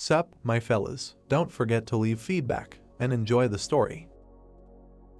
Sup, my fellas, don't forget to leave feedback, and enjoy the story.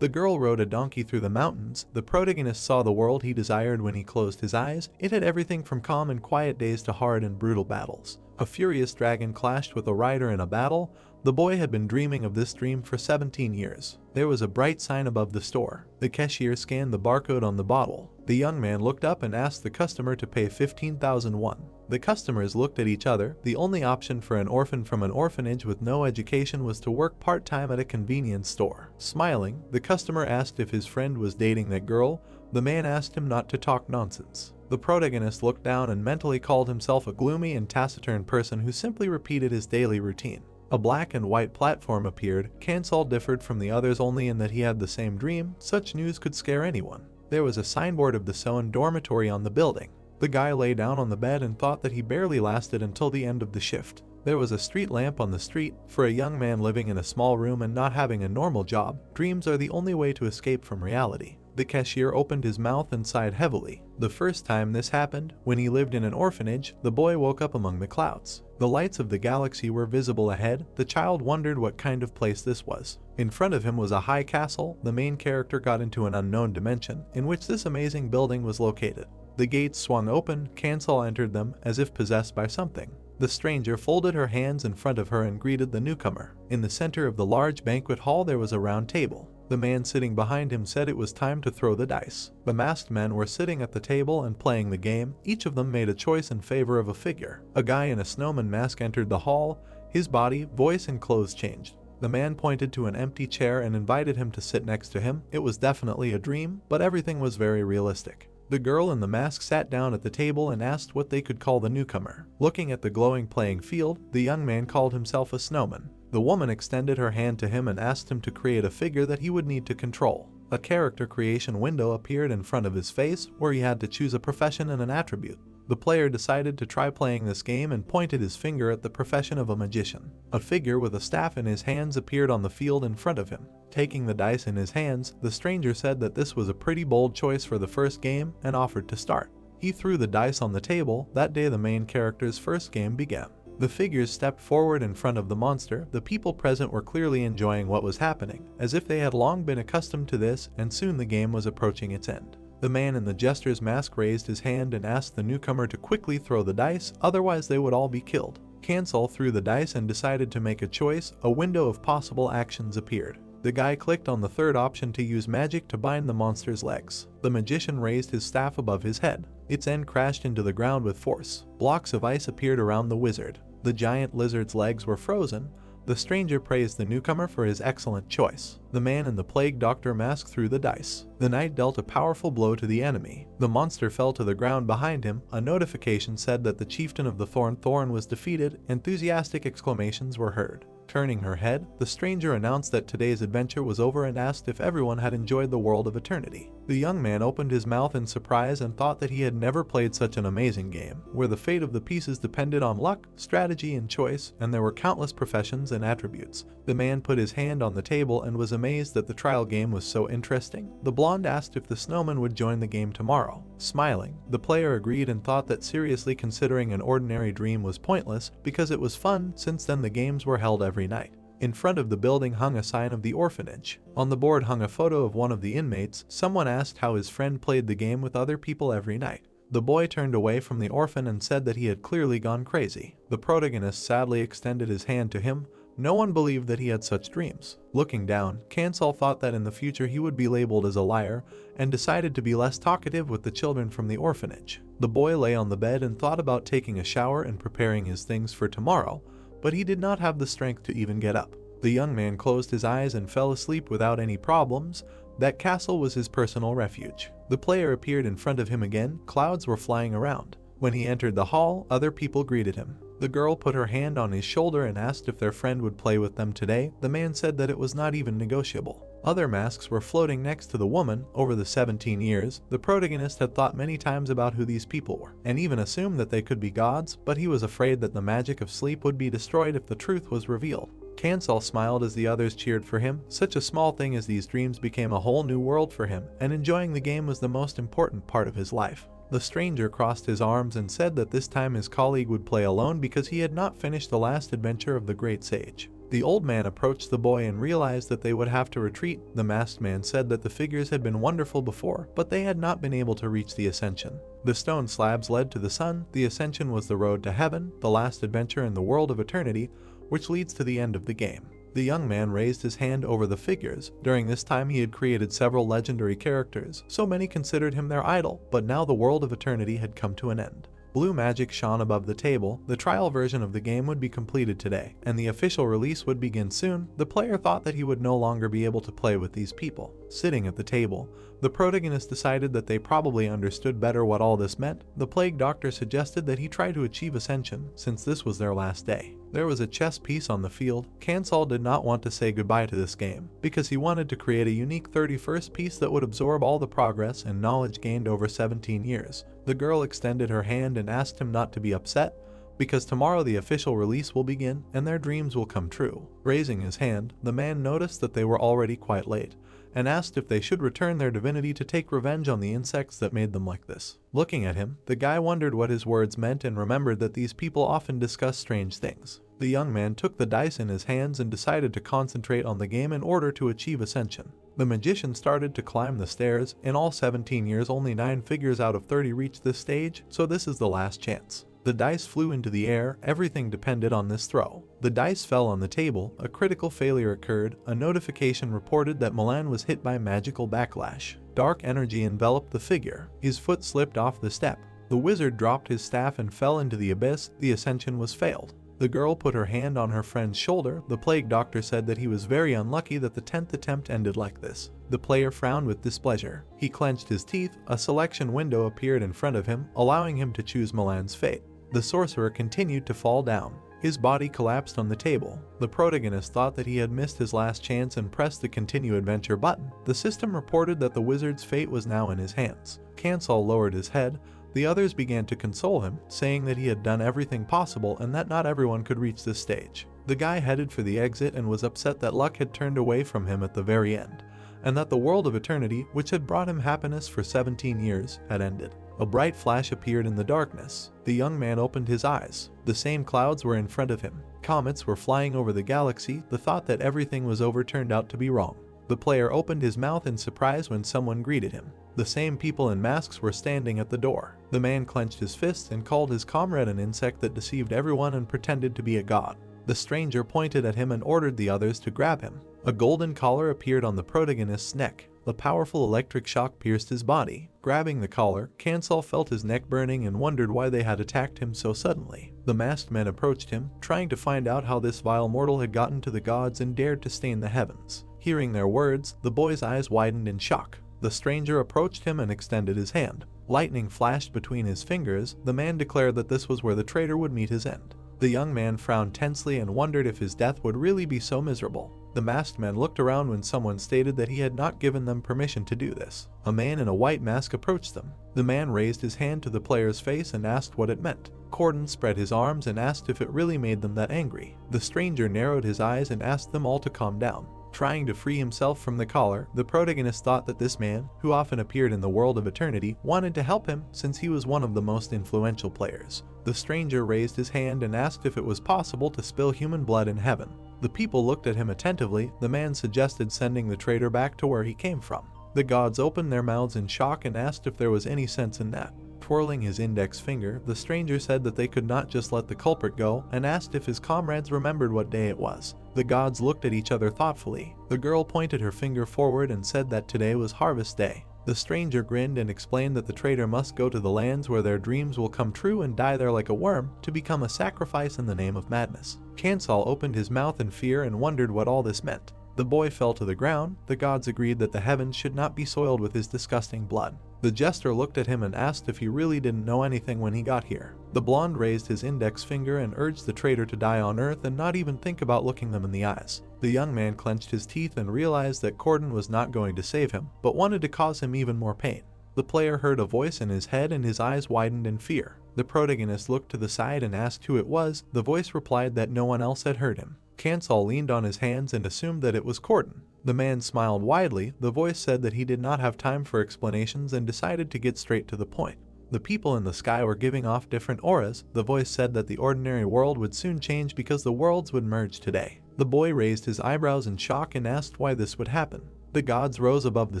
The girl rode a donkey through the mountains. The protagonist saw the world he desired when he closed his eyes. It had everything from calm and quiet days to hard and brutal battles. A furious dragon clashed with a rider in a battle. The boy had been dreaming of this dream for 17 years. There was a bright sign above the store. The cashier scanned the barcode on the bottle. The young man looked up and asked the customer to pay 15,000 won. The customers looked at each other. The only option for an orphan from an orphanage with no education was to work part-time at a convenience store. Smiling, the customer asked if his friend was dating that girl. The man asked him not to talk nonsense. The protagonist looked down and mentally called himself a gloomy and taciturn person who simply repeated his daily routine. A black and white platform appeared. Kansal differed from the others only in that he had the same dream. Such news could scare anyone. There was a signboard of the Sohn dormitory on the building. The guy lay down on the bed and thought that he barely lasted until the end of the shift. There was a street lamp on the street. For a young man living in a small room and not having a normal job, dreams are the only way to escape from reality. The cashier opened his mouth and sighed heavily. The first time this happened, when he lived in an orphanage, the boy woke up among the clouds. The lights of the galaxy were visible ahead. The child wondered what kind of place this was. In front of him was a high castle. The main character got into an unknown dimension, in which this amazing building was located. The gates swung open. Kansal entered them, as if possessed by something. The stranger folded her hands in front of her and greeted the newcomer. In the center of the large banquet hall there was a round table. The man sitting behind him said it was time to throw the dice. The masked men were sitting at the table and playing the game. Each of them made a choice in favor of a figure. A guy in a snowman mask entered the hall. His body, voice, and clothes changed. The man pointed to an empty chair and invited him to sit next to him. It was definitely a dream, but everything was very realistic. The girl in the mask sat down at the table and asked what they could call the newcomer. Looking at the glowing playing field, the young man called himself a snowman. The woman extended her hand to him and asked him to create a figure that he would need to control. A character creation window appeared in front of his face, where he had to choose a profession and an attribute. The player decided to try playing this game and pointed his finger at the profession of a magician. A figure with a staff in his hands appeared on the field in front of him. Taking the dice in his hands, the stranger said that this was a pretty bold choice for the first game and offered to start. He threw the dice on the table. That day the main character's first game began. The figures stepped forward in front of the monster. The people present were clearly enjoying what was happening, as if they had long been accustomed to this, and soon the game was approaching its end. The man in the jester's mask raised his hand and asked the newcomer to quickly throw the dice, otherwise they would all be killed. Kansal threw the dice and decided to make a choice. A window of possible actions appeared. The guy clicked on the third option to use magic to bind the monster's legs. The magician raised his staff above his head. Its end crashed into the ground with force. Blocks of ice appeared around the wizard. The giant lizard's legs were frozen. The stranger praised the newcomer for his excellent choice. The man in the plague doctor mask threw the dice. The knight dealt a powerful blow to the enemy. The monster fell to the ground behind him. A notification said that the chieftain of the Thorn was defeated. Enthusiastic exclamations were heard. Turning her head, the stranger announced that today's adventure was over and asked if everyone had enjoyed the world of eternity. The young man opened his mouth in surprise and thought that he had never played such an amazing game, where the fate of the pieces depended on luck, strategy, and choice, and there were countless professions and attributes. The man put his hand on the table and was amazed that the trial game was so interesting. The blonde asked if the snowman would join the game tomorrow. Smiling, the player agreed and thought that seriously considering an ordinary dream was pointless because it was fun. Since then the games were held every night. In front of the building hung a sign of the orphanage. On the board hung a photo of one of the inmates. Someone asked how his friend played the game with other people every night. The boy turned away from the orphan and said that he had clearly gone crazy. The protagonist sadly extended his hand to him. No one believed that he had such dreams. Looking down, Kansal thought that in the future he would be labeled as a liar and decided to be less talkative with the children from the orphanage. The boy lay on the bed and thought about taking a shower and preparing his things for tomorrow, but he did not have the strength to even get up. The young man closed his eyes and fell asleep without any problems. That castle was his personal refuge. The player appeared in front of him again. Clouds were flying around. When he entered the hall, other people greeted him. The girl put her hand on his shoulder and asked if their friend would play with them today. The man said that it was not even negotiable. Other masks were floating next to the woman. Over the 17 years, the protagonist had thought many times about who these people were, and even assumed that they could be gods, but he was afraid that the magic of sleep would be destroyed if the truth was revealed. Kansal smiled as the others cheered for him. Such a small thing as these dreams became a whole new world for him, and enjoying the game was the most important part of his life. The stranger crossed his arms and said that this time his colleague would play alone because he had not finished the last adventure of the great sage. The old man approached the boy and realized that they would have to retreat. The masked man said that the figures had been wonderful before, but they had not been able to reach the ascension. The stone slabs led to the sun. The ascension was the road to heaven, the last adventure in the world of eternity, which leads to the end of the game. The young man raised his hand over the figures. During this time he had created several legendary characters, so many considered him their idol, but now the world of eternity had come to an end. Blue magic shone above the table. The trial version of the game would be completed today, and the official release would begin soon. The player thought that he would no longer be able to play with these people. Sitting at the table, the protagonist decided that they probably understood better what all this meant. The plague doctor suggested that he try to achieve ascension, since this was their last day. There was a chess piece on the field. Kansal did not want to say goodbye to this game, because he wanted to create a unique 31st piece that would absorb all the progress and knowledge gained over 17 years. The girl extended her hand and asked him not to be upset, because tomorrow the official release will begin and their dreams will come true. Raising his hand, the man noticed that they were already quite late, and asked if they should return their divinity to take revenge on the insects that made them like this. Looking at him, the guy wondered what his words meant and remembered that these people often discuss strange things. The young man took the dice in his hands and decided to concentrate on the game in order to achieve ascension. The magician started to climb the stairs. In all 17 years, only 9 figures out of 30 reached this stage, so this is the last chance. The dice flew into the air. Everything depended on this throw. The dice fell on the table. A critical failure occurred. A notification reported that Milan was hit by magical backlash. Dark energy enveloped the figure. His foot slipped off the step. The wizard dropped his staff and fell into the abyss. The ascension was failed. The girl put her hand on her friend's shoulder. The plague doctor said that he was very unlucky that the 10th attempt ended like this. The player frowned with displeasure. He clenched his teeth. A selection window appeared in front of him, allowing him to choose Milan's fate. The sorcerer continued to fall down. His body collapsed on the table. The protagonist thought that he had missed his last chance and pressed the continue adventure button. The system reported that the wizard's fate was now in his hands. Kansal lowered his head. The others began to console him, saying that he had done everything possible and that not everyone could reach this stage. The guy headed for the exit and was upset that luck had turned away from him at the very end, and that the world of eternity, which had brought him happiness for 17 years, had ended. A bright flash appeared in the darkness. The young man opened his eyes. The same clouds were in front of him. Comets were flying over the galaxy. The thought that everything was over turned out to be wrong. The player opened his mouth in surprise when someone greeted him. The same people in masks were standing at the door. The man clenched his fists and called his comrade an insect that deceived everyone and pretended to be a god. The stranger pointed at him and ordered the others to grab him. A golden collar appeared on the protagonist's neck. The powerful electric shock pierced his body. Grabbing the collar, Kansal felt his neck burning and wondered why they had attacked him so suddenly. The masked men approached him, trying to find out how this vile mortal had gotten to the gods and dared to stain the heavens. Hearing their words, the boy's eyes widened in shock. The stranger approached him and extended his hand. Lightning flashed between his fingers. The man declared that this was where the traitor would meet his end. The young man frowned tensely and wondered if his death would really be so miserable. The masked men looked around when someone stated that he had not given them permission to do this. A man in a white mask approached them. The man raised his hand to the player's face and asked what it meant. Corden spread his arms and asked if it really made them that angry. The stranger narrowed his eyes and asked them all to calm down. Trying to free himself from the collar, the protagonist thought that this man, who often appeared in the world of eternity, wanted to help him since he was one of the most influential players. The stranger raised his hand and asked if it was possible to spill human blood in heaven. The people looked at him attentively. The man suggested sending the traitor back to where he came from. The gods opened their mouths in shock and asked if there was any sense in that. Twirling his index finger, the stranger said that they could not just let the culprit go and asked if his comrades remembered what day it was. The gods looked at each other thoughtfully. The girl pointed her finger forward and said that today was harvest day. The stranger grinned and explained that the traitor must go to the lands where their dreams will come true and die there like a worm to become a sacrifice in the name of madness. Kansal opened his mouth in fear and wondered what all this meant. The boy fell to the ground. The gods agreed that the heavens should not be soiled with his disgusting blood. The jester looked at him and asked if he really didn't know anything when he got here. The blonde raised his index finger and urged the traitor to die on earth and not even think about looking them in the eyes. The young man clenched his teeth and realized that Corden was not going to save him, but wanted to cause him even more pain. The player heard a voice in his head and his eyes widened in fear. The protagonist looked to the side and asked who it was. The voice replied that no one else had heard him. Kansal leaned on his hands and assumed that it was Corden. The man smiled widely. The voice said that he did not have time for explanations and decided to get straight to the point. The people in the sky were giving off different auras. The voice said that the ordinary world would soon change because the worlds would merge today. The boy raised his eyebrows in shock and asked why this would happen. The gods rose above the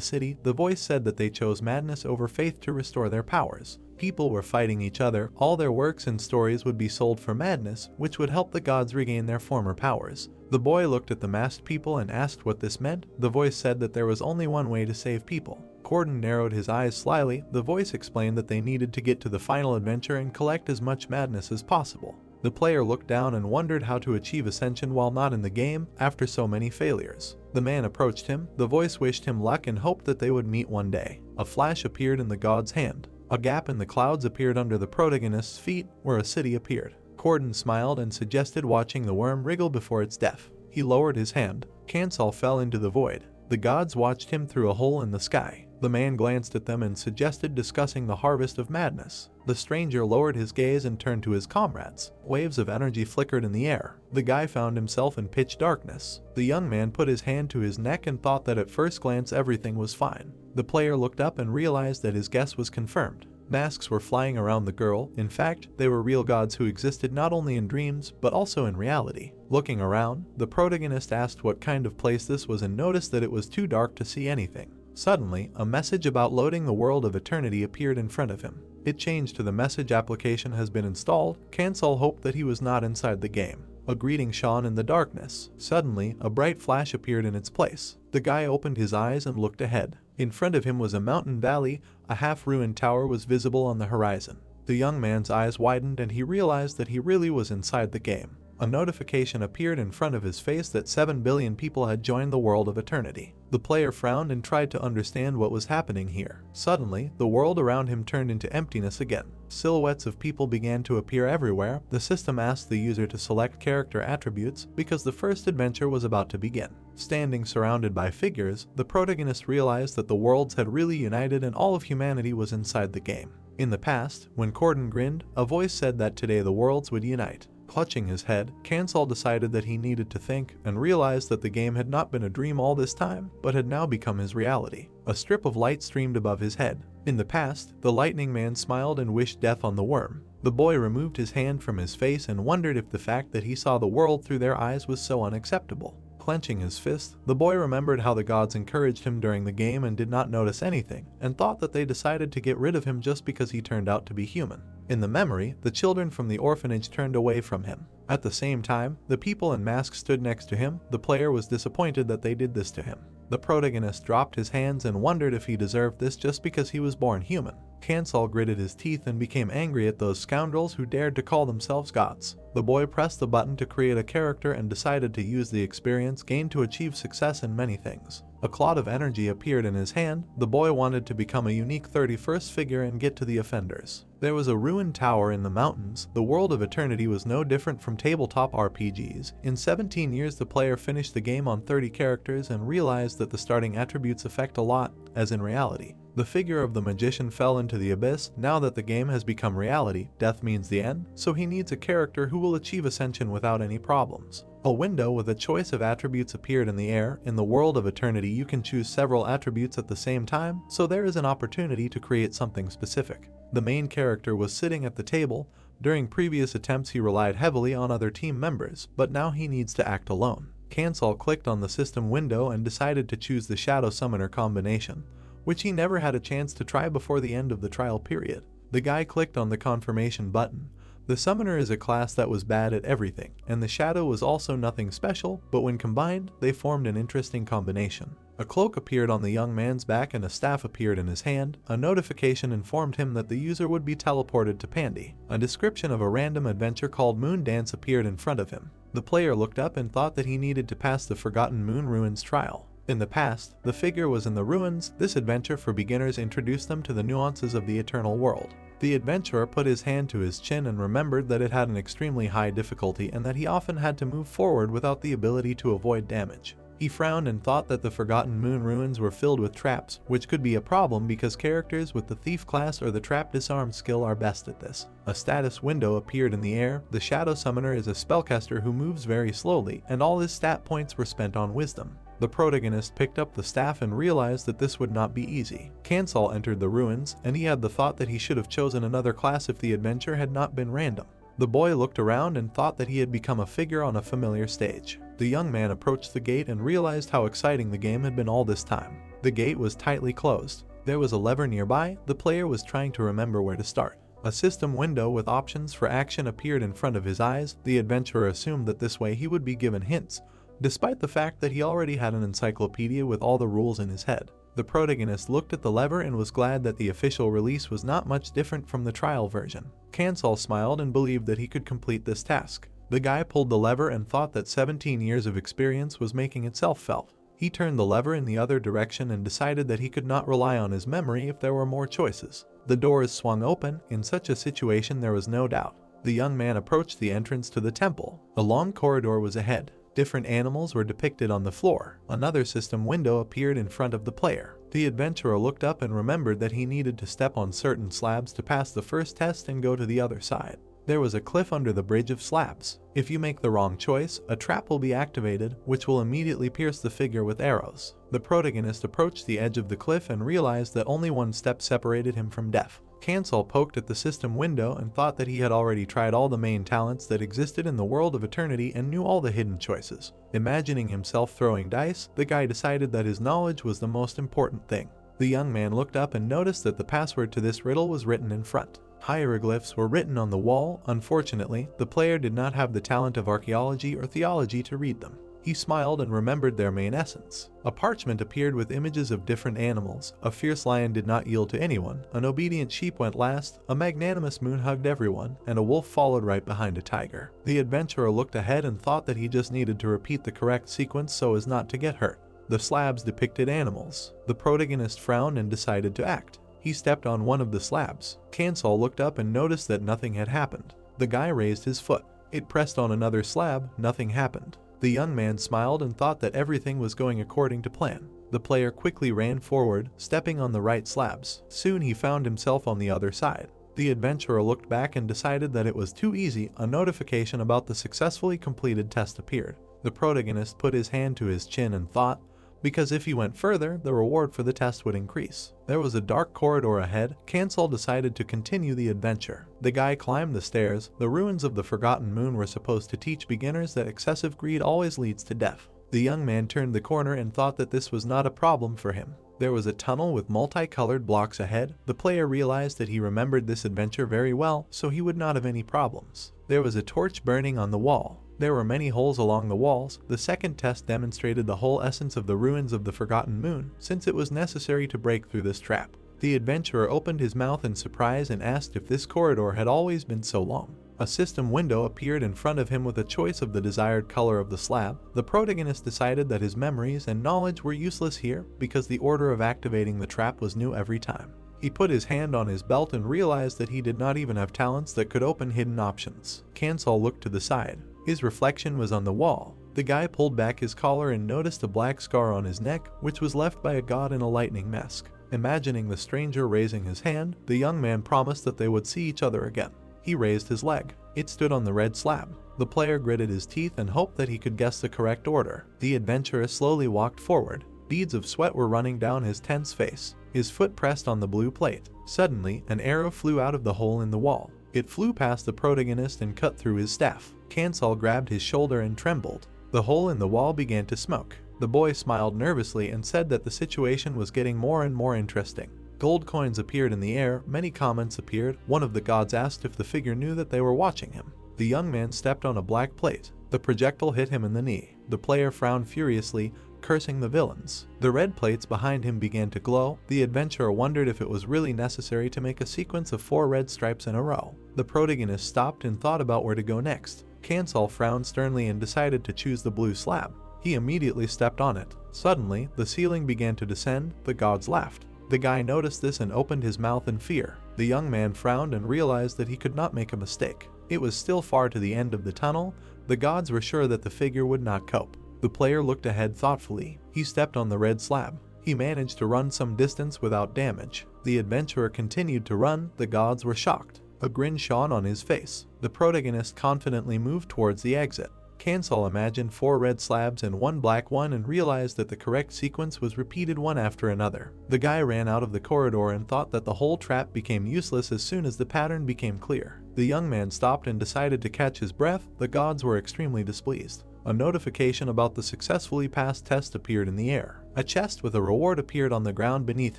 city. The voice said that they chose madness over faith to restore their powers. People were fighting each other. All their works and stories would be sold for madness, which would help the gods regain their former powers. The boy looked at the masked people and asked what this meant. The voice said that there was only one way to save people. Corden narrowed his eyes slyly. The voice explained that they needed to get to the final adventure and collect as much madness as possible. The player looked down and wondered how to achieve ascension while not in the game after so many failures. The man approached him. The voice wished him luck and hoped that they would meet one day. A flash appeared in the god's hand. A gap in the clouds appeared under the protagonist's feet, where a city appeared. Corden smiled and suggested watching the worm wriggle before its death. He lowered his hand. Cancel fell into the void. The gods watched him through a hole in the sky. The man glanced at them and suggested discussing the harvest of madness. The stranger lowered his gaze and turned to his comrades. Waves of energy flickered in the air. The guy found himself in pitch darkness. The young man put his hand to his neck and thought that at first glance everything was fine. The player looked up and realized that his guess was confirmed. Masks were flying around the girl. In fact, they were real gods who existed not only in dreams, but also in reality. Looking around, the protagonist asked what kind of place this was and noticed that it was too dark to see anything. Suddenly, a message about loading the world of eternity appeared in front of him. It changed to the message application has been installed. Cancel hoped that he was not inside the game. A greeting shone in the darkness. Suddenly, a bright flash appeared in its place. The guy opened his eyes and looked ahead. In front of him was a mountain valley. A half-ruined tower was visible on the horizon. The young man's eyes widened and he realized that he really was inside the game. A notification appeared in front of his face that 7 billion people had joined the world of eternity. The player frowned and tried to understand what was happening here. Suddenly, the world around him turned into emptiness again. Silhouettes of people began to appear everywhere. The system asked the user to select character attributes because the first adventure was about to begin. Standing surrounded by figures, the protagonist realized that the worlds had really united and all of humanity was inside the game. In the past, when Corden grinned, a voice said that today the worlds would unite. Clutching his head, Cancel decided that he needed to think and realized that the game had not been a dream all this time, but had now become his reality. A strip of light streamed above his head. In the past, the lightning man smiled and wished death on the worm. The boy removed his hand from his face and wondered if the fact that he saw the world through their eyes was so unacceptable. Clenching his fist, the boy remembered how the gods encouraged him during the game and did not notice anything, and thought that they decided to get rid of him just because he turned out to be human. In the memory, the children from the orphanage turned away from him. At the same time, the people in masks stood next to him. The player was disappointed that they did this to him. The protagonist dropped his hands and wondered if he deserved this just because he was born human. Cancel gritted his teeth and became angry at those scoundrels who dared to call themselves gods. The boy pressed the button to create a character and decided to use the experience gained to achieve success in many things. A cloud of energy appeared in his hand. The boy wanted to become a unique 31st figure and get to the offenders. There was a ruined tower in the mountains. The world of eternity was no different from tabletop RPGs. In 17 years, the player finished the game on 30 characters and realized that the starting attributes affect a lot, as in reality. The figure of the magician fell into the abyss. Now that the game has become reality, death means the end, so he needs a character who will achieve ascension without any problems. A window with a choice of attributes appeared in the air. In the world of eternity, you can choose several attributes at the same time, so there is an opportunity to create something specific. The main character was sitting at the table. During previous attempts, he relied heavily on other team members, but now he needs to act alone. Cancel clicked on the system window and decided to choose the Shadow Summoner combination, which he never had a chance to try before the end of the trial period. The guy clicked on the confirmation button. The Summoner is a class that was bad at everything, and the Shadow was also nothing special, but when combined, they formed an interesting combination. A cloak appeared on the young man's back and a staff appeared in his hand. A notification informed him that the user would be teleported to Pandy. A description of a random adventure called Moon Dance appeared in front of him. The player looked up and thought that he needed to pass the Forgotten Moon Ruins trial. In the past, the figure was in the ruins. This adventure for beginners introduced them to the nuances of the eternal world. The adventurer put his hand to his chin and remembered that it had an extremely high difficulty and that he often had to move forward without the ability to avoid damage. He frowned and thought that the Forgotten Moon Ruins were filled with traps, which could be a problem because characters with the Thief class or the Trap Disarm skill are best at this. A status window appeared in the air. The Shadow Summoner is a spellcaster who moves very slowly, and all his stat points were spent on wisdom. The protagonist picked up the staff and realized that this would not be easy. Cancel entered the ruins, and he had the thought that he should have chosen another class if the adventure had not been random. The boy looked around and thought that he had become a figure on a familiar stage. The young man approached the gate and realized how exciting the game had been all this time. The gate was tightly closed. There was a lever nearby. The player was trying to remember where to start. A system window with options for action appeared in front of his eyes. The adventurer assumed that this way he would be given hints, despite the fact that he already had an encyclopedia with all the rules in his head. The protagonist looked at the lever and was glad that the official release was not much different from the trial version. Cancel smiled and believed that he could complete this task. The guy pulled the lever and thought that 17 years of experience was making itself felt. He turned the lever in the other direction and decided that he could not rely on his memory if there were more choices. The doors swung open. In such a situation there was no doubt. The young man approached the entrance to the temple. A long corridor was ahead. Different animals were depicted on the floor. Another system window appeared in front of the player. The adventurer looked up and remembered that he needed to step on certain slabs to pass the first test and go to the other side. There was a cliff under the bridge of slabs. If you make the wrong choice, a trap will be activated, which will immediately pierce the figure with arrows. The protagonist approached the edge of the cliff and realized that only one step separated him from death. Cancel poked at the system window and thought that he had already tried all the main talents that existed in the world of eternity and knew all the hidden choices. Imagining himself throwing dice, the guy decided that his knowledge was the most important thing. The young man looked up and noticed that the password to this riddle was written in front. Hieroglyphs were written on the wall. Unfortunately, the player did not have the talent of archaeology or theology to read them. He smiled and remembered their main essence. A parchment appeared with images of different animals. A fierce lion did not yield to anyone, an obedient sheep went last, a magnanimous moon hugged everyone, and a wolf followed right behind a tiger. The adventurer looked ahead and thought that he just needed to repeat the correct sequence so as not to get hurt. The slabs depicted animals. The protagonist frowned and decided to act. He stepped on one of the slabs. Cancel looked up and noticed that nothing had happened. The guy raised his foot. It pressed on another slab. Nothing happened. The young man smiled and thought that everything was going according to plan. The player quickly ran forward, stepping on the right slabs. Soon he found himself on the other side. The adventurer looked back and decided that it was too easy. A notification about the successfully completed test appeared. The protagonist put his hand to his chin and thought, because if he went further, the reward for the test would increase. There was a dark corridor ahead. Cancel decided to continue the adventure. The guy climbed the stairs. The ruins of the Forgotten Moon were supposed to teach beginners that excessive greed always leads to death. The young man turned the corner and thought that this was not a problem for him. There was a tunnel with multicolored blocks ahead. The player realized that he remembered this adventure very well, so he would not have any problems. There was a torch burning on the wall. There were many holes along the walls. The second test demonstrated the whole essence of the ruins of the Forgotten Moon, since it was necessary to break through this trap. The adventurer opened his mouth in surprise and asked if this corridor had always been so long. A system window appeared in front of him with a choice of the desired color of the slab. The protagonist decided that his memories and knowledge were useless here because the order of activating the trap was new every time. He put his hand on his belt and realized that he did not even have talents that could open hidden options. Cancel looked to the side. His reflection was on the wall. The guy pulled back his collar and noticed a black scar on his neck, which was left by a god in a lightning mask. Imagining the stranger raising his hand, the young man promised that they would see each other again. He raised his leg. It stood on the red slab. The player gritted his teeth and hoped that he could guess the correct order. The adventurer slowly walked forward. Beads of sweat were running down his tense face. His foot pressed on the blue plate. Suddenly, an arrow flew out of the hole in the wall. It flew past the protagonist and cut through his staff. Cancel grabbed his shoulder and trembled. The hole in the wall began to smoke. The boy smiled nervously and said that the situation was getting more and more interesting. Gold coins appeared in the air. Many comments appeared. One of the gods asked if the figure knew that they were watching him. The young man stepped on a black plate. The projectile hit him in the knee. The player frowned furiously, cursing the villains. The red plates behind him began to glow. The adventurer wondered if it was really necessary to make a sequence of 4 red stripes in a row. The protagonist stopped and thought about where to go next. Cancel frowned sternly and decided to choose the blue slab. He immediately stepped on it. Suddenly, the ceiling began to descend. The gods laughed. The guy noticed this and opened his mouth in fear. The young man frowned and realized that he could not make a mistake. It was still far to the end of the tunnel. The gods were sure that the figure would not cope. The player looked ahead thoughtfully. He stepped on the red slab. He managed to run some distance without damage. The adventurer continued to run. The gods were shocked. A grin shone on his face. The protagonist confidently moved towards the exit. Cancel imagined 4 red slabs and 1 black one and realized that the correct sequence was repeated one after another. The guy ran out of the corridor and thought that the whole trap became useless as soon as the pattern became clear. The young man stopped and decided to catch his breath. The gods were extremely displeased. A notification about the successfully passed test appeared in the air. A chest with a reward appeared on the ground beneath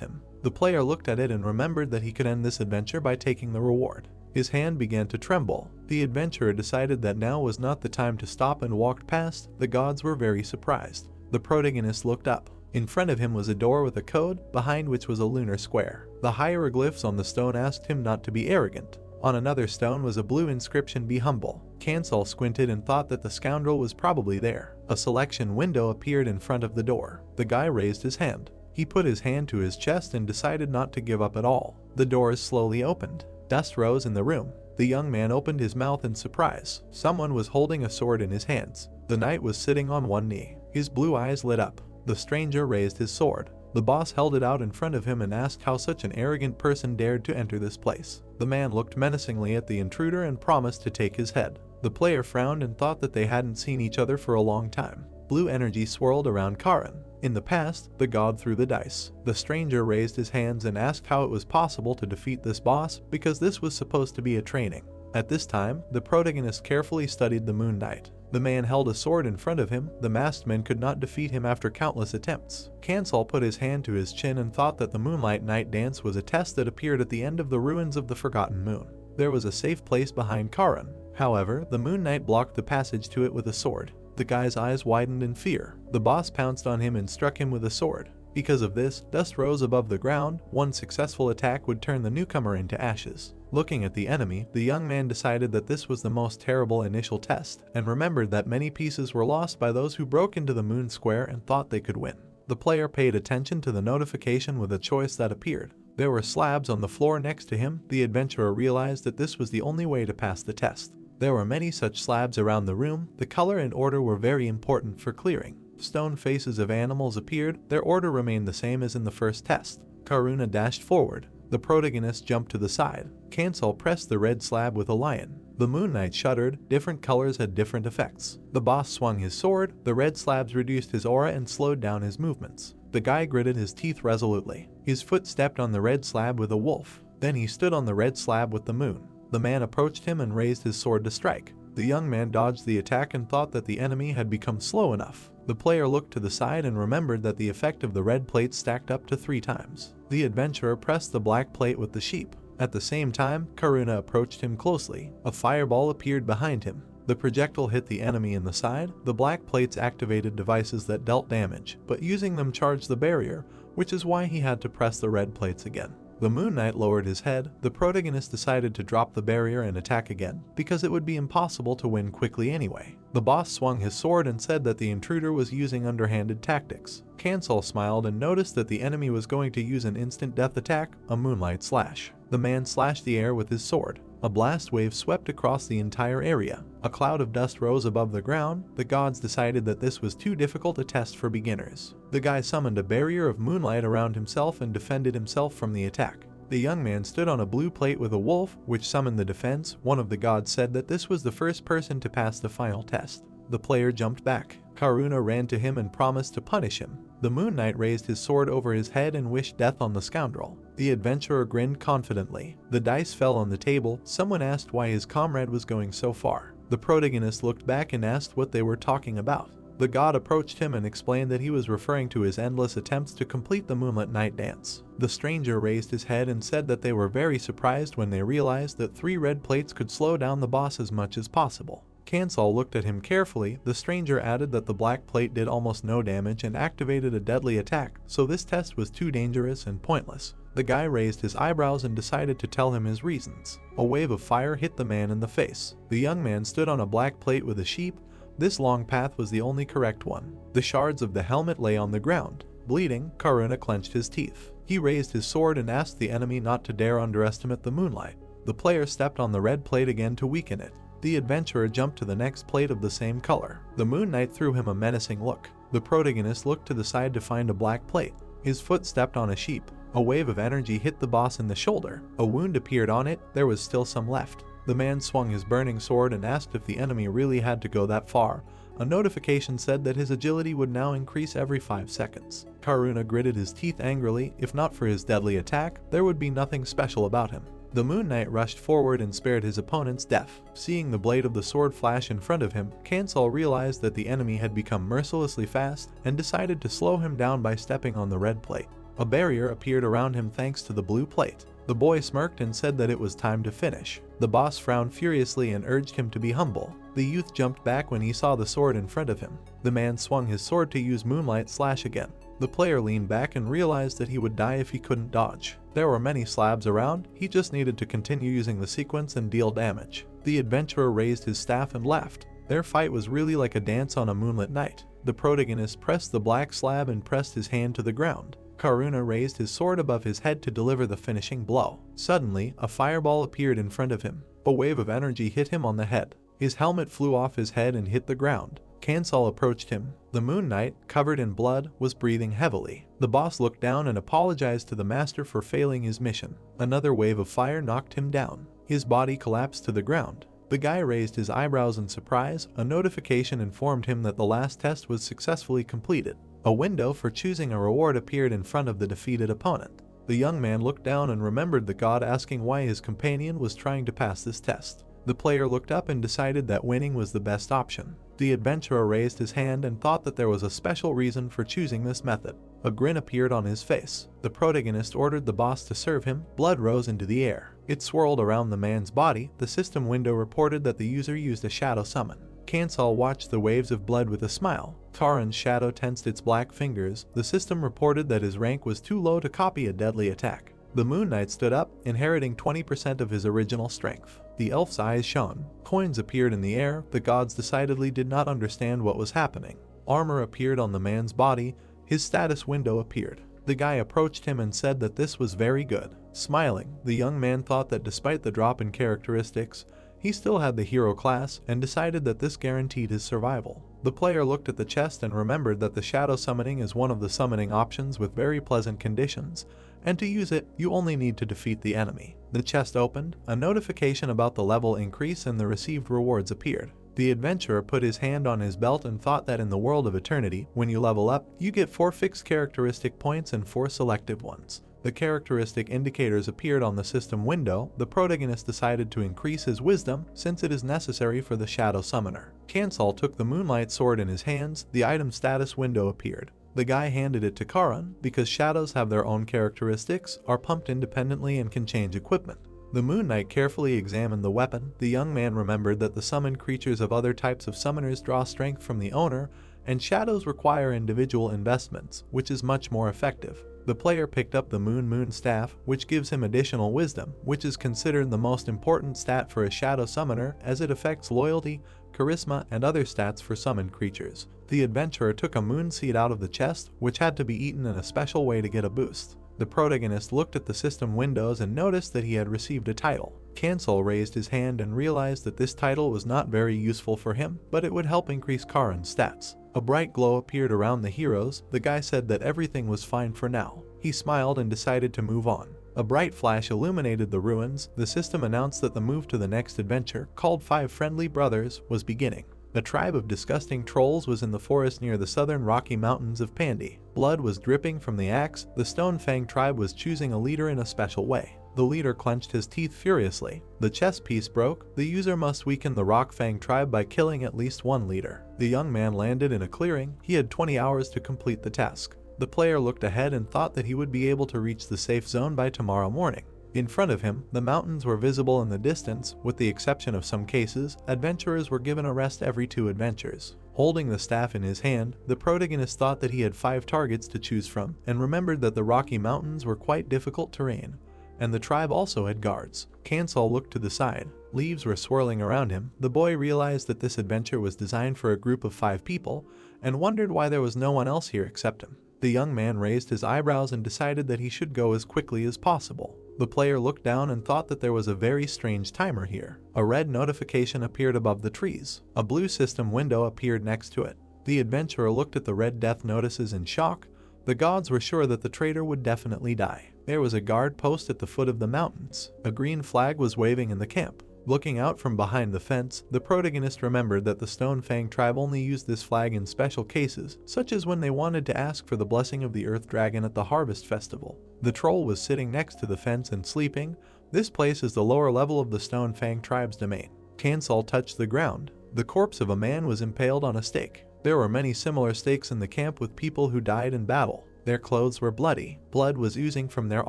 him. The player looked at it and remembered that he could end this adventure by taking the reward. His hand began to tremble. The adventurer decided that now was not the time to stop and walked past. The gods were very surprised. The protagonist looked up. In front of him was a door with a code, behind which was a lunar square. The hieroglyphs on the stone asked him not to be arrogant. On another stone was a blue inscription, "Be humble." Cancel squinted and thought that the scoundrel was probably there. A selection window appeared in front of the door. The guy raised his hand. He put his hand to his chest and decided not to give up at all. The doors slowly opened. Dust rose in the room. The young man opened his mouth in surprise. Someone was holding a sword in his hands. The knight was sitting on one knee. His blue eyes lit up. The stranger raised his sword. The boss held it out in front of him and asked how such an arrogant person dared to enter this place. The man looked menacingly at the intruder and promised to take his head. The player frowned and thought that they hadn't seen each other for a long time. Blue energy swirled around Karin. In the past, the god threw the dice. The stranger raised his hands and asked how it was possible to defeat this boss, because this was supposed to be a training. At this time, the protagonist carefully studied the Moon Knight. The man held a sword in front of him. The masked man could not defeat him after countless attempts. Cancel put his hand to his chin and thought that the Moonlight Night Dance was a test that appeared at the end of the ruins of the Forgotten Moon. There was a safe place behind Karin. However, the Moon Knight blocked the passage to it with a sword. The guy's eyes widened in fear. The boss pounced on him and struck him with a sword. Because of this, dust rose above the ground. One successful attack would turn the newcomer into ashes. Looking at the enemy, the young man decided that this was the most terrible initial test, and remembered that many pieces were lost by those who broke into the moon square and thought they could win. The player paid attention to the notification with a choice that appeared. There were slabs on the floor next to him. The adventurer realized that this was the only way to pass the test. There were many such slabs around the room. The color and order were very important for clearing. Stone faces of animals appeared. Their order remained the same as in the first test. Karuna dashed forward. The protagonist jumped to the side. Cancel pressed the red slab with a lion. The Moon Knight shuddered. Different colors had different effects. The boss swung his sword. The red slabs reduced his aura and slowed down his movements. The guy gritted his teeth resolutely. His foot stepped on the red slab with a wolf. Then he stood on the red slab with the moon. The man approached him and raised his sword to strike. The young man dodged the attack and thought that the enemy had become slow enough. The player looked to the side and remembered that the effect of the red plate stacked up to 3 times. The adventurer pressed the black plate with the sheep. At the same time, Karuna approached him closely. A fireball appeared behind him. The projectile hit the enemy in the side. The black plates activated devices that dealt damage, but using them charged the barrier, which is why he had to press the red plates again. The Moon Knight lowered his head. The protagonist decided to drop the barrier and attack again, because it would be impossible to win quickly anyway. The boss swung his sword and said that the intruder was using underhanded tactics. Cancel smiled and noticed that the enemy was going to use an instant death attack, a Moonlight Slash. The man slashed the air with his sword. A blast wave swept across the entire area. A cloud of dust rose above the ground. The gods decided that this was too difficult a test for beginners. The guy summoned a barrier of moonlight around himself and defended himself from the attack. The young man stood on a blue plate with a wolf, which summoned the defense. One of the gods said that this was the first person to pass the final test. The player jumped back. Karuna ran to him and promised to punish him. The Moon Knight raised his sword over his head and wished death on the scoundrel. The adventurer grinned confidently. The dice fell on the table. Someone asked why his comrade was going so far. The protagonist looked back and asked what they were talking about. The god approached him and explained that he was referring to his endless attempts to complete the Moonlit Night Dance. The stranger raised his head and said that they were very surprised when they realized that 3 red plates could slow down the boss as much as possible. Cancel looked at him carefully. The stranger added that the black plate did almost no damage and activated a deadly attack, so this test was too dangerous and pointless. The guy raised his eyebrows and decided to tell him his reasons. A wave of fire hit the man in the face. The young man stood on a black plate with a sheep. This long path was the only correct one. The shards of the helmet lay on the ground. Bleeding, Karuna clenched his teeth. He raised his sword and asked the enemy not to dare underestimate the moonlight. The player stepped on the red plate again to weaken it. The adventurer jumped to the next plate of the same color. The Moon Knight threw him a menacing look. The protagonist looked to the side to find a black plate. His foot stepped on a sheep. A wave of energy hit the boss in the shoulder. A wound appeared on it. There was still some left. The man swung his burning sword and asked if the enemy really had to go that far. A notification said that his agility would now increase every 5 seconds. Karuna gritted his teeth angrily. If not for his deadly attack, there would be nothing special about him. The Moon Knight rushed forward and spared his opponent's death. Seeing the blade of the sword flash in front of him, Kansal realized that the enemy had become mercilessly fast and decided to slow him down by stepping on the red plate. A barrier appeared around him thanks to the blue plate. The boy smirked and said that it was time to finish. The boss frowned furiously and urged him to be humble. The youth jumped back when he saw the sword in front of him. The man swung his sword to use Moonlight Slash again. The player leaned back and realized that he would die if he couldn't dodge. There were many slabs around, he just needed to continue using the sequence and deal damage. The adventurer raised his staff and left. Their fight was really like a dance on a moonlit night. The protagonist pressed the black slab and pressed his hand to the ground. Karuna raised his sword above his head to deliver the finishing blow. Suddenly, a fireball appeared in front of him. A wave of energy hit him on the head. His helmet flew off his head and hit the ground. Kansal approached him. The Moon Knight, covered in blood, was breathing heavily. The boss looked down and apologized to the master for failing his mission. Another wave of fire knocked him down. His body collapsed to the ground. The guy raised his eyebrows in surprise. A notification informed him that the last test was successfully completed. A window for choosing a reward appeared in front of the defeated opponent. The young man looked down and remembered the god asking why his companion was trying to pass this test. The player looked up and decided that winning was the best option. The adventurer raised his hand and thought that there was a special reason for choosing this method. A grin appeared on his face. The protagonist ordered the boss to serve him. Blood rose into the air. It swirled around the man's body. The system window reported that the user used a shadow summon. Kansal watched the waves of blood with a smile. Taran's shadow tensed its black fingers. The system reported that his rank was too low to copy a deadly attack. The Moon Knight stood up, inheriting 20% of his original strength. The elf's eyes shone. Coins appeared in the air. The gods decidedly did not understand what was happening. Armor appeared on the man's body. His status window appeared. The guy approached him and said that this was very good. Smiling, the young man thought that despite the drop in characteristics, he still had the hero class and decided that this guaranteed his survival. The player looked at the chest and remembered that the shadow summoning is one of the summoning options with very pleasant conditions, and to use it, you only need to defeat the enemy. The chest opened, a notification about the level increase and the received rewards appeared. The adventurer put his hand on his belt and thought that in the world of eternity, when you level up, you get 4 fixed characteristic points and 4 selective ones. The characteristic indicators appeared on the system window. The protagonist decided to increase his wisdom since it is necessary for the shadow summoner. Kansal took the moonlight sword in his hands. The item status window appeared. The guy handed it to Karan because shadows have their own characteristics, are pumped independently and can change equipment. The Moon Knight carefully examined the weapon. The young man remembered that the summoned creatures of other types of summoners draw strength from the owner, and shadows require individual investments, which is much more effective. The player picked up the Moon Staff, which gives him additional wisdom, which is considered the most important stat for a shadow summoner as it affects loyalty, charisma, and other stats for summoned creatures. The adventurer took a moon seed out of the chest, which had to be eaten in a special way to get a boost. The protagonist looked at the system windows and noticed that he had received a title. Kansal raised his hand and realized that this title was not very useful for him, but it would help increase Karan's stats. A bright glow appeared around the heroes. The guy said that everything was fine for now. He smiled and decided to move on. A bright flash illuminated the ruins. The system announced that the move to the next adventure, called 5 Friendly Brothers, was beginning. A tribe of disgusting trolls was in the forest near the southern Rocky Mountains of Pandy. Blood was dripping from the axe. The Stone Fang tribe was choosing a leader in a special way. The leader clenched his teeth furiously. The chess piece broke. The user must weaken the Rock Fang tribe by killing at least one leader. The young man landed in a clearing. He had 20 hours to complete the task. The player looked ahead and thought that he would be able to reach the safe zone by tomorrow morning. In front of him, the mountains were visible in the distance. With the exception of some cases, adventurers were given a rest every 2 adventures. Holding the staff in his hand, the protagonist thought that he had 5 targets to choose from, and remembered that the Rocky Mountains were quite difficult terrain, and the tribe also had guards. Kansal looked to the side. Leaves were swirling around him. The boy realized that this adventure was designed for a group of 5 people, and wondered why there was no one else here except him. The young man raised his eyebrows and decided that he should go as quickly as possible. The player looked down and thought that there was a very strange timer here. A red notification appeared above the trees. A blue system window appeared next to it. The adventurer looked at the red death notices in shock. The gods were sure that the traitor would definitely die. There was a guard post at the foot of the mountains. A green flag was waving in the camp. Looking out from behind the fence, the protagonist remembered that the Stone Fang tribe only used this flag in special cases, such as when they wanted to ask for the blessing of the Earth Dragon at the Harvest Festival. The troll was sitting next to the fence and sleeping. This place is the lower level of the Stone Fang tribe's domain. Kansal touched the ground. The corpse of a man was impaled on a stake. There were many similar stakes in the camp with people who died in battle. Their clothes were bloody. Blood was oozing from their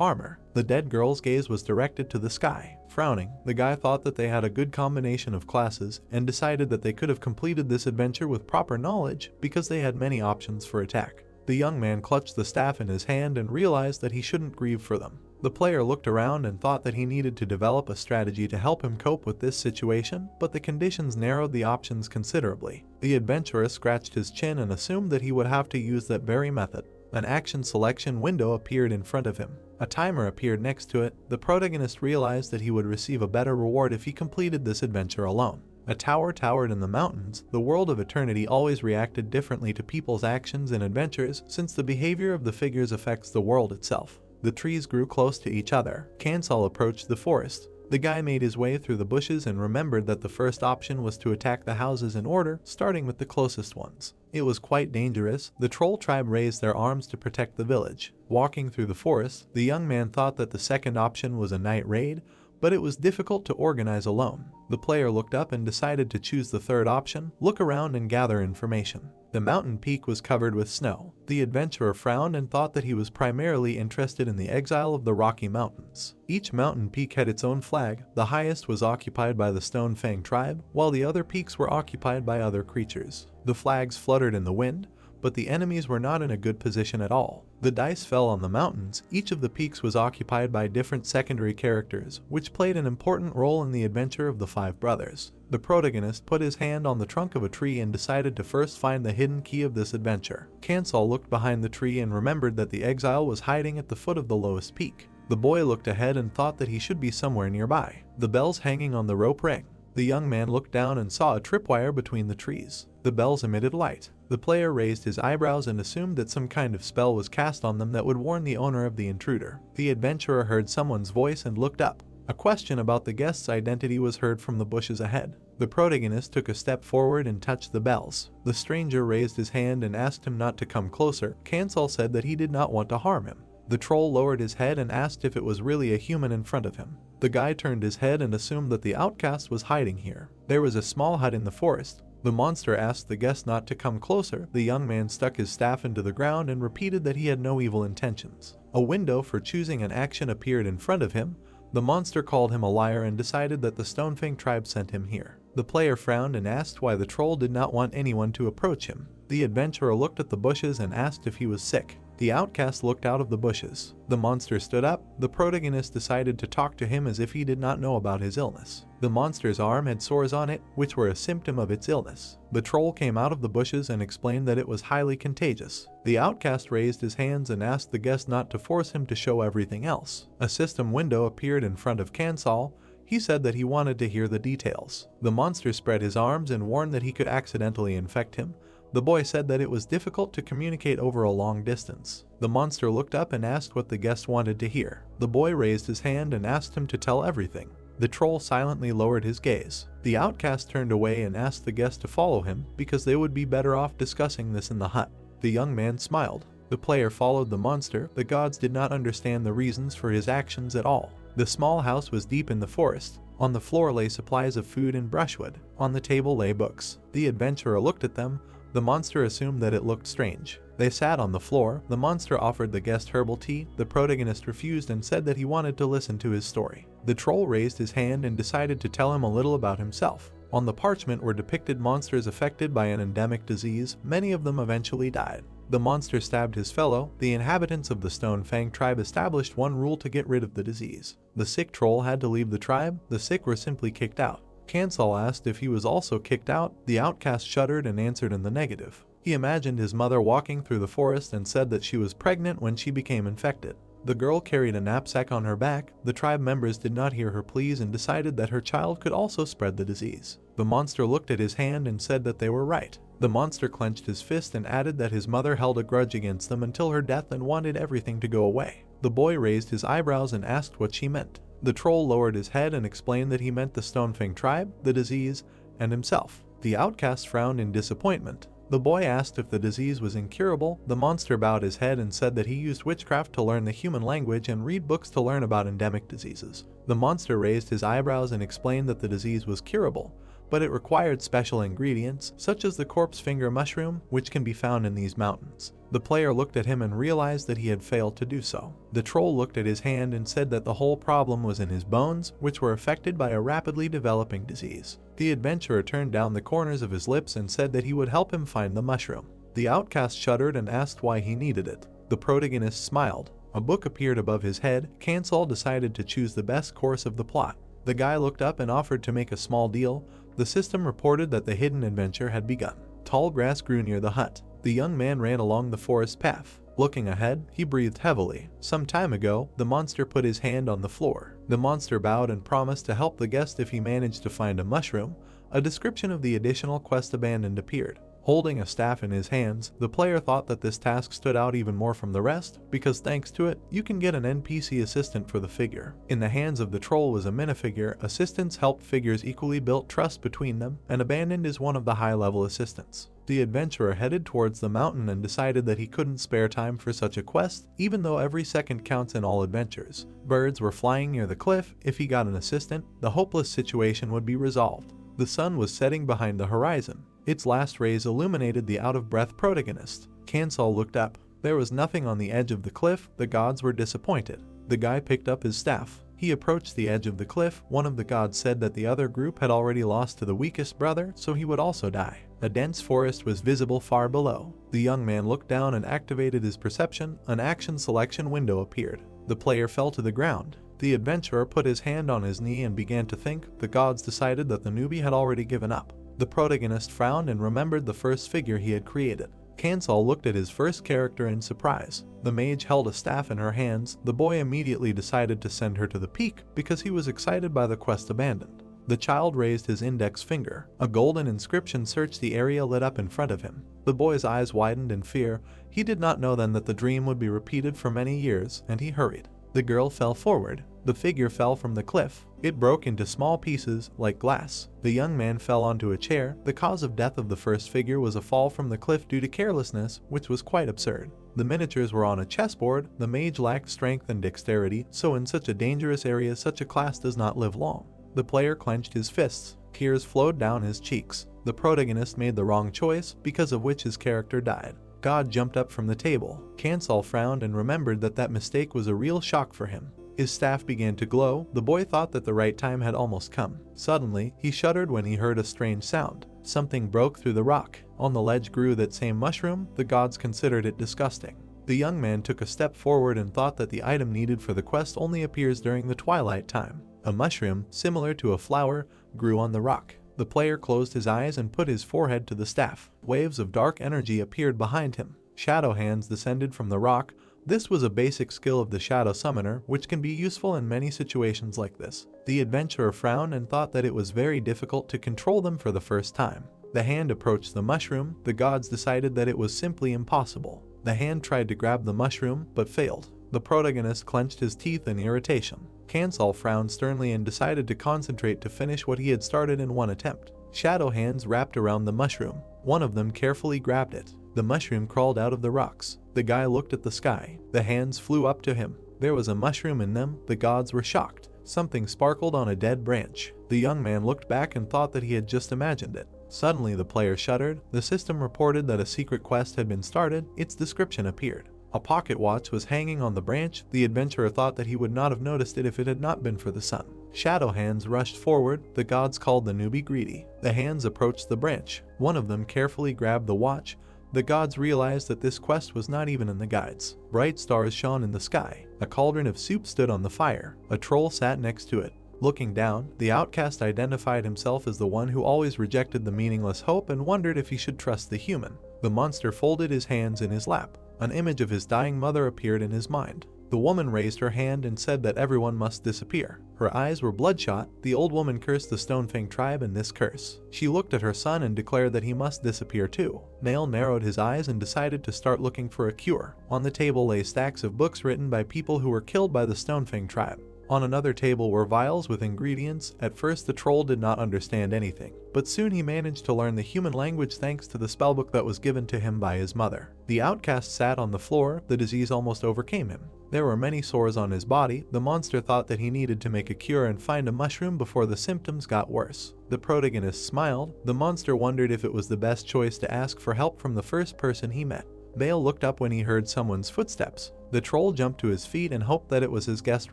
armor. The dead girl's gaze was directed to the sky. Frowning, the guy thought that they had a good combination of classes and decided that they could have completed this adventure with proper knowledge because they had many options for attack. The young man clutched the staff in his hand and realized that he shouldn't grieve for them. The player looked around and thought that he needed to develop a strategy to help him cope with this situation, but the conditions narrowed the options considerably. The adventurer scratched his chin and assumed that he would have to use that very method. An action selection window appeared in front of him. A timer appeared next to it. The protagonist realized that he would receive a better reward if he completed this adventure alone. A tower towered in the mountains. The world of eternity always reacted differently to people's actions and adventures since the behavior of the figures affects the world itself. The trees grew close to each other. Kansal approached the forest. The guy made his way through the bushes and remembered that the first option was to attack the houses in order, starting with the closest ones. It was quite dangerous. The troll tribe raised their arms to protect the village. Walking through the forest, the young man thought that the second option was a night raid, but it was difficult to organize alone. The player looked up and decided to choose the third option, look around and gather information. The mountain peak was covered with snow. The adventurer frowned and thought that he was primarily interested in the exile of the Rocky Mountains. Each mountain peak had its own flag. The highest was occupied by the Stone Fang tribe, while the other peaks were occupied by other creatures. The flags fluttered in the wind, but the enemies were not in a good position at all. The dice fell on the mountains. Each of the peaks was occupied by different secondary characters, which played an important role in the adventure of the five brothers. The protagonist put his hand on the trunk of a tree and decided to first find the hidden key of this adventure. Kansal looked behind the tree and remembered that the exile was hiding at the foot of the lowest peak. The boy looked ahead and thought that he should be somewhere nearby. The bells hanging on the rope rang. The young man looked down and saw a tripwire between the trees. The bells emitted light. The player raised his eyebrows and assumed that some kind of spell was cast on them that would warn the owner of the intruder. The adventurer heard someone's voice and looked up. A question about the guest's identity was heard from the bushes ahead. The protagonist took a step forward and touched the bells. The stranger raised his hand and asked him not to come closer. Kansal said that he did not want to harm him. The troll lowered his head and asked if it was really a human in front of him. The guy turned his head and assumed that the outcast was hiding here. There was a small hut in the forest. The monster asked the guest not to come closer. The young man stuck his staff into the ground and repeated that he had no evil intentions. A window for choosing an action appeared in front of him. The monster called him a liar and decided that the Stonefang tribe sent him here. The player frowned and asked why the troll did not want anyone to approach him. The adventurer looked at the bushes and asked if he was sick. The outcast looked out of the bushes. The monster stood up. The protagonist decided to talk to him as if he did not know about his illness. The monster's arm had sores on it, which were a symptom of its illness. The troll came out of the bushes and explained that it was highly contagious. The outcast raised his hands and asked the guest not to force him to show everything else. A system window appeared in front of Kansal. He said that he wanted to hear the details. The monster spread his arms and warned that he could accidentally infect him. The boy said that it was difficult to communicate over a long distance. The monster looked up and asked what the guest wanted to hear. The boy raised his hand and asked him to tell everything. The troll silently lowered his gaze. The outcast turned away and asked the guest to follow him because they would be better off discussing this in the hut. The young man smiled. The player followed the monster. The gods did not understand the reasons for his actions at all. The small house was deep in the forest. On the floor lay supplies of food and brushwood. On the table lay books. The adventurer looked at them. The monster assumed that it looked strange. They sat on the floor. The monster offered the guest herbal tea. The protagonist refused and said that he wanted to listen to his story. The troll raised his hand and decided to tell him a little about himself. On the parchment were depicted monsters affected by an endemic disease. Many of them eventually died. The monster stabbed his fellow. The inhabitants of the Stone Fang tribe established one rule to get rid of the disease. The sick troll had to leave the tribe. The sick were simply kicked out. Kansal asked if he was also kicked out. The outcast shuddered and answered in the negative. He imagined his mother walking through the forest and said that she was pregnant when she became infected. The girl carried a knapsack on her back. The tribe members did not hear her pleas and decided that her child could also spread the disease. The monster looked at his hand and said that they were right. The monster clenched his fist and added that his mother held a grudge against them until her death and wanted everything to go away. The boy raised his eyebrows and asked what she meant. The troll lowered his head and explained that he meant the Stonefang tribe, the disease, and himself. The outcast frowned in disappointment. The boy asked if the disease was incurable. The monster bowed his head and said that he used witchcraft to learn the human language and read books to learn about endemic diseases. The monster raised his eyebrows and explained that the disease was curable, but it required special ingredients, such as the corpse finger mushroom, which can be found in these mountains. The player looked at him and realized that he had failed to do so. The troll looked at his hand and said that the whole problem was in his bones, which were affected by a rapidly developing disease. The adventurer turned down the corners of his lips and said that he would help him find the mushroom. The outcast shuddered and asked why he needed it. The protagonist smiled. A book appeared above his head. Cancel decided to choose the best course of the plot. The guy looked up and offered to make a small deal. The system reported that the hidden adventure had begun. Tall grass grew near the hut. The young man ran along the forest path. Looking ahead, he breathed heavily. Some time ago, the monster put his hand on the floor. The monster bowed and promised to help the guest if he managed to find a mushroom. A description of the additional quest abandoned appeared. Holding a staff in his hands, the player thought that this task stood out even more from the rest, because thanks to it, you can get an NPC assistant for the figure. In the hands of the troll was a minifigure. Assistants helped figures equally built trust between them, and abandoned is one of the high-level assistants. The adventurer headed towards the mountain and decided that he couldn't spare time for such a quest, even though every second counts in all adventures. Birds were flying near the cliff. If he got an assistant, the hopeless situation would be resolved. The sun was setting behind the horizon. Its last rays illuminated the out-of-breath protagonist. Cancel looked up. There was nothing on the edge of the cliff. The gods were disappointed. The guy picked up his staff. He approached the edge of the cliff. One of the gods said that the other group had already lost to the weakest brother, so he would also die. A dense forest was visible far below. The young man looked down and activated his perception. An action selection window appeared. The player fell to the ground. The adventurer put his hand on his knee and began to think. The gods decided that the newbie had already given up. The protagonist frowned and remembered the first figure he had created. Cancel looked at his first character in surprise. The mage held a staff in her hands. The boy immediately decided to send her to the peak because he was excited by the quest abandoned. The child raised his index finger. A golden inscription searched the area lit up in front of him. The boy's eyes widened in fear. He did not know then that the dream would be repeated for many years, and he hurried. The girl fell forward. The figure fell from the cliff. It broke into small pieces, like glass. The young man fell onto a chair. The cause of death of the first figure was a fall from the cliff due to carelessness, which was quite absurd. The miniatures were on a chessboard. The mage lacked strength and dexterity, so in such a dangerous area such a class does not live long. The player clenched his fists. Tears flowed down his cheeks. The protagonist made the wrong choice, because of which his character died. God jumped up from the table. Cancel frowned and remembered that mistake was a real shock for him. His staff began to glow. The boy thought that the right time had almost come. Suddenly, he shuddered when he heard a strange sound. Something broke through the rock. On the ledge grew that same mushroom. The gods considered it disgusting. The young man took a step forward and thought that the item needed for the quest only appears during the twilight time. A mushroom, similar to a flower, grew on the rock. The player closed his eyes and put his forehead to the staff. Waves of dark energy appeared behind him. Shadow hands descended from the rock. This was a basic skill of the Shadow Summoner, which can be useful in many situations like this. The adventurer frowned and thought that it was very difficult to control them for the first time. The hand approached the mushroom. The gods decided that it was simply impossible. The hand tried to grab the mushroom, but failed. The protagonist clenched his teeth in irritation. Cancel frowned sternly and decided to concentrate to finish what he had started in one attempt. Shadow hands wrapped around the mushroom. One of them carefully grabbed it. The mushroom crawled out of the rocks. The guy looked at the sky. The hands flew up to him. There was a mushroom in them. The gods were shocked. Something sparkled on a dead branch. The young man looked back and thought that he had just imagined it. Suddenly the player shuddered. The system reported that a secret quest had been started. Its description appeared. A pocket watch was hanging on the branch. The adventurer thought that he would not have noticed it if it had not been for the sun. Shadow hands rushed forward. The gods called the newbie greedy. The hands approached the branch. One of them carefully grabbed the watch. The gods realized that this quest was not even in the guides. Bright stars shone in the sky. A cauldron of soup stood on the fire. A troll sat next to it. Looking down, the outcast identified himself as the one who always rejected the meaningless hope and wondered if he should trust the human. The monster folded his hands in his lap. An image of his dying mother appeared in his mind. The woman raised her hand and said that everyone must disappear. Her eyes were bloodshot. The old woman cursed the Stonefang tribe in this curse. She looked at her son and declared that he must disappear too. Nail narrowed his eyes and decided to start looking for a cure. On the table lay stacks of books written by people who were killed by the Stonefang tribe. On another table were vials with ingredients. At first the troll did not understand anything, but soon he managed to learn the human language thanks to the spellbook that was given to him by his mother. The outcast sat on the floor. The disease almost overcame him. There were many sores on his body. The monster thought that he needed to make a cure and find a mushroom before the symptoms got worse. The protagonist smiled. The monster wondered if it was the best choice to ask for help from the first person he met. Bale looked up when he heard someone's footsteps. The troll jumped to his feet and hoped that it was his guest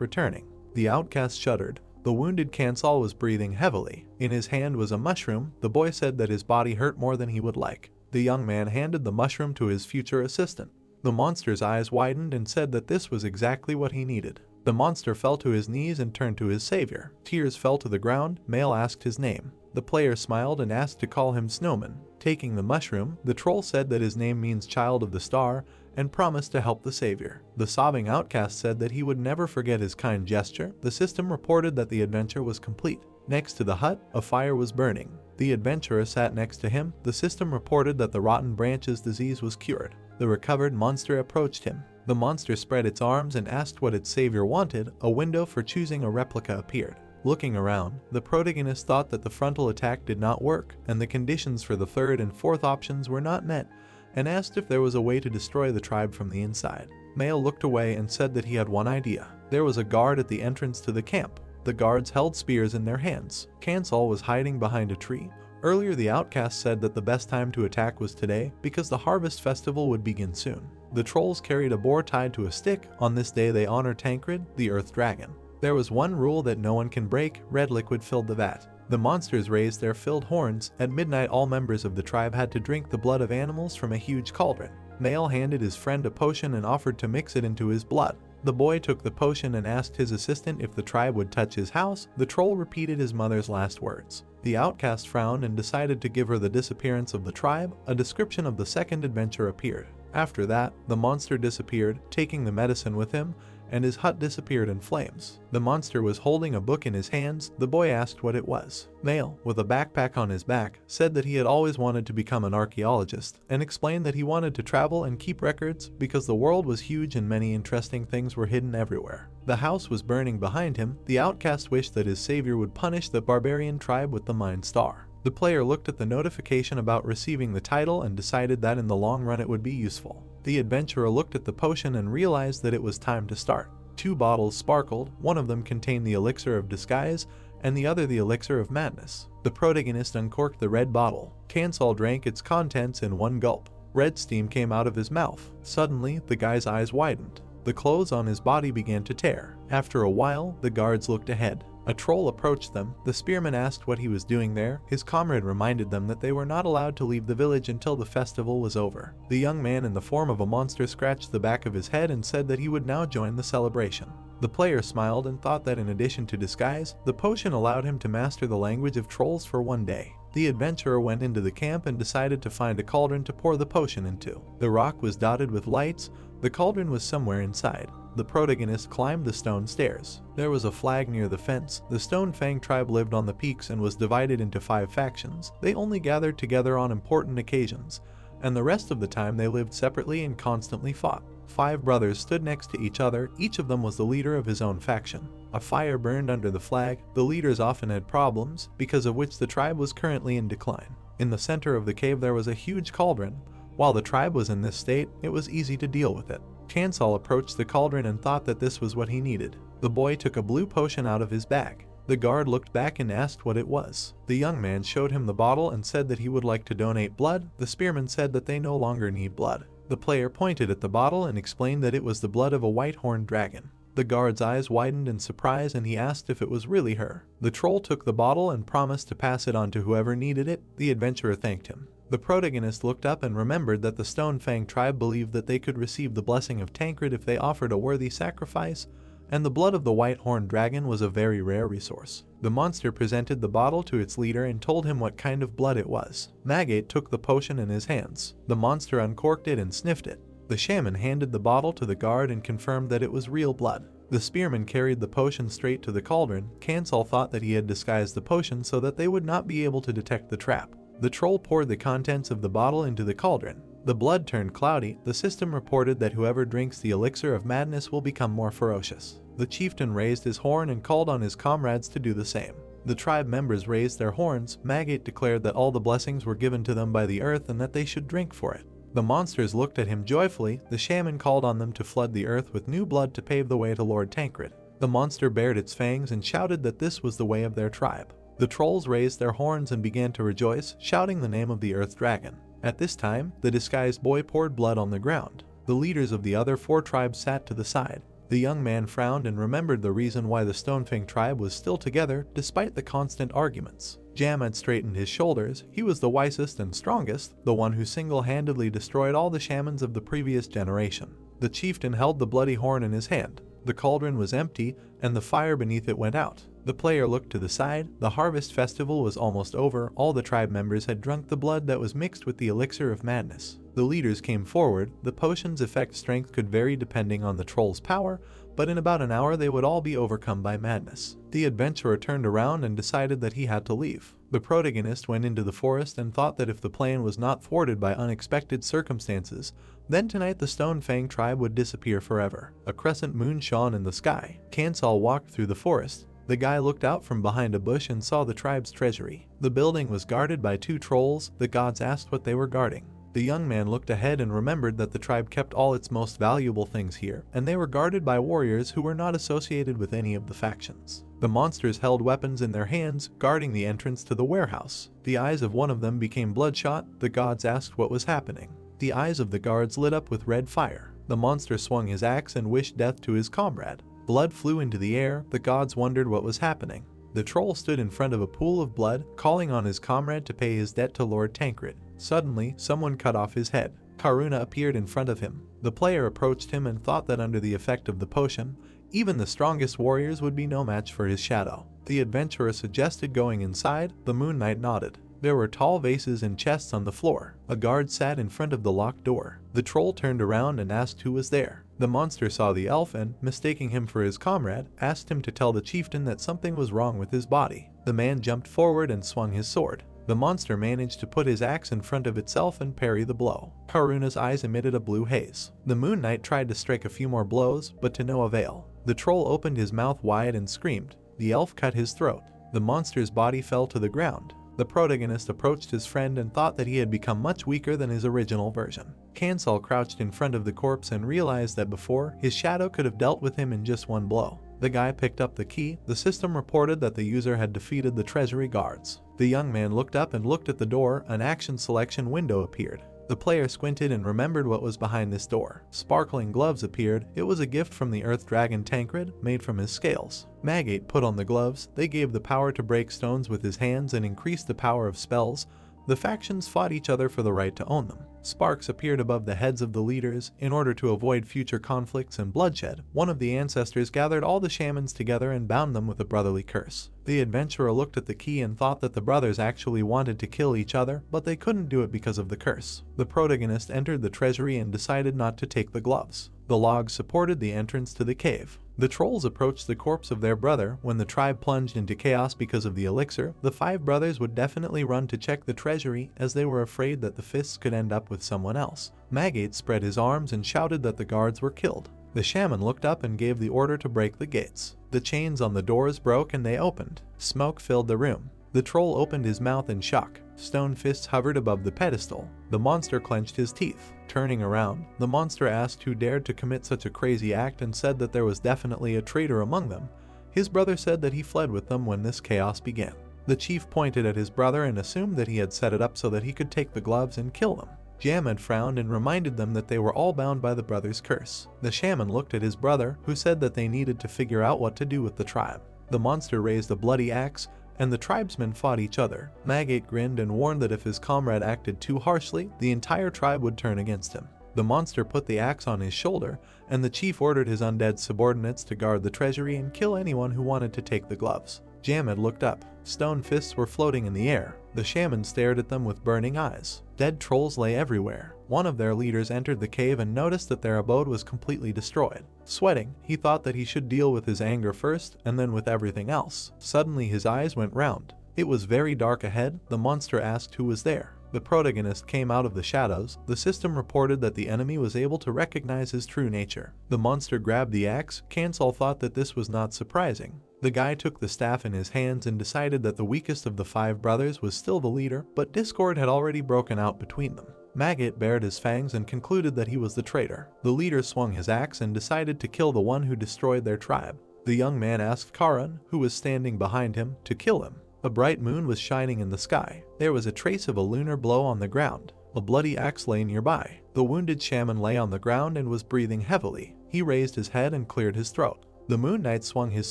returning. The outcast shuddered. The wounded Kansal was breathing heavily. In his hand was a mushroom. The boy said that his body hurt more than he would like. The young man handed the mushroom to his future assistant. The monster's eyes widened and said that this was exactly what he needed. The monster fell to his knees and turned to his savior. Tears fell to the ground. Male asked his name. The player smiled and asked to call him Snowman. Taking the mushroom, the troll said that his name means Child of the Star and promised to help the savior. The sobbing outcast said that he would never forget his kind gesture. The system reported that the adventure was complete. Next to the hut, a fire was burning. The adventurer sat next to him. The system reported that the rotten branch's disease was cured. The recovered monster approached him. The monster spread its arms and asked what its savior wanted. A window for choosing a replica appeared. Looking around, the protagonist thought that the frontal attack did not work, and the conditions for the third and fourth options were not met, and asked if there was a way to destroy the tribe from the inside. Male looked away and said that he had one idea. There was a guard at the entrance to the camp. The guards held spears in their hands. Kansal was hiding behind a tree. Earlier, the outcast said that the best time to attack was today because the harvest festival would begin soon. The trolls carried a boar tied to a stick. On this day they honor Tancred, the earth dragon. There was one rule that no one can break. Red liquid filled the vat. The monsters raised their filled horns. At midnight, all members of the tribe had to drink the blood of animals from a huge cauldron. Male handed his friend a potion and offered to mix it into his blood. The boy took the potion and asked his assistant if the tribe would touch his house. The troll repeated his mother's last words. The outcast frowned and decided to give her the disappearance of the tribe. A description of the second adventure appeared. After that, the monster disappeared, taking the medicine with him, and his hut disappeared in flames. The monster was holding a book in his hands. The boy asked what it was. Male, with a backpack on his back, said that he had always wanted to become an archaeologist, and explained that he wanted to travel and keep records because the world was huge and many interesting things were hidden everywhere. The house was burning behind him. The outcast wished that his savior would punish the barbarian tribe with the Mind Star. The player looked at the notification about receiving the title and decided that in the long run it would be useful. The adventurer looked at the potion and realized that it was time to start. 2 bottles sparkled. One of them contained the elixir of disguise and the other the elixir of madness. The protagonist uncorked the red bottle. Kansal drank its contents in one gulp. Red steam came out of his mouth. Suddenly, the guy's eyes widened. The clothes on his body began to tear. After a while, the guards looked ahead. A troll approached them. The spearman asked what he was doing there. His comrade reminded them that they were not allowed to leave the village until the festival was over. The young man in the form of a monster scratched the back of his head and said that he would now join the celebration. The player smiled and thought that in addition to disguise, the potion allowed him to master the language of trolls for one day. The adventurer went into the camp and decided to find a cauldron to pour the potion into. The rock was dotted with lights. The cauldron was somewhere inside. The protagonist climbed the stone stairs. There was a flag near the fence. The Stone Fang tribe lived on the peaks and was divided into 5 factions. They only gathered together on important occasions, and the rest of the time they lived separately and constantly fought. 5 brothers stood next to each other. Each of them was the leader of his own faction. A fire burned under the flag. The leaders often had problems, because of which the tribe was currently in decline. In the center of the cave there was a huge cauldron. While the tribe was in this state, it was easy to deal with it. Kansal approached the cauldron and thought that this was what he needed. The boy took a blue potion out of his bag. The guard looked back and asked what it was. The young man showed him the bottle and said that he would like to donate blood. The spearman said that they no longer need blood. The player pointed at the bottle and explained that it was the blood of a white-horned dragon. The guard's eyes widened in surprise and he asked if it was really her. The troll took the bottle and promised to pass it on to whoever needed it. The adventurer thanked him. The protagonist looked up and remembered that the Stone Fang tribe believed that they could receive the blessing of Tancred if they offered a worthy sacrifice, and the blood of the white-horned dragon was a very rare resource. The monster presented the bottle to its leader and told him what kind of blood it was. Magate took the potion in his hands. The monster uncorked it and sniffed it. The shaman handed the bottle to the guard and confirmed that it was real blood. The spearman carried the potion straight to the cauldron. Kansal thought that he had disguised the potion so that they would not be able to detect the trap. The troll poured the contents of the bottle into the cauldron. The blood turned cloudy. The system reported that whoever drinks the elixir of madness will become more ferocious. The chieftain raised his horn and called on his comrades to do the same. The tribe members raised their horns. Magate declared that all the blessings were given to them by the earth and that they should drink for it. The monsters looked at him joyfully. The shaman called on them to flood the earth with new blood to pave the way to Lord Tancred. The monster bared its fangs and shouted that this was the way of their tribe. The trolls raised their horns and began to rejoice, shouting the name of the earth dragon. At this time, the disguised boy poured blood on the ground. The leaders of the other 4 tribes sat to the side. The young man frowned and remembered the reason why the Stonefang tribe was still together despite the constant arguments. Jam had straightened his shoulders. He was the wisest and strongest, the one who single-handedly destroyed all the shamans of the previous generation. The chieftain held the bloody horn in his hand. The cauldron was empty, and the fire beneath it went out. The player looked to the side. The harvest festival was almost over. All the tribe members had drunk the blood that was mixed with the elixir of madness. The leaders came forward. The potion's effect strength could vary depending on the troll's power, but in about an hour they would all be overcome by madness. The adventurer turned around and decided that he had to leave. The protagonist went into the forest and thought that if the plan was not thwarted by unexpected circumstances, then tonight the Stonefang tribe would disappear forever. A crescent moon shone in the sky. Kansal walked through the forest. The guy looked out from behind a bush and saw the tribe's treasury. The building was guarded by 2 trolls. The gods asked what they were guarding. The young man looked ahead and remembered that the tribe kept all its most valuable things here, and they were guarded by warriors who were not associated with any of the factions. The monsters held weapons in their hands, guarding the entrance to the warehouse. The eyes of one of them became bloodshot. The gods asked what was happening. The eyes of the guards lit up with red fire. The monster swung his axe and wished death to his comrade. Blood flew into the air. The gods wondered what was happening. The troll stood in front of a pool of blood, calling on his comrade to pay his debt to Lord Tancred. Suddenly, someone cut off his head. Karuna appeared in front of him. The player approached him and thought that under the effect of the potion, even the strongest warriors would be no match for his shadow. The adventurer suggested going inside. The Moon Knight nodded. There were tall vases and chests on the floor. A guard sat in front of the locked door. The troll turned around and asked who was there. The monster saw the elf and, mistaking him for his comrade, asked him to tell the chieftain that something was wrong with his body. The man jumped forward and swung his sword. The monster managed to put his axe in front of itself and parry the blow. Karuna's eyes emitted a blue haze. The Moon Knight tried to strike a few more blows, but to no avail. The troll opened his mouth wide and screamed. The elf cut his throat. The monster's body fell to the ground. The protagonist approached his friend and thought that he had become much weaker than his original version. Kansal crouched in front of the corpse and realized that before, his shadow could have dealt with him in just one blow. The guy picked up the key. The system reported that the user had defeated the treasury guards. The young man looked up and looked at the door. An action selection window appeared. The player squinted and remembered what was behind this door. Sparkling gloves appeared. It was a gift from the earth dragon Tancred, made from his scales. Magate put on the gloves. They gave the power to break stones with his hands and increased the power of spells. The factions fought each other for the right to own them. Sparks appeared above the heads of the leaders. In order to avoid future conflicts and bloodshed, one of the ancestors gathered all the shamans together and bound them with a brotherly curse. The adventurer looked at the key and thought that the brothers actually wanted to kill each other, but they couldn't do it because of the curse. The protagonist entered the treasury and decided not to take the gloves. The logs supported the entrance to the cave. The trolls approached the corpse of their brother. When the tribe plunged into chaos because of the elixir, the 5 brothers would definitely run to check the treasury, as they were afraid that the fists could end up with someone else. Magate spread his arms and shouted that the guards were killed. The shaman looked up and gave the order to break the gates. The chains on the doors broke and they opened. Smoke filled the room. The troll opened his mouth in shock. Stone fists hovered above the pedestal. The monster clenched his teeth. Turning around, the monster asked who dared to commit such a crazy act and said that there was definitely a traitor among them. His brother said that he fled with them when this chaos began. The chief pointed at his brother and assumed that he had set it up so that he could take the gloves and kill them. Jamad frowned and reminded them that they were all bound by the brother's curse. The shaman looked at his brother, who said that they needed to figure out what to do with the tribe. The monster raised a bloody axe, and the tribesmen fought each other. Magate grinned and warned that if his comrade acted too harshly, the entire tribe would turn against him. The monster put the axe on his shoulder, and the chief ordered his undead subordinates to guard the treasury and kill anyone who wanted to take the gloves. Jamad looked up. Stone fists were floating in the air. The shaman stared at them with burning eyes. Dead trolls lay everywhere. One of their leaders entered the cave and noticed that their abode was completely destroyed. Sweating, he thought that he should deal with his anger first and then with everything else. Suddenly his eyes went round. It was very dark ahead. The monster asked who was there. The protagonist came out of the shadows. The system reported that the enemy was able to recognize his true nature. The monster grabbed the axe. Cancel thought that this was not surprising. The guy took the staff in his hands and decided that the weakest of the 5 brothers was still the leader, but discord had already broken out between them. Maggot bared his fangs and concluded that he was the traitor. The leader swung his axe and decided to kill the one who destroyed their tribe. The young man asked Karan, who was standing behind him, to kill him. A bright moon was shining in the sky. There was a trace of a lunar blow on the ground. A bloody axe lay nearby. The wounded shaman lay on the ground and was breathing heavily. He raised his head and cleared his throat. The Moon Knight swung his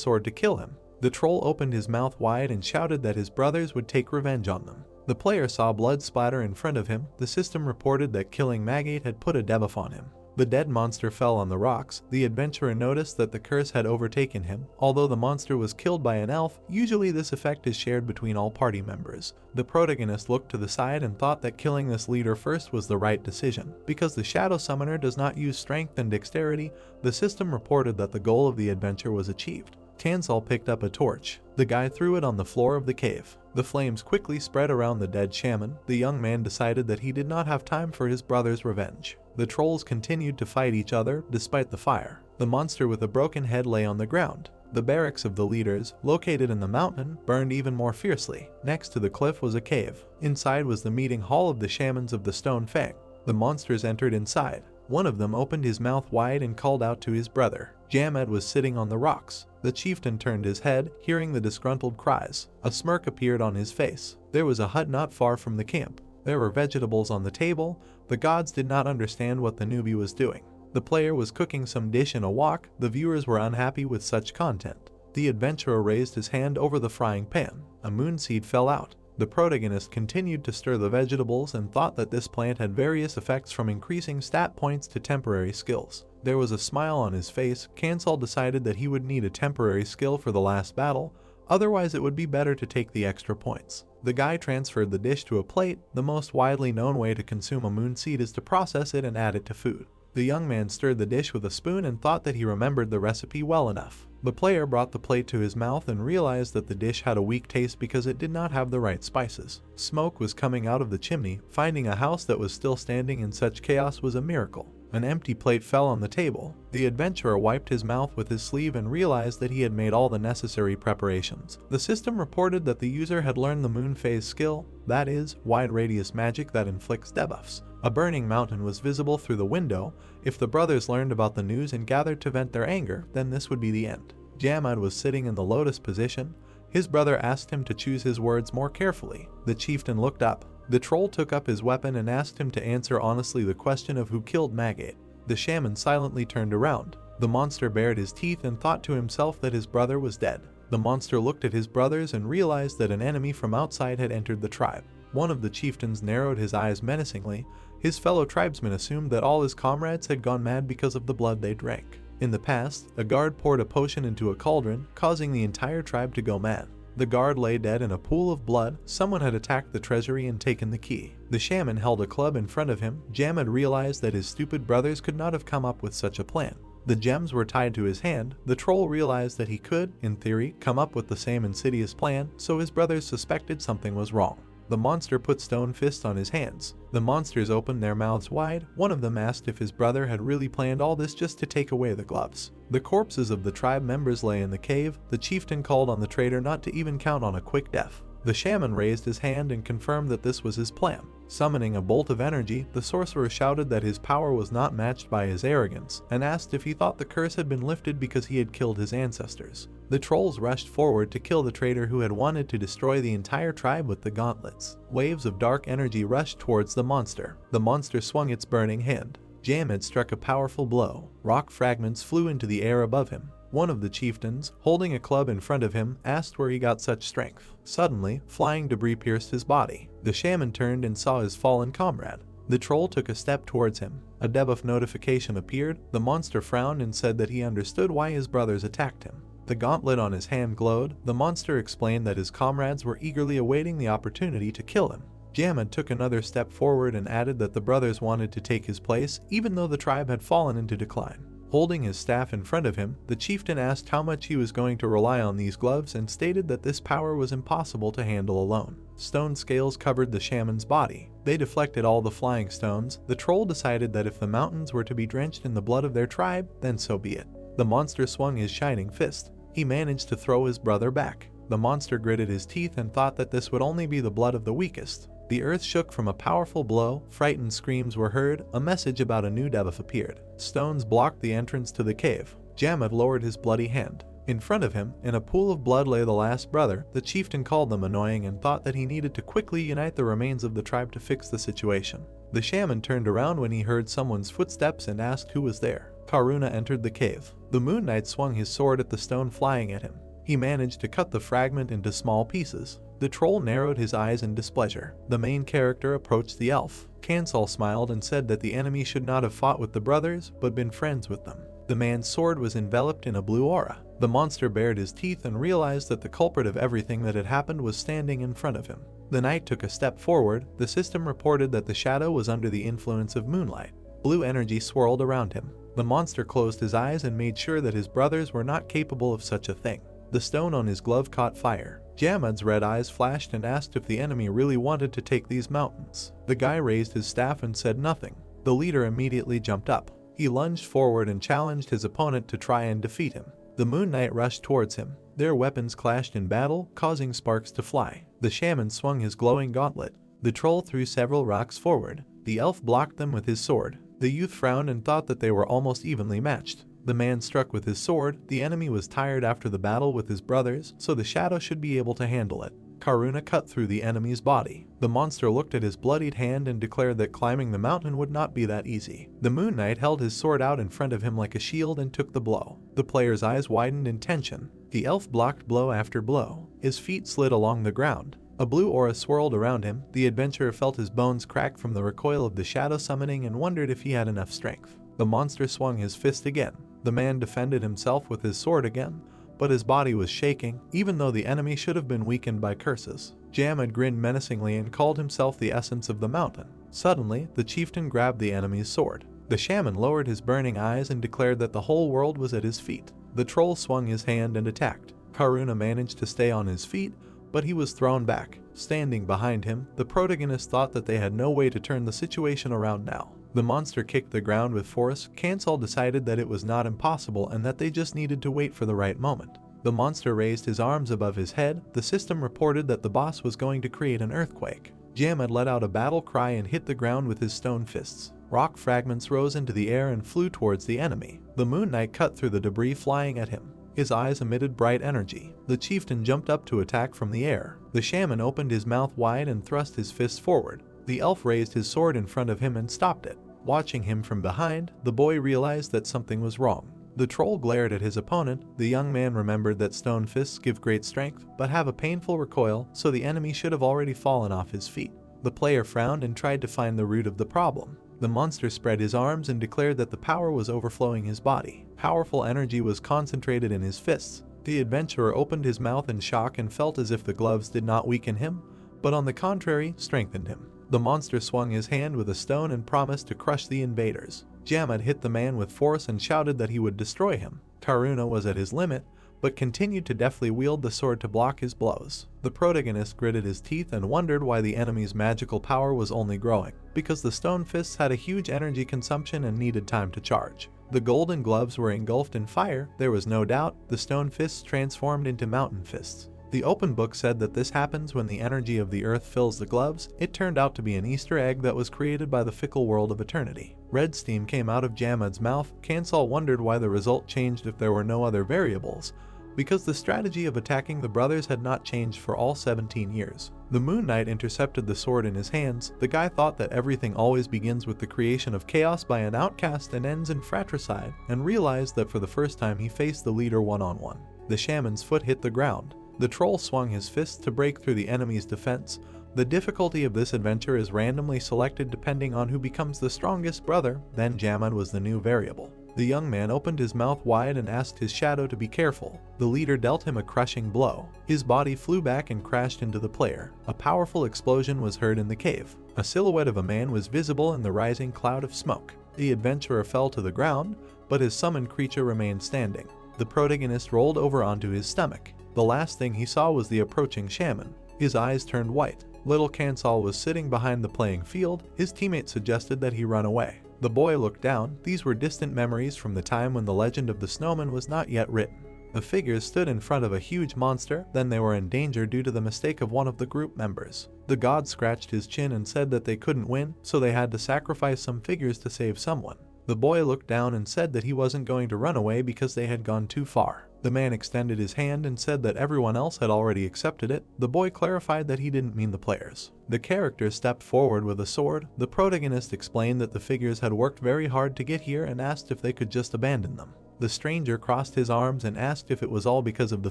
sword to kill him. The troll opened his mouth wide and shouted that his brothers would take revenge on them. The player saw blood splatter in front of him. The system reported that killing Maggot had put a debuff on him. The dead monster fell on the rocks. The adventurer noticed that the curse had overtaken him. Although the monster was killed by an elf, usually this effect is shared between all party members. The protagonist looked to the side and thought that killing this leader first was the right decision. Because the shadow summoner does not use strength and dexterity, the system reported that the goal of the adventure was achieved. Tansal picked up a torch. The guy threw it on the floor of the cave. The flames quickly spread around the dead shaman. The young man decided that he did not have time for his brother's revenge. The trolls continued to fight each other despite the fire. The monster with a broken head lay on the ground. The barracks of the leaders, located in the mountain, burned even more fiercely. Next to the cliff was a cave. Inside was the meeting hall of the shamans of the Stone Fang. The monsters entered inside. One of them opened his mouth wide and called out to his brother. Jamed was sitting on the rocks. The chieftain turned his head, hearing the disgruntled cries. A smirk appeared on his face. There was a hut not far from the camp. There were vegetables on the table. The gods did not understand what the newbie was doing. The player was cooking some dish in a wok. The viewers were unhappy with such content. The adventurer raised his hand over the frying pan. A moon seed fell out. The protagonist continued to stir the vegetables and thought that this plant had various effects from increasing stat points to temporary skills. There was a smile on his face. Cansal decided that he would need a temporary skill for the last battle, otherwise it would be better to take the extra points. The guy transferred the dish to a plate. The most widely known way to consume a moon seed is to process it and add it to food. The young man stirred the dish with a spoon and thought that he remembered the recipe well enough. The player brought the plate to his mouth and realized that the dish had a weak taste because it did not have the right spices. Smoke was coming out of the chimney. Finding a house that was still standing in such chaos was a miracle. An empty plate fell on the table. The adventurer wiped his mouth with his sleeve and realized that he had made all the necessary preparations. The system reported that the user had learned the moon phase skill, that is, wide radius magic that inflicts debuffs. A burning mountain was visible through the window. If the brothers learned about the news and gathered to vent their anger, then this would be the end. Jamad was sitting in the lotus position. His brother asked him to choose his words more carefully. The chieftain looked up. The troll took up his weapon and asked him to answer honestly the question of who killed Maggot. The shaman silently turned around. The monster bared his teeth and thought to himself that his brother was dead. The monster looked at his brothers and realized that an enemy from outside had entered the tribe. One of the chieftains narrowed his eyes menacingly. His fellow tribesmen assumed that all his comrades had gone mad because of the blood they drank. In the past, a guard poured a potion into a cauldron, causing the entire tribe to go mad. The guard lay dead in a pool of blood. Someone had attacked the treasury and taken the key. The shaman held a club in front of him. Jamad realized that his stupid brothers could not have come up with such a plan. The gems were tied to his hand. The troll realized that he could, in theory, come up with the same insidious plan, so his brothers suspected something was wrong. The monster put stone fists on his hands. The monsters opened their mouths wide. One of them asked if his brother had really planned all this just to take away the gloves. The corpses of the tribe members lay in the cave. The chieftain called on the traitor not to even count on a quick death. The shaman raised his hand and confirmed that this was his plan. Summoning a bolt of energy, the sorcerer shouted that his power was not matched by his arrogance, and asked if he thought the curse had been lifted because he had killed his ancestors. The trolls rushed forward to kill the traitor who had wanted to destroy the entire tribe with the gauntlets. Waves of dark energy rushed towards the monster. The monster swung its burning hand. Jamad struck a powerful blow. Rock fragments flew into the air above him. One of the chieftains, holding a club in front of him, asked where he got such strength. Suddenly, flying debris pierced his body. The shaman turned and saw his fallen comrade. The troll took a step towards him. A debuff notification appeared. The monster frowned and said that he understood why his brothers attacked him. The gauntlet on his hand glowed. The monster explained that his comrades were eagerly awaiting the opportunity to kill him. Jamad took another step forward and added that the brothers wanted to take his place, even though the tribe had fallen into decline. Holding his staff in front of him, the chieftain asked how much he was going to rely on these gloves and stated that this power was impossible to handle alone. Stone scales covered the shaman's body. They deflected all the flying stones. The troll decided that if the mountains were to be drenched in the blood of their tribe, then so be it. The monster swung his shining fist. He managed to throw his brother back. The monster gritted his teeth and thought that this would only be the blood of the weakest. The earth shook from a powerful blow, frightened screams were heard, a message about a new death appeared. Stones blocked the entrance to the cave. Jamad lowered his bloody hand. In front of him, in a pool of blood lay the last brother. The chieftain called them annoying and thought that he needed to quickly unite the remains of the tribe to fix the situation. The shaman turned around when he heard someone's footsteps and asked who was there. Karuna entered the cave. The Moon Knight swung his sword at the stone flying at him. He managed to cut the fragment into small pieces. The troll narrowed his eyes in displeasure. The main character approached the elf. Kansal smiled and said that the enemy should not have fought with the brothers, but been friends with them. The man's sword was enveloped in a blue aura. The monster bared his teeth and realized that the culprit of everything that had happened was standing in front of him. The knight took a step forward. The system reported that the shadow was under the influence of moonlight. Blue energy swirled around him. The monster closed his eyes and made sure that his brothers were not capable of such a thing. The stone on his glove caught fire. Jamad's red eyes flashed and asked if the enemy really wanted to take these mountains. The guy raised his staff and said nothing. The leader immediately jumped up. He lunged forward and challenged his opponent to try and defeat him. The Moon Knight rushed towards him. Their weapons clashed in battle, causing sparks to fly. The shaman swung his glowing gauntlet. The troll threw several rocks forward. The elf blocked them with his sword. The youth frowned and thought that they were almost evenly matched. The man struck with his sword. The enemy was tired after the battle with his brothers, so the shadow should be able to handle it. Karuna cut through the enemy's body. The monster looked at his bloodied hand and declared that climbing the mountain would not be that easy. The Moon Knight held his sword out in front of him like a shield and took the blow. The player's eyes widened in tension. The elf blocked blow after blow. His feet slid along the ground. A blue aura swirled around him. The adventurer felt his bones crack from the recoil of the shadow summoning and wondered if he had enough strength. The monster swung his fist again. The man defended himself with his sword again, but his body was shaking, even though the enemy should have been weakened by curses. Jamad grinned menacingly and called himself the essence of the mountain. Suddenly, the chieftain grabbed the enemy's sword. The shaman lowered his burning eyes and declared that the whole world was at his feet. The troll swung his hand and attacked. Karuna managed to stay on his feet, but he was thrown back. Standing behind him, the protagonist thought that they had no way to turn the situation around now. The monster kicked the ground with force. Kansal decided that it was not impossible and that they just needed to wait for the right moment. The monster raised his arms above his head. The system reported that the boss was going to create an earthquake. Jamad let out a battle cry and hit the ground with his stone fists. Rock fragments rose into the air and flew towards the enemy. The Moon Knight cut through the debris flying at him. His eyes emitted bright energy. The chieftain jumped up to attack from the air. The shaman opened his mouth wide and thrust his fists forward. The elf raised his sword in front of him and stopped it. Watching him from behind, the boy realized that something was wrong. The troll glared at his opponent. The young man remembered that stone fists give great strength, but have a painful recoil, so the enemy should have already fallen off his feet. The player frowned and tried to find the root of the problem. The monster spread his arms and declared that the power was overflowing his body. Powerful energy was concentrated in his fists. The adventurer opened his mouth in shock and felt as if the gloves did not weaken him, but on the contrary, strengthened him. The monster swung his hand with a stone and promised to crush the invaders. Jamad hit the man with force and shouted that he would destroy him. Karuna was at his limit, but continued to deftly wield the sword to block his blows. The protagonist gritted his teeth and wondered why the enemy's magical power was only growing, because the stone fists had a huge energy consumption and needed time to charge. The golden gloves were engulfed in fire. There was no doubt the stone fists transformed into mountain fists. The open book said that this happens when the energy of the earth fills the gloves. It turned out to be an Easter egg that was created by the fickle world of eternity. Red steam came out of Jamad's mouth. Kansal wondered why the result changed if there were no other variables, because the strategy of attacking the brothers had not changed for all 17 years. The Moon Knight intercepted the sword in his hands. The guy thought that everything always begins with the creation of chaos by an outcast and ends in fratricide, and realized that for the first time he faced the leader one-on-one. The shaman's foot hit the ground. The troll swung his fist to break through the enemy's defense. The difficulty of this adventure is randomly selected depending on who becomes the strongest brother. Then Jamad was the new variable. The young man opened his mouth wide and asked his shadow to be careful. The leader dealt him a crushing blow. His body flew back and crashed into the player. A powerful explosion was heard in the cave. A silhouette of a man was visible in the rising cloud of smoke. The adventurer fell to the ground, but his summoned creature remained standing. The protagonist rolled over onto his stomach. The last thing he saw was the approaching shaman. His eyes turned white. Little Kansal was sitting behind the playing field. His teammate suggested that he run away. The boy looked down. These were distant memories from the time when the legend of the snowman was not yet written. The figures stood in front of a huge monster, then they were in danger due to the mistake of one of the group members. The god scratched his chin and said that they couldn't win, so they had to sacrifice some figures to save someone. The boy looked down and said that he wasn't going to run away because they had gone too far. The man extended his hand and said that everyone else had already accepted it. The boy clarified that he didn't mean the players. The character stepped forward with a sword. The protagonist explained that the figures had worked very hard to get here and asked if they could just abandon them. The stranger crossed his arms and asked if it was all because of the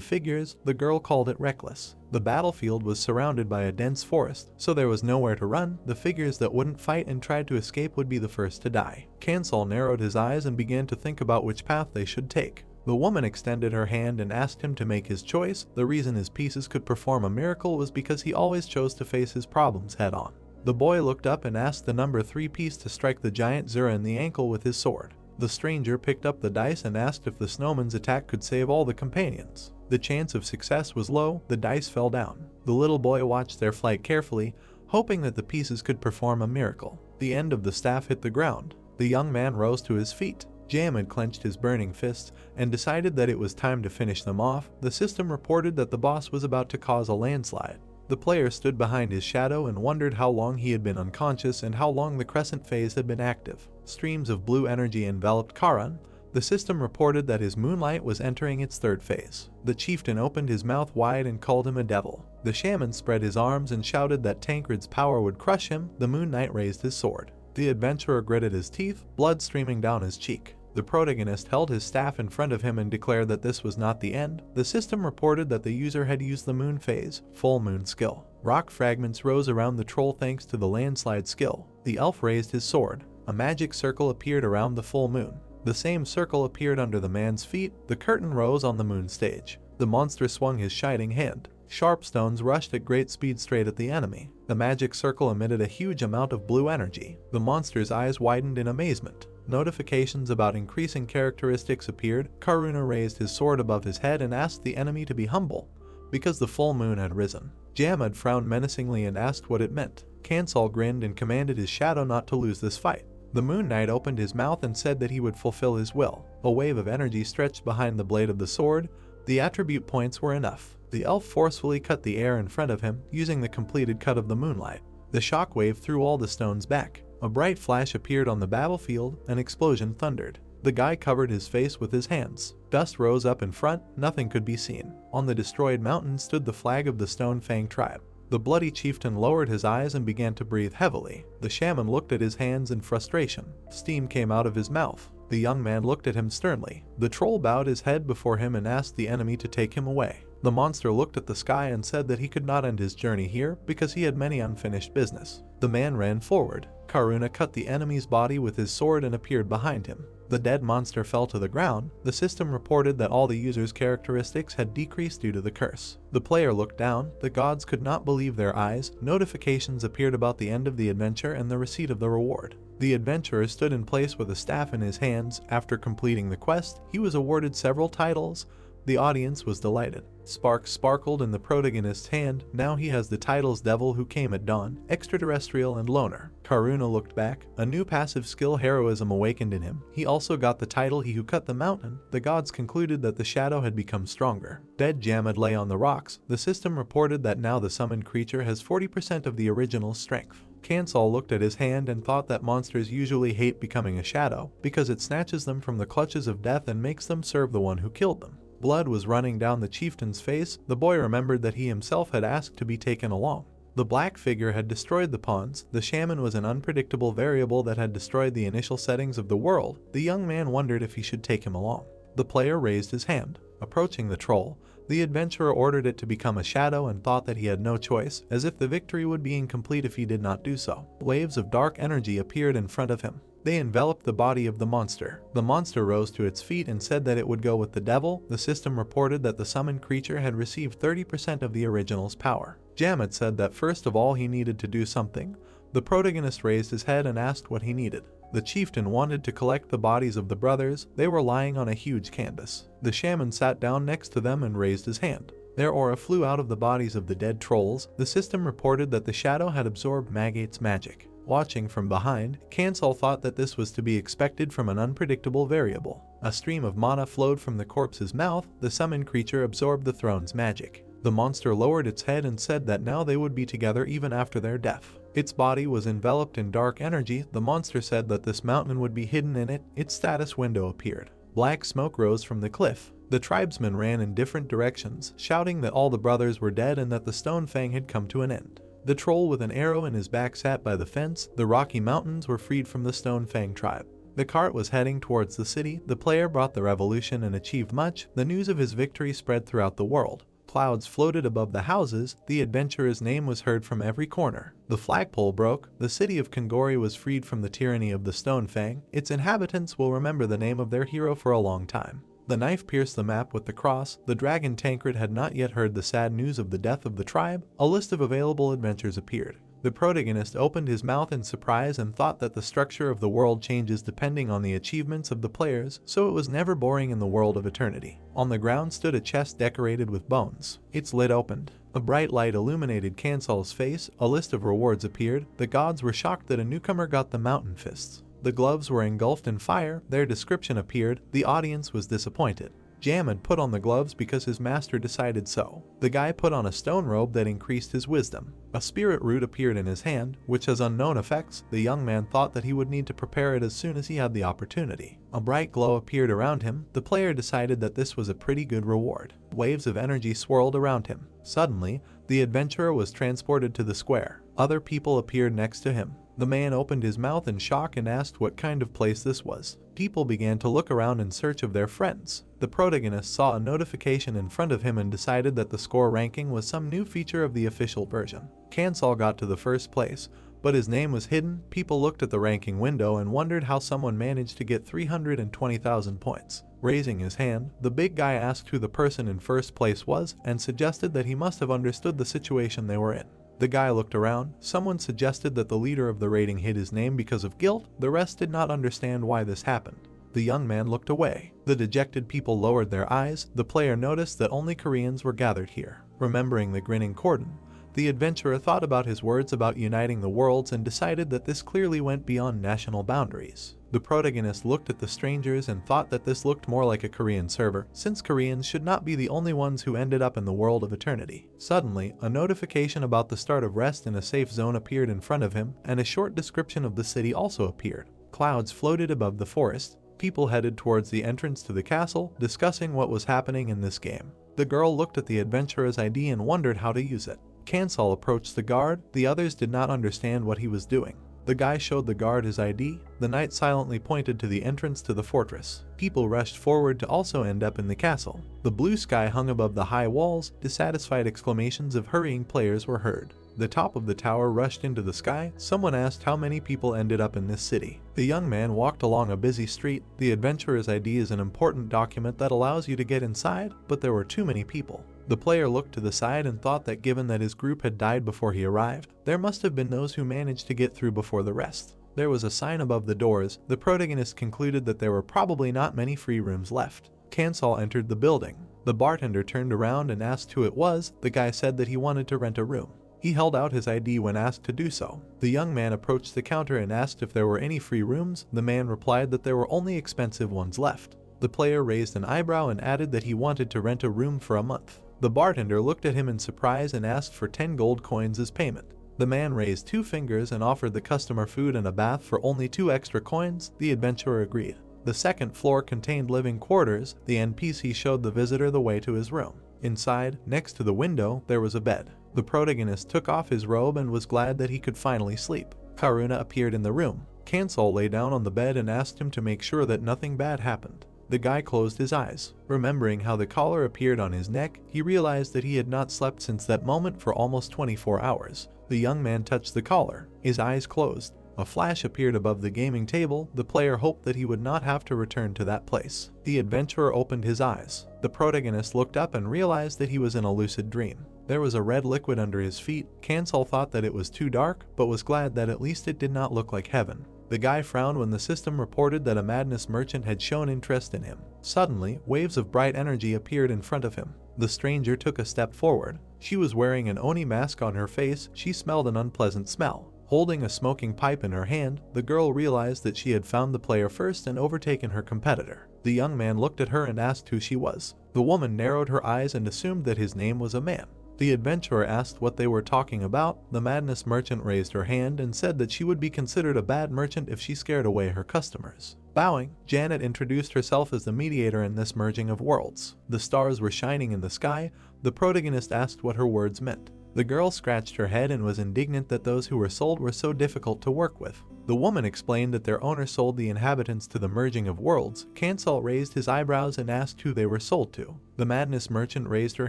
figures. The girl called it reckless. The battlefield was surrounded by a dense forest, so there was nowhere to run. The figures that wouldn't fight and tried to escape would be the first to die. Kansal narrowed his eyes and began to think about which path they should take. The woman extended her hand and asked him to make his choice. The reason his pieces could perform a miracle was because he always chose to face his problems head on. The boy looked up and asked the number 3 piece to strike the giant Zura in the ankle with his sword. The stranger picked up the dice and asked if the snowman's attack could save all the companions. The chance of success was low. The dice fell down. The little boy watched their flight carefully, hoping that the pieces could perform a miracle. The end of the staff hit the ground. The young man rose to his feet. Jam had clenched his burning fists and decided that it was time to finish them off. The system reported that the boss was about to cause a landslide. The player stood behind his shadow and wondered how long he had been unconscious and how long the crescent phase had been active. Streams of blue energy enveloped Karan. The system reported that his moonlight was entering its 3rd phase. The chieftain opened his mouth wide and called him a devil. The shaman spread his arms and shouted that Tancred's power would crush him. The moon knight raised his sword. The adventurer gritted his teeth, blood streaming down his cheek. The protagonist held his staff in front of him and declared that this was not the end. The system reported that the user had used the moon phase, full moon skill. Rock fragments rose around the troll thanks to the landslide skill. The elf raised his sword. A magic circle appeared around the full moon. The same circle appeared under the man's feet. The curtain rose on the moon stage. The monster swung his shining hand. Sharp stones rushed at great speed straight at the enemy. The magic circle emitted a huge amount of blue energy. The monster's eyes widened in amazement. Notifications about increasing characteristics appeared. Karuna raised his sword above his head and asked the enemy to be humble, because the full moon had risen. Jamad frowned menacingly and asked what it meant. Kansal grinned and commanded his shadow not to lose this fight. The Moon Knight opened his mouth and said that he would fulfill his will. A wave of energy stretched behind the blade of the sword. The attribute points were enough. The elf forcefully cut the air in front of him, using the completed cut of the moonlight. The shockwave threw all the stones back. A bright flash appeared on the battlefield. An explosion thundered. The guy covered his face with his hands. Dust rose up in front. Nothing could be seen. On the destroyed mountain stood the flag of the Stone Fang tribe. The bloody chieftain lowered his eyes and began to breathe heavily. The shaman looked at his hands in frustration. Steam came out of his mouth. The young man looked at him sternly. The troll bowed his head before him and asked the enemy to take him away. The monster looked at the sky and said that he could not end his journey here because he had many unfinished business. The man ran forward. Karuna cut the enemy's body with his sword and appeared behind him. The dead monster fell to the ground. The system reported that all the user's characteristics had decreased due to the curse. The player looked down. The gods could not believe their eyes. Notifications appeared about the end of the adventure and the receipt of the reward. The adventurer stood in place with a staff in his hands. After completing the quest, he was awarded several titles. The audience was delighted. Sparks sparkled in the protagonist's hand. Now he has the titles Devil Who Came at Dawn, Extraterrestrial, and Loner. Karuna looked back. A new passive skill, Heroism, awakened in him. He also got the title He Who Cut the Mountain. The gods concluded that the shadow had become stronger. Dead Jamad lay on the rocks. The system reported that now the summoned creature has 40% of the original strength. Kansal looked at his hand and thought that monsters usually hate becoming a shadow because it snatches them from the clutches of death and makes them serve the one who killed them. Blood was running down the chieftain's face. The boy remembered that he himself had asked to be taken along. The black figure had destroyed the pawns. The shaman was an unpredictable variable that had destroyed the initial settings of the world. The young man wondered if he should take him along. The player raised his hand. Approaching the troll, the adventurer ordered it to become a shadow and thought that he had no choice, as if the victory would be incomplete if he did not do so. Waves of dark energy appeared in front of him. They enveloped the body of the monster. The monster rose to its feet and said that it would go with the devil. The system reported that the summoned creature had received 30% of the original's power. Jamad said that first of all he needed to do something. The protagonist raised his head and asked what he needed. The chieftain wanted to collect the bodies of the brothers. They were lying on a huge canvas. The shaman sat down next to them and raised his hand. Their aura flew out of the bodies of the dead trolls. The system reported that the shadow had absorbed Magate's magic. Watching from behind, Kansal thought that this was to be expected from an unpredictable variable. A stream of mana flowed from the corpse's mouth. The summoned creature absorbed the throne's magic. The monster lowered its head and said that now they would be together even after their death. Its body was enveloped in dark energy. The monster said that this mountain would be hidden in it. Its status window appeared. Black smoke rose from the cliff. The tribesmen ran in different directions, shouting that all the brothers were dead and that the Stone Fang had come to an end. The troll with an arrow in his back sat by the fence. The Rocky Mountains were freed from the Stone Fang tribe. The cart was heading towards the city. The player brought the revolution and achieved much. The news of his victory spread throughout the world. Clouds floated above the houses. The adventurer's name was heard from every corner. The flagpole broke. The city of Kongori was freed from the tyranny of the Stone Fang. Its inhabitants will remember the name of their hero for a long time. The knife pierced the map with the cross. The dragon Tancred had not yet heard the sad news of the death of the tribe. A list of available adventures appeared. The protagonist opened his mouth in surprise and thought that the structure of the world changes depending on the achievements of the players, so it was never boring in the world of eternity. On the ground stood a chest decorated with bones. Its lid opened. A bright light illuminated Kansal's face. A list of rewards appeared. The gods were shocked that a newcomer got the mountain fists. The gloves were engulfed in fire. Their description appeared. The audience was disappointed. Jam had put on the gloves because his master decided so. The guy put on a stone robe that increased his wisdom. A spirit root appeared in his hand, which has unknown effects. The young man thought that he would need to prepare it as soon as he had the opportunity. A bright glow appeared around him. The player decided that this was a pretty good reward. Waves of energy swirled around him. Suddenly, the adventurer was transported to the square. Other people appeared next to him. The man opened his mouth in shock and asked what kind of place this was. People began to look around in search of their friends. The protagonist saw a notification in front of him and decided that the score ranking was some new feature of the official version. Kansal got to the first place, but his name was hidden. People looked at the ranking window and wondered how someone managed to get 320,000 points. Raising his hand, the big guy asked who the person in first place was and suggested that he must have understood the situation they were in. The guy looked around. Someone suggested that the leader of the rating hid his name because of guilt. The rest did not understand why this happened. The young man looked away. The dejected people lowered their eyes. The player noticed that only Koreans were gathered here. Remembering the grinning cordon, the adventurer thought about his words about uniting the worlds and decided that this clearly went beyond national boundaries. The protagonist looked at the strangers and thought that this looked more like a Korean server, since Koreans should not be the only ones who ended up in the world of eternity. Suddenly, a notification about the start of rest in a safe zone appeared in front of him, and a short description of the city also appeared. Clouds floated above the forest. People headed towards the entrance to the castle, discussing what was happening in this game. The girl looked at the adventurer's ID and wondered how to use it. Kansal approached the guard. The others did not understand what he was doing. The guy showed the guard his ID. The knight silently pointed to the entrance to the fortress. People rushed forward to also end up in the castle. The blue sky hung above the high walls. Dissatisfied exclamations of hurrying players were heard. The top of the tower rushed into the sky. Someone asked how many people ended up in this city. The young man walked along a busy street. The adventurer's ID is an important document that allows you to get inside, but there were too many people. The player looked to the side and thought that given that his group had died before he arrived, there must have been those who managed to get through before the rest. There was a sign above the doors. The protagonist concluded that there were probably not many free rooms left. Kansal entered the building. The bartender turned around and asked who it was. The guy said that he wanted to rent a room. He held out his ID when asked to do so. The young man approached the counter and asked if there were any free rooms. The man replied that there were only expensive ones left. The player raised an eyebrow and added that he wanted to rent a room for a month. The bartender looked at him in surprise and asked for 10 gold coins as payment. The man raised 2 fingers and offered the customer food and a bath for only 2 extra coins. The adventurer agreed. The second floor contained living quarters. The NPC showed the visitor the way to his room. Inside, next to the window, there was a bed. The protagonist took off his robe and was glad that he could finally sleep. Karuna appeared in the room. Kansal lay down on the bed and asked him to make sure that nothing bad happened. The guy closed his eyes. Remembering how the collar appeared on his neck, he realized that he had not slept since that moment for almost 24 hours. The young man touched the collar. His eyes closed. A flash appeared above the gaming table. The player hoped that he would not have to return to that place. The adventurer opened his eyes. The protagonist looked up and realized that he was in a lucid dream. There was a red liquid under his feet. Kansal thought that it was too dark, but was glad that at least it did not look like heaven. The guy frowned when the system reported that a madness merchant had shown interest in him. Suddenly, waves of bright energy appeared in front of him. The stranger took a step forward. She was wearing an Oni mask on her face. She smelled an unpleasant smell. Holding a smoking pipe in her hand, the girl realized that she had found the player first and overtaken her competitor. The young man looked at her and asked who she was. The woman narrowed her eyes and assumed that his name was a man. The adventurer asked what they were talking about. The madness merchant raised her hand and said that she would be considered a bad merchant if she scared away her customers. Bowing, Janet introduced herself as the mediator in this merging of worlds. The stars were shining in the sky. The protagonist asked what her words meant. The girl scratched her head and was indignant that those who were sold were so difficult to work with. The woman explained that their owner sold the inhabitants to the merging of worlds. Cancel raised his eyebrows and asked who they were sold to. The madness merchant raised her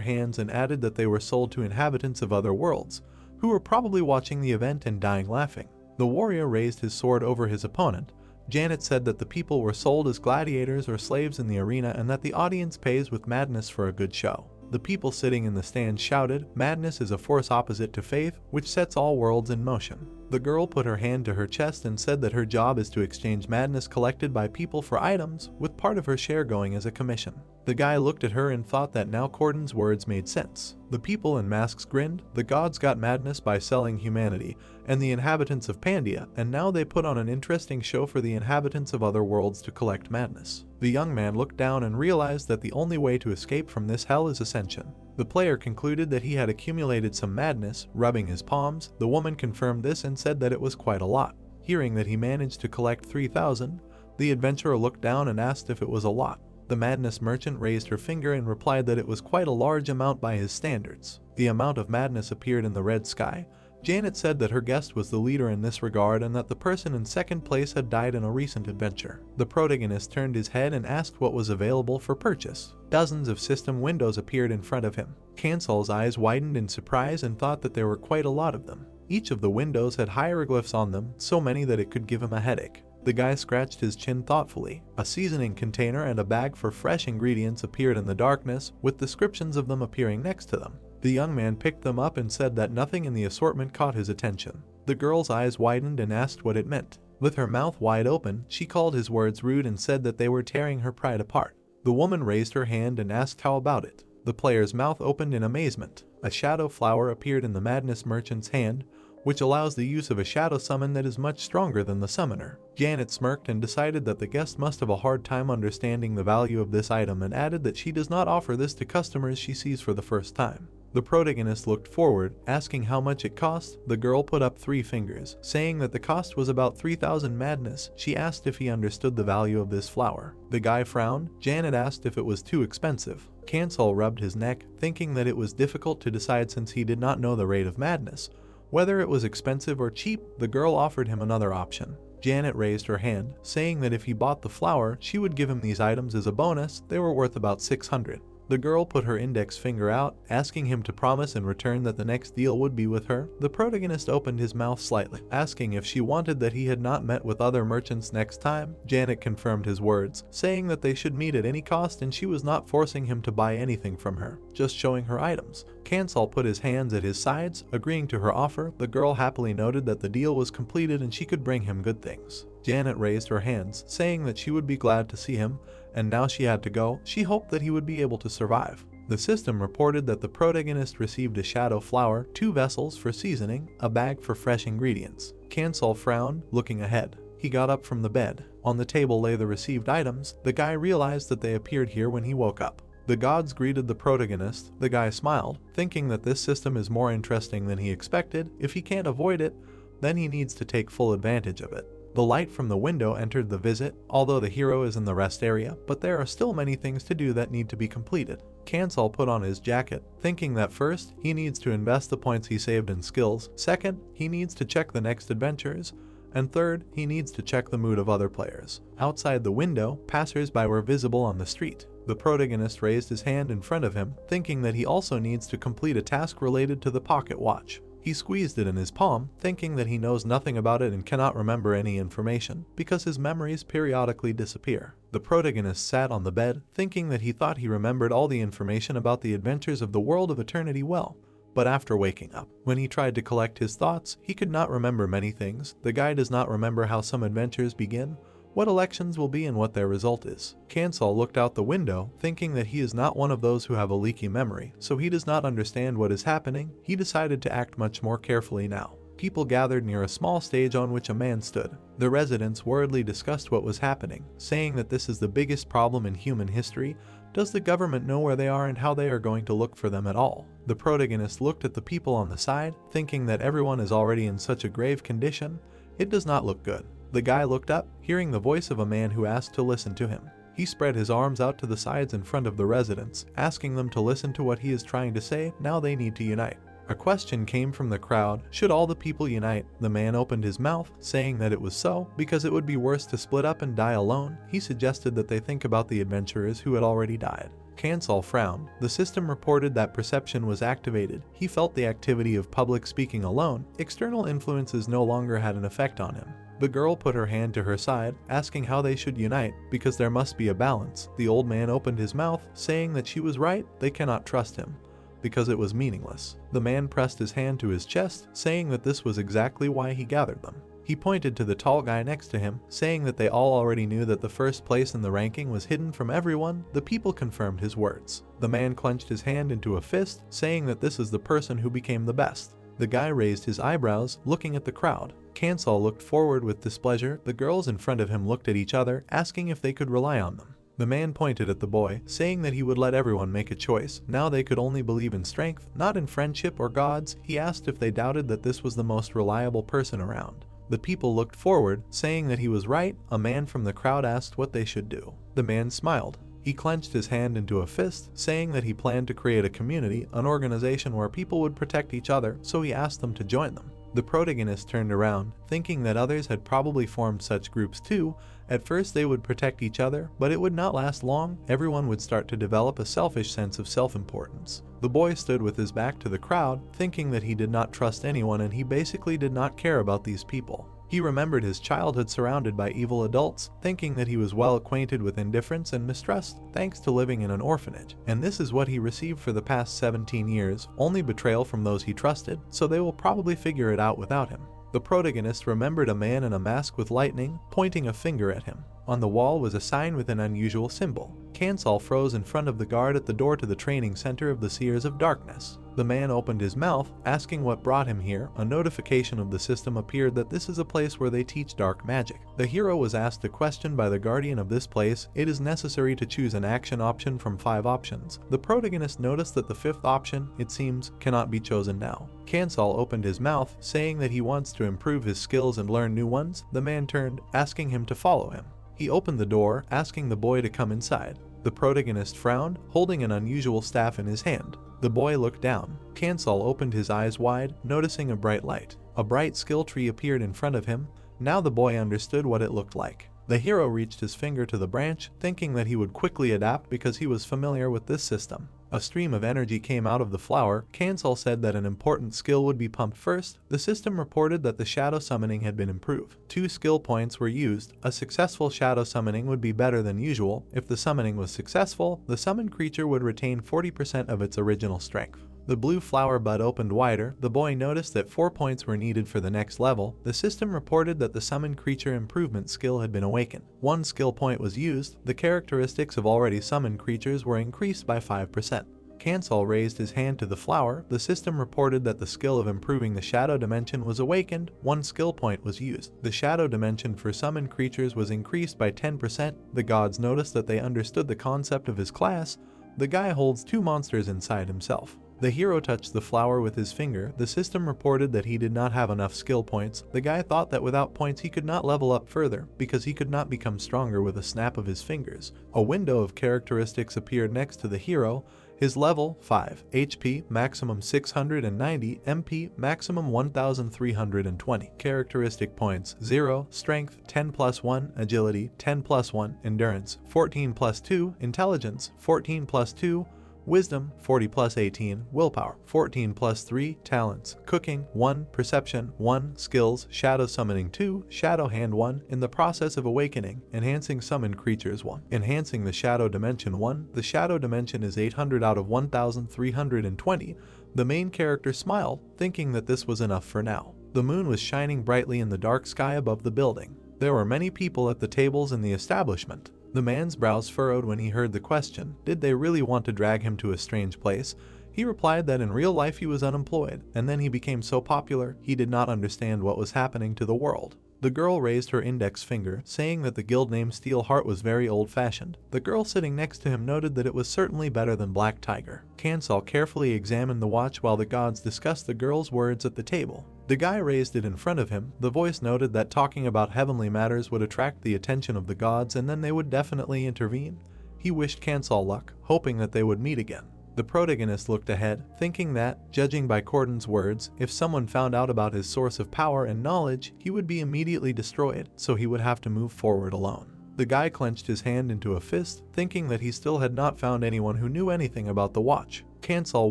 hands and added that they were sold to inhabitants of other worlds, who were probably watching the event and dying laughing. The warrior raised his sword over his opponent. Janet said that the people were sold as gladiators or slaves in the arena and that the audience pays with madness for a good show. The people sitting in the stand shouted, "Madness is a force opposite to faith, which sets all worlds in motion." The girl put her hand to her chest and said that her job is to exchange madness collected by people for items, with part of her share going as a commission. The guy looked at her and thought that now Corden's words made sense. The people in masks grinned. The gods got madness by selling humanity and the inhabitants of Pandia, and now they put on an interesting show for the inhabitants of other worlds to collect madness. The young man looked down and realized that the only way to escape from this hell is ascension. The player concluded that he had accumulated some madness, rubbing his palms. The woman confirmed this and said that it was quite a lot. Hearing that he managed to collect 3,000, the adventurer looked down and asked if it was a lot. The madness merchant raised her finger and replied that it was quite a large amount by his standards. The amount of madness appeared in the red sky. Janet said that her guest was the leader in this regard and that the person in second place had died in a recent adventure. The protagonist turned his head and asked what was available for purchase. Dozens of system windows appeared in front of him. Cancel's eyes widened in surprise and thought that there were quite a lot of them. Each of the windows had hieroglyphs on them, so many that it could give him a headache. The guy scratched his chin thoughtfully. A seasoning container and a bag for fresh ingredients appeared in the darkness, with descriptions of them appearing next to them. The young man picked them up and said that nothing in the assortment caught his attention. The girl's eyes widened and asked what it meant. With her mouth wide open, she called his words rude and said that they were tearing her pride apart. The woman raised her hand and asked how about it. The player's mouth opened in amazement. A shadow flower appeared in the madness merchant's hand, which allows the use of a shadow summon that is much stronger than the summoner. Janet smirked and decided that the guest must have a hard time understanding the value of this item and added that she does not offer this to customers she sees for the first time. The protagonist looked forward, asking how much it cost. The girl put up 3 fingers, saying that the cost was about 3,000 madness. She asked if he understood the value of this flower. The guy frowned. Janet asked if it was too expensive. Cancel rubbed his neck, thinking that it was difficult to decide since he did not know the rate of madness. Whether it was expensive or cheap, the girl offered him another option. Janet raised her hand, saying that if he bought the flower, she would give him these items as a bonus. They were worth about 600. The girl put her index finger out, asking him to promise in return that the next deal would be with her. The protagonist opened his mouth slightly, asking if she wanted that he had not met with other merchants next time. Janet confirmed his words, saying that they should meet at any cost and she was not forcing him to buy anything from her, just showing her items. Cancel put his hands at his sides, agreeing to her offer. The girl happily noted that the deal was completed and she could bring him good things. Janet raised her hands, saying that she would be glad to see him, and now she had to go. She hoped that he would be able to survive. The system reported that the protagonist received a shadow flower, 2 vessels for seasoning, a bag for fresh ingredients. Cancel frowned, looking ahead. He got up from the bed. On the table lay the received items. The guy realized that they appeared here when he woke up. The gods greeted the protagonist. The guy smiled, thinking that this system is more interesting than he expected. If he can't avoid it, then he needs to take full advantage of it. The light from the window entered the visit, although the hero is in the rest area, but there are still many things to do that need to be completed. Cancel put on his jacket, thinking that first, he needs to invest the points he saved in skills, second, he needs to check the next adventures, and third, he needs to check the mood of other players. Outside the window, passers-by were visible on the street. The protagonist raised his hand in front of him, thinking that he also needs to complete a task related to the pocket watch. He squeezed it in his palm, thinking that he knows nothing about it and cannot remember any information, because his memories periodically disappear. The protagonist sat on the bed, thinking that he thought he remembered all the information about the adventures of the world of eternity well, but after waking up, when he tried to collect his thoughts, he could not remember many things. The guy does not remember how some adventures begin, what elections will be, and what their result is. Kansal looked out the window, thinking that he is not one of those who have a leaky memory, so he does not understand what is happening. He decided to act much more carefully now. People gathered near a small stage on which a man stood. The residents worriedly discussed what was happening, saying that this is the biggest problem in human history. Does the government know where they are and how they are going to look for them at all? The protagonist looked at the people on the side, thinking that everyone is already in such a grave condition. It does not look good. The guy looked up, hearing the voice of a man who asked to listen to him. He spread his arms out to the sides in front of the residents, asking them to listen to what he is trying to say. Now they need to unite. A question came from the crowd: should all the people unite? The man opened his mouth, saying that it was so, because it would be worse to split up and die alone. He suggested that they think about the adventurers who had already died. Kansal frowned. The system reported that perception was activated. He felt the activity of public speaking alone. External influences no longer had an effect on him. The girl put her hand to her side, asking how they should unite, because there must be a balance. The old man opened his mouth, saying that she was right. They cannot trust him, because it was meaningless. The man pressed his hand to his chest, saying that this was exactly why he gathered them. He pointed to the tall guy next to him, saying that they all already knew that the first place in the ranking was hidden from everyone. The people confirmed his words. The man clenched his hand into a fist, saying that this is the person who became the best. The guy raised his eyebrows, looking at the crowd. Kansal looked forward with displeasure. The girls in front of him looked at each other, asking if they could rely on them. The man pointed at the boy, saying that he would let everyone make a choice. Now they could only believe in strength, not in friendship or gods. He asked if they doubted that this was the most reliable person around. The people looked forward, saying that he was right. A man from the crowd asked what they should do. The man smiled. He clenched his hand into a fist, saying that he planned to create a community, an organization where people would protect each other, so he asked them to join them. The protagonist turned around, thinking that others had probably formed such groups too. At first they would protect each other, but it would not last long. Everyone would start to develop a selfish sense of self-importance. The boy stood with his back to the crowd, thinking that he did not trust anyone and he basically did not care about these people. He remembered his childhood surrounded by evil adults, thinking that he was well acquainted with indifference and mistrust thanks to living in an orphanage. And this is what he received for the past 17 years, only betrayal from those he trusted, so they will probably figure it out without him. The protagonist remembered a man in a mask with lightning, pointing a finger at him. On the wall was a sign with an unusual symbol. Kansal froze in front of the guard at the door to the training center of the Seers of Darkness. The man opened his mouth, asking what brought him here. A notification of the system appeared that this is a place where they teach dark magic. The hero was asked a question by the guardian of this place. It is necessary to choose an action option from 5 options. The protagonist noticed that the 5th option, it seems, cannot be chosen now. Kansal opened his mouth, saying that he wants to improve his skills and learn new ones. The man turned, asking him to follow him. He opened the door, asking the boy to come inside. The protagonist frowned, holding an unusual staff in his hand. The boy looked down. Kansal opened his eyes wide, noticing a bright light. A bright skill tree appeared in front of him. Now the boy understood what it looked like. The hero reached his finger to the branch, thinking that he would quickly adapt because he was familiar with this system. A stream of energy came out of the flower. Kansal said that an important skill would be pumped first. The system reported that the shadow summoning had been improved. 2 skill points were used. A successful shadow summoning would be better than usual. If the summoning was successful, the summoned creature would retain 40% of its original strength. The blue flower bud opened wider. The boy noticed that 4 points were needed for the next level. The system reported that the summoned creature improvement skill had been awakened. 1 skill point was used. The characteristics of already summoned creatures were increased by 5%. Kansal raised his hand to the flower. The system reported that the skill of improving the shadow dimension was awakened. 1 skill point was used. The shadow dimension for summoned creatures was increased by 10%. The gods noticed that they understood the concept of his class. The guy holds 2 monsters inside himself. The hero touched the flower with his finger. The system reported that he did not have enough skill points. The guy thought that without points he could not level up further, because he could not become stronger with a snap of his fingers. A window of characteristics appeared next to the hero. His level 5, HP maximum 690, MP maximum 1320. Characteristic points 0, strength 10 plus 1, agility 10 plus 1, endurance 14 plus 2, intelligence 14 plus 2, Wisdom 40 plus 18, Willpower 14 plus 3, Talents, Cooking 1, Perception 1, Skills, Shadow Summoning 2, Shadow Hand 1, In the Process of Awakening, Enhancing Summoned Creatures 1, Enhancing the Shadow Dimension 1, the Shadow Dimension is 800 out of 1320. The main character smiled, thinking that this was enough for now. The moon was shining brightly in the dark sky above the building. There were many people at the tables in the establishment. The man's brows furrowed when he heard the question, did they really want to drag him to a strange place? He replied that in real life he was unemployed, and then he became so popular, he did not understand what was happening to the world. The girl raised her index finger, saying that the guild name Steel Heart was very old-fashioned. The girl sitting next to him noted that it was certainly better than Black Tiger. Kansal carefully examined the watch while the gods discussed the girl's words at the table. The guy raised it in front of him. The voice noted that talking about heavenly matters would attract the attention of the gods and then they would definitely intervene. He wished Kansal luck, hoping that they would meet again. The protagonist looked ahead, thinking that, judging by Cordon's words, if someone found out about his source of power and knowledge, he would be immediately destroyed, so he would have to move forward alone. The guy clenched his hand into a fist, thinking that he still had not found anyone who knew anything about the watch. Kansal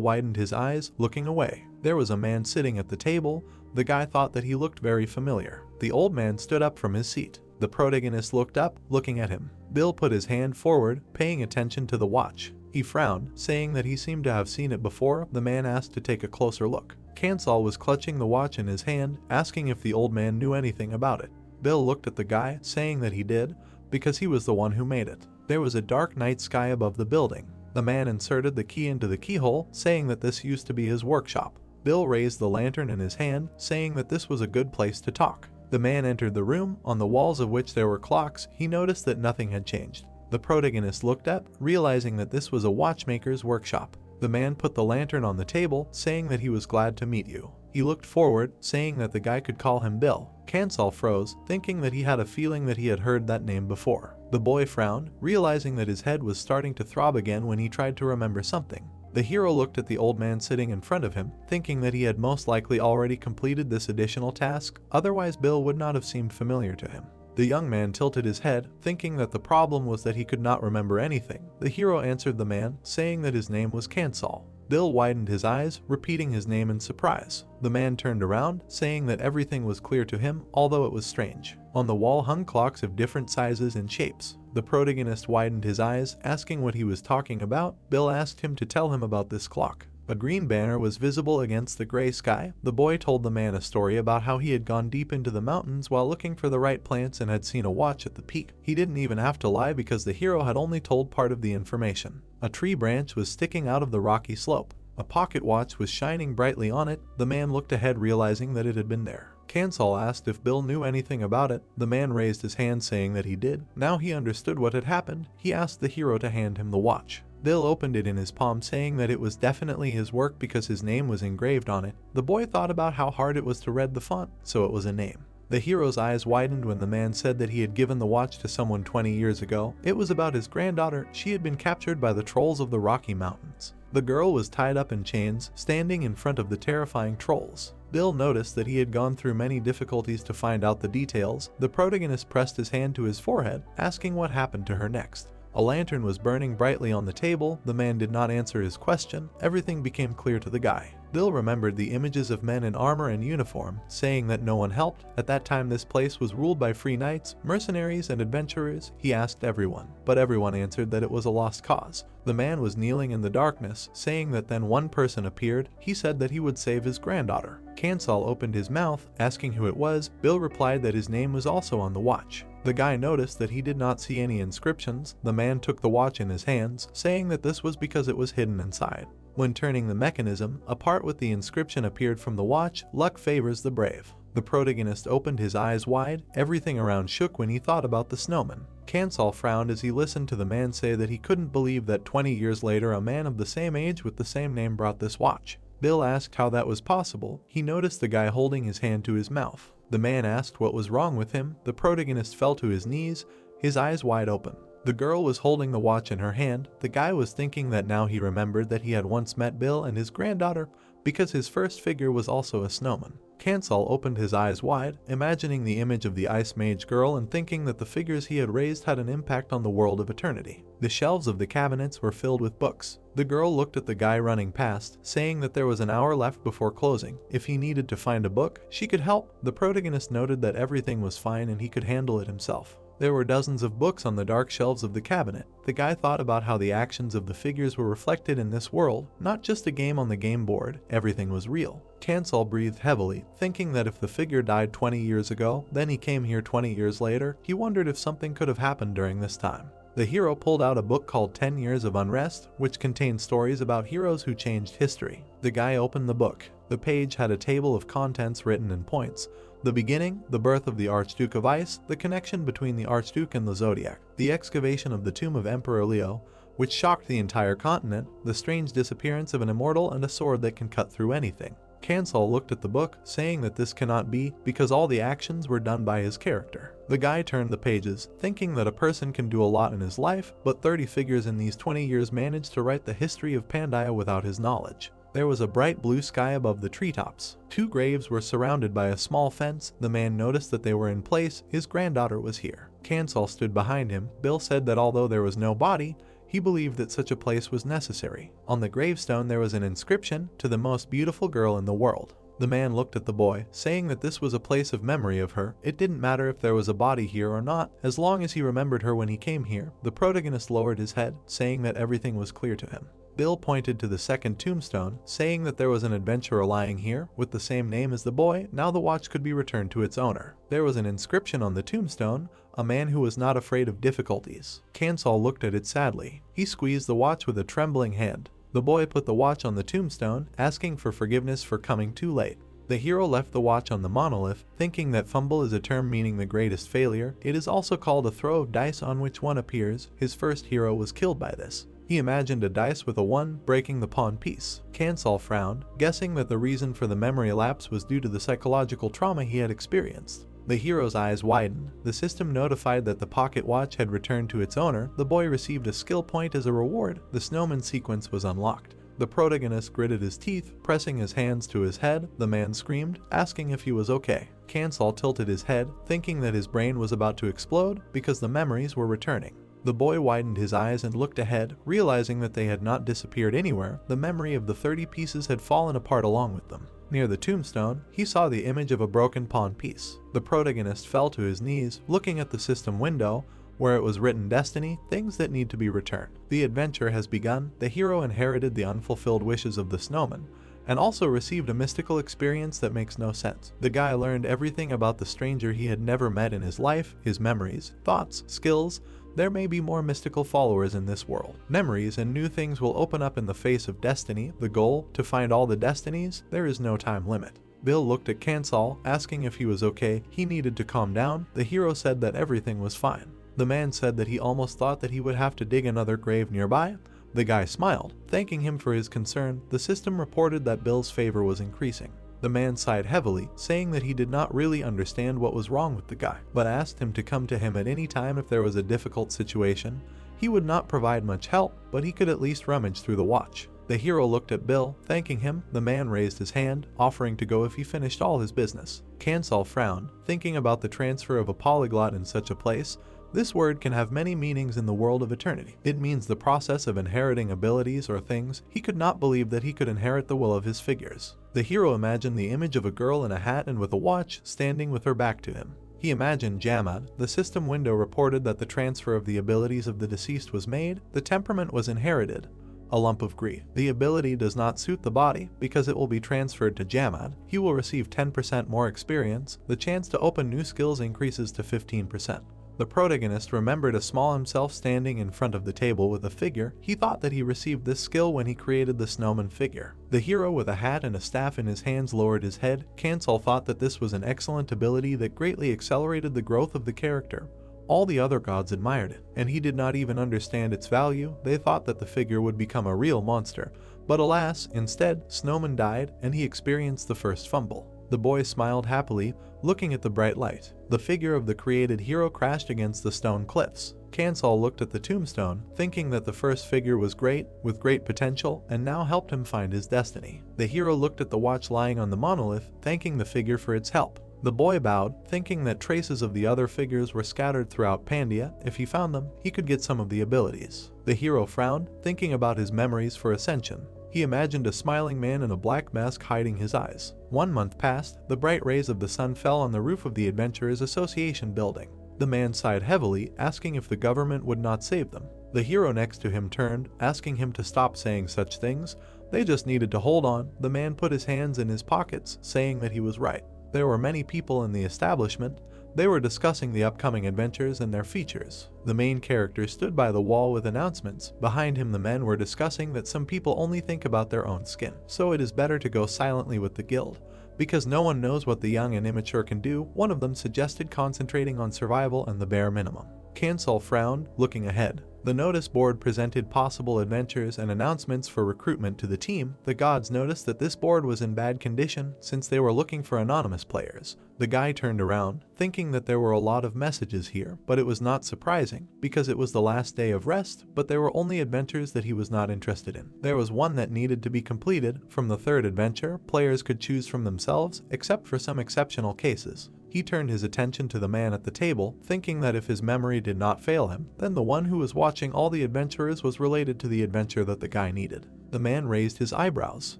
widened his eyes, looking away. There was a man sitting at the table. The guy thought that he looked very familiar. The old man stood up from his seat. The protagonist looked up, looking at him. Bill put his hand forward, paying attention to the watch. He frowned, saying that he seemed to have seen it before. The man asked to take a closer look. Kansal was clutching the watch in his hand, asking if the old man knew anything about it. Bill looked at the guy, saying that he did, because he was the one who made it. There was a dark night sky above the building. The man inserted the key into the keyhole, saying that this used to be his workshop. Bill raised the lantern in his hand, saying that this was a good place to talk. The man entered the room, on the walls of which there were clocks. He noticed that nothing had changed. The protagonist looked up, realizing that this was a watchmaker's workshop. The man put the lantern on the table, saying that he was glad to meet you. He looked forward, saying that the guy could call him Bill. Kansal froze, thinking that he had a feeling that he had heard that name before. The boy frowned, realizing that his head was starting to throb again when he tried to remember something. The hero looked at the old man sitting in front of him, thinking that he had most likely already completed this additional task, otherwise Bill would not have seemed familiar to him. The young man tilted his head, thinking that the problem was that he could not remember anything. The hero answered the man, saying that his name was Kansal. Bill widened his eyes, repeating his name in surprise. The man turned around, saying that everything was clear to him, although it was strange. On the wall hung clocks of different sizes and shapes. The protagonist widened his eyes, asking what he was talking about. Bill asked him to tell him about this clock. A green banner was visible against the gray sky. The boy told the man a story about how he had gone deep into the mountains while looking for the right plants and had seen a watch at the peak. He didn't even have to lie because the hero had only told part of the information. A tree branch was sticking out of the rocky slope. A pocket watch was shining brightly on it. The man looked ahead, realizing that it had been there. Kansal asked if Bill knew anything about it. The man raised his hand, saying that he did. Now he understood what had happened. He asked the hero to hand him the watch. Bill opened it in his palm, saying that it was definitely his work because his name was engraved on it. The boy thought about how hard it was to read the font, so it was a name. The hero's eyes widened when the man said that he had given the watch to someone 20 years ago. It was about his granddaughter. She had been captured by the trolls of the Rocky Mountains. The girl was tied up in chains, standing in front of the terrifying trolls. Bill noticed that he had gone through many difficulties to find out the details. The protagonist pressed his hand to his forehead, asking what happened to her next. A lantern was burning brightly on the table. The man did not answer his question. Everything became clear to the guy. Bill remembered the images of men in armor and uniform, saying that no one helped. At that time this place was ruled by free knights, mercenaries, and adventurers. He asked everyone, but everyone answered that it was a lost cause. The man was kneeling in the darkness, saying that then one person appeared. He said that he would save his granddaughter. Kansal opened his mouth, asking who it was. Bill replied that his name was also on the watch. The guy noticed that he did not see any inscriptions. The man took the watch in his hands, saying that this was because it was hidden inside. When turning the mechanism, a part with the inscription appeared from the watch. Luck favors the brave. The protagonist opened his eyes wide. Everything around shook when he thought about the snowman. Kansal frowned as he listened to the man say that he couldn't believe that 20 years later a man of the same age with the same name brought this watch. Bill asked how that was possible. He noticed the guy holding his hand to his mouth. The man asked what was wrong with him. The protagonist fell to his knees, his eyes wide open. The girl was holding the watch in her hand. The guy was thinking that now he remembered that he had once met Bill and his granddaughter because his first figure was also a snowman. Cancel opened his eyes wide, imagining the image of the Ice Mage girl and thinking that the figures he had raised had an impact on the world of eternity. The shelves of the cabinets were filled with books. The girl looked at the guy running past, saying that there was an hour left before closing. If he needed to find a book, she could help. The protagonist noted that everything was fine and he could handle it himself. There were dozens of books on the dark shelves of the cabinet. The guy thought about how the actions of the figures were reflected in this world, not just a game on the game board. Everything was real. Cancel breathed heavily, thinking that if the figure died 20 years ago, then he came here 20 years later. He wondered if something could have happened during this time. The hero pulled out a book called 10 Years of Unrest, which contained stories about heroes who changed history. The guy opened the book. The page had a table of contents written in points. The beginning, the birth of the Archduke of Ice, the connection between the Archduke and the Zodiac, the excavation of the tomb of Emperor Leo, which shocked the entire continent, the strange disappearance of an immortal, and a sword that can cut through anything. Cancel looked at the book, saying that this cannot be, because all the actions were done by his character. The guy turned the pages, thinking that a person can do a lot in his life, but 30 figures in these 20 years managed to write the history of Pandia without his knowledge. There was a bright blue sky above the treetops. 2 graves were surrounded by a small fence. The man noticed that they were in place. His granddaughter was here. Cancel stood behind him. Bill said that although there was no body, he believed that such a place was necessary. On the gravestone there was an inscription, "To the most beautiful girl in the world." The man looked at the boy, saying that this was a place of memory of her. It didn't matter if there was a body here or not, as long as he remembered her when he came here. The protagonist lowered his head, saying that everything was clear to him. Bill pointed to the second tombstone, saying that there was an adventurer lying here, with the same name as the boy. Now the watch could be returned to its owner. There was an inscription on the tombstone, "A man who was not afraid of difficulties." Cancel looked at it sadly. He squeezed the watch with a trembling hand. The boy put the watch on the tombstone, asking for forgiveness for coming too late. The hero left the watch on the monolith, thinking that fumble is a term meaning the greatest failure. It is also called a throw of dice on which one appears. His first hero was killed by this. He imagined a dice with a 1 breaking the pawn piece. Cancel frowned, guessing that the reason for the memory lapse was due to the psychological trauma he had experienced. The hero's eyes widened. The system notified that the pocket watch had returned to its owner. The boy received a skill point as a reward. The snowman sequence was unlocked. The protagonist gritted his teeth, pressing his hands to his head. The man screamed, asking if he was okay. Cancel tilted his head, thinking that his brain was about to explode because the memories were returning. The boy widened his eyes and looked ahead, realizing that they had not disappeared anywhere. The memory of the 30 pieces had fallen apart along with them. Near the tombstone, he saw the image of a broken pawn piece. The protagonist fell to his knees, looking at the system window, where it was written "Destiny, things that need to be returned." The adventure has begun. The hero inherited the unfulfilled wishes of the snowman, and also received a mystical experience that makes no sense. The guy learned everything about the stranger he had never met in his life, his memories, thoughts, skills. There may be more mystical followers in this world. Memories and new things will open up in the face of destiny. The goal, to find all the destinies. There is no time limit. Bill looked at Cancel, asking if he was okay. He needed to calm down. The hero said that everything was fine. The man said that he almost thought that he would have to dig another grave nearby. The guy smiled, thanking him for his concern. The system reported that Bill's favor was increasing. The man sighed heavily, saying that he did not really understand what was wrong with the guy, but asked him to come to him at any time if there was a difficult situation. He would not provide much help, but he could at least rummage through the watch. The hero looked at Bill, thanking him. The man raised his hand, offering to go if he finished all his business. Cancel frowned, thinking about the transfer of a polyglot in such a place. This word can have many meanings in the world of eternity. It means the process of inheriting abilities or things. He could not believe that he could inherit the will of his figures. The hero imagined the image of a girl in a hat and with a watch, standing with her back to him. He imagined Jamad. The system window reported that the transfer of the abilities of the deceased was made. The temperament was inherited. A lump of greed. The ability does not suit the body because it will be transferred to Jamad. He will receive 10% more experience. The chance to open new skills increases to 15%. The protagonist remembered a small himself standing in front of the table with a figure. He thought that he received this skill when he created the snowman figure. The hero with a hat and a staff in his hands lowered his head. Cancel thought that this was an excellent ability that greatly accelerated the growth of the character. All the other gods admired it, and he did not even understand its value. They thought that the figure would become a real monster. But alas, instead, Snowman died, and he experienced the first fumble. The boy smiled happily, looking at the bright light. The figure of the created hero crashed against the stone cliffs. Kansal looked at the tombstone, thinking that the first figure was great, with great potential, and now helped him find his destiny. The hero looked at the watch lying on the monolith, thanking the figure for its help. The boy bowed, thinking that traces of the other figures were scattered throughout Pandia. If he found them, he could get some of the abilities. The hero frowned, thinking about his memories for Ascension. He imagined a smiling man in a black mask hiding his eyes. 1 month passed, the bright rays of the sun fell on the roof of the Adventurers Association building. The man sighed heavily, asking if the government would not save them. The hero next to him turned, asking him to stop saying such things. They just needed to hold on. The man put his hands in his pockets, saying that he was right. There were many people in the establishment. They were discussing the upcoming adventures and their features. The main character stood by the wall with announcements. Behind him the men were discussing that some people only think about their own skin, so it is better to go silently with the guild, because no one knows what the young and immature can do. One of them suggested concentrating on survival and the bare minimum. Kansal frowned, looking ahead. The notice board presented possible adventures and announcements for recruitment to the team. The gods noticed that this board was in bad condition since they were looking for anonymous players. The guy turned around, thinking that there were a lot of messages here, but it was not surprising, because it was the last day of rest, but there were only adventures that he was not interested in. There was one that needed to be completed. From the third adventure, players could choose from themselves, except for some exceptional cases. He turned his attention to the man at the table, thinking that if his memory did not fail him, then the one who was watching all the adventurers was related to the adventure that the guy needed. The man raised his eyebrows.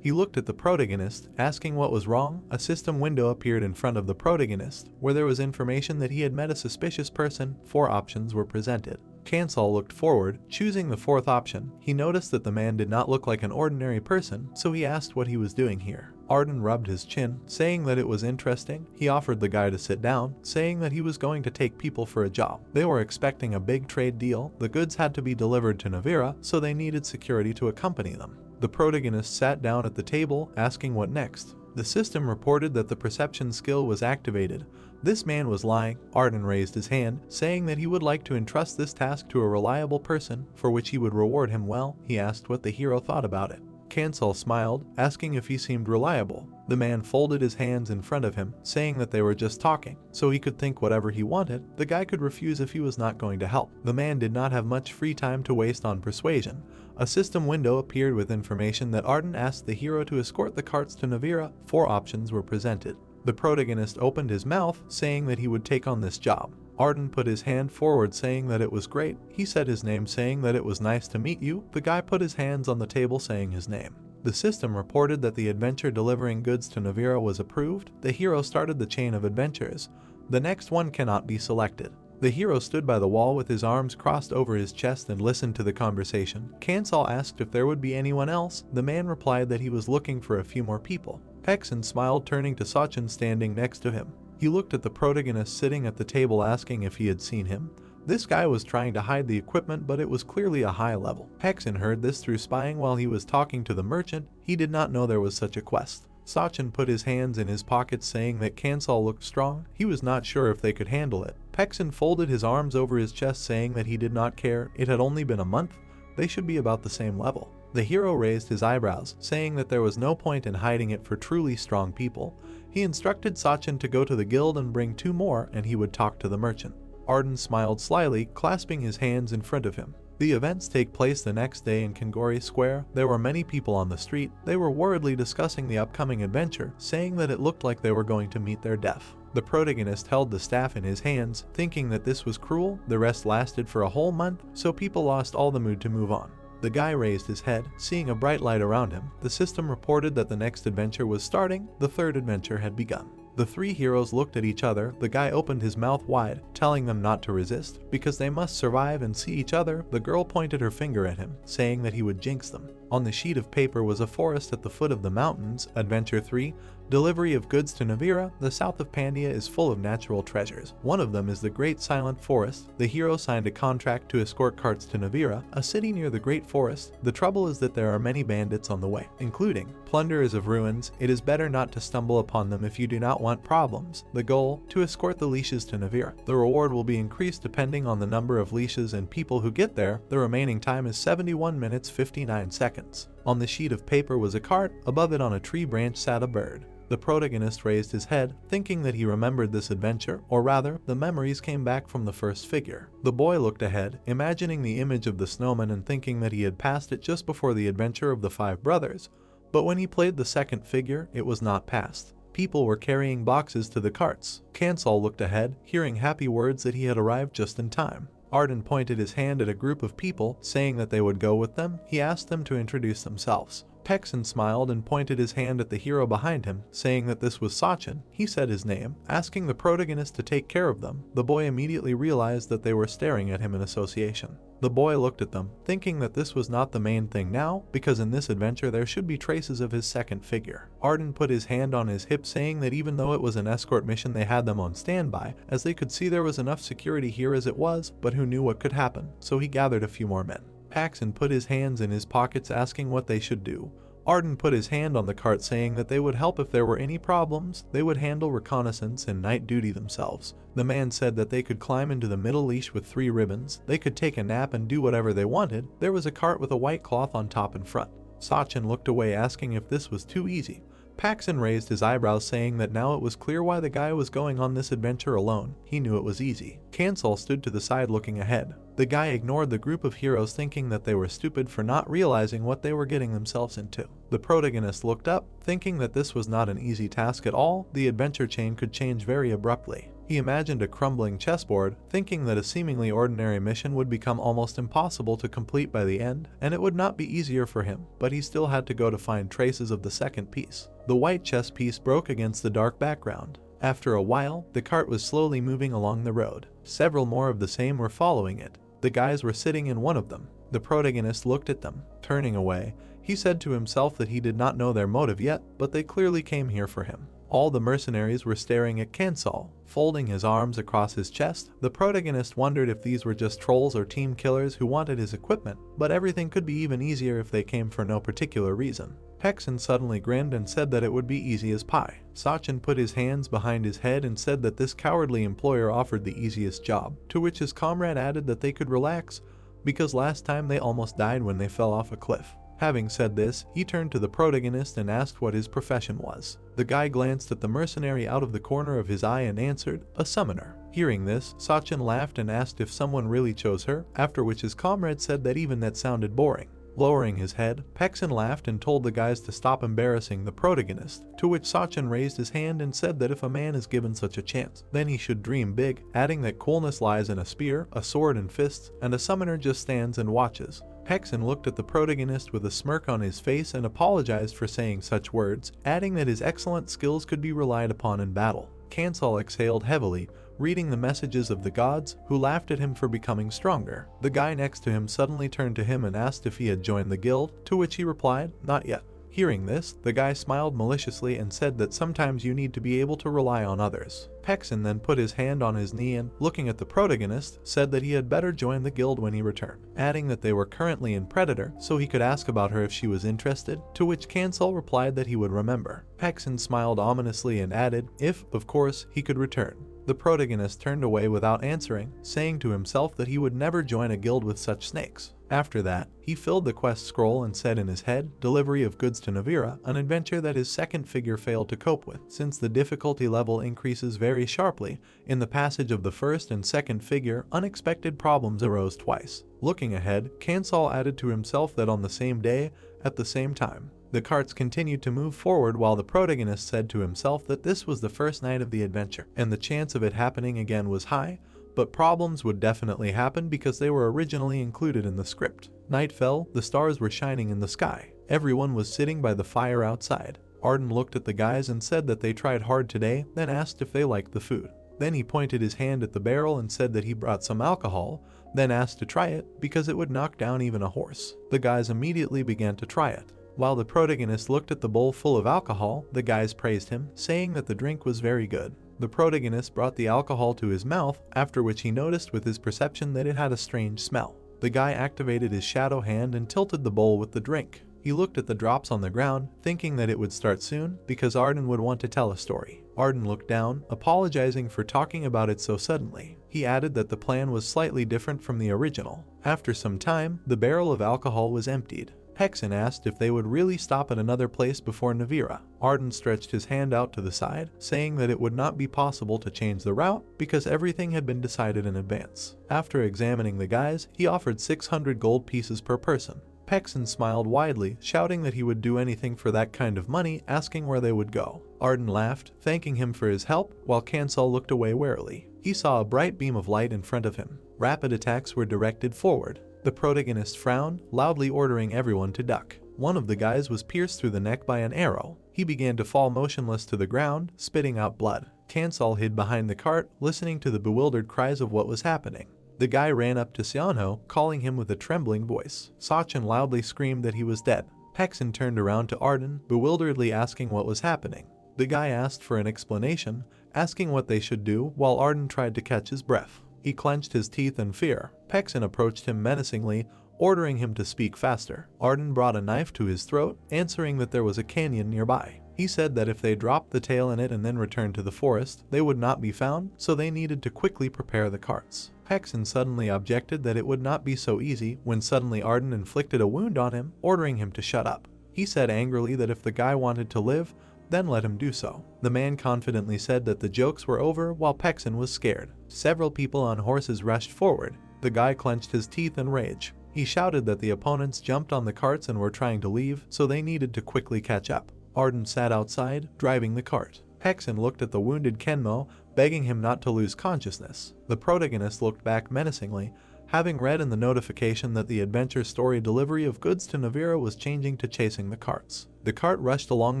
He looked at the protagonist, asking what was wrong. A system window appeared in front of the protagonist, where there was information that he had met a suspicious person. 4 options were presented. Kansal looked forward, choosing the 4th option. He noticed that the man did not look like an ordinary person, so he asked what he was doing here. Arden rubbed his chin, saying that it was interesting. He offered the guy to sit down, saying that he was going to take people for a job. They were expecting a big trade deal. The goods had to be delivered to Navira, so they needed security to accompany them. The protagonist sat down at the table, asking what next. The system reported that the perception skill was activated. This man was lying. Arden raised his hand, saying that he would like to entrust this task to a reliable person, for which he would reward him well. He asked what the hero thought about it. Kansal smiled, asking if he seemed reliable. The man folded his hands in front of him, saying that they were just talking, so he could think whatever he wanted. The guy could refuse if he was not going to help. The man did not have much free time to waste on persuasion. A system window appeared with information that Arden asked the hero to escort the carts to Navira. 4 options were presented. The protagonist opened his mouth, saying that he would take on this job. Arden put his hand forward, saying that it was great. He said his name, saying that it was nice to meet you. The guy put his hands on the table, saying his name. The system reported that the adventure delivering goods to Navira was approved. The hero started the chain of adventures. The next one cannot be selected. The hero stood by the wall with his arms crossed over his chest and listened to the conversation. Kansal asked if there would be anyone else. The man replied that he was looking for a few more people. Pekson smiled, turning to Sachin standing next to him. He looked at the protagonist sitting at the table, asking if he had seen him. This guy was trying to hide the equipment, but it was clearly a high level. Pekson heard this through spying while he was talking to the merchant. He did not know there was such a quest. Sachin put his hands in his pockets, saying that Kansal looked strong. He was not sure if they could handle it. Pekson folded his arms over his chest, saying that he did not care. It had only been a month. They should be about the same level. The hero raised his eyebrows, saying that there was no point in hiding it for truly strong people. He instructed Sachin to go to the guild and bring 2 more, and he would talk to the merchant. Arden smiled slyly, clasping his hands in front of him. The events take place the next day in Kangori Square. There were many people on the street. They were worriedly discussing the upcoming adventure, saying that it looked like they were going to meet their death. The protagonist held the staff in his hands, thinking that this was cruel. The rest lasted for a whole month, so people lost all the mood to move on. The guy raised his head, seeing a bright light around him. The system reported that the next adventure was starting. The third adventure had begun. The 3 heroes looked at each other. The guy opened his mouth wide, telling them not to resist, because they must survive and see each other. The girl pointed her finger at him, saying that he would jinx them. On the sheet of paper was a forest at the foot of the mountains. Adventure 3. Delivery of goods to Navira. The south of Pandia is full of natural treasures. One of them is the Great Silent Forest. The hero signed a contract to escort carts to Navira, a city near the Great Forest. The trouble is that there are many bandits on the way, including plunderers of ruins. It is better not to stumble upon them if you do not want problems. The goal: to escort the leashes to Navira. The reward will be increased depending on the number of leashes and people who get there. The remaining time is 71 minutes 59 seconds. On the sheet of paper was a cart, above it on a tree branch sat a bird. The protagonist raised his head, thinking that he remembered this adventure, or rather, the memories came back from the first figure. The boy looked ahead, imagining the image of the snowman and thinking that he had passed it just before the adventure of the 5 brothers, but when he played the second figure, it was not passed. People were carrying boxes to the carts. Kansal looked ahead, hearing happy words that he had arrived just in time. Arden pointed his hand at a group of people, saying that they would go with them. He asked them to introduce themselves. Pekson smiled and pointed his hand at the hero behind him, saying that this was Sachin. He said his name, asking the protagonist to take care of them. The boy immediately realized that they were staring at him in association. The boy looked at them, thinking that this was not the main thing now, because in this adventure there should be traces of his second figure. Arden put his hand on his hip, saying that even though it was an escort mission, they had them on standby, as they could see there was enough security here as it was, but who knew what could happen, so he gathered a few more men. Paxson put his hands in his pockets, asking what they should do. Arden put his hand on the cart, saying that they would help if there were any problems. They would handle reconnaissance and night duty themselves. The man said that they could climb into the middle leash with 3 ribbons. They could take a nap and do whatever they wanted. There was a cart with a white cloth on top and front. Sachin looked away, asking if this was too easy. Paxson raised his eyebrows, saying that now it was clear why the guy was going on this adventure alone. He knew it was easy. Kansal stood to the side looking ahead. The guy ignored the group of heroes, thinking that they were stupid for not realizing what they were getting themselves into. The protagonist looked up, thinking that this was not an easy task at all. The adventure chain could change very abruptly. He imagined a crumbling chessboard, thinking that a seemingly ordinary mission would become almost impossible to complete by the end, and it would not be easier for him, but he still had to go to find traces of the second piece. The white chess piece broke against the dark background. After a while, the cart was slowly moving along the road. Several more of the same were following it. The guys were sitting in one of them. The protagonist looked at them. Turning away, he said to himself that he did not know their motive yet, but they clearly came here for him. All the mercenaries were staring at Kansal. Folding his arms across his chest, the protagonist wondered if these were just trolls or team killers who wanted his equipment, but everything could be even easier if they came for no particular reason. Pekson suddenly grinned and said that it would be easy as pie. Sachin put his hands behind his head and said that this cowardly employer offered the easiest job, to which his comrade added that they could relax, because last time they almost died when they fell off a cliff. Having said this, he turned to the protagonist and asked what his profession was. The guy glanced at the mercenary out of the corner of his eye and answered, "A summoner." Hearing this, Sachin laughed and asked if someone really chose her, after which his comrade said that even that sounded boring. Lowering his head, Pekson laughed and told the guys to stop embarrassing the protagonist, to which Sachin raised his hand and said that if a man is given such a chance, then he should dream big, adding that coolness lies in a spear, a sword and fists, and a summoner just stands and watches. Pekson looked at the protagonist with a smirk on his face and apologized for saying such words, adding that his excellent skills could be relied upon in battle. Kansal exhaled heavily, reading the messages of the gods, who laughed at him for becoming stronger. The guy next to him suddenly turned to him and asked if he had joined the guild, to which he replied, "Not yet." Hearing this, the guy smiled maliciously and said that sometimes you need to be able to rely on others. Pekson then put his hand on his knee and, looking at the protagonist, said that he had better join the guild when he returned, adding that they were currently in Predator, so he could ask about her if she was interested, to which Kansal replied that he would remember. Pekson smiled ominously and added, if, of course, he could return. The protagonist turned away without answering, saying to himself that he would never join a guild with such snakes. After that, he filled the quest scroll and said in his head, "Delivery of goods to Navira," an adventure that his second figure failed to cope with, since the difficulty level increases very sharply. In the passage of the first and second figure, unexpected problems arose twice. Looking ahead, Kansal added to himself that on the same day, at the same time, the carts continued to move forward, while the protagonist said to himself that this was the first night of the adventure, and the chance of it happening again was high, but problems would definitely happen because they were originally included in the script. Night fell, the stars were shining in the sky. Everyone was sitting by the fire outside. Arden looked at the guys and said that they tried hard today, then asked if they liked the food. Then he pointed his hand at the barrel and said that he brought some alcohol, then asked to try it because it would knock down even a horse. The guys immediately began to try it. While the protagonist looked at the bowl full of alcohol, the guys praised him, saying that the drink was very good. The protagonist brought the alcohol to his mouth, after which he noticed with his perception that it had a strange smell. The guy activated his shadow hand and tilted the bowl with the drink. He looked at the drops on the ground, thinking that it would start soon, because Arden would want to tell a story. Arden looked down, apologizing for talking about it so suddenly. He added that the plan was slightly different from the original. After some time, the barrel of alcohol was emptied. Hexen asked if they would really stop at another place before Navira. Arden stretched his hand out to the side, saying that it would not be possible to change the route because everything had been decided in advance. After examining the guys, he offered 600 gold pieces per person. Hexen smiled widely, shouting that he would do anything for that kind of money, asking where they would go. Arden laughed, thanking him for his help, while Cancel looked away warily. He saw a bright beam of light in front of him. Rapid attacks were directed forward. The protagonist frowned, loudly ordering everyone to duck. One of the guys was pierced through the neck by an arrow. He began to fall motionless to the ground, spitting out blood. Cancel hid behind the cart, listening to the bewildered cries of what was happening. The guy ran up to Xianho, calling him with a trembling voice. Sachin loudly screamed that he was dead. Hexen turned around to Arden, bewilderedly asking what was happening. The guy asked for an explanation, asking what they should do, while Arden tried to catch his breath. He clenched his teeth in fear. Hexen approached him menacingly, ordering him to speak faster. Arden brought a knife to his throat, answering that there was a canyon nearby. He said that if they dropped the tail in it and then returned to the forest, they would not be found, so they needed to quickly prepare the carts. Hexen suddenly objected that it would not be so easy when suddenly Arden inflicted a wound on him, ordering him to shut up. He said angrily that if the guy wanted to live, then let him do so. The man confidently said that the jokes were over while Hexen was scared. Several people on horses rushed forward. The guy clenched his teeth in rage. He shouted that the opponents jumped on the carts and were trying to leave, so they needed to quickly catch up. Arden sat outside, driving the cart. Hexen looked at the wounded Kenmo, begging him not to lose consciousness. The protagonist looked back menacingly, having read in the notification that the adventure story delivery of goods to Navira was changing to chasing the carts. The cart rushed along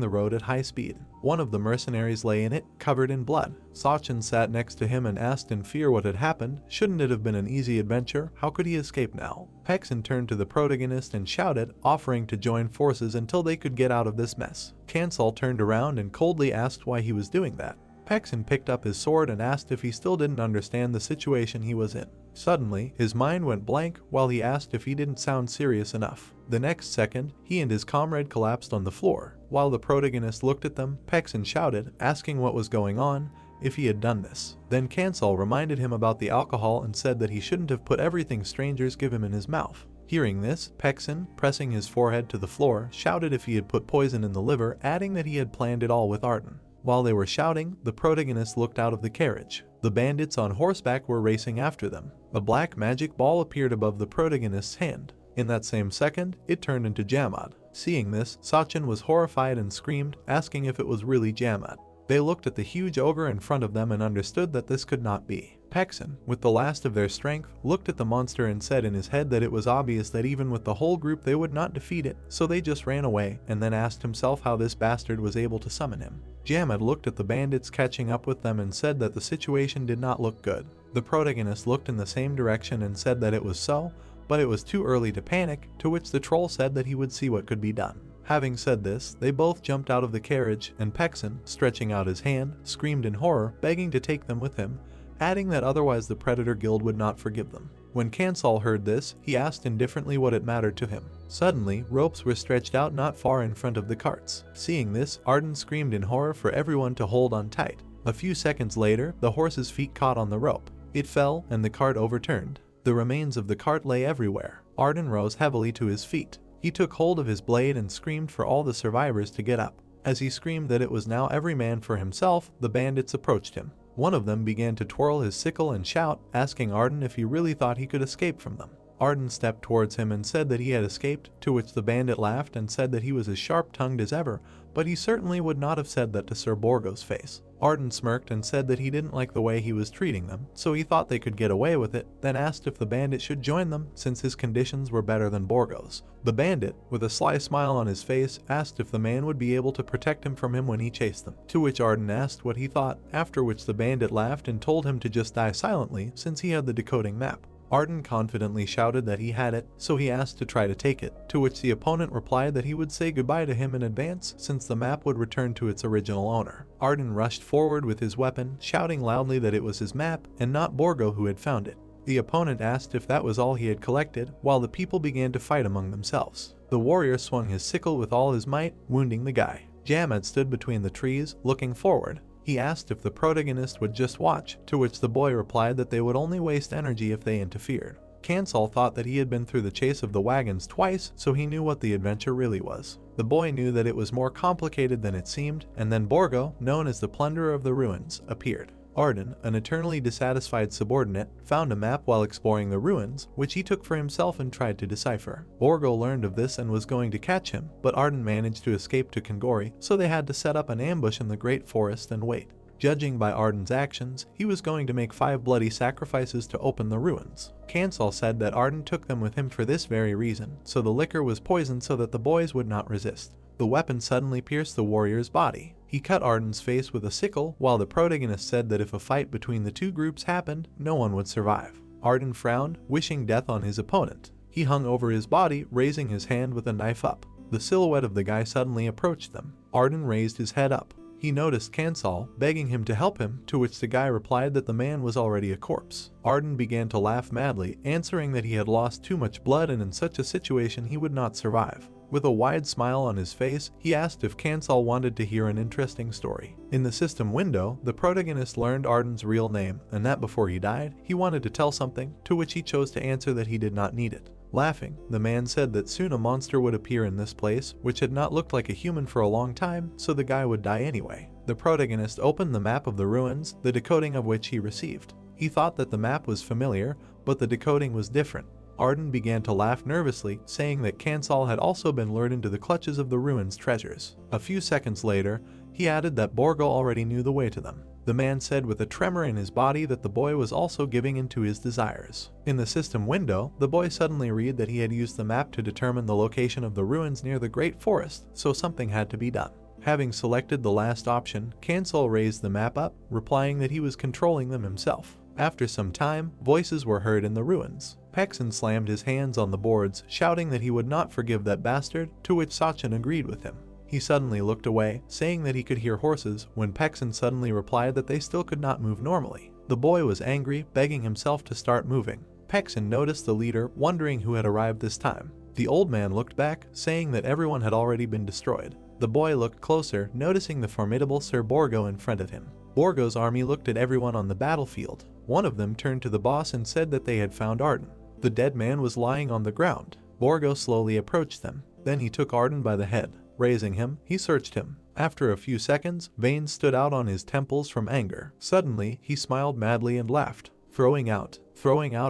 the road at high speed. One of the mercenaries lay in it, covered in blood. Sachin sat next to him and asked in fear what had happened. Shouldn't it have been an easy adventure? How could he escape now? Hexen turned to the protagonist and shouted, offering to join forces until they could get out of this mess. Cancel turned around and coldly asked why he was doing that. Hexen picked up his sword and asked if he still didn't understand the situation he was in. Suddenly, his mind went blank while he asked if he didn't sound serious enough. The next second, he and his comrade collapsed on the floor. While the protagonist looked at them, Hexen shouted, asking what was going on, if he had done this. Then Cancel reminded him about the alcohol and said that he shouldn't have put everything strangers give him in his mouth. Hearing this, Hexen, pressing his forehead to the floor, shouted if he had put poison in the liver, adding that he had planned it all with Arden. While they were shouting, the protagonist looked out of the carriage. The bandits on horseback were racing after them. A black magic ball appeared above the protagonist's hand. In that same second, it turned into Jamad. Seeing this, Sachin was horrified and screamed, asking if it was really Jamad. They looked at the huge ogre in front of them and understood that this could not be. Hexen, with the last of their strength, looked at the monster and said in his head that it was obvious that even with the whole group they would not defeat it, so they just ran away, and then asked himself how this bastard was able to summon him. Jamad looked at the bandits catching up with them and said that the situation did not look good. The protagonist looked in the same direction and said that it was so, but it was too early to panic, to which the troll said that he would see what could be done. Having said this, they both jumped out of the carriage, and Hexen, stretching out his hand, screamed in horror, begging to take them with him, adding that otherwise the Predator Guild would not forgive them. When Cancel heard this, he asked indifferently what it mattered to him. Suddenly, ropes were stretched out not far in front of the carts. Seeing this, Arden screamed in horror for everyone to hold on tight. A few seconds later, the horse's feet caught on the rope. It fell, and the cart overturned. The remains of the cart lay everywhere. Arden rose heavily to his feet. He took hold of his blade and screamed for all the survivors to get up. As he screamed that it was now every man for himself, the bandits approached him. One of them began to twirl his sickle and shout, asking Arden if he really thought he could escape from them. Arden stepped towards him and said that he had escaped, to which the bandit laughed and said that he was as sharp-tongued as ever, but he certainly would not have said that to Sir Borgo's face. Arden smirked and said that he didn't like the way he was treating them, so he thought they could get away with it, then asked if the bandit should join them since his conditions were better than Borgo's. The bandit, with a sly smile on his face, asked if the man would be able to protect him from him when he chased them, to which Arden asked what he thought, after which the bandit laughed and told him to just die silently since he had the decoding map. Arden confidently shouted that he had it, so he asked to try to take it, to which the opponent replied that he would say goodbye to him in advance since the map would return to its original owner. Arden rushed forward with his weapon, shouting loudly that it was his map and not Borgo who had found it. The opponent asked if that was all he had collected, while the people began to fight among themselves. The warrior swung his sickle with all his might, wounding the guy. Jamad stood between the trees, looking forward. He asked if the protagonist would just watch, to which the boy replied that they would only waste energy if they interfered. Cansol thought that he had been through the chase of the wagons twice, so he knew what the adventure really was. The boy knew that it was more complicated than it seemed, and then Borgo, known as the plunderer of the ruins, appeared. Arden, an eternally dissatisfied subordinate, found a map while exploring the ruins, which he took for himself and tried to decipher. Borgo learned of this and was going to catch him, but Arden managed to escape to Kangori, so they had to set up an ambush in the Great Forest and wait. Judging by Arden's actions, he was going to make 5 bloody sacrifices to open the ruins. Cansol said that Arden took them with him for this very reason, so the liquor was poisoned so that the boys would not resist. The weapon suddenly pierced the warrior's body. He cut Arden's face with a sickle, while the protagonist said that if a fight between the two groups happened, no one would survive. Arden frowned, wishing death on his opponent. He hung over his body, raising his hand with a knife up. The silhouette of the guy suddenly approached them. Arden raised his head up. He noticed Cansol, begging him to help him, to which the guy replied that the man was already a corpse. Arden began to laugh madly, answering that he had lost too much blood and in such a situation he would not survive. With a wide smile on his face, he asked if Cansol wanted to hear an interesting story. In the system window, the protagonist learned Arden's real name, and that before he died, he wanted to tell something, to which he chose to answer that he did not need it. Laughing, the man said that soon a monster would appear in this place, which had not looked like a human for a long time, so the guy would die anyway. The protagonist opened the map of the ruins, the decoding of which he received. He thought that the map was familiar, but the decoding was different. Arden began to laugh nervously, saying that Cansol had also been lured into the clutches of the ruins' treasures. A few seconds later, he added that Borgo already knew the way to them. The man said with a tremor in his body that the boy was also giving in to his desires. In the system window, the boy suddenly read that he had used the map to determine the location of the ruins near the Great Forest, so something had to be done. Having selected the last option, Cansol raised the map up, replying that he was controlling them himself. After some time, voices were heard in the ruins. Pexin slammed his hands on the boards, shouting that he would not forgive that bastard, to which Sachin agreed with him. He suddenly looked away, saying that he could hear horses, when Pexin suddenly replied that they still could not move normally. The boy was angry, begging himself to start moving. Pexin noticed the leader, wondering who had arrived this time. The old man looked back, saying that everyone had already been destroyed. The boy looked closer, noticing the formidable Sir Borgo in front of him. Borgo's army looked at everyone on the battlefield. One of them turned to the boss and said that they had found Arden. The dead man was lying on the ground. Borgo slowly approached them. Then he took Arden by the head. Raising him, he searched him. After a few seconds, veins stood out on his temples from anger. Suddenly, he smiled madly and laughed. Throwing out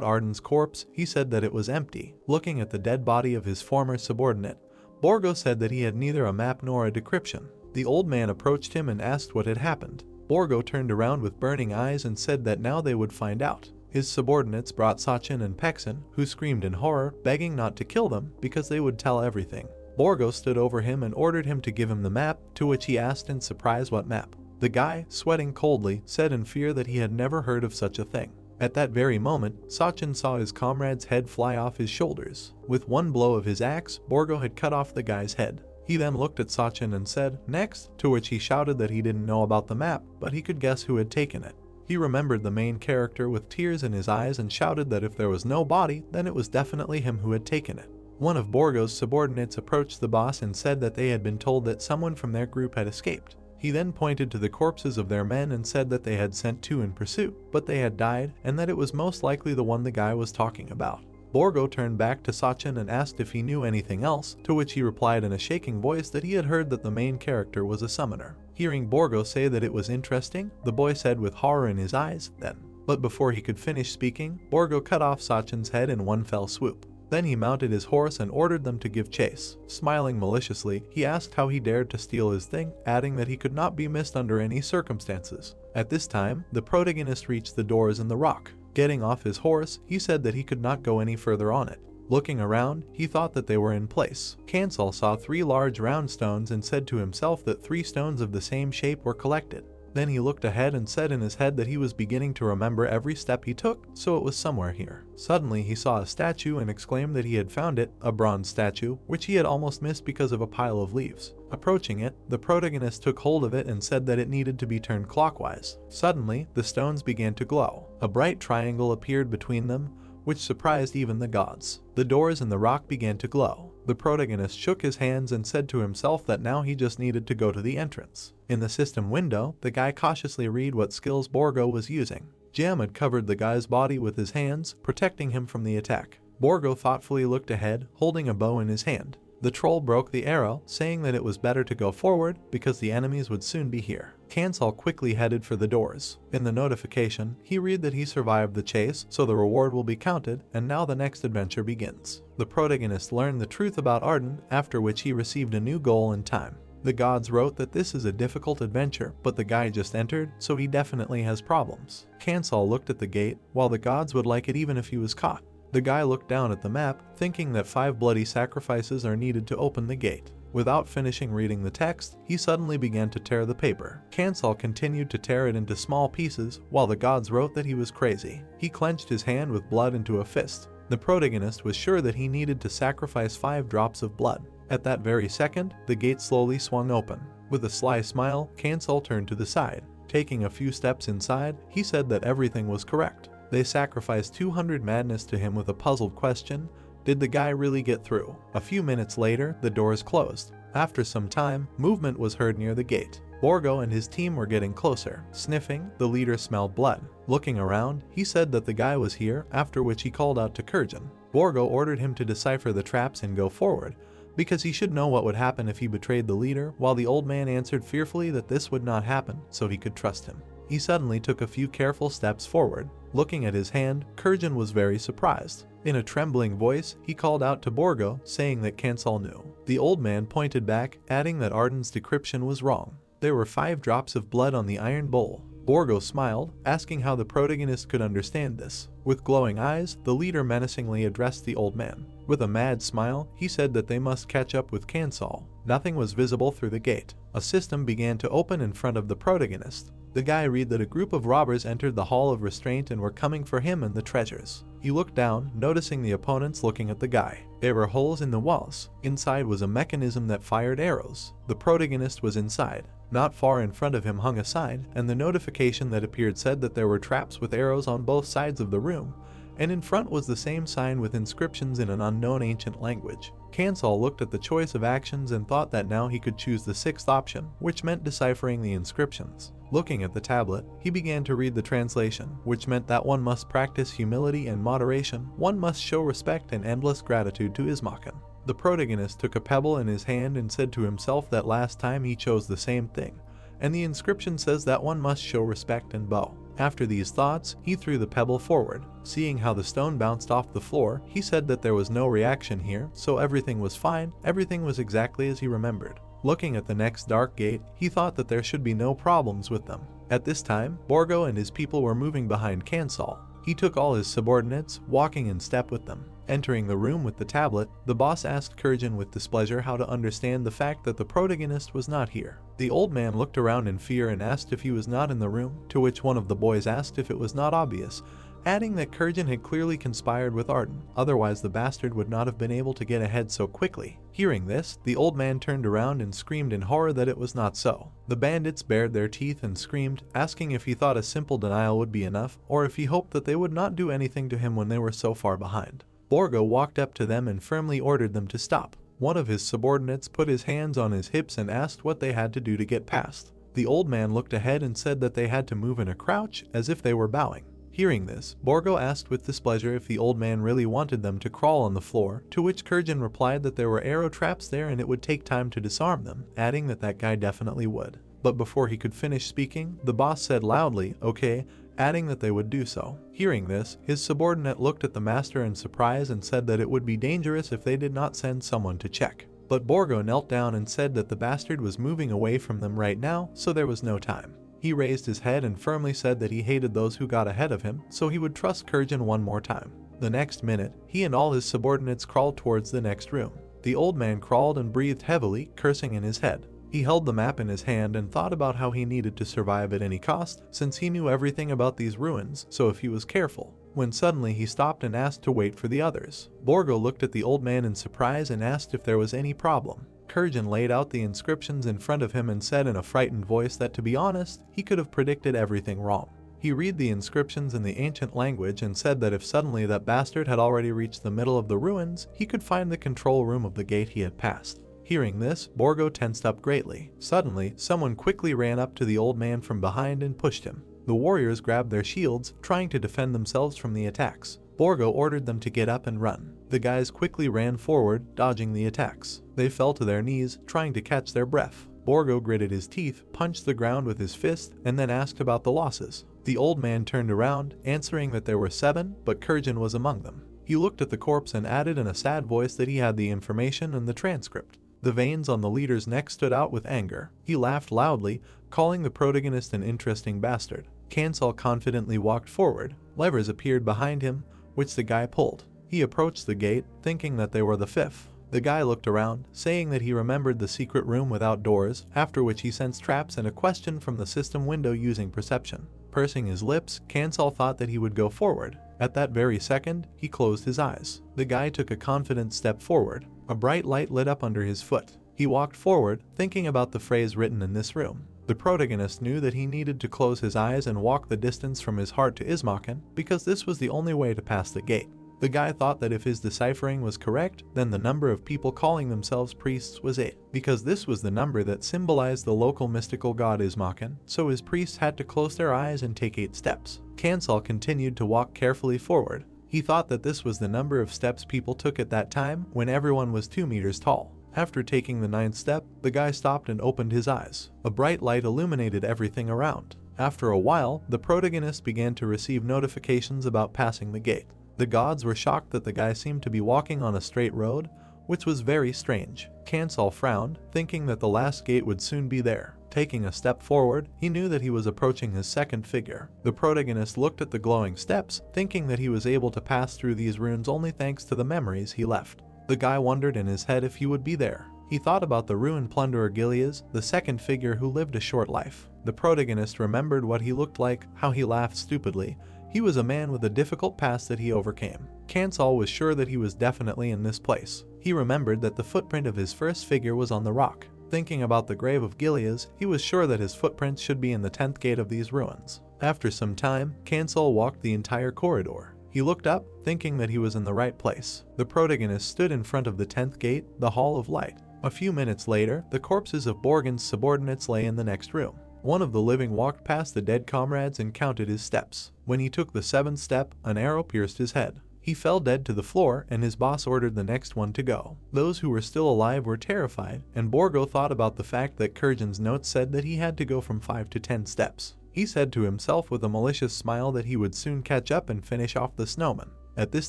Arden's corpse, he said that it was empty. Looking at the dead body of his former subordinate, Borgo said that he had neither a map nor a decryption. The old man approached him and asked what had happened. Borgo turned around with burning eyes and said that now they would find out. His subordinates brought Sachin and Pexin, who screamed in horror, begging not to kill them because they would tell everything. Borgo stood over him and ordered him to give him the map, to which he asked in surprise what map. The guy, sweating coldly, said in fear that he had never heard of such a thing. At that very moment, Sachin saw his comrade's head fly off his shoulders. With one blow of his axe, Borgo had cut off the guy's head. He then looked at Sachin and said, "Next," to which he shouted that he didn't know about the map, but he could guess who had taken it. He remembered the main character with tears in his eyes and shouted that if there was no body, then it was definitely him who had taken it. One of Borgo's subordinates approached the boss and said that they had been told that someone from their group had escaped. He then pointed to the corpses of their men and said that they had sent 2 in pursuit, but they had died, and that it was most likely the one the guy was talking about. Borgo turned back to Sachin and asked if he knew anything else, to which he replied in a shaking voice that he had heard that the main character was a summoner. Hearing Borgo say that it was interesting, the boy said with horror in his eyes, "Then." But before he could finish speaking, Borgo cut off Sachin's head in one fell swoop. Then he mounted his horse and ordered them to give chase. Smiling maliciously, he asked how he dared to steal his thing, adding that he could not be missed under any circumstances. At this time, the protagonist reached the doors in the rock. Getting off his horse, he said that he could not go any further on it. Looking around, he thought that they were in place. Cansol saw 3 large round stones and said to himself that 3 stones of the same shape were collected. Then he looked ahead and said in his head that he was beginning to remember every step he took, so it was somewhere here. Suddenly he saw a statue and exclaimed that he had found it, a bronze statue, which he had almost missed because of a pile of leaves. Approaching it, the protagonist took hold of it and said that it needed to be turned clockwise. Suddenly, the stones began to glow. A bright triangle appeared between them, which surprised even the gods. The doors in the rock began to glow. The protagonist shook his hands and said to himself that now he just needed to go to the entrance. In the system window, the guy cautiously read what skills Borgo was using. Jam had covered the guy's body with his hands, protecting him from the attack. Borgo thoughtfully looked ahead, holding a bow in his hand. The troll broke the arrow, saying that it was better to go forward because the enemies would soon be here. Cancel quickly headed for the doors. In the notification, he read that he survived the chase, so the reward will be counted, and now the next adventure begins. The protagonist learned the truth about Arden, after which he received a new goal in time. The gods wrote that this is a difficult adventure, but the guy just entered, so he definitely has problems. Cancel looked at the gate, while the gods would like it even if he was caught. The guy looked down at the map, thinking that 5 bloody sacrifices are needed to open the gate. Without finishing reading the text, he suddenly began to tear the paper. Cancel continued to tear it into small pieces, while the gods wrote that he was crazy. He clenched his hand with blood into a fist. The protagonist was sure that he needed to sacrifice 5 drops of blood. At that very second, the gate slowly swung open. With a sly smile, Cancel turned to the side. Taking a few steps inside, he said that everything was correct. They sacrificed 200 madness to him with a puzzled question: did the guy really get through? A few minutes later, the doors closed. After some time, movement was heard near the gate. Borgo and his team were getting closer. Sniffing, the leader smelled blood. Looking around, he said that the guy was here, after which he called out to Kurjan. Borgo ordered him to decipher the traps and go forward, because he should know what would happen if he betrayed the leader, while the old man answered fearfully that this would not happen, so he could trust him. He suddenly took a few careful steps forward. Looking at his hand, Kurjan was very surprised. In a trembling voice, he called out to Borgo, saying that Cancel knew. The old man pointed back, adding that Arden's decryption was wrong. There were 5 drops of blood on the iron bowl. Borgo smiled, asking how the protagonist could understand this. With glowing eyes, the leader menacingly addressed the old man. With a mad smile, he said that they must catch up with Cancel. Nothing was visible through the gate. A system began to open in front of the protagonist. The guy read that a group of robbers entered the Hall of Restraint and were coming for him and the treasures. He looked down, noticing the opponents looking at the guy. There were holes in the walls. Inside was a mechanism that fired arrows. The protagonist was inside. Not far in front of him hung a sign, and the notification that appeared said that there were traps with arrows on both sides of the room, and in front was the same sign with inscriptions in an unknown ancient language. Cancel looked at the choice of actions and thought that now he could choose the 6th option, which meant deciphering the inscriptions. Looking at the tablet, he began to read the translation, which meant that one must practice humility and moderation, one must show respect and endless gratitude to Ismaken. The protagonist took a pebble in his hand and said to himself that last time he chose the same thing, and the inscription says that one must show respect and bow. After these thoughts, he threw the pebble forward. Seeing how the stone bounced off the floor, he said that there was no reaction here, so everything was fine, everything was exactly as he remembered. Looking at the next dark gate, he thought that there should be no problems with them. At this time, Borgo and his people were moving behind Cancel. He took all his subordinates, walking in step with them. Entering the room with the tablet, the boss asked Kurjan with displeasure how to understand the fact that the protagonist was not here. The old man looked around in fear and asked if he was not in the room, to which one of the boys asked if it was not obvious, adding that Kurjan had clearly conspired with Arden, otherwise the bastard would not have been able to get ahead so quickly. Hearing this, the old man turned around and screamed in horror that it was not so. The bandits bared their teeth and screamed, asking if he thought a simple denial would be enough, or if he hoped that they would not do anything to him when they were so far behind. Borgo walked up to them and firmly ordered them to stop. One of his subordinates put his hands on his hips and asked what they had to do to get past. The old man looked ahead and said that they had to move in a crouch, as if they were bowing. Hearing this, Borgo asked with displeasure if the old man really wanted them to crawl on the floor, to which Kurjan replied that there were arrow traps there and it would take time to disarm them, adding that that guy definitely would. But before he could finish speaking, the boss said loudly, "Okay," adding that they would do so. Hearing this, his subordinate looked at the master in surprise and said that it would be dangerous if they did not send someone to check. But Borgo knelt down and said that the bastard was moving away from them right now, so there was no time. He raised his head and firmly said that he hated those who got ahead of him, so he would trust Kurjan one more time. The next minute, he and all his subordinates crawled towards the next room. The old man crawled and breathed heavily, cursing in his head. He held the map in his hand and thought about how he needed to survive at any cost, since he knew everything about these ruins, so if he was careful. When suddenly he stopped and asked to wait for the others. Borgo looked at the old man in surprise and asked if there was any problem. Kurjan laid out the inscriptions in front of him and said in a frightened voice that, to be honest, he could have predicted everything wrong. He read the inscriptions in the ancient language and said that if suddenly that bastard had already reached the middle of the ruins, he could find the control room of the gate he had passed. Hearing this, Borgo tensed up greatly. Suddenly, someone quickly ran up to the old man from behind and pushed him. The warriors grabbed their shields, trying to defend themselves from the attacks. Borgo ordered them to get up and run. The guys quickly ran forward, dodging the attacks. They fell to their knees, trying to catch their breath. Borgo gritted his teeth, punched the ground with his fist, and then asked about the losses. The old man turned around, answering that there were 7, but Kurjin was among them. He looked at the corpse and added in a sad voice that he had the information and the transcript. The veins on the leader's neck stood out with anger. He laughed loudly, calling the protagonist an interesting bastard. Cancel confidently walked forward. Levers appeared behind him, which the guy pulled. He approached the gate, thinking that they were the 5th. The guy looked around, saying that he remembered the secret room without doors, after which he sensed traps and a question from the system window using perception. Pursing his lips, Cancel thought that he would go forward. At that very second, he closed his eyes. The guy took a confident step forward. A bright light lit up under his foot. He walked forward, thinking about the phrase written in this room. The protagonist knew that he needed to close his eyes and walk the distance from his heart to Ismaken, because this was the only way to pass the gate. The guy thought that if his deciphering was correct, then the number of people calling themselves priests was 8, because this was the number that symbolized the local mystical god Ismaken, so his priests had to close their eyes and take 8 steps. Cancel continued to walk carefully forward. He thought that this was the number of steps people took at that time when everyone was 2 meters tall. After taking the 9th step, the guy stopped and opened his eyes. A bright light illuminated everything around. After a while, the protagonist began to receive notifications about passing the gate. The gods were shocked that the guy seemed to be walking on a straight road, which was very strange. Cancel frowned, thinking that the last gate would soon be there. Taking a step forward, he knew that he was approaching his second figure. The protagonist looked at the glowing steps, thinking that he was able to pass through these runes only thanks to the memories he left. The guy wondered in his head if he would be there. He thought about the ruined plunderer Gileas, the second figure who lived a short life. The protagonist remembered what he looked like, how he laughed stupidly. He was a man with a difficult past that he overcame. Cancel was sure that he was definitely in this place. He remembered that the footprint of his first figure was on the rock. Thinking about the grave of Gileas, he was sure that his footprints should be in the 10th gate of these ruins. After some time, Cancel walked the entire corridor. He looked up, thinking that he was in the right place. The protagonist stood in front of the 10th gate, the Hall of Light. A few minutes later, the corpses of Borgen's subordinates lay in the next room. One of the living walked past the dead comrades and counted his steps. When he took the 7th step, an arrow pierced his head. He fell dead to the floor, and his boss ordered the next one to go. Those who were still alive were terrified, and Borgo thought about the fact that Kurjin's notes said that he had to go from 5 to 10 steps. He said to himself with a malicious smile that he would soon catch up and finish off the snowman. At this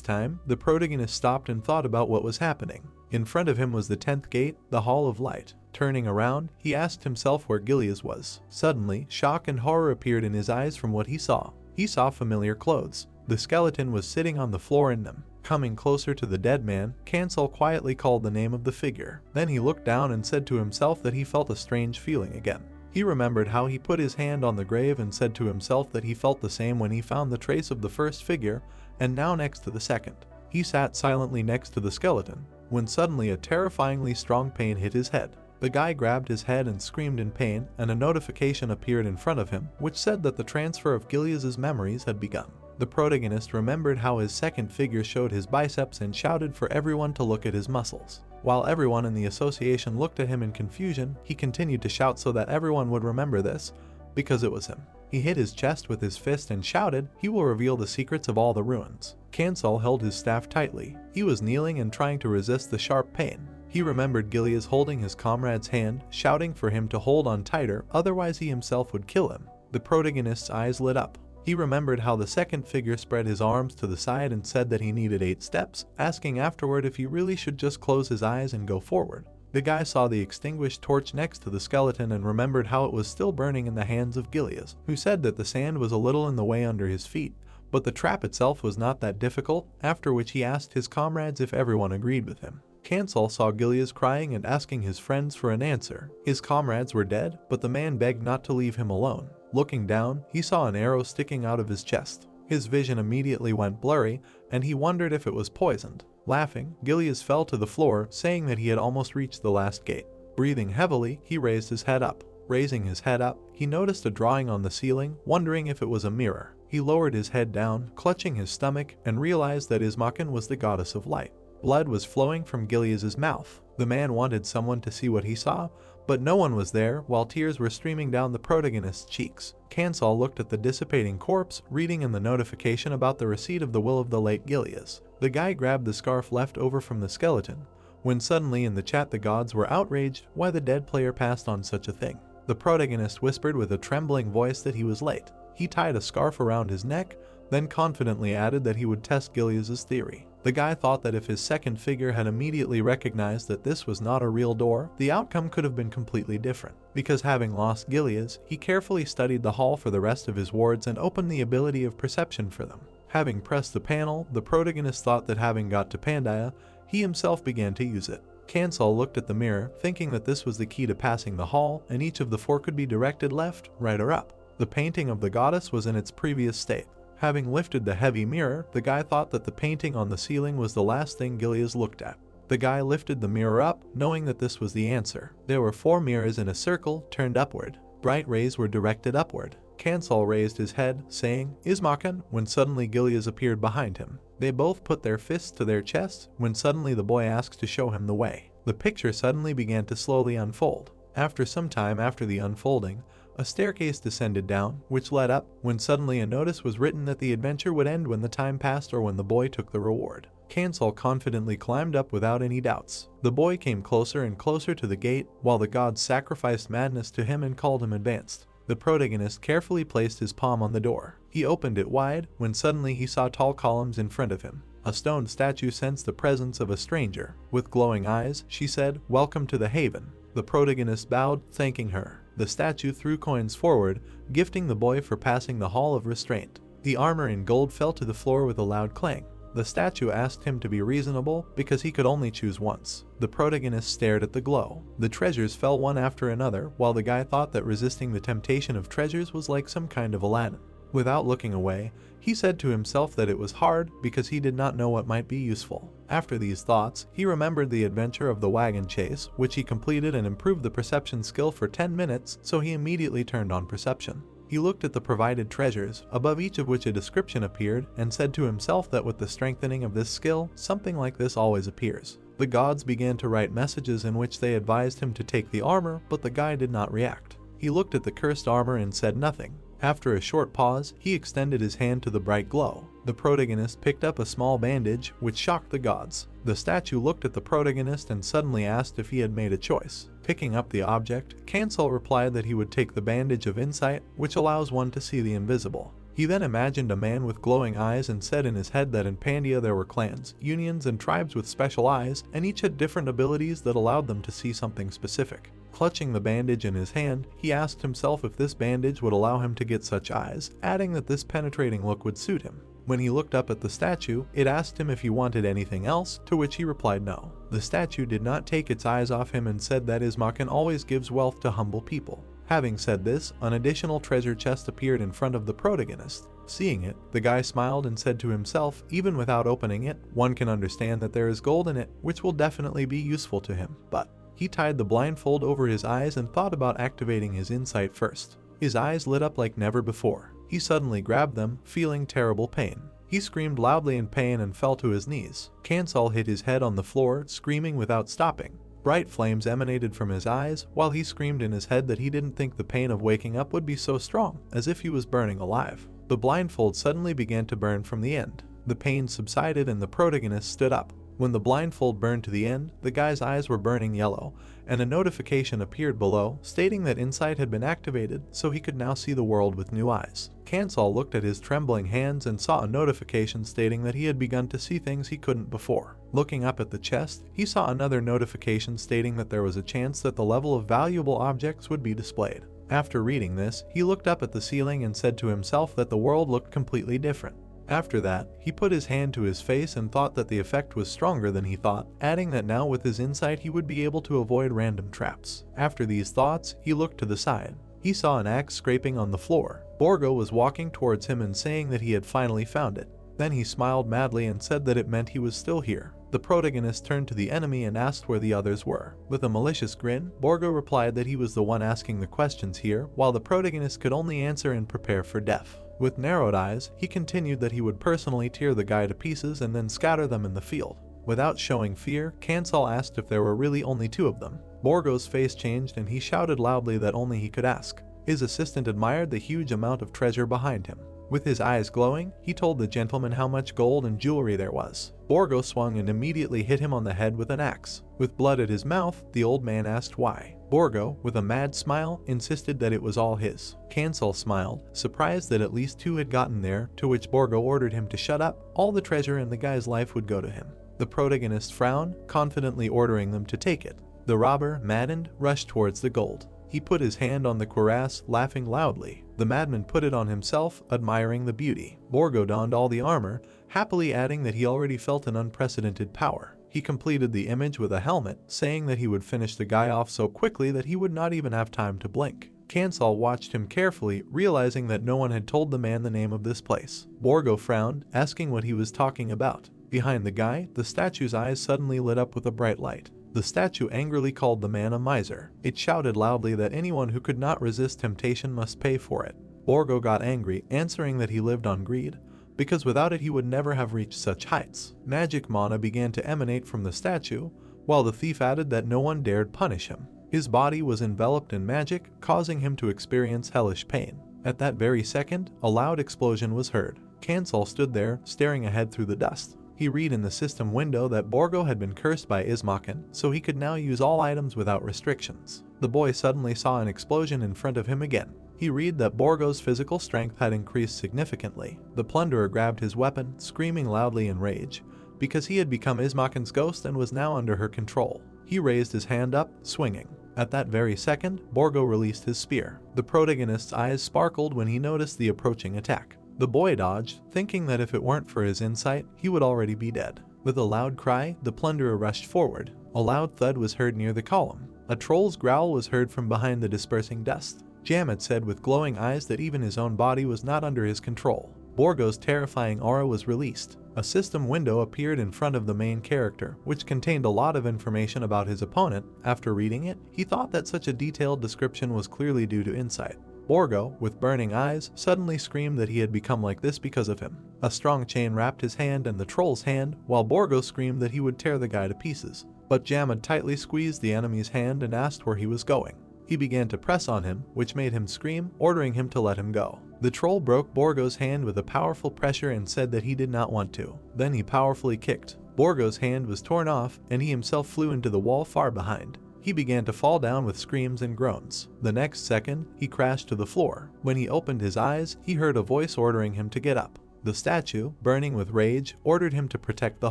time, the protagonist stopped and thought about what was happening. In front of him was the 10th gate, the Hall of Light. Turning around, he asked himself where Gileas was. Suddenly, shock and horror appeared in his eyes from what he saw. He saw familiar clothes. The skeleton was sitting on the floor in them. Coming closer to the dead man, Cancel quietly called the name of the figure. Then he looked down and said to himself that he felt a strange feeling again. He remembered how he put his hand on the grave and said to himself that he felt the same when he found the trace of the first figure, and now next to the second. He sat silently next to the skeleton, when suddenly a terrifyingly strong pain hit his head. The guy grabbed his head and screamed in pain, and a notification appeared in front of him, which said that the transfer of Gileas's memories had begun. The protagonist remembered how his second figure showed his biceps and shouted for everyone to look at his muscles. While everyone in the association looked at him in confusion, he continued to shout so that everyone would remember this, because it was him. He hit his chest with his fist and shouted, "He will reveal the secrets of all the ruins." Cancel held his staff tightly. He was kneeling and trying to resist the sharp pain. He remembered Gileas holding his comrade's hand, shouting for him to hold on tighter, otherwise he himself would kill him. The protagonist's eyes lit up. He remembered how the second figure spread his arms to the side and said that he needed 8 steps, asking afterward if he really should just close his eyes and go forward. The guy saw the extinguished torch next to the skeleton and remembered how it was still burning in the hands of Gileas, who said that the sand was a little in the way under his feet, but the trap itself was not that difficult, after which he asked his comrades if everyone agreed with him. Cancel saw Gileas crying and asking his friends for an answer. His comrades were dead, but the man begged not to leave him alone. Looking down, he saw an arrow sticking out of his chest. His vision immediately went blurry, and he wondered if it was poisoned. Laughing, Gileas fell to the floor, saying that he had almost reached the last gate. Breathing heavily, he raised his head up. Raising his head up, he noticed a drawing on the ceiling, wondering if it was a mirror. He lowered his head down, clutching his stomach, and realized that Ismaken was the goddess of light. Blood was flowing from Gilead's mouth. The man wanted someone to see what he saw, but no one was there, while tears were streaming down the protagonist's cheeks. Kansal looked at the dissipating corpse, reading in the notification about the receipt of the will of the late Gilead. The guy grabbed the scarf left over from the skeleton, when suddenly in the chat the gods were outraged why the dead player passed on such a thing. The protagonist whispered with a trembling voice that he was late. He tied a scarf around his neck, then confidently added that he would test Gilead's theory. The guy thought that if his second figure had immediately recognized that this was not a real door, the outcome could have been completely different. Because having lost Gilead's, he carefully studied the hall for the rest of his wards and opened the ability of perception for them. Having pressed the panel, the protagonist thought that having got to Pandya, he himself began to use it. Kansal looked at the mirror, thinking that this was the key to passing the hall, and each of the four could be directed left, right, or up. The painting of the goddess was in its previous state. Having lifted the heavy mirror, the guy thought that the painting on the ceiling was the last thing Gilead looked at. The guy lifted the mirror up, knowing that this was the answer. There were 4 mirrors in a circle, turned upward. Bright rays were directed upward. Kansal raised his head, saying, "Ismakan," when suddenly Gilead appeared behind him. They both put their fists to their chests, when suddenly the boy asked to show him the way. The picture suddenly began to slowly unfold. After some time after the unfolding, a staircase descended down, which led up, when suddenly a notice was written that the adventure would end when the time passed or when the boy took the reward. Kansal confidently climbed up without any doubts. The boy came closer and closer to the gate, while the gods sacrificed madness to him and called him advanced. The protagonist carefully placed his palm on the door. He opened it wide, when suddenly he saw tall columns in front of him. A stone statue sensed the presence of a stranger. With glowing eyes, she said, "Welcome to the haven." The protagonist bowed, thanking her. The statue threw coins forward, gifting the boy for passing the Hall of Restraint. The armor in gold fell to the floor with a loud clang. The statue asked him to be reasonable, because he could only choose once. The protagonist stared at the glow. The treasures fell one after another, while the guy thought that resisting the temptation of treasures was like some kind of Aladdin. Without looking away, he said to himself that it was hard, because he did not know what might be useful. After these thoughts, he remembered the adventure of the wagon chase, which he completed and improved the perception skill for 10 minutes, so he immediately turned on perception. He looked at the provided treasures, above each of which a description appeared, and said to himself that with the strengthening of this skill, something like this always appears. The gods began to write messages in which they advised him to take the armor, but the guy did not react. He looked at the cursed armor and said nothing. After a short pause, he extended his hand to the bright glow. The protagonist picked up a small bandage, which shocked the gods. The statue looked at the protagonist and suddenly asked if he had made a choice. Picking up the object, Kansal replied that he would take the bandage of insight, which allows one to see the invisible. He then imagined a man with glowing eyes and said in his head that in Pandya there were clans, unions, and tribes with special eyes, and each had different abilities that allowed them to see something specific. Clutching the bandage in his hand, he asked himself if this bandage would allow him to get such eyes, adding that this penetrating look would suit him. When he looked up at the statue, it asked him if he wanted anything else, to which he replied no. The statue did not take its eyes off him and said that Ismakan always gives wealth to humble people. Having said this, an additional treasure chest appeared in front of the protagonist. Seeing it, the guy smiled and said to himself, even without opening it, one can understand that there is gold in it, which will definitely be useful to him. But he tied the blindfold over his eyes and thought about activating his insight first. His eyes lit up like never before. He suddenly grabbed them, feeling terrible pain. He screamed loudly in pain and fell to his knees. Kansal hit his head on the floor, screaming without stopping. Bright flames emanated from his eyes, while he screamed in his head that he didn't think the pain of waking up would be so strong, as if he was burning alive. The blindfold suddenly began to burn from the end. The pain subsided and the protagonist stood up. When the blindfold burned to the end, the guy's eyes were burning yellow, and a notification appeared below stating that insight had been activated, so he could now see the world with new eyes. Kansal looked at his trembling hands and saw a notification stating that he had begun to see things he couldn't before. Looking up at the chest, he saw another notification stating that there was a chance that the level of valuable objects would be displayed. After reading this, he looked up at the ceiling and said to himself that the world looked completely different. After that, he put his hand to his face and thought that the effect was stronger than he thought, adding that now with his insight he would be able to avoid random traps. After these thoughts, he looked to the side. He saw an axe scraping on the floor. Borgo was walking towards him and saying that he had finally found it. Then he smiled madly and said that it meant he was still here. The protagonist turned to the enemy and asked where the others were. With a malicious grin, Borgo replied that he was the one asking the questions here, while the protagonist could only answer and prepare for death. With narrowed eyes, he continued that he would personally tear the guy to pieces and then scatter them in the field. Without showing fear, Kansal asked if there were really only two of them. Borgo's face changed and he shouted loudly that only he could ask. His assistant admired the huge amount of treasure behind him. With his eyes glowing, he told the gentleman how much gold and jewelry there was. Borgo swung and immediately hit him on the head with an axe. With blood at his mouth, the old man asked why. Borgo, with a mad smile, insisted that it was all his. Kansal smiled, surprised that at least two had gotten there, to which Borgo ordered him to shut up. All the treasure in the guy's life would go to him. The protagonist frowned, confidently ordering them to take it. The robber, maddened, rushed towards the gold. He put his hand on the cuirass, laughing loudly. The madman put it on himself, admiring the beauty. Borgo donned all the armor, happily adding that he already felt an unprecedented power. He completed the image with a helmet, saying that he would finish the guy off so quickly that he would not even have time to blink. Kansal watched him carefully, realizing that no one had told the man the name of this place. Borgo frowned, asking what he was talking about. Behind the guy, the statue's eyes suddenly lit up with a bright light. The statue angrily called the man a miser. It shouted loudly that anyone who could not resist temptation must pay for it. Borgo got angry, answering that he lived on greed, because without it he would never have reached such heights. Magic mana began to emanate from the statue, while the thief added that no one dared punish him. His body was enveloped in magic, causing him to experience hellish pain. At that very second, a loud explosion was heard. Kansal stood there, staring ahead through the dust. He read in the system window that Borgo had been cursed by Ismaken, so he could now use all items without restrictions. The boy suddenly saw an explosion in front of him again. He read that Borgo's physical strength had increased significantly. The plunderer grabbed his weapon, screaming loudly in rage, because he had become Ismaken's ghost and was now under her control. He raised his hand up, swinging. At that very second, Borgo released his spear. The protagonist's eyes sparkled when he noticed the approaching attack. The boy dodged, thinking that if it weren't for his insight, he would already be dead. With a loud cry, the plunderer rushed forward. A loud thud was heard near the column. A troll's growl was heard from behind the dispersing dust. Jamet said with glowing eyes that even his own body was not under his control. Borgo's terrifying aura was released. A system window appeared in front of the main character, which contained a lot of information about his opponent. After reading it, he thought that such a detailed description was clearly due to insight. Borgo, with burning eyes, suddenly screamed that he had become like this because of him. A strong chain wrapped his hand and the troll's hand, while Borgo screamed that he would tear the guy to pieces. But Jamad tightly squeezed the enemy's hand and asked where he was going. He began to press on him, which made him scream, ordering him to let him go. The troll broke Borgo's hand with a powerful pressure and said that he did not want to. Then he powerfully kicked. Borgo's hand was torn off, and he himself flew into the wall far behind. He began to fall down with screams and groans. The next second, he crashed to the floor. When he opened his eyes, he heard a voice ordering him to get up. The statue, burning with rage, ordered him to protect the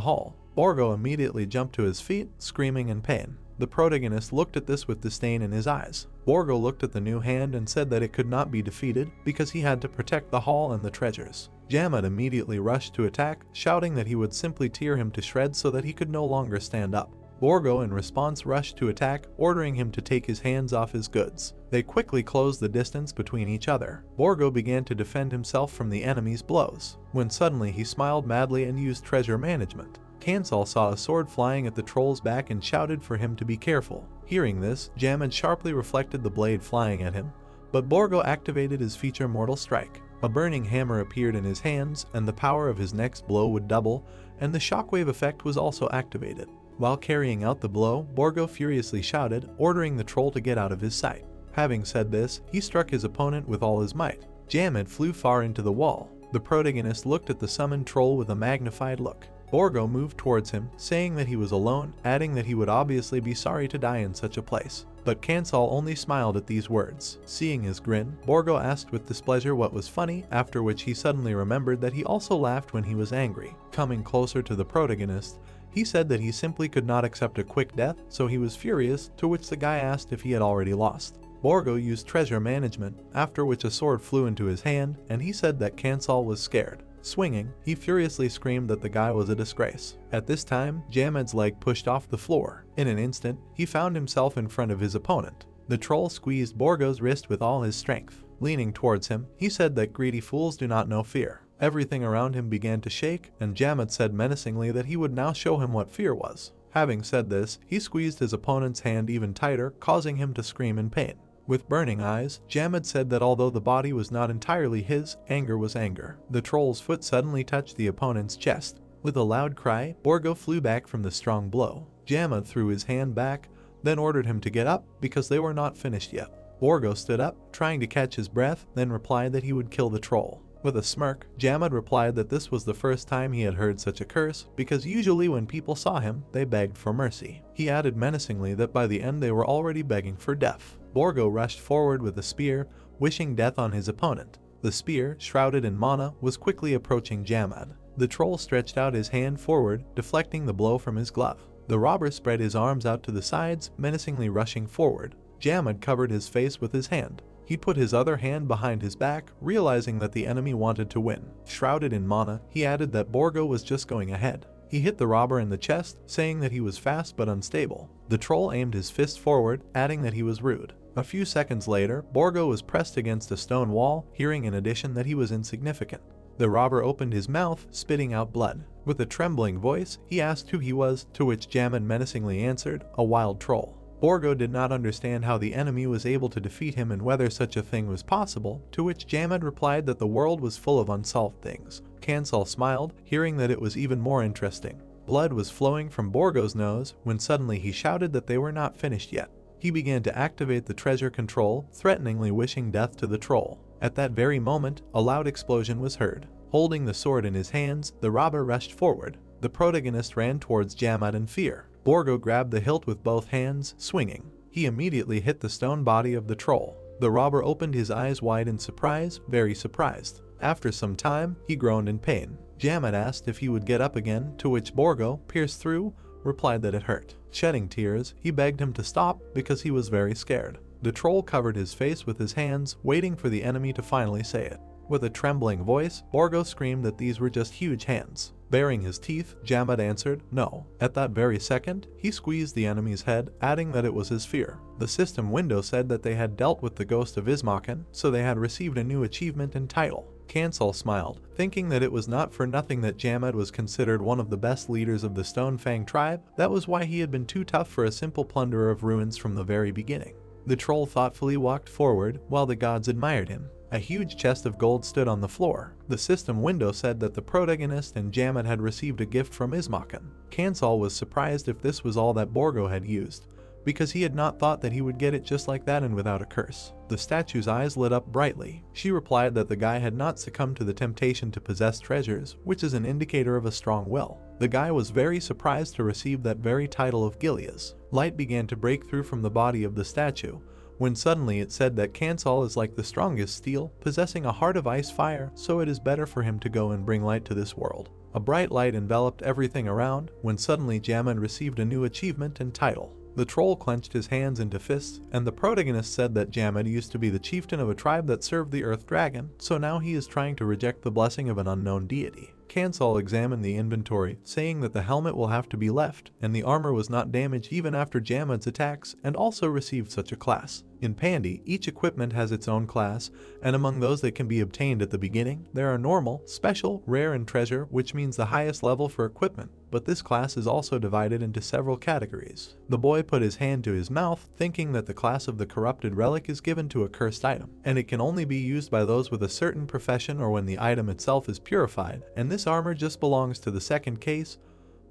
hall. Borgo immediately jumped to his feet, screaming in pain. The protagonist looked at this with disdain in his eyes. Borgo looked at the new hand and said that it could not be defeated because he had to protect the hall and the treasures. Jamad immediately rushed to attack, shouting that he would simply tear him to shreds so that he could no longer stand up. Borgo in response rushed to attack, ordering him to take his hands off his goods. They quickly closed the distance between each other. Borgo began to defend himself from the enemy's blows, when suddenly he smiled madly and used treasure management. Kansal saw a sword flying at the troll's back and shouted for him to be careful. Hearing this, Jamad sharply reflected the blade flying at him, but Borgo activated his feature Mortal Strike. A burning hammer appeared in his hands, and the power of his next blow would double, and the shockwave effect was also activated. While carrying out the blow, Borgo furiously shouted, ordering the troll to get out of his sight. Having said this, he struck his opponent with all his might. Jamad flew far into the wall. The protagonist looked at the summoned troll with a magnified look. Borgo moved towards him, saying that he was alone, adding that he would obviously be sorry to die in such a place. But Kansal only smiled at these words. Seeing his grin, Borgo asked with displeasure what was funny, after which he suddenly remembered that he also laughed when he was angry. Coming closer to the protagonist, he said that he simply could not accept a quick death, so he was furious, to which the guy asked if he had already lost. Borgo used treasure management, after which a sword flew into his hand, and he said that Kansal was scared. Swinging, he furiously screamed that the guy was a disgrace. At this time, Jamad's leg pushed off the floor. In an instant, he found himself in front of his opponent. The troll squeezed Borgo's wrist with all his strength. Leaning towards him, he said that greedy fools do not know fear. Everything around him began to shake, and Jamad said menacingly that he would now show him what fear was. Having said this, he squeezed his opponent's hand even tighter, causing him to scream in pain. With burning eyes, Jamad said that although the body was not entirely his, anger was anger. The troll's foot suddenly touched the opponent's chest. With a loud cry, Borgo flew back from the strong blow. Jamad threw his hand back, then ordered him to get up because they were not finished yet. Borgo stood up, trying to catch his breath, then replied that he would kill the troll. With a smirk, Jamad replied that this was the first time he had heard such a curse, because usually when people saw him, they begged for mercy. He added menacingly that by the end they were already begging for death. Borgo rushed forward with a spear, wishing death on his opponent. The spear, shrouded in mana, was quickly approaching Jamad. The troll stretched out his hand forward, deflecting the blow from his glove. The robber spread his arms out to the sides, menacingly rushing forward. Jamad covered his face with his hand. He put his other hand behind his back, realizing that the enemy wanted to win. Shrouded in mana, he added that Borgo was just going ahead. He hit the robber in the chest, saying that he was fast but unstable. The troll aimed his fist forward, adding that he was rude. A few seconds later, Borgo was pressed against a stone wall, hearing in addition that he was insignificant. The robber opened his mouth, spitting out blood. With a trembling voice, he asked who he was, to which Jamad menacingly answered, "A wild troll." Borgo did not understand how the enemy was able to defeat him and whether such a thing was possible, to which Jamad replied that the world was full of unsolved things. Kansal smiled, hearing that it was even more interesting. Blood was flowing from Borgo's nose when suddenly he shouted that they were not finished yet. He began to activate the treasure control, threateningly wishing death to the troll. At that very moment, a loud explosion was heard. Holding the sword in his hands, the robber rushed forward. The protagonist ran towards Jamad in fear. Borgo grabbed the hilt with both hands, swinging. He immediately hit the stone body of the troll. The robber opened his eyes wide in surprise, very surprised. After some time, he groaned in pain. Jamad asked if he would get up again, to which Borgo, pierced through, replied that it hurt. Shedding tears, he begged him to stop because he was very scared. The troll covered his face with his hands, waiting for the enemy to finally say it. With a trembling voice, Borgo screamed that these were just huge hands. Baring his teeth, Jamad answered, "No." At that very second, he squeezed the enemy's head, adding that it was his fear. The system window said that they had dealt with the ghost of Ismaken, so they had received a new achievement and title. Kansal smiled, thinking that it was not for nothing that Jamad was considered one of the best leaders of the Stonefang tribe. That was why he had been too tough for a simple plunderer of ruins from the very beginning. The troll thoughtfully walked forward, while the gods admired him. A huge chest of gold stood on the floor. The system window said that the protagonist and Jamad had received a gift from Ismaken. Kansal was surprised if this was all that Borgo had used, because he had not thought that he would get it just like that and without a curse. The statue's eyes lit up brightly. She replied that the guy had not succumbed to the temptation to possess treasures, which is an indicator of a strong will. The guy was very surprised to receive that very title of Gileas. Light began to break through from the body of the statue, when suddenly it said that Kansal is like the strongest steel, possessing a heart of ice fire, so it is better for him to go and bring light to this world. A bright light enveloped everything around, when suddenly Jamad received a new achievement and title. The troll clenched his hands into fists, and the protagonist said that Jamad used to be the chieftain of a tribe that served the Earth Dragon, so now he is trying to reject the blessing of an unknown deity. Kansal examined the inventory, saying that the helmet will have to be left, and the armor was not damaged even after Jamad's attacks, and also received such a class. In Pandy, each equipment has its own class, and among those that can be obtained at the beginning, there are normal, special, rare, and treasure, which means the highest level for equipment, but this class is also divided into several categories. The boy put his hand to his mouth, thinking that the class of the corrupted relic is given to a cursed item, and it can only be used by those with a certain profession or when the item itself is purified, and this armor just belongs to the second case,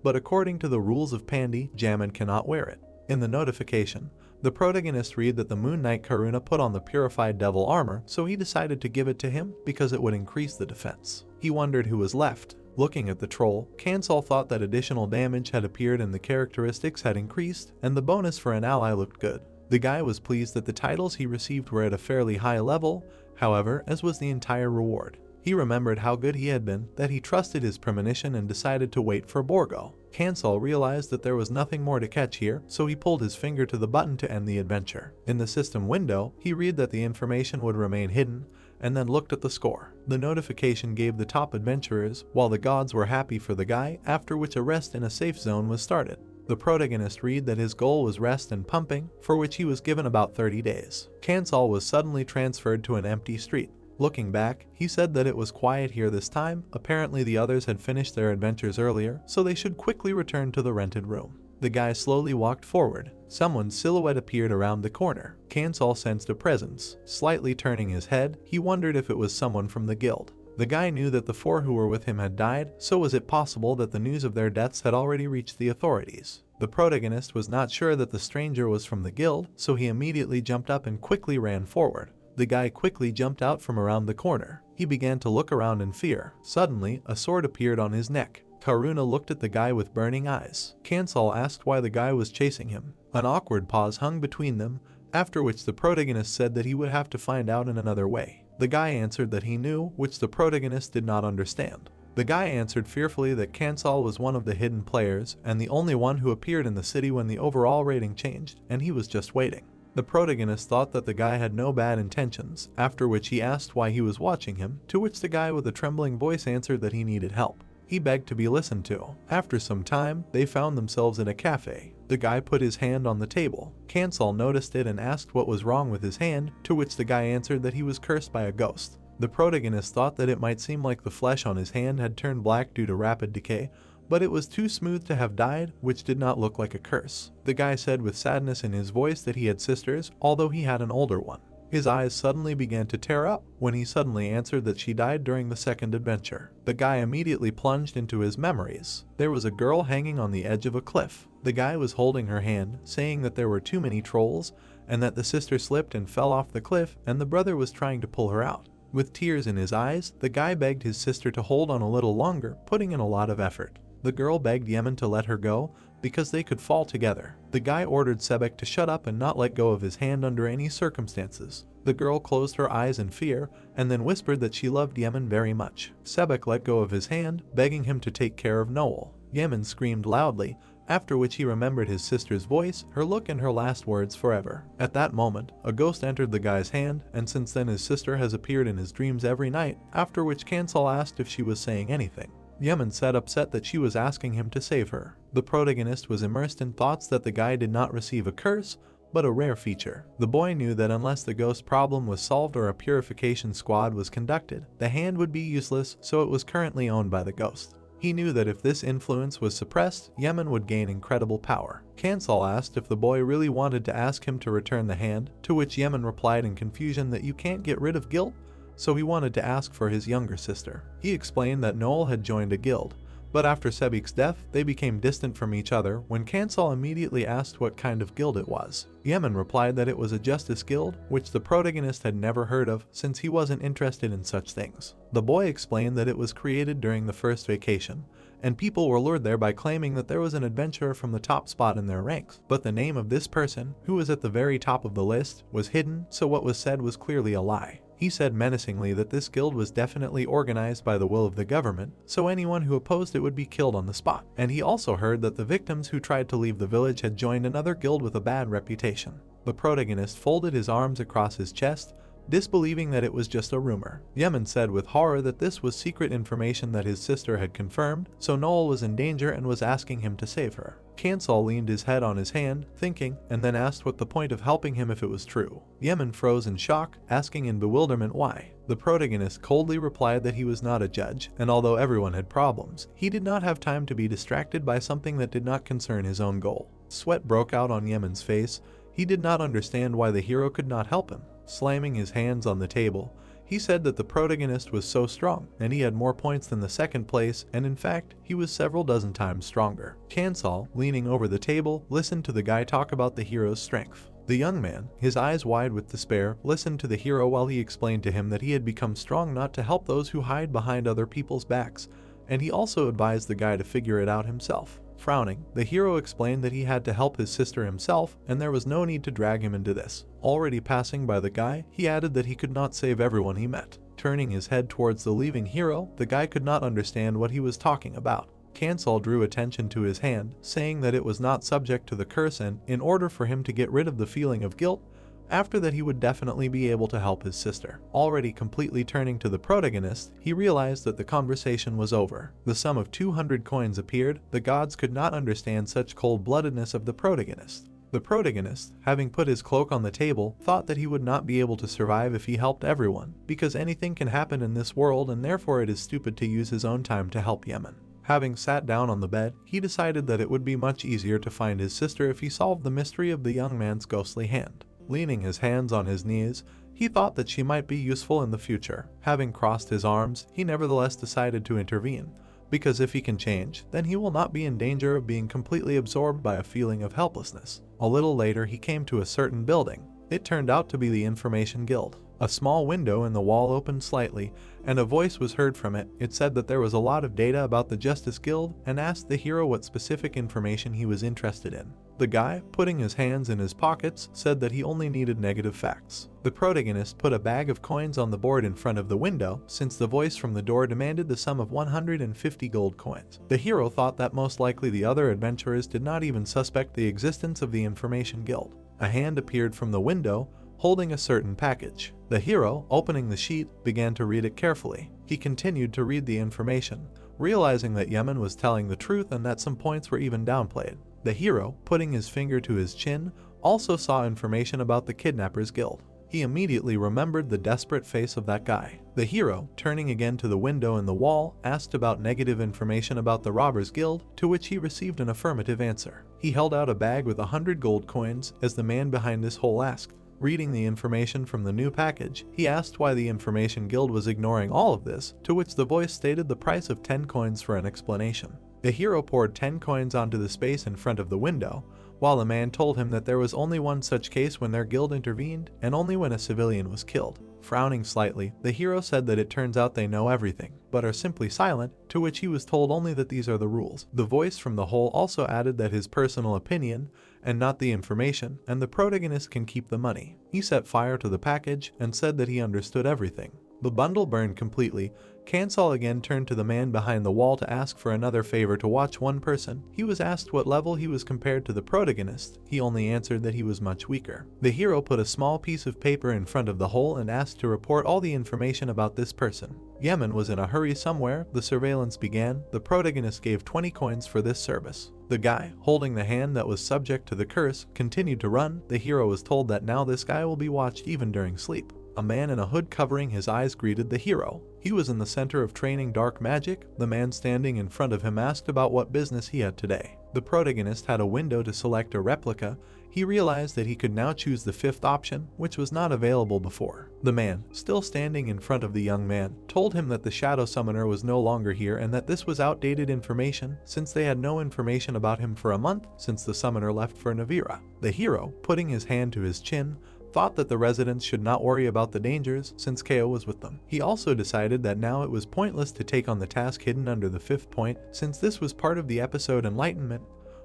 but according to the rules of Pandy, Jamad cannot wear it. In the notification, the protagonist read that the Moon Knight Karuna put on the purified devil armor, so he decided to give it to him because it would increase the defense. He wondered who was left. Looking at the troll, Kansal thought that additional damage had appeared and the characteristics had increased, and the bonus for an ally looked good. The guy was pleased that the titles he received were at a fairly high level, however, as was the entire reward. He remembered how good he had been, that he trusted his premonition and decided to wait for Borgo. Kansal realized that there was nothing more to catch here, so he pulled his finger to the button to end the adventure. In the system window, he read that the information would remain hidden, and then looked at the score. The notification gave the top adventurers, while the gods were happy for the guy, after which a rest in a safe zone was started. The protagonist read that his goal was rest and pumping, for which he was given about 30 days. Kansal was suddenly transferred to an empty street. Looking back, he said that it was quiet here this time. Apparently the others had finished their adventures earlier, so they should quickly return to the rented room. The guy slowly walked forward. Someone's silhouette appeared around the corner. Kansal sensed a presence. Slightly turning his head, he wondered if it was someone from the guild. The guy knew that the 4 who were with him had died, so was it possible that the news of their deaths had already reached the authorities? The protagonist was not sure that the stranger was from the guild, so he immediately jumped up and quickly ran forward. The guy quickly jumped out from around the corner. He began to look around in fear. Suddenly, a sword appeared on his neck. Karuna looked at the guy with burning eyes. Kansal asked why the guy was chasing him. An awkward pause hung between them, after which the protagonist said that he would have to find out in another way. The guy answered that he knew, which the protagonist did not understand. The guy answered fearfully that Kansal was one of the hidden players and the only one who appeared in the city when the overall rating changed, and he was just waiting. The protagonist thought that the guy had no bad intentions, after which he asked why he was watching him, to which the guy with a trembling voice answered that he needed help. He begged to be listened to. After some time, they found themselves in a cafe. The guy put his hand on the table. Kansal noticed it and asked what was wrong with his hand, to which the guy answered that he was cursed by a ghost. The protagonist thought that it might seem like the flesh on his hand had turned black due to rapid decay, but it was too smooth to have died, which did not look like a curse. The guy said with sadness in his voice that he had sisters, although he had an older one. His eyes suddenly began to tear up when he suddenly answered that she died during the second adventure. The guy immediately plunged into his memories. There was a girl hanging on the edge of a cliff. The guy was holding her hand, saying that there were too many trolls, and that the sister slipped and fell off the cliff, and the brother was trying to pull her out. With tears in his eyes, the guy begged his sister to hold on a little longer, putting in a lot of effort. The girl begged Yemen to let her go, because they could fall together. The guy ordered Sebek to shut up and not let go of his hand under any circumstances. The girl closed her eyes in fear, and then whispered that she loved Yemen very much. Sebek let go of his hand, begging him to take care of Noel. Yemen screamed loudly, after which he remembered his sister's voice, her look, and her last words forever. At that moment, a ghost entered the guy's hand, and since then his sister has appeared in his dreams every night, after which Kansal asked if she was saying anything. Yemen said upset that she was asking him to save her. The protagonist was immersed in thoughts that the guy did not receive a curse, but a rare feature. The boy knew that unless the ghost problem was solved or a purification squad was conducted, the hand would be useless, so it was currently owned by the ghost. He knew that if this influence was suppressed, Yemen would gain incredible power. Kansal asked if the boy really wanted to ask him to return the hand, to which Yemen replied in confusion that you can't get rid of guilt, so he wanted to ask for his younger sister. He explained that Noel had joined a guild, but after Sebek's death, they became distant from each other when Kansal immediately asked what kind of guild it was. Yemen replied that it was a justice guild, which the protagonist had never heard of since he wasn't interested in such things. The boy explained that it was created during the first vacation, and people were lured there by claiming that there was an adventurer from the top spot in their ranks. But the name of this person, who was at the very top of the list, was hidden, so what was said was clearly a lie. He said menacingly that this guild was definitely organized by the will of the government, so anyone who opposed it would be killed on the spot. And he also heard that the victims who tried to leave the village had joined another guild with a bad reputation. The protagonist folded his arms across his chest, disbelieving that it was just a rumor. Yemen said with horror that this was secret information that his sister had confirmed, so Noel was in danger and was asking him to save her. Kansal leaned his head on his hand, thinking, and then asked what the point of helping him if it was true. Yemen froze in shock, asking in bewilderment why. The protagonist coldly replied that he was not a judge, and although everyone had problems, he did not have time to be distracted by something that did not concern his own goal. Sweat broke out on Yemen's face. He did not understand why the hero could not help him. Slamming his hands on the table, he said that the protagonist was so strong, and he had more points than the second place, and in fact, he was several dozen times stronger. Kansal, leaning over the table, listened to the guy talk about the hero's strength. The young man, his eyes wide with despair, listened to the hero while he explained to him that he had become strong not to help those who hide behind other people's backs, and he also advised the guy to figure it out himself. Frowning, the hero explained that he had to help his sister himself, and there was no need to drag him into this. Already passing by the guy, he added that he could not save everyone he met. Turning his head towards the leaving hero, the guy could not understand what he was talking about. Kansal drew attention to his hand, saying that it was not subject to the curse, and in order for him to get rid of the feeling of guilt, after that he would definitely be able to help his sister. Already completely turning to the protagonist, he realized that the conversation was over. The sum of 200 coins appeared. The gods could not understand such cold-bloodedness of the protagonist. The protagonist, having put his cloak on the table, thought that he would not be able to survive if he helped everyone, because anything can happen in this world and therefore it is stupid to use his own time to help Yemen. Having sat down on the bed, he decided that it would be much easier to find his sister if he solved the mystery of the young man's ghostly hand. Leaning his hands on his knees, he thought that she might be useful in the future. Having crossed his arms, he nevertheless decided to intervene, because if he can change, then he will not be in danger of being completely absorbed by a feeling of helplessness. A little later, he came to a certain building. It turned out to be the Information Guild. A small window in the wall opened slightly, and a voice was heard from it. It said that there was a lot of data about the Justice Guild and asked the hero what specific information he was interested in. The guy, putting his hands in his pockets, said that he only needed negative facts. The protagonist put a bag of coins on the board in front of the window, since the voice from the door demanded the sum of 150 gold coins. The hero thought that most likely the other adventurers did not even suspect the existence of the Information Guild. A hand appeared from the window, holding a certain package. The hero, opening the sheet, began to read it carefully. He continued to read the information, realizing that Yemen was telling the truth and that some points were even downplayed. The hero, putting his finger to his chin, also saw information about the Kidnappers Guild. He immediately remembered the desperate face of that guy. The hero, turning again to the window in the wall, asked about negative information about the Robbers Guild, to which he received an affirmative answer. He held out a bag with 100 gold coins, as the man behind this hole asked. Reading the information from the new package, he asked why the Information Guild was ignoring all of this, to which the voice stated the price of 10 coins for an explanation. The hero poured 10 coins onto the space in front of the window, while the man told him that there was only one such case when their guild intervened, and only when a civilian was killed. Frowning slightly, the hero said that it turns out they know everything, but are simply silent, to which he was told only that these are the rules. The voice from the hole also added that his personal opinion, and not the information, and the protagonist can keep the money. He set fire to the package, and said that he understood everything. The bundle burned completely. Kansal again turned to the man behind the wall to ask for another favor to watch one person. He was asked what level he was compared to the protagonist. He only answered that he was much weaker. The hero put a small piece of paper in front of the hole and asked to report all the information about this person. Yemen was in a hurry somewhere. The surveillance began. The protagonist gave 20 coins for this service. The guy, holding the hand that was subject to the curse, continued to run. The hero was told that now this guy will be watched even during sleep. A man in a hood covering his eyes greeted the hero. He was in the center of training dark magic. The man standing in front of him asked about what business he had today. The protagonist had a window to select a replica. He realized that he could now choose the fifth option, which was not available before. The man, still standing in front of the young man, told him that the Shadow Summoner was no longer here and that this was outdated information, since they had no information about him for a month since the summoner left for Navira. The hero, putting his hand to his chin, thought that the residents should not worry about the dangers since Ko was with them. He also decided that now it was pointless to take on the task hidden under the fifth point, since this was part of the episode Enlightenment,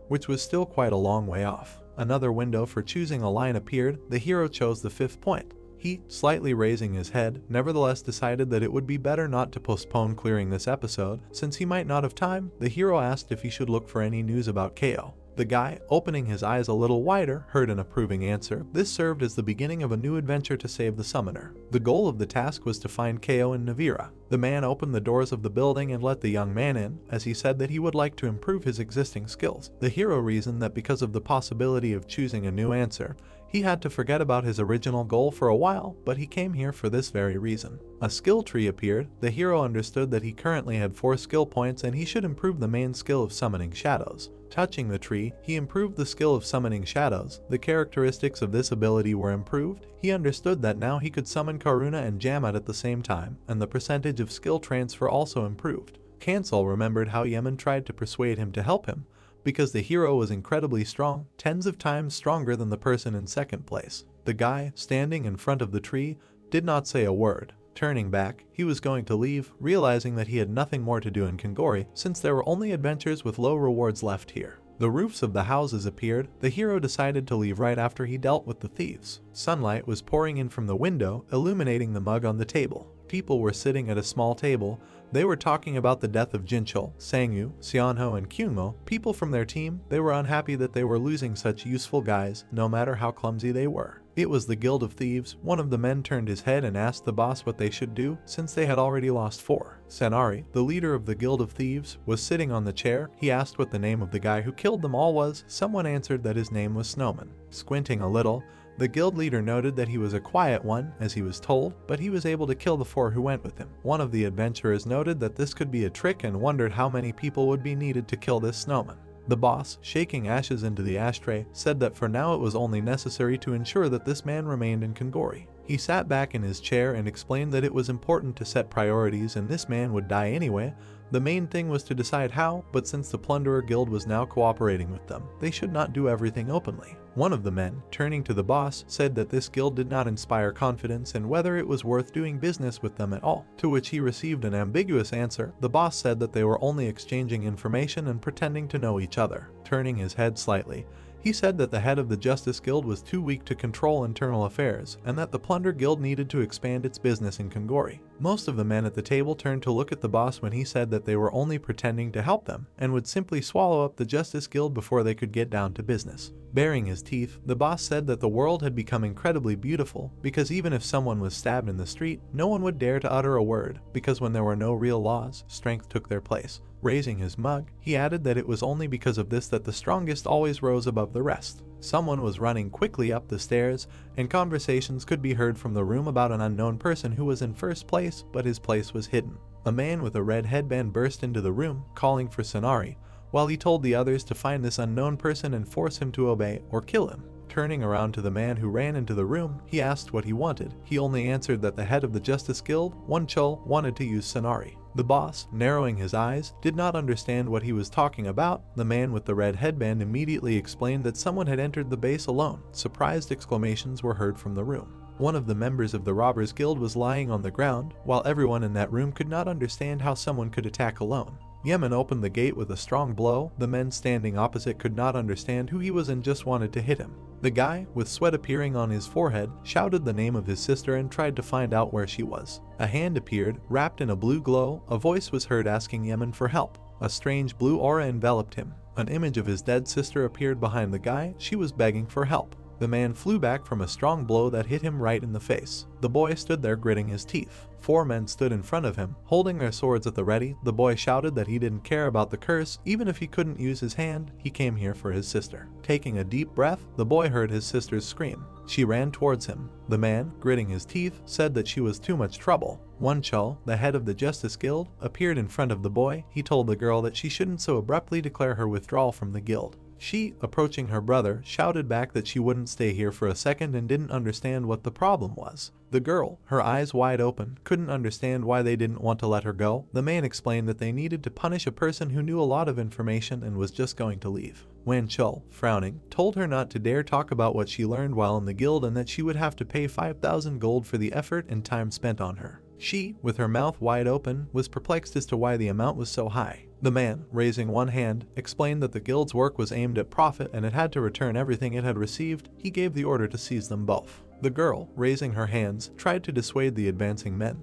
which was still quite a long way off. Another window for choosing a line appeared. The hero chose the fifth point. He, slightly raising his head, nevertheless decided that it would be better not to postpone clearing this episode, since he might not have time. The hero asked if he should look for any news about Ko. The guy, opening his eyes a little wider, heard an approving answer. This served as the beginning of a new adventure to save the summoner. The goal of the task was to find Ko in Navira. The man opened the doors of the building and let the young man in, as he said that he would like to improve his existing skills. The hero reasoned that because of the possibility of choosing a new answer, he had to forget about his original goal for a while, but he came here for this very reason. A skill tree appeared. The hero understood that he currently had 4 skill points and he should improve the main skill of summoning shadows. Touching the tree, he improved the skill of summoning shadows. The characteristics of this ability were improved. He understood that now he could summon Karuna and Jamat at the same time, and the percentage of skill transfer also improved. Kansal remembered how Yemen tried to persuade him to help him, because the hero was incredibly strong, tens of times stronger than the person in second place. The guy, standing in front of the tree, did not say a word. Turning back, he was going to leave, realizing that he had nothing more to do in Kangori, since there were only adventures with low rewards left here. The roofs of the houses appeared. The hero decided to leave right after he dealt with the thieves. Sunlight was pouring in from the window, illuminating the mug on the table. People were sitting at a small table. They were talking about the death of Jinchul, Sangyu, Xianho, and Kyungmo. People from their team, they were unhappy that they were losing such useful guys, no matter how clumsy they were. It was the Guild of Thieves. One of the men turned his head and asked the boss what they should do, since they had already lost 4. Senari, the leader of the Guild of Thieves, was sitting on the chair. He asked what the name of the guy who killed them all was. Someone answered that his name was Snowman. Squinting a little, the guild leader noted that he was a quiet one, as he was told, but he was able to kill the 4 who went with him. One of the adventurers noted that this could be a trick and wondered how many people would be needed to kill this snowman. The boss, shaking ashes into the ashtray, said that for now it was only necessary to ensure that this man remained in Kongori. He sat back in his chair and explained that it was important to set priorities and this man would die anyway. The main thing was to decide how, but since the Plunderer Guild was now cooperating with them, they should not do everything openly. One of the men, turning to the boss, said that this guild did not inspire confidence and whether it was worth doing business with them at all, to which he received an ambiguous answer. The boss said that they were only exchanging information and pretending to know each other. Turning his head slightly, he said that the head of the Justice Guild was too weak to control internal affairs, and that the Plunder Guild needed to expand its business in Kongori. Most of the men at the table turned to look at the boss when he said that they were only pretending to help them, and would simply swallow up the Justice Guild before they could get down to business. Baring his teeth, the boss said that the world had become incredibly beautiful, because even if someone was stabbed in the street, no one would dare to utter a word, because when there were no real laws, strength took their place. Raising his mug, he added that it was only because of this that the strongest always rose above the rest. Someone was running quickly up the stairs, and conversations could be heard from the room about an unknown person who was in first place, but his place was hidden. A man with a red headband burst into the room, calling for Sonari, while he told the others to find this unknown person and force him to obey or kill him. Turning around to the man who ran into the room, he asked what he wanted. He only answered that the head of the Justice Guild, One Chul, wanted to use Sonari. The boss, narrowing his eyes, did not understand what he was talking about. The man with the red headband immediately explained that someone had entered the base alone. Surprised exclamations were heard from the room. One of the members of the Robbers Guild was lying on the ground, while everyone in that room could not understand how someone could attack alone. Yemen opened the gate with a strong blow. The men standing opposite could not understand who he was and just wanted to hit him. The guy, with sweat appearing on his forehead, shouted the name of his sister and tried to find out where she was. A hand appeared, wrapped in a blue glow. A voice was heard asking Yemen for help. A strange blue aura enveloped him. An image of his dead sister appeared behind the guy. She was begging for help. The man flew back from a strong blow that hit him right in the face. The boy stood there gritting his teeth. 4 men stood in front of him, holding their swords at the ready. The boy shouted that he didn't care about the curse, even if he couldn't use his hand. He came here for his sister. Taking a deep breath, the boy heard his sister's scream. She ran towards him. The man, gritting his teeth, said that she was too much trouble. One Chul, the head of the Justice Guild, appeared in front of the boy. He told the girl that she shouldn't so abruptly declare her withdrawal from the guild. She, approaching her brother, shouted back that she wouldn't stay here for a second and didn't understand what the problem was. The girl, her eyes wide open, couldn't understand why they didn't want to let her go. The man explained that they needed to punish a person who knew a lot of information and was just going to leave. Wan Chul, frowning, told her not to dare talk about what she learned while in the guild and that she would have to pay 5,000 gold for the effort and time spent on her. She, with her mouth wide open, was perplexed as to why the amount was so high. The man, raising one hand, explained that the guild's work was aimed at profit and it had to return everything it had received. He gave the order to seize them both. The girl, raising her hands, tried to dissuade the advancing men,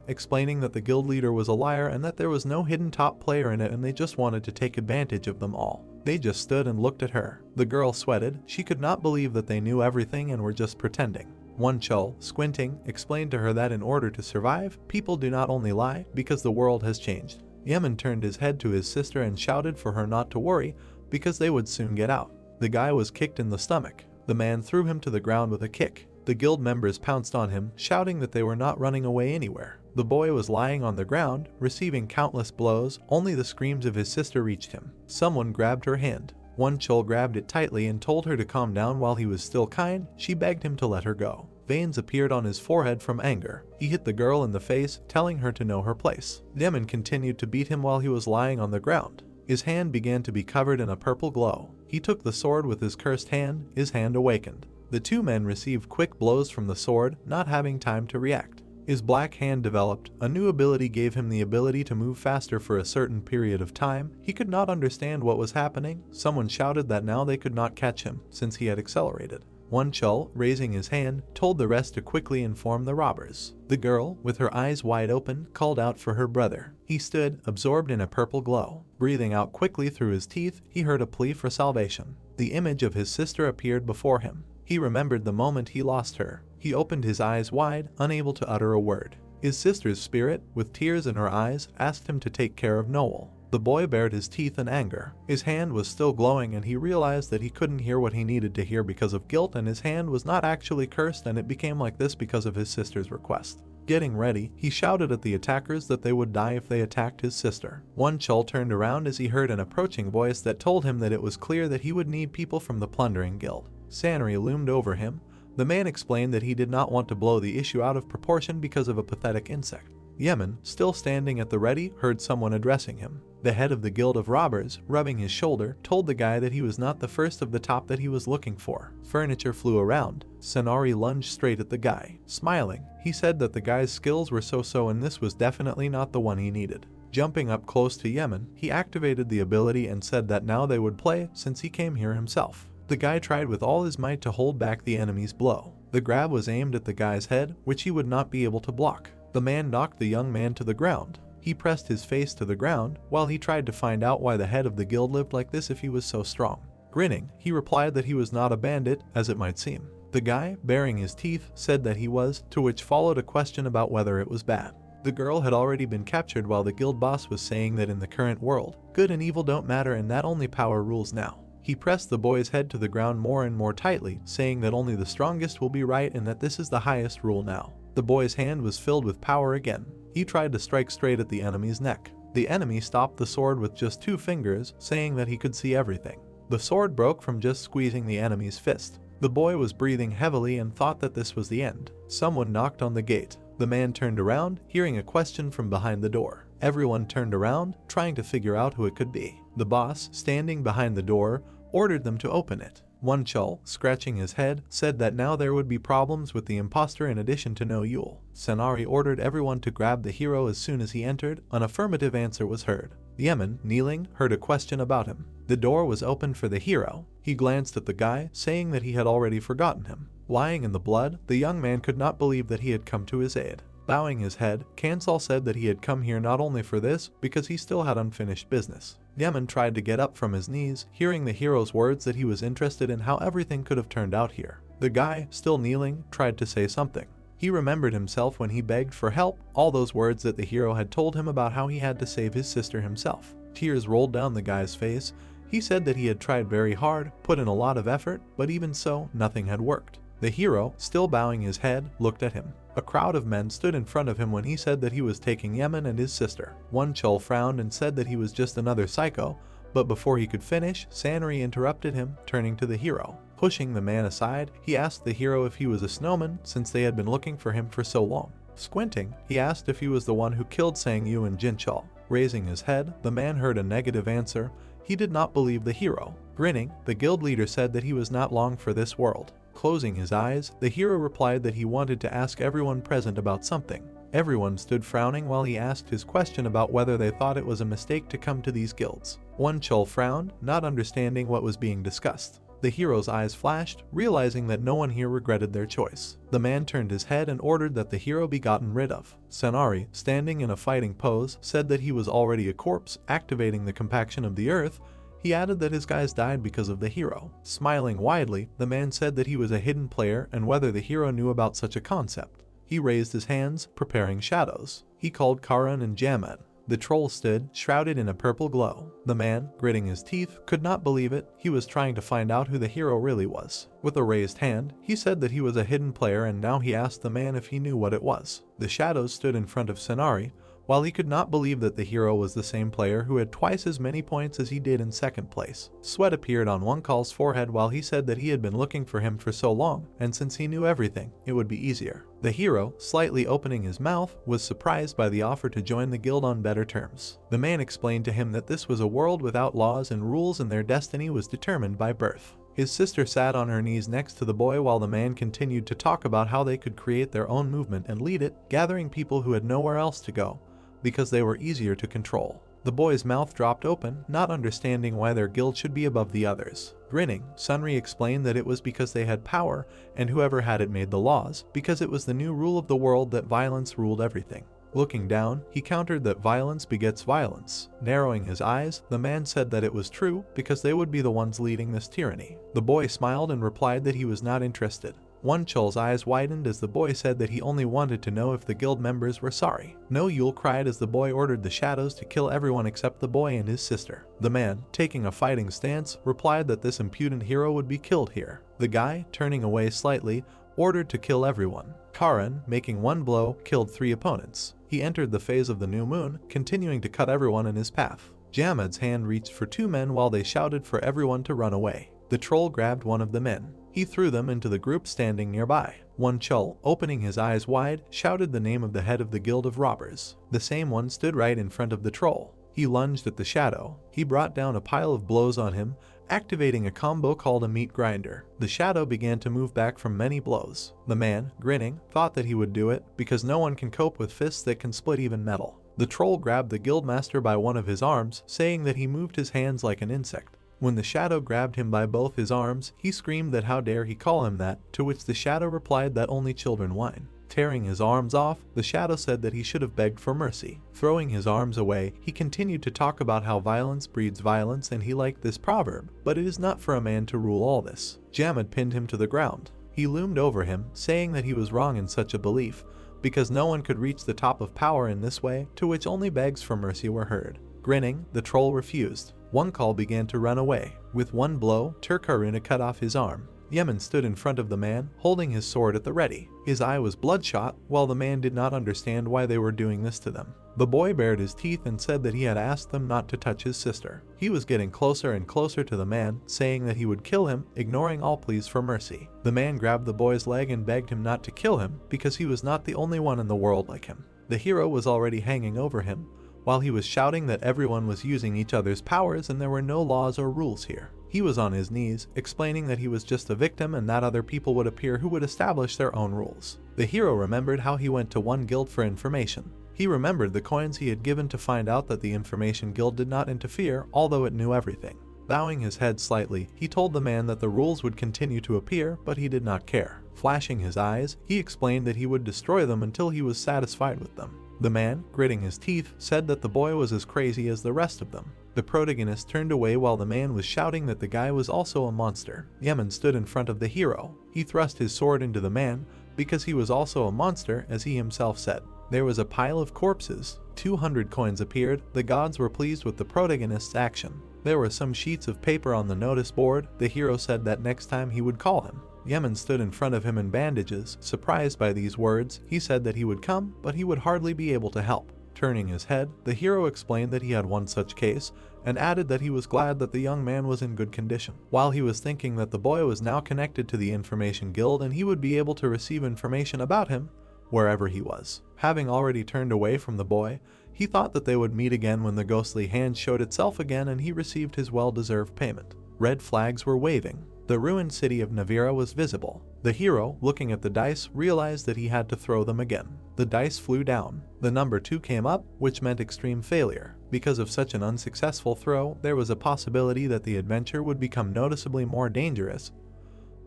explaining that the guild leader was a liar and that there was no hidden top player in it and they just wanted to take advantage of them all. They just stood and looked at her. The girl sweated. She could not believe that they knew everything and were just pretending. One Chul, squinting, explained to her that in order to survive, people do not only lie because the world has changed. Yemen turned his head to his sister and shouted for her not to worry because they would soon get out. The guy was kicked in the stomach. The man threw him to the ground with a kick. The guild members pounced on him, shouting that they were not running away anywhere. The boy was lying on the ground, receiving countless blows. Only the screams of his sister reached him. Someone grabbed her hand. One Chul grabbed it tightly and told her to calm down while he was still kind. She begged him to let her go. Veins appeared on his forehead from anger. He hit the girl in the face, telling her to know her place. Demon continued to beat him while he was lying on the ground. His hand began to be covered in a purple glow. He took the sword with his cursed hand. His hand awakened. The 2 men received quick blows from the sword, not having time to react. His black hand developed. A new ability gave him the ability to move faster for a certain period of time. He could not understand what was happening. Someone shouted that now they could not catch him, since he had accelerated. One Chul, raising his hand, told the rest to quickly inform the robbers. The girl, with her eyes wide open, called out for her brother. He stood, absorbed in a purple glow. Breathing out quickly through his teeth, he heard a plea for salvation. The image of his sister appeared before him. He remembered the moment he lost her. He opened his eyes wide, unable to utter a word. His sister's spirit, with tears in her eyes, asked him to take care of Noel. The boy bared his teeth in anger. His hand was still glowing and he realized that he couldn't hear what he needed to hear because of guilt, and his hand was not actually cursed and it became like this because of his sister's request. Getting ready, he shouted at the attackers that they would die if they attacked his sister. One Chul turned around as he heard an approaching voice that told him that it was clear that he would need people from the plundering guild. Sanri loomed over him. The man explained that he did not want to blow the issue out of proportion because of a pathetic insect. Yemen, still standing at the ready, heard someone addressing him. The head of the Guild of Robbers, rubbing his shoulder, told the guy that he was not the first of the top that he was looking for. Furniture flew around. Sanari lunged straight at the guy. Smiling, he said that the guy's skills were so-so and this was definitely not the one he needed. Jumping up close to Yemen, he activated the ability and said that now they would play since he came here himself. The guy tried with all his might to hold back the enemy's blow. The grab was aimed at the guy's head, which he would not be able to block. The man knocked the young man to the ground. He pressed his face to the ground while he tried to find out why the head of the guild lived like this if he was so strong. Grinning, he replied that he was not a bandit, as it might seem. The guy, baring his teeth, said that he was, to which followed a question about whether it was bad. The girl had already been captured while the guild boss was saying that in the current world, good and evil don't matter and that only power rules now. He pressed the boy's head to the ground more and more tightly, saying that only the strongest will be right and that this is the highest rule now. The boy's hand was filled with power again. He tried to strike straight at the enemy's neck. The enemy stopped the sword with just 2 fingers, saying that he could see everything. The sword broke from just squeezing the enemy's fist. The boy was breathing heavily and thought that this was the end. Someone knocked on the gate. The man turned around, hearing a question from behind the door. Everyone turned around, trying to figure out who it could be. The boss, standing behind the door, ordered them to open it. One Chul, scratching his head, said that now there would be problems with the imposter in addition to no Yule. Sanari ordered everyone to grab the hero as soon as he entered. An affirmative answer was heard. Yemen, kneeling, heard a question about him. The door was opened for the hero. He glanced at the guy, saying that he had already forgotten him. Lying in the blood, the young man could not believe that he had come to his aid. Bowing his head, Kansal said that he had come here not only for this, because he still had unfinished business. Yemen tried to get up from his knees, hearing the hero's words that he was interested in how everything could have turned out here. The guy, still kneeling, tried to say something. He remembered himself when he begged for help, all those words that the hero had told him about how he had to save his sister himself. Tears rolled down the guy's face. He said that he had tried very hard, put in a lot of effort, but even so, nothing had worked. The hero, still bowing his head, looked at him. A crowd of men stood in front of him when he said that he was taking Yemen and his sister. One Chul frowned and said that he was just another psycho, but before he could finish, Sanri interrupted him, turning to the hero. Pushing the man aside, he asked the hero if he was a snowman since they had been looking for him for so long. Squinting, he asked if he was the one who killed Sang Yu and Jin Chul. Raising his head, the man heard a negative answer. He did not believe the hero. Grinning, the guild leader said that he was not long for this world. Closing his eyes, the hero replied that he wanted to ask everyone present about something. Everyone stood frowning while he asked his question about whether they thought it was a mistake to come to these guilds. One Chul frowned, not understanding what was being discussed. The hero's eyes flashed, realizing that no one here regretted their choice. The man turned his head and ordered that the hero be gotten rid of. Sanari, standing in a fighting pose, said that he was already a corpse, activating the compaction of the earth. He added that his guys died because of the hero. Smiling widely, the man said that he was a hidden player and whether the hero knew about such a concept. He raised his hands, preparing shadows. He called Karan and Jaman. The troll stood, shrouded in a purple glow. The man, gritting his teeth, could not believe it. He was trying to find out who the hero really was. With a raised hand, he said that he was a hidden player and now he asked the man if he knew what it was. The shadows stood in front of Sanari, while he could not believe that the hero was the same player who had twice as many points as he did in second place. Sweat appeared on One Call's forehead while he said that he had been looking for him for so long, and since he knew everything, it would be easier. The hero, slightly opening his mouth, was surprised by the offer to join the guild on better terms. The man explained to him that this was a world without laws and rules and their destiny was determined by birth. His sister sat on her knees next to the boy while the man continued to talk about how they could create their own movement and lead it, gathering people who had nowhere else to go, because they were easier to control. The boy's mouth dropped open, not understanding why their guild should be above the others. Grinning, Sunri explained that it was because they had power, and whoever had it made the laws, because it was the new rule of the world that violence ruled everything. Looking down, he countered that violence begets violence. Narrowing his eyes, the man said that it was true, because they would be the ones leading this tyranny. The boy smiled and replied that he was not interested. One Chul's eyes widened as the boy said that he only wanted to know if the guild members were sorry. No Yule cried as the boy ordered the shadows to kill everyone except the boy and his sister. The man, taking a fighting stance, replied that this impudent hero would be killed here. The guy, turning away slightly, ordered to kill everyone. Karan, making one blow, killed 3 opponents. He entered the phase of the new moon, continuing to cut everyone in his path. Jamad's hand reached for 2 men while they shouted for everyone to run away. The troll grabbed one of the men. He threw them into the group standing nearby. One Chul, opening his eyes wide, shouted the name of the head of the guild of robbers. The same one stood right in front of the troll. He lunged at the shadow. He brought down a pile of blows on him, activating a combo called a meat grinder. The shadow began to move back from many blows. The man, grinning, thought that he would do it, because no one can cope with fists that can split even metal. The troll grabbed the guildmaster by one of his arms, saying that he moved his hands like an insect. When the shadow grabbed him by both his arms, he screamed that how dare he call him that, to which the shadow replied that only children whine. Tearing his arms off, the shadow said that he should have begged for mercy. Throwing his arms away, he continued to talk about how violence breeds violence and he liked this proverb, but it is not for a man to rule all this. Jamad pinned him to the ground. He loomed over him, saying that he was wrong in such a belief, because no one could reach the top of power in this way, to which only begs for mercy were heard. Grinning, the troll refused. One call began to run away. With one blow, Turkaruna cut off his arm. Yemen stood in front of the man, holding his sword at the ready. His eye was bloodshot, while the man did not understand why they were doing this to them. The boy bared his teeth and said that he had asked them not to touch his sister. He was getting closer and closer to the man, saying that he would kill him, ignoring all pleas for mercy. The man grabbed the boy's leg and begged him not to kill him, because he was not the only one in the world like him. The hero was already hanging over him, while he was shouting that everyone was using each other's powers and there were no laws or rules here. He was on his knees, explaining that he was just a victim and that other people would appear who would establish their own rules. The hero remembered how he went to one guild for information. He remembered the coins he had given to find out that the information guild did not interfere, although it knew everything. Bowing his head slightly, he told the man that the rules would continue to appear, but he did not care. Flashing his eyes, he explained that he would destroy them until he was satisfied with them. The man, gritting his teeth, said that the boy was as crazy as the rest of them. The protagonist turned away while the man was shouting that the guy was also a monster. Yemen stood in front of the hero. He thrust his sword into the man, because he was also a monster, as he himself said. There was a pile of corpses. 200 coins appeared. The gods were pleased with the protagonist's action. There were some sheets of paper on the notice board. The hero said that next time he would call him. Yemen stood in front of him in bandages. Surprised by these words, he said that he would come, but he would hardly be able to help. Turning his head, the hero explained that he had one such case, and added that he was glad that the young man was in good condition. While he was thinking that the boy was now connected to the Information Guild and he would be able to receive information about him wherever he was. Having already turned away from the boy, he thought that they would meet again when the ghostly hand showed itself again and he received his well-deserved payment. Red flags were waving. The ruined city of Navira was visible. The hero, looking at the dice, realized that he had to throw them again. The dice flew down. The number 2 came up, which meant extreme failure. Because of such an unsuccessful throw, there was a possibility that the adventure would become noticeably more dangerous,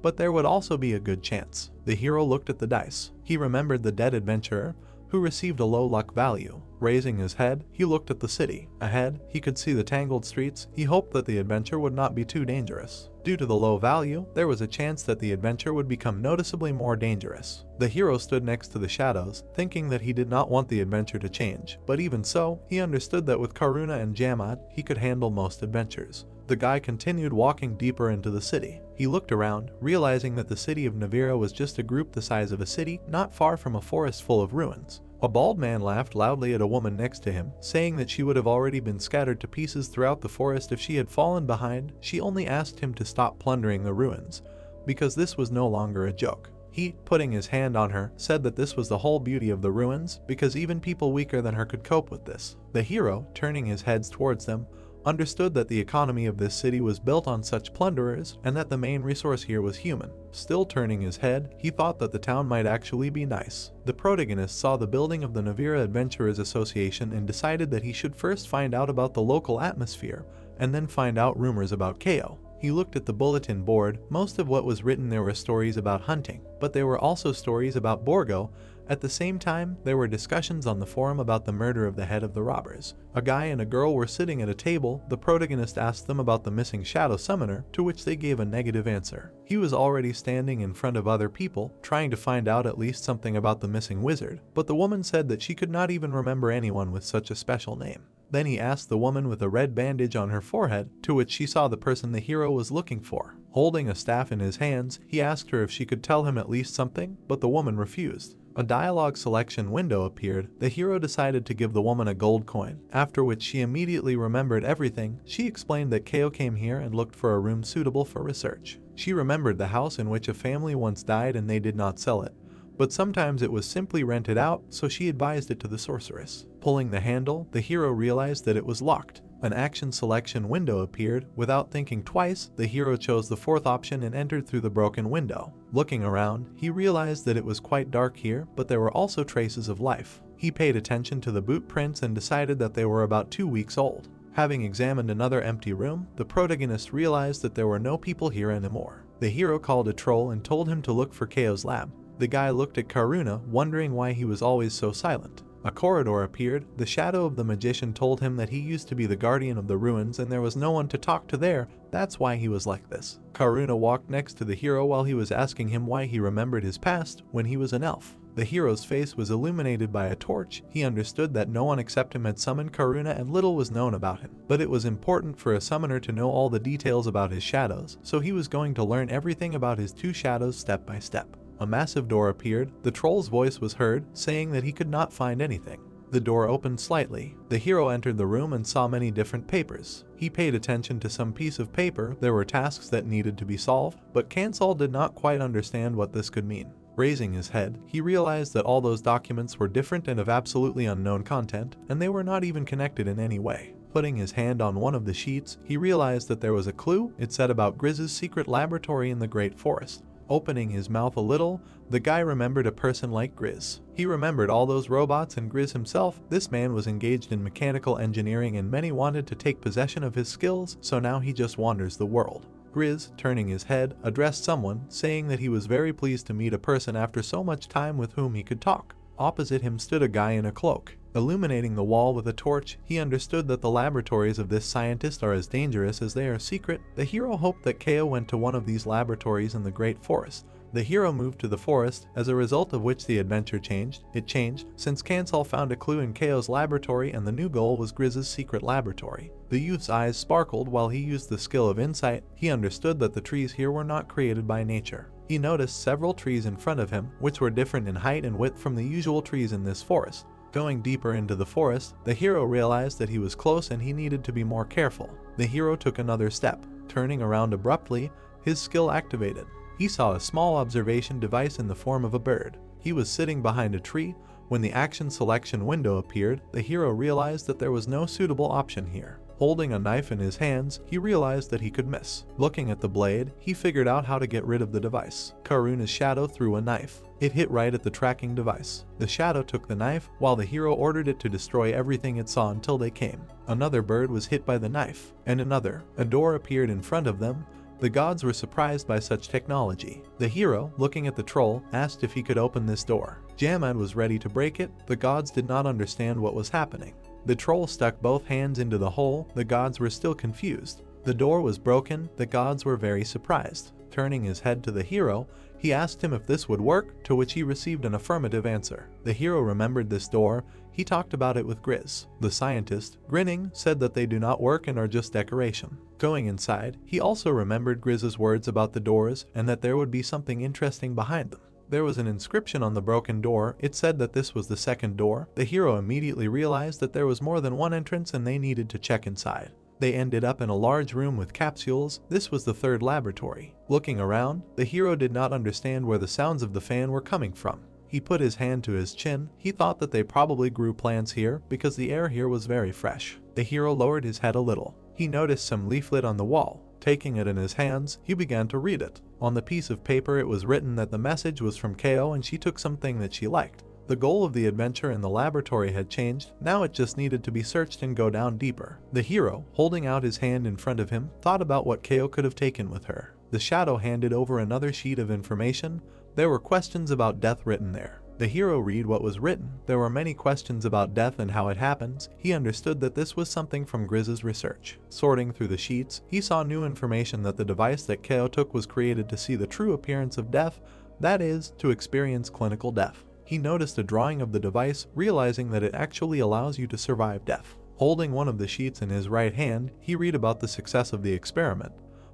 but there would also be a good chance. The hero looked at the dice. He remembered the dead adventurer, who received a low luck value. Raising his head, he looked at the city. Ahead, he could see the tangled streets. He hoped that the adventure would not be too dangerous. Due to the low value, there was a chance that the adventure would become noticeably more dangerous. The hero stood next to the shadows, thinking that he did not want the adventure to change, but even so, he understood that with Karuna and Jamad, he could handle most adventures. The guy continued walking deeper into the city. He looked around, realizing that the city of Navira was just a group the size of a city, not far from a forest full of ruins. A bald man laughed loudly at a woman next to him, saying that she would have already been scattered to pieces throughout the forest if she had fallen behind. She only asked him to stop plundering the ruins, because this was no longer a joke. He, putting his hand on her, said that this was the whole beauty of the ruins, because even people weaker than her could cope with this. The hero, turning his heads towards them, understood that the economy of this city was built on such plunderers and that the main resource here was human. Still turning his head, he thought that the town might actually be nice. The protagonist saw the building of the Navira Adventurers Association and decided that he should first find out about the local atmosphere and then find out rumors about Kao. He looked at the bulletin board. Most of what was written there were stories about hunting, but there were also stories about Borgo. At the same time, there were discussions on the forum about the murder of the head of the robbers. A guy and a girl were sitting at a table. The protagonist asked them about the missing shadow summoner, to which they gave a negative answer. He was already standing in front of other people, trying to find out at least something about the missing wizard, but the woman said that she could not even remember anyone with such a special name. Then he asked the woman with a red bandage on her forehead, to which she saw the person the hero was looking for. Holding a staff in his hands, he asked her if she could tell him at least something, but the woman refused. A dialogue selection window appeared. The hero decided to give the woman a gold coin, after which she immediately remembered everything. She explained that Kao came here and looked for a room suitable for research. She remembered the house in which a family once died and they did not sell it, but sometimes it was simply rented out, so she advised it to the sorceress. Pulling the handle, the hero realized that it was locked. An action selection window appeared. Without thinking twice, the hero chose the fourth option and entered through the broken window. Looking around, he realized that it was quite dark here, but there were also traces of life. He paid attention to the boot prints and decided that they were about 2 weeks old. Having examined another empty room, the protagonist realized that there were no people here anymore. The hero called a troll and told him to look for Kao's lab. The guy looked at Karuna, wondering why he was always so silent. A corridor appeared. The shadow of the magician told him that he used to be the guardian of the ruins and there was no one to talk to there. That's why he was like this. Karuna walked next to the hero while he was asking him why he remembered his past when he was an elf. The hero's face was illuminated by a torch. He understood that no one except him had summoned Karuna and little was known about him. But it was important for a summoner to know all the details about his shadows, so he was going to learn everything about his 2 shadows step by step. A massive door appeared. The troll's voice was heard, saying that he could not find anything. The door opened slightly. The hero entered the room and saw many different papers. He paid attention to some piece of paper. There were tasks that needed to be solved, but Kansal did not quite understand what this could mean. Raising his head, he realized that all those documents were different and of absolutely unknown content, and they were not even connected in any way. Putting his hand on one of the sheets, he realized that there was a clue. It said about Grizz's secret laboratory in the Great Forest. Opening his mouth a little, the guy remembered a person like Grizz. He remembered all those robots and Grizz himself. This man was engaged in mechanical engineering and many wanted to take possession of his skills, so now he just wanders the world. Grizz, turning his head, addressed someone, saying that he was very pleased to meet a person after so much time with whom he could talk. Opposite him stood a guy in a cloak. Illuminating the wall with a torch, he understood that the laboratories of this scientist are as dangerous as they are secret. The hero hoped that Kao went to one of these laboratories in the Great Forest. The hero moved to the forest, as a result of which the adventure changed. It changed since Kansal found a clue in Kao's laboratory and the new goal was Grizz's secret laboratory. The youth's eyes sparkled while he used the skill of insight. He understood that the trees here were not created by nature. He noticed several trees in front of him, which were different in height and width from the usual trees in this forest. Going deeper into the forest, the hero realized that he was close and he needed to be more careful. The hero took another step. Turning around abruptly, his skill activated. He saw a small observation device in the form of a bird. He was sitting behind a tree. When the action selection window appeared, the hero realized that there was no suitable option here. Holding a knife in his hands, he realized that he could miss. Looking at the blade, he figured out how to get rid of the device. Karuna's shadow threw a knife. It hit right at the tracking device. The shadow took the knife, while the hero ordered it to destroy everything it saw until they came. Another bird was hit by the knife, and another. A door appeared in front of them. The gods were surprised by such technology. The hero, looking at the troll, asked if he could open this door. Jamad was ready to break it. The gods did not understand what was happening. The troll stuck both hands into the hole. The gods were still confused. The door was broken. The gods were very surprised. Turning his head to the hero, he asked him if this would work, to which he received an affirmative answer. The hero remembered this door. He talked about it with Grizz. The scientist, grinning, said that they do not work and are just decoration. Going inside, he also remembered Grizz's words about the doors and that there would be something interesting behind them. There was an inscription on the broken door. It said that this was the second door. The hero immediately realized that there was more than one entrance and they needed to check inside. They ended up in a large room with capsules. This was the third laboratory. Looking around, the hero did not understand where the sounds of the fan were coming from. He put his hand to his chin. He thought that they probably grew plants here because the air here was very fresh. The hero lowered his head a little. He noticed some leaflet on the wall. Taking it in his hands, he began to read it. On the piece of paper it was written that the message was from Kao and she took something that she liked. The goal of the adventure in the laboratory had changed. Now it just needed to be searched and go down deeper. The hero, holding out his hand in front of him, thought about what Kao could have taken with her. The shadow handed over another sheet of information. There were questions about death written there. The hero read what was written. There were many questions about death and how it happens. He understood that this was something from Grizz's research. Sorting through the sheets, he saw new information that the device that Kao took was created to see the true appearance of death, that is, to experience clinical death. He noticed a drawing of the device, realizing that it actually allows you to survive death. Holding one of the sheets in his right hand, he read about the success of the experiment.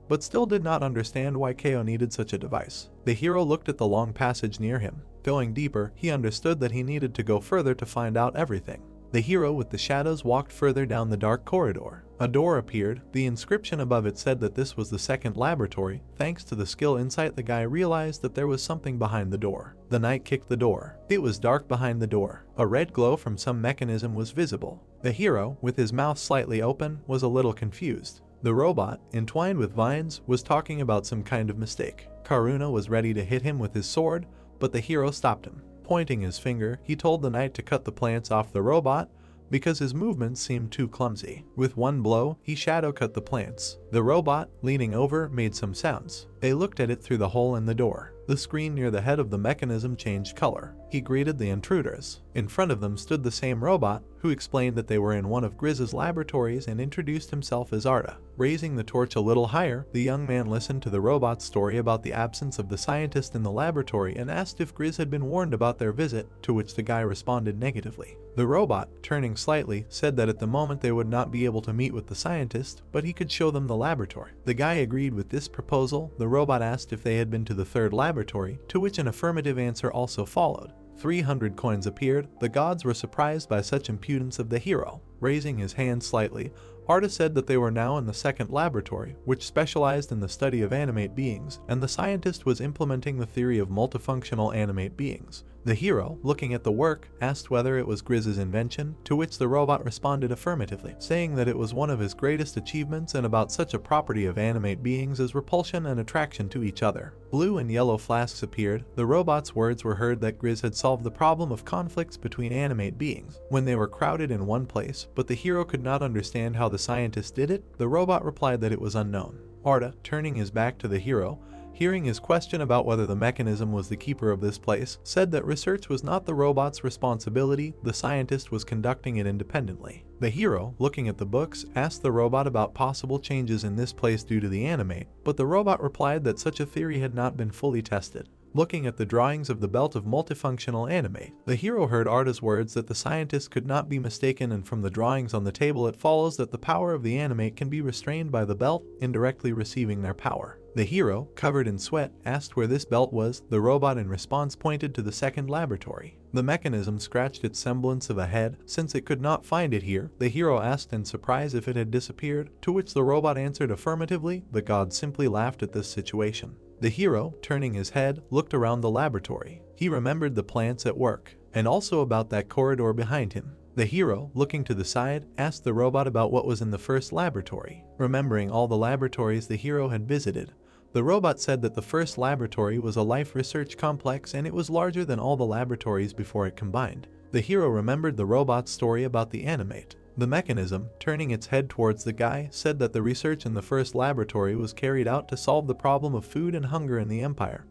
but still did not understand why Ko needed such a device. The hero looked at the long passage near him. Going deeper, he understood that he needed to go further to find out everything. The hero with the shadows walked further down the dark corridor. A door appeared. The inscription above it said that this was the second laboratory. Thanks to the skill insight, the guy realized that there was something behind the door. The knight kicked the door. It was dark behind the door. A red glow from some mechanism was visible. The hero, with his mouth slightly open, was a little confused. The robot, entwined with vines, was talking about some kind of mistake. Karuna was ready to hit him with his sword, but the hero stopped him. Pointing his finger, he told the knight to cut the plants off the robot because his movements seemed too clumsy. With one blow, he shadow cut the plants. The robot, leaning over, made some sounds. They looked at it through the hole in the door. The screen near the head of the mechanism changed color. He greeted the intruders. In front of them stood the same robot, who explained that they were in one of Grizz's laboratories and introduced himself as Arda. Raising the torch a little higher, the young man listened to the robot's story about the absence of the scientist in the laboratory and asked if Grizz had been warned about their visit, to which the guy responded negatively. The robot, turning slightly, said that at the moment they would not be able to meet with the scientist, but he could show them the laboratory. The guy agreed with this proposal. The robot asked if they had been to the third laboratory, to which an affirmative answer also followed. 300 coins appeared. The gods were surprised by such impudence of the hero. Raising his hand slightly, Arda said that they were now in the second laboratory, which specialized in the study of animate beings, and the scientist was implementing the theory of multifunctional animate beings. The hero, looking at the work, asked whether it was Grizz's invention, to which the robot responded affirmatively, saying that it was one of his greatest achievements and about such a property of animate beings as repulsion and attraction to each other. Blue and yellow flasks appeared. The robot's words were heard that Grizz had solved the problem of conflicts between animate beings when they were crowded in one place, but the hero could not understand how the scientist did it. The robot replied that it was unknown. Arda, turning his back to the hero, hearing his question about whether the mechanism was the keeper of this place, said that research was not the robot's responsibility, the scientist was conducting it independently. The hero, looking at the books, asked the robot about possible changes in this place due to the animate, but the robot replied that such a theory had not been fully tested. Looking at the drawings of the belt of multifunctional animate, the hero heard Arda's words that the scientist could not be mistaken, and from the drawings on the table it follows that the power of the animate can be restrained by the belt, indirectly receiving their power. The hero, covered in sweat, asked where this belt was. The robot in response pointed to the second laboratory. The mechanism scratched its semblance of a head. Since it could not find it here, the hero asked in surprise if it had disappeared, to which the robot answered affirmatively. The god simply laughed at this situation. The hero, turning his head, looked around the laboratory. He remembered the plants at work, and also about that corridor behind him. The hero, looking to the side, asked the robot about what was in the first laboratory. Remembering all the laboratories the hero had visited, the robot said that the first laboratory was a life research complex and it was larger than all the laboratories before it combined. The hero remembered the robot's story about the animate. The mechanism, turning its head towards the guy, said that the research in the first laboratory was carried out to solve the problem of food and hunger in the Empire,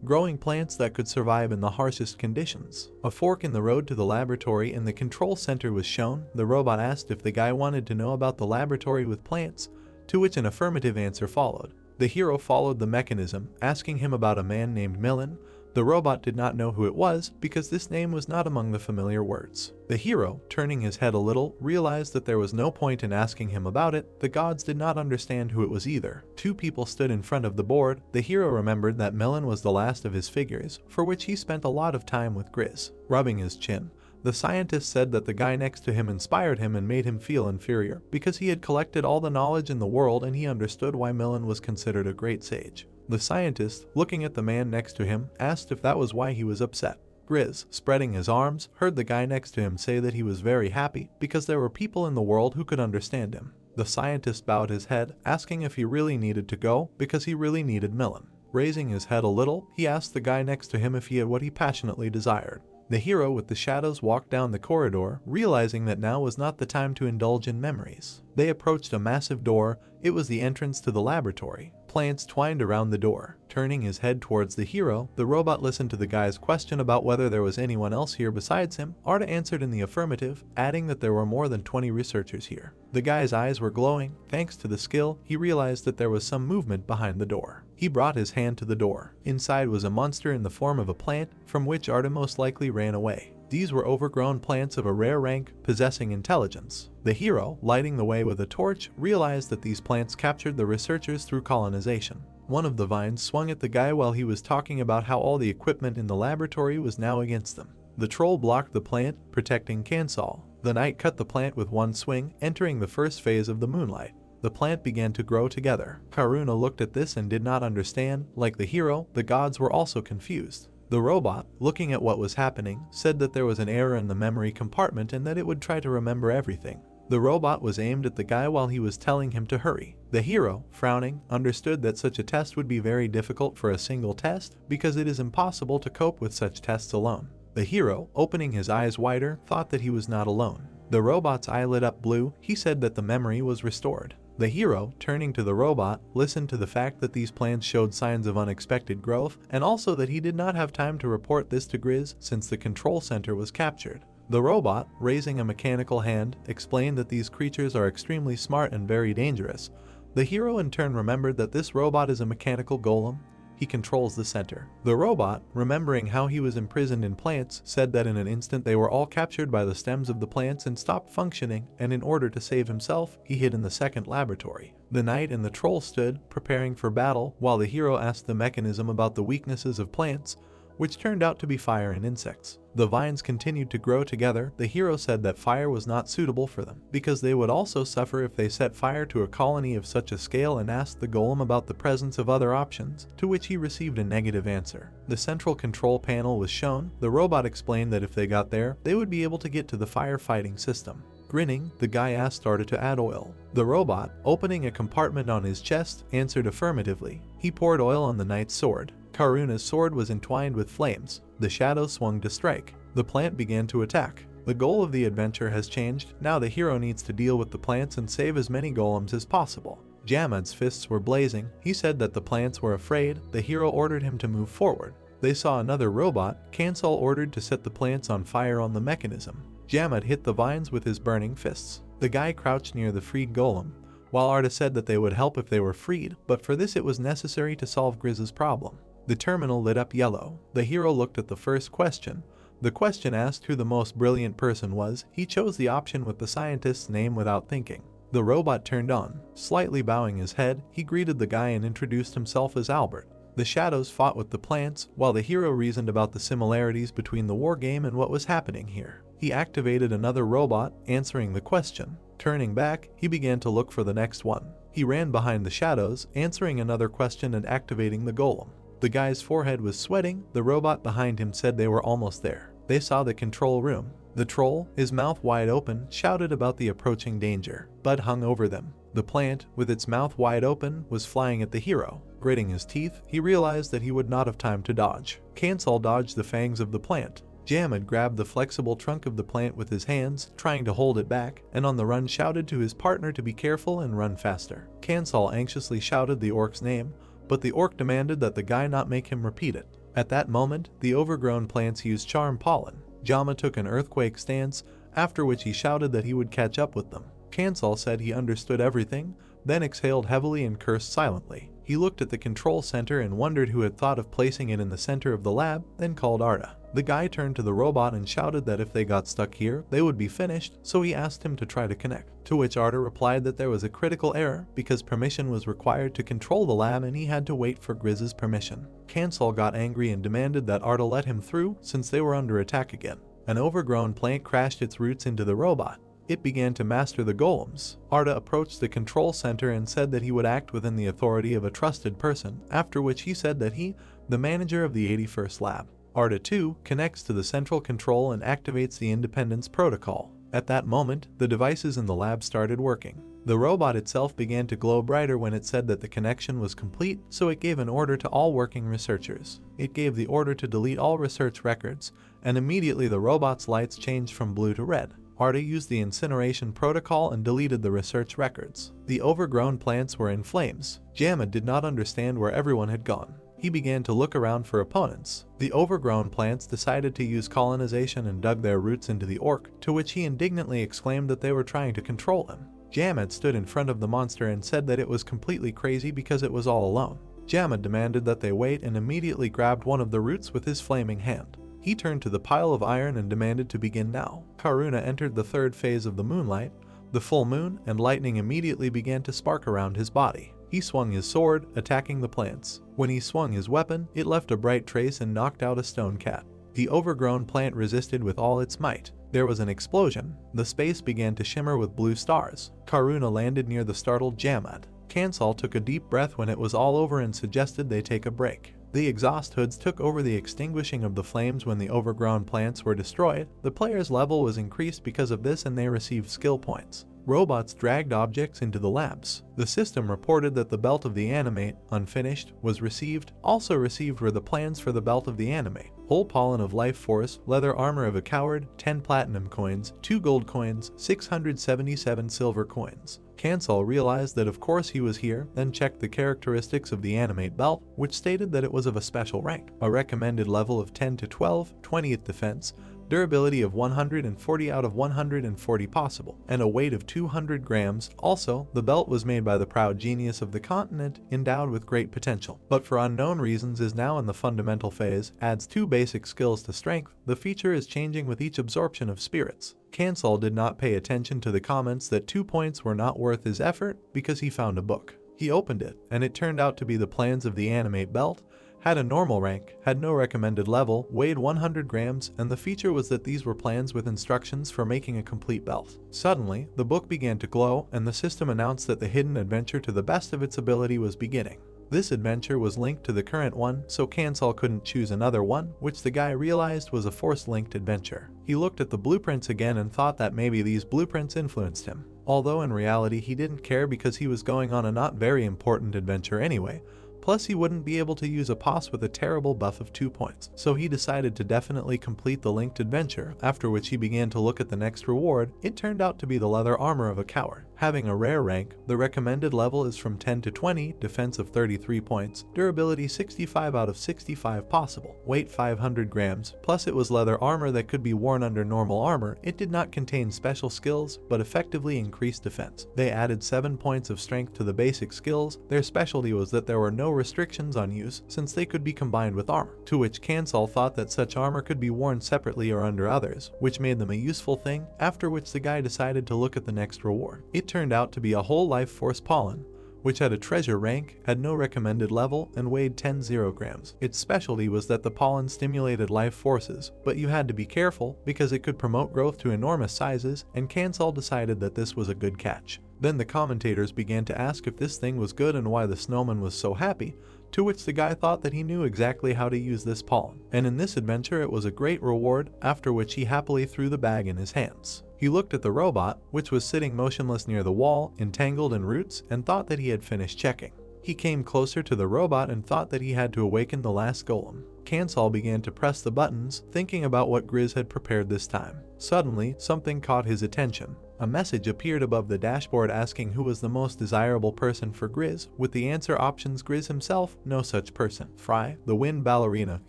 growing plants that could survive in the harshest conditions. A fork in the road to the laboratory in the control center was shown. The robot asked if the guy wanted to know about the laboratory with plants, to which an affirmative answer followed. The hero followed the mechanism, asking him about a man named Millen. The robot did not know who it was because this name was not among the familiar words. The hero, turning his head a little, realized that there was no point in asking him about it. The gods did not understand who it was either. Two people stood in front of the board. The hero remembered that Millen was the last of his figures, for which he spent a lot of time with Grizz. Rubbing his chin, the scientist said that the guy next to him inspired him and made him feel inferior, because he had collected all the knowledge in the world and he understood why Millen was considered a great sage. The scientist, looking at the man next to him, asked if that was why he was upset. Grizz, spreading his arms, heard the guy next to him say that he was very happy because there were people in the world who could understand him. The scientist bowed his head, asking if he really needed to go because he really needed Millen. Raising his head a little, he asked the guy next to him if he had what he passionately desired. The hero with the shadows walked down the corridor, realizing that now was not the time to indulge in memories. They approached a massive door. It was the entrance to the laboratory. Plants twined around the door. Turning his head towards the hero, the robot listened to the guy's question about whether there was anyone else here besides him. Arda answered in the affirmative, adding that there were more than 20 researchers here. The guy's eyes were glowing. Thanks to the skill, he realized that there was some movement behind the door. He brought his hand to the door. Inside was a monster in the form of a plant, from which Arda most likely ran away. These were overgrown plants of a rare rank, possessing intelligence. The hero, lighting the way with a torch, realized that these plants captured the researchers through colonization. One of the vines swung at the guy while he was talking about how all the equipment in the laboratory was now against them. The troll blocked the plant, protecting Kansal. The knight cut the plant with one swing, entering the first phase of the moonlight. The plant began to grow together. Karuna looked at this and did not understand. Like the hero, the gods were also confused. The robot, looking at what was happening, said that there was an error in the memory compartment and that it would try to remember everything. The robot was aimed at the guy while he was telling him to hurry. The hero, frowning, understood that such a test would be very difficult for a single test because it is impossible to cope with such tests alone. The hero, opening his eyes wider, thought that he was not alone. The robot's eye lit up blue. He said that the memory was restored. The hero, turning to the robot, listened to the fact that these plants showed signs of unexpected growth, and also that he did not have time to report this to Grizz since the control center was captured. The robot, raising a mechanical hand, explained that these creatures are extremely smart and very dangerous. The hero in turn remembered that this robot is a mechanical golem. He controls the center. The robot, remembering how he was imprisoned in plants, said that in an instant they were all captured by the stems of the plants and stopped functioning, and in order to save himself, he hid in the second laboratory. The knight and the troll stood, preparing for battle, while the hero asked the mechanism about the weaknesses of plants, which turned out to be fire and insects. The vines continued to grow together. The hero said that fire was not suitable for them, because they would also suffer if they set fire to a colony of such a scale, and asked the golem about the presence of other options, to which he received a negative answer. The central control panel was shown. The robot explained that if they got there, they would be able to get to the firefighting system. Grinning, the guy asked Arda to add oil. The robot, opening a compartment on his chest, answered affirmatively. He poured oil on the knight's sword. Karuna's sword was entwined with flames. The shadow swung to strike. The plant began to attack. The goal of the adventure has changed. Now the hero needs to deal with the plants and save as many golems as possible. Jamad's fists were blazing. He said that the plants were afraid. The hero ordered him to move forward. They saw another robot. Kansal ordered to set the plants on fire on the mechanism. Jamad hit the vines with his burning fists. The guy crouched near the freed golem, while Arda said that they would help if they were freed, but for this it was necessary to solve Grizz's problem. The terminal lit up yellow. The hero looked at the first question. The question asked who the most brilliant person was. He chose the option with the scientist's name without thinking. The robot turned on. Slightly bowing his head, he greeted the guy and introduced himself as Albert. The shadows fought with the plants, while the hero reasoned about the similarities between the war game and what was happening here. He activated another robot, answering the question. Turning back, he began to look for the next one. He ran behind the shadows, answering another question and activating the golem. The guy's forehead was sweating. The robot behind him said they were almost there. They saw the control room. The troll, his mouth wide open, shouted about the approaching danger. Bud hung over them. The plant, with its mouth wide open, was flying at the hero. Gritting his teeth, he realized that he would not have time to dodge. Kansal dodged the fangs of the plant. Jamad grabbed the flexible trunk of the plant with his hands, trying to hold it back, and on the run shouted to his partner to be careful and run faster. Kansal anxiously shouted the orc's name, but the orc demanded that the guy not make him repeat it. At that moment, the overgrown plants used charm pollen. Jama took an earthquake stance, after which he shouted that he would catch up with them. Kansal said he understood everything, then exhaled heavily and cursed silently. He looked at the control center and wondered who had thought of placing it in the center of the lab, then called Arda. The guy turned to the robot and shouted that if they got stuck here, they would be finished, so he asked him to try to connect. To which Arda replied that there was a critical error because permission was required to control the lab and he had to wait for Grizz's permission. Kansal got angry and demanded that Arda let him through since they were under attack again. An overgrown plant crashed its roots into the robot. It began to master the golems. Arda approached the control center and said that he would act within the authority of a trusted person, after which he said that he, the manager of the 81st lab. Arda 2 connects to the central control and activates the Independence Protocol. At that moment, the devices in the lab started working. The robot itself began to glow brighter when it said that the connection was complete, so it gave an order to all working researchers. It gave the order to delete all research records, and immediately the robot's lights changed from blue to red. Arda used the incineration protocol and deleted the research records. The overgrown plants were in flames. Jamad did not understand where everyone had gone. He began to look around for opponents. The overgrown plants decided to use colonization and dug their roots into the orc, to which he indignantly exclaimed that they were trying to control him. Jamad stood in front of the monster and said that it was completely crazy because it was all alone. Jamma demanded that they wait and immediately grabbed one of the roots with his flaming hand. He turned to the pile of iron and demanded to begin now. Karuna entered the third phase of the moonlight. The full moon and lightning immediately began to spark around his body. He swung his sword, attacking the plants. When he swung his weapon, it left a bright trace and knocked out a stone cat. The overgrown plant resisted with all its might. There was an explosion. The space began to shimmer with blue stars. Karuna landed near the startled Jamad. Kansal took a deep breath when it was all over and suggested they take a break. The exhaust hoods took over the extinguishing of the flames when the overgrown plants were destroyed. The player's level was increased because of this and they received skill points. Robots dragged objects into the labs. The system reported that the belt of the animate, unfinished, was received. Also received were the plans for the belt of the animate. Whole pollen of life force, leather armor of a coward, 10 platinum coins, 2 gold coins, 677 silver coins. Kansal realized that of course he was here, then checked the characteristics of the animate belt, which stated that it was of a special rank, a recommended level of 10 to 12, 20th defense, durability of 140 out of 140 possible, and a weight of 200 grams. Also, the belt was made by the proud genius of the continent, endowed with great potential, but for unknown reasons is now in the fundamental phase, adds 2 basic skills to strength. The feature is changing with each absorption of spirits. Kansal did not pay attention to the comments that 2 points were not worth his effort because he found a book. He opened it, and it turned out to be the plans of the animate belt, had a normal rank, had no recommended level, weighed 100 grams, and the feature was that these were plans with instructions for making a complete belt. Suddenly, the book began to glow, and the system announced that the hidden adventure to the best of its ability was beginning. This adventure was linked to the current one, so Kansal couldn't choose another one, which the guy realized was a force-linked adventure. He looked at the blueprints again and thought that maybe these blueprints influenced him. Although in reality he didn't care because he was going on a not very important adventure anyway. Plus he wouldn't be able to use a POS with a terrible buff of 2 points, so he decided to definitely complete the linked adventure, after which he began to look at the next reward. It turned out to be the leather armor of a coward. Having a rare rank, the recommended level is from 10 to 20, defense of 33 points, durability 65 out of 65 possible, weight 500 grams, plus it was leather armor that could be worn under normal armor. It did not contain special skills, but effectively increased defense. They added 7 points of strength to the basic skills. Their specialty was that there were no restrictions on use, since they could be combined with armor, to which Kansal thought that such armor could be worn separately or under others, which made them a useful thing, after which the guy decided to look at the next reward. It turned out to be a whole life force pollen, which had a treasure rank, had no recommended level, and weighed 10 grams. Its specialty was that the pollen stimulated life forces, but you had to be careful because it could promote growth to enormous sizes, and Kansal decided that this was a good catch. Then the commentators began to ask if this thing was good and why the snowman was so happy, to which the guy thought that he knew exactly how to use this pollen, and in this adventure it was a great reward, after which he happily threw the bag in his hands. He looked at the robot, which was sitting motionless near the wall, entangled in roots, and thought that he had finished checking. He came closer to the robot and thought that he had to awaken the last golem. Kansal began to press the buttons, thinking about what Grizz had prepared this time. Suddenly, something caught his attention. A message appeared above the dashboard asking who was the most desirable person for Grizz. With the answer options Grizz himself, no such person. Fry, the wind ballerina,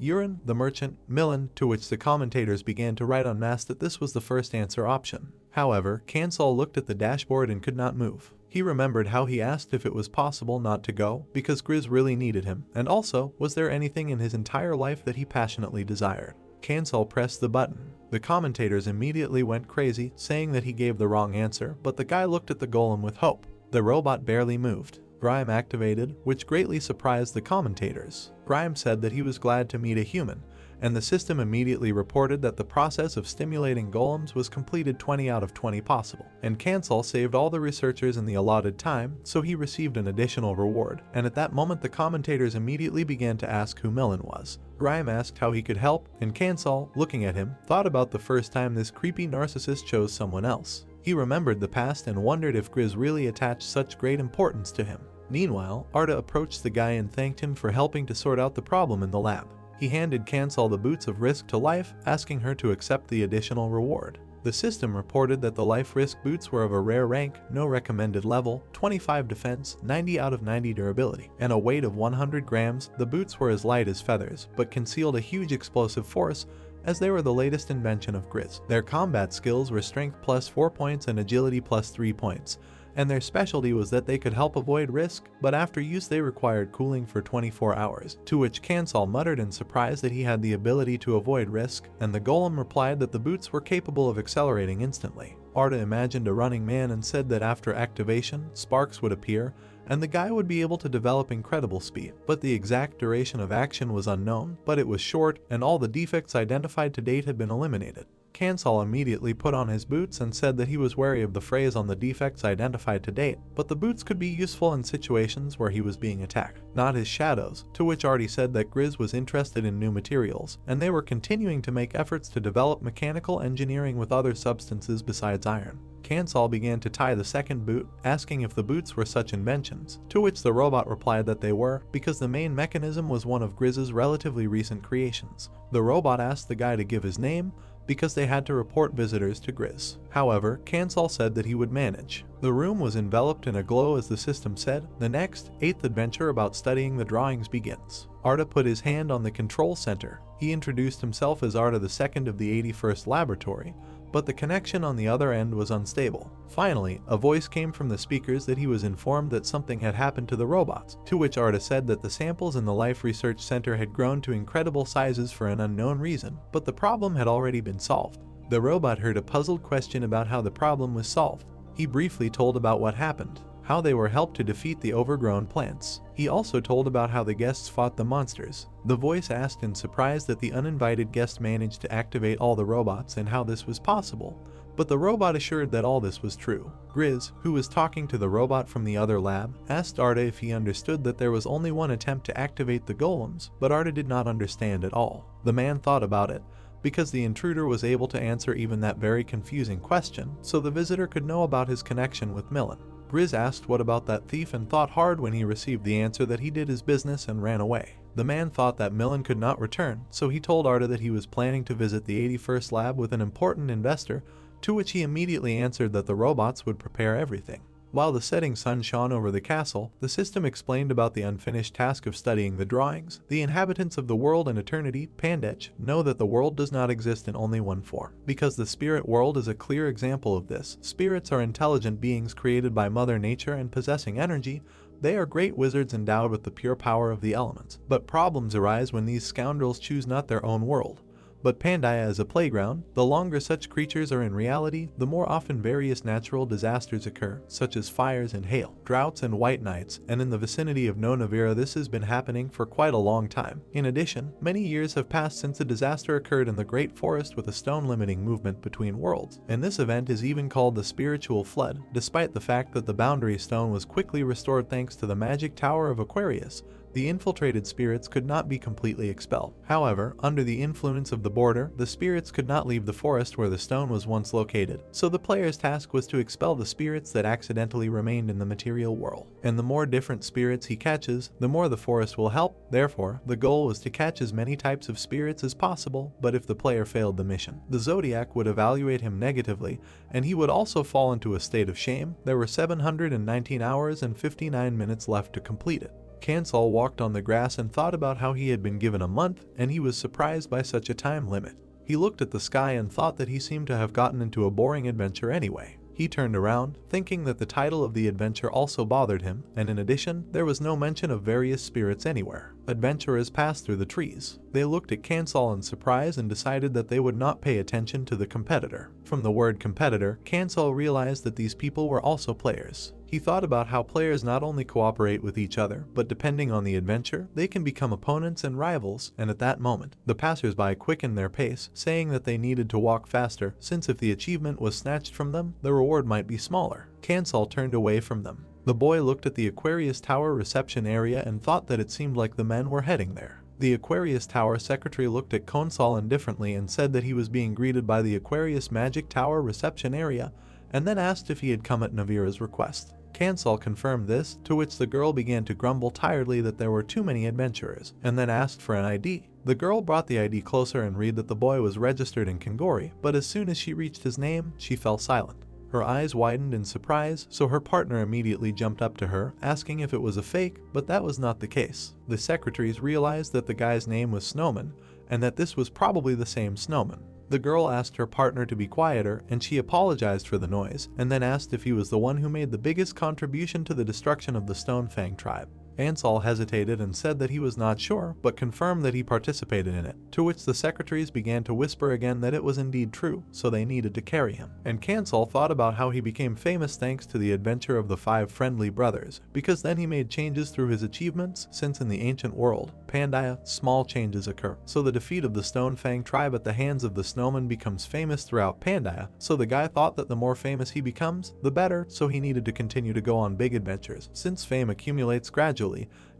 Urin, the merchant, Millen, to which the commentators began to write en masse that this was the first answer option. However, Kansal looked at the dashboard and could not move. He remembered how he asked if it was possible not to go, because Grizz really needed him, and also, was there anything in his entire life that he passionately desired? Kansal pressed the button. The commentators immediately went crazy, saying that he gave the wrong answer, but the guy looked at the golem with hope. The robot barely moved. Grime activated, which greatly surprised the commentators. Grime said that he was glad to meet a human, and the system immediately reported that the process of stimulating golems was completed 20 out of 20 possible, and Kansal saved all the researchers in the allotted time, so he received an additional reward, and at that moment the commentators immediately began to ask who Millen was. Grime asked how he could help, and Kansal, looking at him, thought about the first time this creepy narcissist chose someone else. He remembered the past and wondered if Grizz really attached such great importance to him. Meanwhile, Arda approached the guy and thanked him for helping to sort out the problem in the lab. He handed Kansal the boots of risk to life, asking her to accept the additional reward. The system reported that the life risk boots were of a rare rank, no recommended level, 25 defense, 90 out of 90 durability, and a weight of 100 grams. The boots were as light as feathers, but concealed a huge explosive force, as they were the latest invention of Grizz. Their combat skills were strength plus 4 points and agility plus 3 points, and their specialty was that they could help avoid risk, but after use they required cooling for 24 hours, to which Kansal muttered in surprise that he had the ability to avoid risk, and the golem replied that the boots were capable of accelerating instantly. Arda imagined a running man and said that after activation, sparks would appear, and the guy would be able to develop incredible speed, but the exact duration of action was unknown, but it was short, and all the defects identified to date had been eliminated. Kansal immediately put on his boots and said that he was wary of the phrase on the defects identified to date, but the boots could be useful in situations where he was being attacked, not his shadows, to which Artie said that Grizz was interested in new materials, and they were continuing to make efforts to develop mechanical engineering with other substances besides iron. Kansal began to tie the second boot, asking if the boots were such inventions, to which the robot replied that they were, because the main mechanism was one of Grizz's relatively recent creations. The robot asked the guy to give his name, because they had to report visitors to Grizz. However, Kansal said that he would manage. The room was enveloped in a glow as the system said. The next, 8th adventure about studying the drawings begins. Arda put his hand on the control center. He introduced himself as Arda II of the 81st Laboratory, but the connection on the other end was unstable. Finally, a voice came from the speakers that he was informed that something had happened to the robots, to which Arda said that the samples in the Life Research Center had grown to incredible sizes for an unknown reason, but the problem had already been solved. The robot heard a puzzled question about how the problem was solved. He briefly told about what happened, how they were helped to defeat the overgrown plants. He also told about how the guests fought the monsters. The voice asked in surprise that the uninvited guest managed to activate all the robots and how this was possible, but the robot assured that all this was true. Grizz, who was talking to the robot from the other lab, asked Arda if he understood that there was only one attempt to activate the golems, but Arda did not understand at all. The man thought about it, because the intruder was able to answer even that very confusing question, so the visitor could know about his connection with Millen. Grizz asked what about that thief and thought hard when he received the answer that he did his business and ran away. The man thought that Millen could not return, so he told Arda that he was planning to visit the 81st lab with an important investor, to which he immediately answered that the robots would prepare everything. While the setting sun shone over the castle, the system explained about the unfinished task of studying the drawings. The inhabitants of the world and eternity, Pandech, know that the world does not exist in only one form, because the spirit world is a clear example of this. Spirits are intelligent beings created by Mother Nature and possessing energy. They are great wizards endowed with the pure power of the elements, but problems arise when these scoundrels choose not their own world, but Pandia as a playground. The longer such creatures are in reality, the more often various natural disasters occur, such as fires and hail, droughts and white nights, and in the vicinity of Nonavira this has been happening for quite a long time. In addition, many years have passed since a disaster occurred in the Great Forest with a stone limiting movement between worlds, and this event is even called the Spiritual Flood, despite the fact that the boundary stone was quickly restored thanks to the magic tower of Aquarius. The infiltrated spirits could not be completely expelled. However, under the influence of the border, the spirits could not leave the forest where the stone was once located, so the player's task was to expel the spirits that accidentally remained in the material world. And the more different spirits he catches, the more the forest will help. Therefore, the goal was to catch as many types of spirits as possible, but if the player failed the mission, the Zodiac would evaluate him negatively, and he would also fall into a state of shame. There were 719 hours and 59 minutes left to complete it. Kansal walked on the grass and thought about how he had been given a month, and he was surprised by such a time limit. He looked at the sky and thought that he seemed to have gotten into a boring adventure anyway. He turned around, thinking that the title of the adventure also bothered him, and in addition, there was no mention of various spirits anywhere. Adventurers passed through the trees. They looked at Kansal in surprise and decided that they would not pay attention to the competitor. From the word competitor, Kansal realized that these people were also players. He thought about how players not only cooperate with each other, but depending on the adventure, they can become opponents and rivals, and at that moment, the passersby quickened their pace, saying that they needed to walk faster, since if the achievement was snatched from them, the reward might be smaller. Kansal turned away from them. The boy looked at the Aquarius Tower reception area and thought that it seemed like the men were heading there. The Aquarius Tower secretary looked at Kansal indifferently and said that he was being greeted by the Aquarius Magic Tower reception area, and then asked if he had come at Navira's request. Kansal confirmed this, to which the girl began to grumble tiredly that there were too many adventurers, and then asked for an ID. The girl brought the ID closer and read that the boy was registered in Kangori, but as soon as she reached his name, she fell silent. Her eyes widened in surprise, so her partner immediately jumped up to her, asking if it was a fake, but that was not the case. The secretaries realized that the guy's name was Snowman, and that this was probably the same Snowman. The girl asked her partner to be quieter, and she apologized for the noise, and then asked if he was the one who made the biggest contribution to the destruction of the Stonefang tribe. Ansel hesitated and said that he was not sure, but confirmed that he participated in it, to which the secretaries began to whisper again that it was indeed true, so they needed to carry him. And Cancel thought about how he became famous thanks to the adventure of the 5 friendly brothers, because then he made changes through his achievements, since in the ancient world, Pandia, small changes occur. So the defeat of the Stonefang tribe at the hands of the snowman becomes famous throughout Pandia, so the guy thought that the more famous he becomes, the better, so he needed to continue to go on big adventures, since fame accumulates gradually,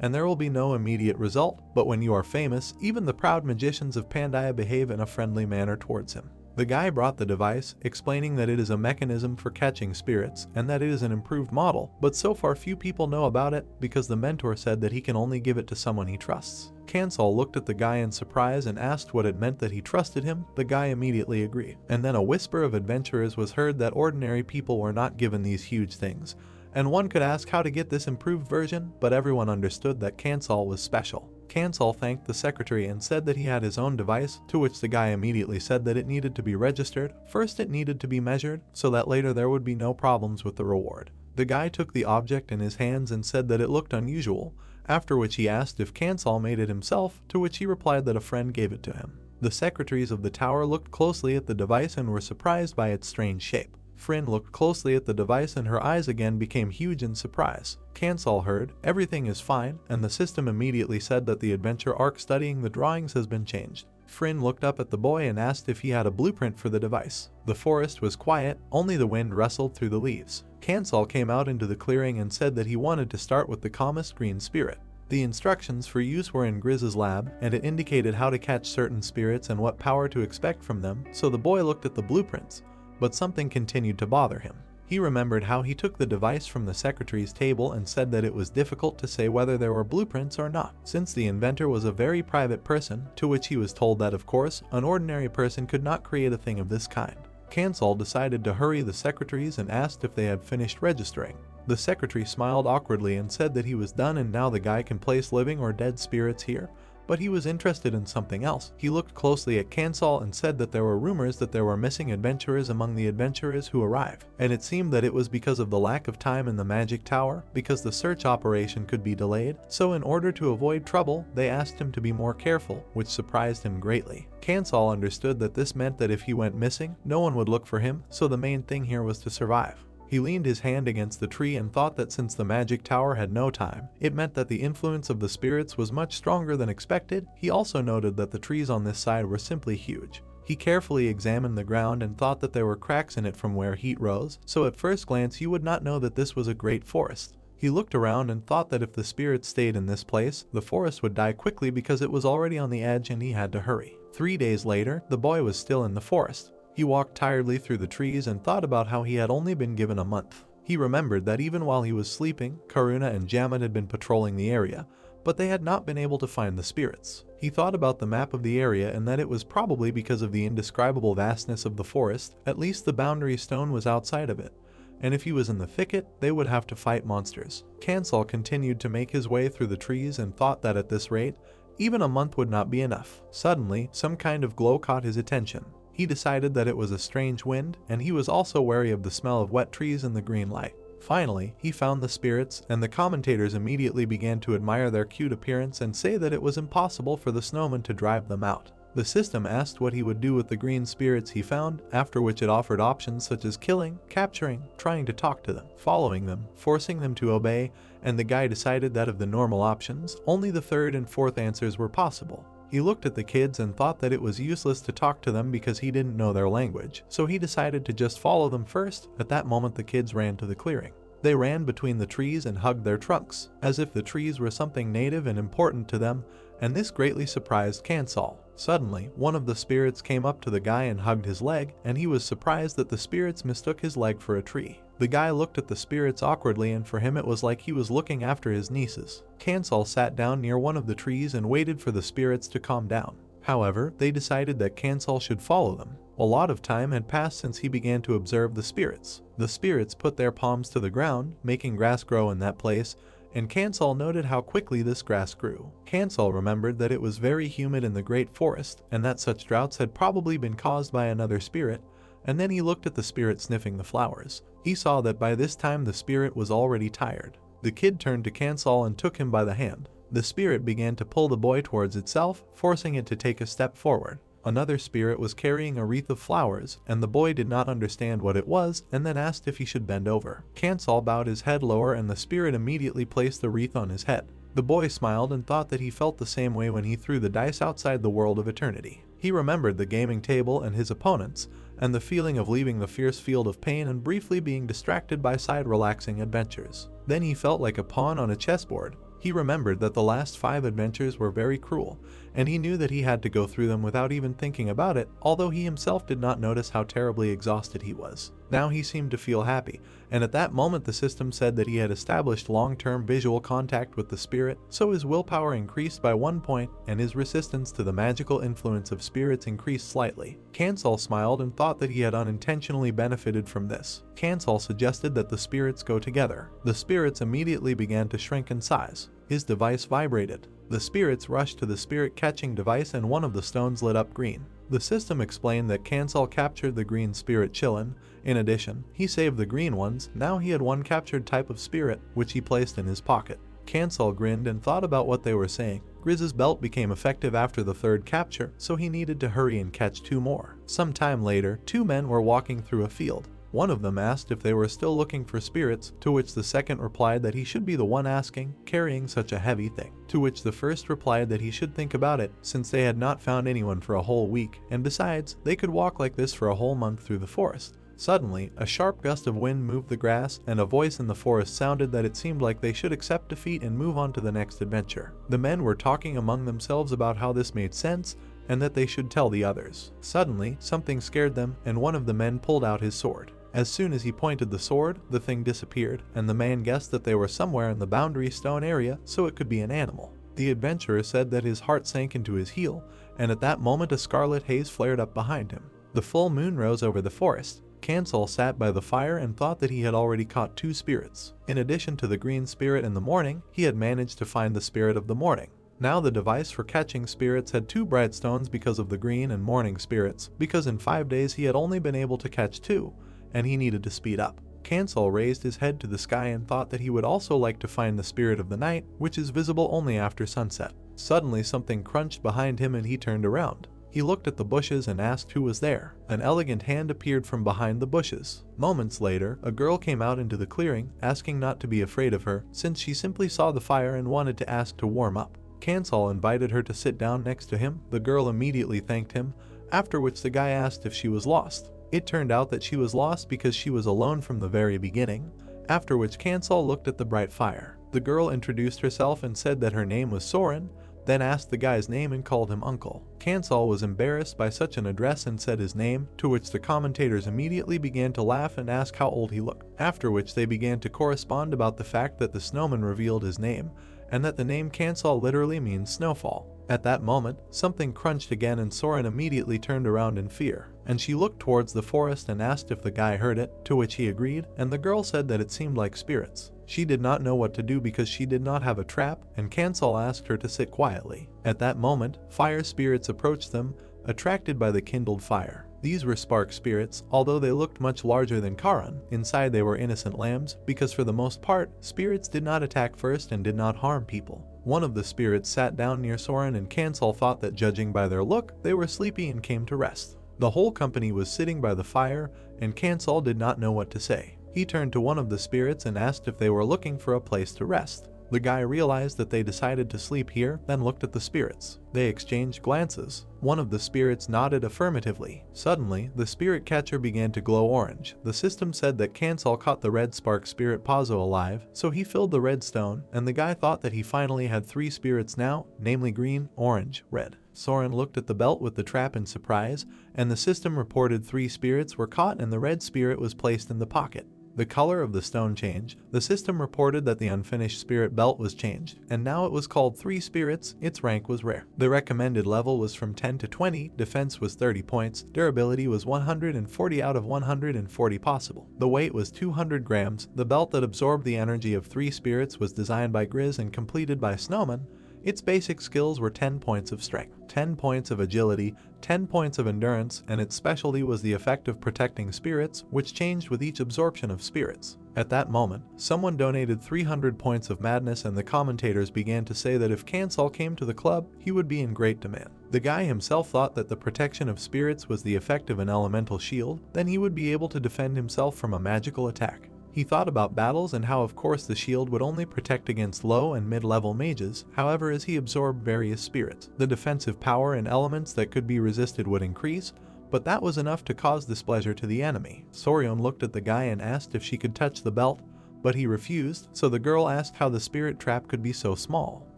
and there will be no immediate result, but when you are famous, even the proud magicians of Pandia behave in a friendly manner towards him. The guy brought the device, explaining that it is a mechanism for catching spirits, and that it is an improved model, but so far few people know about it, because the mentor said that he can only give it to someone he trusts. Cancel looked at the guy in surprise and asked what it meant that he trusted him. The guy immediately agreed, and then a whisper of adventurers was heard that ordinary people were not given these huge things. And one could ask how to get this improved version, but everyone understood that Cancel was special. Cancel thanked the secretary and said that he had his own device, to which the guy immediately said that it needed to be registered. First it needed to be measured, so that later there would be no problems with the reward. The guy took the object in his hands and said that it looked unusual, after which he asked if Cancel made it himself, to which he replied that a friend gave it to him. The secretaries of the tower looked closely at the device and were surprised by its strange shape. Fryn looked closely at the device and her eyes again became huge in surprise. Cancel heard, "Everything is fine," and the system immediately said that the adventure arc studying the drawings has been changed. Fryn looked up at the boy and asked if he had a blueprint for the device. The forest was quiet, only the wind rustled through the leaves. Cancel came out into the clearing and said that he wanted to start with the calmest green spirit. The instructions for use were in Grizz's lab, and it indicated how to catch certain spirits and what power to expect from them, so the boy looked at the blueprints. But something continued to bother him. He remembered how he took the device from the secretary's table and said that it was difficult to say whether there were blueprints or not, since the inventor was a very private person, to which he was told that of course, an ordinary person could not create a thing of this kind. Cancel decided to hurry the secretaries and asked if they had finished registering. The secretary smiled awkwardly and said that he was done and now the guy can place living or dead spirits here. But he was interested in something else. He looked closely at Cancel and said that there were rumors that there were missing adventurers among the adventurers who arrived, and it seemed that it was because of the lack of time in the magic tower, because the search operation could be delayed, so in order to avoid trouble, they asked him to be more careful, which surprised him greatly. Cancel understood that this meant that if he went missing, no one would look for him, so the main thing here was to survive. He leaned his hand against the tree and thought that since the magic tower had no time, it meant that the influence of the spirits was much stronger than expected. He also noted that the trees on this side were simply huge. He carefully examined the ground and thought that there were cracks in it from where heat rose, so at first glance you would not know that this was a great forest. He looked around and thought that if the spirits stayed in this place, the forest would die quickly because it was already on the edge and he had to hurry. 3 days later, the boy was still in the forest. He walked tiredly through the trees and thought about how he had only been given a month. He remembered that even while he was sleeping, Karuna and Jamin had been patrolling the area, but they had not been able to find the spirits. He thought about the map of the area and that it was probably because of the indescribable vastness of the forest. At least the boundary stone was outside of it, and if he was in the thicket, they would have to fight monsters. Cancel continued to make his way through the trees and thought that at this rate, even a month would not be enough. Suddenly, some kind of glow caught his attention. He decided that it was a strange wind, and he was also wary of the smell of wet trees in the green light. Finally, he found the spirits, and the commentators immediately began to admire their cute appearance and say that it was impossible for the snowman to drive them out. The system asked what he would do with the green spirits he found, after which it offered options such as killing, capturing, trying to talk to them, following them, forcing them to obey, and the guy decided that of the normal options, only the third and fourth answers were possible. He looked at the kids and thought that it was useless to talk to them because he didn't know their language, so he decided to just follow them first. At that moment the kids ran to the clearing. They ran between the trees and hugged their trunks, as if the trees were something native and important to them, and this greatly surprised Cancel. Suddenly, one of the spirits came up to the guy and hugged his leg, and he was surprised that the spirits mistook his leg for a tree. The guy looked at the spirits awkwardly, and for him it was like he was looking after his nieces. Cancel sat down near one of the trees and waited for the spirits to calm down. However, they decided that Cancel should follow them. A lot of time had passed since he began to observe the spirits. The spirits put their palms to the ground, making grass grow in that place, and Cancel noted how quickly this grass grew. Cancel remembered that it was very humid in the Great Forest, and that such droughts had probably been caused by another spirit, and then he looked at the spirit sniffing the flowers. He saw that by this time the spirit was already tired. The kid turned to Cancel and took him by the hand. The spirit began to pull the boy towards itself, forcing it to take a step forward. Another spirit was carrying a wreath of flowers, and the boy did not understand what it was and then asked if he should bend over. Cancel bowed his head lower and the spirit immediately placed the wreath on his head. The boy smiled and thought that he felt the same way when he threw the dice outside the world of eternity. He remembered the gaming table and his opponents, and the feeling of leaving the fierce field of pain and briefly being distracted by side-relaxing adventures. Then he felt like a pawn on a chessboard. He remembered that the last 5 adventures were very cruel, and he knew that he had to go through them without even thinking about it, although he himself did not notice how terribly exhausted he was. Now he seemed to feel happy, and at that moment the system said that he had established long-term visual contact with the spirit, so his willpower increased by 1 point, and his resistance to the magical influence of spirits increased slightly. Cancel smiled and thought that he had unintentionally benefited from this. Cancel suggested that the spirits go together. The spirits immediately began to shrink in size. His device vibrated. The spirits rushed to the spirit-catching device and one of the stones lit up green. The system explained that Cancel captured the green spirit Chillin. In addition, he saved the green ones. Now he had one captured type of spirit, which he placed in his pocket. Cancel grinned and thought about what they were saying. Grizz's belt became effective after the 3rd capture, so he needed to hurry and catch 2 more. Some time later, 2 men were walking through a field. One of them asked if they were still looking for spirits, to which the second replied that he should be the one asking, carrying such a heavy thing. To which the first replied that he should think about it, since they had not found anyone for a whole week, and besides, they could walk like this for a whole month through the forest. Suddenly, a sharp gust of wind moved the grass, and a voice in the forest sounded that it seemed like they should accept defeat and move on to the next adventure. The men were talking among themselves about how this made sense, and that they should tell the others. Suddenly, something scared them, and one of the men pulled out his sword. As soon as he pointed the sword, the thing disappeared, and the man guessed that they were somewhere in the boundary stone area, so it could be an animal. The adventurer said that his heart sank into his heel, and at that moment a scarlet haze flared up behind him. The full moon rose over the forest. Cancel sat by the fire and thought that he had already caught 2 spirits. In addition to the green spirit in the morning, he had managed to find the spirit of the morning. Now the device for catching spirits had 2 bright stones because of the green and morning spirits, because in 5 days he had only been able to catch 2, and he needed to speed up. Cancel raised his head to the sky and thought that he would also like to find the spirit of the night, which is visible only after sunset. Suddenly something crunched behind him and he turned around. He looked at the bushes and asked who was there. An elegant hand appeared from behind the bushes. Moments later, a girl came out into the clearing, asking not to be afraid of her, since she simply saw the fire and wanted to ask to warm up. Cancel invited her to sit down next to him. The girl immediately thanked him, after which the guy asked if she was lost. It turned out that she was lost because she was alone from the very beginning, after which Cancel looked at the bright fire. The girl introduced herself and said that her name was Soren, then asked the guy's name and called him uncle. Cancel was embarrassed by such an address and said his name, to which the commentators immediately began to laugh and ask how old he looked, after which they began to correspond about the fact that the snowman revealed his name, and that the name Cancel literally means snowfall. At that moment, something crunched again and Soren immediately turned around in fear, and she looked towards the forest and asked if the guy heard it, to which he agreed, and the girl said that it seemed like spirits. She did not know what to do because she did not have a trap, and Cancel asked her to sit quietly. At that moment, fire spirits approached them, attracted by the kindled fire. These were spark spirits, although they looked much larger than Karan. Inside they were innocent lambs, because for the most part, spirits did not attack first and did not harm people. One of the spirits sat down near Soren and Cancel thought that judging by their look, they were sleepy and came to rest. The whole company was sitting by the fire, and Cancel did not know what to say. He turned to one of the spirits and asked if they were looking for a place to rest. The guy realized that they decided to sleep here, then looked at the spirits. They exchanged glances. One of the spirits nodded affirmatively. Suddenly, the spirit catcher began to glow orange. The system said that Cancel caught the red spark spirit Pazzo alive, so he filled the red stone, and the guy thought that he finally had 3 spirits now, namely green, orange, red. Soren looked at the belt with the trap in surprise, and the system reported 3 spirits were caught and the red spirit was placed in the pocket. The color of the stone changed. The system reported that the unfinished spirit belt was changed, and now it was called 3 spirits. Its rank was rare. The recommended level was from 10 to 20, defense was 30 points, durability was 140 out of 140 possible. The weight was 200 grams. The belt that absorbed the energy of 3 spirits was designed by Grizz and completed by Snowman. Its basic skills were 10 points of strength, 10 points of agility, 10 points of endurance, and its specialty was the effect of protecting spirits, which changed with each absorption of spirits. At that moment, someone donated 300 points of madness, and the commentators began to say that if Cancel came to the club, he would be in great demand. The guy himself thought that the protection of spirits was the effect of an elemental shield, then he would be able to defend himself from a magical attack. He thought about battles and how of course the shield would only protect against low and mid-level mages, however as he absorbed various spirits, the defensive power and elements that could be resisted would increase, but that was enough to cause displeasure to the enemy. Sorion looked at the guy and asked if she could touch the belt, but he refused, so the girl asked how the spirit trap could be so small.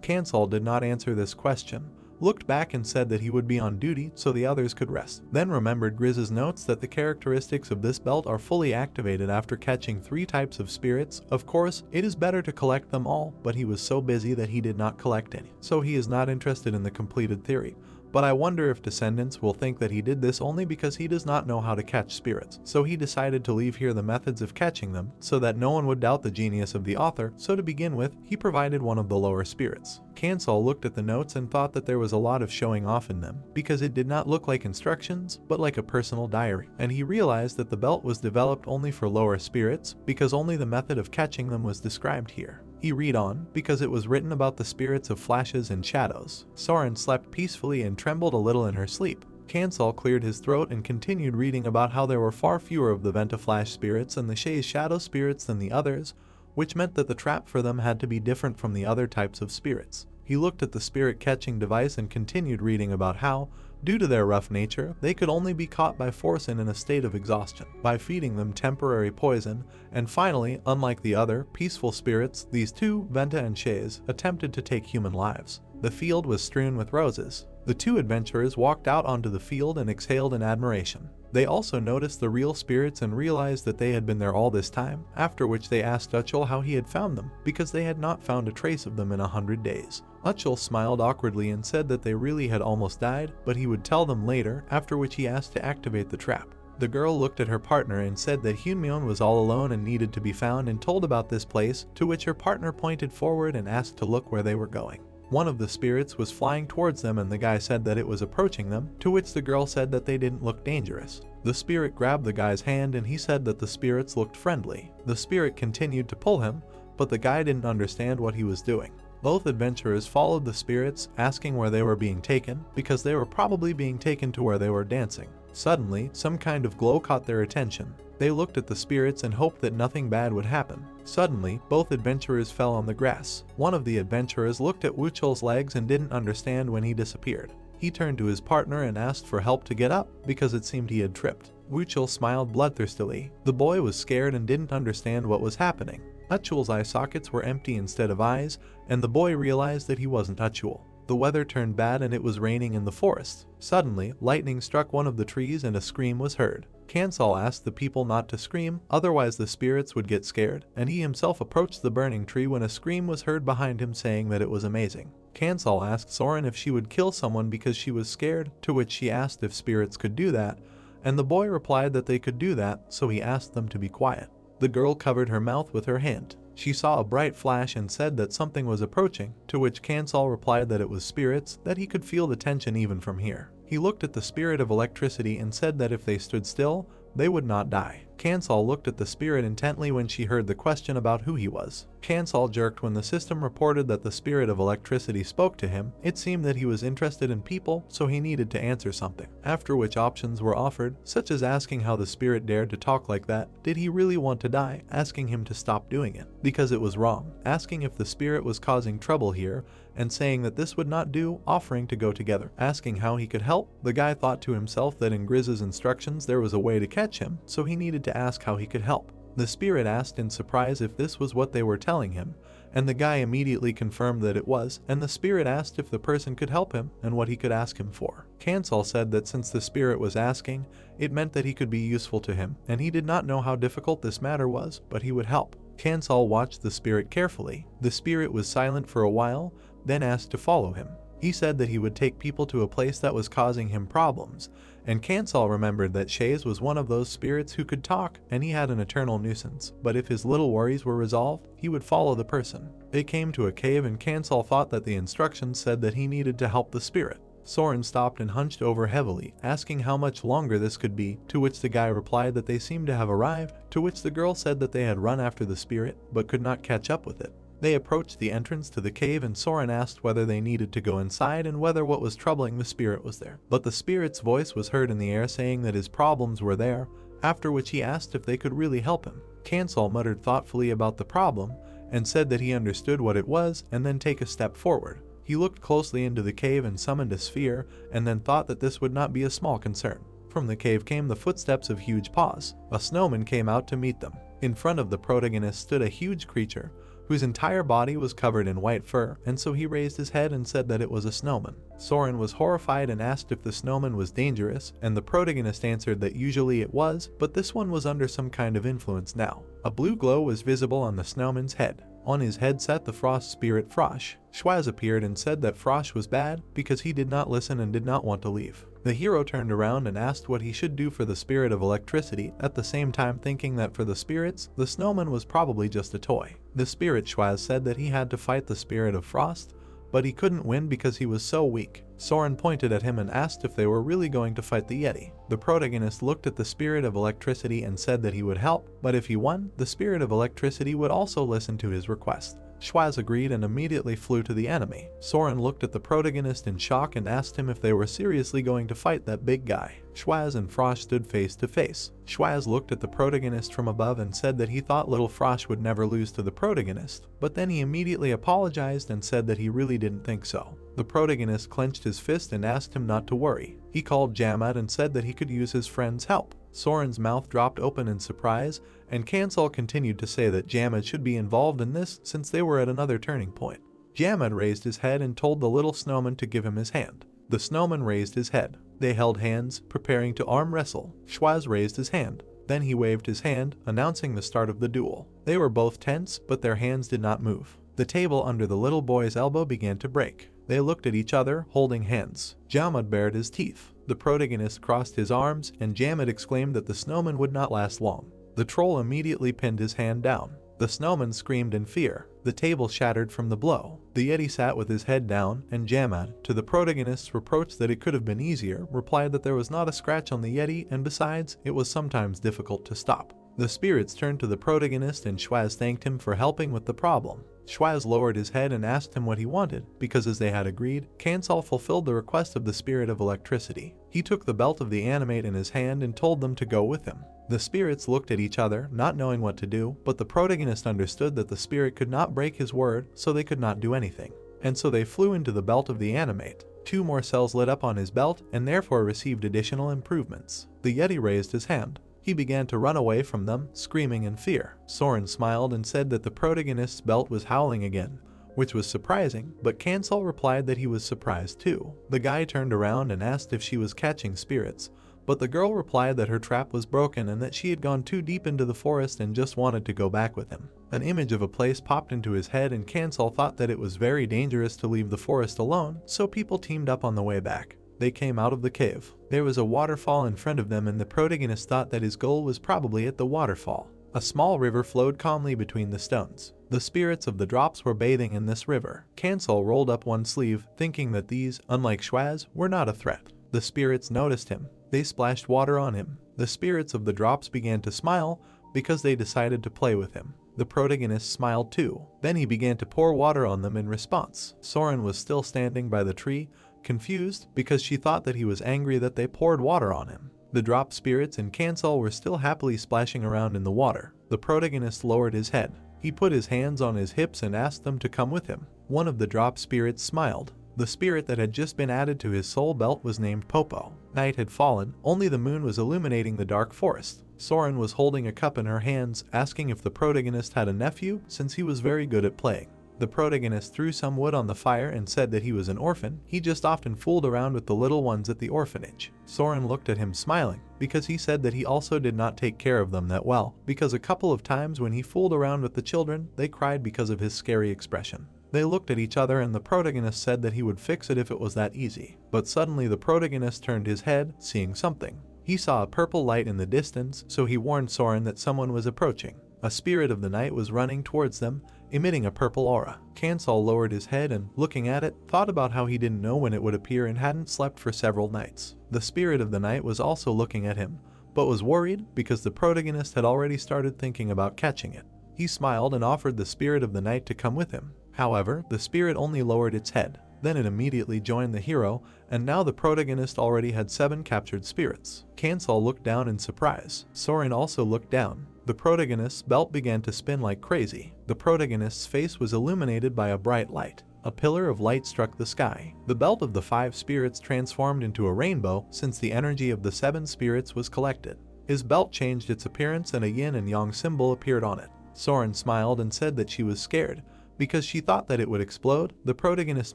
Cancel did not answer this question, looked back and said that he would be on duty so the others could rest. Then remembered Grizz's notes that the characteristics of this belt are fully activated after catching 3 types of spirits. Of course, it is better to collect them all, but he was so busy that he did not collect any. So he is not interested in the completed theory. But I wonder if descendants will think that he did this only because he does not know how to catch spirits. So he decided to leave here the methods of catching them, so that no one would doubt the genius of the author, so to begin with, he provided one of the lower spirits. Cancel looked at the notes and thought that there was a lot of showing off in them, because it did not look like instructions, but like a personal diary. And he realized that the belt was developed only for lower spirits, because only the method of catching them was described here. He read on, because it was written about the spirits of flashes and shadows. Soren slept peacefully and trembled a little in her sleep. Cancel cleared his throat and continued reading about how there were far fewer of the Ventaflash spirits and the Shay's shadow spirits than the others, which meant that the trap for them had to be different from the other types of spirits. He looked at the spirit catching device and continued reading about how, due to their rough nature, they could only be caught by force and in a state of exhaustion, by feeding them temporary poison, and finally, unlike the other, peaceful spirits, these 2, Venta and Shays, attempted to take human lives. The field was strewn with roses. The 2 adventurers walked out onto the field and exhaled in admiration. They also noticed the real spirits and realized that they had been there all this time, after which they asked Utchel how he had found them, because they had not found a trace of them in 100 days. Utchel smiled awkwardly and said that they really had almost died, but he would tell them later, after which he asked to activate the trap. The girl looked at her partner and said that Hyunmyeon was all alone and needed to be found and told about this place, to which her partner pointed forward and asked to look where they were going. One of the spirits was flying towards them and the guy said that it was approaching them, to which the girl said that they didn't look dangerous. The spirit grabbed the guy's hand and he said that the spirits looked friendly. The spirit continued to pull him, but the guy didn't understand what he was doing. Both adventurers followed the spirits, asking where they were being taken, because they were probably being taken to where they were dancing. Suddenly, some kind of glow caught their attention. They looked at the spirits and hoped that nothing bad would happen. Suddenly, both adventurers fell on the grass. One of the adventurers looked at Wuchel's legs and didn't understand when he disappeared. He turned to his partner and asked for help to get up, because it seemed he had tripped. Wuchel smiled bloodthirstily. The boy was scared and didn't understand what was happening. Utchel's eye sockets were empty instead of eyes, and the boy realized that he wasn't Utchel. The weather turned bad and it was raining in the forest. Suddenly, lightning struck one of the trees and a scream was heard. Cancel asked the people not to scream, otherwise the spirits would get scared, and he himself approached the burning tree when a scream was heard behind him saying that it was amazing. Cancel asked Soren if she would kill someone because she was scared, to which she asked if spirits could do that, and the boy replied that they could do that, so he asked them to be quiet. The girl covered her mouth with her hand. She saw a bright flash and said that something was approaching, to which Cancel replied that it was spirits, that he could feel the tension even from here. He looked at the spirit of electricity and said that if they stood still, they would not die. Cancel looked at the spirit intently when she heard the question about who he was. Cancel jerked when the system reported that the spirit of electricity spoke to him. It seemed that he was interested in people, so he needed to answer something. After which options were offered, such as asking how the spirit dared to talk like that, did he really want to die, asking him to stop doing it, because it was wrong, asking if the spirit was causing trouble here, and saying that this would not do, offering to go together, asking how he could help. The guy thought to himself that in Grizz's instructions there was a way to catch him, so he needed to ask how he could help. The spirit asked in surprise if this was what they were telling him, and the guy immediately confirmed that it was, and the spirit asked if the person could help him and what he could ask him for. Cancel said that since the spirit was asking, it meant that he could be useful to him, and he did not know how difficult this matter was, but he would help. Cancel watched the spirit carefully. The spirit was silent for a while, then asked to follow him. He said that he would take people to a place that was causing him problems, and Cancel remembered that Shays was one of those spirits who could talk, and he had an eternal nuisance, but if his little worries were resolved, he would follow the person. They came to a cave and Cancel thought that the instructions said that he needed to help the spirit. Soren stopped and hunched over heavily, asking how much longer this could be, to which the guy replied that they seemed to have arrived, to which the girl said that they had run after the spirit, but could not catch up with it. They approached the entrance to the cave and Soren asked whether they needed to go inside and whether what was troubling the spirit was there. But the spirit's voice was heard in the air saying that his problems were there, after which he asked if they could really help him. Cancel muttered thoughtfully about the problem and said that he understood what it was and then take a step forward. He looked closely into the cave and summoned a sphere and then thought that this would not be a small concern. From the cave came the footsteps of huge paws. A snowman came out to meet them. In front of the protagonist stood a huge creature whose entire body was covered in white fur, and so he raised his head and said that it was a snowman. Soren was horrified and asked if the snowman was dangerous, and the protagonist answered that usually it was, but this one was under some kind of influence now. A blue glow was visible on the snowman's head. On his head sat the frost spirit Frosh. Schwaz appeared and said that Frosh was bad because he did not listen and did not want to leave. The hero turned around and asked what he should do for the spirit of electricity, at the same time thinking that for the spirits, the snowman was probably just a toy. The spirit Schwaz said that he had to fight the spirit of frost, but he couldn't win because he was so weak. Soren pointed at him and asked if they were really going to fight the Yeti. The protagonist looked at the spirit of electricity and said that he would help, but if he won, the spirit of electricity would also listen to his request. Schwaz agreed and immediately flew to the enemy. Soren looked at the protagonist in shock and asked him if they were seriously going to fight that big guy. Schwaz and Frosh stood face to face. Schwaz looked at the protagonist from above and said that he thought little Frosh would never lose to the protagonist, but then he immediately apologized and said that he really didn't think so. The protagonist clenched his fist and asked him not to worry. He called Jamad and said that he could use his friend's help. Soren's mouth dropped open in surprise, and Cancel continued to say that Jamad should be involved in this since they were at another turning point. Jamad raised his head and told the little snowman to give him his hand. The snowman raised his head. They held hands, preparing to arm wrestle. Schwaz raised his hand. Then he waved his hand, announcing the start of the duel. They were both tense, but their hands did not move. The table under the little boy's elbow began to break. They looked at each other, holding hands. Jamad bared his teeth. The protagonist crossed his arms, and Jamad exclaimed that the snowman would not last long. The troll immediately pinned his hand down. The snowman screamed in fear. The table shattered from the blow. The Yeti sat with his head down, and Jamad, to the protagonist's reproach that it could have been easier, replied that there was not a scratch on the Yeti, and besides, it was sometimes difficult to stop. The spirits turned to the protagonist and Schwaz thanked him for helping with the problem. Schwaz lowered his head and asked him what he wanted, because as they had agreed, Cancel fulfilled the request of the spirit of electricity. He took the belt of the animate in his hand and told them to go with him. The spirits looked at each other, not knowing what to do, but the protagonist understood that the spirit could not break his word, so they could not do anything. And so they flew into the belt of the animate. 2 more cells lit up on his belt and therefore received additional improvements. The Yeti raised his hand. He began to run away from them, screaming in fear. Soren smiled and said that the protagonist's belt was howling again, which was surprising, but Cancel replied that he was surprised too. The guy turned around and asked if she was catching spirits, but the girl replied that her trap was broken and that she had gone too deep into the forest and just wanted to go back with him. An image of a place popped into his head and Cancel thought that it was very dangerous to leave the forest alone, so people teamed up on the way back. They came out of the cave. There was a waterfall in front of them and the protagonist thought that his goal was probably at the waterfall. A small river flowed calmly between the stones. The spirits of the drops were bathing in this river. Cancel rolled up one sleeve, thinking that these, unlike Schwaz, were not a threat. The spirits noticed him. They splashed water on him. The spirits of the drops began to smile because they decided to play with him. The protagonist smiled too. Then he began to pour water on them in response. Soren was still standing by the tree, confused because she thought that he was angry that they poured water on him. The drop spirits and Cancel were still happily splashing around in the water. The protagonist lowered his head. He put his hands on his hips and asked them to come with him. One of the drop spirits smiled. The spirit that had just been added to his soul belt was named Popo. Night had fallen, only the moon was illuminating the dark forest. Soren was holding a cup in her hands, asking if the protagonist had a nephew since he was very good at playing. The protagonist threw some wood on the fire and said that he was an orphan. He just often fooled around with the little ones at the orphanage. Soren looked at him smiling, because he said that he also did not take care of them that well, because a couple of times when he fooled around with the children, they cried because of his scary expression. They looked at each other and the protagonist said that he would fix it if it was that easy. But suddenly the protagonist turned his head, seeing something. He saw a purple light in the distance, so he warned Soren that someone was approaching. A spirit of the night was running towards them, emitting a purple aura. Kansal lowered his head and, looking at it, thought about how he didn't know when it would appear and hadn't slept for several nights. The spirit of the night was also looking at him, but was worried because the protagonist had already started thinking about catching it. He smiled and offered the spirit of the night to come with him. However, the spirit only lowered its head. Then it immediately joined the hero, and now the protagonist already had 7 captured spirits. Kansal looked down in surprise. Soren also looked down. The protagonist's belt began to spin like crazy. The protagonist's face was illuminated by a bright light. A pillar of light struck the sky. The belt of the 5 spirits transformed into a rainbow since the energy of the 7 spirits was collected. His belt changed its appearance and a yin and yang symbol appeared on it. Soren smiled and said that she was scared, because she thought that it would explode. The protagonist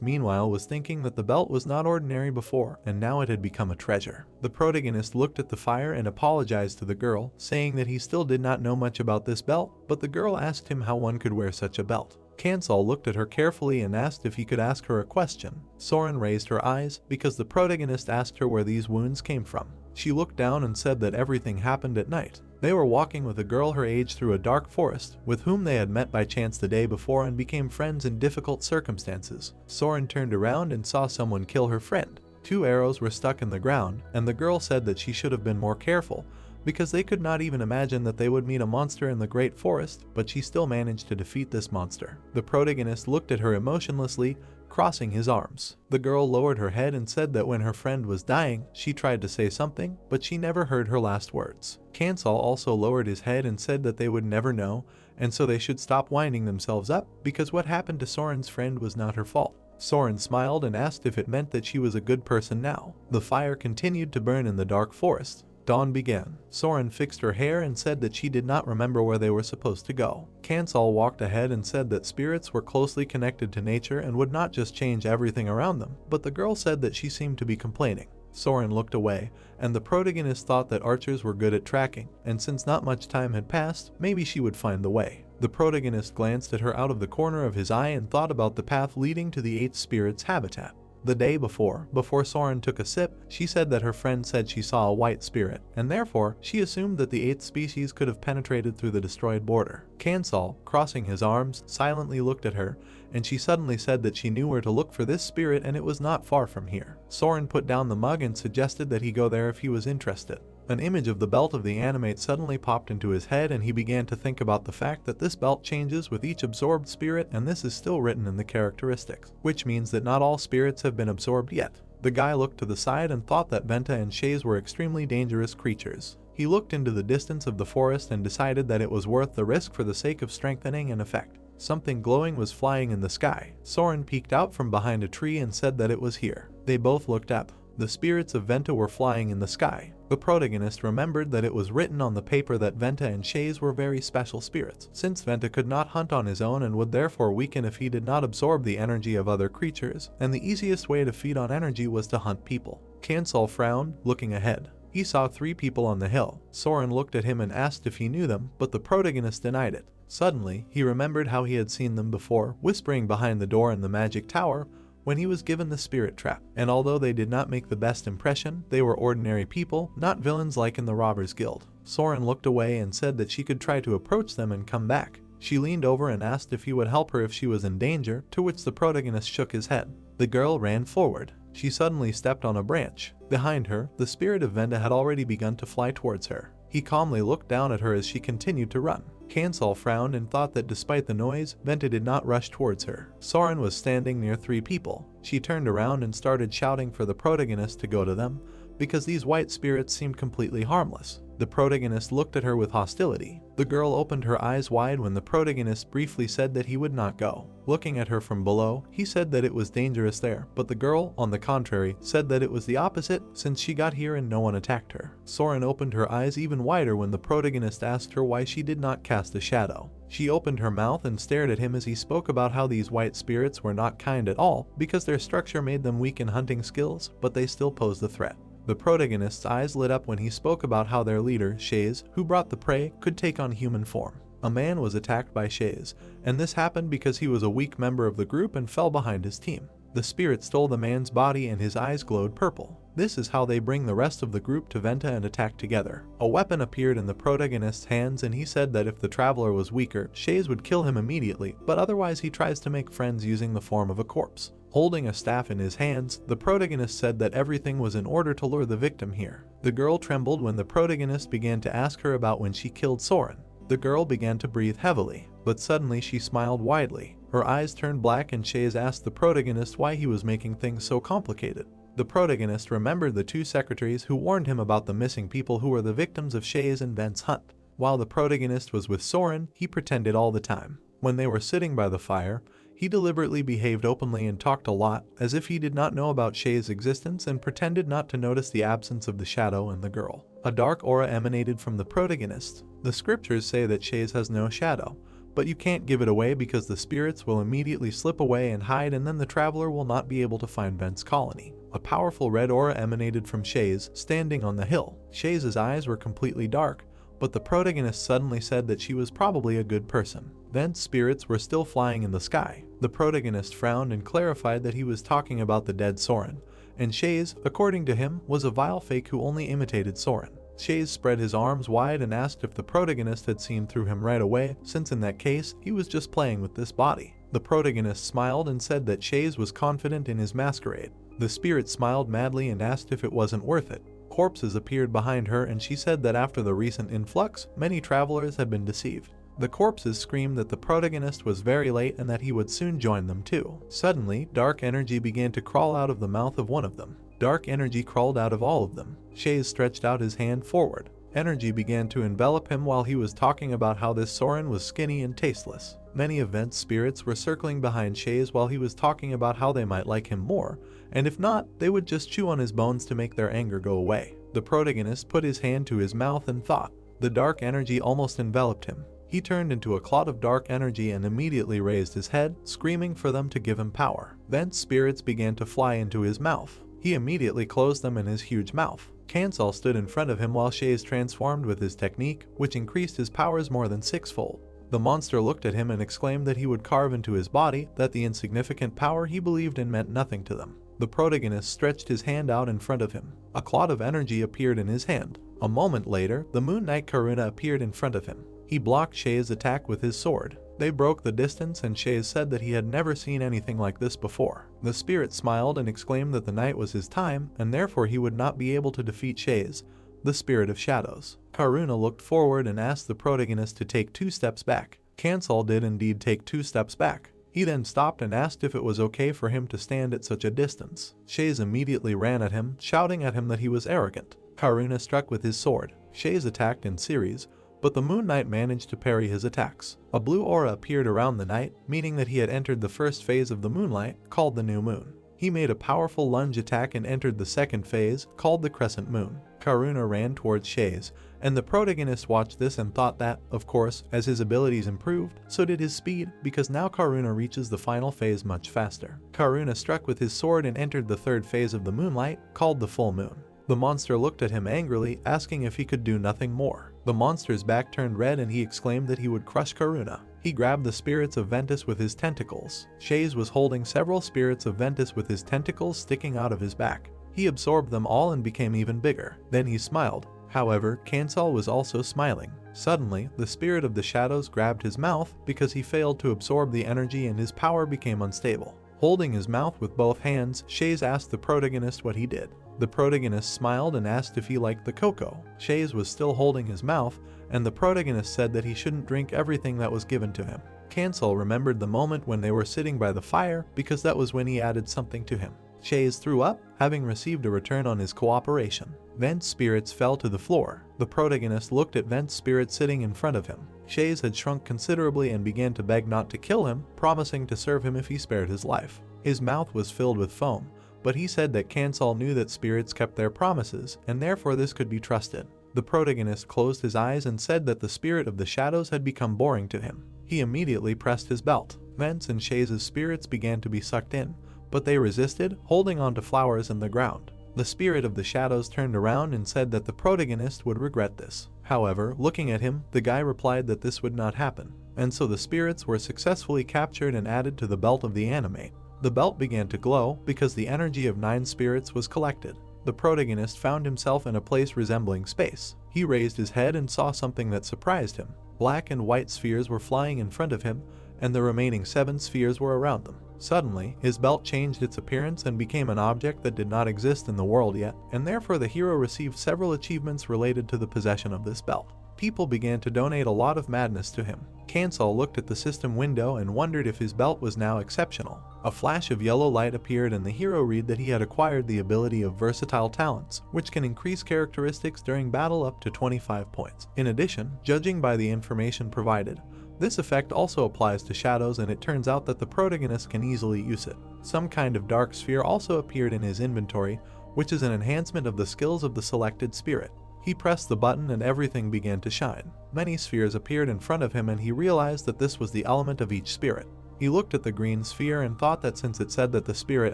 meanwhile was thinking that the belt was not ordinary before, and now it had become a treasure. The protagonist looked at the fire and apologized to the girl, saying that he still did not know much about this belt, but the girl asked him how one could wear such a belt. Kansal looked at her carefully and asked if he could ask her a question. Soren raised her eyes, because the protagonist asked her where these wounds came from. She looked down and said that everything happened at night. They were walking with a girl her age through a dark forest, with whom they had met by chance the day before and became friends in difficult circumstances. Soren turned around and saw someone kill her friend. 2 arrows were stuck in the ground, and the girl said that she should have been more careful, because they could not even imagine that they would meet a monster in the great forest, but she still managed to defeat this monster. The protagonist looked at her emotionlessly, crossing his arms. The girl lowered her head and said that when her friend was dying, she tried to say something, but she never heard her last words. Kansal also lowered his head and said that they would never know, and so they should stop winding themselves up, because what happened to Soren's friend was not her fault. Soren smiled and asked if it meant that she was a good person now. The fire continued to burn in the dark forest. Dawn began. Soren fixed her hair and said that she did not remember where they were supposed to go. Kansal walked ahead and said that spirits were closely connected to nature and would not just change everything around them, but the girl said that she seemed to be complaining. Soren looked away, and the protagonist thought that archers were good at tracking, and since not much time had passed, maybe she would find the way. The protagonist glanced at her out of the corner of his eye and thought about the path leading to the 8th spirit's habitat. The day before Soren took a sip, she said that her friend said she saw a white spirit, and therefore, she assumed that the 8th species could have penetrated through the destroyed border. Kansal, crossing his arms, silently looked at her, and she suddenly said that she knew where to look for this spirit and it was not far from here. Soren put down the mug and suggested that he go there if he was interested. An image of the belt of the animate suddenly popped into his head and he began to think about the fact that this belt changes with each absorbed spirit, and this is still written in the characteristics, which means that not all spirits have been absorbed yet. The guy looked to the side and thought that Venta and Shays were extremely dangerous creatures. He looked into the distance of the forest and decided that it was worth the risk for the sake of strengthening an effect. Something glowing was flying in the sky. Soren peeked out from behind a tree and said that it was here. They both looked up. The spirits of Venta were flying in the sky. The protagonist remembered that it was written on the paper that Venta and Shays were very special spirits, since Venta could not hunt on his own and would therefore weaken if he did not absorb the energy of other creatures, and the easiest way to feed on energy was to hunt people. Kansal frowned, looking ahead. He saw 3 people on the hill. Soren looked at him and asked if he knew them, but the protagonist denied it. Suddenly, he remembered how he had seen them before, whispering behind the door in the magic tower, when he was given the spirit trap, and although they did not make the best impression, they were ordinary people, not villains like in the Robbers Guild. Soren looked away and said that she could try to approach them and come back. She leaned over and asked if he would help her if she was in danger, to which the protagonist shook his head. The girl ran forward. She suddenly stepped on a branch. Behind her, the spirit of Venda had already begun to fly towards her. He calmly looked down at her as she continued to run. Kansal frowned and thought that despite the noise, Venta did not rush towards her. Soren was standing near 3 people. She turned around and started shouting for the protagonist to go to them, because these white spirits seemed completely harmless. The protagonist looked at her with hostility. The girl opened her eyes wide when the protagonist briefly said that he would not go. Looking at her from below, he said that it was dangerous there, but the girl, on the contrary, said that it was the opposite since she got here and no one attacked her. Soren opened her eyes even wider when the protagonist asked her why she did not cast a shadow. She opened her mouth and stared at him as he spoke about how these white spirits were not kind at all because their structure made them weak in hunting skills, but they still posed a threat. The protagonist's eyes lit up when he spoke about how their leader, Shays, who brought the prey, could take on human form. A man was attacked by Shays, and this happened because he was a weak member of the group and fell behind his team. The spirit stole the man's body and his eyes glowed purple. This is how they bring the rest of the group to Venta and attack together. A weapon appeared in the protagonist's hands and he said that if the traveler was weaker, Shays would kill him immediately, but otherwise he tries to make friends using the form of a corpse. Holding a staff in his hands, the protagonist said that everything was in order to lure the victim here. The girl trembled when the protagonist began to ask her about when she killed Soren. The girl began to breathe heavily, but suddenly she smiled widely. Her eyes turned black and Shays asked the protagonist why he was making things so complicated. The protagonist remembered the two secretaries who warned him about the missing people who were the victims of Shays and Vent's hunt. While the protagonist was with Soren, he pretended all the time. When they were sitting by the fire, he deliberately behaved openly and talked a lot, as if he did not know about Shay's existence and pretended not to notice the absence of the shadow and the girl. A dark aura emanated from the protagonist. The scriptures say that Shays has no shadow, but you can't give it away because the spirits will immediately slip away and hide and then the traveler will not be able to find Vent's colony. A powerful red aura emanated from Shays, standing on the hill. Shays' eyes were completely dark, but the protagonist suddenly said that she was probably a good person. Vent's spirits were still flying in the sky. The protagonist frowned and clarified that he was talking about the dead Soren, and Shays, according to him, was a vile fake who only imitated Soren. Shays spread his arms wide and asked if the protagonist had seen through him right away, since in that case, he was just playing with this body. The protagonist smiled and said that Shays was confident in his masquerade. The spirit smiled madly and asked if it wasn't worth it. Corpses appeared behind her and she said that after the recent influx, many travelers had been deceived. The corpses screamed that the protagonist was very late and that he would soon join them too. Suddenly, dark energy began to crawl out of the mouth of one of them. Dark energy crawled out of all of them. Shays stretched out his hand forward. Energy began to envelop him while he was talking about how this Soren was skinny and tasteless. Many of Vent's spirits were circling behind Shays while he was talking about how they might like him more, and if not, they would just chew on his bones to make their anger go away. The protagonist put his hand to his mouth and thought. The dark energy almost enveloped him. He turned into a clot of dark energy and immediately raised his head, screaming for them to give him power. Vent's spirits began to fly into his mouth. He immediately closed them in his huge mouth. Cancel stood in front of him while Shays transformed with his technique, which increased his powers more than sixfold. The monster looked at him and exclaimed that he would carve into his body, that the insignificant power he believed in meant nothing to them. The protagonist stretched his hand out in front of him. A clot of energy appeared in his hand. A moment later, the Moon Knight Karuna appeared in front of him. He blocked Shays' attack with his sword. They broke the distance and Shays said that he had never seen anything like this before. The spirit smiled and exclaimed that the night was his time and therefore he would not be able to defeat Shays, the spirit of shadows. Karuna looked forward and asked the protagonist to take 2 steps back. Cancel did indeed take 2 steps back. He then stopped and asked if it was okay for him to stand at such a distance. Shays immediately ran at him, shouting at him that he was arrogant. Karuna struck with his sword. Shays attacked in series, but the Moon Knight managed to parry his attacks. A blue aura appeared around the knight, meaning that he had entered the first phase of the moonlight, called the new moon. He made a powerful lunge attack and entered the second phase, called the crescent moon. Karuna ran towards Shays, and the protagonist watched this and thought that, of course, as his abilities improved, so did his speed, because now Karuna reaches the final phase much faster. Karuna struck with his sword and entered the third phase of the moonlight, called the full moon. The monster looked at him angrily, asking if he could do nothing more. The monster's back turned red and he exclaimed that he would crush Karuna. He grabbed the spirits of Ventus with his tentacles. Shays was holding several spirits of Ventus with his tentacles sticking out of his back. He absorbed them all and became even bigger. Then he smiled. However, Cancel was also smiling. Suddenly, the spirit of the shadows grabbed his mouth because he failed to absorb the energy and his power became unstable. Holding his mouth with both hands, Shays asked the protagonist what he did. The protagonist smiled and asked if he liked the cocoa. Shays was still holding his mouth, and the protagonist said that he shouldn't drink everything that was given to him. Cancel remembered the moment when they were sitting by the fire because that was when he added something to him. Shays threw up, having received a return on his cooperation. Vent's spirits fell to the floor. The protagonist looked at Vent's spirit sitting in front of him. Shays had shrunk considerably and began to beg not to kill him, promising to serve him if he spared his life. His mouth was filled with foam, but he said that Kansal knew that spirits kept their promises, and therefore this could be trusted. The protagonist closed his eyes and said that the spirit of the shadows had become boring to him. He immediately pressed his belt. Vent's and Shays' spirits began to be sucked in, but they resisted, holding on to flowers in the ground. The spirit of the shadows turned around and said that the protagonist would regret this. However, looking at him, the guy replied that this would not happen, and so the spirits were successfully captured and added to the belt of the animate. The belt began to glow because the energy of 9 spirits was collected. The protagonist found himself in a place resembling space. He raised his head and saw something that surprised him. Black and white spheres were flying in front of him, and the remaining 7 spheres were around them. Suddenly, his belt changed its appearance and became an object that did not exist in the world yet, and therefore the hero received several achievements related to the possession of this belt. People began to donate a lot of madness to him. Kansal looked at the system window and wondered if his belt was now exceptional. A flash of yellow light appeared and the hero read that he had acquired the ability of versatile talents, which can increase characteristics during battle up to 25 points. In addition, judging by the information provided, this effect also applies to shadows, and it turns out that the protagonist can easily use it. Some kind of dark sphere also appeared in his inventory, which is an enhancement of the skills of the selected spirit. He pressed the button and everything began to shine. Many spheres appeared in front of him and he realized that this was the element of each spirit. He looked at the green sphere and thought that since it said that the spirit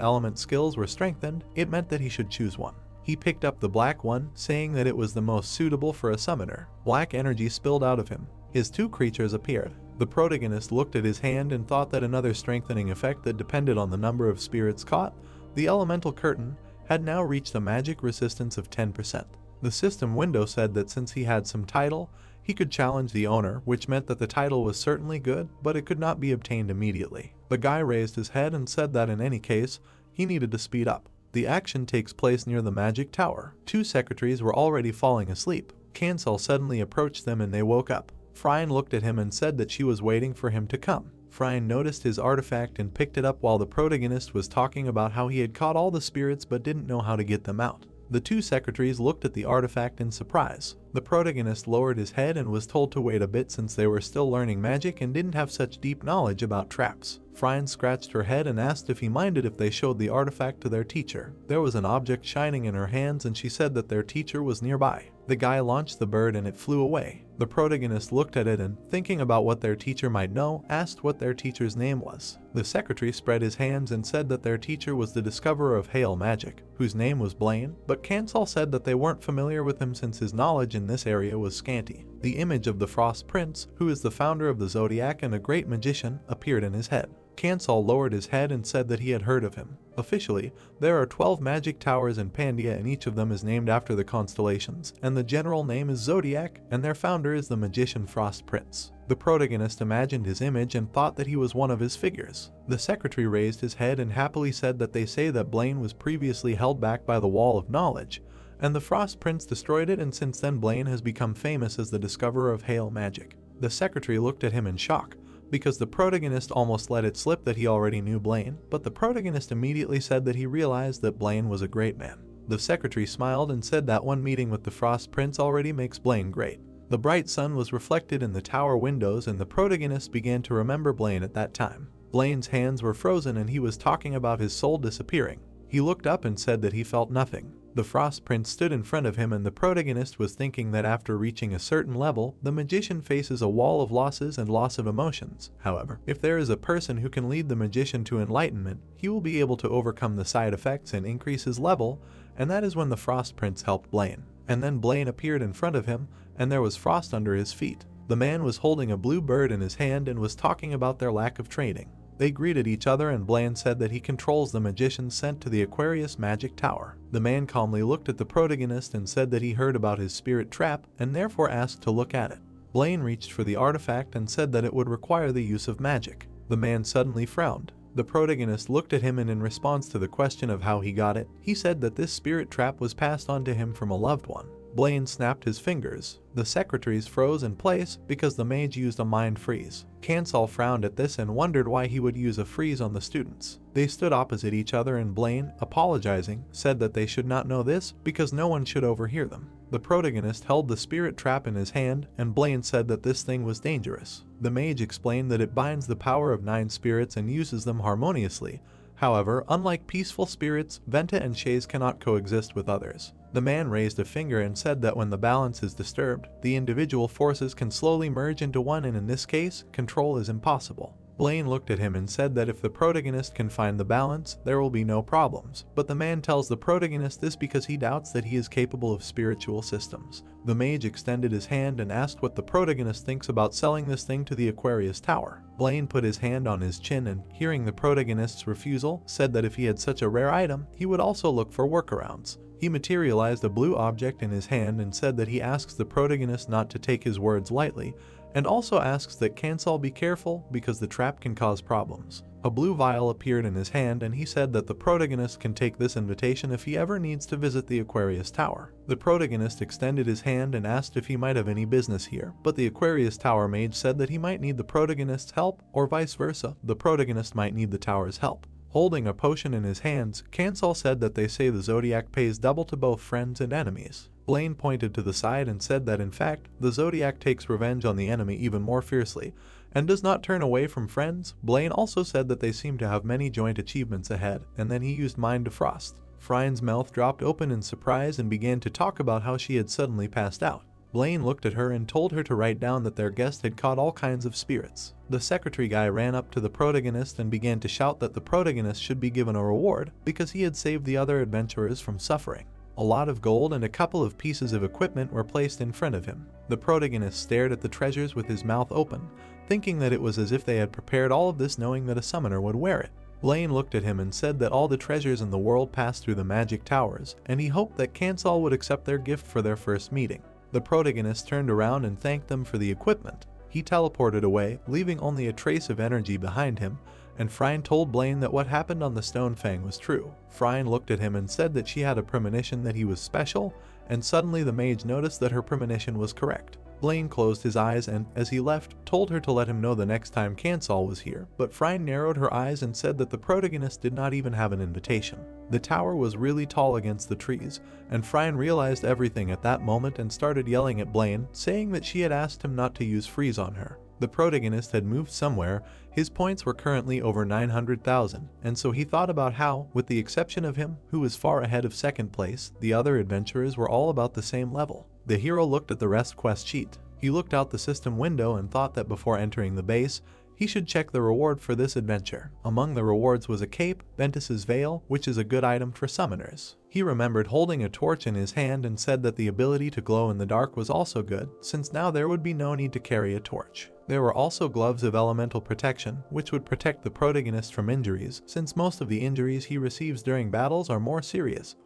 element skills were strengthened, it meant that he should choose one. He picked up the black one, saying that it was the most suitable for a summoner. Black energy spilled out of him. His 2 creatures appeared. The protagonist looked at his hand and thought that another strengthening effect that depended on the number of spirits caught, the elemental curtain, had now reached a magic resistance of 10%. The system window said that since he had some title, he could challenge the owner, which meant that the title was certainly good, but it could not be obtained immediately. The guy raised his head and said that in any case, he needed to speed up. The action takes place near the magic tower. 2 secretaries were already falling asleep. Kansal suddenly approached them and they woke up. Fryn looked at him and said that she was waiting for him to come. Fryn noticed his artifact and picked it up while the protagonist was talking about how he had caught all the spirits but didn't know how to get them out. The 2 secretaries looked at the artifact in surprise. The protagonist lowered his head and was told to wait a bit since they were still learning magic and didn't have such deep knowledge about traps. Fryn scratched her head and asked if he minded if they showed the artifact to their teacher. There was an object shining in her hands and she said that their teacher was nearby. The guy launched the bird and it flew away. The protagonist looked at it and, thinking about what their teacher might know, asked what their teacher's name was. The secretary spread his hands and said that their teacher was the discoverer of Hail Magic, whose name was Blaine, but Kansal said that they weren't familiar with him since his knowledge in this area was scanty. The image of the Frost Prince, who is the founder of the Zodiac and a great magician, appeared in his head. Kansal lowered his head and said that he had heard of him. Officially, there are 12 magic towers in Pandia and each of them is named after the constellations, and the general name is Zodiac, and their founder is the magician Frost Prince. The protagonist imagined his image and thought that he was one of his figures. The secretary raised his head and happily said that they say that Blaine was previously held back by the Wall of Knowledge, and the Frost Prince destroyed it, and since then Blaine has become famous as the discoverer of Hail Magic. The secretary looked at him in shock, because the protagonist almost let it slip that he already knew Blaine, but the protagonist immediately said that he realized that Blaine was a great man. The secretary smiled and said that one meeting with the Frost Prince already makes Blaine great. The bright sun was reflected in the tower windows and the protagonist began to remember Blaine at that time. Blaine's hands were frozen and he was talking about his soul disappearing. He looked up and said that he felt nothing. The Frost Prince stood in front of him and the protagonist was thinking that after reaching a certain level, the magician faces a wall of losses and loss of emotions. However, if there is a person who can lead the magician to enlightenment, he will be able to overcome the side effects and increase his level, and that is when the Frost Prince helped Blaine. And then Blaine appeared in front of him, and there was frost under his feet. The man was holding a blue bird in his hand and was talking about their lack of training. They greeted each other and Blaine said that he controls the magician sent to the Aquarius Magic Tower. The man calmly looked at the protagonist and said that he heard about his spirit trap and therefore asked to look at it. Blaine reached for the artifact and said that it would require the use of magic. The man suddenly frowned. The protagonist looked at him and in response to the question of how he got it, he said that this spirit trap was passed on to him from a loved one. Blaine snapped his fingers. The secretaries froze in place because the mage used a mind freeze. Cancel frowned at this and wondered why he would use a freeze on the students. They stood opposite each other and Blaine, apologizing, said that they should not know this because no one should overhear them. The protagonist held the spirit trap in his hand and Blaine said that this thing was dangerous. The mage explained that it binds the power of 9 spirits and uses them harmoniously. However, unlike peaceful spirits, Venta and Shays cannot coexist with others. The man raised a finger and said that when the balance is disturbed, the individual forces can slowly merge into one and in this case, control is impossible. Blaine looked at him and said that if the protagonist can find the balance, there will be no problems, but the man tells the protagonist this because he doubts that he is capable of spiritual systems. The mage extended his hand and asked what the protagonist thinks about selling this thing to the Aquarius Tower. Blaine put his hand on his chin and, hearing the protagonist's refusal, said that if he had such a rare item, he would also look for workarounds. He materialized a blue object in his hand and said that he asks the protagonist not to take his words lightly, and also asks that Cancel be careful because the trap can cause problems. A blue vial appeared in his hand and he said that the protagonist can take this invitation if he ever needs to visit the Aquarius Tower. The protagonist extended his hand and asked if he might have any business here, but the Aquarius Tower mage said that he might need the protagonist's help, or vice versa, the protagonist might need the tower's help. Holding a potion in his hands, Cancel said that they say the Zodiac pays double to both friends and enemies. Blaine pointed to the side and said that in fact, the Zodiac takes revenge on the enemy even more fiercely, and does not turn away from friends. Blaine also said that they seem to have many joint achievements ahead, and then he used Mind Defrost. Frine's mouth dropped open in surprise and began to talk about how she had suddenly passed out. Blaine looked at her and told her to write down that their guest had caught all kinds of spirits. The secretary guy ran up to the protagonist and began to shout that the protagonist should be given a reward because he had saved the other adventurers from suffering. A lot of gold and a couple of pieces of equipment were placed in front of him. The protagonist stared at the treasures with his mouth open, thinking that it was as if they had prepared all of this knowing that a summoner would wear it. Blaine looked at him and said that all the treasures in the world passed through the magic towers, and he hoped that Cancel would accept their gift for their first meeting. The protagonist turned around and thanked them for the equipment. He teleported away, leaving only a trace of energy behind him, and Frine told Blaine that what happened on the Stone Fang was true. Frine looked at him and said that she had a premonition that he was special, and suddenly the mage noticed that her premonition was correct. Blaine closed his eyes and, as he left, told her to let him know the next time Cancel was here, but Frine narrowed her eyes and said that the protagonist did not even have an invitation. The tower was really tall against the trees, and Frine realized everything at that moment and started yelling at Blaine, saying that she had asked him not to use freeze on her. The protagonist had moved somewhere, his points were currently over 900,000, and so he thought about how, with the exception of him, who was far ahead of second place, the other adventurers were all about the same level. The hero looked at the rest quest sheet. He looked out the system window and thought that before entering the base, he should check the reward for this adventure. Among the rewards was a cape, Ventus's veil, which is a good item for summoners. He remembered holding a torch in his hand and said that the ability to glow in the dark was also good, since now there would be no need to carry a torch. There were also gloves of elemental protection, which would protect the protagonist from injuries, since most of the injuries he receives during battles are more serious.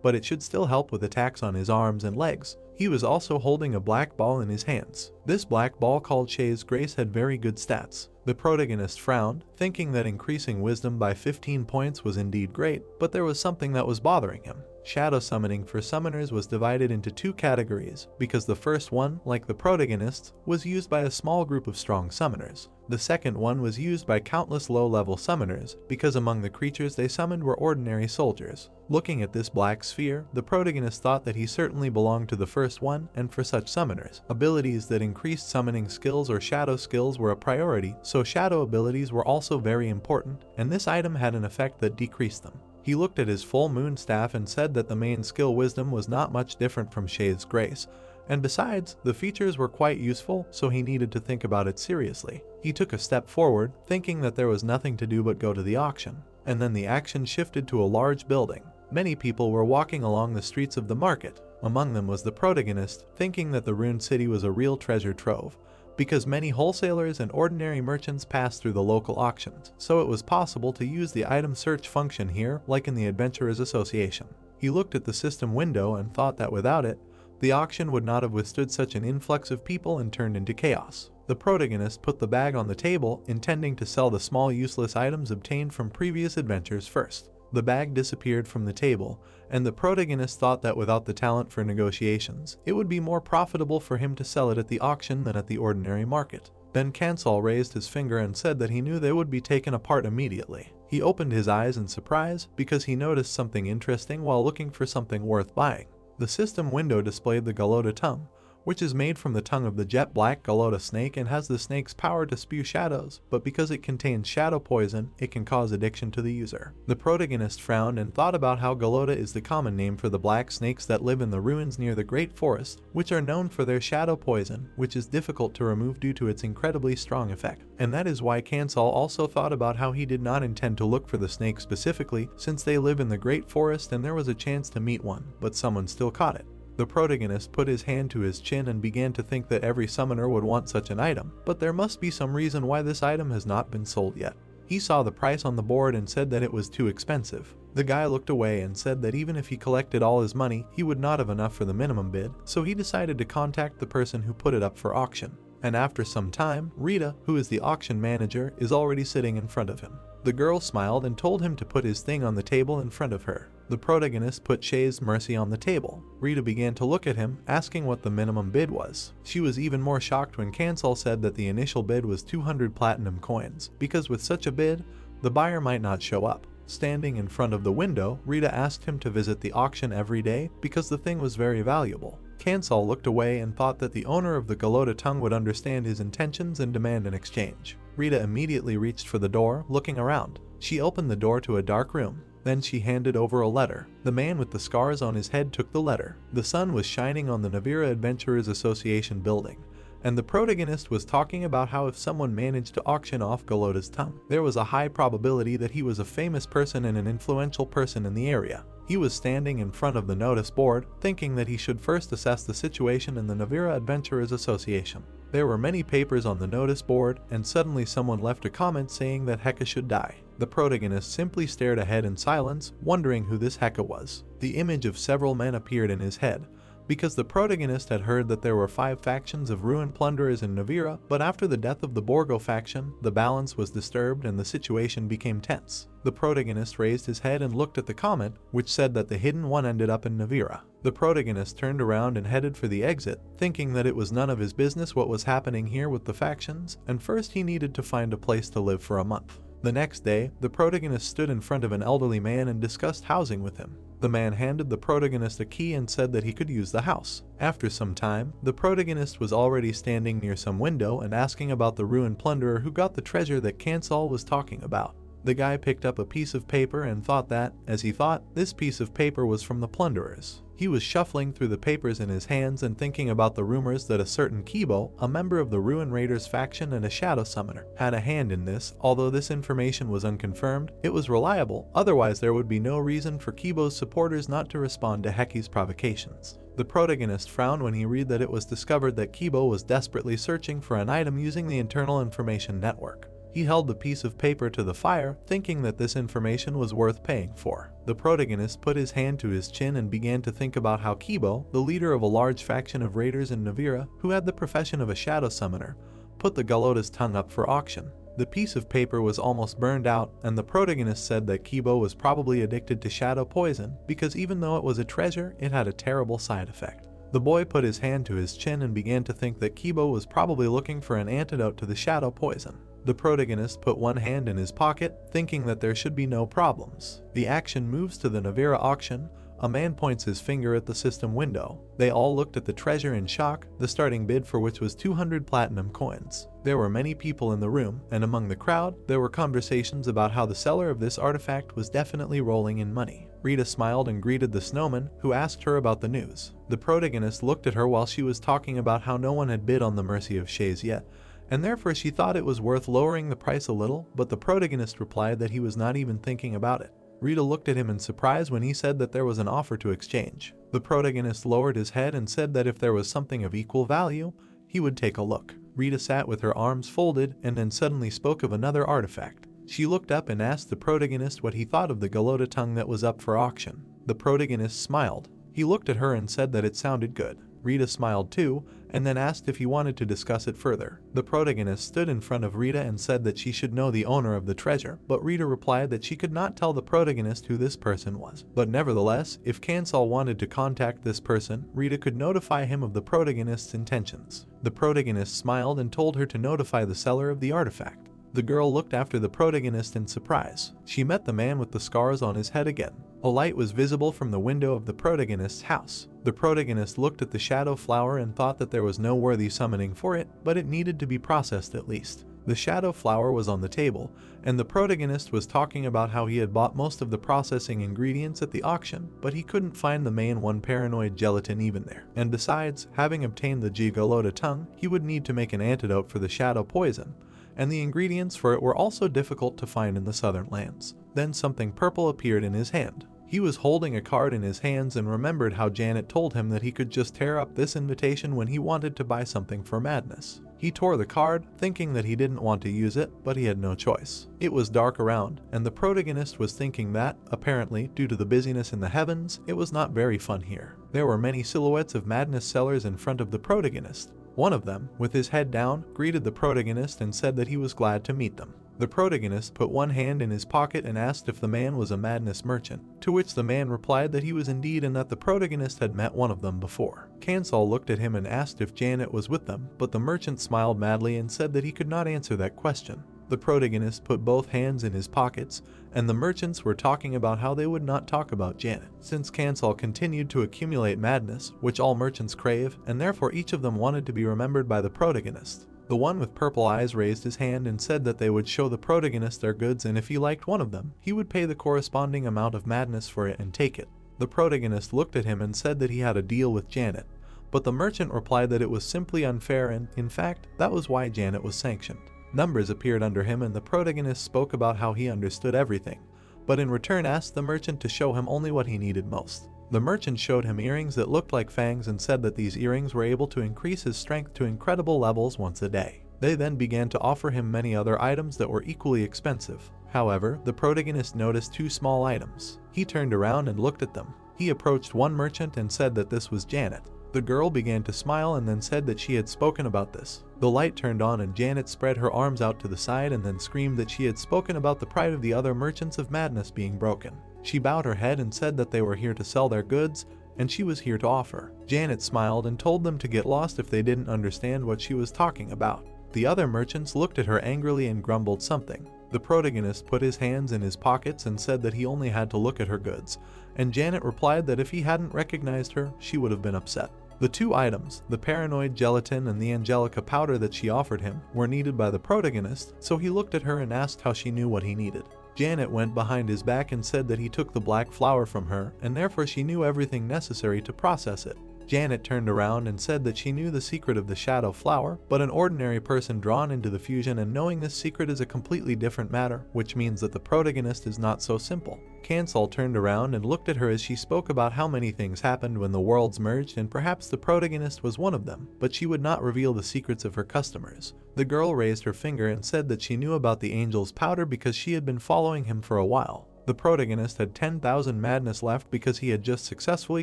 But it should still help with attacks on his arms and legs. He was also holding a black ball in his hands. This black ball called Shay's Grace had very good stats. The protagonist frowned, thinking that increasing wisdom by 15 points was indeed great, but there was something that was bothering him. Shadow summoning for summoners was divided into 2 categories, because the first one, like the protagonist, was used by a small group of strong summoners. The second one was used by countless low-level summoners, because among the creatures they summoned were ordinary soldiers. Looking at this black sphere, the protagonist thought that he certainly belonged to the first one, and for such summoners, abilities that increased summoning skills or shadow skills were a priority, so shadow abilities were also very important, and this item had an effect that decreased them. He looked at his full moon staff and said that the main skill wisdom was not much different from Shay's Grace, and besides, the features were quite useful, so he needed to think about it seriously. He took a step forward, thinking that there was nothing to do but go to the auction, and then the action shifted to a large building. Many people were walking along the streets of the market. Among them was the protagonist, thinking that the ruined city was a real treasure trove, because many wholesalers and ordinary merchants passed through the local auctions, so it was possible to use the item search function here like in the Adventurers Association. He looked at the system window and thought that without it, the auction would not have withstood such an influx of people and turned into chaos. The protagonist put the bag on the table, intending to sell the small useless items obtained from previous adventures first. The bag disappeared from the table, and the protagonist thought that without the talent for negotiations, it would be more profitable for him to sell it at the auction than at the ordinary market. Then Kansal raised his finger and said that he knew they would be taken apart immediately. He opened his eyes in surprise because he noticed something interesting while looking for something worth buying. The system window displayed the Galota tongue, which is made from the tongue of the jet black Galota snake and has the snake's power to spew shadows, but because it contains shadow poison, it can cause addiction to the user. The protagonist frowned and thought about how Galota is the common name for the black snakes that live in the ruins near the Great Forest, which are known for their shadow poison, which is difficult to remove due to its incredibly strong effect. And that is why Kansal also thought about how he did not intend to look for the snake specifically, since they live in the Great Forest and there was a chance to meet one, but someone still caught it. The protagonist put his hand to his chin and began to think that every summoner would want such an item, but there must be some reason why this item has not been sold yet. He saw the price on the board and said that it was too expensive. The guy looked away and said that even if he collected all his money, he would not have enough for the minimum bid, so he decided to contact the person who put it up for auction. And after some time, Rita, who is the auction manager, is already sitting in front of him. The girl smiled and told him to put his thing on the table in front of her. The protagonist put Shay's Mercy on the table. Rita began to look at him, asking what the minimum bid was. She was even more shocked when Kansal said that the initial bid was 200 platinum coins, because with such a bid, the buyer might not show up. Standing in front of the window, Rita asked him to visit the auction every day because the thing was very valuable. Kansal looked away and thought that the owner of the Galota tongue would understand his intentions and demand an exchange. Rita immediately reached for the door, looking around. She opened the door to a dark room. Then she handed over a letter. The man with the scars on his head took the letter. The sun was shining on the Navira Adventurers Association building, and the protagonist was talking about how if someone managed to auction off Galota's tongue, there was a high probability that he was a famous person and an influential person in the area. He was standing in front of the notice board, thinking that he should first assess the situation in the Navira Adventurers Association. There were many papers on the notice board, and suddenly someone left a comment saying that Heka should die. The protagonist simply stared ahead in silence, wondering who this Heka was. The image of several men appeared in his head, because the protagonist had heard that there were 5 factions of ruin plunderers in Navira, but after the death of the Borgo faction, the balance was disturbed and the situation became tense. The protagonist raised his head and looked at the comment, which said that the hidden one ended up in Navira. The protagonist turned around and headed for the exit, thinking that it was none of his business what was happening here with the factions, and first he needed to find a place to live for a month. The next day, the protagonist stood in front of an elderly man and discussed housing with him. The man handed the protagonist a key and said that he could use the house. After some time, the protagonist was already standing near some window and asking about the ruined plunderer who got the treasure that Kansal was talking about. The guy picked up a piece of paper and thought that, as he thought, this piece of paper was from the plunderers. He was shuffling through the papers in his hands and thinking about the rumors that a certain Kibo, a member of the Ruin Raiders faction and a shadow summoner, had a hand in this. Although this information was unconfirmed, it was reliable, otherwise there would be no reason for Kibo's supporters not to respond to Heki's provocations. The protagonist frowned when he read that it was discovered that Kibo was desperately searching for an item using the internal information network. He held the piece of paper to the fire, thinking that this information was worth paying for. The protagonist put his hand to his chin and began to think about how Kibo, the leader of a large faction of raiders in Navira, who had the profession of a shadow summoner, put the Galota's tongue up for auction. The piece of paper was almost burned out, and the protagonist said that Kibo was probably addicted to shadow poison, because even though it was a treasure, it had a terrible side effect. The boy put his hand to his chin and began to think that Kibo was probably looking for an antidote to the shadow poison. The protagonist put one hand in his pocket, thinking that there should be no problems. The action moves to the Navira auction. A man points his finger at the system window. They all looked at the treasure in shock, the starting bid for which was 200 platinum coins. There were many people in the room, and among the crowd, there were conversations about how the seller of this artifact was definitely rolling in money. Rita smiled and greeted the snowman, who asked her about the news. The protagonist looked at her while she was talking about how no one had bid on the Mercy of Shays yet, and therefore she thought it was worth lowering the price a little, but the protagonist replied that he was not even thinking about it. Rita looked at him in surprise when he said that there was an offer to exchange. The protagonist lowered his head and said that if there was something of equal value, he would take a look. Rita sat with her arms folded and then suddenly spoke of another artifact. She looked up and asked the protagonist what he thought of the Galota tongue that was up for auction. The protagonist smiled. He looked at her and said that it sounded good. Rita smiled too, and then asked if he wanted to discuss it further. The protagonist stood in front of Rita and said that she should know the owner of the treasure, but Rita replied that she could not tell the protagonist who this person was. But nevertheless, if Kansal wanted to contact this person, Rita could notify him of the protagonist's intentions. The protagonist smiled and told her to notify the seller of the artifact. The girl looked after the protagonist in surprise. She met the man with the scars on his head again. A light was visible from the window of the protagonist's house. The protagonist looked at the shadow flower and thought that there was no worthy summoning for it, but it needed to be processed at least. The shadow flower was on the table, and the protagonist was talking about how he had bought most of the processing ingredients at the auction, but he couldn't find the main one, paranoid gelatin, even there. And besides, having obtained the Gigolota tongue, he would need to make an antidote for the shadow poison, and the ingredients for it were also difficult to find in the southern lands. Then something purple appeared in his hand. He was holding a card in his hands and remembered how Janet told him that he could just tear up this invitation when he wanted to buy something for Madness. He tore the card, thinking that he didn't want to use it, but he had no choice. It was dark around, and the protagonist was thinking that, apparently, due to the busyness in the heavens, it was not very fun here. There were many silhouettes of Madness sellers in front of the protagonist. One of them, with his head down, greeted the protagonist and said that he was glad to meet them. The protagonist put one hand in his pocket and asked if the man was a Madness merchant, to which the man replied that he was indeed and that the protagonist had met one of them before. Kansal looked at him and asked if Janet was with them, but the merchant smiled madly and said that he could not answer that question. The protagonist put both hands in his pockets, and the merchants were talking about how they would not talk about Janet, since Kansal continued to accumulate madness, which all merchants crave, and therefore each of them wanted to be remembered by the protagonist. The one with purple eyes raised his hand and said that they would show the protagonist their goods, and if he liked one of them, he would pay the corresponding amount of madness for it and take it. The protagonist looked at him and said that he had a deal with Janet, but the merchant replied that it was simply unfair and, in fact, that was why Janet was sanctioned. Numbers appeared under him and the protagonist spoke about how he understood everything, but in return asked the merchant to show him only what he needed most. The merchant showed him earrings that looked like fangs and said that these earrings were able to increase his strength to incredible levels once a day. They then began to offer him many other items that were equally expensive. However, the protagonist noticed two small items. He turned around and looked at them. He approached one merchant and said that this was Janet. The girl began to smile and then said that she had spoken about this. The light turned on and Janet spread her arms out to the side and then screamed that she had spoken about the pride of the other merchants of Madness being broken. She bowed her head and said that they were here to sell their goods, and she was here to offer. Janet smiled and told them to get lost if they didn't understand what she was talking about. The other merchants looked at her angrily and grumbled something. The protagonist put his hands in his pockets and said that he only had to look at her goods, and Janet replied that if he hadn't recognized her, she would have been upset. The two items, the paranoid gelatin and the angelica powder that she offered him, were needed by the protagonist, so he looked at her and asked how she knew what he needed. Janet went behind his back and said that he took the black flower from her, and therefore she knew everything necessary to process it. Janet turned around and said that she knew the secret of the shadow flower, but an ordinary person drawn into the fusion and knowing this secret is a completely different matter, which means that the protagonist is not so simple. Kansal turned around and looked at her as she spoke about how many things happened when the worlds merged, and perhaps the protagonist was one of them, but she would not reveal the secrets of her customers. The girl raised her finger and said that she knew about the angel's powder because she had been following him for a while. The protagonist had 10,000 madness left because he had just successfully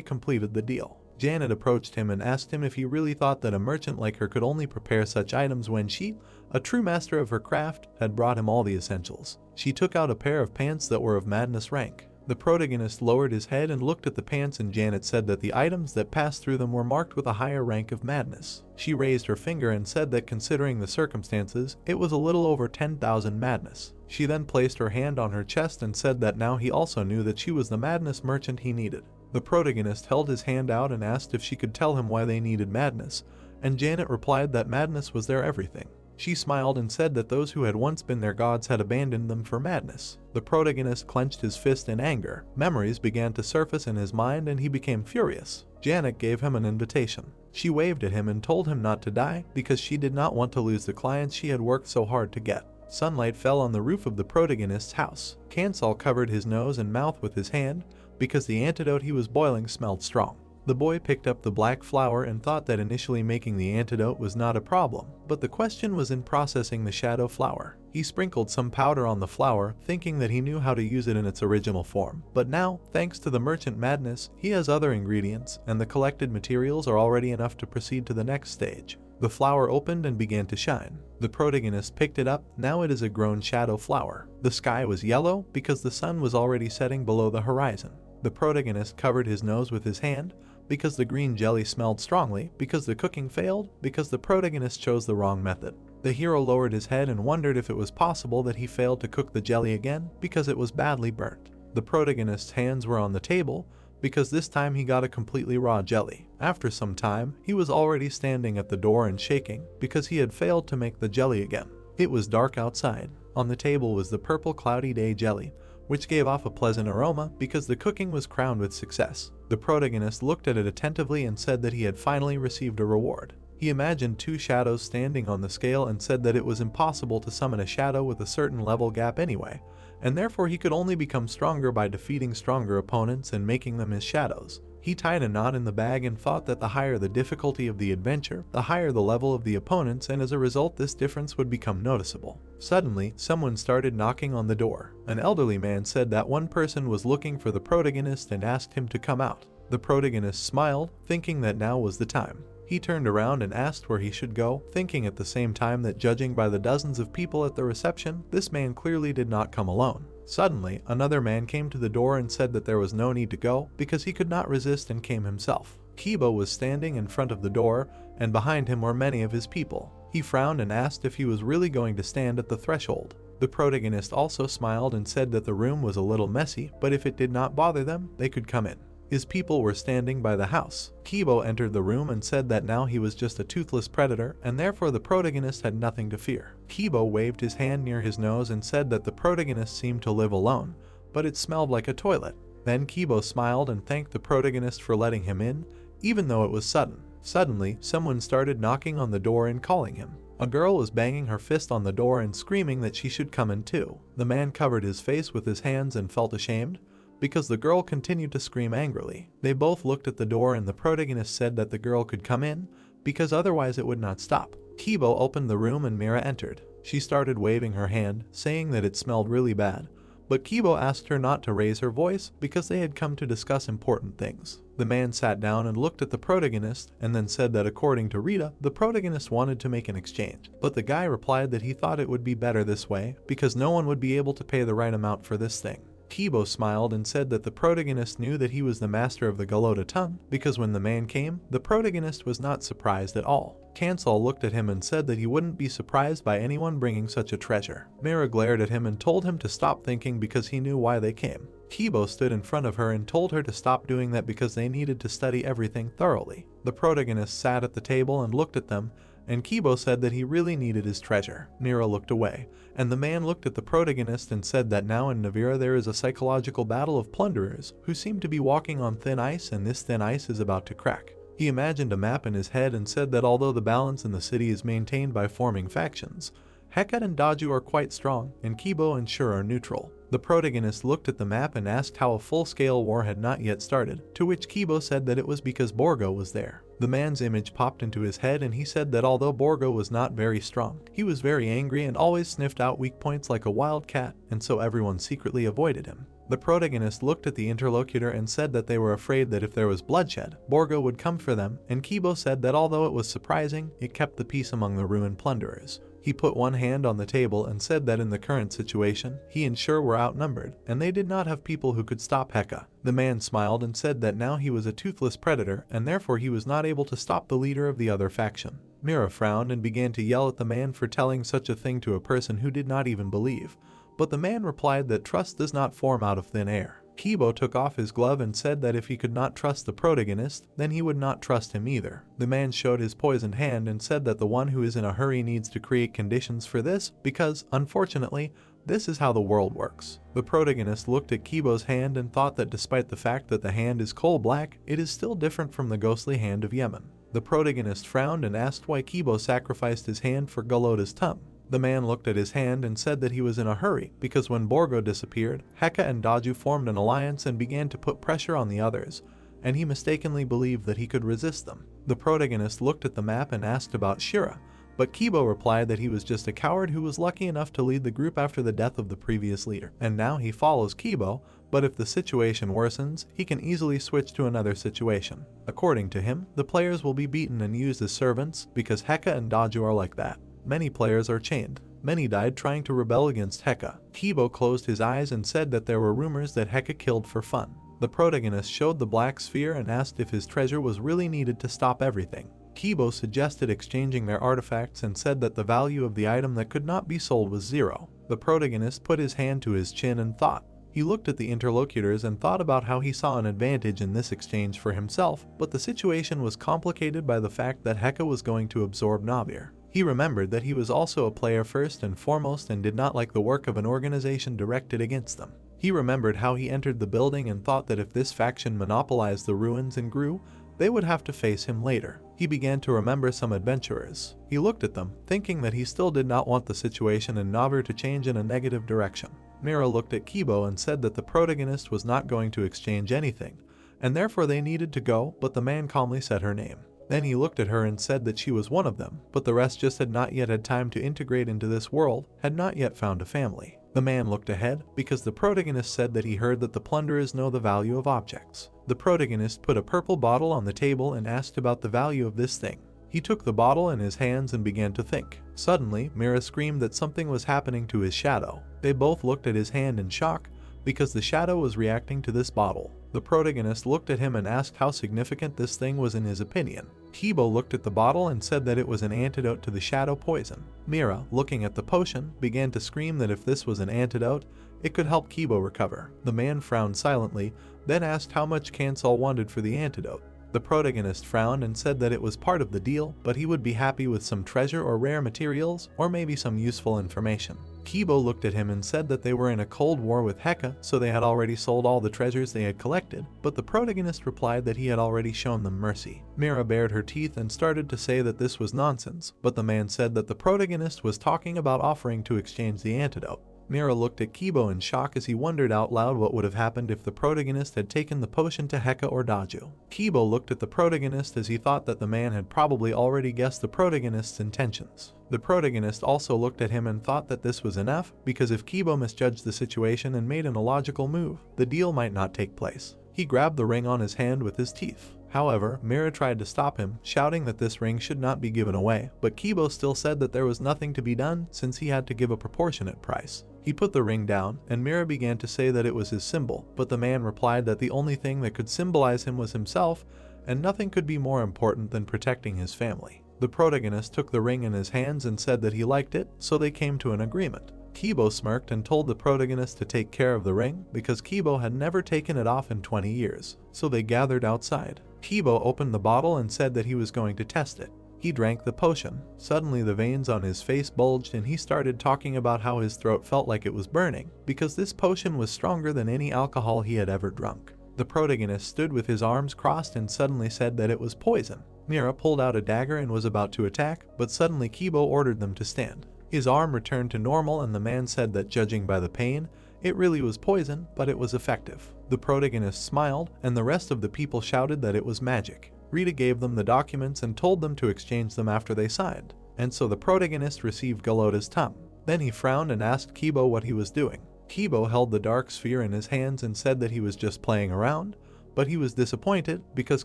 completed the deal. Janet approached him and asked him if he really thought that a merchant like her could only prepare such items when she, a true master of her craft, had brought him all the essentials. She took out a pair of pants that were of madness rank. The protagonist lowered his head and looked at the pants, and Janet said that the items that passed through them were marked with a higher rank of madness. She raised her finger and said that considering the circumstances, it was a little over 10,000 madness. She then placed her hand on her chest and said that now he also knew that she was the madness merchant he needed. The protagonist held his hand out and asked if she could tell him why they needed madness, and Janet replied that madness was their everything. She smiled and said that those who had once been their gods had abandoned them for madness. The protagonist clenched his fist in anger. Memories began to surface in his mind and he became furious. Janet gave him an invitation. She waved at him and told him not to die because she did not want to lose the clients she had worked so hard to get. Sunlight fell on the roof of the protagonist's house. Kansal covered his nose and mouth with his hand because the antidote he was boiling smelled strong. The boy picked up the black flower and thought that initially making the antidote was not a problem, but the question was in processing the shadow flower. He sprinkled some powder on the flower, thinking that he knew how to use it in its original form. But now, thanks to the merchant madness, he has other ingredients, and the collected materials are already enough to proceed to the next stage. The flower opened and began to shine. The protagonist picked it up. Now it is a grown shadow flower. The sky was yellow because the sun was already setting below the horizon. The protagonist covered his nose with his hand because the green jelly smelled strongly, because the cooking failed, because the protagonist chose the wrong method. The hero lowered his head and wondered if it was possible that he failed to cook the jelly again because it was badly burnt. The protagonist's hands were on the table because this time he got a completely raw jelly. After some time, he was already standing at the door and shaking because he had failed to make the jelly again. It was dark outside. On the table was the purple cloudy day jelly, which gave off a pleasant aroma because the cooking was crowned with success. The protagonist looked at it attentively and said that he had finally received a reward. He imagined two shadows standing on the scale and said that it was impossible to summon a shadow with a certain level gap anyway, and therefore he could only become stronger by defeating stronger opponents and making them his shadows. He tied a knot in the bag and thought that the higher the difficulty of the adventure, the higher the level of the opponents, and as a result this difference would become noticeable. Suddenly, someone started knocking on the door. An elderly man said that one person was looking for the protagonist and asked him to come out. The protagonist smiled, thinking that now was the time. He turned around and asked where he should go, thinking at the same time that judging by the dozens of people at the reception, this man clearly did not come alone. Suddenly, another man came to the door and said that there was no need to go because he could not resist and came himself. Kibo was standing in front of the door, and behind him were many of his people. He frowned and asked if he was really going to stand at the threshold. The protagonist also smiled and said that the room was a little messy, but if it did not bother them, they could come in. His people were standing by the house. Kibo entered the room and said that now he was just a toothless predator, and therefore the protagonist had nothing to fear. Kibo waved his hand near his nose and said that the protagonist seemed to live alone, but it smelled like a toilet. Then Kibo smiled and thanked the protagonist for letting him in, even though it was sudden. Suddenly, someone started knocking on the door and calling him. A girl was banging her fist on the door and screaming that she should come in too. The man covered his face with his hands and felt ashamed, because the girl continued to scream angrily. They both looked at the door and the protagonist said that the girl could come in, because otherwise it would not stop. Kibo opened the room and Mira entered. She started waving her hand, saying that it smelled really bad, but Kibo asked her not to raise her voice because they had come to discuss important things. The man sat down and looked at the protagonist and then said that according to Rita, the protagonist wanted to make an exchange, but the guy replied that he thought it would be better this way because no one would be able to pay the right amount for this thing. Kibo smiled and said that the protagonist knew that he was the master of the Galota tongue because when the man came, the protagonist was not surprised at all. Cancel looked at him and said that he wouldn't be surprised by anyone bringing such a treasure. Mira glared at him and told him to stop thinking because he knew why they came. Kibo stood in front of her and told her to stop doing that because they needed to study everything thoroughly. The protagonist sat at the table and looked at them, and Kibo said that he really needed his treasure. Mira looked away, and the man looked at the protagonist and said that now in Navira there is a psychological battle of plunderers who seem to be walking on thin ice, and this thin ice is about to crack. He imagined a map in his head and said that although the balance in the city is maintained by forming factions, Heket and Daju are quite strong, and Kibo and Shur are neutral. The protagonist looked at the map and asked how a full-scale war had not yet started, to which Kibo said that it was because Borgo was there. The man's image popped into his head and he said that although Borgo was not very strong, he was very angry and always sniffed out weak points like a wild cat, and so everyone secretly avoided him. The protagonist looked at the interlocutor and said that they were afraid that if there was bloodshed, Borgo would come for them, and Kibo said that although it was surprising, it kept the peace among the ruined plunderers. He put one hand on the table and said that in the current situation, he and Shur were outnumbered, and they did not have people who could stop Heka. The man smiled and said that now he was a toothless predator, and therefore he was not able to stop the leader of the other faction. Mira frowned and began to yell at the man for telling such a thing to a person who did not even believe, but the man replied that trust does not form out of thin air. Kibo took off his glove and said that if he could not trust the protagonist, then he would not trust him either. The man showed his poisoned hand and said that the one who is in a hurry needs to create conditions for this because, unfortunately, this is how the world works. The protagonist looked at Kibo's hand and thought that despite the fact that the hand is coal black, it is still different from the ghostly hand of Yemen. The protagonist frowned and asked why Kibo sacrificed his hand for Galota's tongue. The man looked at his hand and said that he was in a hurry because when Borgo disappeared, Heka and Daju formed an alliance and began to put pressure on the others, and he mistakenly believed that he could resist them. The protagonist looked at the map and asked about Shira, but Kibo replied that he was just a coward who was lucky enough to lead the group after the death of the previous leader, and now he follows Kibo, but if the situation worsens, he can easily switch to another situation. According to him, the players will be beaten and used as servants because Heka and Daju are like that. Many players are chained. Many died trying to rebel against Heka. Kibo closed his eyes and said that there were rumors that Heka killed for fun. The protagonist showed the black sphere and asked if his treasure was really needed to stop everything. Kibo suggested exchanging their artifacts and said that the value of the item that could not be sold was 0. The protagonist put his hand to his chin and thought. He looked at the interlocutors and thought about how he saw an advantage in this exchange for himself, but the situation was complicated by the fact that Heka was going to absorb Navir. He remembered that he was also a player first and foremost and did not like the work of an organization directed against them. He remembered how he entered the building and thought that if this faction monopolized the ruins and grew, they would have to face him later. He began to remember some adventurers. He looked at them, thinking that he still did not want the situation in Navir to change in a negative direction. Mira looked at Kibo and said that the protagonist was not going to exchange anything, and therefore they needed to go, but the man calmly said her name. Then he looked at her and said that she was one of them, but the rest just had not yet had time to integrate into this world, had not yet found a family. The man looked ahead, because the protagonist said that he heard that the plunderers know the value of objects. The protagonist put a purple bottle on the table and asked about the value of this thing. He took the bottle in his hands and began to think. Suddenly, Mira screamed that something was happening to his shadow. They both looked at his hand in shock, because the shadow was reacting to this bottle. The protagonist looked at him and asked how significant this thing was in his opinion. Kibo looked at the bottle and said that it was an antidote to the shadow poison. Mira, looking at the potion, began to scream that if this was an antidote, it could help Kibo recover. The man frowned silently, then asked how much Kansal wanted for the antidote. The protagonist frowned and said that it was part of the deal, but he would be happy with some treasure or rare materials, or maybe some useful information. Kibo looked at him and said that they were in a cold war with Heka, so they had already sold all the treasures they had collected, but the protagonist replied that he had already shown them mercy. Mira bared her teeth and started to say that this was nonsense, but the man said that the protagonist was talking about offering to exchange the antidote. Mira looked at Kibo in shock as he wondered out loud what would have happened if the protagonist had taken the potion to Heka or Daju. Kibo looked at the protagonist as he thought that the man had probably already guessed the protagonist's intentions. The protagonist also looked at him and thought that this was enough, because if Kibo misjudged the situation and made an illogical move, the deal might not take place. He grabbed the ring on his hand with his teeth. However, Mira tried to stop him, shouting that this ring should not be given away, but Kibo still said that there was nothing to be done since he had to give a proportionate price. He put the ring down, and Mira began to say that it was his symbol, but the man replied that the only thing that could symbolize him was himself, and nothing could be more important than protecting his family. The protagonist took the ring in his hands and said that he liked it, so they came to an agreement. Kibo smirked and told the protagonist to take care of the ring, because Kibo had never taken it off in 20 years, so they gathered outside. Kibo opened the bottle and said that he was going to test it. He drank the potion. Suddenly the veins on his face bulged and he started talking about how his throat felt like it was burning, because this potion was stronger than any alcohol he had ever drunk. The protagonist stood with his arms crossed and suddenly said that it was poison. Mira pulled out a dagger and was about to attack, but suddenly Kibo ordered them to stand. His arm returned to normal and the man said that judging by the pain, it really was poison, but it was effective. The protagonist smiled, and the rest of the people shouted that it was magic. Rita gave them the documents and told them to exchange them after they signed, and so the protagonist received Galota's tongue. Then he frowned and asked Kibo what he was doing. Kibo held the dark sphere in his hands and said that he was just playing around, but he was disappointed because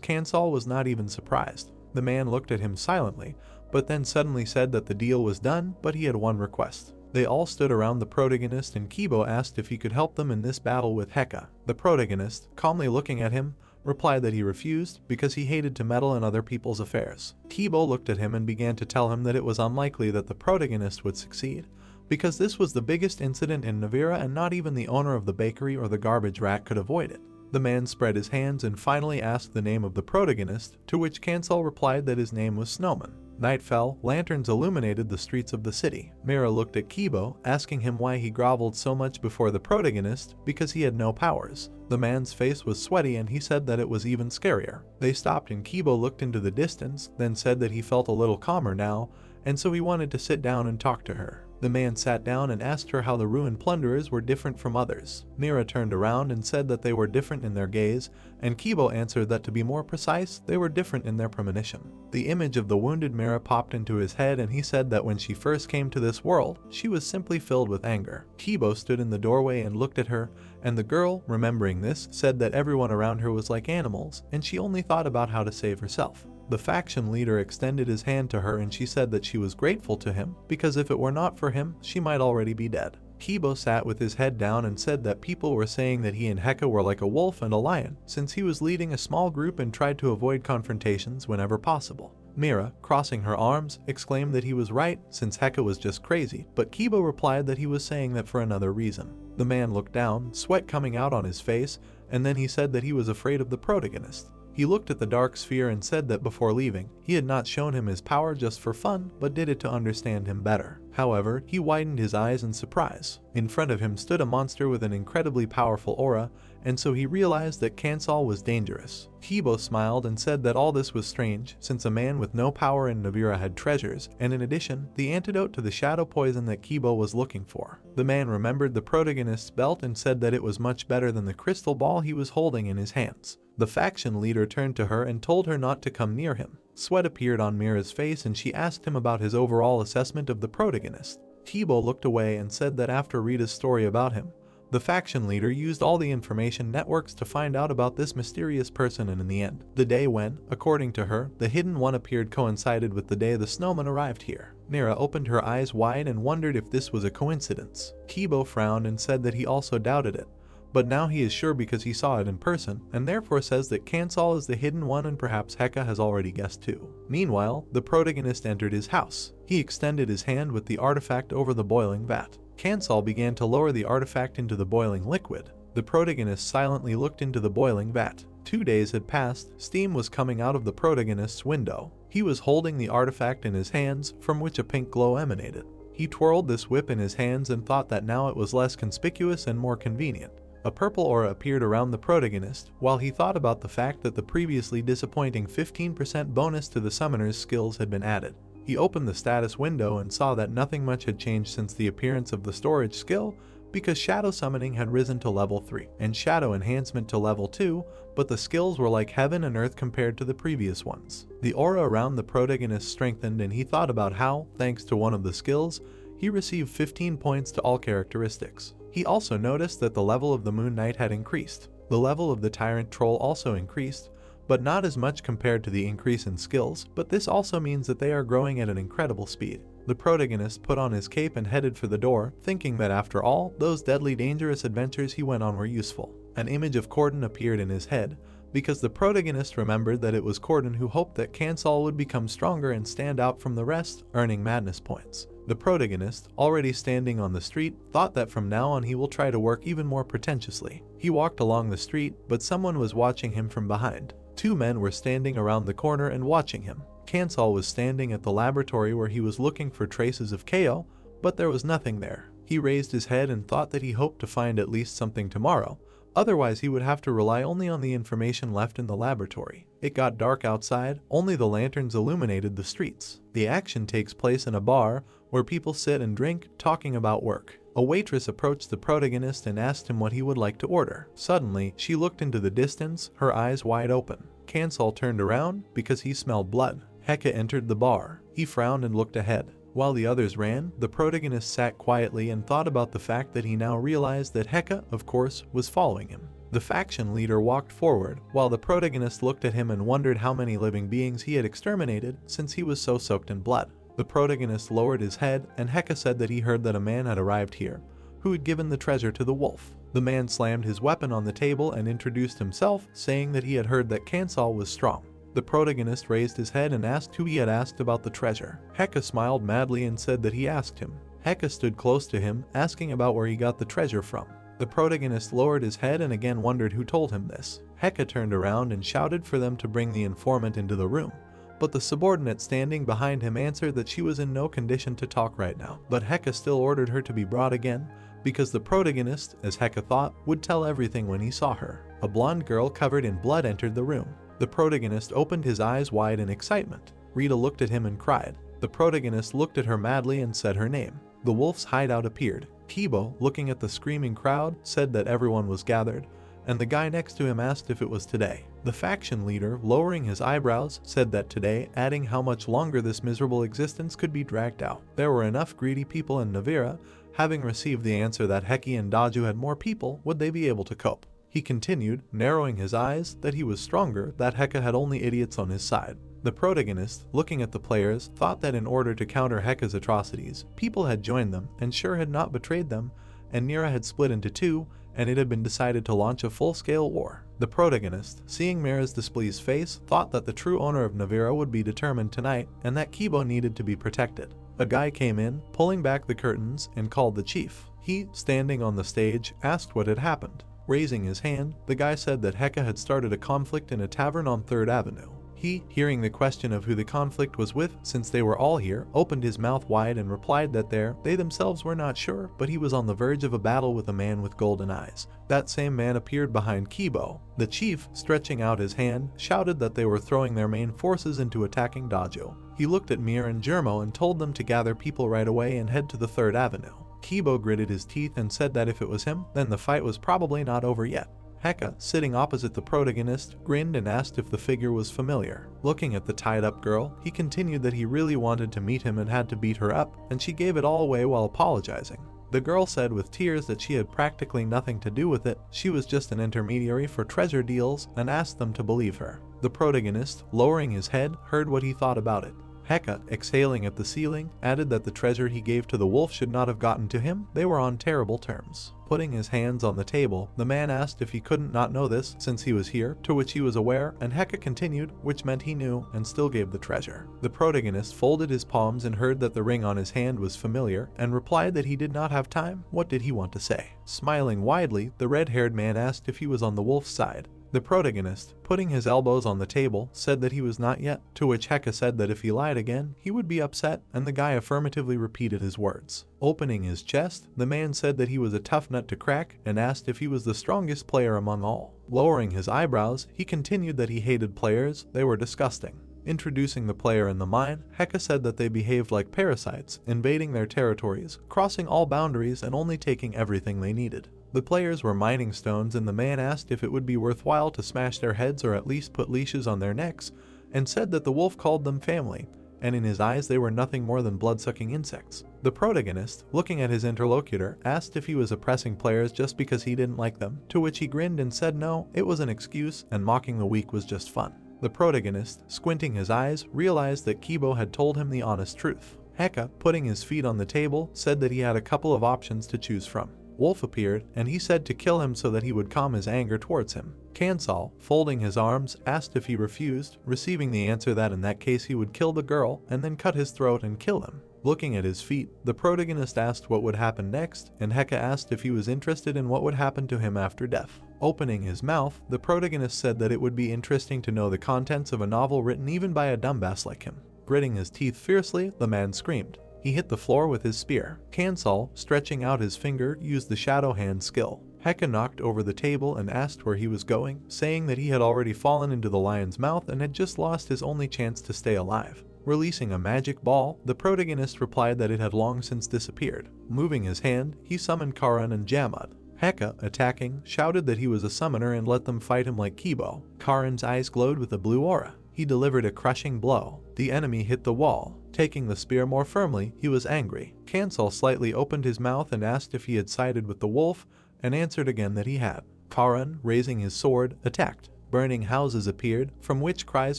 Kansal was not even surprised. The man looked at him silently, but then suddenly said that the deal was done, but he had one request. They all stood around the protagonist and Kibo asked if he could help them in this battle with Heka. The protagonist, calmly looking at him, replied that he refused because he hated to meddle in other people's affairs. Kibo looked at him and began to tell him that it was unlikely that the protagonist would succeed, because this was the biggest incident in Navira and not even the owner of the bakery or the garbage rat could avoid it. The man spread his hands and finally asked the name of the protagonist, to which Kansal replied that his name was Snowman. Night fell, lanterns illuminated the streets of the city. Mira looked at Kibo, asking him why he groveled so much before the protagonist, because he had no powers. The man's face was sweaty and he said that it was even scarier. They stopped and Kibo looked into the distance, then said that he felt a little calmer now, and so he wanted to sit down and talk to her. The man sat down and asked her how the ruined plunderers were different from others. Mira turned around and said that they were different in their gaze, and Kibo answered that to be more precise, they were different in their premonition. The image of the wounded Mira popped into his head, and he said that when she first came to this world, she was simply filled with anger. Kibo stood in the doorway and looked at her, and the girl, remembering this, said that everyone around her was like animals, and she only thought about how to save herself. The faction leader extended his hand to her, and she said that she was grateful to him, because if it were not for him, she might already be dead. Kibo sat with his head down and said that people were saying that he and Heka were like a wolf and a lion, since he was leading a small group and tried to avoid confrontations whenever possible. Mira, crossing her arms, exclaimed that he was right, since Heka was just crazy, but Kibo replied that he was saying that for another reason. The man looked down, sweat coming out on his face, and then he said that he was afraid of the protagonist. He looked at the dark sphere and said that before leaving, he had not shown him his power just for fun, but did it to understand him better. However, he widened his eyes in surprise. In front of him stood a monster with an incredibly powerful aura, and so he realized that Kansal was dangerous. Kibo smiled and said that all this was strange, since a man with no power in Nabira had treasures, and in addition, the antidote to the shadow poison that Kibo was looking for. The man remembered the protagonist's belt and said that it was much better than the crystal ball he was holding in his hands. The faction leader turned to her and told her not to come near him. Sweat appeared on Mira's face, and she asked him about his overall assessment of the protagonist. Kibo looked away and said that after Rita's story about him, the faction leader used all the information networks to find out about this mysterious person, and in the end, the day when, according to her, the Hidden One appeared coincided with the day the snowman arrived here. Mira opened her eyes wide and wondered if this was a coincidence. Kibo frowned and said that he also doubted it, but now he is sure because he saw it in person, and therefore says that Kansal is the Hidden One, and perhaps Heka has already guessed too. Meanwhile, the protagonist entered his house. He extended his hand with the artifact over the boiling vat. Kansal began to lower the artifact into the boiling liquid. The protagonist silently looked into the boiling vat. 2 days had passed, steam was coming out of the protagonist's window. He was holding the artifact in his hands, from which a pink glow emanated. He twirled this whip in his hands and thought that now it was less conspicuous and more convenient. A purple aura appeared around the protagonist, while he thought about the fact that the previously disappointing 15% bonus to the summoner's skills had been added. He opened the status window and saw that nothing much had changed since the appearance of the storage skill, because shadow summoning had risen to level 3 and shadow enhancement to level 2, but the skills were like heaven and earth compared to the previous ones. The aura around the protagonist strengthened, and he thought about how, thanks to one of the skills, he received 15 points to all characteristics. He also noticed that the level of the Moon Knight had increased. The level of the Tyrant Troll also increased, but not as much compared to the increase in skills, but this also means that they are growing at an incredible speed. The protagonist put on his cape and headed for the door, thinking that after all, those deadly dangerous adventures he went on were useful. An image of Corden appeared in his head, because the protagonist remembered that it was Corden who hoped that Kansal would become stronger and stand out from the rest, earning madness points. The protagonist, already standing on the street, thought that from now on he will try to work even more pretentiously. He walked along the street, but someone was watching him from behind. 2 men were standing around the corner and watching him. Kansal was standing at the laboratory where he was looking for traces of KO, but there was nothing there. He raised his head and thought that he hoped to find at least something tomorrow. Otherwise, he would have to rely only on the information left in the laboratory. It got dark outside, only the lanterns illuminated the streets. The action takes place in a bar, where people sit and drink, talking about work. A waitress approached the protagonist and asked him what he would like to order. Suddenly, she looked into the distance, her eyes wide open. Kansal turned around, because he smelled blood. Heka entered the bar. He frowned and looked ahead. While the others ran, the protagonist sat quietly and thought about the fact that he now realized that Heka, of course, was following him. The faction leader walked forward, while the protagonist looked at him and wondered how many living beings he had exterminated since he was so soaked in blood. The protagonist lowered his head, and Heka said that he heard that a man had arrived here, who had given the treasure to the wolf. The man slammed his weapon on the table and introduced himself, saying that he had heard that Kansal was strong. The protagonist raised his head and asked who he had asked about the treasure. Heka smiled madly and said that he asked him. Heka stood close to him, asking about where he got the treasure from. The protagonist lowered his head and again wondered who told him this. Heka turned around and shouted for them to bring the informant into the room, but the subordinate standing behind him answered that she was in no condition to talk right now. But Heka still ordered her to be brought again, because the protagonist, as Heka thought, would tell everything when he saw her. A blonde girl covered in blood entered the room. The protagonist opened his eyes wide in excitement. Rita looked at him and cried. The protagonist looked at her madly and said her name. the wolf's hideout appeared. Kibo, looking at the screaming crowd, said that everyone was gathered, and the guy next to him asked if it was today. The faction leader, lowering his eyebrows, said that today, adding how much longer this miserable existence could be dragged out. There were enough greedy people in Navira. Having received the answer that Heki and Daju had more people, would they be able to cope? He continued, narrowing his eyes, that he was stronger, that Heka had only idiots on his side. The protagonist, looking at the players, thought that in order to counter Heka's atrocities, people had joined them, and Shur had not betrayed them, and Nira had split into two, and it had been decided to launch a full-scale war. The protagonist, seeing Mira's displeased face, thought that the true owner of Navira would be determined tonight, and that Kibo needed to be protected. A guy came in, pulling back the curtains, and called the chief. He, standing on the stage, asked what had happened. Raising his hand, the guy said that Heka had started a conflict in a tavern on 3rd Avenue. He, hearing the question of who the conflict was with, since they were all here, opened his mouth wide and replied that they themselves were not sure, but he was on the verge of a battle with a man with golden eyes. That same man appeared behind Kibo. The chief, stretching out his hand, shouted that they were throwing their main forces into attacking Dajo. He looked at Mir and Germo and told them to gather people right away and head to the 3rd Avenue. Kibo gritted his teeth and said that if it was him, then the fight was probably not over yet. Heka, sitting opposite the protagonist, grinned and asked if the figure was familiar. Looking at the tied-up girl, he continued that he really wanted to meet him and had to beat her up, and she gave it all away while apologizing. The girl said with tears that she had practically nothing to do with it, she was just an intermediary for treasure deals, and asked them to believe her. The protagonist, lowering his head, heard what he thought about it. Heka, exhaling at the ceiling, added that the treasure he gave to the wolf should not have gotten to him. They were on terrible terms. Putting his hands on the table, the man asked if he couldn't not know this since he was here, to which he was aware, and Heka continued, which meant he knew, and still gave the treasure. The protagonist folded his palms and heard that the ring on his hand was familiar, and replied that he did not have time. What did he want to say? Smiling widely, the red-haired man asked if he was on the wolf's side. The protagonist, putting his elbows on the table, said that he was not yet, to which Heka said that if he lied again, he would be upset, and the guy affirmatively repeated his words. Opening his chest, the man said that he was a tough nut to crack, and asked if he was the strongest player among all. Lowering his eyebrows, he continued that he hated players, they were disgusting. Introducing the player in the mine, Heka said that they behaved like parasites, invading their territories, crossing all boundaries and only taking everything they needed. The players were mining stones, and the man asked if it would be worthwhile to smash their heads or at least put leashes on their necks, and said that the wolf called them family, and in his eyes they were nothing more than blood-sucking insects. The protagonist, looking at his interlocutor, asked if he was oppressing players just because he didn't like them, to which he grinned and said no, it was an excuse, and mocking the weak was just fun. The protagonist, squinting his eyes, realized that Kibo had told him the honest truth. Heka, putting his feet on the table, said that he had a couple of options to choose from. Wolf appeared, and he said to kill him so that he would calm his anger towards him. Kansal, folding his arms, asked if he refused, receiving the answer that in that case he would kill the girl and then cut his throat and kill him. Looking at his feet, the protagonist asked what would happen next, and Heka asked if he was interested in what would happen to him after death. Opening his mouth, the protagonist said that it would be interesting to know the contents of a novel written even by a dumbass like him. Gritting his teeth fiercely, the man screamed. He hit the floor with his spear. Kansal, stretching out his finger, used the shadow hand skill. Heka knocked over the table and asked where he was going, saying that he had already fallen into the lion's mouth and had just lost his only chance to stay alive. Releasing a magic ball, the protagonist replied that it had long since disappeared. Moving his hand, he summoned Karan and Jamad. Heka, attacking, shouted that he was a summoner and let them fight him like Kibo. Karan's eyes glowed with a blue aura. He delivered a crushing blow. The enemy hit the wall. Taking the spear more firmly, he was angry. Kansal slightly opened his mouth and asked if he had sided with the wolf, and answered again that he had. Karan, raising his sword, attacked. Burning houses appeared, from which cries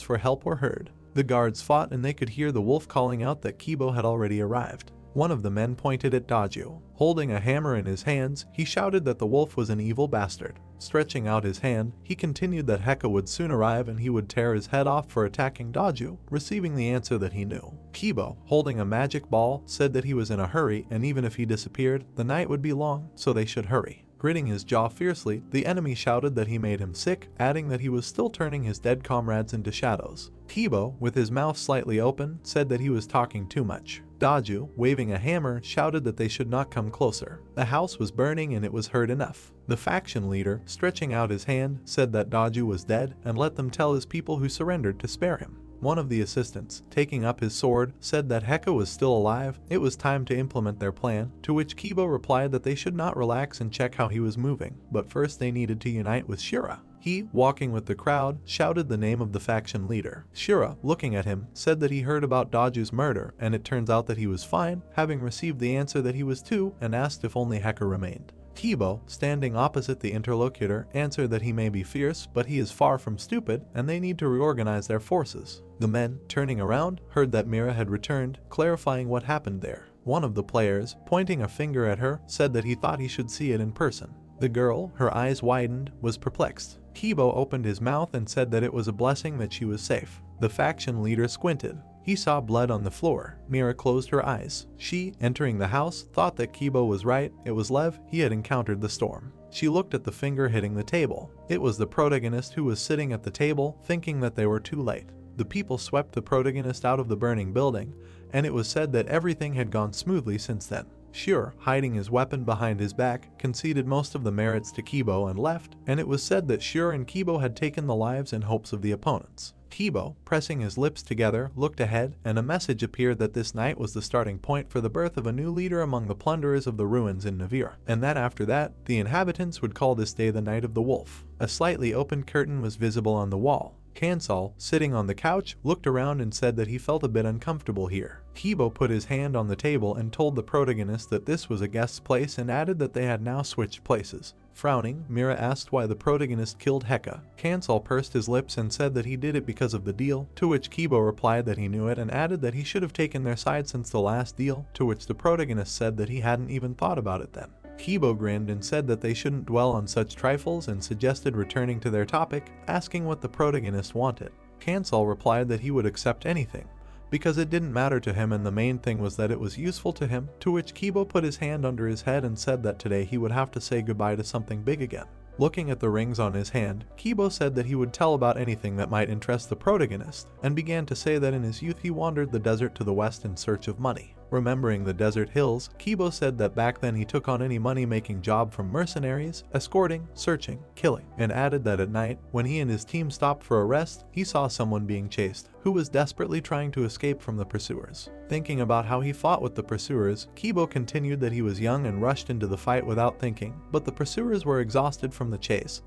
for help were heard. The guards fought, and they could hear the wolf calling out that Kibo had already arrived. One of the men pointed at Daju. Holding a hammer in his hands, he shouted that the wolf was an evil bastard. Stretching out his hand, he continued that Heka would soon arrive and he would tear his head off for attacking Daju, receiving the answer that he knew. Kibo, holding a magic ball, said that he was in a hurry, and even if he disappeared, the night would be long, so they should hurry. Gritting his jaw fiercely, the enemy shouted that he made him sick, adding that he was still turning his dead comrades into shadows. Kibo, with his mouth slightly open, said that he was talking too much. Daju, waving a hammer, shouted that they should not come closer. The house was burning and it was heard enough. The faction leader, stretching out his hand, said that Daju was dead and let them tell his people who surrendered to spare him. One of the assistants, taking up his sword, said that Heka was still alive. It was time to implement their plan, to which Kibo replied that they should not relax and check how he was moving, but first they needed to unite with Shura. He, walking with the crowd, shouted the name of the faction leader. Shura, looking at him, said that he heard about Daju's murder, and it turns out that he was fine, having received the answer that he was too, and asked if only Heka remained. Kibo, standing opposite the interlocutor, answered that he may be fierce, but he is far from stupid, and they need to reorganize their forces. The men, turning around, heard that Mira had returned, clarifying what happened there. One of the players, pointing a finger at her, said that he thought he should see it in person. The girl, her eyes widened, was perplexed. Kibo opened his mouth and said that it was a blessing that she was safe. The faction leader squinted. He saw blood on the floor. Mira closed her eyes. She, entering the house, thought that Kibo was right. It was Lev. He had encountered the storm. She looked at the finger hitting the table. It was the protagonist who was sitting at the table, thinking that they were too late. The people swept the protagonist out of the burning building, and it was said that everything had gone smoothly since then. Shur, hiding his weapon behind his back, conceded most of the merits to Kibo and left, and it was said that Shur and Kibo had taken the lives and hopes of the opponents. Kibo, pressing his lips together, looked ahead, and a message appeared that this night was the starting point for the birth of a new leader among the plunderers of the ruins in Navira, and that after that, the inhabitants would call this day the Night of the Wolf. A slightly open curtain was visible on the wall. Kansal, sitting on the couch, looked around and said that he felt a bit uncomfortable here. Kibo put his hand on the table and told the protagonist that this was a guest's place and added that they had now switched places. Frowning, Mira asked why the protagonist killed Heka. Kansal pursed his lips and said that he did it because of the deal, to which Kibo replied that he knew it and added that he should have taken their side since the last deal, to which the protagonist said that he hadn't even thought about it then. Kibo grinned and said that they shouldn't dwell on such trifles and suggested returning to their topic, asking what the protagonist wanted. Kansal replied that he would accept anything, because it didn't matter to him and the main thing was that it was useful to him, to which Kibo put his hand under his head and said that today he would have to say goodbye to something big again. Looking at the rings on his hand, Kibo said that he would tell about anything that might interest the protagonist, and began to say that in his youth he wandered the desert to the west in search of money. Remembering the desert hills, Kibo said that back then he took on any money-making job from mercenaries, escorting, searching, killing, and added that at night, when he and his team stopped for a rest, he saw someone being chased, who was desperately trying to escape from the pursuers. Thinking about how he fought with the pursuers, Kibo continued that he was young and rushed into the fight without thinking, but the pursuers were exhausted from the chase,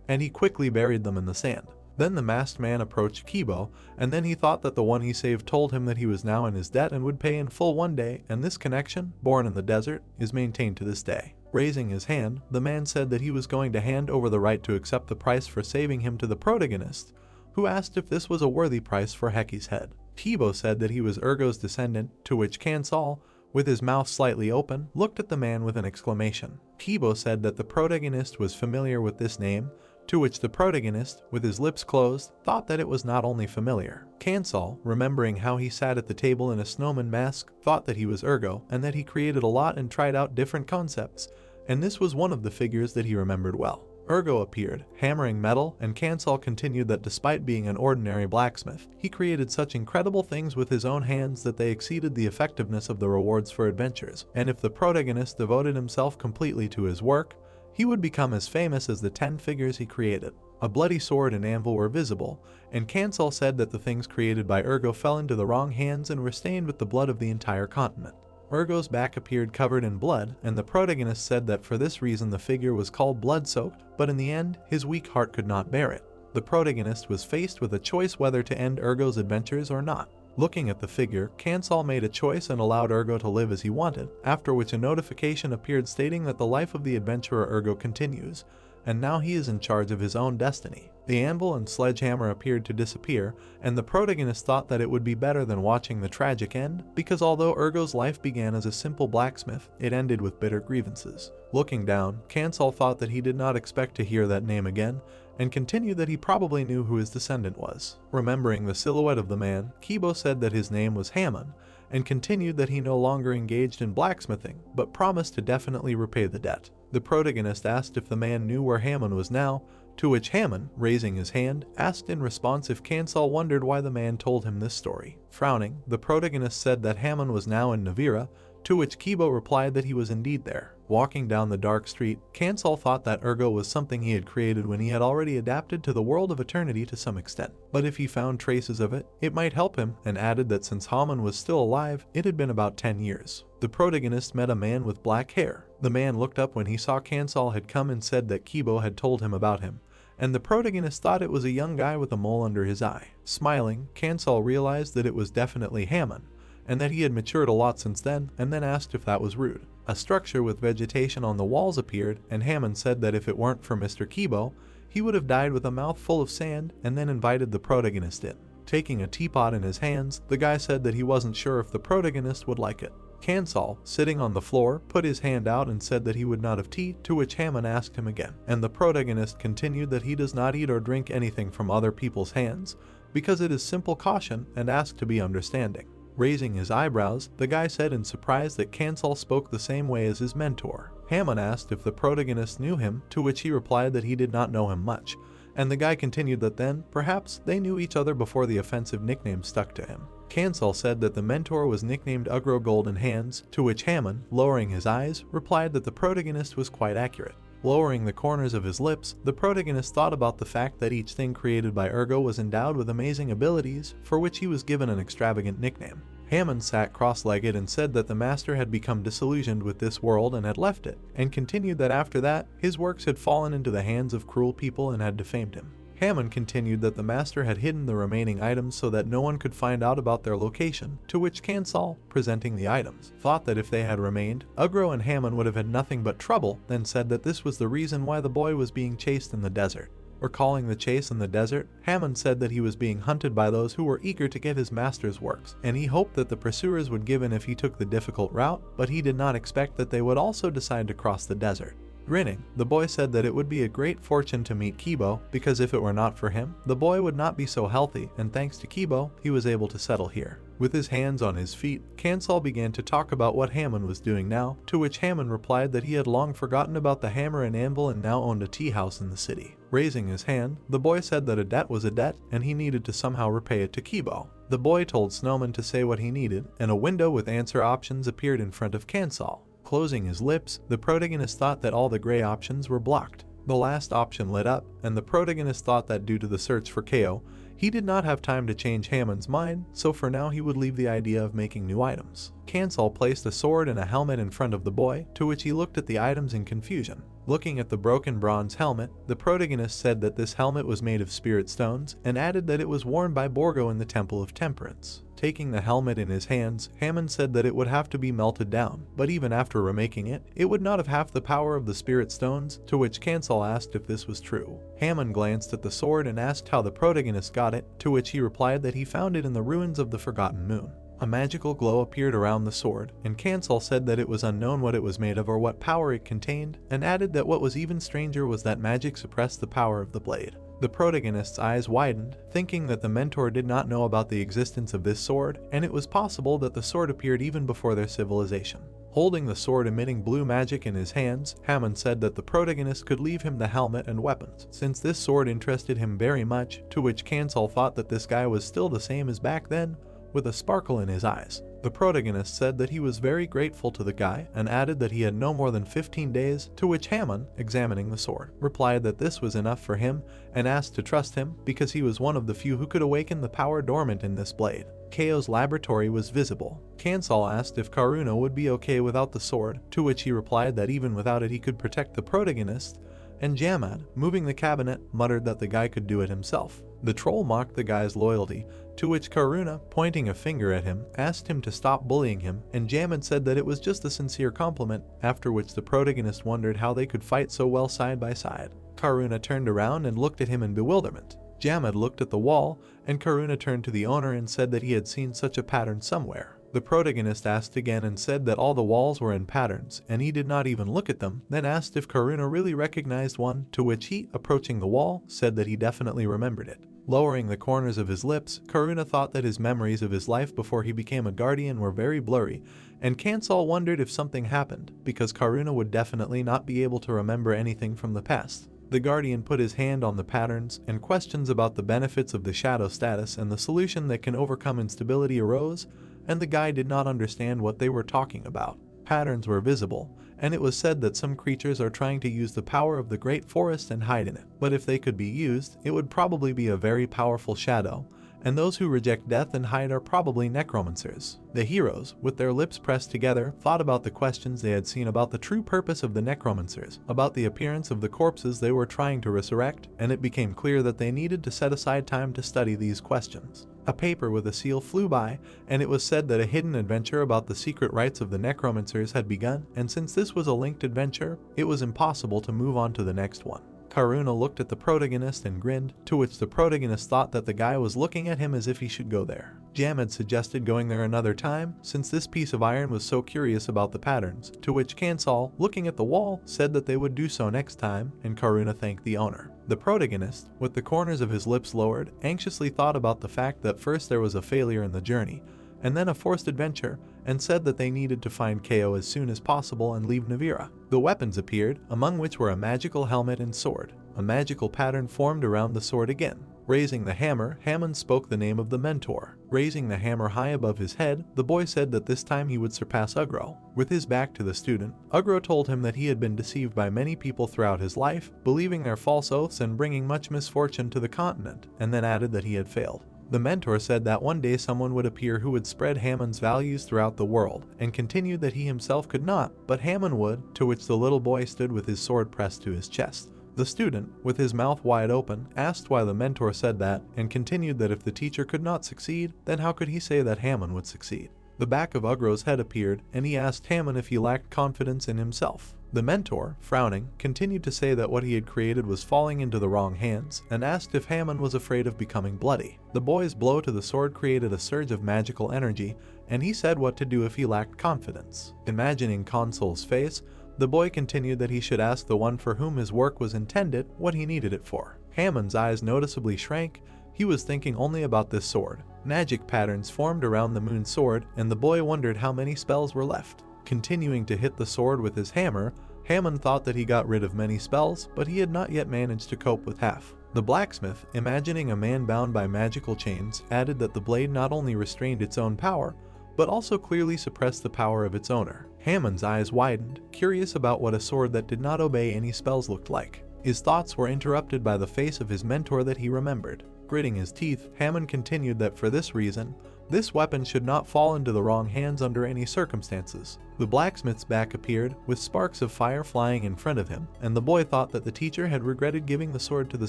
and he quickly buried them in the sand. Then the masked man approached Kibo, and then he thought that the one he saved told him that he was now in his debt and would pay in full one day, and this connection, born in the desert, is maintained to this day. Raising his hand, the man said that he was going to hand over the right to accept the price for saving him to the protagonist, who asked if this was a worthy price for Heki's head. Kibo said that he was Urgo's descendant, to which Kansal, with his mouth slightly open, looked at the man with an exclamation. Kibo said that the protagonist was familiar with this name, to which the protagonist, with his lips closed, thought that it was not only familiar. Kansal, remembering how he sat at the table in a snowman mask, thought that he was Urgo, and that he created a lot and tried out different concepts, and this was one of the figures that he remembered well. Urgo appeared, hammering metal, and Kansal continued that despite being an ordinary blacksmith, he created such incredible things with his own hands that they exceeded the effectiveness of the rewards for adventures, and if the protagonist devoted himself completely to his work, he would become as famous as the 10 figures he created. A bloody sword and anvil were visible, and Kansal said that the things created by Urgo fell into the wrong hands and were stained with the blood of the entire continent. Urgo's back appeared covered in blood, and the protagonist said that for this reason the figure was called blood-soaked, but in the end, his weak heart could not bear it. The protagonist was faced with a choice whether to end Urgo's adventures or not. Looking at the figure, Kansal made a choice and allowed Urgo to live as he wanted, after which a notification appeared stating that the life of the adventurer Urgo continues, and now he is in charge of his own destiny. The anvil and sledgehammer appeared to disappear, and the protagonist thought that it would be better than watching the tragic end, because although Urgo's life began as a simple blacksmith, it ended with bitter grievances. Looking down, Kansal thought that he did not expect to hear that name again, and continued that he probably knew who his descendant was. Remembering the silhouette of the man, Kibo said that his name was Hammon, and continued that he no longer engaged in blacksmithing, but promised to definitely repay the debt. The protagonist asked if the man knew where Hammon was now, to which Hammon, raising his hand, asked in response if Kansal wondered why the man told him this story. Frowning, the protagonist said that Hammon was now in Navira, to which Kibo replied that he was indeed there. Walking down the dark street, Kansal thought that Ergo was something he had created when he had already adapted to the world of eternity to some extent. But if he found traces of it, it might help him, and added that since Haman was still alive, it had been about 10 years. The protagonist met a man with black hair. The man looked up when he saw Kansal had come and said that Kibo had told him about him, and the protagonist thought it was a young guy with a mole under his eye. Smiling, Kansal realized that it was definitely Haman, and that he had matured a lot since then, and then asked if that was rude. A structure with vegetation on the walls appeared, and Hammond said that if it weren't for Mr. Kibo, he would have died with a mouth full of sand, and then invited the protagonist in. Taking a teapot in his hands, the guy said that he wasn't sure if the protagonist would like it. Kansal, sitting on the floor, put his hand out and said that he would not have tea, to which Hammond asked him again, and the protagonist continued that he does not eat or drink anything from other people's hands, because it is simple caution, and asked to be understanding. Raising his eyebrows, the guy said in surprise that Kansal spoke the same way as his mentor. Hammond asked if the protagonist knew him, to which he replied that he did not know him much, and the guy continued that then, perhaps, they knew each other before the offensive nickname stuck to him. Kansal said that the mentor was nicknamed Ugro Golden Hands, to which Hammond, lowering his eyes, replied that the protagonist was quite accurate. Lowering the corners of his lips, the protagonist thought about the fact that each thing created by Ergo was endowed with amazing abilities, for which he was given an extravagant nickname. Hammond sat cross-legged and said that the master had become disillusioned with this world and had left it, and continued that after that, his works had fallen into the hands of cruel people and had defamed him. Hammond continued that the master had hidden the remaining items so that no one could find out about their location, to which Kansal, presenting the items, thought that if they had remained, Ugro and Hammond would have had nothing but trouble, then said that this was the reason why the boy was being chased in the desert. Recalling the chase in the desert, Hammond said that he was being hunted by those who were eager to get his master's works, and he hoped that the pursuers would give in if he took the difficult route, but he did not expect that they would also decide to cross the desert. Grinning, the boy said that it would be a great fortune to meet Kibo, because if it were not for him, the boy would not be so healthy, and thanks to Kibo, he was able to settle here. With his hands on his feet, Kansal began to talk about what Hammond was doing now, to which Hammond replied that he had long forgotten about the hammer and anvil and now owned a tea house in the city. Raising his hand, the boy said that a debt was a debt, and he needed to somehow repay it to Kibo. The boy told Snowman to say what he needed, and a window with answer options appeared in front of Kansal. Closing his lips, the protagonist thought that all the gray options were blocked. The last option lit up, and the protagonist thought that due to the search for KO, he did not have time to change Hammond's mind, so for now he would leave the idea of making new items. Kansal placed a sword and a helmet in front of the boy, to which he looked at the items in confusion. Looking at the broken bronze helmet, the protagonist said that this helmet was made of spirit stones, and added that it was worn by Borgo in the Temple of Temperance. Taking the helmet in his hands, Hammond said that it would have to be melted down, but even after remaking it, it would not have half the power of the spirit stones, to which Kansal asked if this was true. Hammond glanced at the sword and asked how the protagonist got it, to which he replied that he found it in the ruins of the Forgotten Moon. A magical glow appeared around the sword, and Kansal said that it was unknown what it was made of or what power it contained, and added that what was even stranger was that magic suppressed the power of the blade. The protagonist's eyes widened, thinking that the mentor did not know about the existence of this sword, and it was possible that the sword appeared even before their civilization. Holding the sword emitting blue magic in his hands, Hammond said that the protagonist could leave him the helmet and weapons, since this sword interested him very much, to which Kansal thought that this guy was still the same as back then, with a sparkle in his eyes. The protagonist said that he was very grateful to the guy, and added that he had no more than 15 days, to which Hammond, examining the sword, replied that this was enough for him, and asked to trust him, because he was one of the few who could awaken the power dormant in this blade. Keo's laboratory was visible. Kansal asked if Karuna would be okay without the sword, to which he replied that even without it he could protect the protagonist, and Jamad, moving the cabinet, muttered that the guy could do it himself. The troll mocked the guy's loyalty, to which Karuna, pointing a finger at him, asked him to stop bullying him, and Jamad said that it was just a sincere compliment, after which the protagonist wondered how they could fight so well side by side. Karuna turned around and looked at him in bewilderment. Jamad looked at the wall, and Karuna turned to the owner and said that he had seen such a pattern somewhere. The protagonist asked again and said that all the walls were in patterns, and he did not even look at them, then asked if Karuna really recognized one, to which he, approaching the wall, said that he definitely remembered it. Lowering the corners of his lips, Karuna thought that his memories of his life before he became a guardian were very blurry, and Kansal wondered if something happened, because Karuna would definitely not be able to remember anything from the past. The guardian put his hand on the patterns, and questions about the benefits of the shadow status and the solution that can overcome instability arose, and the guy did not understand what they were talking about. Patterns were visible, and it was said that some creatures are trying to use the power of the great forest and hide in it. But if they could be used, it would probably be a very powerful shadow, and those who reject death and hide are probably necromancers. The heroes, with their lips pressed together, thought about the questions they had seen about the true purpose of the necromancers, about the appearance of the corpses they were trying to resurrect, and it became clear that they needed to set aside time to study these questions. A paper with a seal flew by, and it was said that a hidden adventure about the secret rites of the necromancers had begun, and since this was a linked adventure, it was impossible to move on to the next one. Karuna looked at the protagonist and grinned, to which the protagonist thought that the guy was looking at him as if he should go there. Jam had suggested going there another time, since this piece of iron was so curious about the patterns, to which Kansal, looking at the wall, said that they would do so next time, and Karuna thanked the owner. The protagonist, with the corners of his lips lowered, anxiously thought about the fact that first there was a failure in the journey, and then a forced adventure, and said that they needed to find Ko as soon as possible and leave Navira. The weapons appeared, among which were a magical helmet and sword. A magical pattern formed around the sword again. Raising the hammer, Hammond spoke the name of the mentor. Raising the hammer high above his head, the boy said that this time he would surpass Ugro. With his back to the student, Ugro told him that he had been deceived by many people throughout his life, believing their false oaths and bringing much misfortune to the continent, and then added that he had failed. The mentor said that one day someone would appear who would spread Hammond's values throughout the world, and continued that he himself could not, but Hammond would, to which the little boy stood with his sword pressed to his chest. The student, with his mouth wide open, asked why the mentor said that, and continued that if the teacher could not succeed, then how could he say that Hammond would succeed? The back of Ugro's head appeared, and he asked Hammond if he lacked confidence in himself. The mentor, frowning, continued to say that what he had created was falling into the wrong hands, and asked if Hammond was afraid of becoming bloody. The boy's blow to the sword created a surge of magical energy, and he said what to do if he lacked confidence. Imagining Consol's face, the boy continued that he should ask the one for whom his work was intended what he needed it for. Hammond's eyes noticeably shrank. He was thinking only about this sword. Magic patterns formed around the moon sword, and the boy wondered how many spells were left. Continuing to hit the sword with his hammer, Hammond thought that he got rid of many spells, but he had not yet managed to cope with half. The blacksmith, imagining a man bound by magical chains, added that the blade not only restrained its own power, but also clearly suppressed the power of its owner. Hammond's eyes widened, curious about what a sword that did not obey any spells looked like. His thoughts were interrupted by the face of his mentor that he remembered. Gritting his teeth, Hammond continued that for this reason, this weapon should not fall into the wrong hands under any circumstances. The blacksmith's back appeared, with sparks of fire flying in front of him, and the boy thought that the teacher had regretted giving the sword to the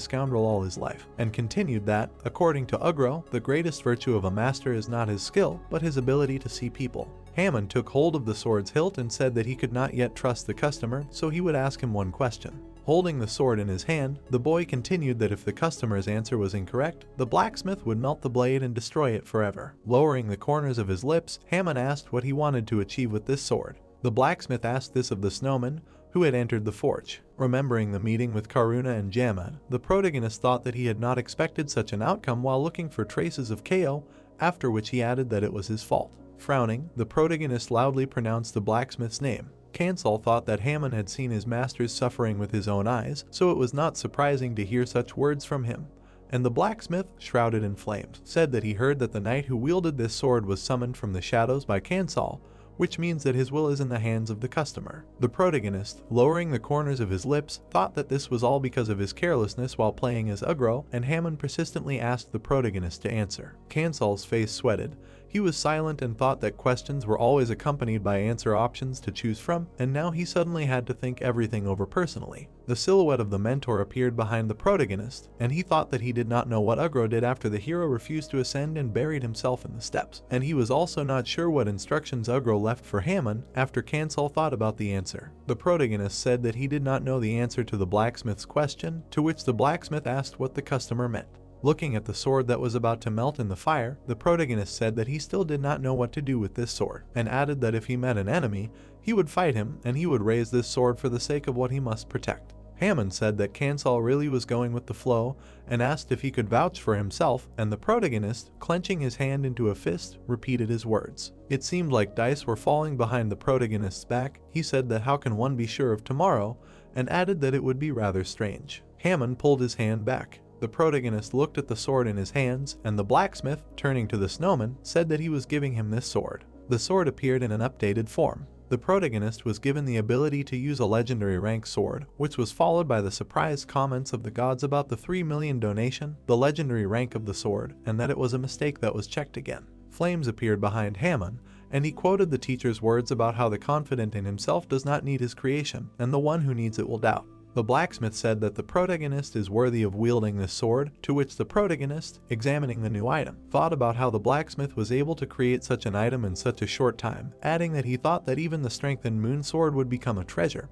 scoundrel all his life, and continued that, according to Ugro, the greatest virtue of a master is not his skill, but his ability to see people. Hammond took hold of the sword's hilt and said that he could not yet trust the customer, so he would ask him one question. Holding the sword in his hand, the boy continued that if the customer's answer was incorrect, the blacksmith would melt the blade and destroy it forever. Lowering the corners of his lips, Hammond asked what he wanted to achieve with this sword. The blacksmith asked this of the snowman, who had entered the forge. Remembering the meeting with Karuna and Jamad, the protagonist thought that he had not expected such an outcome while looking for traces of Ko, after which he added that it was his fault. Frowning, the protagonist loudly pronounced the blacksmith's name. Kansal thought that Hammond had seen his master's suffering with his own eyes, so it was not surprising to hear such words from him. And the blacksmith, shrouded in flames, said that he heard that the knight who wielded this sword was summoned from the shadows by Kansal, which means that his will is in the hands of the customer. The protagonist, lowering the corners of his lips, thought that this was all because of his carelessness while playing as Ugro, and Hammond persistently asked the protagonist to answer. Kansal's face sweated. He was silent and thought that questions were always accompanied by answer options to choose from, and now he suddenly had to think everything over personally. The silhouette of the mentor appeared behind the protagonist, and he thought that he did not know what Ugro did after the hero refused to ascend and buried himself in the steps, and he was also not sure what instructions Ugro left for Hammond after Kansal thought about the answer. The protagonist said that he did not know the answer to the blacksmith's question, to which the blacksmith asked what the customer meant. Looking at the sword that was about to melt in the fire, the protagonist said that he still did not know what to do with this sword, and added that if he met an enemy, he would fight him and he would raise this sword for the sake of what he must protect. Hammond said that Kansal really was going with the flow and asked if he could vouch for himself, and the protagonist, clenching his hand into a fist, repeated his words. It seemed like dice were falling behind the protagonist's back. He said that how can one be sure of tomorrow, and added that it would be rather strange. Hammond pulled his hand back. The protagonist looked at the sword in his hands, and the blacksmith, turning to the snowman, said that he was giving him this sword. The sword appeared in an updated form. The protagonist was given the ability to use a legendary rank sword, which was followed by the surprised comments of the gods about the 3 million donation, the legendary rank of the sword, and that it was a mistake that was checked again. Flames appeared behind Hammon, and he quoted the teacher's words about how the confident in himself does not need his creation, and the one who needs it will doubt. The blacksmith said that the protagonist is worthy of wielding this sword, to which the protagonist, examining the new item, thought about how the blacksmith was able to create such an item in such a short time, adding that he thought that even the strengthened moon sword would become a treasure,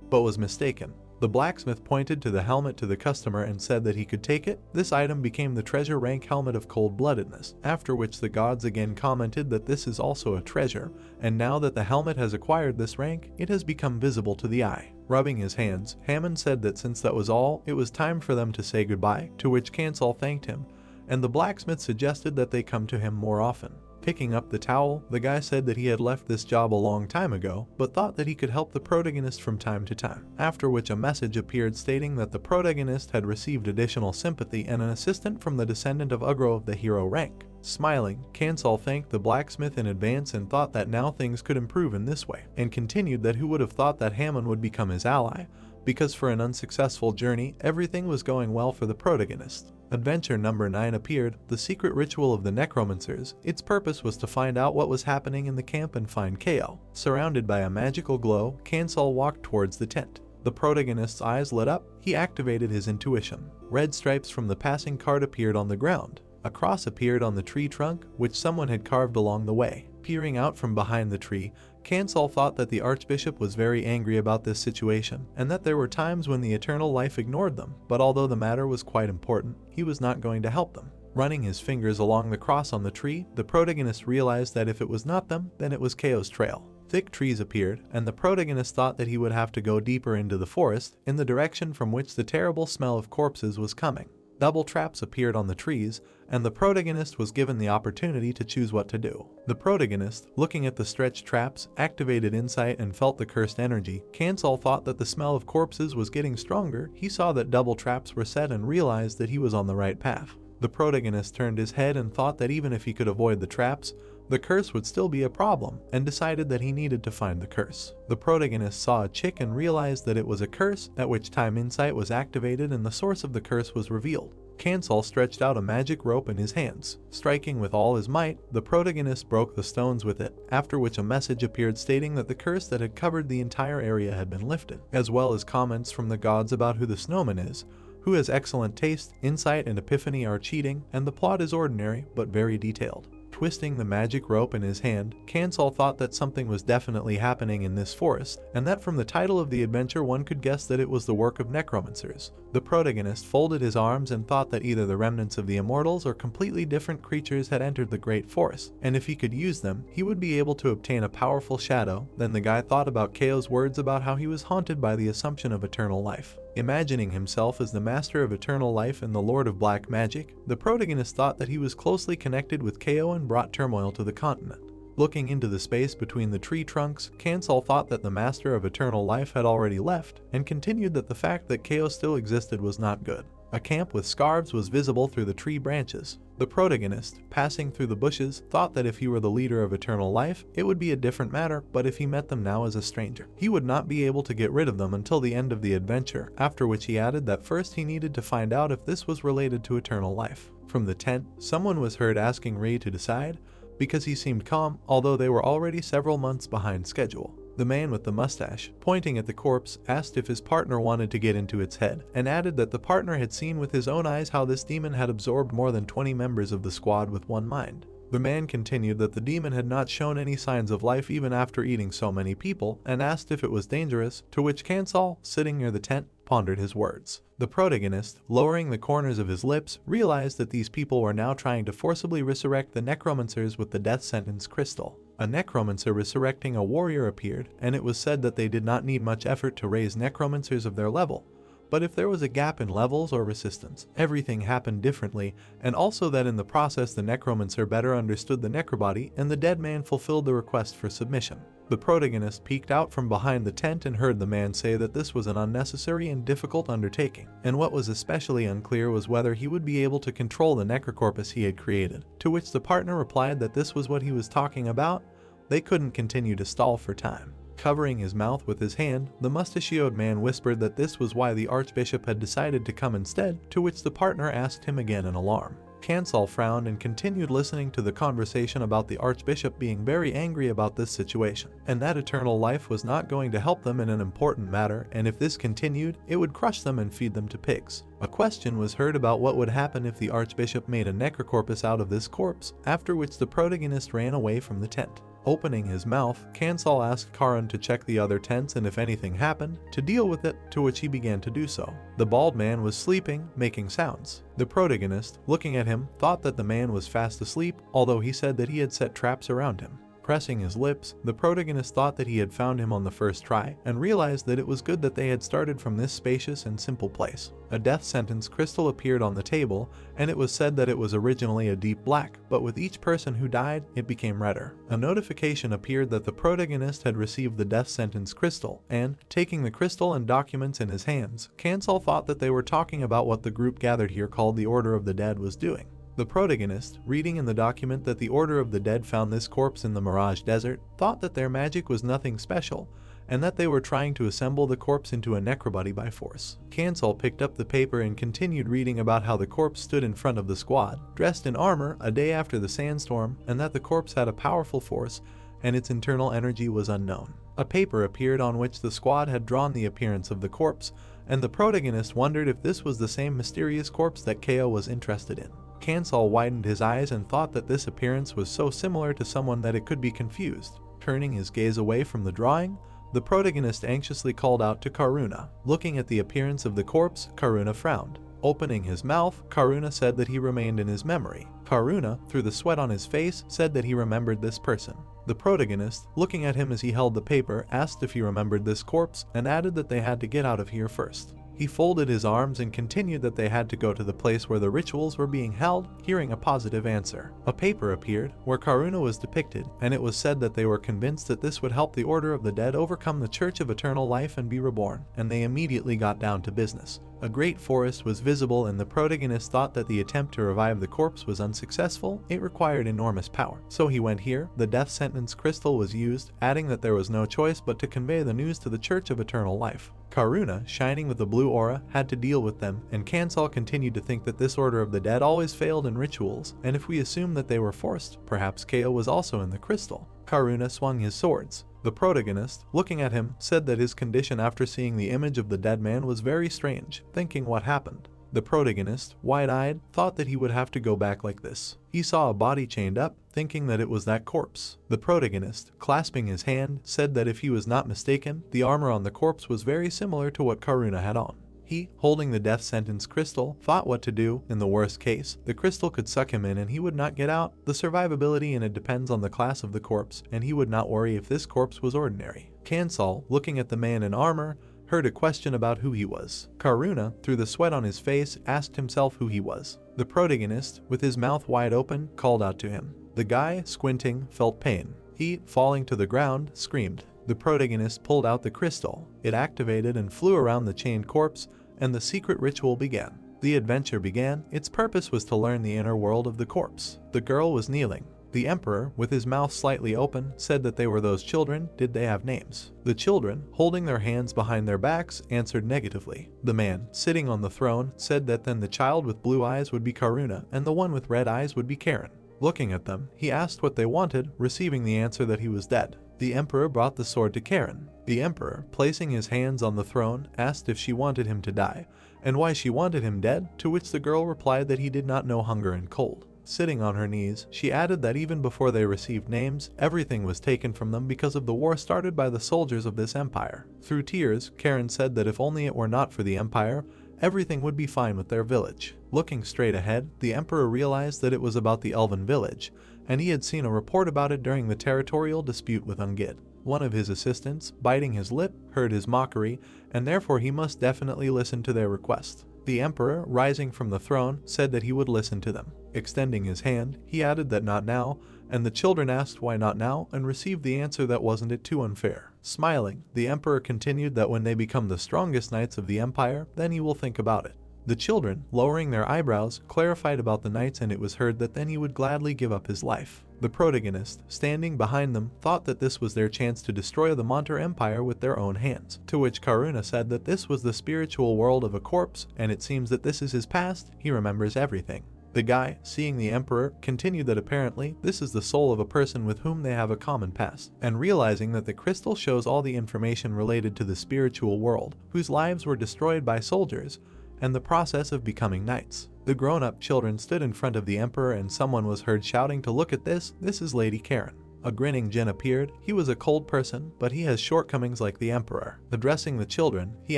but was mistaken. The blacksmith pointed to the helmet to the customer and said that he could take it. This item became the treasure rank helmet of cold-bloodedness, after which the gods again commented that this is also a treasure, and now that the helmet has acquired this rank, it has become visible to the eye. Rubbing his hands, Hammond said that since that was all, it was time for them to say goodbye, to which Cancel thanked him, and the blacksmith suggested that they come to him more often. Picking up the towel, the guy said that he had left this job a long time ago, but thought that he could help the protagonist from time to time, after which a message appeared stating that the protagonist had received additional sympathy and an assistant from the descendant of Ugro of the hero rank. Smiling, Cancel thanked the blacksmith in advance and thought that now things could improve in this way, and continued that who would have thought that Hammond would become his ally, because for an unsuccessful journey, everything was going well for the protagonist. Adventure number 9 appeared, The Secret Ritual of the Necromancers. Its purpose was to find out what was happening in the camp and find Kao. Surrounded by a magical glow, Cancel walked towards the tent. The protagonist's eyes lit up. He activated his intuition. Red stripes from the passing cart appeared on the ground. A cross appeared on the tree trunk, which someone had carved along the way. Peering out from behind the tree, Cancel thought that the Archbishop was very angry about this situation, and that there were times when the Eternal Life ignored them, but although the matter was quite important, he was not going to help them. Running his fingers along the cross on the tree, the protagonist realized that if it was not them, then it was Kao's trail. Thick trees appeared, and the protagonist thought that he would have to go deeper into the forest, in the direction from which the terrible smell of corpses was coming. Double traps appeared on the trees, and the protagonist was given the opportunity to choose what to do. The protagonist, looking at the stretched traps, activated insight and felt the cursed energy. Cancel thought that the smell of corpses was getting stronger. He saw that double traps were set and realized that he was on the right path. The protagonist turned his head and thought that even if he could avoid the traps, the curse would still be a problem, and decided that he needed to find the curse. The protagonist saw a chick and realized that it was a curse, at which time insight was activated and the source of the curse was revealed. Cancel stretched out a magic rope in his hands. Striking with all his might, the protagonist broke the stones with it, after which a message appeared stating that the curse that had covered the entire area had been lifted, as well as comments from the gods about who the snowman is, who has excellent taste, insight and epiphany are cheating, and the plot is ordinary but very detailed. Twisting the magic rope in his hand, Cancel thought that something was definitely happening in this forest, and that from the title of the adventure one could guess that it was the work of necromancers. The protagonist folded his arms and thought that either the remnants of the immortals or completely different creatures had entered the great forest, and if he could use them, he would be able to obtain a powerful shadow. Then the guy thought about Kao's words about how he was haunted by the assumption of eternal life. Imagining himself as the master of eternal life and the lord of black magic, the protagonist thought that he was closely connected with Kao and brought turmoil to the continent. Looking into the space between the tree trunks, Cancel thought that the master of eternal life had already left, and continued that the fact that Kao still existed was not good. A camp with scarves was visible through the tree branches. The protagonist, passing through the bushes, thought that if he were the leader of eternal life, it would be a different matter, but if he met them now as a stranger, he would not be able to get rid of them until the end of the adventure, after which he added that first he needed to find out if this was related to eternal life. From the tent, someone was heard asking Ri to decide, because he seemed calm, although they were already several months behind schedule. The man with the mustache, pointing at the corpse, asked if his partner wanted to get into its head, and added that the partner had seen with his own eyes how this demon had absorbed more than 20 members of the squad with one mind. The man continued that the demon had not shown any signs of life even after eating so many people, and asked if it was dangerous, to which Cancel, sitting near the tent, pondered his words. The protagonist, lowering the corners of his lips, realized that these people were now trying to forcibly resurrect the necromancers with the death sentence crystal. A necromancer resurrecting a warrior appeared, and it was said that they did not need much effort to raise necromancers of their level, But if there was a gap in levels or resistance, everything happened differently, and also that in the process the necromancer better understood the necrobody and the dead man fulfilled the request for submission. The protagonist peeked out from behind the tent and heard the man say that this was an unnecessary and difficult undertaking, and what was especially unclear was whether he would be able to control the necrocorpus he had created, to which the partner replied that this was what he was talking about. They couldn't continue to stall for time. Covering his mouth with his hand, the mustachioed man whispered that this was why the archbishop had decided to come instead, to which the partner asked him again in alarm. Kansal frowned and continued listening to the conversation about the archbishop being very angry about this situation, and that eternal life was not going to help them in an important matter, and if this continued, it would crush them and feed them to pigs. A question was heard about what would happen if the archbishop made a necrocorpus out of this corpse, after which the protagonist ran away from the tent. Opening his mouth, Kansal asked Karan to check the other tents and if anything happened, to deal with it, to which he began to do so. The bald man was sleeping, making sounds. The protagonist, looking at him, thought that the man was fast asleep, although he said that he had set traps around him. Pressing his lips, the protagonist thought that he had found him on the first try, and realized that it was good that they had started from this spacious and simple place. A death sentence crystal appeared on the table, and it was said that it was originally a deep black, but with each person who died, it became redder. A notification appeared that the protagonist had received the death sentence crystal, and, taking the crystal and documents in his hands, Kansal thought that they were talking about what the group gathered here called the Order of the Dead was doing. The protagonist, reading in the document that the Order of the Dead found this corpse in the Mirage Desert, thought that their magic was nothing special, and that they were trying to assemble the corpse into a necrobody by force. Kansal picked up the paper and continued reading about how the corpse stood in front of the squad, dressed in armor, a day after the sandstorm, and that the corpse had a powerful force, and its internal energy was unknown. A paper appeared on which the squad had drawn the appearance of the corpse, and the protagonist wondered if this was the same mysterious corpse that Keo was interested in. Kansal widened his eyes and thought that this appearance was so similar to someone that it could be confused. Turning his gaze away from the drawing, the protagonist anxiously called out to Karuna. Looking at the appearance of the corpse, Karuna frowned. Opening his mouth, Karuna said that he remained in his memory. Karuna, through the sweat on his face, said that he remembered this person. The protagonist, looking at him as he held the paper, asked if he remembered this corpse and added that they had to get out of here first. He folded his arms and continued that they had to go to the place where the rituals were being held, hearing a positive answer. A paper appeared where Karuna was depicted, and it was said that they were convinced that this would help the Order of the Dead overcome the Church of Eternal Life and be reborn, and they immediately got down to business. A great forest was visible, and the protagonist thought that the attempt to revive the corpse was unsuccessful. It required enormous power. So he went here. The death sentence crystal was used, adding that there was no choice but to convey the news to the Church of Eternal Life. Karuna, shining with the blue aura, had to deal with them, and Kansal continued to think that this Order of the Dead always failed in rituals, and if we assume that they were forced, perhaps Keo was also in the crystal. Karuna swung his swords. The protagonist, looking at him, said that his condition after seeing the image of the dead man was very strange, thinking what happened. The protagonist, wide-eyed, thought that he would have to go back like this. He saw a body chained up, thinking that it was that corpse. The protagonist, clasping his hand, said that if he was not mistaken, the armor on the corpse was very similar to what Karuna had on. He, holding the death sentence crystal, thought what to do. In the worst case, the crystal could suck him in and he would not get out. The survivability in it depends on the class of the corpse, and he would not worry if this corpse was ordinary. Kansal, looking at the man in armor, heard a question about who he was. Karuna, through the sweat on his face, asked himself who he was. The protagonist, with his mouth wide open, called out to him. The guy, squinting, felt pain. He, falling to the ground, screamed. The protagonist pulled out the crystal. It activated and flew around the chained corpse, and the secret ritual began. The adventure began. Its purpose was to learn the inner world of the corpse. The girl was kneeling. The emperor, with his mouth slightly open, said that they were those children. Did they have names? The children, holding their hands behind their backs, answered negatively. The man, sitting on the throne, said that then the child with blue eyes would be Karuna, and the one with red eyes would be Karen. Looking at them, he asked what they wanted, receiving the answer that he was dead. The emperor brought the sword to Karen. The emperor, placing his hands on the throne, asked if she wanted him to die, and why she wanted him dead, to which the girl replied that he did not know hunger and cold. Sitting on her knees, she added that even before they received names, everything was taken from them because of the war started by the soldiers of this empire. Through tears, Karen said that if only it were not for the empire, everything would be fine with their village. Looking straight ahead, the emperor realized that it was about the elven village, and he had seen a report about it during the territorial dispute with Ungit. One of his assistants, biting his lip, heard his mockery, and therefore he must definitely listen to their request. The emperor, rising from the throne, said that he would listen to them. Extending his hand, he added that not now, and the children asked why not now and received the answer that wasn't it too unfair. Smiling, the emperor continued that when they become the strongest knights of the empire, then he will think about it. The children, lowering their eyebrows, clarified about the knights, and it was heard that then he would gladly give up his life. The protagonist, standing behind them, thought that this was their chance to destroy the Monter Empire with their own hands, to which Karuna said that this was the spiritual world of a corpse, and it seems that this is his past, he remembers everything. The guy, seeing the emperor, continued that apparently this is the soul of a person with whom they have a common past, and realizing that the crystal shows all the information related to the spiritual world, whose lives were destroyed by soldiers, and the process of becoming knights. The grown-up children stood in front of the emperor, and someone was heard shouting to look at this is Lady Karen. A grinning Jin appeared. He was a cold person, but he has shortcomings like the emperor. Addressing the children, he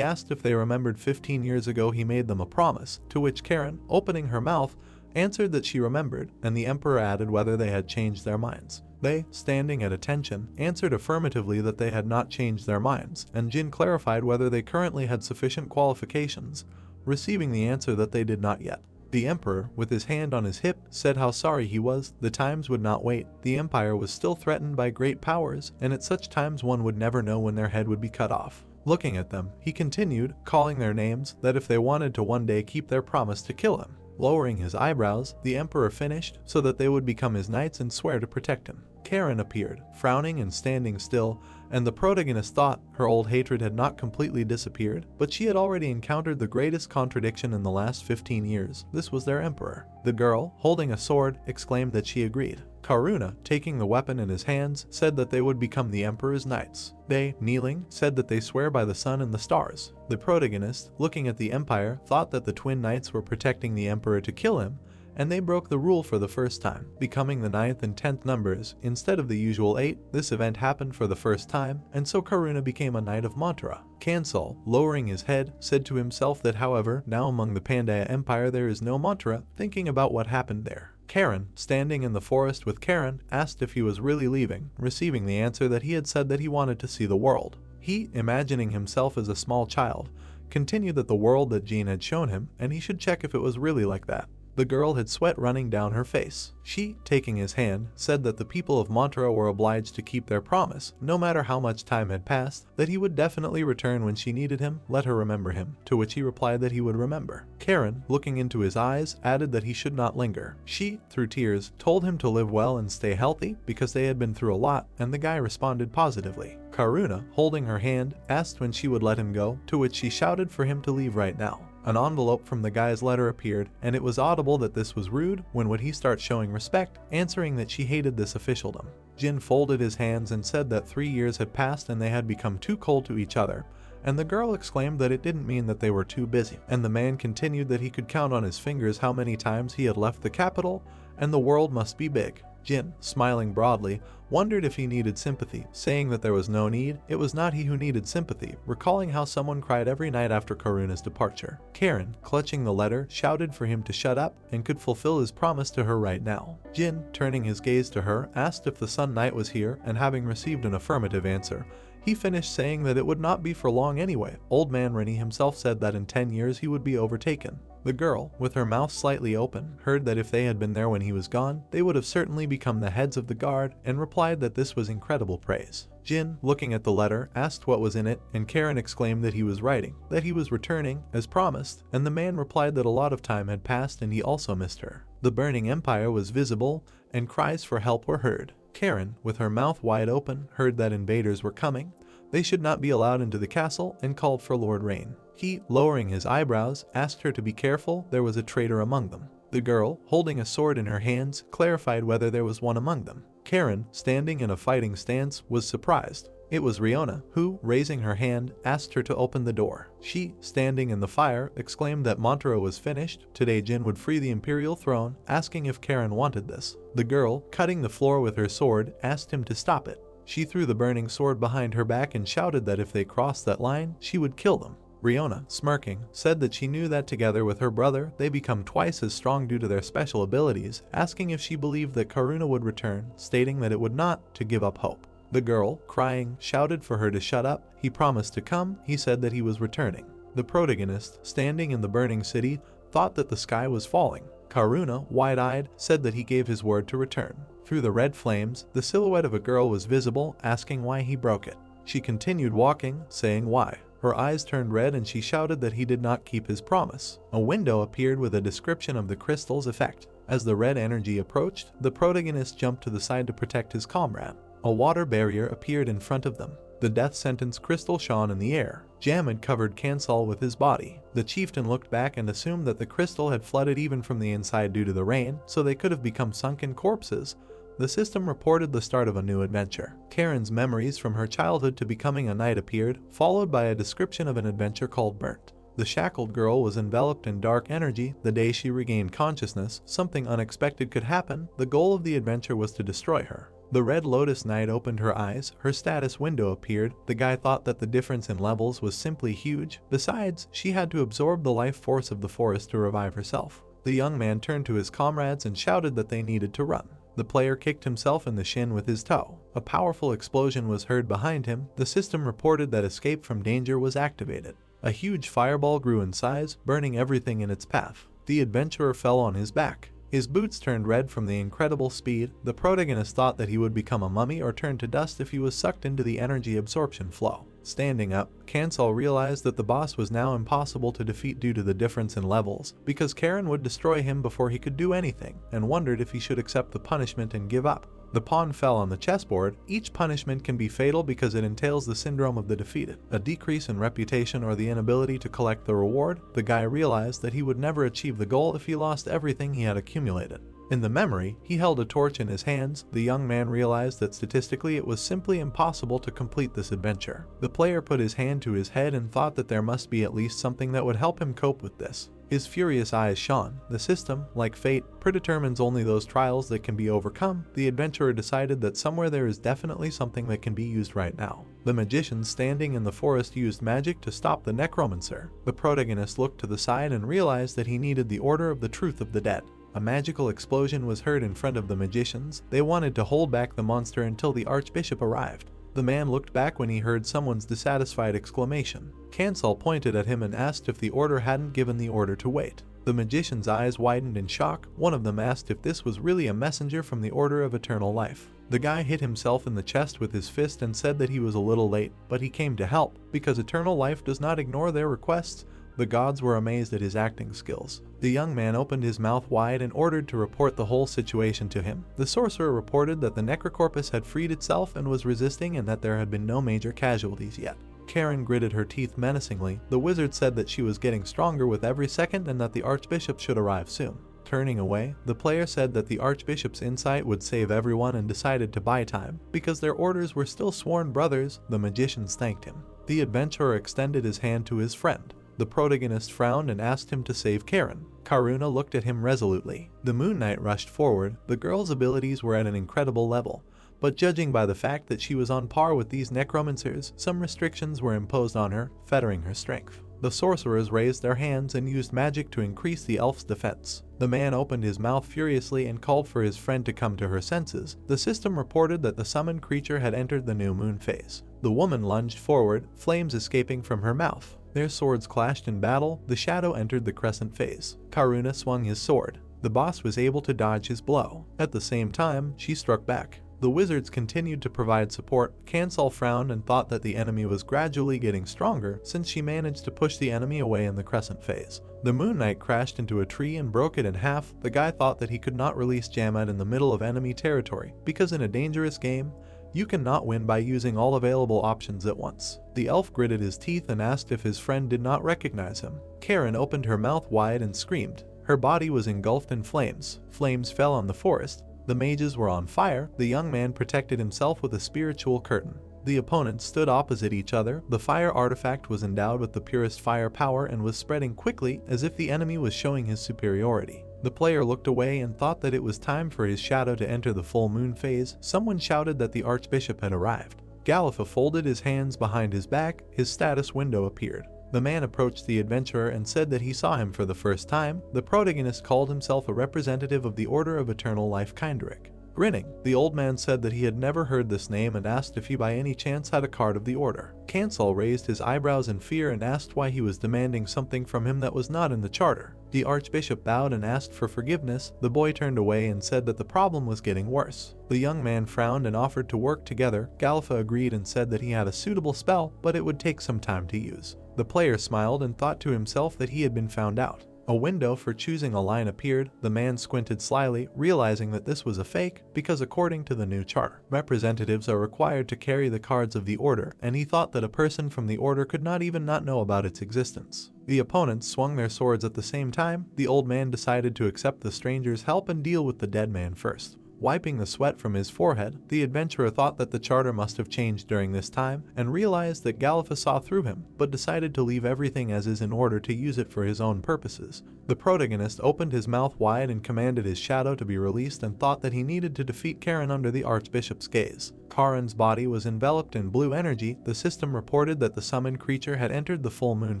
asked if they remembered 15 years ago he made them a promise, to which Karen, opening her mouth, answered that she remembered, and the emperor added whether they had changed their minds. They, standing at attention, answered affirmatively that they had not changed their minds, and Jin clarified whether they currently had sufficient qualifications, receiving the answer that they did not yet. The emperor, with his hand on his hip, said how sorry he was. The times would not wait. The empire was still threatened by great powers, and at such times one would never know when their head would be cut off. Looking at them, he continued, calling their names, that if they wanted to one day keep their promise to kill him. Lowering his eyebrows, the emperor finished, so that they would become his knights and swear to protect him. Karen appeared, frowning and standing still, and the protagonist thought her old hatred had not completely disappeared, but she had already encountered the greatest contradiction in the last 15 years. This was their emperor. The girl, holding a sword, exclaimed that she agreed. Karuna, taking the weapon in his hands, said that they would become the emperor's knights. They, kneeling, said that they swear by the sun and the stars. The protagonist, looking at the empire, thought that the twin knights were protecting the emperor to kill him, and they broke the rule for the first time, becoming the 9th and 10th numbers instead of the usual 8. This event happened for the first time, and so Karuna became a knight of Mantra. Kansal, lowering his head, said to himself that however, now among the Pandya Empire there is no Mantra, thinking about what happened there. Karen, standing in the forest with Karen, asked if he was really leaving, receiving the answer that he had said that he wanted to see the world. He, imagining himself as a small child, continued that the world that Jean had shown him, and he should check if it was really like that. The girl had sweat running down her face. She, taking his hand, said that the people of Mantra were obliged to keep their promise, no matter how much time had passed, that he would definitely return when she needed him, let her remember him, to which he replied that he would remember. Karen, looking into his eyes, added that he should not linger. She, through tears, told him to live well and stay healthy, because they had been through a lot, and the guy responded positively. Karuna, holding her hand, asked when she would let him go, to which she shouted for him to leave right now. An envelope from the guy's letter appeared, and it was audible that this was rude. When would he start showing respect, answering that she hated this officialdom. Jin folded his hands and said that 3 years had passed and they had become too cold to each other, and the girl exclaimed that it didn't mean that they were too busy, and the man continued that he could count on his fingers how many times he had left the capital, and the world must be big. Jin, smiling broadly, wondered if he needed sympathy, saying that there was no need. It was not he who needed sympathy, recalling how someone cried every night after Karuna's departure. Karen, clutching the letter, shouted for him to shut up and could fulfill his promise to her right now. Jin, turning his gaze to her, asked if the Sun Knight was here, and having received an affirmative answer, he finished saying that it would not be for long anyway. Old man Rennie himself said that in 10 years he would be overtaken. The girl, with her mouth slightly open, heard that if they had been there when he was gone, they would have certainly become the heads of the guard, and replied that this was incredible praise. Jin, looking at the letter, asked what was in it, and Karen exclaimed that he was writing, that he was returning, as promised, and the man replied that a lot of time had passed and he also missed her. The burning empire was visible, and cries for help were heard. Karen, with her mouth wide open, heard that invaders were coming. They should not be allowed into the castle, and called for Lord Rain. He, lowering his eyebrows, asked her to be careful, there was a traitor among them. The girl, holding a sword in her hands, clarified whether there was one among them. Karen, standing in a fighting stance, was surprised. It was Riona, who, raising her hand, asked her to open the door. She, standing in the fire, exclaimed that Montero was finished. Today Jin would free the imperial throne, asking if Karen wanted this. The girl, cutting the floor with her sword, asked him to stop it. She threw the burning sword behind her back and shouted that if they crossed that line, she would kill them. Riona, smirking, said that she knew that together with her brother, they become twice as strong due to their special abilities, asking if she believed that Karuna would return, stating that it would not, to give up hope. The girl, crying, shouted for her to shut up. He promised to come. He said that he was returning. The protagonist, standing in the burning city, thought that the sky was falling. Karuna, wide-eyed, said that he gave his word to return. Through the red flames, the silhouette of a girl was visible, asking why he broke it. She continued walking, saying why. Her eyes turned red and she shouted that he did not keep his promise. A window appeared with a description of the crystal's effect. As the red energy approached, the protagonist jumped to the side to protect his comrade. A water barrier appeared in front of them. The death sentence crystal shone in the air. Jamad covered Kansal with his body. The chieftain looked back and assumed that the crystal had flooded even from the inside due to the rain, so they could have become sunken corpses. The system reported the start of a new adventure. Karen's memories from her childhood to becoming a knight appeared, followed by a description of an adventure called Burnt. The shackled girl was enveloped in dark energy. The day she regained consciousness, something unexpected could happen. The goal of the adventure was to destroy her. The Red Lotus Knight opened her eyes, her status window appeared. The guy thought that the difference in levels was simply huge. Besides, she had to absorb the life force of the forest to revive herself. The young man turned to his comrades and shouted that they needed to run. The player kicked himself in the shin with his toe. A powerful explosion was heard behind him. The system reported that escape from danger was activated. A huge fireball grew in size, burning everything in its path. The adventurer fell on his back. His boots turned red from the incredible speed. The protagonist thought that he would become a mummy or turn to dust if he was sucked into the energy absorption flow. Standing up, Kansal realized that the boss was now impossible to defeat due to the difference in levels, because Karen would destroy him before he could do anything, and wondered if he should accept the punishment and give up. The pawn fell on the chessboard. Each punishment can be fatal because it entails the syndrome of the defeated, a decrease in reputation or the inability to collect the reward. The guy realized that he would never achieve the goal if he lost everything he had accumulated. In the memory, he held a torch in his hands. The young man realized that statistically it was simply impossible to complete this adventure. The player put his hand to his head and thought that there must be at least something that would help him cope with this. His furious eyes shone. The system, like fate, predetermines only those trials that can be overcome. The adventurer decided that somewhere there is definitely something that can be used right now. The magician standing in the forest used magic to stop the necromancer. The protagonist looked to the side and realized that he needed the Order of the Truth of the Dead. A magical explosion was heard in front of the magicians. They wanted to hold back the monster until the archbishop arrived. The man looked back when he heard someone's dissatisfied exclamation. Kansal pointed at him and asked if the order hadn't given the order to wait. The magician's eyes widened in shock. One of them asked if this was really a messenger from the Order of Eternal Life. The guy hit himself in the chest with his fist and said that he was a little late, but he came to help, because Eternal Life does not ignore their requests. The gods were amazed at his acting skills. The young man opened his mouth wide and ordered to report the whole situation to him. The sorcerer reported that the necrocorpus had freed itself and was resisting and that there had been no major casualties yet. Karen gritted her teeth menacingly. The wizard said that she was getting stronger with every second and that the archbishop should arrive soon. Turning away, the player said that the archbishop's insight would save everyone and decided to buy time. Because their orders were still sworn brothers, the magicians thanked him. The adventurer extended his hand to his friend. The protagonist frowned and asked him to save Karen. Karuna looked at him resolutely. The Moon Knight rushed forward. The girl's abilities were at an incredible level, but judging by the fact that she was on par with these necromancers, some restrictions were imposed on her, fettering her strength. The sorcerers raised their hands and used magic to increase the elf's defense. The man opened his mouth furiously and called for his friend to come to her senses. The system reported that the summoned creature had entered the new moon phase. The woman lunged forward, flames escaping from her mouth. Their swords clashed in battle. The shadow entered the crescent phase. Karuna swung his sword. The boss was able to dodge his blow. At the same time, she struck back. The wizards continued to provide support. Kansal frowned and thought that the enemy was gradually getting stronger since she managed to push the enemy away in the crescent phase. The Moon Knight crashed into a tree and broke it in half. The guy thought that he could not release Jamad in the middle of enemy territory, because in a dangerous game, you cannot win by using all available options at once. The elf gritted his teeth and asked if his friend did not recognize him. Karen opened her mouth wide and screamed. Her body was engulfed in flames. Flames fell on the forest. The mages were on fire. The young man protected himself with a spiritual curtain. The opponents stood opposite each other. The fire artifact was endowed with the purest fire power and was spreading quickly as if the enemy was showing his superiority. The player looked away and thought that it was time for his shadow to enter the full moon phase. Someone shouted that the archbishop had arrived. Galifa folded his hands behind his back. His status window appeared. The man approached the adventurer and said that he saw him for the first time. The protagonist called himself a representative of the Order of Eternal Life Kinderic. Grinning, the old man said that he had never heard this name and asked if he by any chance had a card of the order. Cancel raised his eyebrows in fear and asked why he was demanding something from him that was not in the charter. The archbishop bowed and asked for forgiveness. The boy turned away and said that the problem was getting worse. The young man frowned and offered to work together. Gallifa agreed and said that he had a suitable spell, but it would take some time to use. The player smiled and thought to himself that he had been found out. A window for choosing a line appeared. The man squinted slyly, realizing that this was a fake because according to the new charter, representatives are required to carry the cards of the order, and he thought that a person from the order could not even not know about its existence. The opponents swung their swords at the same time. The old man decided to accept the stranger's help and deal with the dead man first. Wiping the sweat from his forehead, the adventurer thought that the charter must have changed during this time and realized that Gallifa saw through him, but decided to leave everything as is in order to use it for his own purposes. The protagonist opened his mouth wide and commanded his shadow to be released and thought that he needed to defeat Karen under the archbishop's gaze. Karen's body was enveloped in blue energy. The system reported that the summoned creature had entered the full moon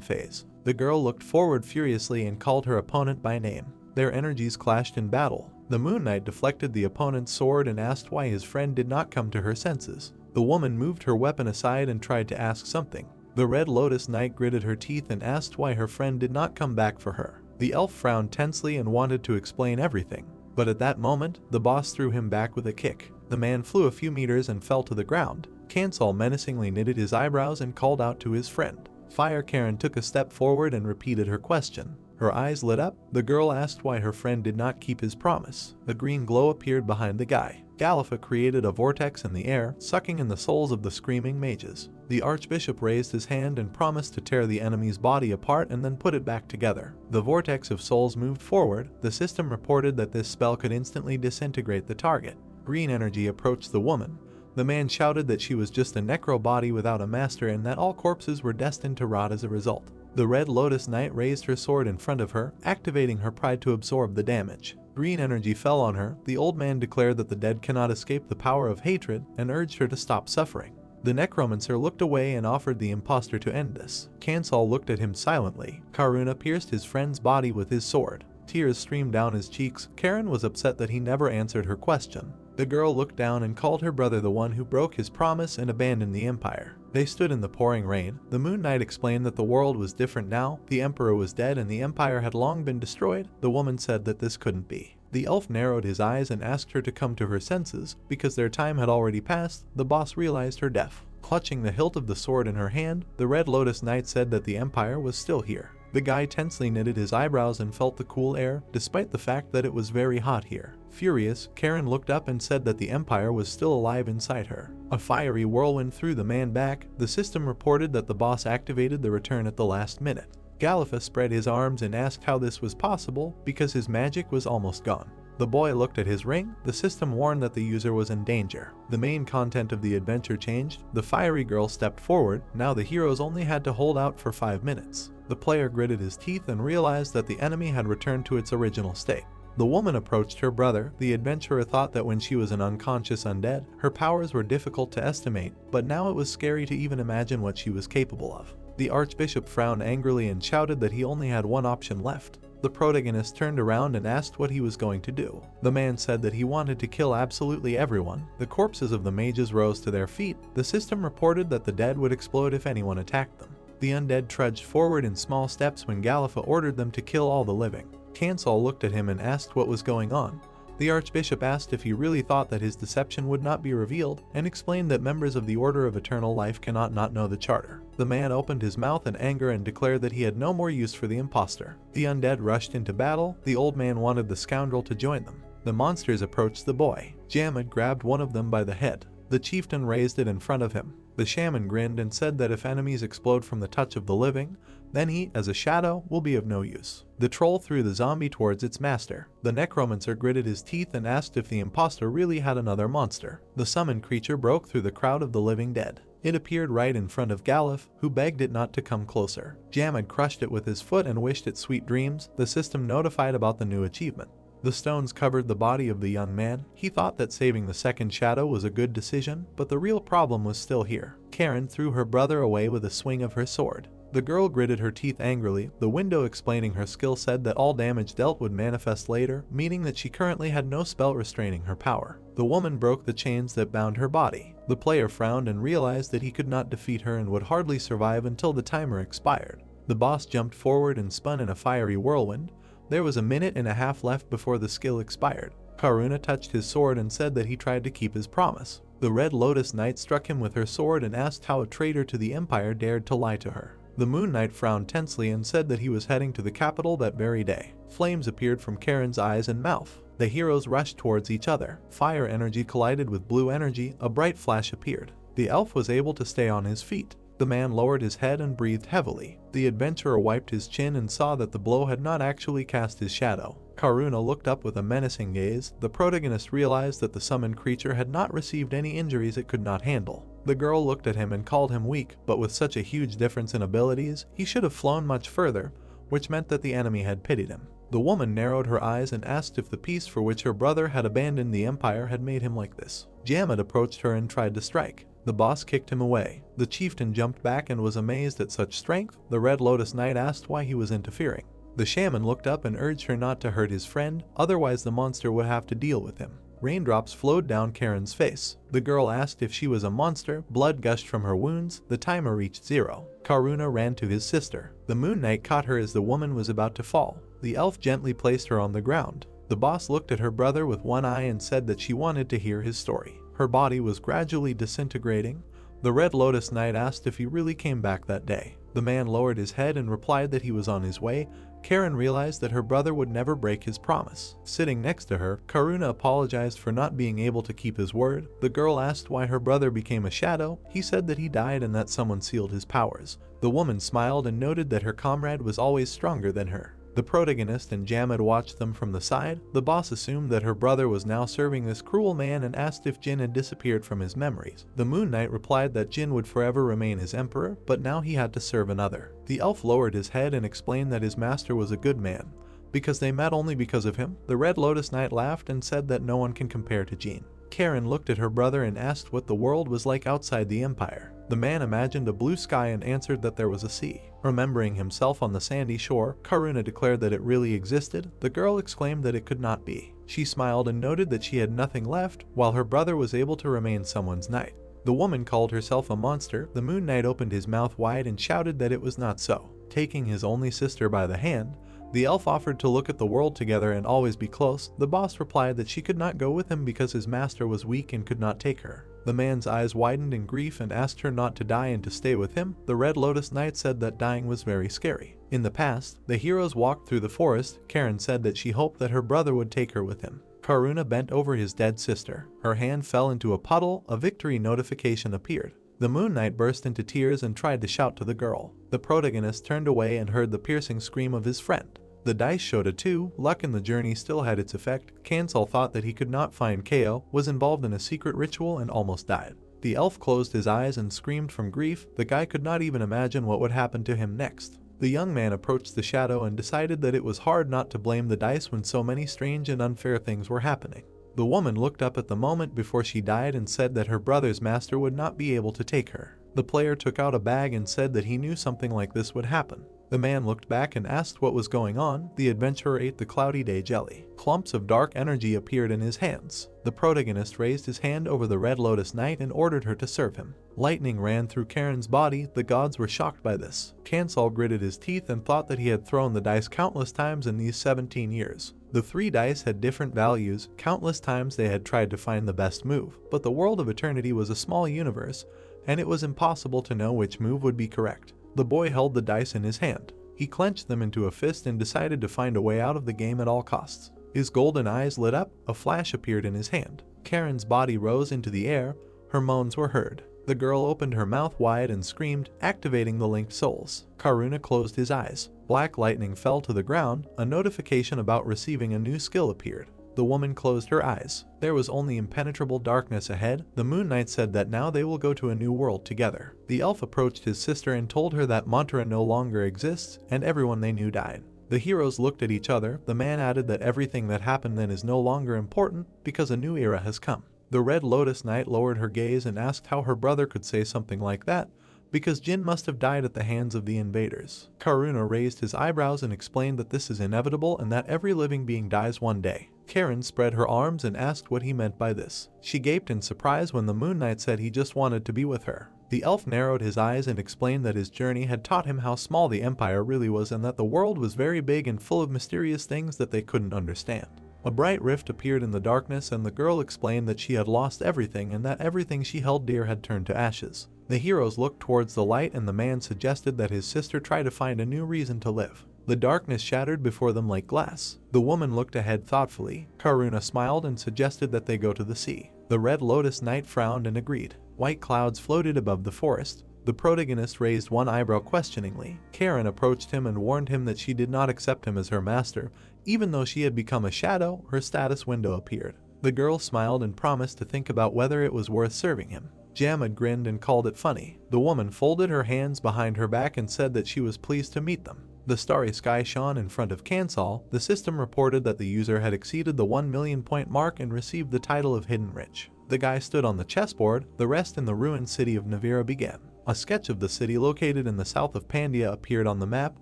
phase. The girl looked forward furiously and called her opponent by name. Their energies clashed in battle. The Moon Knight deflected the opponent's sword and asked why his friend did not come to her senses. The woman moved her weapon aside and tried to ask something. The Red Lotus Knight gritted her teeth and asked why her friend did not come back for her. The elf frowned tensely and wanted to explain everything. But at that moment, the boss threw him back with a kick. The man flew a few meters and fell to the ground. Cancel menacingly knitted his eyebrows and called out to his friend. Fire Karen took a step forward and repeated her question. Her eyes lit up. The girl asked why her friend did not keep his promise. A green glow appeared behind the guy. Gallifa created a vortex in the air, sucking in the souls of the screaming mages. The archbishop raised his hand and promised to tear the enemy's body apart and then put it back together. The vortex of souls moved forward. The system reported that this spell could instantly disintegrate the target. Green energy approached the woman. The man shouted that she was just a necro body without a master and that all corpses were destined to rot as a result. The Red Lotus Knight raised her sword in front of her, activating her pride to absorb the damage. Green energy fell on her. The old man declared that the dead cannot escape the power of hatred and urged her to stop suffering. The necromancer looked away and offered the impostor to end this. Cansal looked at him silently. Karuna pierced his friend's body with his sword. Tears streamed down his cheeks. Karen was upset that he never answered her question. The girl looked down and called her brother the one who broke his promise and abandoned the empire. They stood in the pouring rain. The Moon Knight explained that the world was different now. The emperor was dead and the empire had long been destroyed. The woman said that this couldn't be. The elf narrowed his eyes and asked her to come to her senses. Because their time had already passed, the boss realized her death. Clutching the hilt of the sword in her hand, the Red Lotus Knight said that the empire was still here. The guy tensely knitted his eyebrows and felt the cool air, despite the fact that it was very hot here. Furious, Karen looked up and said that the empire was still alive inside her. A fiery whirlwind threw the man back. The system reported that the boss activated the return at the last minute. Gallifa spread his arms and asked how this was possible because his magic was almost gone. The boy looked at his ring. The system warned that the user was in danger. The main content of the adventure changed. The fiery girl stepped forward. Now the heroes only had to hold out for 5 minutes. The player gritted his teeth and realized that the enemy had returned to its original state. The woman approached her brother. The adventurer thought that when she was an unconscious undead, her powers were difficult to estimate, but now it was scary to even imagine what she was capable of. The archbishop frowned angrily and shouted that he only had one option left. The protagonist turned around and asked what he was going to do. The man said that he wanted to kill absolutely everyone. The corpses of the mages rose to their feet. The system reported that the dead would explode if anyone attacked them. The undead trudged forward in small steps when Gallifa ordered them to kill all the living. Cansal looked at him and asked what was going on. The archbishop asked if he really thought that his deception would not be revealed, and explained that members of the Order of Eternal Life cannot not know the charter. The man opened his mouth in anger and declared that he had no more use for the impostor. The undead rushed into battle. The old man wanted the scoundrel to join them. The monsters approached the boy. Jamad grabbed one of them by the head. The chieftain raised it in front of him. The shaman grinned and said that if enemies explode from the touch of the living, then he, as a shadow, will be of no use. The troll threw the zombie towards its master. The necromancer gritted his teeth and asked if the impostor really had another monster. The summoned creature broke through the crowd of the living dead. It appeared right in front of Galif, who begged it not to come closer. Jamad crushed it with his foot and wished it sweet dreams. The system notified about the new achievement. The stones covered the body of the young man. He thought that saving the second shadow was a good decision, but the real problem was still here. Karen threw her brother away with a swing of her sword. The girl gritted her teeth angrily. The window explaining her skill said that all damage dealt would manifest later, meaning that she currently had no spell restraining her power. The woman broke the chains that bound her body. The player frowned and realized that he could not defeat her and would hardly survive until the timer expired. The boss jumped forward and spun in a fiery whirlwind. There was a minute and a half left before the skill expired. Karuna touched his sword and said that he tried to keep his promise. The Red Lotus Knight struck him with her sword and asked how a traitor to the Empire dared to lie to her. The Moon Knight frowned tensely and said that he was heading to the capital that very day. Flames appeared from Karen's eyes and mouth. The heroes rushed towards each other. Fire energy collided with blue energy. A bright flash appeared. The elf was able to stay on his feet. The man lowered his head and breathed heavily. The adventurer wiped his chin and saw that the blow had not actually cast his shadow. Karuna looked up with a menacing gaze. The protagonist realized that the summoned creature had not received any injuries it could not handle. The girl looked at him and called him weak, but with such a huge difference in abilities, he should have flown much further, which meant that the enemy had pitied him. The woman narrowed her eyes and asked if the peace for which her brother had abandoned the Empire had made him like this. Jamet approached her and tried to strike. The boss kicked him away. The chieftain jumped back and was amazed at such strength. The Red Lotus Knight asked why he was interfering. The shaman looked up and urged her not to hurt his friend, otherwise the monster would have to deal with him. Raindrops flowed down Karen's face. The girl asked if she was a monster. Blood gushed from her wounds. The timer reached 0. Karuna ran to his sister. The Moon Knight caught her as the woman was about to fall. The elf gently placed her on the ground. The boss looked at her brother with one eye and said that she wanted to hear his story. Her body was gradually disintegrating. The Red Lotus Knight asked if he really came back that day. The man lowered his head and replied that he was on his way. Karen realized that her brother would never break his promise. Sitting next to her, Karuna apologized for not being able to keep his word. The girl asked why her brother became a shadow. He said that he died and that someone sealed his powers. The woman smiled and noted that her comrade was always stronger than her. The protagonist and Jamet watched them from the side. The boss assumed that her brother was now serving this cruel man and asked if Jin had disappeared from his memories. The Moon Knight replied that Jin would forever remain his emperor, but now he had to serve another. The elf lowered his head and explained that his master was a good man, because they met only because of him. The Red Lotus Knight laughed and said that no one can compare to Jin. Karen looked at her brother and asked what the world was like outside the Empire. The man imagined a blue sky and answered that there was a sea. Remembering himself on the sandy shore, Karuna declared that it really existed. The girl exclaimed that it could not be. She smiled and noted that she had nothing left, while her brother was able to remain someone's knight. The woman called herself a monster. The Moon Knight opened his mouth wide and shouted that it was not so. Taking his only sister by the hand, the elf offered to look at the world together and always be close. The boss replied that she could not go with him because his master was weak and could not take her. The man's eyes widened in grief and asked her not to die and to stay with him. The Red Lotus Knight said that dying was very scary. In the past, the heroes walked through the forest. Karen said that she hoped that her brother would take her with him. Karuna bent over his dead sister. Her hand fell into a puddle. A victory notification appeared. The Moon Knight burst into tears and tried to shout to the girl. The protagonist turned away and heard the piercing scream of his friend. The dice showed a 2. Luck in the journey still had its effect. Cancel thought that he could not find Ko, was involved in a secret ritual and almost died. The elf closed his eyes and screamed from grief. The guy could not even imagine what would happen to him next. The young man approached the shadow and decided that it was hard not to blame the dice when so many strange and unfair things were happening. The woman looked up at the moment before she died and said that her brother's master would not be able to take her. The player took out a bag and said that he knew something like this would happen. The man looked back and asked what was going on. The adventurer ate the cloudy day jelly. Clumps of dark energy appeared in his hands. The protagonist raised his hand over the Red Lotus Knight and ordered her to serve him. Lightning ran through Karen's body. The gods were shocked by this. Kansal gritted his teeth and thought that he had thrown the dice countless times in these 17 years. The 3 dice had different values. Countless times they had tried to find the best move, but the world of eternity was a small universe, and it was impossible to know which move would be correct. The boy held the dice in his hand. He clenched them into a fist and decided to find a way out of the game at all costs. His golden eyes lit up. A flash appeared in his hand. Karen's body rose into the air. Her moans were heard. The girl opened her mouth wide and screamed, activating the linked souls. Karuna closed his eyes. Black lightning fell to the ground. A notification about receiving a new skill appeared. The woman closed her eyes. There was only impenetrable darkness ahead. The Moon Knight said that now they will go to a new world together. The elf approached his sister and told her that Mantra no longer exists, and everyone they knew died. The heroes looked at each other. The man added that everything that happened then is no longer important because a new era has come. The Red Lotus Knight lowered her gaze and asked how her brother could say something like that. because Jin must have died at the hands of the invaders. Karuna raised his eyebrows and explained that this is inevitable and that every living being dies one day. Karen spread her arms and asked what he meant by this. She gaped in surprise when the Moon Knight said he just wanted to be with her. The elf narrowed his eyes and explained that his journey had taught him how small the empire really was and that the world was very big and full of mysterious things that they couldn't understand. A bright rift appeared in the darkness and the girl explained that she had lost everything and that everything she held dear had turned to ashes. The heroes looked towards the light and the man suggested that his sister try to find a new reason to live. The darkness shattered before them like glass. The woman looked ahead thoughtfully. Karuna smiled and suggested that they go to the sea. The Red Lotus Knight frowned and agreed. White clouds floated above the forest. The protagonist raised one eyebrow questioningly. Karen approached him and warned him that she did not accept him as her master. Even though she had become a shadow, her status window appeared. The girl smiled and promised to think about whether it was worth serving him. Jamad grinned and called it funny. The woman folded her hands behind her back and said that she was pleased to meet them. The starry sky shone in front of Kansal. The system reported that the user had exceeded the 1 million point mark and received the title of Hidden Rich. The guy stood on the chessboard. The rest in the ruined city of Navira began. A sketch of the city located in the south of Pandia appeared on the map,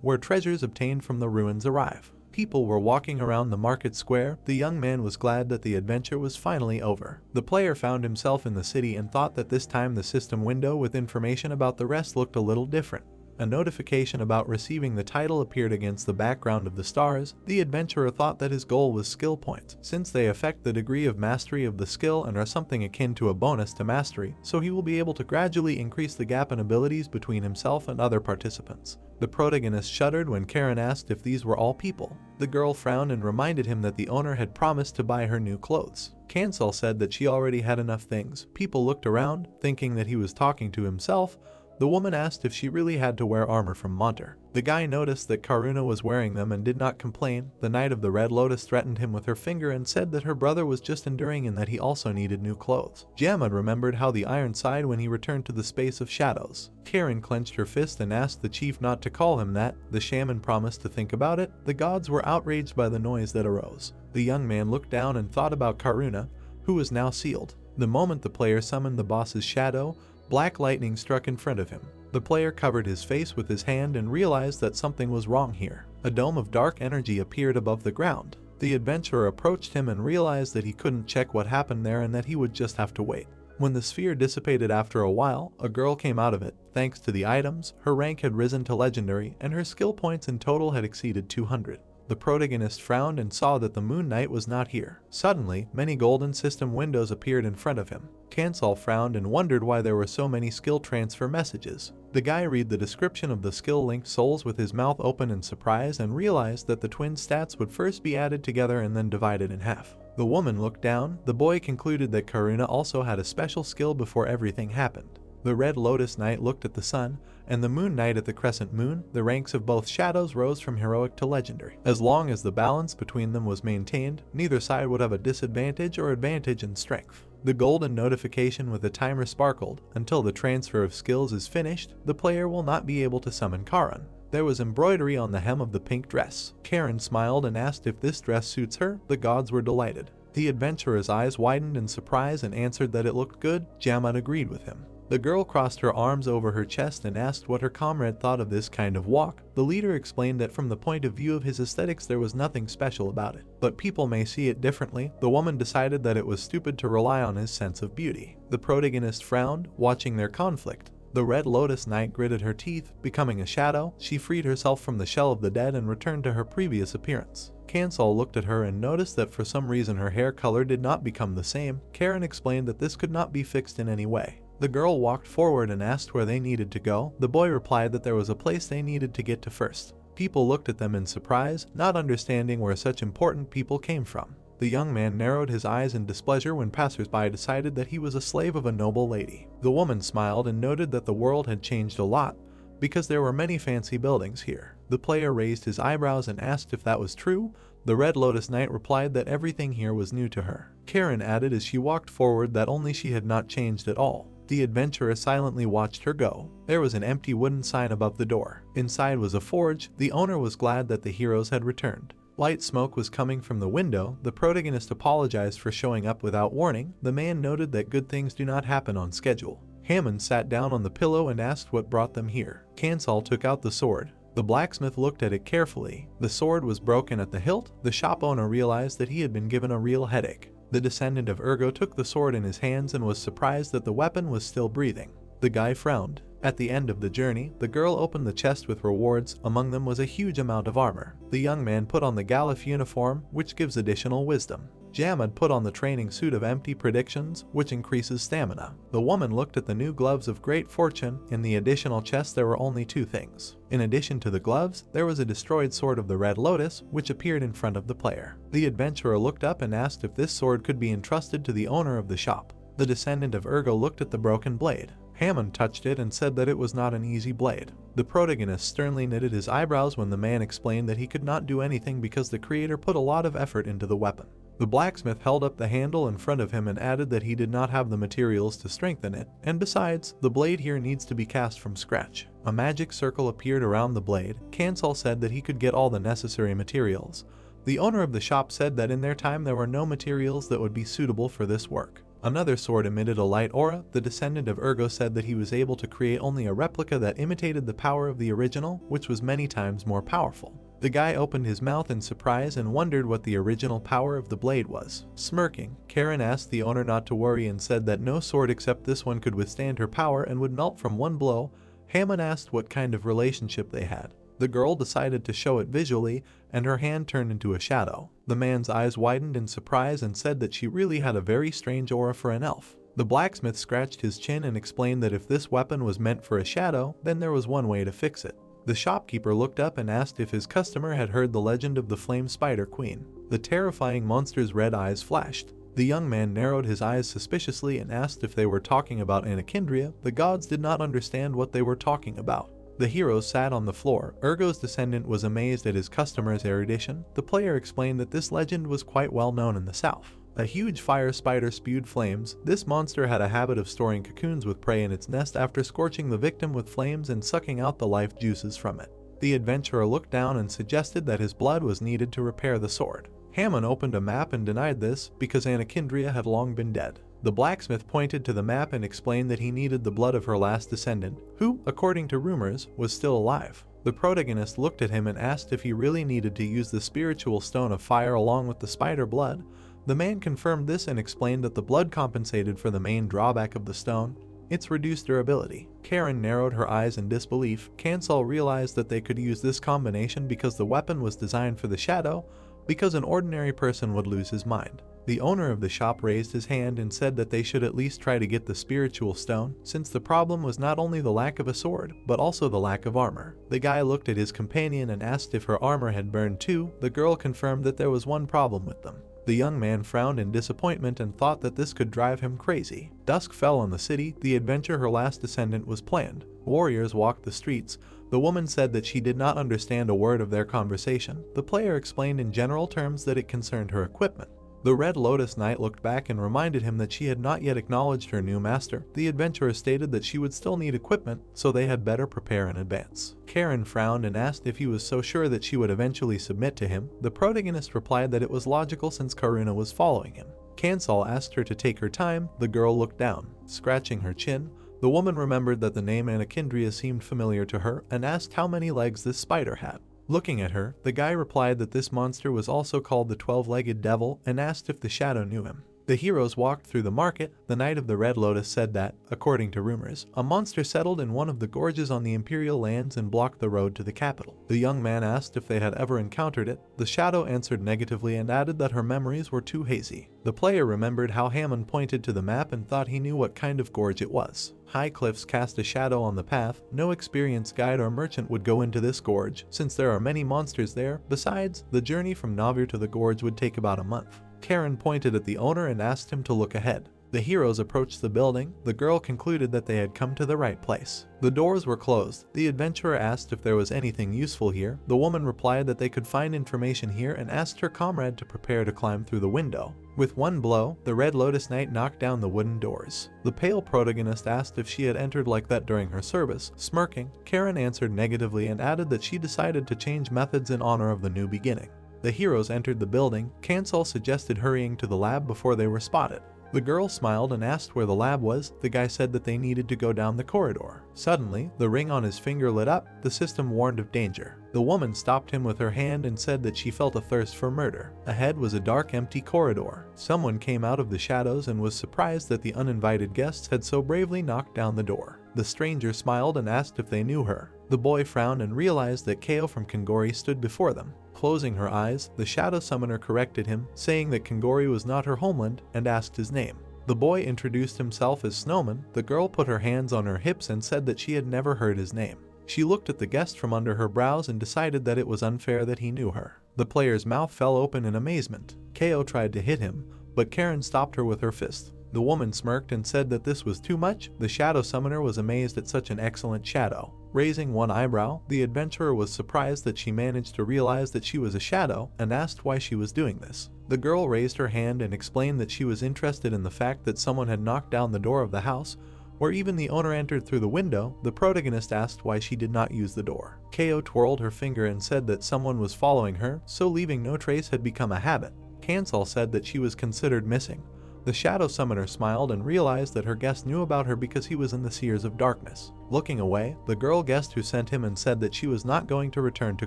where treasures obtained from the ruins arrive. People were walking around the market square. The young man was glad that the adventure was finally over. The player found himself in the city and thought that this time the system window with information about the rest looked a little different. A notification about receiving the title appeared against the background of the stars. The adventurer thought that his goal was skill points, since they affect the degree of mastery of the skill and are something akin to a bonus to mastery, so he will be able to gradually increase the gap in abilities between himself and other participants. The protagonist shuddered when Karen asked if these were all people. The girl frowned and reminded him that the owner had promised to buy her new clothes. Kansal said that she already had enough things. People looked around, thinking that he was talking to himself. The woman asked if she really had to wear armor from Monter. The guy noticed that Karuna was wearing them and did not complain. The Knight of the Red Lotus threatened him with her finger and said that her brother was just enduring and that he also needed new clothes. Jamad remembered how the iron sighed when he returned to the space of shadows. Karen clenched her fist and asked the chief not to call him that. The shaman promised to think about it. The gods were outraged by the noise that arose. The young man looked down and thought about Karuna, who was now sealed. The moment the player summoned the boss's shadow, black lightning struck in front of him. The player covered his face with his hand and realized that something was wrong here. A dome of dark energy appeared above the ground. The adventurer approached him and realized that he couldn't check what happened there and that he would just have to wait. When the sphere dissipated after a while, a girl came out of it. Thanks to the items, her rank had risen to legendary and her skill points in total had exceeded 200. The protagonist frowned and saw that the Moon Knight was not here. Suddenly, many golden system windows appeared in front of him. Kansal frowned and wondered why there were so many skill transfer messages. The guy read the description of the skill-linked souls with his mouth open in surprise and realized that the twin stats would first be added together and then divided in half. The woman looked down. The boy concluded that Karuna also had a special skill before everything happened. The Red Lotus Knight looked at the sun, and the Moon Knight at the crescent moon. The ranks of both shadows rose from heroic to legendary. As long as the balance between them was maintained, neither side would have a disadvantage or advantage in strength. The golden notification with the timer sparkled. Until the transfer of skills is finished, the player will not be able to summon Karan. There was embroidery on the hem of the pink dress. Karen smiled and asked if this dress suits her. The gods were delighted. The adventurer's eyes widened in surprise and answered that it looked good. Jamad agreed with him. The girl crossed her arms over her chest and asked what her comrade thought of this kind of walk. The leader explained that from the point of view of his aesthetics there was nothing special about it, but people may see it differently. The woman decided that it was stupid to rely on his sense of beauty. The protagonist frowned, watching their conflict. The Red Lotus Knight gritted her teeth. Becoming a shadow, she freed herself from the shell of the dead and returned to her previous appearance. Kansal looked at her and noticed that for some reason her hair color did not become the same. Karen explained that this could not be fixed in any way. The girl walked forward and asked where they needed to go. The boy replied that there was a place they needed to get to first. People looked at them in surprise, not understanding where such important people came from. The young man narrowed his eyes in displeasure when passersby decided that he was a slave of a noble lady. The woman smiled and noted that the world had changed a lot, because there were many fancy buildings here. The player raised his eyebrows and asked if that was true. The Red Lotus Knight replied that everything here was new to her. Karen added as she walked forward that only she had not changed at all. The adventurer silently watched her go. There was an empty wooden sign above the door. Inside was a forge. The owner was glad that the heroes had returned. Light smoke was coming from the window. The protagonist apologized for showing up without warning. The man noted that good things do not happen on schedule. Hammond sat down on the pillow and asked what brought them here. Kansal took out the sword. The blacksmith looked at it carefully. The sword was broken at the hilt. The shop owner realized that he had been given a real headache. The descendant of Ergo took the sword in his hands and was surprised that the weapon was still breathing. The guy frowned. At the end of the journey, the girl opened the chest with rewards. Among them was a huge amount of armor. The young man put on the Galif uniform, which gives additional wisdom. Jamad put on the training suit of empty predictions, which increases stamina. The woman looked at the new gloves of great fortune. In the additional chest there were only 2 things. In addition to the gloves, there was a destroyed sword of the Red Lotus, which appeared in front of the player. The adventurer looked up and asked if this sword could be entrusted to the owner of the shop. The descendant of Ergo looked at the broken blade. Hammond touched it and said that it was not an easy blade. The protagonist sternly knitted his eyebrows when the man explained that he could not do anything because the creator put a lot of effort into the weapon. The blacksmith held up the handle in front of him and added that he did not have the materials to strengthen it, and besides, the blade here needs to be cast from scratch. A magic circle appeared around the blade. Kansal said that he could get all the necessary materials. The owner of the shop said that in their time there were no materials that would be suitable for this work. Another sword emitted a light aura. The descendant of Ergo said that he was able to create only a replica that imitated the power of the original, which was many times more powerful. The guy opened his mouth in surprise and wondered what the original power of the blade was. Smirking, Karen asked the owner not to worry and said that no sword except this one could withstand her power and would melt from one blow. Hammond asked what kind of relationship they had. The girl decided to show it visually, and her hand turned into a shadow. The man's eyes widened in surprise and said that she really had a very strange aura for an elf. The blacksmith scratched his chin and explained that if this weapon was meant for a shadow, then there was one way to fix it. The shopkeeper looked up and asked if his customer had heard the legend of the Flame Spider Queen. The terrifying monster's red eyes flashed. The young man narrowed his eyes suspiciously and asked if they were talking about Anakindria. The gods did not understand what they were talking about. The heroes sat on the floor. Ergo's descendant was amazed at his customer's erudition. The player explained that this legend was quite well known in the south. A huge fire spider spewed flames. This monster had a habit of storing cocoons with prey in its nest after scorching the victim with flames and sucking out the life juices from it. The adventurer looked down and suggested that his blood was needed to repair the sword. Hammond opened a map and denied this because Anakindria had long been dead. The blacksmith pointed to the map and explained that he needed the blood of her last descendant, who, according to rumors, was still alive. The protagonist looked at him and asked if he really needed to use the spiritual stone of fire along with the spider blood. The man confirmed this and explained that the blood compensated for the main drawback of the stone, its reduced durability. Karen narrowed her eyes in disbelief. Kansal realized that they could use this combination because the weapon was designed for the shadow, because an ordinary person would lose his mind. The owner of the shop raised his hand and said that they should at least try to get the spiritual stone, since the problem was not only the lack of a sword, but also the lack of armor. The guy looked at his companion and asked if her armor had burned too. The girl confirmed that there was one problem with them. The young man frowned in disappointment and thought that this could drive him crazy. Dusk fell on the city. The adventure her last descendant was planned. Warriors walked the streets. The woman said that she did not understand a word of their conversation. The player explained in general terms that it concerned her equipment. The Red Lotus Knight looked back and reminded him that she had not yet acknowledged her new master. The adventurer stated that she would still need equipment, so they had better prepare in advance. Karen frowned and asked if he was so sure that she would eventually submit to him. The protagonist replied that it was logical since Karuna was following him. Kansal asked her to take her time. The girl looked down, scratching her chin. The woman remembered that the name Anakindria seemed familiar to her and asked how many legs this spider had. Looking at her, the guy replied that this monster was also called the 12-legged devil and asked if the shadow knew him. The heroes walked through the market. The Knight of the Red Lotus said that, according to rumors, a monster settled in one of the gorges on the imperial lands and blocked the road to the capital. The young man asked if they had ever encountered it. The shadow answered negatively and added that her memories were too hazy. The player remembered how Hammond pointed to the map and thought he knew what kind of gorge it was. High cliffs cast a shadow on the path. No experienced guide or merchant would go into this gorge, since there are many monsters there. Besides, the journey from Navir to the gorge would take about a month. Karen pointed at the owner and asked him to look ahead. The heroes approached the building. The girl concluded that they had come to the right place. The doors were closed. The adventurer asked if there was anything useful here. The woman replied that they could find information here and asked her comrade to prepare to climb through the window. With one blow, the Red Lotus Knight knocked down the wooden doors. The pale protagonist asked if she had entered like that during her service. Smirking, Karen answered negatively and added that she decided to change methods in honor of the new beginning. The heroes entered the building. Kansal suggested hurrying to the lab before they were spotted. The girl smiled and asked where the lab was. The guy said that they needed to go down the corridor. Suddenly, the ring on his finger lit up. The system warned of danger. The woman stopped him with her hand and said that she felt a thirst for murder. Ahead was a dark, empty corridor. Someone came out of the shadows and was surprised that the uninvited guests had so bravely knocked down the door. The stranger smiled and asked if they knew her. The boy frowned and realized that Kao from Kangori stood before them. Closing her eyes, the shadow summoner corrected him, saying that Kangori was not her homeland, and asked his name. The boy introduced himself as Snowman. The girl put her hands on her hips and said that she had never heard his name. She looked at the guest from under her brows and decided that it was unfair that he knew her. The player's mouth fell open in amazement. Kao tried to hit him, but Karen stopped her with her fist. The woman smirked and said that this was too much. The shadow summoner was amazed at such an excellent shadow. Raising one eyebrow, the adventurer was surprised that she managed to realize that she was a shadow and asked why she was doing this. The girl raised her hand and explained that she was interested in the fact that someone had knocked down the door of the house, where even the owner entered through the window. The protagonist asked why she did not use the door. Kao twirled her finger and said that someone was following her, so leaving no trace had become a habit. Kansal said that she was considered missing. The shadow summoner smiled and realized that her guest knew about her because he was in the Seers of Darkness. Looking away, the girl guessed who sent him and said that she was not going to return to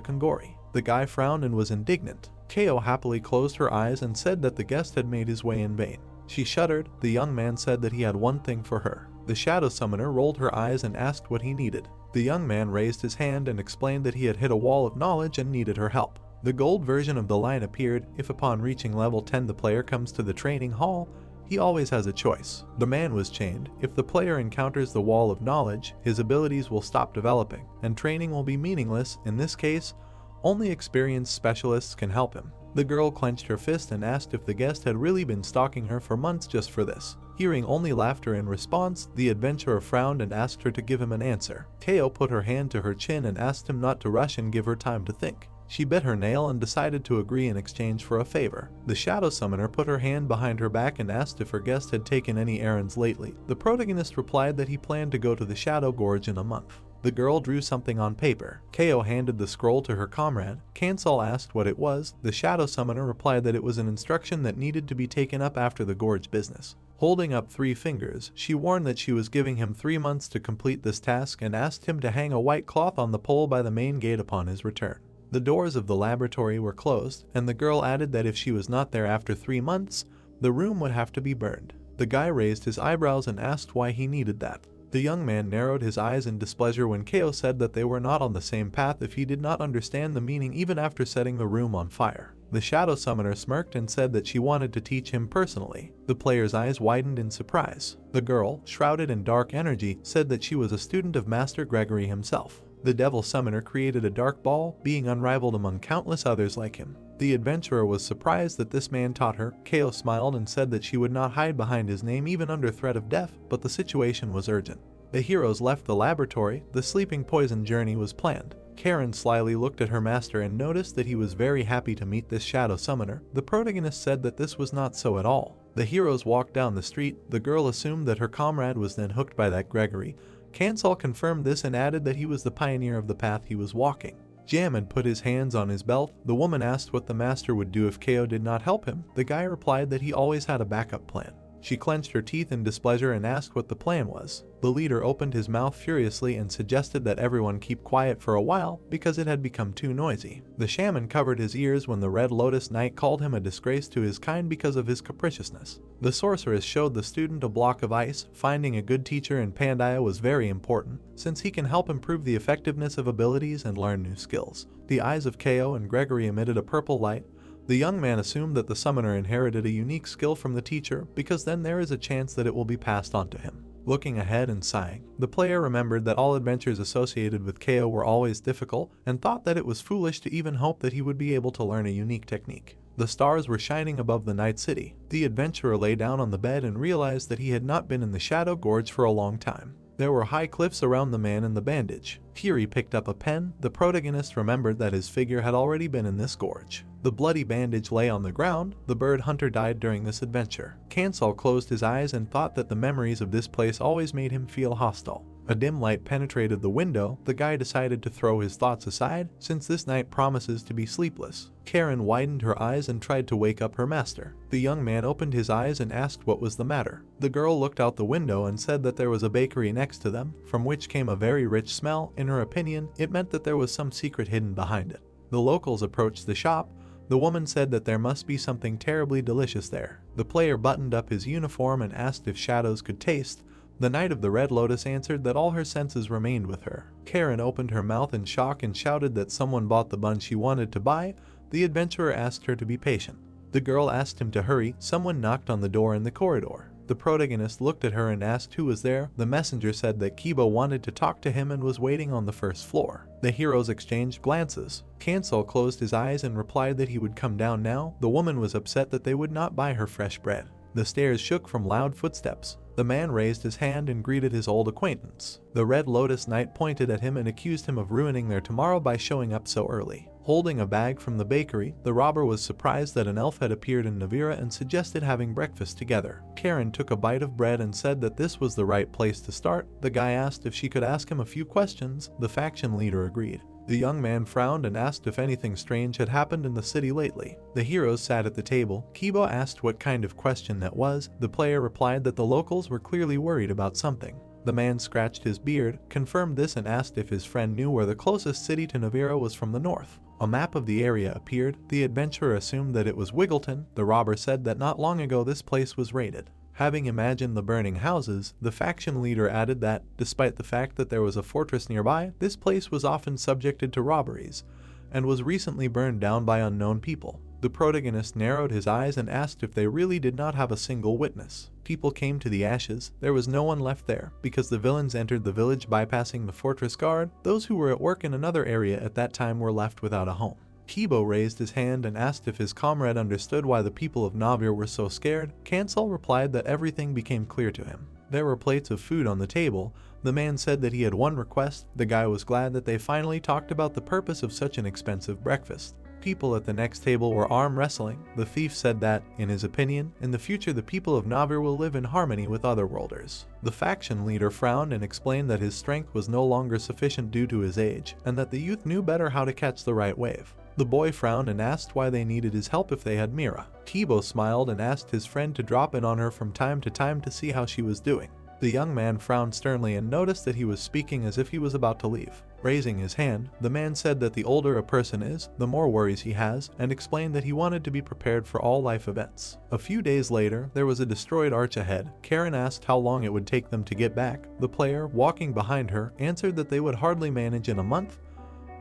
Kangori. The guy frowned and was indignant. Kao happily closed her eyes and said that the guest had made his way in vain. She shuddered. The young man said that he had one thing for her. The shadow summoner rolled her eyes and asked what he needed. The young man raised his hand and explained that he had hit a wall of knowledge and needed her help. The gold version of the line appeared. If upon reaching level 10 the player comes to the training hall, he always has a choice. The man was chained. If the player encounters the wall of knowledge, his abilities will stop developing, and training will be meaningless. In this case, only experienced specialists can help him. The girl clenched her fist and asked if the guest had really been stalking her for months just for this. Hearing only laughter in response, the adventurer frowned and asked her to give him an answer. Kao put her hand to her chin and asked him not to rush and give her time to think. She bit her nail and decided to agree in exchange for a favor. The shadow summoner put her hand behind her back and asked if her guest had taken any errands lately. The protagonist replied that he planned to go to the Shadow Gorge in a month. The girl drew something on paper. Kao handed the scroll to her comrade. Kansal asked what it was. The shadow summoner replied that it was an instruction that needed to be taken up after the gorge business. Holding up 3 fingers, she warned that she was giving him 3 months to complete this task and asked him to hang a white cloth on the pole by the main gate upon his return. The doors of the laboratory were closed, and the girl added that if she was not there after 3 months, the room would have to be burned. The guy raised his eyebrows and asked why he needed that. The young man narrowed his eyes in displeasure when Kao said that they were not on the same path if he did not understand the meaning even after setting the room on fire. The shadow summoner smirked and said that she wanted to teach him personally. The player's eyes widened in surprise. The girl, shrouded in dark energy, said that she was a student of Master Gregory himself. The devil summoner created a dark ball, being unrivaled among countless others like him. The adventurer was surprised that this man taught her. Kao smiled and said that she would not hide behind his name even under threat of death, but the situation was urgent. The heroes left the laboratory. The sleeping poison journey was planned. Karen slyly looked at her master and noticed that he was very happy to meet this shadow summoner. The protagonist said that this was not so at all. The heroes walked down the street. The girl assumed that her comrade was then hooked by that Gregory. Kansal confirmed this and added that he was the pioneer of the path he was walking. Jam had put his hands on his belt. The woman asked what the master would do if Kao did not help him. The guy replied that he always had a backup plan. She clenched her teeth in displeasure and asked what the plan was. The leader opened his mouth furiously and suggested that everyone keep quiet for a while because it had become too noisy. The shaman covered his ears when the Red Lotus Knight called him a disgrace to his kind because of his capriciousness. The sorceress showed the student a block of ice. Finding a good teacher in Pandaya was very important, since he can help improve the effectiveness of abilities and learn new skills. The eyes of Kao and Gregory emitted a purple light. The young man assumed that the summoner inherited a unique skill from the teacher because then there is a chance that it will be passed on to him. Looking ahead and sighing, the player remembered that all adventures associated with Kao were always difficult and thought that it was foolish to even hope that he would be able to learn a unique technique. The stars were shining above the night city. The adventurer lay down on the bed and realized that he had not been in the Shadow Gorge for a long time. There were high cliffs around the man in the bandage. Here he picked up a pen. The protagonist remembered that his figure had already been in this gorge. The bloody bandage lay on the ground. The bird hunter died during this adventure. Kansal closed his eyes and thought that the memories of this place always made him feel hostile. A dim light penetrated the window. The guy decided to throw his thoughts aside, since this night promises to be sleepless. Karen widened her eyes and tried to wake up her master. The young man opened his eyes and asked what was the matter. The girl looked out the window and said that there was a bakery next to them, from which came a very rich smell. In her opinion, it meant that there was some secret hidden behind it. The locals approached the shop. The woman said that there must be something terribly delicious there. The player buttoned up his uniform and asked if shadows could taste. The Knight of the Red Lotus answered that all her senses remained with her. Karen opened her mouth in shock and shouted that someone bought the bun she wanted to buy. The adventurer asked her to be patient. The girl asked him to hurry. Someone knocked on the door in the corridor. The protagonist looked at her and asked who was there. The messenger said that Kiba wanted to talk to him and was waiting on the first floor. The heroes exchanged glances. Cancel closed his eyes and replied that he would come down now. The woman was upset that they would not buy her fresh bread. The stairs shook from loud footsteps. The man raised his hand and greeted his old acquaintance. The Red Lotus Knight pointed at him and accused him of ruining their tomorrow by showing up so early. Holding a bag from the bakery, the robber was surprised that an elf had appeared in Navira and suggested having breakfast together. Karen took a bite of bread and said that this was the right place to start. The guy asked if she could ask him a few questions. The faction leader agreed. The young man frowned and asked if anything strange had happened in the city lately. The heroes sat at the table. Kiba asked what kind of question that was. The player replied that the locals were clearly worried about something. The man scratched his beard, confirmed this, and asked if his friend knew where the closest city to Navira was from the north. A map of the area appeared. The adventurer assumed that it was Wiggleton. The robber said that not long ago this place was raided. Having imagined the burning houses, the faction leader added that, despite the fact that there was a fortress nearby, this place was often subjected to robberies, and was recently burned down by unknown people. The protagonist narrowed his eyes and asked if they really did not have a single witness. People came to the ashes. There was no one left there, because the villains entered the village bypassing the fortress guard. Those who were at work in another area at that time were left without a home. Kibo raised his hand and asked if his comrade understood why the people of Navir were so scared. Cancel replied that everything became clear to him. There were plates of food on the table. The man said that he had one request. The guy was glad that they finally talked about the purpose of such an expensive breakfast. People at the next table were arm wrestling. The thief said that, in his opinion, in the future the people of Navir will live in harmony with otherworlders. The faction leader frowned and explained that his strength was no longer sufficient due to his age, and that the youth knew better how to catch the right wave. The boy frowned and asked why they needed his help if they had Mira. Kibo smiled and asked his friend to drop in on her from time to time to see how she was doing. The young man frowned sternly and noticed that he was speaking as if he was about to leave. Raising his hand, the man said that the older a person is, the more worries he has, and explained that he wanted to be prepared for all life events. A few days later, there was a destroyed arch ahead. Karen asked how long it would take them to get back. The player, walking behind her, answered that they would hardly manage in a month.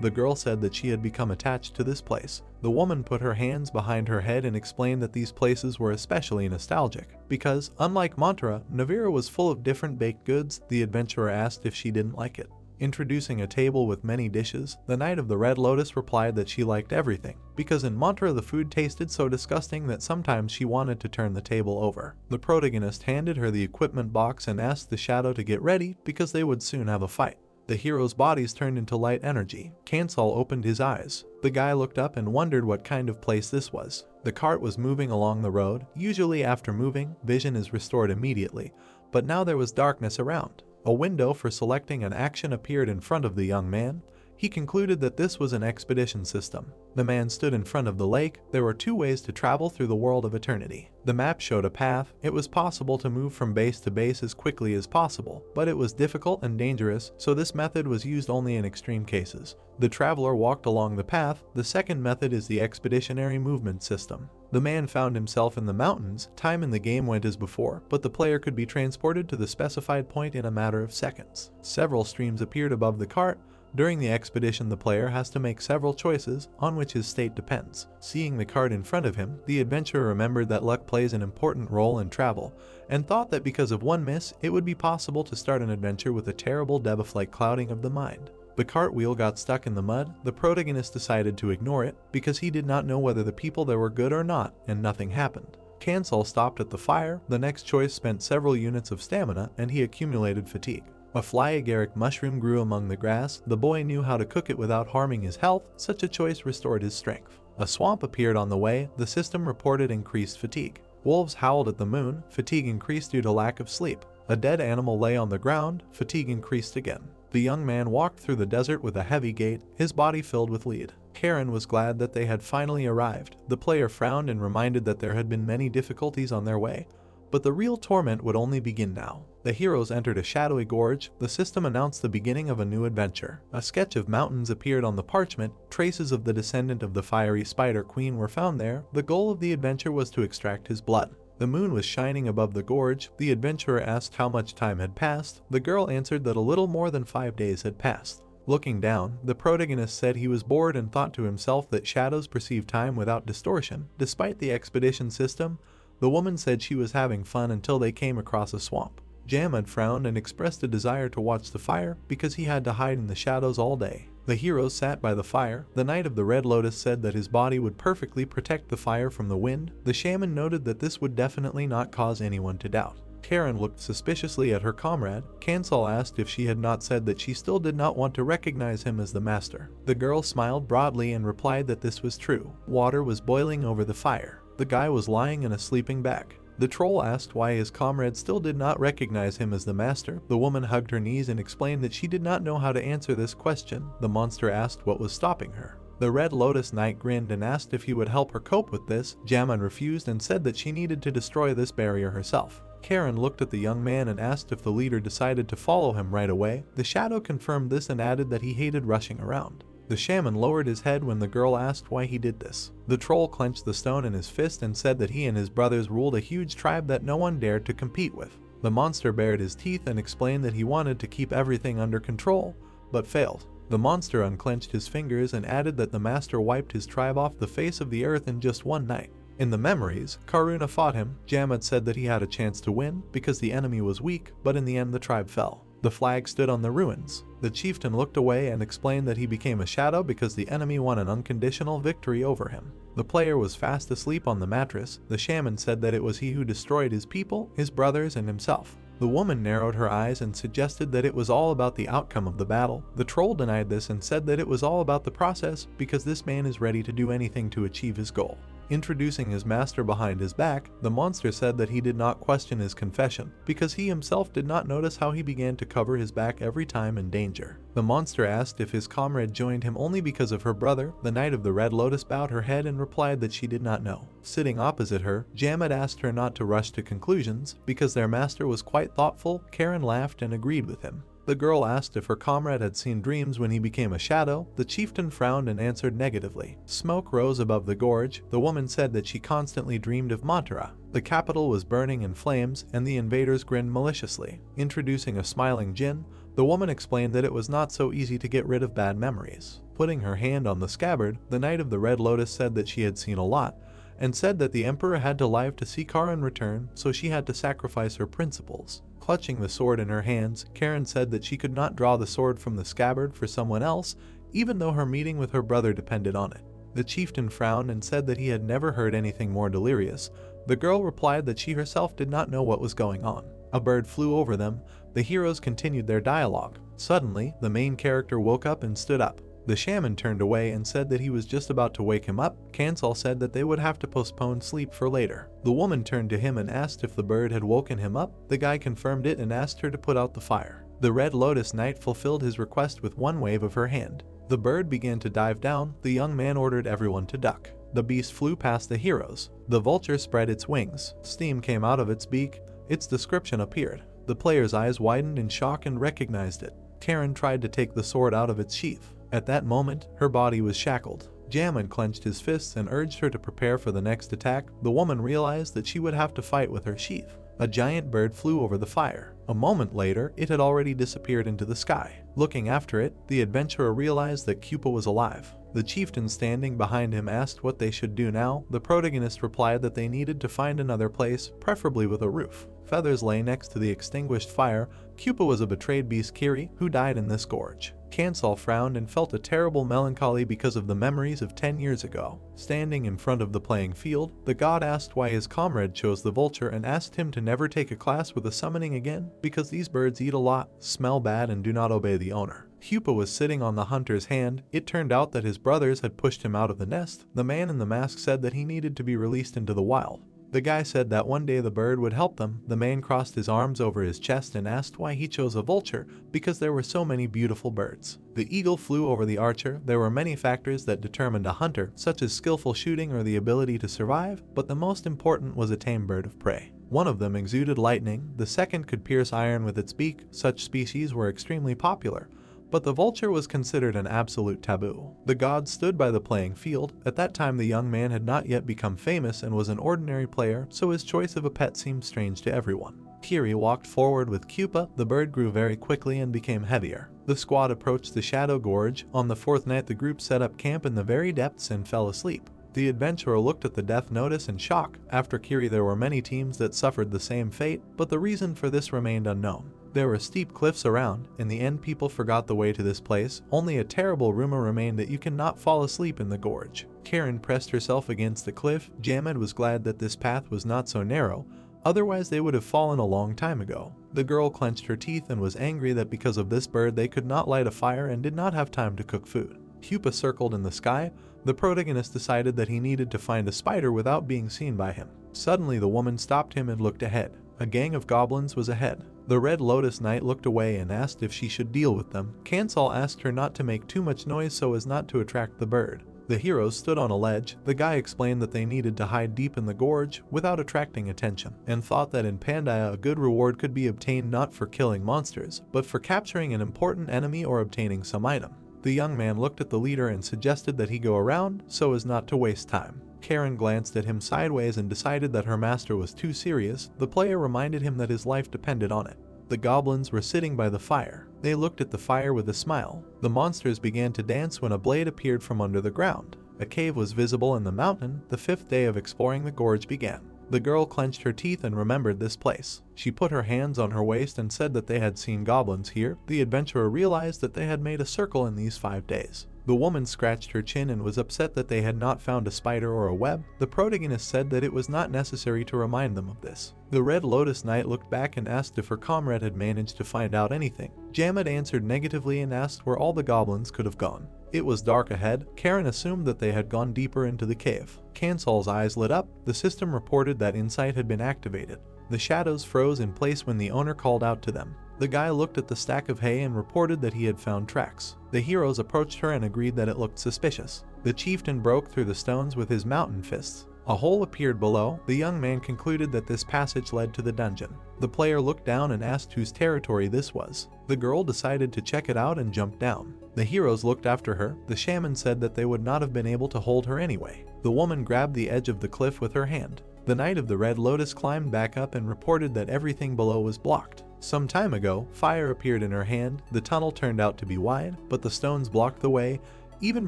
The girl said that she had become attached to this place. The woman put her hands behind her head and explained that these places were especially nostalgic, because, unlike Mantra, Navira was full of different baked goods. The adventurer asked if she didn't like it. Introducing a table with many dishes, the Knight of the Red Lotus replied that she liked everything, because in Mantra the food tasted so disgusting that sometimes she wanted to turn the table over. The protagonist handed her the equipment box and asked the shadow to get ready, because they would soon have a fight. The heroes' bodies turned into light energy. Cancel opened his eyes. The guy looked up and wondered what kind of place this was. The cart was moving along the road. Usually after moving, vision is restored immediately, but now there was darkness around. A window for selecting an action appeared in front of the young man. He concluded that this was an expedition system. The man stood in front of the lake. There were two ways to travel through the world of eternity. The map showed a path. It was possible to move from base to base as quickly as possible, but it was difficult and dangerous, so this method was used only in extreme cases. The traveler walked along the path. The second method is the expeditionary movement system. The man found himself in the mountains. Time in the game went as before, but the player could be transported to the specified point in a matter of seconds. Several streams appeared above the cart. During the expedition, the player has to make several choices, on which his state depends. Seeing the cart in front of him, the adventurer remembered that luck plays an important role in travel, and thought that because of one miss, it would be possible to start an adventure with a terrible debuff-like clouding of the mind. The cart wheel got stuck in the mud. The protagonist decided to ignore it, because he did not know whether the people there were good or not, and nothing happened. Cancel stopped at the fire. The next choice spent several units of stamina, and he accumulated fatigue. A fly-agaric mushroom grew among the grass. The boy knew how to cook it without harming his health. Such a choice restored his strength. A swamp appeared on the way. The system reported increased fatigue. Wolves howled at the moon. Fatigue increased due to lack of sleep. A dead animal lay on the ground. Fatigue increased again. The young man walked through the desert with a heavy gait, his body filled with lead. Karen was glad that they had finally arrived. The player frowned and reminded that there had been many difficulties on their way, but the real torment would only begin now. The heroes entered a shadowy gorge. The system announced the beginning of a new adventure. A sketch of mountains appeared on the parchment. Traces of the descendant of the fiery spider queen were found there. The goal of the adventure was to extract his blood. The moon was shining above the gorge. The adventurer asked how much time had passed. The girl answered that a little more than 5 days had passed. Looking down, the protagonist said he was bored and thought to himself that shadows perceive time without distortion. Despite the expedition system, the woman said she was having fun until they came across a swamp. Jamad frowned and expressed a desire to watch the fire because he had to hide in the shadows all day. The heroes sat by the fire. The Knight of the Red Lotus said that his body would perfectly protect the fire from the wind. The shaman noted that this would definitely not cause anyone to doubt. Karen looked suspiciously at her comrade. Kansal asked if she had not said that she still did not want to recognize him as the master. The girl smiled broadly and replied that this was true. Water was boiling over the fire. The guy was lying in a sleeping bag. The troll asked why his comrade still did not recognize him as the master. The woman hugged her knees and explained that she did not know how to answer this question. The monster asked what was stopping her. The Red Lotus Knight grinned and asked if he would help her cope with this. Jaman refused and said that she needed to destroy this barrier herself. Karen looked at the young man and asked if the leader decided to follow him right away. The shadow confirmed this and added that he hated rushing around. The shaman lowered his head when the girl asked why he did this. The troll clenched the stone in his fist and said that he and his brothers ruled a huge tribe that no one dared to compete with. The monster bared his teeth and explained that he wanted to keep everything under control, but failed. The monster unclenched his fingers and added that the master wiped his tribe off the face of the earth in just one night. In the memories, Karuna fought him. Jamad said that he had a chance to win because the enemy was weak, but in the end the tribe fell. The flag stood on the ruins. The chieftain looked away and explained that he became a shadow because the enemy won an unconditional victory over him. The player was fast asleep on the mattress. The shaman said that it was he who destroyed his people, his brothers, and himself. The woman narrowed her eyes and suggested that it was all about the outcome of the battle. The troll denied this and said that it was all about the process because this man is ready to do anything to achieve his goal. Introducing his master behind his back, the monster said that he did not question his confession because he himself did not notice how he began to cover his back every time in danger. The monster asked if his comrade joined him only because of her brother. The Knight of the Red Lotus bowed her head and replied that she did not know. Sitting opposite her, Jamad asked her not to rush to conclusions because their master was quite thoughtful. Karen laughed and agreed with him. The girl asked if her comrade had seen dreams when he became a shadow. The chieftain frowned and answered negatively. Smoke rose above the gorge. The woman said that she constantly dreamed of Mantra. The capital was burning in flames, and the invaders grinned maliciously. Introducing a smiling Jinn, the woman explained that it was not so easy to get rid of bad memories. Putting her hand on the scabbard, the Knight of the Red Lotus said that she had seen a lot, and said that the Emperor had to live to see Kara in return, so she had to sacrifice her principles. Clutching the sword in her hands, Karen said that she could not draw the sword from the scabbard for someone else, even though her meeting with her brother depended on it. The chieftain frowned and said that he had never heard anything more delirious. The girl replied that she herself did not know what was going on. A bird flew over them. The heroes continued their dialogue. Suddenly, the main character woke up and stood up. The shaman turned away and said that he was just about to wake him up. Kansal said that they would have to postpone sleep for later. The woman turned to him and asked if the bird had woken him up. The guy confirmed it and asked her to put out the fire. The Red Lotus Knight fulfilled his request with one wave of her hand. The bird began to dive down. The young man ordered everyone to duck. The beast flew past the heroes. The vulture spread its wings. Steam came out of its beak. Its description appeared. The player's eyes widened in shock and recognized it. Karen tried to take the sword out of its sheath. At that moment, her body was shackled. Jamin clenched his fists and urged her to prepare for the next attack. The woman realized that she would have to fight with her sheath. A giant bird flew over the fire. A moment later, it had already disappeared into the sky. Looking after it, the adventurer realized that Cupa was alive. The chieftain standing behind him asked what they should do now. The protagonist replied that they needed to find another place, preferably with a roof. Feathers lay next to the extinguished fire. Cupa was a betrayed beast Kiri, who died in this gorge. Kansal frowned and felt a terrible melancholy because of the memories of 10 years ago. Standing in front of the playing field, the god asked why his comrade chose the vulture and asked him to never take a class with a summoning again because these birds eat a lot, smell bad, and do not obey the owner. Cupa was sitting on the hunter's hand. It turned out that his brothers had pushed him out of the nest. The man in the mask said that he needed to be released into the wild. The guy said that one day the bird would help them. The man crossed his arms over his chest and asked why he chose a vulture, because there were so many beautiful birds. The eagle flew over the archer. There were many factors that determined a hunter, such as skillful shooting or the ability to survive, but the most important was a tame bird of prey. One of them exuded lightning, the second could pierce iron with its beak. Such species were extremely popular, but the vulture was considered an absolute taboo. The gods stood by the playing field. At that time the young man had not yet become famous and was an ordinary player, so his choice of a pet seemed strange to everyone. Kiri walked forward with Cupa. The bird grew very quickly and became heavier. The squad approached the Shadow Gorge. On the fourth night the group set up camp in the very depths and fell asleep. The adventurer looked at the death notice in shock. After Kiri there were many teams that suffered the same fate, but the reason for this remained unknown. There were steep cliffs around. In the end people forgot the way to this place. Only a terrible rumor remained that you cannot fall asleep in the gorge. Karen pressed herself against the cliff. Jamad was glad that this path was not so narrow, otherwise they would have fallen a long time ago. The girl clenched her teeth and was angry that because of this bird they could not light a fire and did not have time to cook food. Hupa circled in the sky. The protagonist decided that he needed to find a spider without being seen by him. Suddenly the woman stopped him and looked ahead. A gang of goblins was ahead. The Red Lotus Knight looked away and asked if she should deal with them. Kansal asked her not to make too much noise so as not to attract the bird. The heroes stood on a ledge. The guy explained that they needed to hide deep in the gorge without attracting attention, and thought that in Pandaya a good reward could be obtained not for killing monsters, but for capturing an important enemy or obtaining some item. The young man looked at the leader and suggested that he go around so as not to waste time. Karen glanced at him sideways and decided that her master was too serious. The player reminded him that his life depended on it. The goblins were sitting by the fire. They looked at the fire with a smile. The monsters began to dance when a blade appeared from under the ground. A cave was visible in the mountain. The fifth day of exploring the gorge began. The girl clenched her teeth and remembered this place. She put her hands on her waist and said that they had seen goblins here. The adventurer realized that they had made a circle in these 5 days. The woman scratched her chin and was upset that they had not found a spider or a web. The protagonist said that it was not necessary to remind them of this. The Red Lotus Knight looked back and asked if her comrade had managed to find out anything. Jamad answered negatively and asked where all the goblins could have gone. It was dark ahead. Karen assumed that they had gone deeper into the cave. Kansal's eyes lit up. The system reported that insight had been activated. The shadows froze in place when the owner called out to them. The guy looked at the stack of hay and reported that he had found tracks. The heroes approached her and agreed that it looked suspicious. The chieftain broke through the stones with his mountain fists. A hole appeared below. The young man concluded that this passage led to the dungeon. The player looked down and asked whose territory this was. The girl decided to check it out and jumped down. The heroes looked after her. The shaman said that they would not have been able to hold her anyway. The woman grabbed the edge of the cliff with her hand. The Knight of the Red Lotus climbed back up and reported that everything below was blocked. Some time ago, fire appeared in her hand. The tunnel turned out to be wide, but the stones blocked the way. Even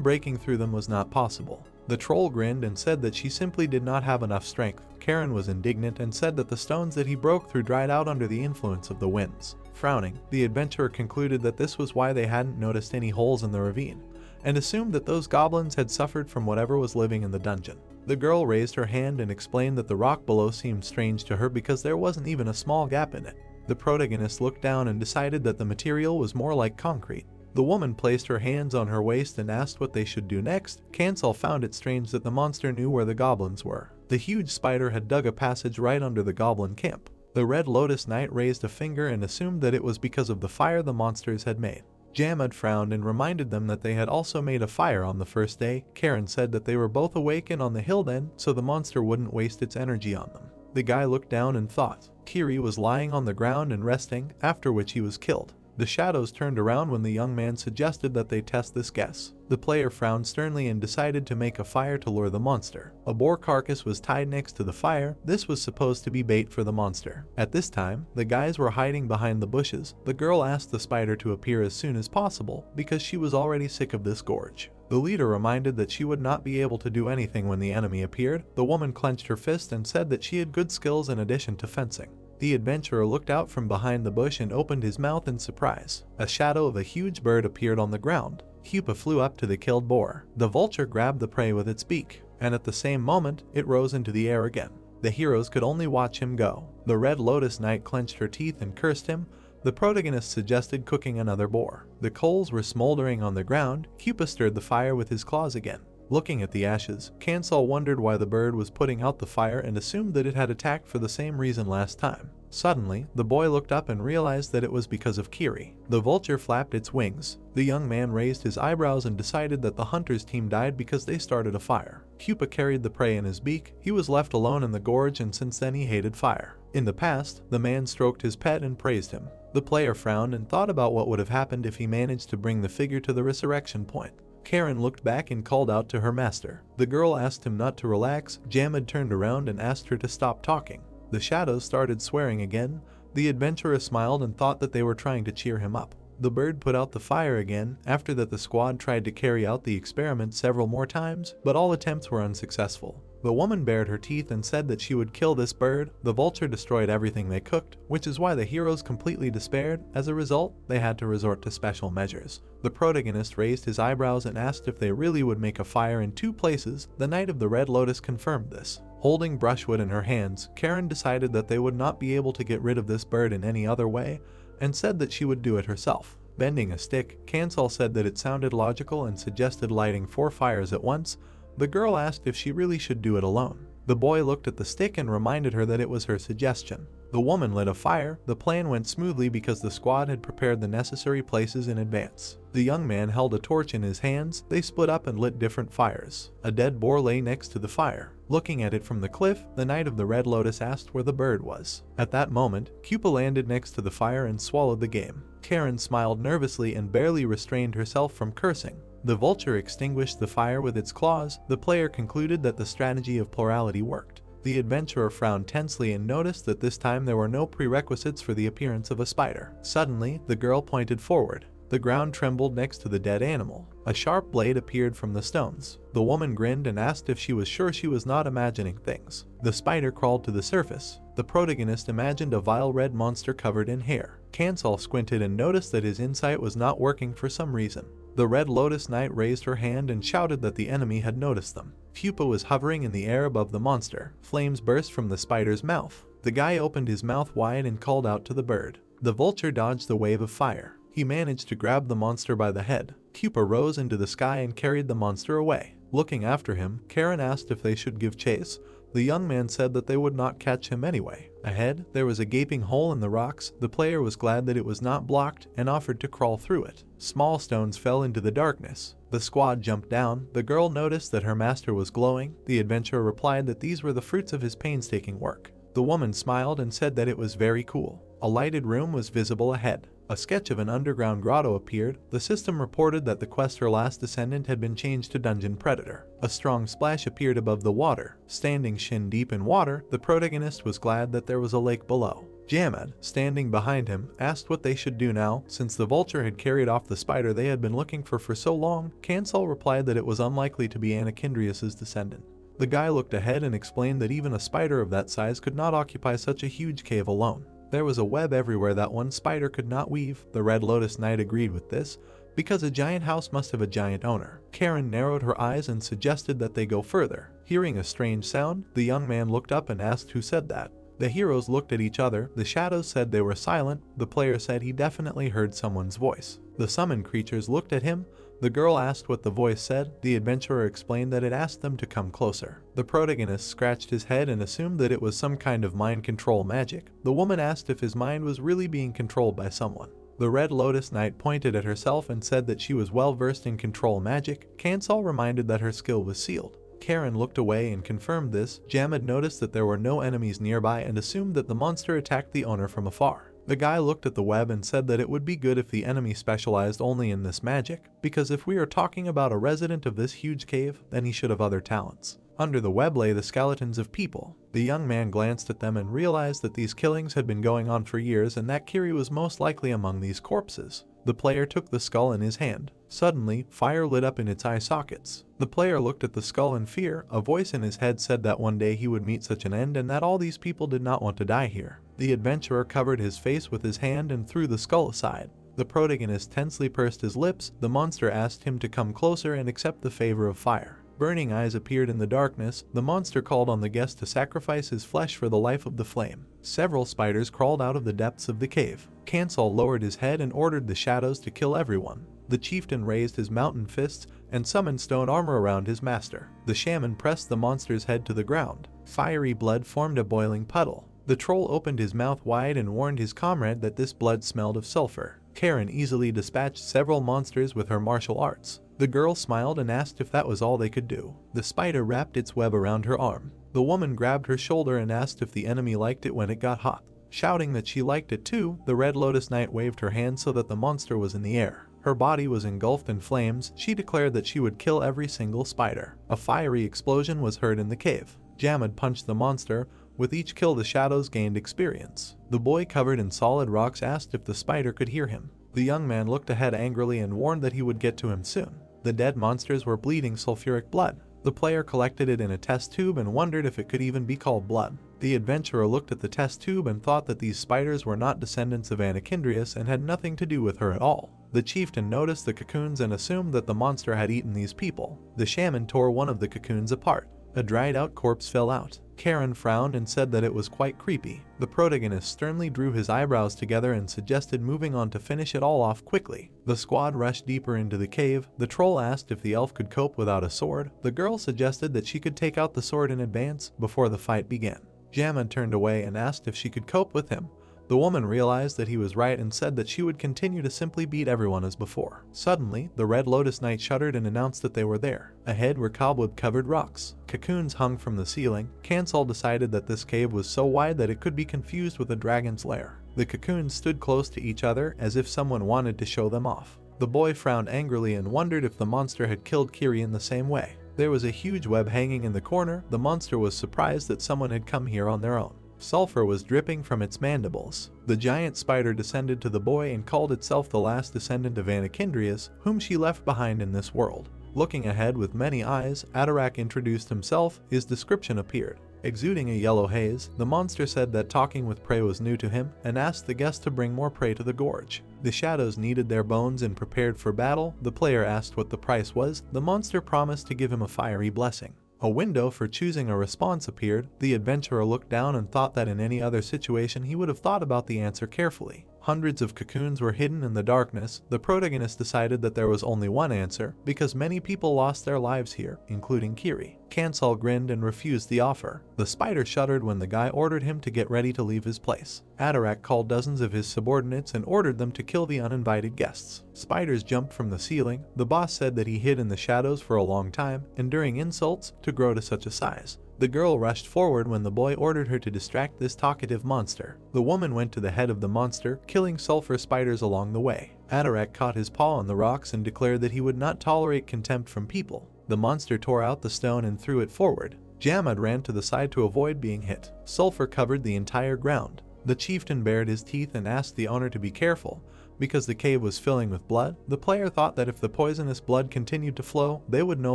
breaking through them was not possible. The troll grinned and said that she simply did not have enough strength. Karen was indignant and said that the stones that he broke through dried out under the influence of the winds. Frowning, the adventurer concluded that this was why they hadn't noticed any holes in the ravine, and assumed that those goblins had suffered from whatever was living in the dungeon. The girl raised her hand and explained that the rock below seemed strange to her because there wasn't even a small gap in it. The protagonist looked down and decided that the material was more like concrete. The woman placed her hands on her waist and asked what they should do next. Kansal found it strange that the monster knew where the goblins were. The huge spider had dug a passage right under the goblin camp. The Red Lotus Knight raised a finger and assumed that it was because of the fire the monsters had made. Jamad frowned and reminded them that they had also made a fire on the first day. Karen said that they were both awake and on the hill then, so the monster wouldn't waste its energy on them. The guy looked down and thought. Kiri was lying on the ground and resting, after which he was killed. The shadows turned around when the young man suggested that they test this guess. The player frowned sternly and decided to make a fire to lure the monster. A boar carcass was tied next to the fire. This was supposed to be bait for the monster. At this time, the guys were hiding behind the bushes. The girl asked the spider to appear as soon as possible because she was already sick of this gorge. The leader reminded that she would not be able to do anything when the enemy appeared. The woman clenched her fist and said that she had good skills in addition to fencing. The adventurer looked out from behind the bush and opened his mouth in surprise. A shadow of a huge bird appeared on the ground. Hupa flew up to the killed boar. The vulture grabbed the prey with its beak, and at the same moment, it rose into the air again. The heroes could only watch him go. The Red Lotus Knight clenched her teeth and cursed him. The protagonist suggested cooking another boar. The coals were smoldering on the ground. Hupa stirred the fire with his claws again. Looking at the ashes, Kansal wondered why the bird was putting out the fire and assumed that it had attacked for the same reason last time. Suddenly, the boy looked up and realized that it was because of Kiri. The vulture flapped its wings. The young man raised his eyebrows and decided that the hunter's team died because they started a fire. Pupa carried the prey in his beak. He was left alone in the gorge, and since then he hated fire. In the past, the man stroked his pet and praised him. The player frowned and thought about what would have happened if he managed to bring the figure to the resurrection point. Karen looked back and called out to her master. The girl asked him not to relax. Jamad turned around and asked her to stop talking. The shadows started swearing again. The adventurer smiled and thought that they were trying to cheer him up. The bird put out the fire again. After that, the squad tried to carry out the experiment several more times, but all attempts were unsuccessful. The woman bared her teeth and said that she would kill this bird. The vulture destroyed everything they cooked, which is why the heroes completely despaired. As a result, they had to resort to special measures. The protagonist raised his eyebrows and asked if they really would make a fire in 2 places. The Knight of the Red Lotus confirmed this. Holding brushwood in her hands, Karen decided that they would not be able to get rid of this bird in any other way, and said that she would do it herself. Bending a stick, Kansal said that it sounded logical and suggested lighting 4 fires at once. The girl asked if she really should do it alone. The boy looked at the stick and reminded her that it was her suggestion. The woman lit a fire. The plan went smoothly because the squad had prepared the necessary places in advance. The young man held a torch in his hands. They split up and lit different fires. A dead boar lay next to the fire. Looking at it from the cliff, the Knight of the Red Lotus asked where the bird was. At that moment, Pupa landed next to the fire and swallowed the game. Karen smiled nervously and barely restrained herself from cursing. The vulture extinguished the fire with its claws. The player concluded that the strategy of plurality worked. The adventurer frowned tensely and noticed that this time there were no prerequisites for the appearance of a spider. Suddenly, the girl pointed forward. The ground trembled next to the dead animal. A sharp blade appeared from the stones. The woman grinned and asked if she was sure she was not imagining things. The spider crawled to the surface. The protagonist imagined a vile red monster covered in hair. Kansal squinted and noticed that his insight was not working for some reason. The Red Lotus Knight raised her hand and shouted that the enemy had noticed them. Pupa was hovering in the air above the monster. Flames burst from the spider's mouth. The guy opened his mouth wide and called out to the bird. The vulture dodged the wave of fire. He managed to grab the monster by the head. Pupa rose into the sky and carried the monster away. Looking after him, Karen asked if they should give chase. The young man said that they would not catch him anyway. Ahead, there was a gaping hole in the rocks. The player was glad that it was not blocked and offered to crawl through it. Small stones fell into the darkness. The squad jumped down. The girl noticed that her master was glowing. The adventurer replied that these were the fruits of his painstaking work. The woman smiled and said that it was very cool. A lighted room was visible ahead. A sketch of an underground grotto appeared. The system reported that the quest Her Last Descendant had been changed to Dungeon Predator. A strong splash appeared above the water. Standing shin deep in water, the protagonist was glad that there was a lake below. Jamad, standing behind him, asked what they should do now. Since the vulture had carried off the spider they had been looking for so long, Kansal replied that it was unlikely to be Anakindrius's descendant. The guy looked ahead and explained that even a spider of that size could not occupy such a huge cave alone. There was a web everywhere that one spider could not weave. The Red Lotus Knight agreed with this, because a giant house must have a giant owner. Karen narrowed her eyes and suggested that they go further. Hearing a strange sound, the young man looked up and asked who said that. The heroes looked at each other. The shadows said they were silent. The player said he definitely heard someone's voice. The summoned creatures looked at him. The girl asked what the voice said. The adventurer explained that it asked them to come closer. The protagonist scratched his head and assumed that it was some kind of mind control magic. The woman asked if his mind was really being controlled by someone. The Red Lotus Knight pointed at herself and said that she was well versed in control magic. Kansal reminded that her skill was sealed. Karen looked away and confirmed this. Jamad noticed that there were no enemies nearby and assumed that the monster attacked the owner from afar. The guy looked at the web and said that it would be good if the enemy specialized only in this magic, because if we are talking about a resident of this huge cave, then he should have other talents. Under the web lay the skeletons of people. The young man glanced at them and realized that these killings had been going on for years and that Kiri was most likely among these corpses. The player took the skull in his hand. Suddenly, fire lit up in its eye sockets. The player looked at the skull in fear. A voice in his head said that one day he would meet such an end and that all these people did not want to die here. The adventurer covered his face with his hand and threw the skull aside. The protagonist tensely pursed his lips. The monster asked him to come closer and accept the favor of fire. Burning eyes appeared in the darkness. The monster called on the guest to sacrifice his flesh for the life of the flame. Several spiders crawled out of the depths of the cave. Kansal lowered his head and ordered the shadows to kill everyone. The chieftain raised his mountain fists and summoned stone armor around his master. The shaman pressed the monster's head to the ground. Fiery blood formed a boiling puddle. The troll opened his mouth wide and warned his comrade that this blood smelled of sulfur. Karen easily dispatched several monsters with her martial arts. The girl smiled and asked if that was all they could do. The spider wrapped its web around her arm. The woman grabbed her shoulder and asked if the enemy liked it when it got hot. Shouting that she liked it too, the Red Lotus Knight waved her hand so that the monster was in the air. Her body was engulfed in flames. She declared that she would kill every single spider. A fiery explosion was heard in the cave. Jamad punched the monster. With each kill, the shadows gained experience. The boy covered in solid rocks asked if the spider could hear him. The young man looked ahead angrily and warned that he would get to him soon. The dead monsters were bleeding sulfuric blood. The player collected it in a test tube and wondered if it could even be called blood. The adventurer looked at the test tube and thought that these spiders were not descendants of Anakindrius and had nothing to do with her at all. The chieftain noticed the cocoons and assumed that the monster had eaten these people. The shaman tore one of the cocoons apart. A dried-out corpse fell out. Karen frowned and said that it was quite creepy. The protagonist sternly drew his eyebrows together and suggested moving on to finish it all off quickly. The squad rushed deeper into the cave. The troll asked if the elf could cope without a sword. The girl suggested that she could take out the sword in advance before the fight began. Jamad turned away and asked if she could cope with him. The woman realized that he was right and said that she would continue to simply beat everyone as before. Suddenly, the Red Lotus Knight shuddered and announced that they were there. Ahead were cobweb-covered rocks. Cocoons hung from the ceiling. Kansal decided that this cave was so wide that it could be confused with a dragon's lair. The cocoons stood close to each other as if someone wanted to show them off. The boy frowned angrily and wondered if the monster had killed Kiri in the same way. There was a huge web hanging in the corner. The monster was surprised that someone had come here on their own. Sulfur was dripping from its mandibles. The giant spider descended to the boy and called itself the last descendant of Anakindrius, whom she left behind in this world. Looking ahead with many eyes, Atarak introduced himself. His description appeared. Exuding a yellow haze, the monster said that talking with prey was new to him and asked the guest to bring more prey to the gorge. The shadows needed their bones and prepared for battle. The player asked what the price was. The monster promised to give him a fiery blessing. A window for choosing a response appeared. The adventurer looked down and thought that in any other situation he would have thought about the answer carefully. Hundreds of cocoons were hidden in the darkness. The protagonist decided that there was only one answer, because many people lost their lives here, including Kiri. Kansal grinned and refused the offer. The spider shuddered when the guy ordered him to get ready to leave his place. Atarak called dozens of his subordinates and ordered them to kill the uninvited guests. Spiders jumped from the ceiling. The boss said that he hid in the shadows for a long time, enduring insults to grow to such a size. The girl rushed forward when the boy ordered her to distract this talkative monster. The woman went to the head of the monster, killing sulfur spiders along the way. Atarak caught his paw on the rocks and declared that he would not tolerate contempt from people. The monster tore out the stone and threw it forward. Jamad ran to the side to avoid being hit. Sulfur covered the entire ground. The chieftain bared his teeth and asked the owner to be careful. Because the cave was filling with blood, the player thought that if the poisonous blood continued to flow, they would no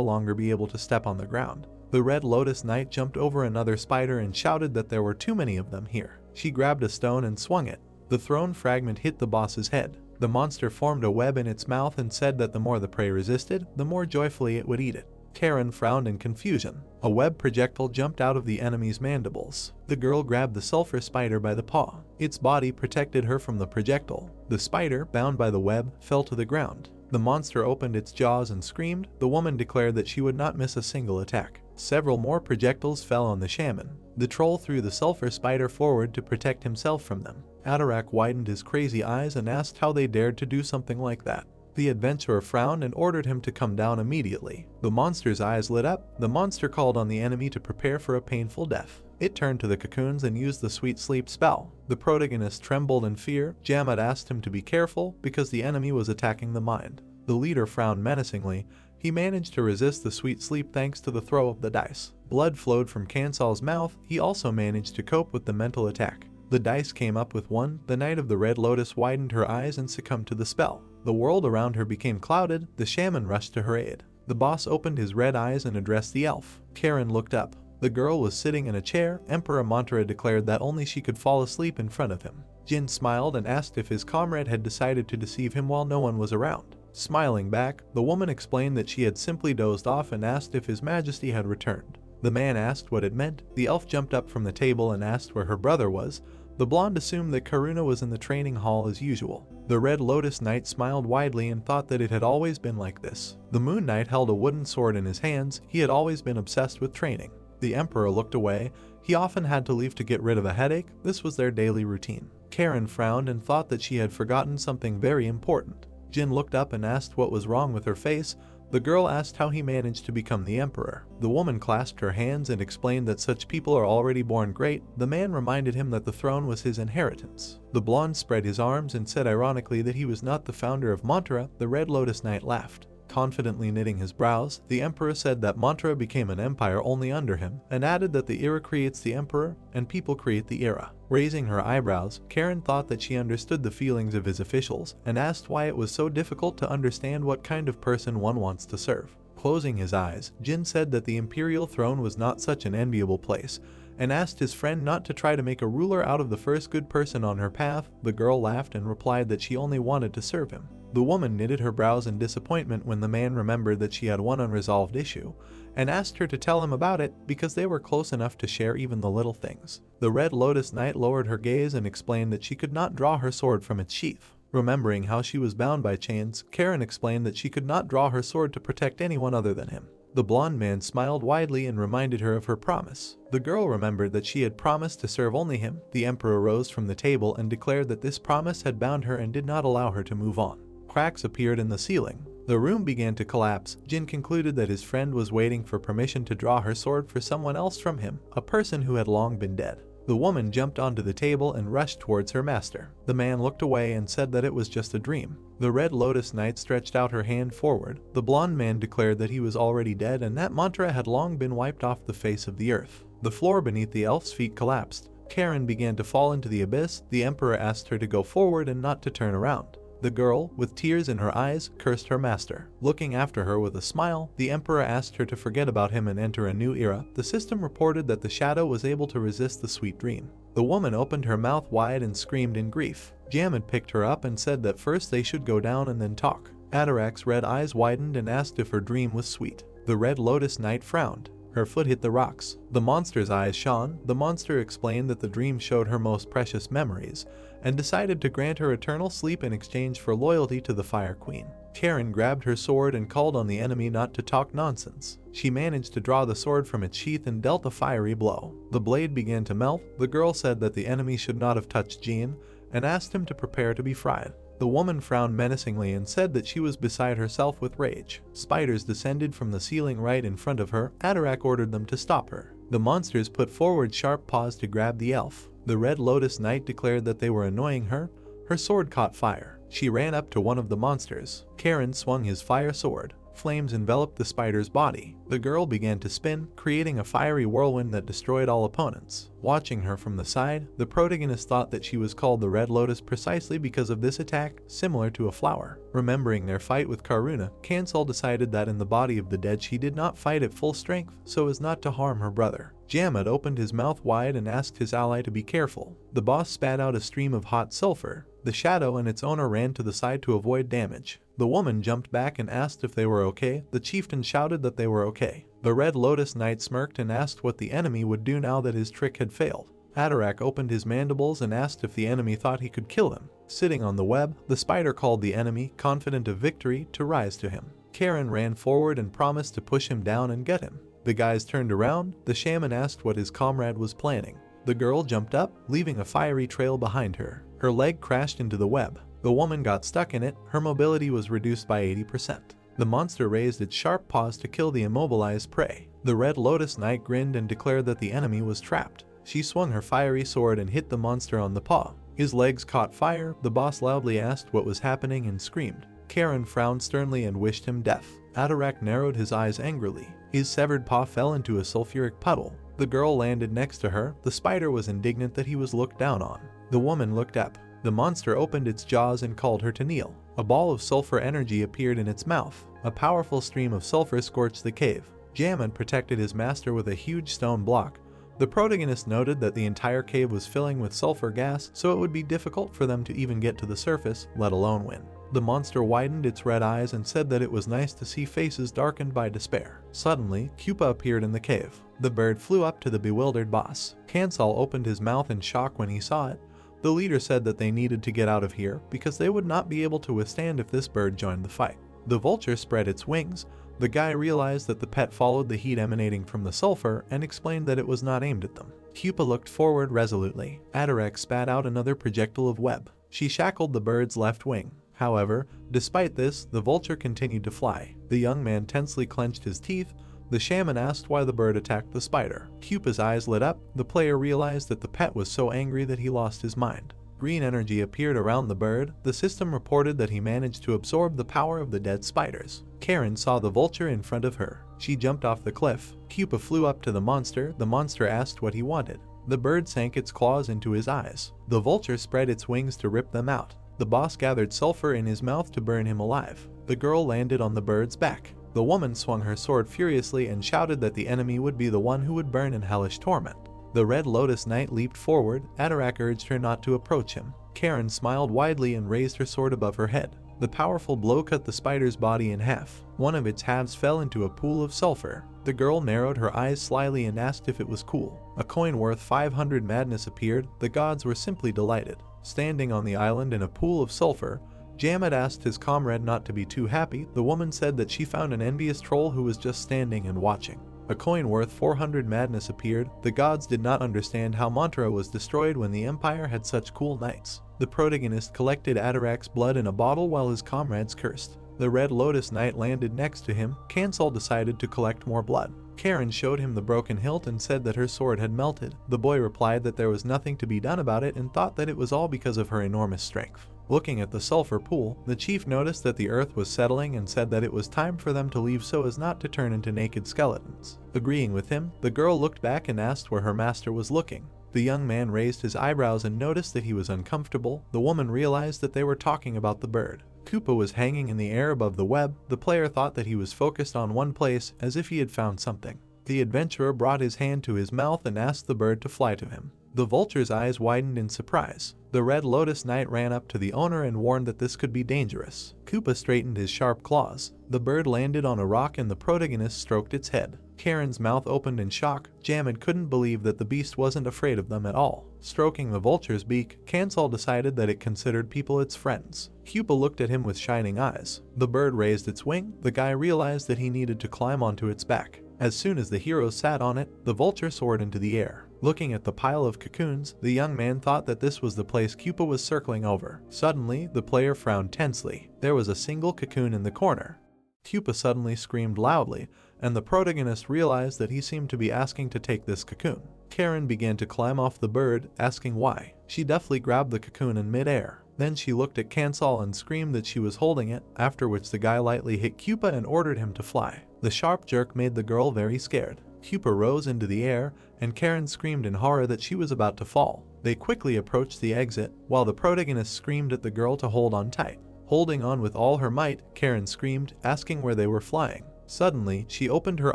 longer be able to step on the ground. The Red Lotus Knight jumped over another spider and shouted that there were too many of them here. She grabbed a stone and swung it. The thrown fragment hit the boss's head. The monster formed a web in its mouth and said that the more the prey resisted, the more joyfully it would eat it. Karen frowned in confusion. A web projectile jumped out of the enemy's mandibles. The girl grabbed the sulfur spider by the paw. Its body protected her from the projectile. The spider, bound by the web, fell to the ground. The monster opened its jaws and screamed. The woman declared that she would not miss a single attack. Several more projectiles fell on the shaman. The troll threw the sulfur spider forward to protect himself from them. Atarak widened his crazy eyes and asked how they dared to do something like that. The adventurer frowned and ordered him to come down immediately. The monster's eyes lit up. The monster called on the enemy to prepare for a painful death. It turned to the cocoons and used the sweet sleep spell. The protagonist trembled in fear. Jamad asked him to be careful because the enemy was attacking the mind. The leader frowned menacingly. He managed to resist the sweet sleep thanks to the throw of the dice. Blood flowed from Kansal's mouth. He also managed to cope with the mental attack. The dice came up with 1. The Knight of the Red Lotus widened her eyes and succumbed to the spell. The world around her became clouded. The shaman rushed to her aid. The boss opened his red eyes and addressed the elf. Karen looked up. The girl was sitting in a chair. Emperor Mantra declared that only she could fall asleep in front of him. Jin smiled and asked if his comrade had decided to deceive him while no one was around. Smiling back, the woman explained that she had simply dozed off and asked if His Majesty had returned. The man asked what it meant. The elf jumped up from the table and asked where her brother was. The blonde assumed that Karuna was in the training hall as usual. The Red Lotus Knight smiled widely and thought that it had always been like this. The Moon Knight held a wooden sword in his hands. He had always been obsessed with training. The Emperor looked away. He often had to leave to get rid of a headache. This was their daily routine. Karen frowned and thought that she had forgotten something very important. Jin looked up and asked what was wrong with her face. The girl asked how he managed to become the emperor. The woman clasped her hands and explained that such people are already born great. The man reminded him that the throne was his inheritance. The blonde spread his arms and said ironically that he was not the founder of Mantra. The Red Lotus Knight laughed. Confidently knitting his brows, the emperor said that Mantra became an empire only under him, and added that the era creates the emperor, and people create the era. Raising her eyebrows, Karen thought that she understood the feelings of his officials, and asked why it was so difficult to understand what kind of person one wants to serve. Closing his eyes, Jin said that the imperial throne was not such an enviable place, and asked his friend not to try to make a ruler out of the first good person on her path. The girl laughed and replied that she only wanted to serve him. The woman knitted her brows in disappointment when the man remembered that she had one unresolved issue, and asked her to tell him about it because they were close enough to share even the little things. The Red Lotus Knight lowered her gaze and explained that she could not draw her sword from its sheath. Remembering how she was bound by chains, Karen explained that she could not draw her sword to protect anyone other than him. The blonde man smiled widely and reminded her of her promise. The girl remembered that she had promised to serve only him. The emperor rose from the table and declared that this promise had bound her and did not allow her to move on. Cracks appeared in the ceiling. The room began to collapse. Jin concluded that his friend was waiting for permission to draw her sword for someone else from him, a person who had long been dead. The woman jumped onto the table and rushed towards her master. The man looked away and said that it was just a dream. The Red Lotus Knight stretched out her hand forward. The blonde man declared that he was already dead and that Mantra had long been wiped off the face of the earth. The floor beneath the elf's feet collapsed. Karen began to fall into the abyss. The emperor asked her to go forward and not to turn around. The girl, with tears in her eyes, cursed her master. Looking after her with a smile, the emperor asked her to forget about him and enter a new era. The system reported that the shadow was able to resist the sweet dream. The woman opened her mouth wide and screamed in grief. Jamad picked her up and said that first they should go down and then talk. Atarak's red eyes widened and asked if her dream was sweet. The Red Lotus Knight frowned. Her foot hit the rocks. The monster's eyes shone. The monster explained that the dream showed her most precious memories, and decided to grant her eternal sleep in exchange for loyalty to the Fire Queen. Karen grabbed her sword and called on the enemy not to talk nonsense. She managed to draw the sword from its sheath and dealt a fiery blow. The blade began to melt. The girl said that the enemy should not have touched Jean, and asked him to prepare to be fried. The woman frowned menacingly and said that she was beside herself with rage. Spiders descended from the ceiling right in front of her. Atarak ordered them to stop her. The monsters put forward sharp paws to grab the elf. The Red Lotus Knight declared that they were annoying her. Her sword caught fire. She ran up to one of the monsters. Karen swung his fire sword. Flames enveloped the spider's body. The girl began to spin, creating a fiery whirlwind that destroyed all opponents. Watching her from the side, the protagonist thought that she was called the Red Lotus precisely because of this attack, similar to a flower. Remembering their fight with Karuna, Kansal decided that in the body of the dead she did not fight at full strength so as not to harm her brother. Jamad opened his mouth wide and asked his ally to be careful. The boss spat out a stream of hot sulfur. The shadow and its owner ran to the side to avoid damage. The woman jumped back and asked if they were okay. The chieftain shouted that they were okay. The Red Lotus Knight smirked and asked what the enemy would do now that his trick had failed. Atarak opened his mandibles and asked if the enemy thought he could kill him. Sitting on the web, the spider called the enemy, confident of victory, to rise to him. Karen ran forward and promised to push him down and get him. The guys turned around. The shaman asked what his comrade was planning. The girl jumped up, leaving a fiery trail behind her. Her leg crashed into the web. The woman got stuck in it. Her mobility was reduced by 80%. The monster raised its sharp paws to kill the immobilized prey. The Red Lotus Knight grinned and declared that the enemy was trapped. She swung her fiery sword and hit the monster on the paw. His legs caught fire. The boss loudly asked what was happening and screamed. Karen frowned sternly and wished him death. Atarak narrowed his eyes angrily. His severed paw fell into a sulfuric puddle. The girl landed next to her. The spider was indignant that he was looked down on. The woman looked up. The monster opened its jaws and called her to kneel. A ball of sulfur energy appeared in its mouth. A powerful stream of sulfur scorched the cave. Jamad protected his master with a huge stone block. The protagonist noted that the entire cave was filling with sulfur gas, so it would be difficult for them to even get to the surface, let alone win. The monster widened its red eyes and said that it was nice to see faces darkened by despair. Suddenly, Koopa appeared in the cave. The bird flew up to the bewildered boss. Kansal opened his mouth in shock when he saw it. The leader said that they needed to get out of here because they would not be able to withstand if this bird joined the fight. The vulture spread its wings. The guy realized that the pet followed the heat emanating from the sulfur and explained that it was not aimed at them. Koopa looked forward resolutely. Atarak spat out another projectile of web. She shackled the bird's left wing. However, despite this, the vulture continued to fly. The young man tensely clenched his teeth. The shaman asked why the bird attacked the spider. Koopa's eyes lit up. The player realized that the pet was so angry that he lost his mind. Green energy appeared around the bird. The system reported that he managed to absorb the power of the dead spiders. Karen saw the vulture in front of her. She jumped off the cliff. Koopa flew up to the monster. The monster asked what he wanted. The bird sank its claws into his eyes. The vulture spread its wings to rip them out. The boss gathered sulfur in his mouth to burn him alive. The girl landed on the bird's back. The woman swung her sword furiously and shouted that the enemy would be the one who would burn in hellish torment. The Red Lotus Knight leaped forward. Atarak urged her not to approach him. Karen smiled widely and raised her sword above her head. The powerful blow cut the spider's body in half. One of its halves fell into a pool of sulfur. The girl narrowed her eyes slyly and asked if it was cool. A coin worth 500 madness appeared. The gods were simply delighted. Standing on the island in a pool of sulfur, Jamad asked his comrade not to be too happy. The woman said that she found an envious troll who was just standing and watching. A coin worth 400 madness appeared. The gods did not understand how Mantra was destroyed when the empire had such cool knights. The protagonist collected Atarak's blood in a bottle while his comrades cursed. The Red Lotus Knight landed next to him. Kansal decided to collect more blood. Karen showed him the broken hilt and said that her sword had melted. The boy replied that there was nothing to be done about it and thought that it was all because of her enormous strength. Looking at the sulfur pool, the chief noticed that the earth was settling and said that it was time for them to leave so as not to turn into naked skeletons. Agreeing with him, the girl looked back and asked where her master was looking. The young man raised his eyebrows and noticed that he was uncomfortable. The woman realized that they were talking about the bird. Koopa was hanging in the air above the web. The player thought that he was focused on one place as if he had found something. The adventurer brought his hand to his mouth and asked the bird to fly to him. The vulture's eyes widened in surprise. The Red Lotus Knight ran up to the owner and warned that this could be dangerous. Koopa straightened his sharp claws. The bird landed on a rock and the protagonist stroked its head. Karen's mouth opened in shock. Jamad couldn't believe that the beast wasn't afraid of them at all. Stroking the vulture's beak, Kansal decided that it considered people its friends. Koopa looked at him with shining eyes. The bird raised its wing. The guy realized that he needed to climb onto its back. As soon as the hero sat on it, the vulture soared into the air. Looking at the pile of cocoons, the young man thought that this was the place Koopa was circling over. Suddenly, the player frowned tensely. There was a single cocoon in the corner. Koopa suddenly screamed loudly, and the protagonist realized that he seemed to be asking to take this cocoon. Karen began to climb off the bird, asking why. She deftly grabbed the cocoon in midair. Then she looked at Kansal and screamed that she was holding it, after which the guy lightly hit Koopa and ordered him to fly. The sharp jerk made the girl very scared. Koopa rose into the air, and Karen screamed in horror that she was about to fall. They quickly approached the exit, while the protagonist screamed at the girl to hold on tight. Holding on with all her might, Karen screamed, asking where they were flying. Suddenly, she opened her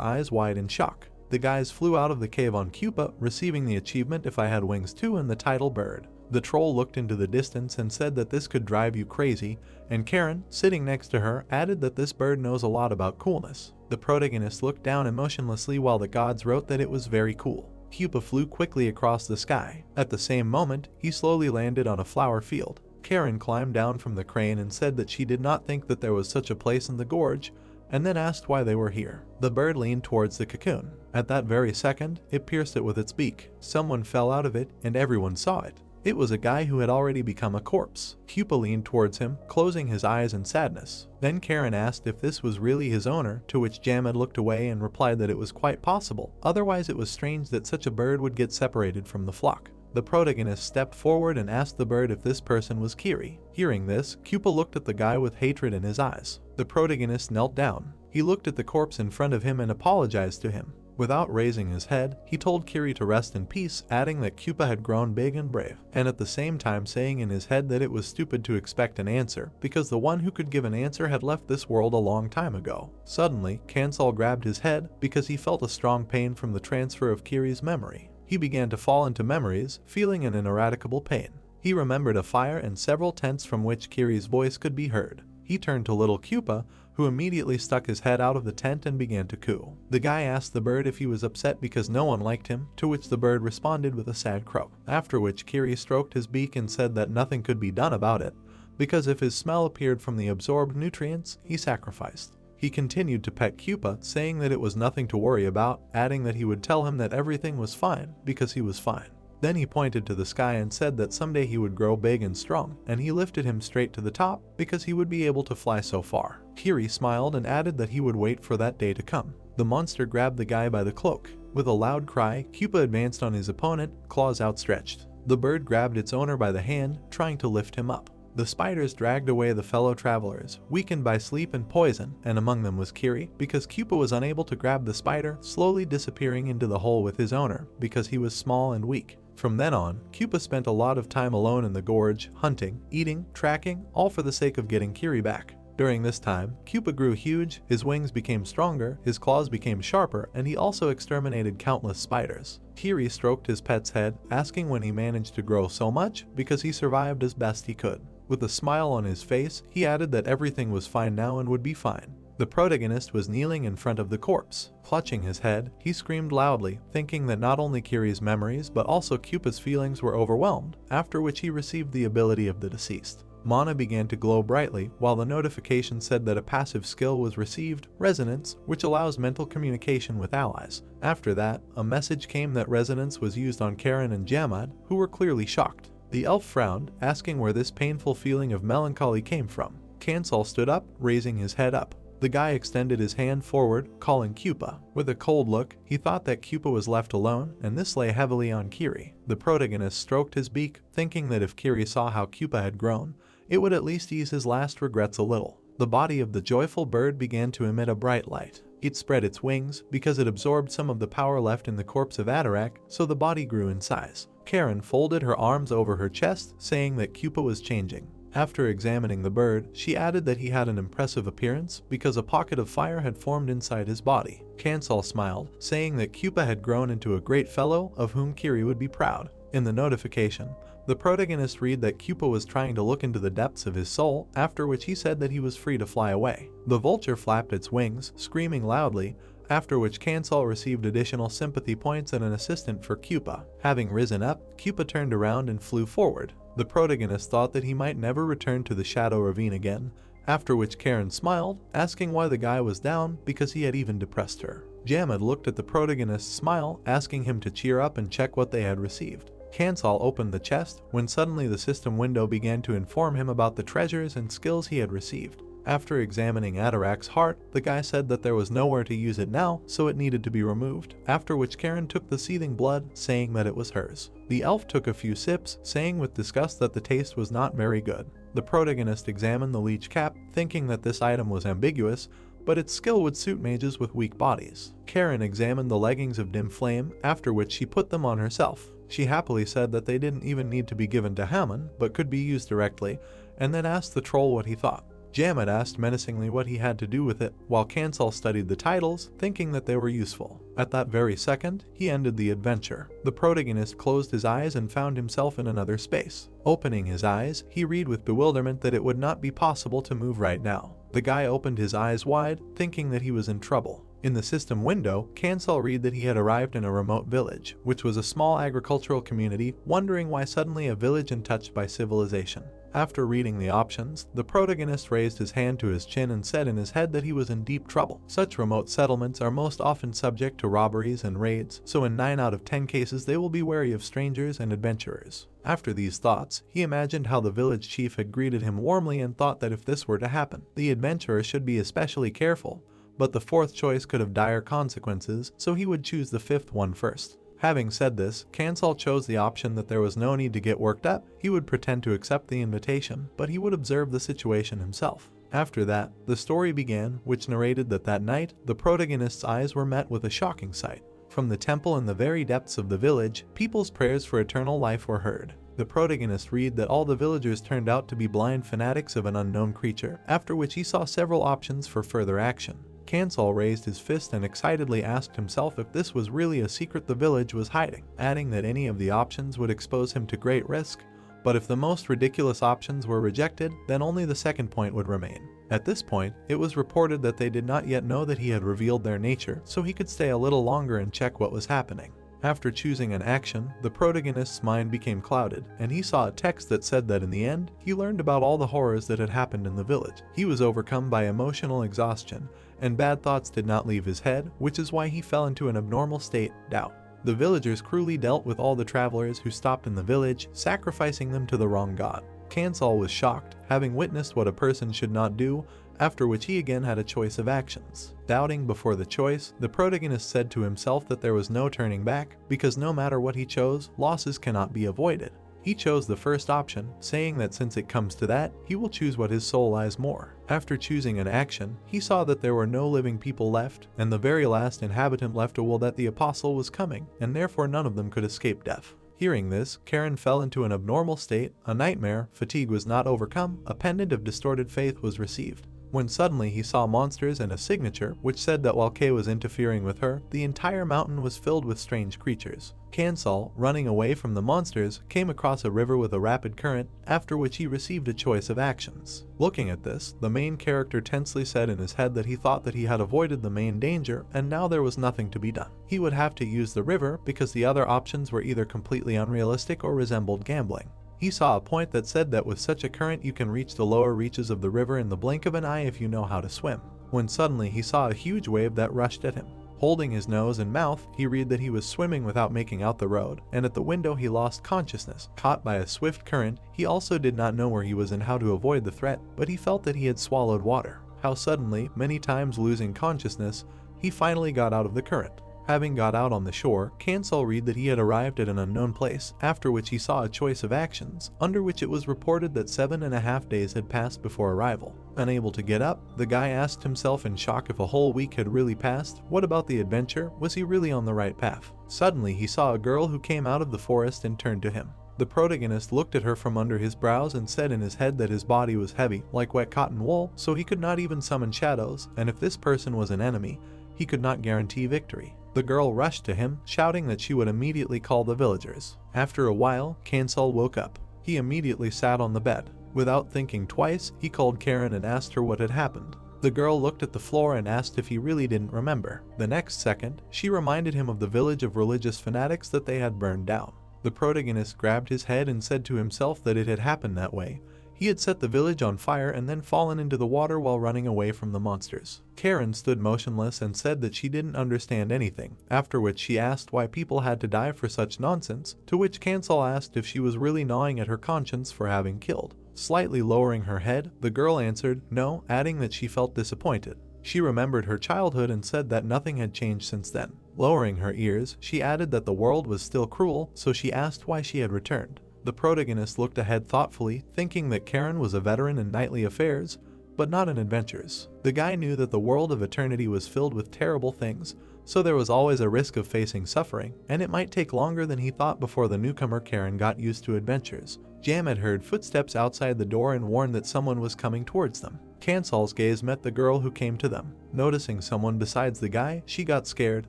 eyes wide in shock. The guys flew out of the cave on Koopa, receiving the achievement If I Had Wings 2 and the title Bird. The troll looked into the distance and said that this could drive you crazy, and Karen, sitting next to her, added that this bird knows a lot about coolness. The protagonist looked down emotionlessly while the gods wrote that it was very cool. Koopa flew quickly across the sky. At the same moment, he slowly landed on a flower field. Karen climbed down from the crane and said that she did not think that there was such a place in the gorge, and then asked why they were here. The bird leaned towards the cocoon. At that very second, it pierced it with its beak. Someone fell out of it, and everyone saw it. It was a guy who had already become a corpse. Koopa leaned towards him, closing his eyes in sadness. Then Karen asked if this was really his owner, to which Jamad looked away and replied that it was quite possible. Otherwise, it was strange that such a bird would get separated from the flock. The protagonist stepped forward and asked the bird if this person was Kiri. Hearing this, Koopa looked at the guy with hatred in his eyes. The protagonist knelt down. He looked at the corpse in front of him and apologized to him. Without raising his head, he told Kiri to rest in peace, adding that Koopa had grown big and brave, and at the same time saying in his head that it was stupid to expect an answer, because the one who could give an answer had left this world a long time ago. Suddenly, Kansal grabbed his head because he felt a strong pain from the transfer of Kiri's memory. He began to fall into memories, feeling an ineradicable pain. He remembered a fire and several tents from which Kiri's voice could be heard. He turned to little Koopa, who immediately stuck his head out of the tent and began to coo. The guy asked the bird if he was upset because no one liked him, to which the bird responded with a sad croak. After which Kiri stroked his beak and said that nothing could be done about it, because if his smell appeared from the absorbed nutrients, he sacrificed. He continued to pet Koopa, saying that it was nothing to worry about, adding that he would tell him that everything was fine, because he was fine. Then he pointed to the sky and said that someday he would grow big and strong, and he lifted him straight to the top because he would be able to fly so far. Kiri smiled and added that he would wait for that day to come. The monster grabbed the guy by the cloak. With a loud cry, Koopa advanced on his opponent, claws outstretched. The bird grabbed its owner by the hand, trying to lift him up. The spiders dragged away the fellow travelers, weakened by sleep and poison, and among them was Kiri, because Koopa was unable to grab the spider, slowly disappearing into the hole with his owner, because he was small and weak. From then on, Koopa spent a lot of time alone in the gorge, hunting, eating, tracking, all for the sake of getting Kiri back. During this time, Koopa grew huge, his wings became stronger, his claws became sharper, and he also exterminated countless spiders. Kiri stroked his pet's head, asking when he managed to grow so much, because he survived as best he could. With a smile on his face, he added that everything was fine now and would be fine. The protagonist was kneeling in front of the corpse. Clutching his head, he screamed loudly, thinking that not only Kiri's memories but also Koopa's feelings were overwhelmed, after which he received the ability of the deceased. Mana began to glow brightly, while the notification said that a passive skill was received, Resonance, which allows mental communication with allies. After that, a message came that Resonance was used on Karen and Jamad, who were clearly shocked. The elf frowned, asking where this painful feeling of melancholy came from. Kansal stood up, raising his head up. The guy extended his hand forward, calling Koopa. With a cold look, he thought that Koopa was left alone, and this lay heavily on Kiri. The protagonist stroked his beak, thinking that if Kiri saw how Koopa had grown, it would at least ease his last regrets a little. The body of the joyful bird began to emit a bright light. It spread its wings, because it absorbed some of the power left in the corpse of Atarak, so the body grew in size. Karen folded her arms over her chest, saying that Koopa was changing. After examining the bird, she added that he had an impressive appearance because a pocket of fire had formed inside his body. Kansal smiled, saying that Koopa had grown into a great fellow of whom Kiri would be proud. In the notification, the protagonist read that Koopa was trying to look into the depths of his soul, after which he said that he was free to fly away. The vulture flapped its wings, screaming loudly, after which Kansal received additional sympathy points and an assistant for Koopa. Having risen up, Koopa turned around and flew forward. The protagonist thought that he might never return to the Shadow Ravine again, after which Karen smiled, asking why the guy was down because he had even depressed her. Jamad looked at the protagonist's smile, asking him to cheer up and check what they had received. Kansal opened the chest, when suddenly the system window began to inform him about the treasures and skills he had received. After examining Atarak's heart, the guy said that there was nowhere to use it now, so it needed to be removed, after which Karen took the seething blood, saying that it was hers. The elf took a few sips, saying with disgust that the taste was not very good. The protagonist examined the leech cap, thinking that this item was ambiguous, but its skill would suit mages with weak bodies. Karen examined the leggings of Dim Flame, after which she put them on herself. She happily said that they didn't even need to be given to Hammond, but could be used directly, and then asked the troll what he thought. Jamad asked menacingly what he had to do with it, while Kansal studied the titles, thinking that they were useful. At that very second, he ended the adventure. The protagonist closed his eyes and found himself in another space. Opening his eyes, he read with bewilderment that it would not be possible to move right now. The guy opened his eyes wide, thinking that he was in trouble. In the system window, Kansal read that he had arrived in a remote village, which was a small agricultural community, wondering why suddenly a village untouched by civilization. After reading the options, the protagonist raised his hand to his chin and said in his head that he was in deep trouble. Such remote settlements are most often subject to robberies and raids, so in 9 out of 10 cases they will be wary of strangers and adventurers. After these thoughts, he imagined how the village chief had greeted him warmly and thought that if this were to happen, the adventurer should be especially careful, but the fourth choice could have dire consequences, so he would choose the fifth one first. Having said this, Kansal chose the option that there was no need to get worked up. He would pretend to accept the invitation, but he would observe the situation himself. After that, the story began, which narrated that night, the protagonist's eyes were met with a shocking sight. From the temple in the very depths of the village, people's prayers for eternal life were heard. The protagonist read that all the villagers turned out to be blind fanatics of an unknown creature, after which he saw several options for further action. Kansal raised his fist and excitedly asked himself if this was really a secret the village was hiding, adding that any of the options would expose him to great risk, But if the most ridiculous options were rejected, then only the second point would remain. At this point, it was reported that they did not yet know that he had revealed their nature, so he could stay a little longer and check what was happening. After choosing an action, the protagonist's mind became clouded, and he saw a text that said that in the end, he learned about all the horrors that had happened in the village. He was overcome by emotional exhaustion, and bad thoughts did not leave his head, which is why he fell into an abnormal state, doubt. The villagers cruelly dealt with all the travelers who stopped in the village, sacrificing them to the wrong god. Kansal was shocked, having witnessed what a person should not do, after which he again had a choice of actions. Doubting before the choice, the protagonist said to himself that there was no turning back, because no matter what he chose, losses cannot be avoided. He chose the first option, saying that since it comes to that, he will choose what his soul lies more. After choosing an action, he saw that there were no living people left, and the very last inhabitant left a will that the apostle was coming, and therefore none of them could escape death. Hearing this, Karen fell into an abnormal state, a nightmare, fatigue was not overcome, a pendant of distorted faith was received. When suddenly he saw monsters and a signature which said that while Kay was interfering with her, the entire mountain was filled with strange creatures. Kansal, running away from the monsters, came across a river with a rapid current, after which he received a choice of actions. Looking at this, the main character tensely said in his head that he thought that he had avoided the main danger and now there was nothing to be done. He would have to use the river because the other options were either completely unrealistic or resembled gambling. He saw a point that said that with such a current you can reach the lower reaches of the river in the blink of an eye if you know how to swim. When suddenly he saw a huge wave that rushed at him. Holding his nose and mouth, he read that he was swimming without making out the road, and at the window he lost consciousness. Caught by a swift current, he also did not know where he was and how to avoid the threat, but he felt that he had swallowed water. How suddenly, many times losing consciousness, he finally got out of the current. Having got out on the shore, Kansal read that he had arrived at an unknown place, after which he saw a choice of actions, under which it was reported that 7.5 days had passed before arrival. Unable to get up, the guy asked himself in shock if a whole week had really passed. What about the adventure? Was he really on the right path? Suddenly he saw a girl who came out of the forest and turned to him. The protagonist looked at her from under his brows and said in his head that his body was heavy, like wet cotton wool, so he could not even summon shadows, and if this person was an enemy, he could not guarantee victory. The girl rushed to him, shouting that she would immediately call the villagers. After a while, Kansal woke up. He immediately sat on the bed. Without thinking twice, he called Karen and asked her what had happened. The girl looked at the floor and asked if he really didn't remember. The next second, she reminded him of the village of religious fanatics that they had burned down. The protagonist grabbed his head and said to himself that it had happened that way. He had set the village on fire and then fallen into the water while running away from the monsters. Karen stood motionless and said that she didn't understand anything, after which she asked why people had to die for such nonsense, to which Kansal asked if she was really gnawing at her conscience for having killed. Slightly lowering her head, the girl answered no, adding that she felt disappointed. She remembered her childhood and said that nothing had changed since then. Lowering her ears, she added that the world was still cruel, so she asked why she had returned. The protagonist looked ahead thoughtfully, thinking that Karen was a veteran in knightly affairs, but not in adventures. The guy knew that the world of eternity was filled with terrible things, so there was always a risk of facing suffering, and it might take longer than he thought before the newcomer Karen got used to adventures. Jam had heard footsteps outside the door and warned that someone was coming towards them. Kansal's gaze met the girl who came to them. Noticing someone besides the guy, she got scared,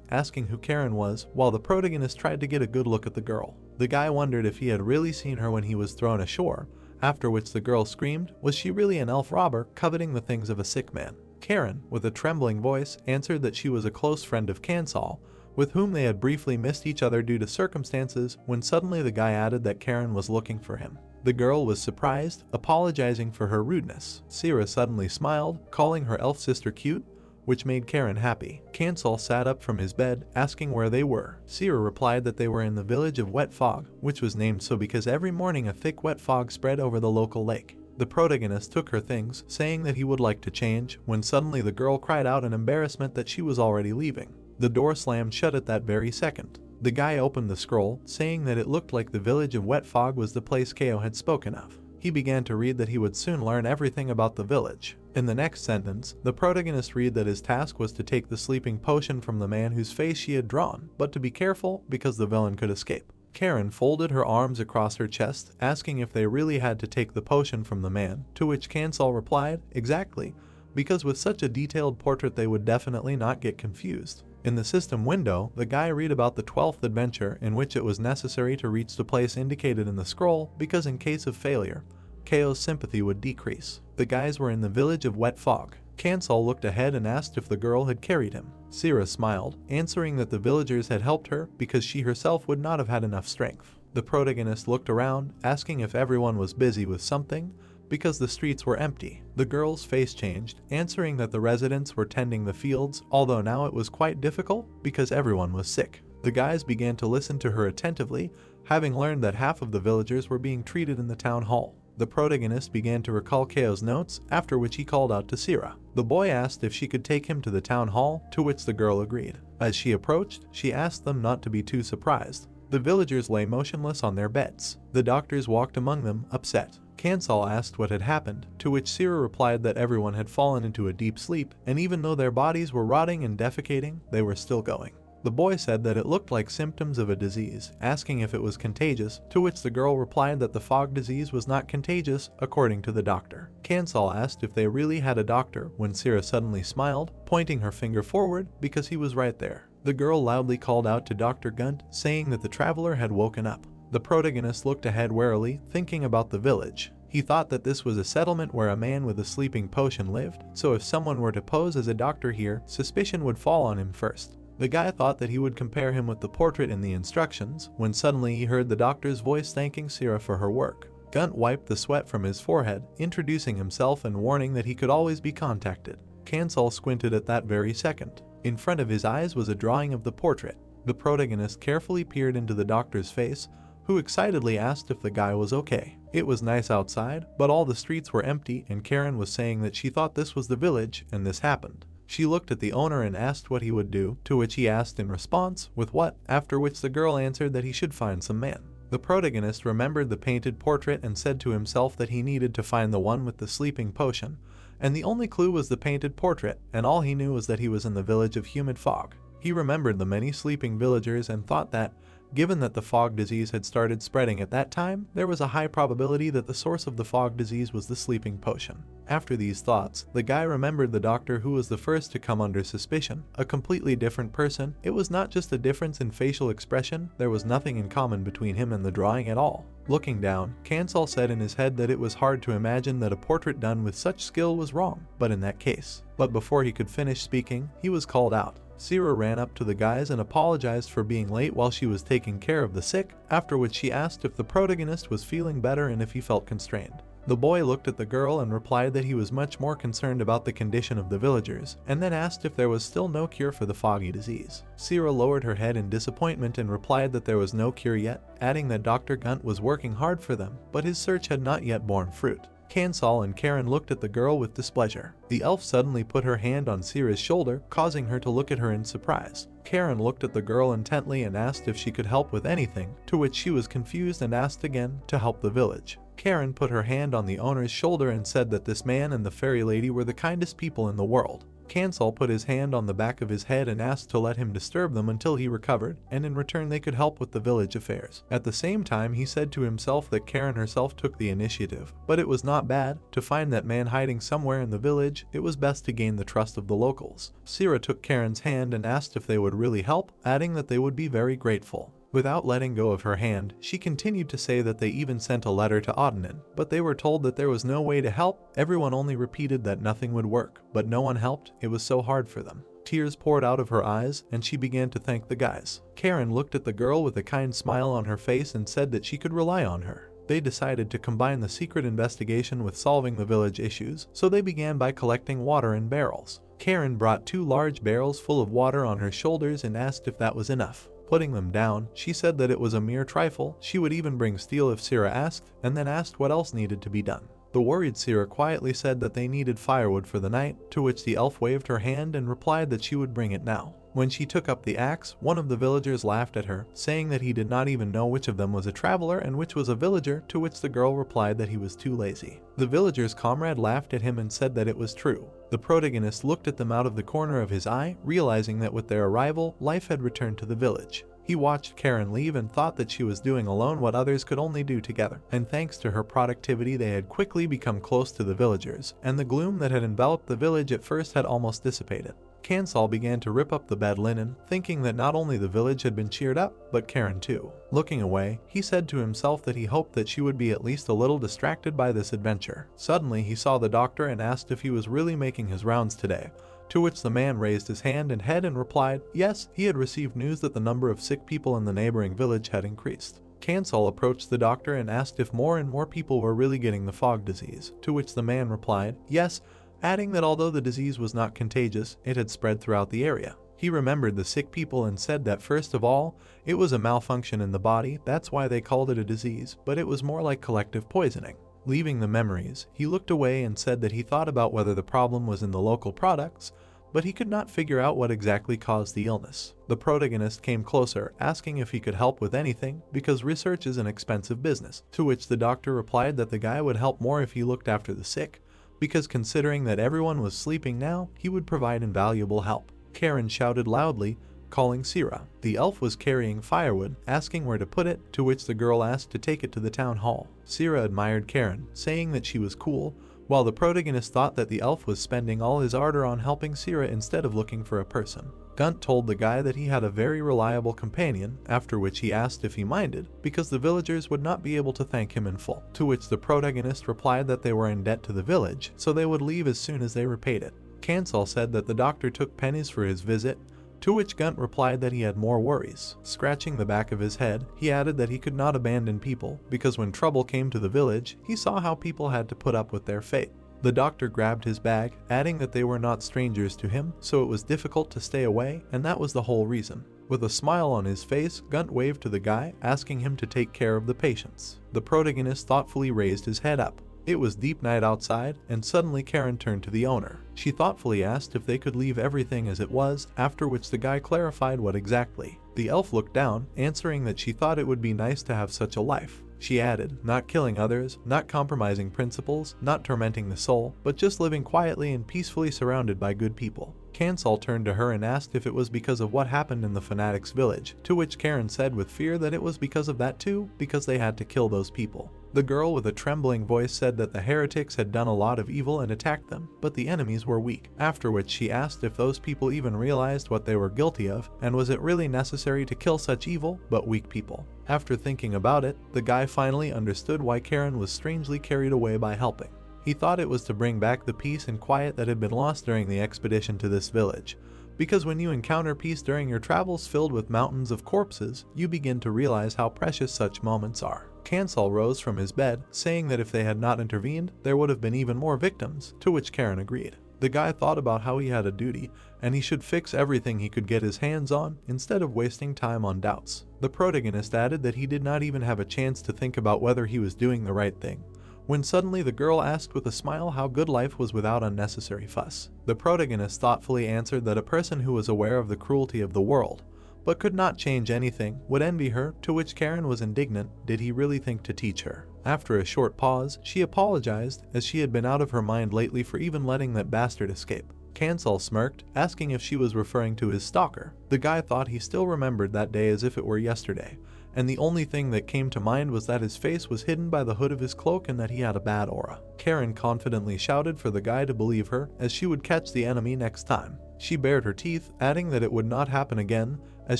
asking who Karen was, while the protagonist tried to get a good look at the girl. The guy wondered if he had really seen her when he was thrown ashore, after which the girl screamed, was she really an elf robber coveting the things of a sick man? Karen, with a trembling voice, answered that she was a close friend of Kansal, with whom they had briefly missed each other due to circumstances, when suddenly the guy added that Karen was looking for him. The girl was surprised, apologizing for her rudeness. Sira suddenly smiled, calling her elf sister cute, which made Karen happy. Kansal sat up from his bed, asking where they were. Sira replied that they were in the village of Wet Fog, which was named so because every morning a thick wet fog spread over the local lake. The protagonist took her things, saying that he would like to change, when suddenly the girl cried out in embarrassment that she was already leaving. The door slammed shut at that very second. The guy opened the scroll, saying that it looked like the village of Wet Fog was the place Ko had spoken of. He began to read that he would soon learn everything about the village. In the next sentence, the protagonist read that his task was to take the sleeping potion from the man whose face she had drawn, but to be careful because the villain could escape. Karen folded her arms across her chest, asking if they really had to take the potion from the man, to which Kansal replied, exactly, because with such a detailed portrait they would definitely not get confused. In the system window, the guy read about the 12th adventure in which it was necessary to reach the place indicated in the scroll because in case of failure, Kao's sympathy would decrease. The guys were in the village of Wet Fog. Kansol looked ahead and asked if the girl had carried him. Sira smiled, answering that the villagers had helped her because she herself would not have had enough strength. The protagonist looked around, asking if everyone was busy with something, because the streets were empty. The girl's face changed, answering that the residents were tending the fields, although now it was quite difficult because everyone was sick. The guys began to listen to her attentively, having learned that half of the villagers were being treated in the town hall. The protagonist began to recall Kao's notes, after which he called out to Sira. The boy asked if she could take him to the town hall, to which the girl agreed. As she approached, she asked them not to be too surprised. The villagers lay motionless on their beds. The doctors walked among them, upset. Kansal asked what had happened, to which Sira replied that everyone had fallen into a deep sleep, and even though their bodies were rotting and defecating, they were still going. The boy said that it looked like symptoms of a disease, asking if it was contagious, to which the girl replied that the fog disease was not contagious, according to the doctor. Kansal asked if they really had a doctor, when Sira suddenly smiled, pointing her finger forward because he was right there. The girl loudly called out to Dr. Gunt, saying that the traveler had woken up. The protagonist looked ahead warily, thinking about the village. He thought that this was a settlement where a man with a sleeping potion lived, so if someone were to pose as a doctor here, suspicion would fall on him first. The guy thought that he would compare him with the portrait in the instructions, when suddenly he heard the doctor's voice thanking Sira for her work. Gunt wiped the sweat from his forehead, introducing himself and warning that he could always be contacted. Kansal squinted at that very second. In front of his eyes was a drawing of the portrait. The protagonist carefully peered into the doctor's face, who excitedly asked if the guy was okay. It was nice outside, but all the streets were empty, and Karen was saying that she thought this was the village, and this happened. She looked at the owner and asked what he would do, to which he asked in response, with what, after which the girl answered that he should find some man. The protagonist remembered the painted portrait and said to himself that he needed to find the one with the sleeping potion, and the only clue was the painted portrait, and all he knew was that he was in the village of Humid Fog. He remembered the many sleeping villagers and thought that, given that the fog disease had started spreading at that time, there was a high probability that the source of the fog disease was the sleeping potion. After these thoughts, the guy remembered the doctor who was the first to come under suspicion, a completely different person. It was not just a difference in facial expression, there was nothing in common between him and the drawing at all. Looking down, Kansal said in his head that it was hard to imagine that a portrait done with such skill was wrong, but in that case. But before he could finish speaking, he was called out. Sira ran up to the guys and apologized for being late while she was taking care of the sick, after which she asked if the protagonist was feeling better and if he felt constrained. The boy looked at the girl and replied that he was much more concerned about the condition of the villagers, and then asked if there was still no cure for the foggy disease. Sira lowered her head in disappointment and replied that there was no cure yet, adding that Dr. Gunt was working hard for them, but his search had not yet borne fruit. Kansal and Karen looked at the girl with displeasure. The elf suddenly put her hand on Sira's shoulder, causing her to look at her in surprise. Karen looked at the girl intently and asked if she could help with anything, to which she was confused and asked again to help the village. Karen put her hand on the owner's shoulder and said that this man and the fairy lady were the kindest people in the world. Kansal put his hand on the back of his head and asked to let him disturb them until he recovered, and in return they could help with the village affairs. At the same time, he said to himself that Karen herself took the initiative, but it was not bad. To find that man hiding somewhere in the village, it was best to gain the trust of the locals. Sira took Karen's hand and asked if they would really help, adding that they would be very grateful. Without letting go of her hand, she continued to say that they even sent a letter to Odinin, but they were told that there was no way to help. Everyone only repeated that nothing would work, but no one helped. It was so hard for them. Tears poured out of her eyes, and she began to thank the guys. Karen looked at the girl with a kind smile on her face and said that she could rely on her. They decided to combine the secret investigation with solving the village issues, so they began by collecting water in barrels. Karen brought 2 large barrels full of water on her shoulders and asked if that was enough. Putting them down, she said that it was a mere trifle. She would even bring steel if Sira asked, and then asked what else needed to be done. The worried Sira quietly said that they needed firewood for the night, to which the elf waved her hand and replied that she would bring it now. When she took up the axe, one of the villagers laughed at her, saying that he did not even know which of them was a traveler and which was a villager, to which the girl replied that he was too lazy. The villager's comrade laughed at him and said that it was true. The protagonist looked at them out of the corner of his eye, realizing that with their arrival, life had returned to the village. He watched Karen leave and thought that she was doing alone what others could only do together, and thanks to her productivity they had quickly become close to the villagers, and the gloom that had enveloped the village at first had almost dissipated. Kansal began to rip up the bed linen, thinking that not only the village had been cheered up, but Karen too. Looking away, he said to himself that he hoped that she would be at least a little distracted by this adventure. Suddenly he saw the doctor and asked if he was really making his rounds today, to which the man raised his hand and head and replied, yes, he had received news that the number of sick people in the neighboring village had increased. Kansal approached the doctor and asked if more and more people were really getting the fog disease, to which the man replied, yes, adding that although the disease was not contagious, it had spread throughout the area. He remembered the sick people and said that first of all, it was a malfunction in the body, that's why they called it a disease, but it was more like collective poisoning. Leaving the memories, he looked away and said that he thought about whether the problem was in the local products, but he could not figure out what exactly caused the illness. The protagonist came closer, asking if he could help with anything, because research is an expensive business, to which the doctor replied that the guy would help more if he looked after the sick, because considering that everyone was sleeping now, he would provide invaluable help. Karen shouted loudly, calling Sira. The elf was carrying firewood, asking where to put it, to which the girl asked to take it to the town hall. Sira admired Karen, saying that she was cool, while the protagonist thought that the elf was spending all his ardor on helping Sira instead of looking for a person. Gunt told the guy that he had a very reliable companion, after which he asked if he minded, because the villagers would not be able to thank him in full, to which the protagonist replied that they were in debt to the village, so they would leave as soon as they repaid it. Kansal said that the doctor took pennies for his visit, to which Gunt replied that he had more worries. Scratching the back of his head, he added that he could not abandon people, because when trouble came to the village, he saw how people had to put up with their fate. The doctor grabbed his bag, adding that they were not strangers to him, so it was difficult to stay away, and that was the whole reason. With a smile on his face, Gunt waved to the guy, asking him to take care of the patients. The protagonist thoughtfully raised his head up. It was deep night outside, and suddenly Karen turned to the owner. She thoughtfully asked if they could leave everything as it was, after which the guy clarified what exactly. The elf looked down, answering that she thought it would be nice to have such a life. She added, not killing others, not compromising principles, not tormenting the soul, but just living quietly and peacefully surrounded by good people. Kansal turned to her and asked if it was because of what happened in the fanatics' village, to which Karen said with fear that it was because of that too, because they had to kill those people. The girl with a trembling voice said that the heretics had done a lot of evil and attacked them, but the enemies were weak, after which she asked if those people even realized what they were guilty of, and was it really necessary to kill such evil, but weak people. After thinking about it, the guy finally understood why Karen was strangely carried away by helping. He thought it was to bring back the peace and quiet that had been lost during the expedition to this village. Because when you encounter peace during your travels filled with mountains of corpses, you begin to realize how precious such moments are. Kansal rose from his bed, saying that if they had not intervened, there would have been even more victims, to which Karen agreed. The guy thought about how he had a duty, and he should fix everything he could get his hands on, instead of wasting time on doubts. The protagonist added that he did not even have a chance to think about whether he was doing the right thing, when suddenly the girl asked with a smile how good life was without unnecessary fuss. The protagonist thoughtfully answered that a person who was aware of the cruelty of the world, but could not change anything, would envy her, to which Karen was indignant. Did he really think to teach her? After a short pause, she apologized, as she had been out of her mind lately for even letting that bastard escape. Kansal smirked, asking if she was referring to his stalker. The guy thought he still remembered that day as if it were yesterday, and the only thing that came to mind was that his face was hidden by the hood of his cloak and that he had a bad aura. Karen confidently shouted for the guy to believe her, as she would catch the enemy next time. She bared her teeth, adding that it would not happen again, as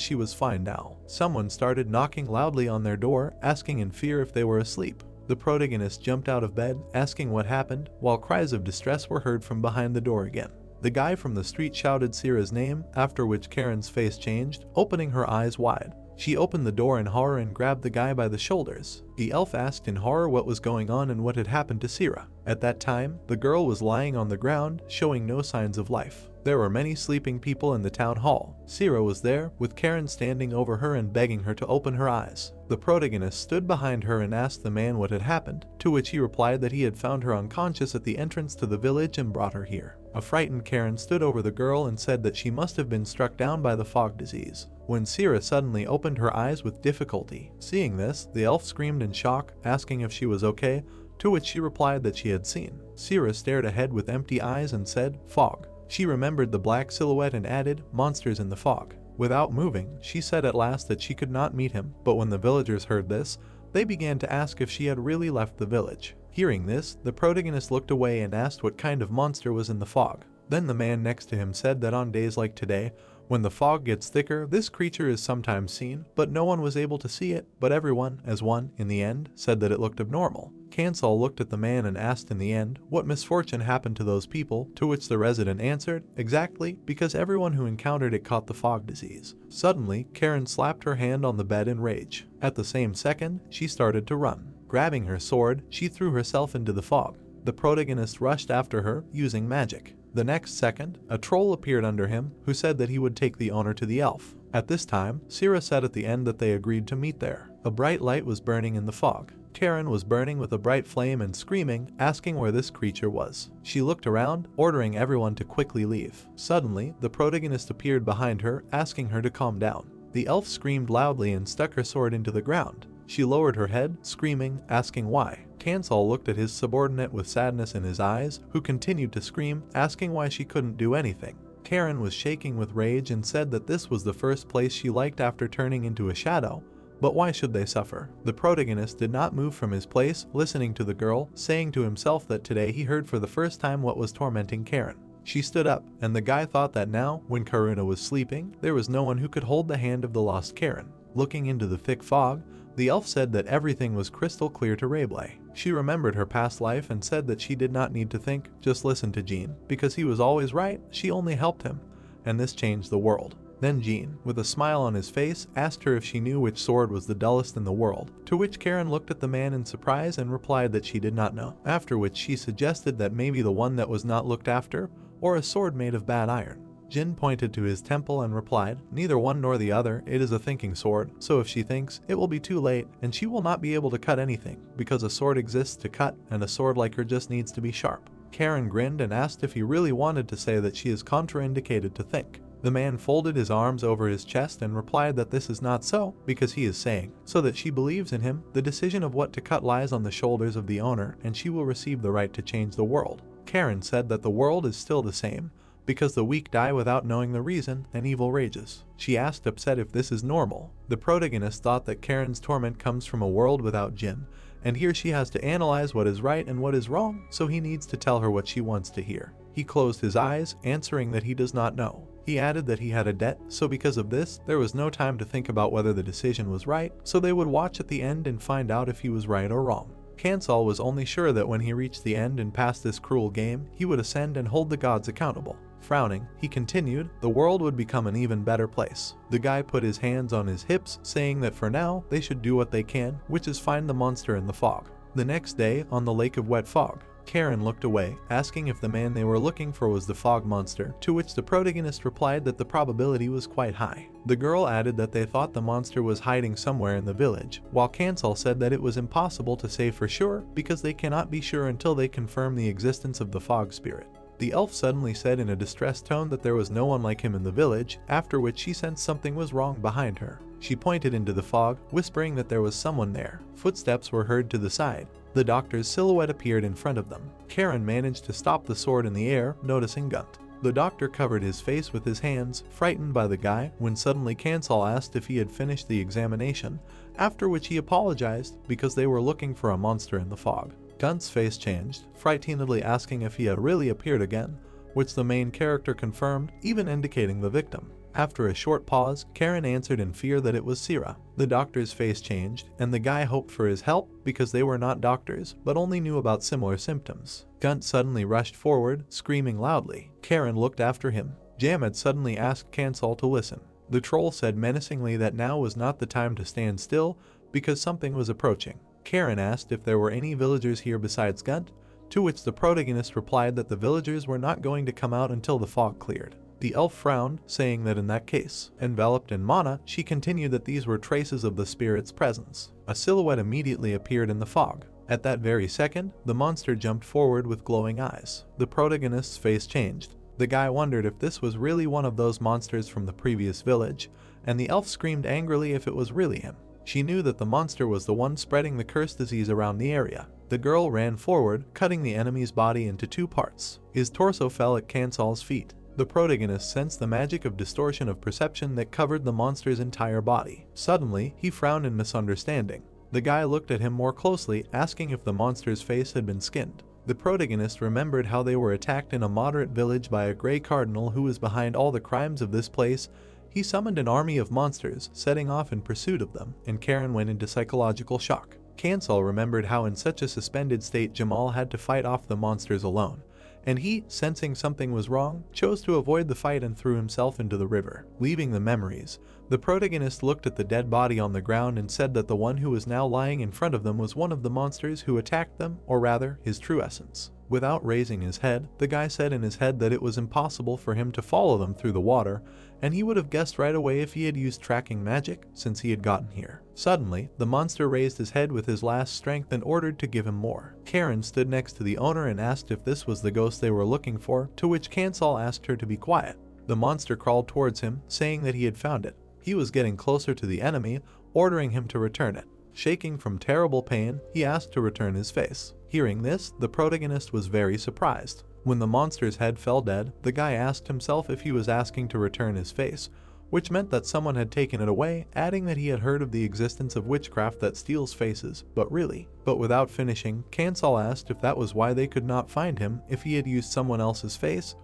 she was fine now. Someone started knocking loudly on their door, asking in fear if they were asleep. The protagonist jumped out of bed, asking what happened, while cries of distress were heard from behind the door again. The guy from the street shouted Sira's name, after which Karen's face changed, opening her eyes wide. She opened the door in horror and grabbed the guy by the shoulders. The elf asked in horror what was going on and what had happened to Sira. At that time, the girl was lying on the ground, showing no signs of life. There were many sleeping people in the town hall. Sira was there, with Karen standing over her and begging her to open her eyes. The protagonist stood behind her and asked the man what had happened, to which he replied that he had found her unconscious at the entrance to the village and brought her here. A frightened Karen stood over the girl and said that she must have been struck down by the fog disease, when Sira suddenly opened her eyes with difficulty. Seeing this, the elf screamed in shock, asking if she was okay, to which she replied that she had seen. Sira stared ahead with empty eyes and said, "Fog." She remembered the black silhouette and added, "Monsters in the fog." Without moving, she said at last that she could not meet him, but when the villagers heard this, they began to ask if she had really left the village. Hearing this, the protagonist looked away and asked what kind of monster was in the fog. Then the man next to him said that on days like today, when the fog gets thicker, this creature is sometimes seen, but no one was able to see it, but everyone, as one, in the end, said that it looked abnormal. Kansal looked at the man and asked in the end, what misfortune happened to those people, to which the resident answered, exactly, because everyone who encountered it caught the fog disease. Suddenly, Karen slapped her hand on the bed in rage. At the same second, she started to run. Grabbing her sword, she threw herself into the fog. The protagonist rushed after her, using magic. The next second, a troll appeared under him, who said that he would take the owner to the elf. At this time, Sira said at the end that they agreed to meet there. A bright light was burning in the fog. Karen was burning with a bright flame and screaming, asking where this creature was. She looked around, ordering everyone to quickly leave. Suddenly, the protagonist appeared behind her, asking her to calm down. The elf screamed loudly and stuck her sword into the ground. She lowered her head, screaming, asking why. Kansal looked at his subordinate with sadness in his eyes, who continued to scream, asking why she couldn't do anything. Karen was shaking with rage and said that this was the first place she liked after turning into a shadow, but why should they suffer? The protagonist did not move from his place, listening to the girl, saying to himself that today he heard for the first time what was tormenting Karen. She stood up, and the guy thought that now, when Karuna was sleeping, there was no one who could hold the hand of the lost Karen. Looking into the thick fog, the elf said that everything was crystal clear to Rayblay. She remembered her past life and said that she did not need to think, just listen to Jean. Because he was always right, she only helped him. And this changed the world. Then Jean, with a smile on his face, asked her if she knew which sword was the dullest in the world, to which Karen looked at the man in surprise and replied that she did not know, after which she suggested that maybe the one that was not looked after, or a sword made of bad iron. Jin pointed to his temple and replied, neither one nor the other, it is a thinking sword, so if she thinks, it will be too late, and she will not be able to cut anything, because a sword exists to cut, and a sword like her just needs to be sharp. Karen grinned and asked if he really wanted to say that she is contraindicated to think. The man folded his arms over his chest and replied that this is not so, because he is saying, so that she believes in him, the decision of what to cut lies on the shoulders of the owner, and she will receive the right to change the world. Karen said that the world is still the same, because the weak die without knowing the reason, and evil rages. She asked upset if this is normal. The protagonist thought that Karen's torment comes from a world without Jin, and here she has to analyze what is right and what is wrong, so he needs to tell her what she wants to hear. He closed his eyes, answering that he does not know. He added that he had a debt, so because of this, there was no time to think about whether the decision was right, so they would watch at the end and find out if he was right or wrong. Kansal was only sure that when he reached the end and passed this cruel game, he would ascend and hold the gods accountable. Frowning, he continued, the world would become an even better place. The guy put his hands on his hips, saying that for now, they should do what they can, which is find the monster in the fog. The next day, on the lake of wet fog, Karen looked away, asking if the man they were looking for was the fog monster, to which the protagonist replied that the probability was quite high. The girl added that they thought the monster was hiding somewhere in the village, while Kansal said that it was impossible to say for sure because they cannot be sure until they confirm the existence of the fog spirit. The elf suddenly said in a distressed tone that there was no one like him in the village, after which she sensed something was wrong behind her. She pointed into the fog, whispering that there was someone there. Footsteps were heard to the side. The doctor's silhouette appeared in front of them. Karen managed to stop the sword in the air, noticing Gunt. The doctor covered his face with his hands, frightened by the guy, when suddenly Kansal asked if he had finished the examination, after which he apologized because they were looking for a monster in the fog. Gunt's face changed, frightenedly asking if he had really appeared again, which the main character confirmed, even indicating the victim. After a short pause, Karen answered in fear that it was Sira. The doctor's face changed, and the guy hoped for his help because they were not doctors, but only knew about similar symptoms. Gunt suddenly rushed forward, screaming loudly. Karen looked after him. Jam had suddenly asked Kansal to listen. The troll said menacingly that now was not the time to stand still because something was approaching. Karen asked if there were any villagers here besides Gunt, to which the protagonist replied that the villagers were not going to come out until the fog cleared. The elf frowned, saying that in that case, enveloped in mana, she continued that these were traces of the spirit's presence. A silhouette immediately appeared in the fog. At that very second, the monster jumped forward with glowing eyes. The protagonist's face changed. The guy wondered if this was really one of those monsters from the previous village, and the elf screamed angrily if it was really him. She knew that the monster was the one spreading the curse disease around the area. The girl ran forward, cutting the enemy's body into two parts. His torso fell at Kansal's feet. The protagonist sensed the magic of distortion of perception that covered the monster's entire body. Suddenly, he frowned in misunderstanding. The guy looked at him more closely, asking if the monster's face had been skinned. The protagonist remembered how they were attacked in a moderate village by a gray cardinal who was behind all the crimes of this place. He summoned an army of monsters, setting off in pursuit of them, and Karen went into psychological shock. Kansal remembered how in such a suspended state Jamal had to fight off the monsters alone, and he, sensing something was wrong, chose to avoid the fight and threw himself into the river, leaving the memories. The protagonist looked at the dead body on the ground and said that the one who was now lying in front of them was one of the monsters who attacked them, or rather, his true essence. Without raising his head, the guy said in his head that it was impossible for him to follow them through the water, and he would have guessed right away if he had used tracking magic since he had gotten here. Suddenly, the monster raised his head with his last strength and ordered to give him more. Karen stood next to the owner and asked if this was the ghost they were looking for, to which Kansal asked her to be quiet. The monster crawled towards him, saying that he had found it. He was getting closer to the enemy, ordering him to return it. Shaking from terrible pain, he asked to return his face. Hearing this, the protagonist was very surprised. When the monster's head fell dead, the guy asked himself if he was asking to return his face, which meant that someone had taken it away, adding that he had heard of the existence of witchcraft that steals faces, but without finishing, Kansal asked if that was why they could not find him if he had used someone else's face,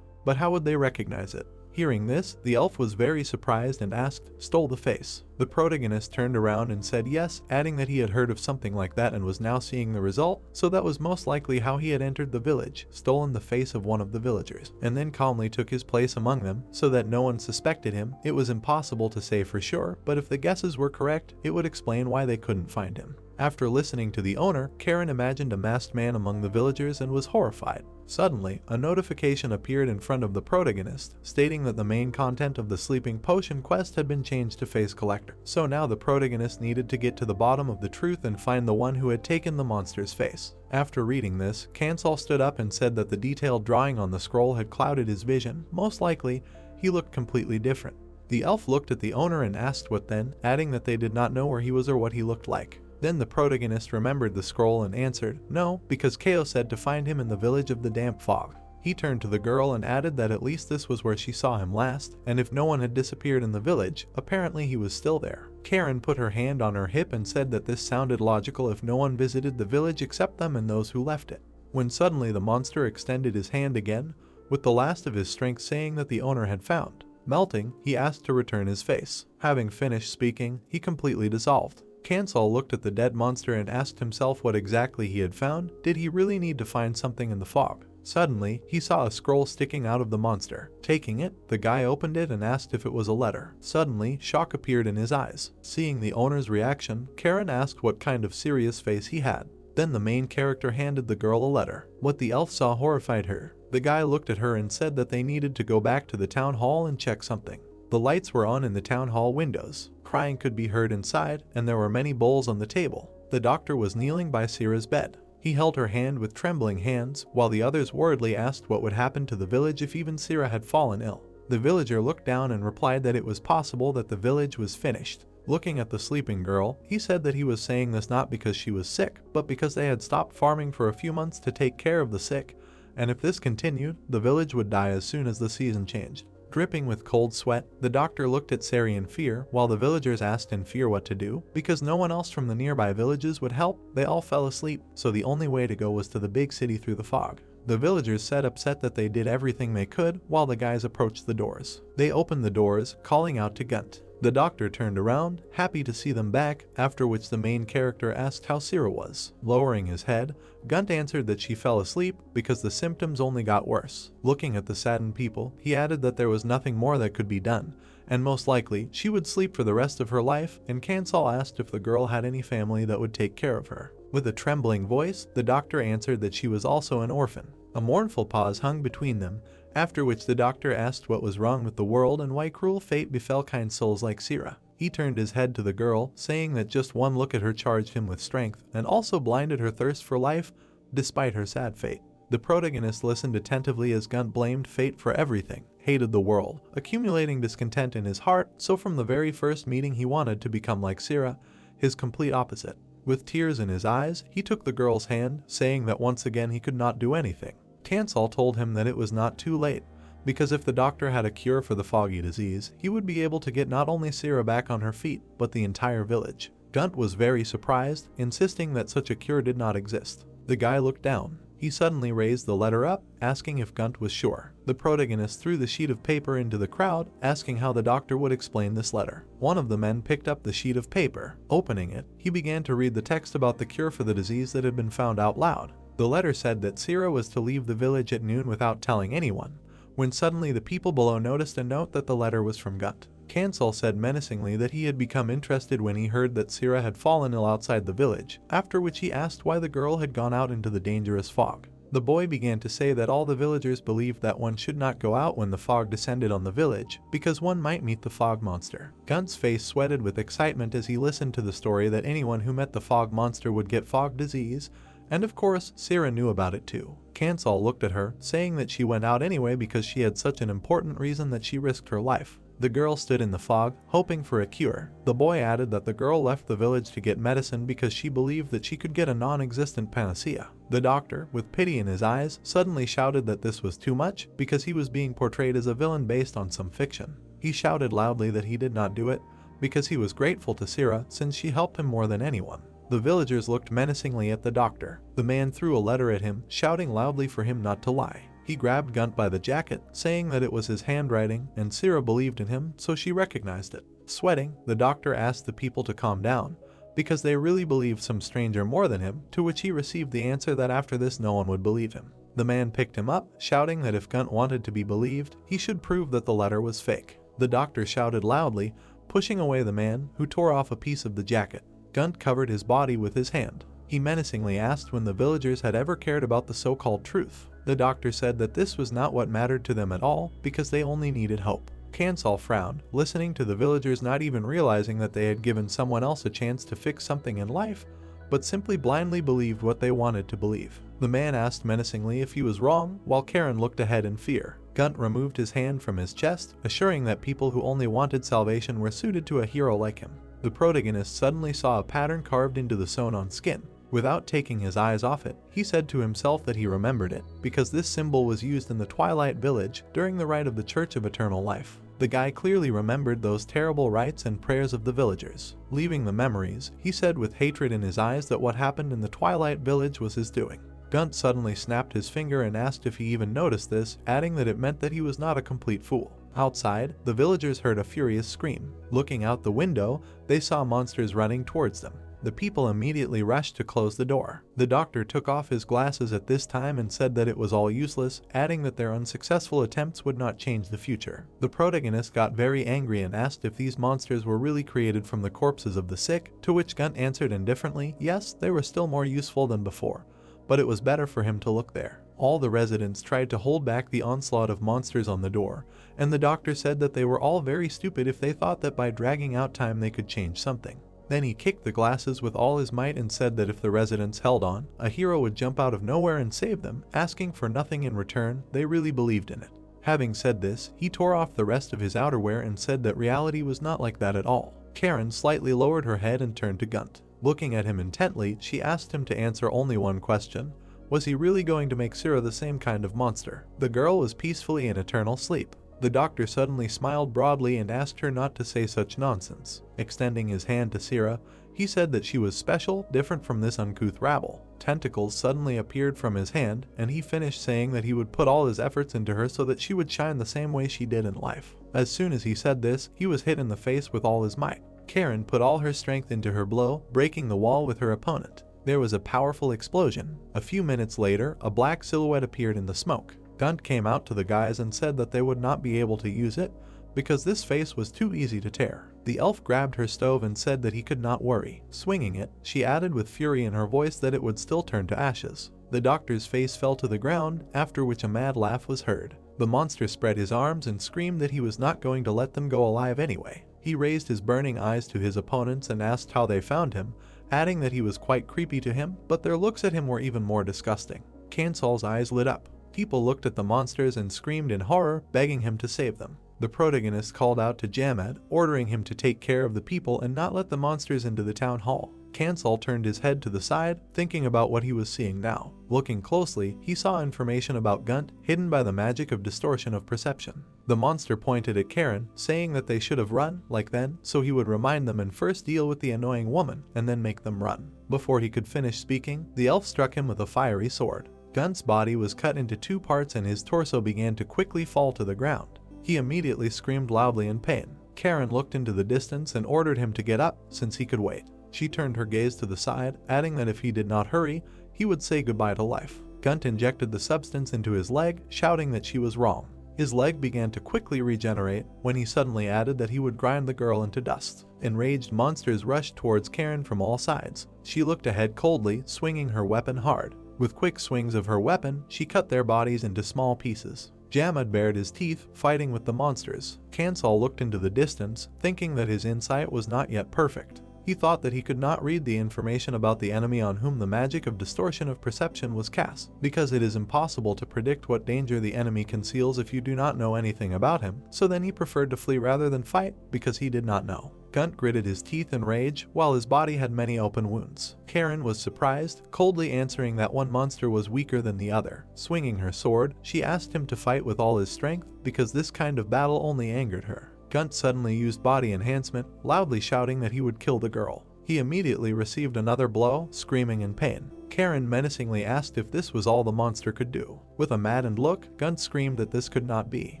but how would they recognize it? Hearing this, the elf was very surprised and asked, "Stole the face?" The protagonist turned around and said yes, adding that he had heard of something like that and was now seeing the result, so that was most likely how he had entered the village, stolen the face of one of the villagers, and then calmly took his place among them, so that no one suspected him. It was impossible to say for sure, but if the guesses were correct, it would explain why they couldn't find him. After listening to the owner, Karen imagined a masked man among the villagers and was horrified. Suddenly, a notification appeared in front of the protagonist, stating that the main content of the sleeping potion quest had been changed to face collector. So now the protagonist needed to get to the bottom of the truth and find the one who had taken the monster's face. After reading this, Kansal stood up and said that the detailed drawing on the scroll had clouded his vision. Most likely, he looked completely different. The elf looked at the owner and asked what then, adding that they did not know where he was or what he looked like. Then the protagonist remembered the scroll and answered, no, because Kao said to find him in the village of the damp fog. He turned to the girl and added that at least this was where she saw him last, and if no one had disappeared in the village, apparently he was still there. Karen put her hand on her hip and said that this sounded logical if no one visited the village except them and those who left it. When suddenly the monster extended his hand again, with the last of his strength, saying that the owner had found. Melting, he asked to return his face. Having finished speaking, he completely dissolved. Kansal looked at the dead monster and asked himself what exactly he had found. Did he really need to find something in the fog? Suddenly, he saw a scroll sticking out of the monster. Taking it, the guy opened it and asked if it was a letter. Suddenly, shock appeared in his eyes. Seeing the owner's reaction, Karen asked what kind of serious face he had. Then the main character handed the girl a letter. What the elf saw horrified her. The guy looked at her and said that they needed to go back to the town hall and check something. The lights were on in the town hall windows. Crying could be heard inside, and there were many bowls on the table. The doctor was kneeling by Sira's bed. He held her hand with trembling hands, while the others worriedly asked what would happen to the village if even Sira had fallen ill. The villager looked down and replied that it was possible that the village was finished. Looking at the sleeping girl, he said that he was saying this not because she was sick, but because they had stopped farming for a few months to take care of the sick, and if this continued, the village would die as soon as the season changed. Dripping with cold sweat, the doctor looked at Sari in fear, while the villagers asked in fear what to do. Because no one else from the nearby villages would help, they all fell asleep, so the only way to go was to the big city through the fog. The villagers said upset that they did everything they could, while the guys approached the doors. They opened the doors, calling out to Gunt. The doctor turned around, happy to see them back, after which the main character asked how Sira was. Lowering his head, Gunt answered that she fell asleep because the symptoms only got worse. Looking at the saddened people, he added that there was nothing more that could be done, and most likely she would sleep for the rest of her life, and Kansal asked if the girl had any family that would take care of her. With a trembling voice, the doctor answered that she was also an orphan. A mournful pause hung between them, after which the doctor asked what was wrong with the world and why cruel fate befell kind souls like Sira. He turned his head to the girl, saying that just one look at her charged him with strength, and also blinded her thirst for life, despite her sad fate. The protagonist listened attentively as Gunt blamed fate for everything, hated the world, accumulating discontent in his heart, so from the very first meeting he wanted to become like Sira, his complete opposite. With tears in his eyes, he took the girl's hand, saying that once again he could not do anything. Kansal told him that it was not too late, because if the doctor had a cure for the foggy disease, he would be able to get not only Sira back on her feet, but the entire village. Gunt was very surprised, insisting that such a cure did not exist. The guy looked down. He suddenly raised the letter up, asking if Gunt was sure. The protagonist threw the sheet of paper into the crowd, asking how the doctor would explain this letter. One of the men picked up the sheet of paper. Opening it, he began to read the text about the cure for the disease that had been found out loud. The letter said that Sira was to leave the village at noon without telling anyone, when suddenly the people below noticed a note that the letter was from Gunt. Cancel said menacingly that he had become interested when he heard that Sira had fallen ill outside the village, after which he asked why the girl had gone out into the dangerous fog. The boy began to say that all the villagers believed that one should not go out when the fog descended on the village, because one might meet the fog monster. Gunt's face sweated with excitement as he listened to the story that anyone who met the fog monster would get fog disease, and of course, Sira knew about it too. Cancel looked at her, saying that she went out anyway because she had such an important reason that she risked her life. The girl stood in the fog, hoping for a cure. The boy added that the girl left the village to get medicine because she believed that she could get a non-existent panacea. The doctor, with pity in his eyes, suddenly shouted that this was too much because he was being portrayed as a villain based on some fiction. He shouted loudly that he did not do it because he was grateful to Sira since she helped him more than anyone. The villagers looked menacingly at the doctor. The man threw a letter at him, shouting loudly for him not to lie. He grabbed Gunt by the jacket, saying that it was his handwriting, and Sira believed in him, so she recognized it. Sweating, the doctor asked the people to calm down, because they really believed some stranger more than him, to which he received the answer that after this no one would believe him. The man picked him up, shouting that if Gunt wanted to be believed, he should prove that the letter was fake. The doctor shouted loudly, pushing away the man, who tore off a piece of the jacket. Gunt covered his body with his hand. He menacingly asked when the villagers had ever cared about the so-called truth. The doctor said that this was not what mattered to them at all because they only needed hope. Cancel frowned, listening to the villagers not even realizing that they had given someone else a chance to fix something in life, but simply blindly believed what they wanted to believe. The man asked menacingly if he was wrong, while Karen looked ahead in fear. Gunt removed his hand from his chest, assuring that people who only wanted salvation were suited to a hero like him. The protagonist suddenly saw a pattern carved into the sewn-on skin. Without taking his eyes off it, he said to himself that he remembered it, because this symbol was used in the Twilight Village during the rite of the Church of Eternal Life. The guy clearly remembered those terrible rites and prayers of the villagers. Leaving the memories, he said with hatred in his eyes that what happened in the Twilight Village was his doing. Gunt suddenly snapped his finger and asked if he even noticed this, adding that it meant that he was not a complete fool. Outside, the villagers heard a furious scream. Looking out the window, they saw monsters running towards them. The people immediately rushed to close the door. The doctor took off his glasses at this time and said that it was all useless, adding that their unsuccessful attempts would not change the future. The protagonist got very angry and asked if these monsters were really created from the corpses of the sick, to which Gunt answered indifferently, yes, they were still more useful than before, but it was better for him to look there. All the residents tried to hold back the onslaught of monsters on the door, and the doctor said that they were all very stupid if they thought that by dragging out time they could change something. Then he kicked the glasses with all his might and said that if the residents held on, a hero would jump out of nowhere and save them, asking for nothing in return. They really believed in it. Having said this, he tore off the rest of his outerwear and said that reality was not like that at all. Karen slightly lowered her head and turned to Gunt. Looking at him intently, she asked him to answer only one question. Was he really going to make Sira the same kind of monster? The girl was peacefully in eternal sleep. The doctor suddenly smiled broadly and asked her not to say such nonsense. Extending his hand to Sira, he said that she was special, different from this uncouth rabble. Tentacles suddenly appeared from his hand, and he finished saying that he would put all his efforts into her so that she would shine the same way she did in life. As soon as he said this, he was hit in the face with all his might. Karen put all her strength into her blow, breaking the wall with her opponent. There was a powerful explosion. A few minutes later, a black silhouette appeared in the smoke. Gunt came out to the guys and said that they would not be able to use it because this face was too easy to tear. The elf grabbed her stove and said that he could not worry. Swinging it, she added with fury in her voice that it would still turn to ashes. The doctor's face fell to the ground, after which a mad laugh was heard. The monster spread his arms and screamed that he was not going to let them go alive anyway. He raised his burning eyes to his opponents and asked how they found him, adding that he was quite creepy to him, but their looks at him were even more disgusting. Cancel's eyes lit up. People looked at the monsters and screamed in horror, begging him to save them. The protagonist called out to Jamad, ordering him to take care of the people and not let the monsters into the town hall. Cancel turned his head to the side, thinking about what he was seeing now. Looking closely, he saw information about Gunt hidden by the magic of distortion of perception. The monster pointed at Karen, saying that they should have run, like then, so he would remind them and first deal with the annoying woman, and then make them run. Before he could finish speaking, the elf struck him with a fiery sword. Gunt's body was cut into 2 parts and his torso began to quickly fall to the ground. He immediately screamed loudly in pain. Karen looked into the distance and ordered him to get up since he could wait. She turned her gaze to the side, adding that if he did not hurry, he would say goodbye to life. Gunt injected the substance into his leg, shouting that she was wrong. His leg began to quickly regenerate when he suddenly added that he would grind the girl into dust. Enraged monsters rushed towards Karen from all sides. She looked ahead coldly, swinging her weapon hard. With quick swings of her weapon, she cut their bodies into small pieces. Jamad bared his teeth, fighting with the monsters. Kansal looked into the distance, thinking that his insight was not yet perfect. He thought that he could not read the information about the enemy on whom the magic of distortion of perception was cast, because it is impossible to predict what danger the enemy conceals if you do not know anything about him, so then he preferred to flee rather than fight, because he did not know. Gunt gritted his teeth in rage, while his body had many open wounds. Karen was surprised, coldly answering that one monster was weaker than the other. Swinging her sword, she asked him to fight with all his strength, because this kind of battle only angered her. Gunt suddenly used body enhancement, loudly shouting that he would kill the girl. He immediately received another blow, screaming in pain. Karen menacingly asked if this was all the monster could do. With a maddened look, Gunt screamed that this could not be.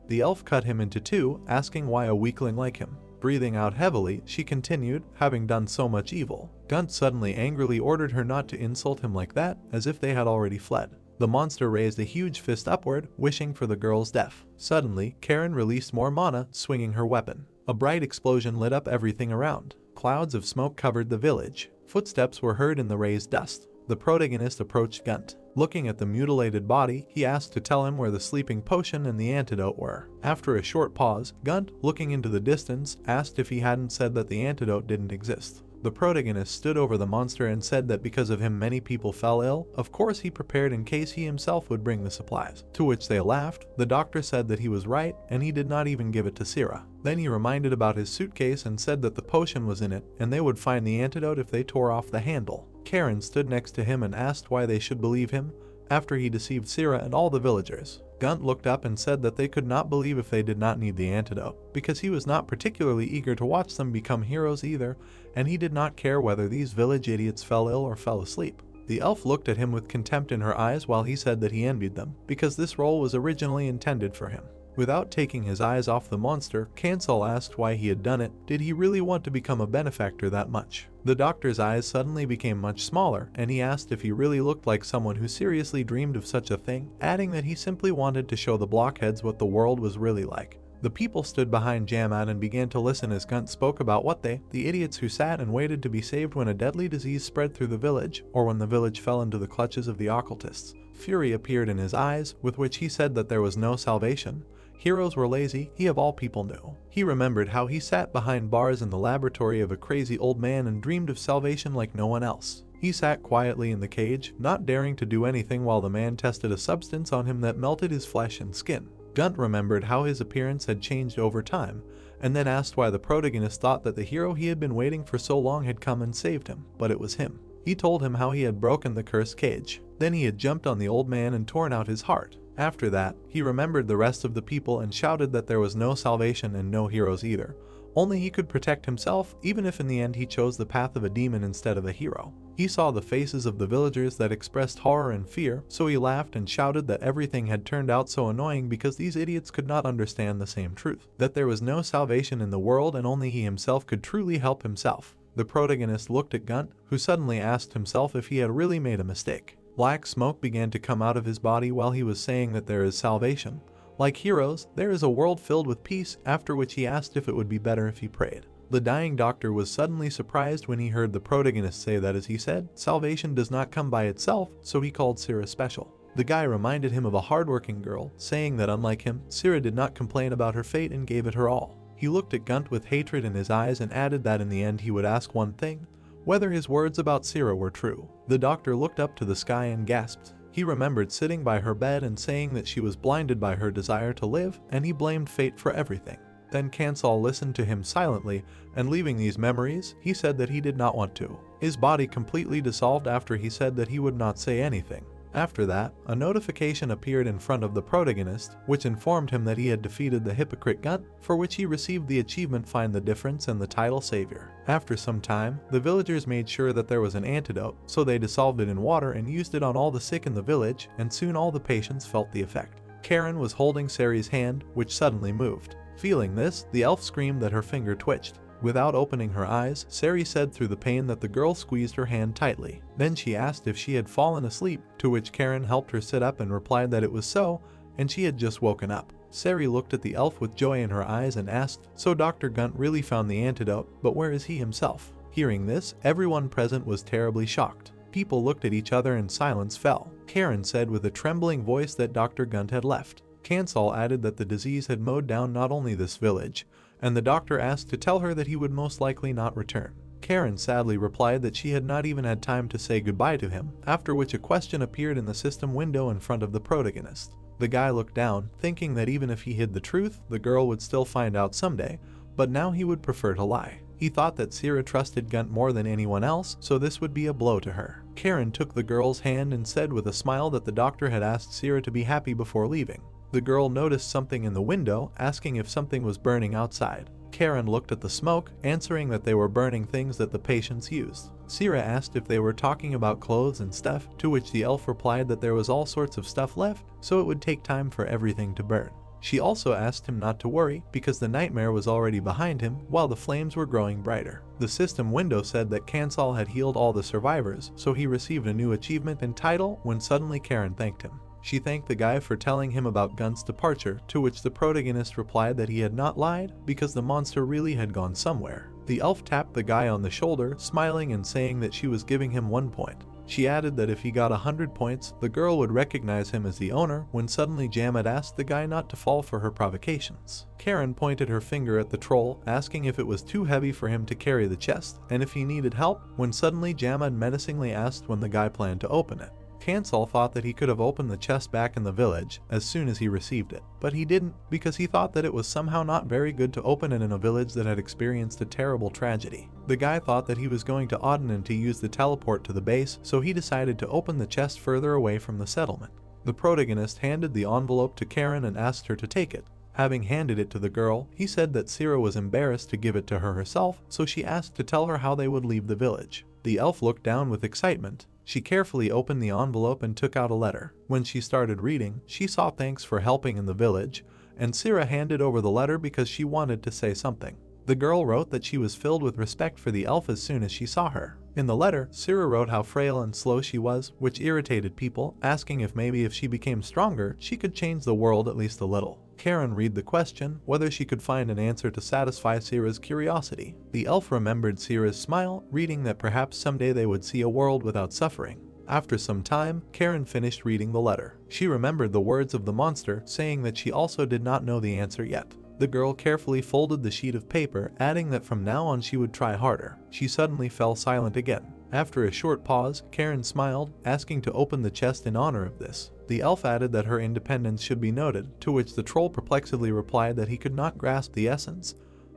The elf cut him into 2, asking why a weakling like him. Breathing out heavily, she continued, having done so much evil. Gunt suddenly angrily ordered her not to insult him like that, as if they had already fled. The monster raised a huge fist upward, wishing for the girl's death. Suddenly, Karen released more mana, swinging her weapon. A bright explosion lit up everything around. Clouds of smoke covered the village. Footsteps were heard in the raised dust. The protagonist approached Gunt. Looking at the mutilated body, he asked to tell him where the sleeping potion and the antidote were. After a short pause, Gunt, looking into the distance, asked if he hadn't said that the antidote didn't exist. The protagonist stood over the monster and said that because of him many people fell ill. Of course he prepared in case he himself would bring the supplies. To which they laughed. The doctor said that he was right, and he did not even give it to Sira. Then he reminded about his suitcase and said that the potion was in it, and they would find the antidote if they tore off the handle. Karen stood next to him and asked why they should believe him, after he deceived Sira and all the villagers. Gunt looked up and said that they could not believe if they did not need the antidote, because he was not particularly eager to watch them become heroes either, and he did not care whether these village idiots fell ill or fell asleep. The elf looked at him with contempt in her eyes while he said that he envied them, because this role was originally intended for him. Without taking his eyes off the monster, Kansal asked why he had done it. Did he really want to become a benefactor that much? The doctor's eyes suddenly became much smaller, and he asked if he really looked like someone who seriously dreamed of such a thing, adding that he simply wanted to show the blockheads what the world was really like. The people stood behind Jamad and began to listen as Gunt spoke about what the idiots who sat and waited to be saved when a deadly disease spread through the village, or when the village fell into the clutches of the occultists. Fury appeared in his eyes, with which he said that there was no salvation. Heroes were lazy, he of all people knew. He remembered how he sat behind bars in the laboratory of a crazy old man and dreamed of salvation like no one else. He sat quietly in the cage, not daring to do anything while the man tested a substance on him that melted his flesh and skin. Gunt remembered how his appearance had changed over time, and then asked why the protagonist thought that the hero he had been waiting for so long had come and saved him, but it was him. He told him how he had broken the cursed cage. Then he had jumped on the old man and torn out his heart. After that, he remembered the rest of the people and shouted that there was no salvation and no heroes either. Only he could protect himself, even if in the end he chose the path of a demon instead of a hero. He saw the faces of the villagers that expressed horror and fear, so he laughed and shouted that everything had turned out so annoying because these idiots could not understand the same truth, that there was no salvation in the world and only he himself could truly help himself. The protagonist looked at Gunt, who suddenly asked himself if he had really made a mistake. Black smoke began to come out of his body while he was saying that there is salvation. Like heroes, there is a world filled with peace, after which he asked if it would be better if he prayed. The dying doctor was suddenly surprised when he heard the protagonist say that, as he said, salvation does not come by itself, so he called Sira special. The guy reminded him of a hardworking girl, saying that unlike him, Sira did not complain about her fate and gave it her all. He looked at Gunt with hatred in his eyes and added that in the end he would ask one thing: whether his words about Sira were true. The doctor looked up to the sky and gasped. He remembered sitting by her bed and saying that she was blinded by her desire to live, and he blamed fate for everything. Then Kansal listened to him silently, and leaving these memories, he said that he did not want to. His body completely dissolved after he said that he would not say anything. After that, a notification appeared in front of the protagonist, which informed him that he had defeated the hypocrite Gunt, for which he received the achievement Find the Difference and the title Savior. After some time, the villagers made sure that there was an antidote, so they dissolved it in water and used it on all the sick in the village, and soon all the patients felt the effect. Karen was holding Sari's hand, which suddenly moved. Feeling this, the elf screamed that her finger twitched. Without opening her eyes, Sari said through the pain that the girl squeezed her hand tightly. Then she asked if she had fallen asleep, to which Karen helped her sit up and replied that it was so, and she had just woken up. Sari looked at the elf with joy in her eyes and asked, "So Dr. Gunt really found the antidote, but where is he himself?" Hearing this, everyone present was terribly shocked. People looked at each other and silence fell. Karen said with a trembling voice that Dr. Gunt had left. Kansal added that the disease had mowed down not only this village, and the doctor asked to tell her that he would most likely not return. Karen sadly replied that she had not even had time to say goodbye to him, after which a question appeared in the system window in front of the protagonist. The guy looked down, thinking that even if he hid the truth, the girl would still find out someday, but now he would prefer to lie. He thought that Sira trusted Gunt more than anyone else, so this would be a blow to her. Karen took the girl's hand and said with a smile that the doctor had asked Sira to be happy before leaving. The girl noticed something in the window, asking if something was burning outside. Karen looked at the smoke, answering that they were burning things that the patients used. Sira asked if they were talking about clothes and stuff, to which the elf replied that there was all sorts of stuff left, so it would take time for everything to burn. She also asked him not to worry, because the nightmare was already behind him, while the flames were growing brighter. The system window said that Kansal had healed all the survivors, so he received a new achievement and title when suddenly Karen thanked him. She thanked the guy for telling him about Gunt's departure, to which the protagonist replied that he had not lied, because the monster really had gone somewhere. The elf tapped the guy on the shoulder, smiling and saying that she was giving him 1 point. She added that if he got 100 points, the girl would recognize him as the owner, when suddenly Jamad asked the guy not to fall for her provocations. Karen pointed her finger at the troll, asking if it was too heavy for him to carry the chest, and if he needed help, when suddenly Jamad menacingly asked when the guy planned to open it. Kansal thought that he could have opened the chest back in the village as soon as he received it, but he didn't, because he thought that it was somehow not very good to open it in a village that had experienced a terrible tragedy. The guy thought that he was going to Odin to use the teleport to the base, so he decided to open the chest further away from the settlement. The protagonist handed the envelope to Karen and asked her to take it. Having handed it to the girl, he said that Sira was embarrassed to give it to her herself, so she asked to tell her how they would leave the village. The elf looked down with excitement. She carefully opened the envelope and took out a letter. When she started reading, she saw thanks for helping in the village, and Sira handed over the letter because she wanted to say something. The girl wrote that she was filled with respect for the elf as soon as she saw her. In the letter, Sira wrote how frail and slow she was, which irritated people, asking if maybe if she became stronger, she could change the world at least a little. Karen read the question, whether she could find an answer to satisfy Sira's curiosity. The elf remembered Sira's smile, reading that perhaps someday they would see a world without suffering. After some time, Karen finished reading the letter. She remembered the words of the monster, saying that she also did not know the answer yet. The girl carefully folded the sheet of paper, adding that from now on she would try harder. She suddenly fell silent again. After a short pause, Karen smiled, asking to open the chest in honor of this. The elf added that her independence should be noted, to which the troll perplexedly replied that he could not grasp the essence,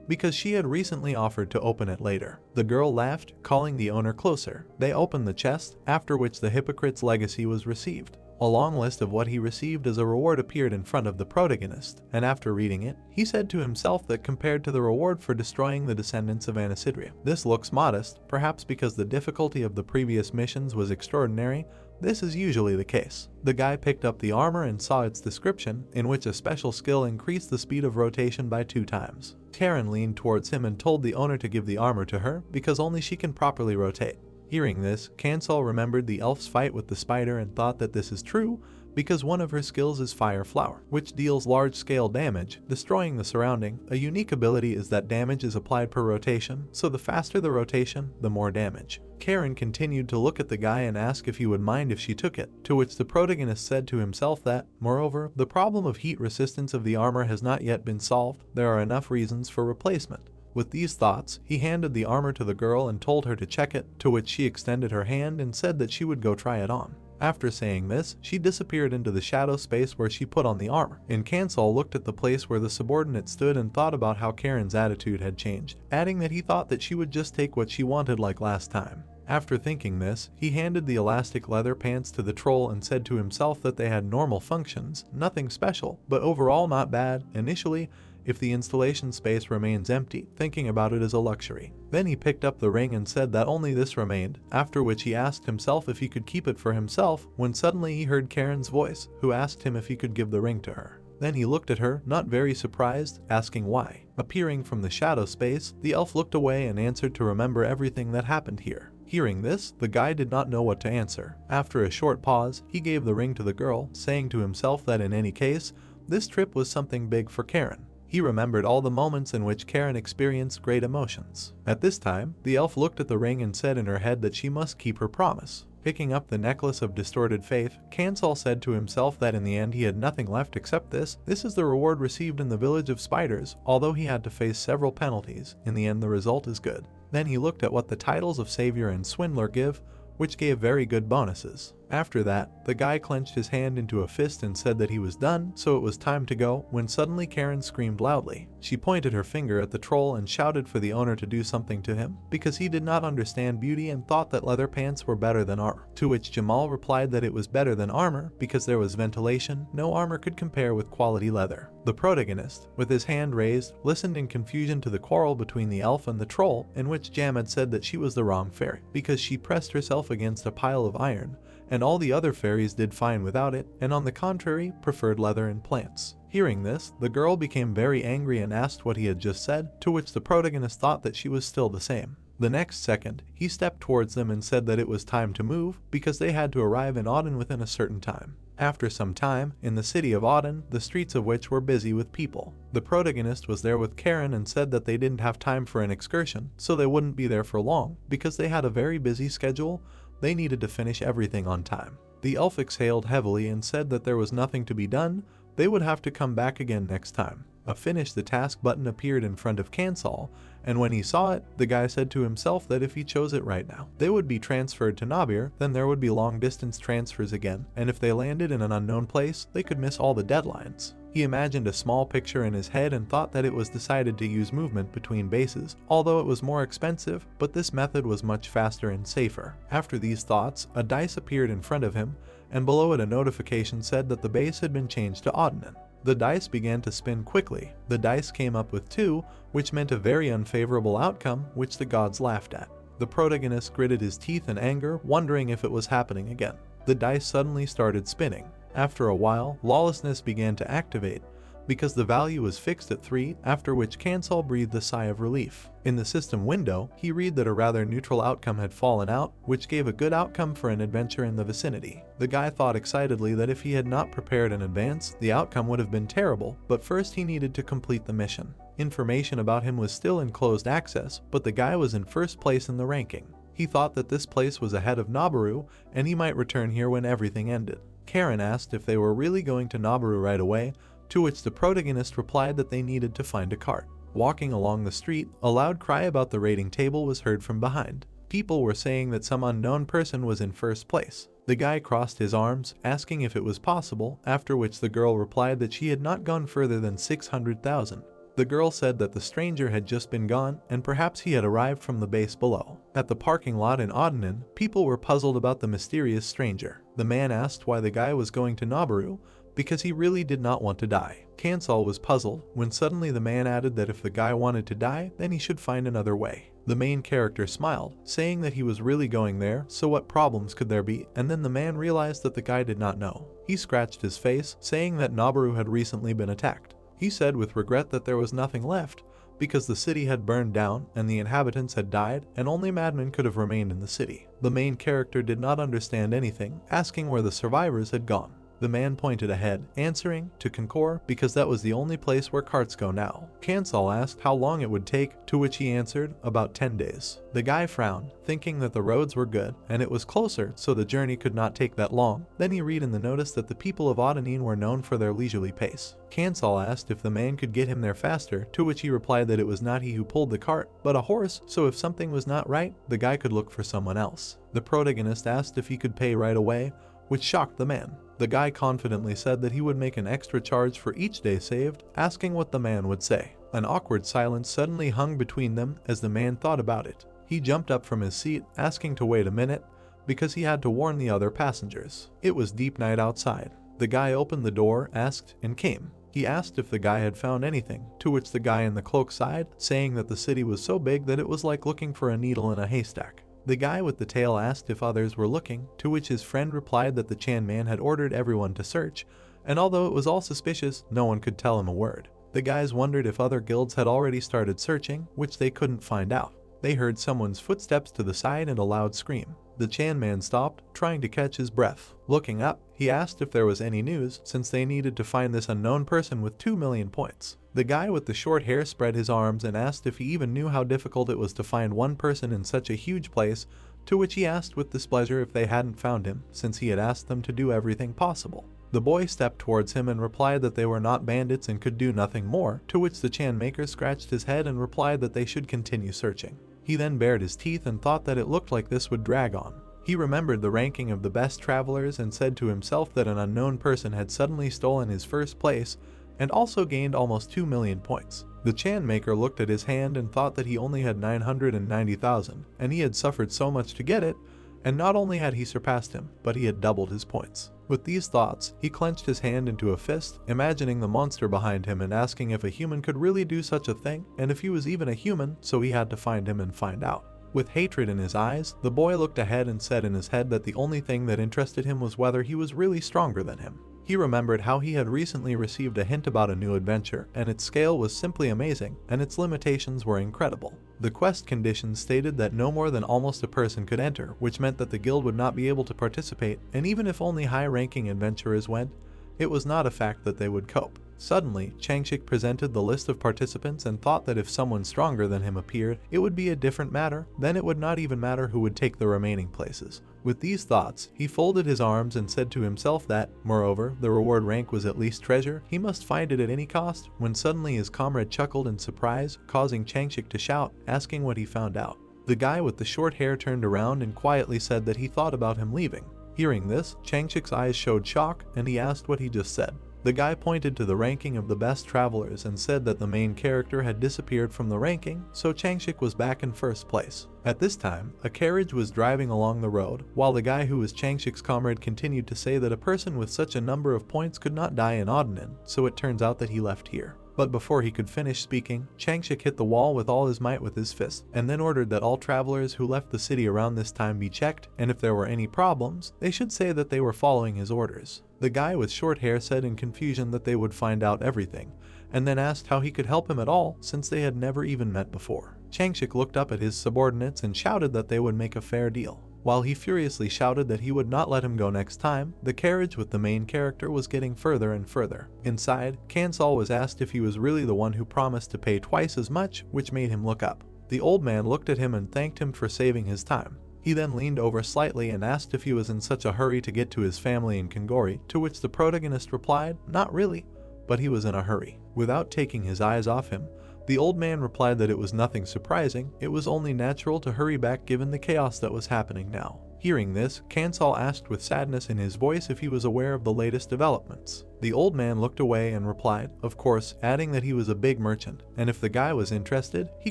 because she had recently offered to open it later. The girl laughed, calling the owner closer. They opened the chest, after which the hypocrite's legacy was received. A long list of what he received as a reward appeared in front of the protagonist, and after reading it, he said to himself that compared to the reward for destroying the descendants of Anasidria, this looks modest, perhaps because the difficulty of the previous missions was extraordinary. This is usually the case. The guy picked up the armor and saw its description, in which a special skill increased the speed of rotation by 2 times. Karen leaned towards him and told the owner to give the armor to her, because only she can properly rotate. Hearing this, Kansal remembered the elf's fight with the spider and thought that this is true, because one of her skills is Fire Flower, which deals large-scale damage, destroying the surrounding. A unique ability is that damage is applied per rotation, so the faster the rotation, the more damage. Karen continued to look at the guy and ask if he would mind if she took it, to which the protagonist said to himself that, moreover, the problem of heat resistance of the armor has not yet been solved. There are enough reasons for replacement. With these thoughts, he handed the armor to the girl and told her to check it, to which she extended her hand and said that she would go try it on. After saying this, she disappeared into the shadow space where she put on the armor, and Kansal looked at the place where the subordinate stood and thought about how Karen's attitude had changed, adding that he thought that she would just take what she wanted like last time. After thinking this, he handed the elastic leather pants to the troll and said to himself that they had normal functions, nothing special, but overall not bad. Initially, if the installation space remains empty, thinking about it as a luxury. Then he picked up the ring and said that only this remained, after which he asked himself if he could keep it for himself, when suddenly he heard Karen's voice, who asked him if he could give the ring to her. Then he looked at her, not very surprised, asking why. Appearing from the shadow space, the elf looked away and answered to remember everything that happened here. Hearing this, the guy did not know what to answer. After a short pause, he gave the ring to the girl, saying to himself that in any case, this trip was something big for Karen. He remembered all the moments in which Karen experienced great emotions. At this time, the elf looked at the ring and said in her head that she must keep her promise. Picking up the necklace of distorted faith, Kansal said to himself that in the end he had nothing left except this. This is the reward received in the village of spiders. Although he had to face several penalties, in the end the result is good. Then he looked at what the titles of Savior and Swindler give, which gave very good bonuses. After that, the guy clenched his hand into a fist and said that he was done, so it was time to go, when suddenly Karen screamed loudly. She pointed her finger at the troll and shouted for the owner to do something to him, because he did not understand beauty and thought that leather pants were better than armor. To which Jamal replied that it was better than armor, because there was ventilation, no armor could compare with quality leather. The protagonist, with his hand raised, listened in confusion to the quarrel between the elf and the troll, in which Jam had said that she was the wrong fairy, because she pressed herself against a pile of iron, and all the other fairies did fine without it, and on the contrary, preferred leather and plants. Hearing this, the girl became very angry and asked what he had just said, to which the protagonist thought that she was still the same. The next second, he stepped towards them and said that it was time to move, because they had to arrive in Auden within a certain time. After some time, in the city of Auden, the streets of which were busy with people. The protagonist was there with Karen and said that they didn't have time for an excursion, so they wouldn't be there for long, because they had a very busy schedule. They needed to finish everything on time. The elf exhaled heavily and said that there was nothing to be done, they would have to come back again next time. A finish the task button appeared in front of Kansal, and when he saw it, the guy said to himself that if he chose it right now, they would be transferred to Nabir, then there would be long distance transfers again, and if they landed in an unknown place, they could miss all the deadlines. He imagined a small picture in his head and thought that it was decided to use movement between bases, although it was more expensive, but this method was much faster and safer. After these thoughts, a dice appeared in front of him, and below it a notification said that the base had been changed to Auden. The dice began to spin quickly. The dice came up with 2, which meant a very unfavorable outcome, which the gods laughed at. The protagonist gritted his teeth in anger, wondering if it was happening again. The dice suddenly started spinning. After a while, lawlessness began to activate, because the value was fixed at 3, after which Kansal breathed a sigh of relief. In the system window, he read that a rather neutral outcome had fallen out, which gave a good outcome for an adventure in the vicinity. The guy thought excitedly that if he had not prepared in advance, the outcome would have been terrible, but first he needed to complete the mission. Information about him was still in closed access, but the guy was in first place in the ranking. He thought that this place was ahead of Nabaru, and he might return here when everything ended. Karen asked if they were really going to Nabaru right away, to which the protagonist replied that they needed to find a cart. Walking along the street, a loud cry about the rating table was heard from behind. People were saying that some unknown person was in first place. The guy crossed his arms, asking if it was possible, after which the girl replied that she had not gone further than 600,000. The girl said that the stranger had just been gone, and perhaps he had arrived from the base below. At the parking lot in Auden, people were puzzled about the mysterious stranger. The man asked why the guy was going to Nabaru, because he really did not want to die. Kansal was puzzled, when suddenly the man added that if the guy wanted to die, then he should find another way. The main character smiled, saying that he was really going there, so what problems could there be, and then the man realized that the guy did not know. He scratched his face, saying that Nabaru had recently been attacked. He said with regret that there was nothing left, because the city had burned down and the inhabitants had died, and only madmen could have remained in the city. The main character did not understand anything, asking where the survivors had gone. The man pointed ahead, answering to Concor, because that was the only place where carts go now. Kansal asked how long it would take, to which he answered, about 10 days. The guy frowned, thinking that the roads were good, and it was closer, so the journey could not take that long. Then he read in the notice that the people of Auden were known for their leisurely pace. Kansal asked if the man could get him there faster, to which he replied that it was not he who pulled the cart, but a horse, so if something was not right, the guy could look for someone else. The protagonist asked if he could pay right away, which shocked the man. The guy confidently said that he would make an extra charge for each day saved, asking what the man would say. An awkward silence suddenly hung between them as the man thought about it. He jumped up from his seat, asking to wait a minute, because he had to warn the other passengers. It was deep night outside. The guy opened the door, asked, and came. He asked if the guy had found anything, to which the guy in the cloak sighed, saying that the city was so big that it was like looking for a needle in a haystack. The guy with the tail asked if others were looking, to which his friend replied that the Chan man had ordered everyone to search, and although it was all suspicious, no one could tell him a word. The guys wondered if other guilds had already started searching, which they couldn't find out. They heard someone's footsteps to the side and a loud scream. The Chan man stopped, trying to catch his breath. Looking up, he asked if there was any news, since they needed to find this unknown person with 2 million points. The guy with the short hair spread his arms and asked if he even knew how difficult it was to find one person in such a huge place, to which he asked with displeasure if they hadn't found him, since he had asked them to do everything possible. The boy stepped towards him and replied that they were not bandits and could do nothing more, to which the Chan maker scratched his head and replied that they should continue searching. He then bared his teeth and thought that it looked like this would drag on. He remembered the ranking of the best travelers and said to himself that an unknown person had suddenly stolen his first place and also gained almost 2 million points. The Chan maker looked at his hand and thought that he only had 990,000, and he had suffered so much to get it, and not only had he surpassed him, but he had doubled his points. With these thoughts, he clenched his hand into a fist, imagining the monster behind him and asking if a human could really do such a thing, and if he was even a human, so he had to find him and find out. With hatred in his eyes, the boy looked ahead and said in his head that the only thing that interested him was whether he was really stronger than him. He remembered how he had recently received a hint about a new adventure, and its scale was simply amazing, and its limitations were incredible. The quest conditions stated that no more than almost a person could enter, which meant that the guild would not be able to participate, and even if only high-ranking adventurers went, it was not a fact that they would cope. Suddenly, Changshik presented the list of participants and thought that if someone stronger than him appeared, it would be a different matter, then it would not even matter who would take the remaining places. With these thoughts, he folded his arms and said to himself that, moreover, the reward rank was at least treasure, he must find it at any cost, when suddenly his comrade chuckled in surprise, causing Changshik to shout, asking what he found out. The guy with the short hair turned around and quietly said that he thought about him leaving. Hearing this, Changshik's eyes showed shock, and he asked what he just said. The guy pointed to the ranking of the best travelers and said that the main character had disappeared from the ranking, so Changshik was back in first place. At this time, a carriage was driving along the road, while the guy who was Changshik's comrade continued to say that a person with such a number of points could not die in Odenin, so it turns out that he left here. But before he could finish speaking, Changshik hit the wall with all his might with his fist, and then ordered that all travelers who left the city around this time be checked, and if there were any problems, they should say that they were following his orders. The guy with short hair said in confusion that they would find out everything, and then asked how he could help him at all since they had never even met before. Changshik looked up at his subordinates and shouted that they would make a fair deal. While he furiously shouted that he would not let him go next time, the carriage with the main character was getting further and further. Inside, Kansal was asked if he was really the one who promised to pay twice as much, which made him look up. The old man looked at him and thanked him for saving his time. He then leaned over slightly and asked if he was in such a hurry to get to his family in Kangori, to which the protagonist replied, "Not really," but he was in a hurry. Without taking his eyes off him, the old man replied that it was nothing surprising, it was only natural to hurry back given the chaos that was happening now. Hearing this, Kansal asked with sadness in his voice if he was aware of the latest developments. The old man looked away and replied, of course, adding that he was a big merchant, and if the guy was interested, he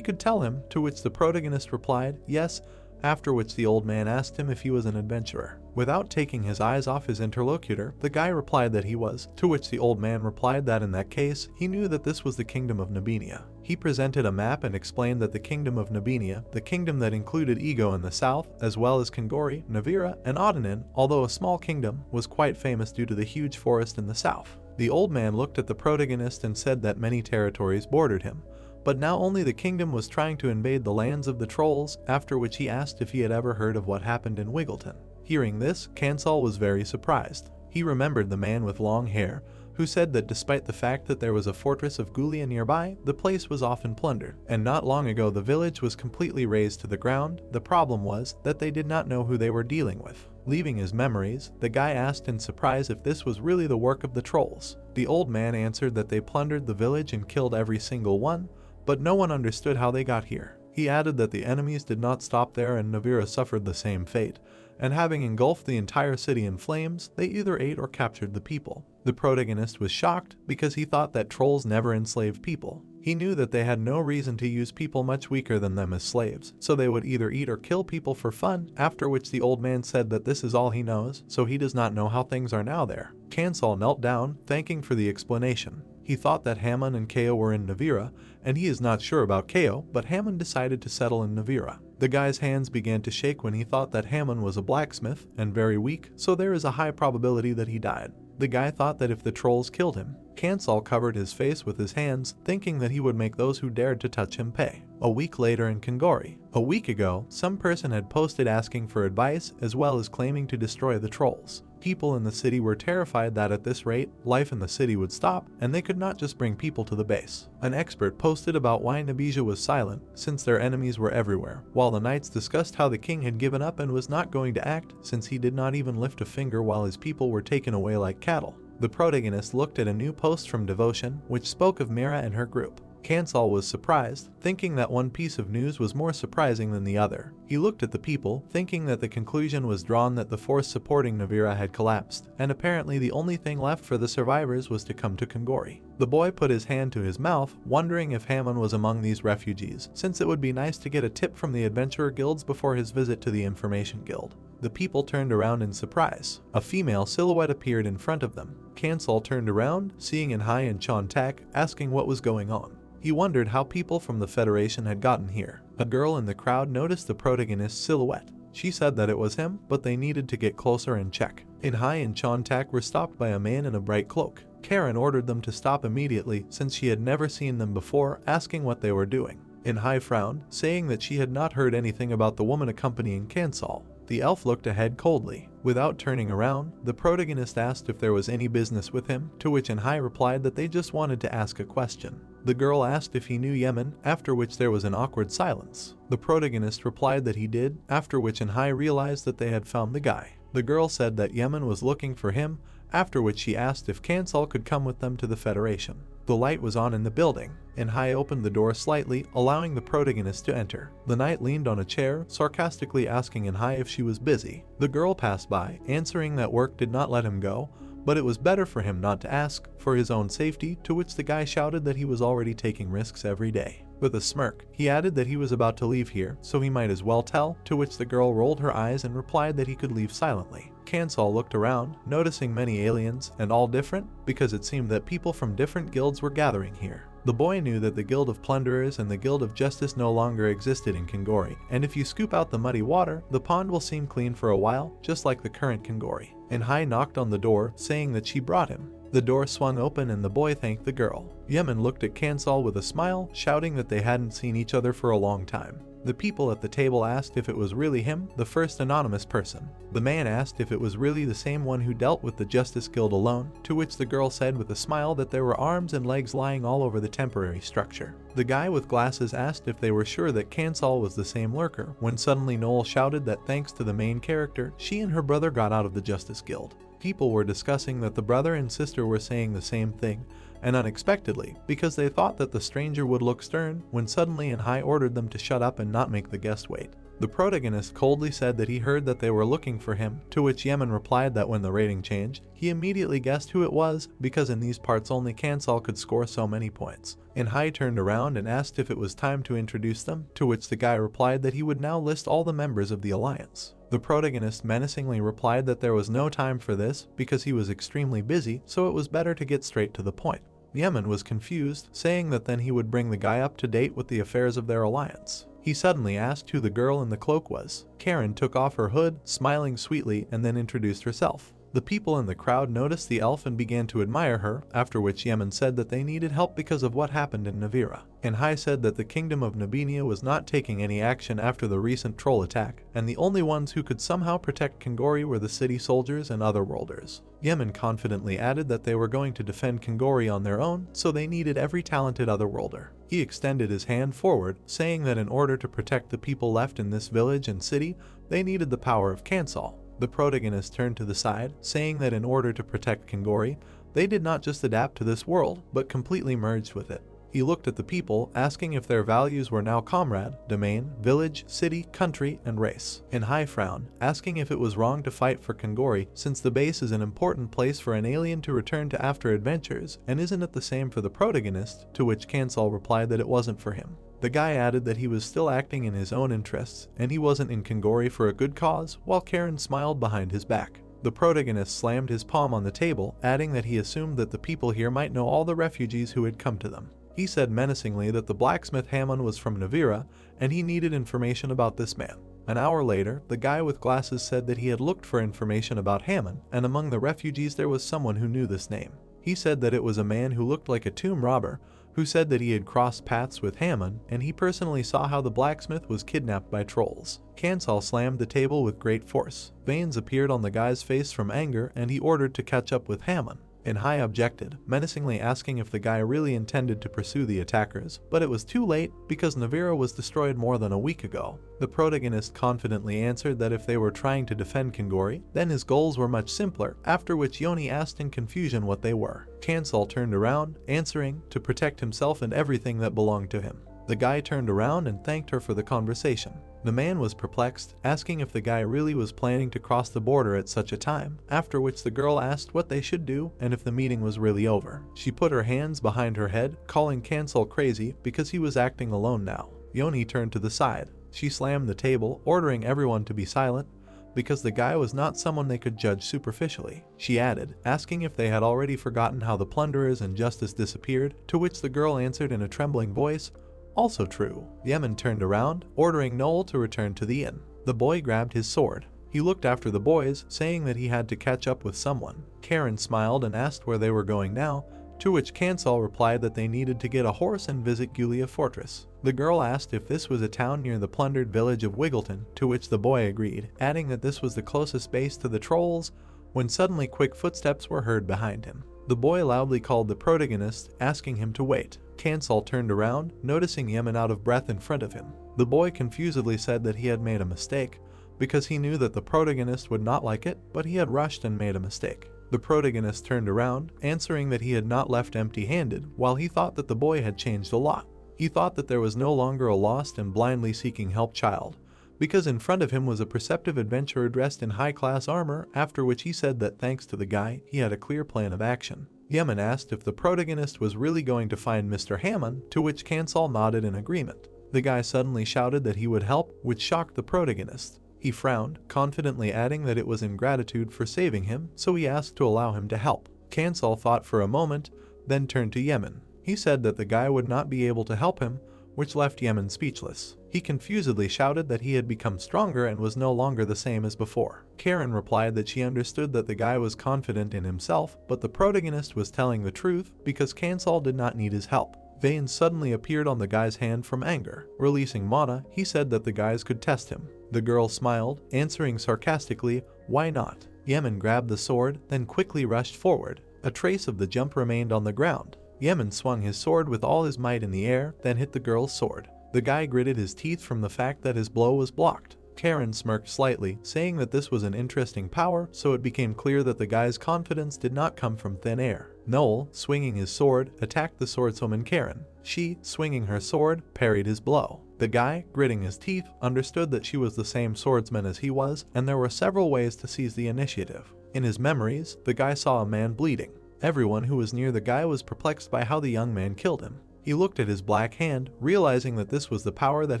could tell him, to which the protagonist replied, yes, after which the old man asked him if he was an adventurer. Without taking his eyes off his interlocutor, the guy replied that he was, to which the old man replied that in that case, he knew that this was the kingdom of Nabinia. He presented a map and explained that the kingdom of Nabinia, the kingdom that included Ego in the south, as well as Kangori, Navira, and Odenin, although a small kingdom, was quite famous due to the huge forest in the south. The old man looked at the protagonist and said that many territories bordered him, but now only the kingdom was trying to invade the lands of the trolls, after which he asked if he had ever heard of what happened in Wiggleton. Hearing this, Kansal was very surprised. He remembered the man with long hair, who said that despite the fact that there was a fortress of Gulia nearby, the place was often plundered, and not long ago the village was completely razed to the ground. The problem was that they did not know who they were dealing with. Leaving his memories, the guy asked in surprise if this was really the work of the trolls. The old man answered that they plundered the village and killed every single one, but no one understood how they got here. He added that the enemies did not stop there and Navira suffered the same fate, and having engulfed the entire city in flames, they either ate or captured the people. The protagonist was shocked because he thought that trolls never enslaved people. He knew that they had no reason to use people much weaker than them as slaves, so they would either eat or kill people for fun, after which the old man said that this is all he knows, so he does not know how things are now there. Kansal knelt down, thanking for the explanation. He thought that Hammond and Kao were in Navira, and he is not sure about Kao, but Hammond decided to settle in Navira. The guy's hands began to shake when he thought that Hammond was a blacksmith and very weak, so there is a high probability that he died. The guy thought that if the trolls killed him, Kansal covered his face with his hands, thinking that he would make those who dared to touch him pay. A week later in Kangori. A week ago, some person had posted asking for advice as well as claiming to destroy the trolls. People in the city were terrified that at this rate, life in the city would stop, and they could not just bring people to the base. An expert posted about why Nabija was silent, since their enemies were everywhere, while the knights discussed how the king had given up and was not going to act, since he did not even lift a finger while his people were taken away like cattle. The protagonist looked at a new post from Devotion, which spoke of Mira and her group. Kansal was surprised, thinking that one piece of news was more surprising than the other. He looked at the people, thinking that the conclusion was drawn that the force supporting Navira had collapsed, and apparently the only thing left for the survivors was to come to Kangori. The boy put his hand to his mouth, wondering if Hammond was among these refugees, since it would be nice to get a tip from the adventurer guilds before his visit to the information guild. The people turned around in surprise. A female silhouette appeared in front of them. Kansal turned around, seeing Inhai and Chontak, asking what was going on. He wondered how people from the Federation had gotten here. A girl in the crowd noticed the protagonist's silhouette. She said that it was him, but they needed to get closer and check. Inhai and Chontak were stopped by a man in a bright cloak. Karen ordered them to stop immediately since she had never seen them before, asking what they were doing. Inhai frowned, saying that she had not heard anything about the woman accompanying Kansal. The elf looked ahead coldly. Without turning around, the protagonist asked if there was any business with him, to which Inhai replied that they just wanted to ask a question. The girl asked if he knew Yemen, after which there was an awkward silence. The protagonist replied that he did, after which Inhai realized that they had found the guy. The girl said that Yemen was looking for him, after which she asked if Kansal could come with them to the Federation. The light was on in the building, and Hai opened the door slightly, allowing the protagonist to enter. The knight leaned on a chair, sarcastically asking Inhai if she was busy. The girl passed by, answering that work did not let him go, but it was better for him not to ask, for his own safety, to which the guy shouted that he was already taking risks every day. With a smirk, he added that he was about to leave here, so he might as well tell, to which the girl rolled her eyes and replied that he could leave silently. Kansal looked around, noticing many aliens, and all different, because it seemed that people from different guilds were gathering here. The boy knew that the Guild of Plunderers and the Guild of Justice no longer existed in Kangori, and if you scoop out the muddy water, the pond will seem clean for a while, just like the current Kangori. Inhai knocked on the door, saying that she brought him. The door swung open and the boy thanked the girl. Yemen looked at Kansal with a smile, shouting that they hadn't seen each other for a long time. The people at the table asked if it was really him, the first anonymous person. The man asked if it was really the same one who dealt with the Justice Guild alone, to which the girl said with a smile that there were arms and legs lying all over the temporary structure. The guy with glasses asked if they were sure that Kansal was the same lurker, when suddenly Noel shouted that thanks to the main character, she and her brother got out of the Justice Guild. People were discussing that the brother and sister were saying the same thing, and unexpectedly, because they thought that the stranger would look stern, when suddenly Inhai ordered them to shut up and not make the guest wait. The protagonist coldly said that he heard that they were looking for him, to which Yemen replied that when the rating changed, he immediately guessed who it was, because in these parts only Kansal could score so many points. Inhai turned around and asked if it was time to introduce them, to which the guy replied that he would now list all the members of the alliance. The protagonist menacingly replied that there was no time for this, because he was extremely busy, so it was better to get straight to the point. Yemen was confused, saying that then he would bring the guy up to date with the affairs of their alliance. He suddenly asked who the girl in the cloak was. Karen took off her hood, smiling sweetly, and then introduced herself. The people in the crowd noticed the elf and began to admire her, after which Yemen said that they needed help because of what happened in Navira. Inhai said that the kingdom of Nabinia was not taking any action after the recent troll attack, and the only ones who could somehow protect Kangori were the city soldiers and otherworlders. Yemen confidently added that they were going to defend Kangori on their own, so they needed every talented otherworlder. He extended his hand forward, saying that in order to protect the people left in this village and city, they needed the power of Kansal. The protagonist turned to the side, saying that in order to protect Kangori, they did not just adapt to this world, but completely merged with it. He looked at the people, asking if their values were now comrade, domain, village, city, country, and race. Inhai frowned, asking if it was wrong to fight for Kangori, since the base is an important place for an alien to return to after adventures, and isn't it the same for the protagonist, to which Kansal replied that it wasn't for him. The guy added that he was still acting in his own interests, and he wasn't in Kangori for a good cause, while Karen smiled behind his back. The protagonist slammed his palm on the table, adding that he assumed that the people here might know all the refugees who had come to them. He said menacingly that the blacksmith Hammond was from Navira, and he needed information about this man. An hour later, the guy with glasses said that he had looked for information about Hammond, and among the refugees there was someone who knew this name. He said that it was a man who looked like a tomb robber, who said that he had crossed paths with Hammond, and he personally saw how the blacksmith was kidnapped by trolls. Kansal slammed the table with great force. Veins appeared on the guy's face from anger, and he ordered to catch up with Hammond. Hai objected, menacingly asking if the guy really intended to pursue the attackers, but it was too late because Navira was destroyed more than a week ago. The protagonist confidently answered that if they were trying to defend Kingori, then his goals were much simpler, after which Yoni asked in confusion what they were. Kansal turned around, answering, to protect himself and everything that belonged to him. The guy turned around and thanked her for the conversation. The man was perplexed, asking if the guy really was planning to cross the border at such a time, after which the girl asked what they should do and if the meeting was really over. She put her hands behind her head, calling Kansal crazy because he was acting alone now. Yoni turned to the side. She slammed the table, ordering everyone to be silent, because the guy was not someone they could judge superficially. She added, asking if they had already forgotten how the plunderers and justice disappeared, to which the girl answered in a trembling voice, "Also true." Yemen turned around, ordering Noel to return to the inn. The boy grabbed his sword. He looked after the boys, saying that he had to catch up with someone. Karen smiled and asked where they were going now, to which Kansal replied that they needed to get a horse and visit Gulia Fortress. The girl asked if this was a town near the plundered village of Wiggleton, to which the boy agreed, adding that this was the closest base to the trolls, when suddenly quick footsteps were heard behind him. The boy loudly called the protagonist, asking him to wait. Kansal turned around, noticing Yemen out of breath in front of him. The boy confusedly said that he had made a mistake, because he knew that the protagonist would not like it, but he had rushed and made a mistake. The protagonist turned around, answering that he had not left empty-handed, while he thought that the boy had changed a lot. He thought that there was no longer a lost and blindly seeking help child, because in front of him was a perceptive adventurer dressed in high-class armor, after which he said that thanks to the guy, he had a clear plan of action. Yemen asked if the protagonist was really going to find Mr. Hammond, to which Kansal nodded in agreement. The guy suddenly shouted that he would help, which shocked the protagonist. He frowned, confidently adding that it was in gratitude for saving him, so he asked to allow him to help. Kansal thought for a moment, then turned to Yemen. He said that the guy would not be able to help him, which left Yemen speechless. He confusedly shouted that he had become stronger and was no longer the same as before. Karen replied that she understood that the guy was confident in himself, but the protagonist was telling the truth because Kansal did not need his help. Veins suddenly appeared on the guy's hand from anger. Releasing Mana, he said that the guys could test him. The girl smiled, answering sarcastically, "Why not?" Yemen grabbed the sword, then quickly rushed forward. A trace of the jump remained on the ground. Yemen swung his sword with all his might in the air, then hit the girl's sword. The guy gritted his teeth from the fact that his blow was blocked. Karen smirked slightly, saying that this was an interesting power, so it became clear that the guy's confidence did not come from thin air. Noel, swinging his sword, attacked the swordswoman Karen. She, swinging her sword, parried his blow. The guy, gritting his teeth, understood that she was the same swordsman as he was, and there were several ways to seize the initiative. In his memories, the guy saw a man bleeding. Everyone who was near the guy was perplexed by how the young man killed him. He looked at his black hand, realizing that this was the power that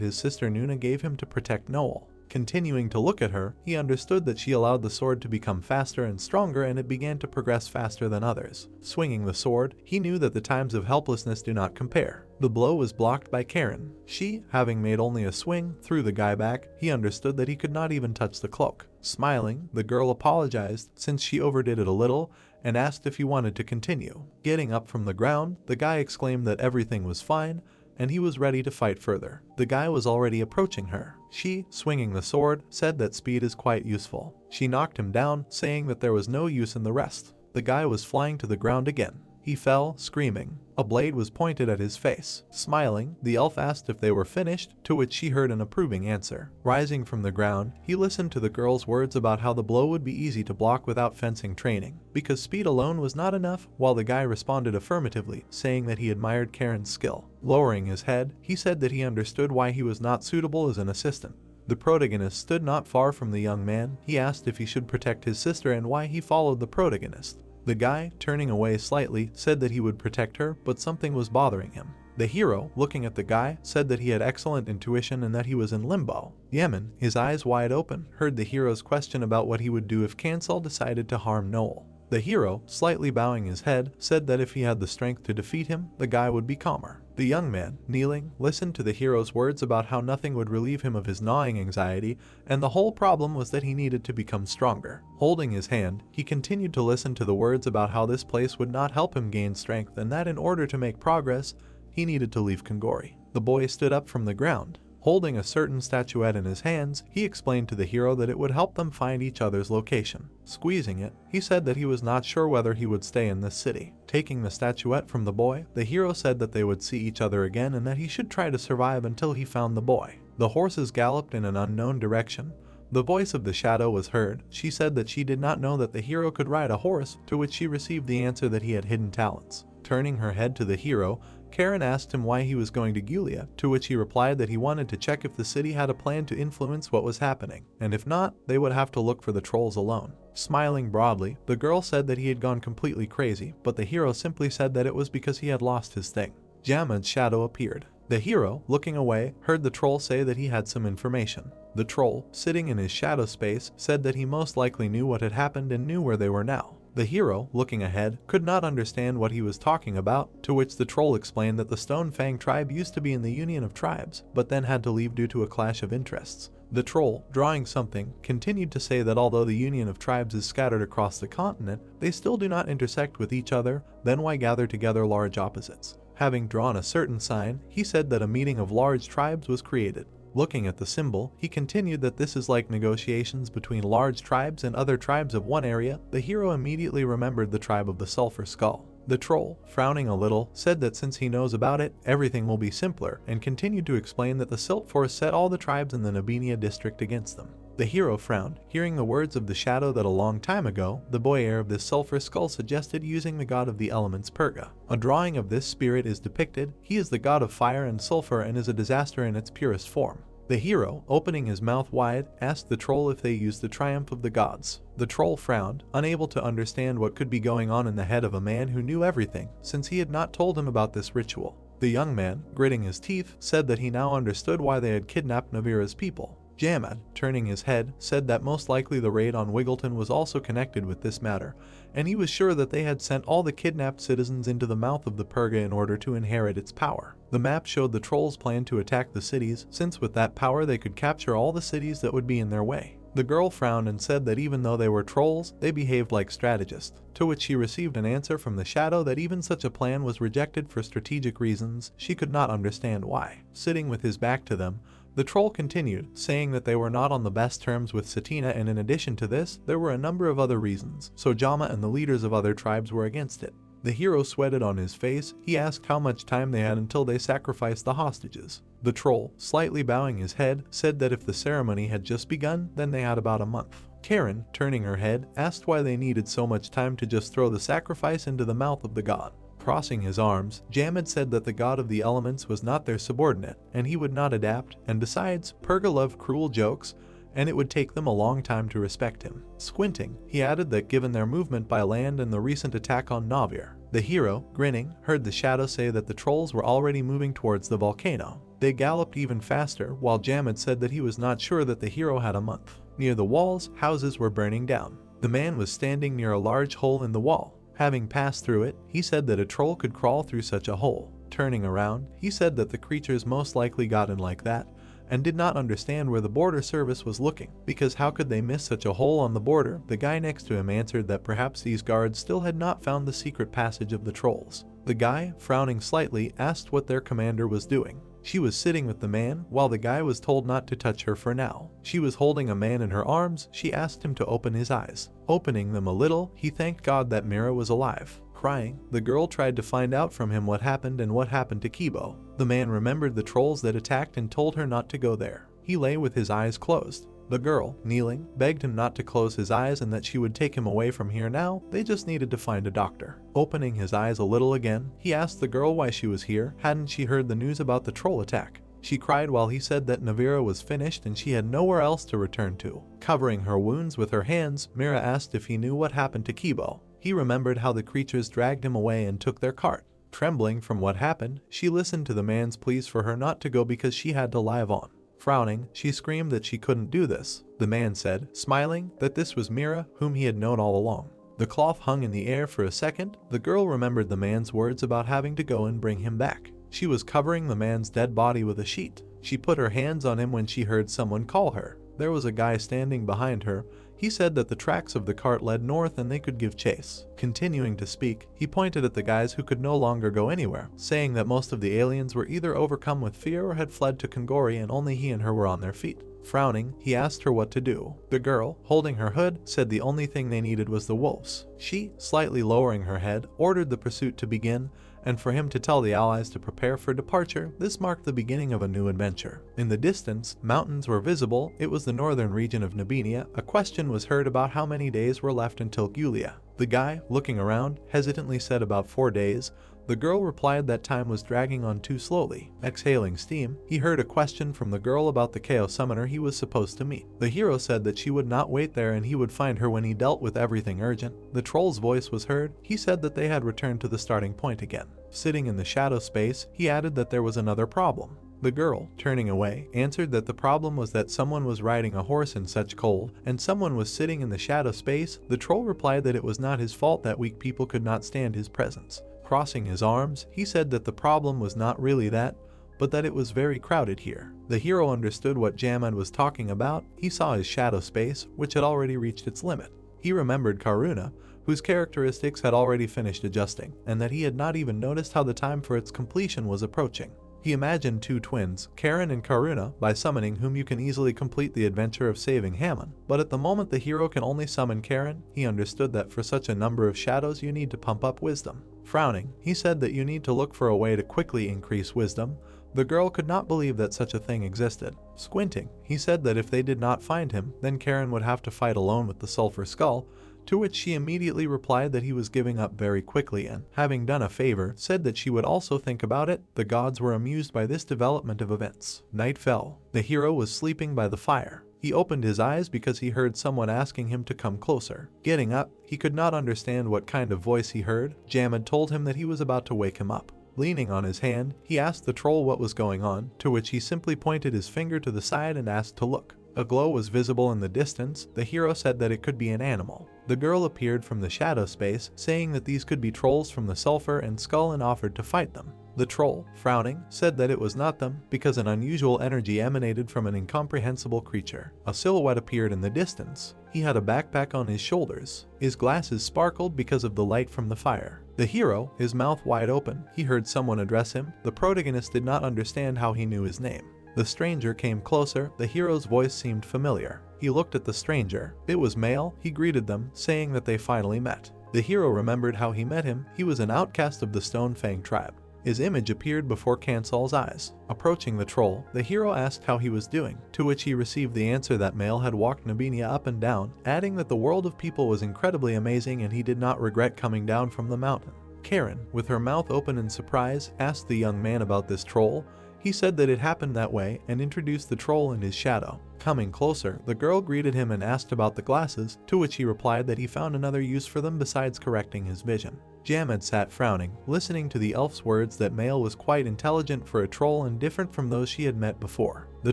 his sister Nuna gave him to protect Noel. Continuing to look at her, he understood that she allowed the sword to become faster and stronger, and it began to progress faster than others. Swinging the sword, he knew that the times of helplessness do not compare. The blow was blocked by Karen. She, having made only a swing, threw the guy back. He understood that he could not even touch the cloak. Smiling, the girl apologized, since she overdid it a little, and asked if he wanted to continue. Getting up from the ground, the guy exclaimed that everything was fine, and he was ready to fight further. The guy was already approaching her. She, swinging the sword, said that speed is quite useful. She knocked him down, saying that there was no use in the rest. The guy was flying to the ground again. He fell, screaming. A blade was pointed at his face. Smiling, the elf asked if they were finished, to which she heard an approving answer. Rising from the ground, he listened to the girl's words about how the blow would be easy to block without fencing training, because speed alone was not enough, while the guy responded affirmatively, saying that he admired Karen's skill. Lowering his head, he said that he understood why he was not suitable as an assistant. The protagonist stood not far from the young man. He asked if he should protect his sister and why he followed the protagonist. The guy, turning away slightly, said that he would protect her, but something was bothering him. The hero, looking at the guy, said that he had excellent intuition and that he was in limbo. Yemen, his eyes wide open, heard the hero's question about what he would do if Cancel decided to harm Noel. The hero, slightly bowing his head, said that if he had the strength to defeat him, the guy would be calmer. The young man, kneeling, listened to the hero's words about how nothing would relieve him of his gnawing anxiety, and the whole problem was that he needed to become stronger. Holding his hand, he continued to listen to the words about how this place would not help him gain strength and that in order to make progress, he needed to leave Kongori. The boy stood up from the ground. Holding a certain statuette in his hands, he explained to the hero that it would help them find each other's location. Squeezing it, he said that he was not sure whether he would stay in this city. Taking the statuette from the boy, the hero said that they would see each other again and that he should try to survive until he found the boy. The horses galloped in an unknown direction. The voice of the shadow was heard. She said that she did not know that the hero could ride a horse, to which she received the answer that he had hidden talents. Turning her head to the hero, Karen asked him why he was going to Giulia, to which he replied that he wanted to check if the city had a plan to influence what was happening, and if not, they would have to look for the trolls alone. Smiling broadly, the girl said that he had gone completely crazy, but the hero simply said that it was because he had lost his thing. Jamad's shadow appeared. The hero, looking away, heard the troll say that he had some information. The troll, sitting in his shadow space, said that he most likely knew what had happened and knew where they were now. The hero, looking ahead, could not understand what he was talking about, to which the troll explained that the Stone Fang tribe used to be in the Union of Tribes, but then had to leave due to a clash of interests. The troll, drawing something, continued to say that although the Union of Tribes is scattered across the continent, they still do not intersect with each other, then why gather together large opposites? Having drawn a certain sign, he said that a meeting of large tribes was created. Looking at the symbol, he continued that this is like negotiations between large tribes and other tribes of one area. The hero immediately remembered the tribe of the Sulphur Skull. The troll, frowning a little, said that since he knows about it, everything will be simpler, and continued to explain that the Silt Force set all the tribes in the Nabinia district against them. The hero frowned, hearing the words of the shadow that a long time ago, the boy heir of this sulphur skull suggested using the god of the elements Purga. A drawing of this spirit is depicted. He is the god of fire and sulfur and is a disaster in its purest form. The hero, opening his mouth wide, asked the troll if they used the triumph of the gods. The troll frowned, unable to understand what could be going on in the head of a man who knew everything, since he had not told him about this ritual. The young man, gritting his teeth, said that he now understood why they had kidnapped Navira's people. Jamad, turning his head, said that most likely the raid on Wiggleton was also connected with this matter, and he was sure that they had sent all the kidnapped citizens into the mouth of the Purga in order to inherit its power. The map showed the trolls' plan to attack the cities, since with that power they could capture all the cities that would be in their way. The girl frowned and said that even though they were trolls, they behaved like strategists, to which she received an answer from the shadow that even such a plan was rejected for strategic reasons. She could not understand why. Sitting with his back to them, the troll continued, saying that they were not on the best terms with Satina, and in addition to this, there were a number of other reasons, so Jama and the leaders of other tribes were against it. The hero sweated on his face. He asked how much time they had until they sacrificed the hostages. The troll, slightly bowing his head, said that if the ceremony had just begun, then they had about a month. Karen, turning her head, asked why they needed so much time to just throw the sacrifice into the mouth of the god. Crossing his arms, Jamad said that the god of the elements was not their subordinate, and he would not adapt, and besides, Purga loved cruel jokes, and it would take them a long time to respect him. Squinting, he added that given their movement by land and the recent attack on Navir, the hero, grinning, heard the shadow say that the trolls were already moving towards the volcano. They galloped even faster, while Jamad said that he was not sure that the hero had a month. Near the walls, houses were burning down. The man was standing near a large hole in the wall. Having passed through it, he said that a troll could crawl through such a hole. Turning around, he said that the creatures most likely got in like that, and did not understand where the border service was looking, because how could they miss such a hole on the border? The guy next to him answered that perhaps these guards still had not found the secret passage of the trolls. The guy, frowning slightly, asked what their commander was doing. She was sitting with the man, while the guy was told not to touch her for now. She was holding a man in her arms. She asked him to open his eyes. Opening them a little, he thanked God that Mira was alive. Crying, the girl tried to find out from him what happened and what happened to Kibo. The man remembered the trolls that attacked and told her not to go there. He lay with his eyes closed. The girl, kneeling, begged him not to close his eyes and that she would take him away from here now. They just needed to find a doctor. Opening his eyes a little again, he asked the girl why she was here. Hadn't she heard the news about the troll attack? She cried while he said that Navira was finished and she had nowhere else to return to. Covering her wounds with her hands, Mira asked if he knew what happened to Kibo. He remembered how the creatures dragged him away and took their cart. Trembling from what happened, she listened to the man's pleas for her not to go because she had to live on. Frowning, she screamed that she couldn't do this. The man said, smiling, that this was Mira, whom he had known all along. The cloth hung in the air for a second. The girl remembered the man's words about having to go and bring him back. She was covering the man's dead body with a sheet. She put her hands on him when she heard someone call her. There was a guy standing behind her. He said that the tracks of the cart led north and they could give chase. Continuing to speak, he pointed at the guys who could no longer go anywhere, saying that most of the aliens were either overcome with fear or had fled to Kongori and only he and her were on their feet. Frowning, he asked her what to do. The girl, holding her hood, said the only thing they needed was the wolves. She, slightly lowering her head, ordered the pursuit to begin, and for him to tell the allies to prepare for departure. This marked the beginning of a new adventure. In the distance, mountains were visible. It was the northern region of Nubinia. A question was heard about how many days were left until Giulia. The guy, looking around, hesitantly said about 4 days. The girl replied that time was dragging on too slowly. Exhaling steam, he heard a question from the girl about the chaos summoner he was supposed to meet. The hero said that she would not wait there and he would find her when he dealt with everything urgent. The troll's voice was heard. He said that they had returned to the starting point again. Sitting in the shadow space, he added that there was another problem. The girl, turning away, answered that the problem was that someone was riding a horse in such cold, and someone was sitting in the shadow space. The troll replied that it was not his fault that weak people could not stand his presence. Crossing his arms, he said that the problem was not really that, but that it was very crowded here. The hero understood what Jamad was talking about. He saw his shadow space, which had already reached its limit. He remembered Karuna, whose characteristics had already finished adjusting, and that he had not even noticed how the time for its completion was approaching. He imagined 2 twins, Karen and Karuna, by summoning whom you can easily complete the adventure of saving Hammon. But at the moment the hero can only summon Karen, he understood that for such a number of shadows you need to pump up wisdom. Frowning, he said that you need to look for a way to quickly increase wisdom. The girl could not believe that such a thing existed. Squinting, he said that if they did not find him, then Karen would have to fight alone with the Sulphur Skull, to which she immediately replied that he was giving up very quickly and, having done a favor, said that she would also think about it. The gods were amused by this development of events. Night fell. The hero was sleeping by the fire. He opened his eyes because he heard someone asking him to come closer. Getting up, he could not understand what kind of voice he heard. Jamad told him that he was about to wake him up. Leaning on his hand, he asked the troll what was going on, to which he simply pointed his finger to the side and asked to look. A glow was visible in the distance. The hero said that it could be an animal. The girl appeared from the shadow space, saying that these could be trolls from the Sulphur and Skull and offered to fight them. The troll, frowning, said that it was not them because an unusual energy emanated from an incomprehensible creature. A silhouette appeared in the distance. He had a backpack on his shoulders. His glasses sparkled because of the light from the fire. The hero, his mouth wide open, he heard someone address him. The protagonist did not understand how he knew his name. The stranger came closer. The hero's voice seemed familiar. He looked at the stranger. It was male. He greeted them, saying that they finally met. The hero remembered how he met him. He was an outcast of the Stonefang tribe. His image appeared before Kansal's eyes. Approaching the troll, the hero asked how he was doing, to which he received the answer that Male had walked Nubinia up and down, adding that the world of people was incredibly amazing and he did not regret coming down from the mountain. Karen, with her mouth open in surprise, asked the young man about this troll. He said that it happened that way and introduced the troll and his shadow. Coming closer, the girl greeted him and asked about the glasses, to which he replied that he found another use for them besides correcting his vision. Jamad sat frowning, listening to the elf's words that Male was quite intelligent for a troll and different from those she had met before. The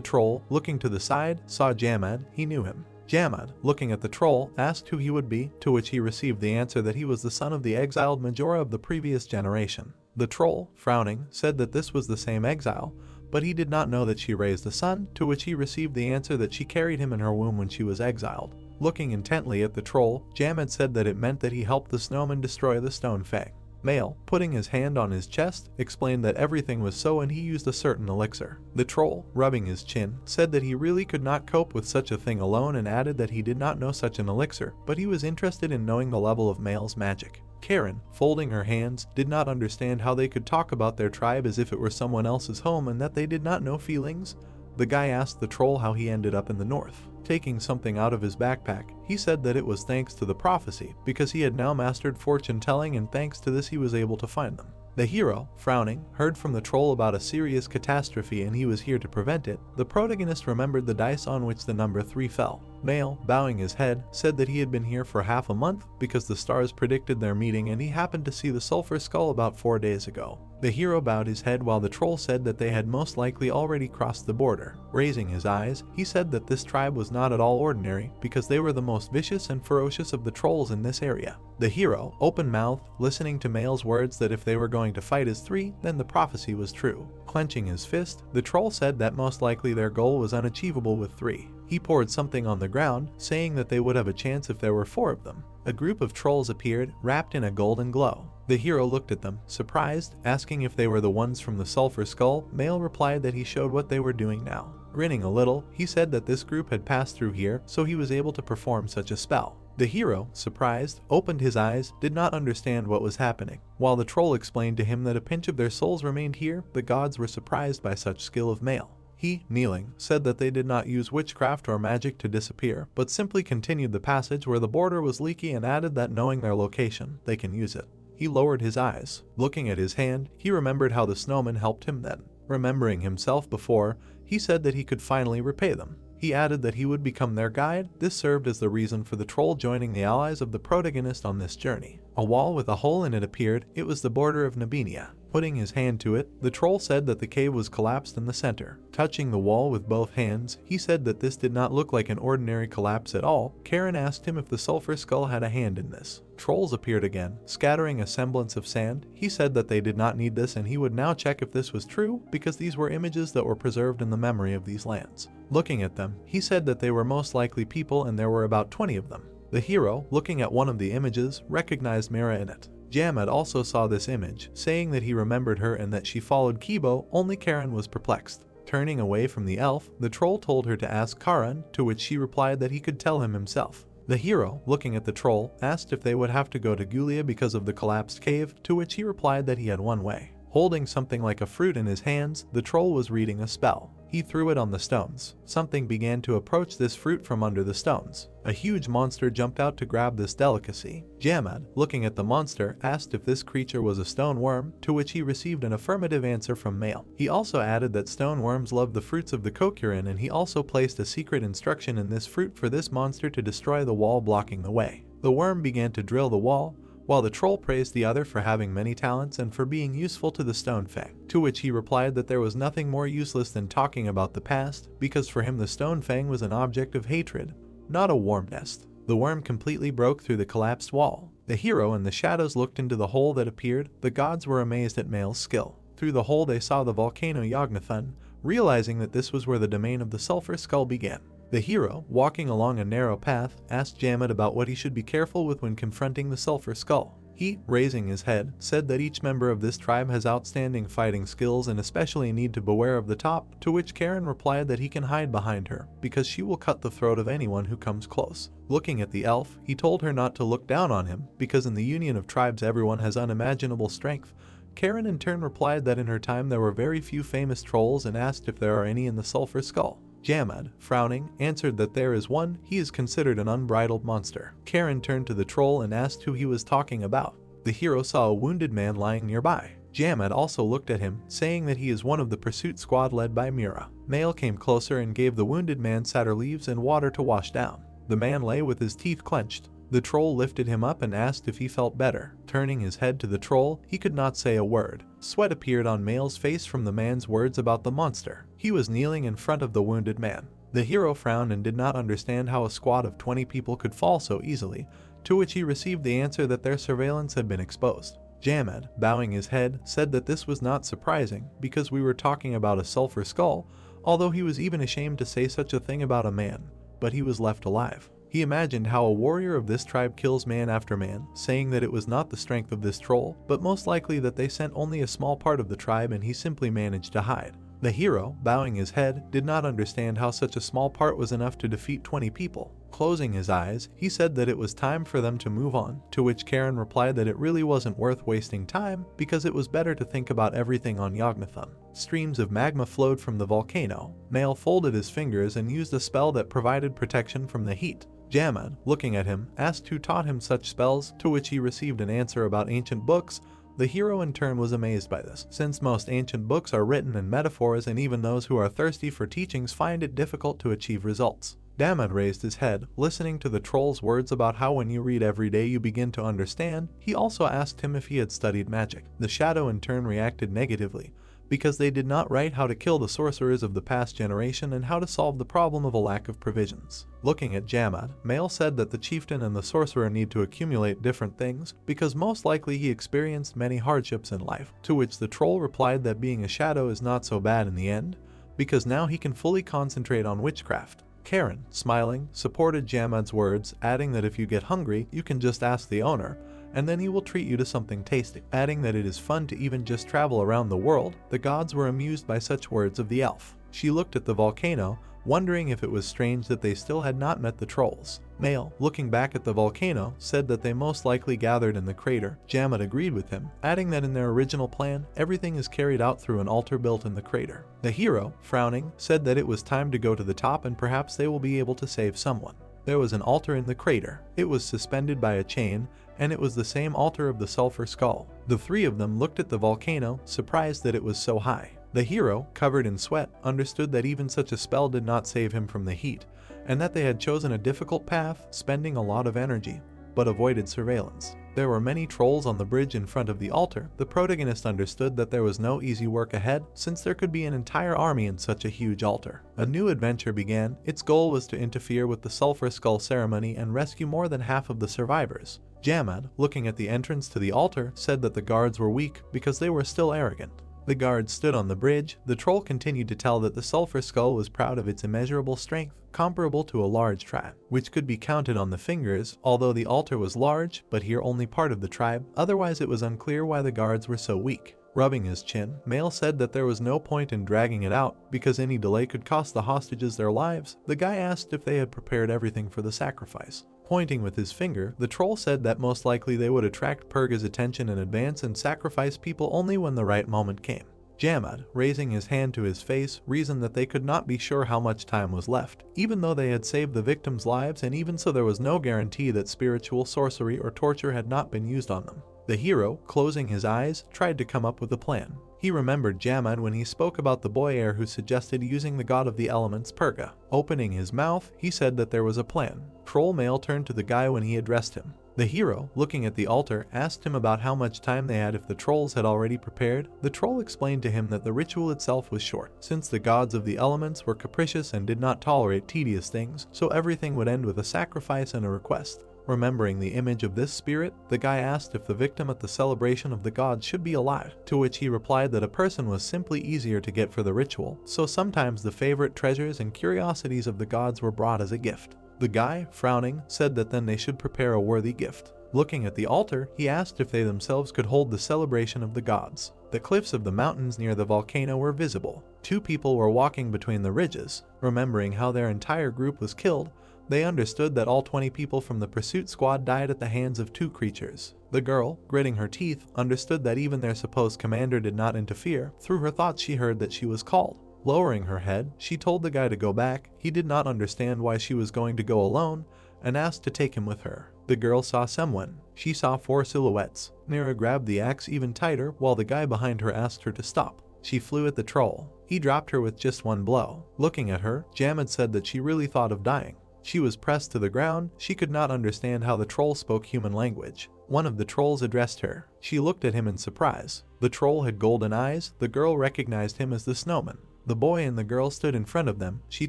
troll, looking to the side, saw Jamad. He knew him. Jamad, looking at the troll, asked who he would be, to which he received the answer that he was the son of the exiled Majora of the previous generation. The troll, frowning, said that this was the same exile, but he did not know that she raised a son, to which he received the answer that she carried him in her womb when she was exiled. Looking intently at the troll, Jamad said that it meant that he helped the snowman destroy the Stonefang. Male, putting his hand on his chest, explained that everything was so and he used a certain elixir. The troll, rubbing his chin, said that he really could not cope with such a thing alone and added that he did not know such an elixir, but he was interested in knowing the level of Male's magic. Karen, folding her hands, did not understand how they could talk about their tribe as if it were someone else's home and that they did not know feelings. The guy asked the troll how he ended up in the north. Taking something out of his backpack, he said that it was thanks to the prophecy, because he had now mastered fortune telling and thanks to this he was able to find them. The hero, frowning, heard from the troll about a serious catastrophe and he was here to prevent it. The protagonist remembered the dice on which the number 3 fell. Male, bowing his head, said that he had been here for half a month because the stars predicted their meeting and he happened to see the sulfur skull about 4 days ago. The hero bowed his head while the troll said that they had most likely already crossed the border. Raising his eyes, he said that this tribe was not at all ordinary because they were the most vicious and ferocious of the trolls in this area. The hero, open-mouthed, listening to Male's words that if they were going to fight as 3, then the prophecy was true. Clenching his fist, the troll said that most likely their goal was unachievable with 3. He poured something on the ground, saying that they would have a chance if there were 4 of them. A group of trolls appeared, wrapped in a golden glow. The hero looked at them, surprised, asking if they were the ones from the sulfur skull. Male replied that he showed what they were doing now. Grinning a little, he said that this group had passed through here, so he was able to perform such a spell. The hero, surprised, opened his eyes, did not understand what was happening. While the troll explained to him that a pinch of their souls remained here, the gods were surprised by such skill of Male. He, kneeling, said that they did not use witchcraft or magic to disappear, but simply continued the passage where the border was leaky and added that knowing their location, they can use it. He lowered his eyes. Looking at his hand, he remembered how the snowman helped him then. Remembering himself before, he said that he could finally repay them. He added that he would become their guide. This served as the reason for the troll joining the allies of the protagonist on this journey. A wall with a hole in it appeared. It was the border of Nabinia. Putting his hand to it, the troll said that the cave was collapsed in the center. Touching the wall with both hands, he said that this did not look like an ordinary collapse at all. Karen asked him if the sulfur skull had a hand in this. Trolls appeared again, scattering a semblance of sand. He said that they did not need this and he would now check if this was true because these were images that were preserved in the memory of these lands. Looking at them, he said that they were most likely people and there were about 20 of them. The hero, looking at one of the images, recognized Mira in it. Jamad also saw this image, saying that he remembered her and that she followed Kibo. Only Karen was perplexed. Turning away from the elf, the troll told her to ask Karan, to which she replied that he could tell him himself. The hero, looking at the troll, asked if they would have to go to Gulia because of the collapsed cave, to which he replied that he had one way. Holding something like a fruit in his hands, the troll was reading a spell. He threw it on the stones. Something began to approach this fruit from under the stones. A huge monster jumped out to grab this delicacy. Jamad, looking at the monster, asked if this creature was a stone worm, to which he received an affirmative answer from Male. He also added that stone worms love the fruits of the kokurin and he also placed a secret instruction in this fruit for this monster to destroy the wall blocking the way. The worm began to drill the wall, while the troll praised the other for having many talents and for being useful to the Stone Fang, to which he replied that there was nothing more useless than talking about the past, because for him the Stone Fang was an object of hatred, not a warm nest. The worm completely broke through the collapsed wall. The hero and the shadows looked into the hole that appeared. The gods were amazed at Male's skill. Through the hole they saw the volcano Yognathun, realizing that this was where the domain of the sulfur skull began. The hero, walking along a narrow path, asked Jamad about what he should be careful with when confronting the sulfur skull. He, raising his head, said that each member of this tribe has outstanding fighting skills and especially need to beware of the top, to which Karen replied that he can hide behind her, because she will cut the throat of anyone who comes close. Looking at the elf, he told her not to look down on him, because in the union of tribes everyone has unimaginable strength. Karen in turn replied that in her time there were very few famous trolls and asked if there are any in the sulfur skull. Jamad, frowning, answered that there is one. He is considered an unbridled monster. Karen turned to the troll and asked who he was talking about. The hero saw a wounded man lying nearby. Jamad also looked at him, saying that he is one of the pursuit squad led by Mira. Male came closer and gave the wounded man cedar leaves and water to wash down. The man lay with his teeth clenched. The troll lifted him up and asked if he felt better. Turning his head to the troll, he could not say a word. Sweat appeared on Male's face from the man's words about the monster. He was kneeling in front of the wounded man. The hero frowned and did not understand how a squad of 20 people could fall so easily, to which he received the answer that their surveillance had been exposed. Jamad, bowing his head, said that this was not surprising, because we were talking about a sulfur skull, although he was even ashamed to say such a thing about a man, but he was left alive. He imagined how a warrior of this tribe kills man after man, saying that it was not the strength of this troll, but most likely that they sent only a small part of the tribe and he simply managed to hide. The hero, bowing his head, did not understand how such a small part was enough to defeat 20 people. Closing his eyes, he said that it was time for them to move on, to which Karen replied that it really wasn't worth wasting time because it was better to think about everything on Yognathun. Streams of magma flowed from the volcano. Male folded his fingers and used a spell that provided protection from the heat. Jamad, looking at him, asked who taught him such spells, to which he received an answer about ancient books. The hero in turn was amazed by this, since most ancient books are written in metaphors and even those who are thirsty for teachings find it difficult to achieve results. Damad raised his head, listening to the troll's words about how when you read every day you begin to understand. He also asked him if he had studied magic. The shadow in turn reacted negatively, because they did not write how to kill the sorcerers of the past generation and how to solve the problem of a lack of provisions. Looking at Jamad, Male said that the chieftain and the sorcerer need to accumulate different things, because most likely he experienced many hardships in life, to which the troll replied that being a shadow is not so bad in the end, because now he can fully concentrate on witchcraft. Karen, smiling, supported Jamad's words, adding that if you get hungry, you can just ask the owner, and then he will treat you to something tasty. Adding that it is fun to even just travel around the world, the gods were amused by such words of the elf. She looked at the volcano, wondering if it was strange that they still had not met the trolls. Male, looking back at the volcano, said that they most likely gathered in the crater. Jamad agreed with him, adding that in their original plan, everything is carried out through an altar built in the crater. The hero, frowning, said that it was time to go to the top and perhaps they will be able to save someone. There was an altar in the crater. It was suspended by a chain, and it was the same altar of the sulfur skull. The three of them looked at the volcano, surprised that it was so high. The hero, covered in sweat, understood that even such a spell did not save him from the heat, and that they had chosen a difficult path, spending a lot of energy, but avoided surveillance. There were many trolls on the bridge in front of the altar. The protagonist understood that there was no easy work ahead, since there could be an entire army in such a huge altar. A new adventure began. Its goal was to interfere with the sulfur skull ceremony and rescue more than half of the survivors. Jamad, looking at the entrance to the altar, said that the guards were weak because they were still arrogant. The guards stood on the bridge. The troll continued to tell that the sulfur skull was proud of its immeasurable strength, comparable to a large tribe, which could be counted on the fingers, although the altar was large, but here only part of the tribe. Otherwise it was unclear why the guards were so weak. Rubbing his chin, Male said that there was no point in dragging it out, because any delay could cost the hostages their lives. The guy asked if they had prepared everything for the sacrifice. Pointing with his finger, the troll said that most likely they would attract Purga's attention in advance and sacrifice people only when the right moment came. Jamad, raising his hand to his face, reasoned that they could not be sure how much time was left, even though they had saved the victims' lives, and even so there was no guarantee that spiritual sorcery or torture had not been used on them. The hero, closing his eyes, tried to come up with a plan. He remembered Jamad when he spoke about the boy heir who suggested using the god of the elements, Purga. Opening his mouth, he said that there was a plan. Troll Male turned to the guy when he addressed him. The hero, looking at the altar, asked him about how much time they had if the trolls had already prepared. The troll explained to him that the ritual itself was short, since the gods of the elements were capricious and did not tolerate tedious things, so everything would end with a sacrifice and a request. Remembering the image of this spirit, the guy asked if the victim at the celebration of the gods should be alive, to which he replied that a person was simply easier to get for the ritual, so sometimes the favorite treasures and curiosities of the gods were brought as a gift. The guy, frowning, said that then they should prepare a worthy gift. Looking at the altar, he asked if they themselves could hold the celebration of the gods. The cliffs of the mountains near the volcano were visible. Two people were walking between the ridges. Remembering how their entire group was killed, they understood that all 20 people from the pursuit squad died at the hands of two creatures. The girl, gritting her teeth, understood that even their supposed commander did not interfere. Through her thoughts she heard that she was called. Lowering her head, she told the guy to go back. He did not understand why she was going to go alone, and asked to take him with her. The girl saw someone. She saw 4 silhouettes. Nira grabbed the axe even tighter, while the guy behind her asked her to stop. She flew at the troll. He dropped her with just one blow. Looking at her, Jamad said that she really thought of dying. She was pressed to the ground. She could not understand how the troll spoke human language. One of the trolls addressed her. She looked at him in surprise. The troll had golden eyes. The girl recognized him as the snowman. The boy and the girl stood in front of them. She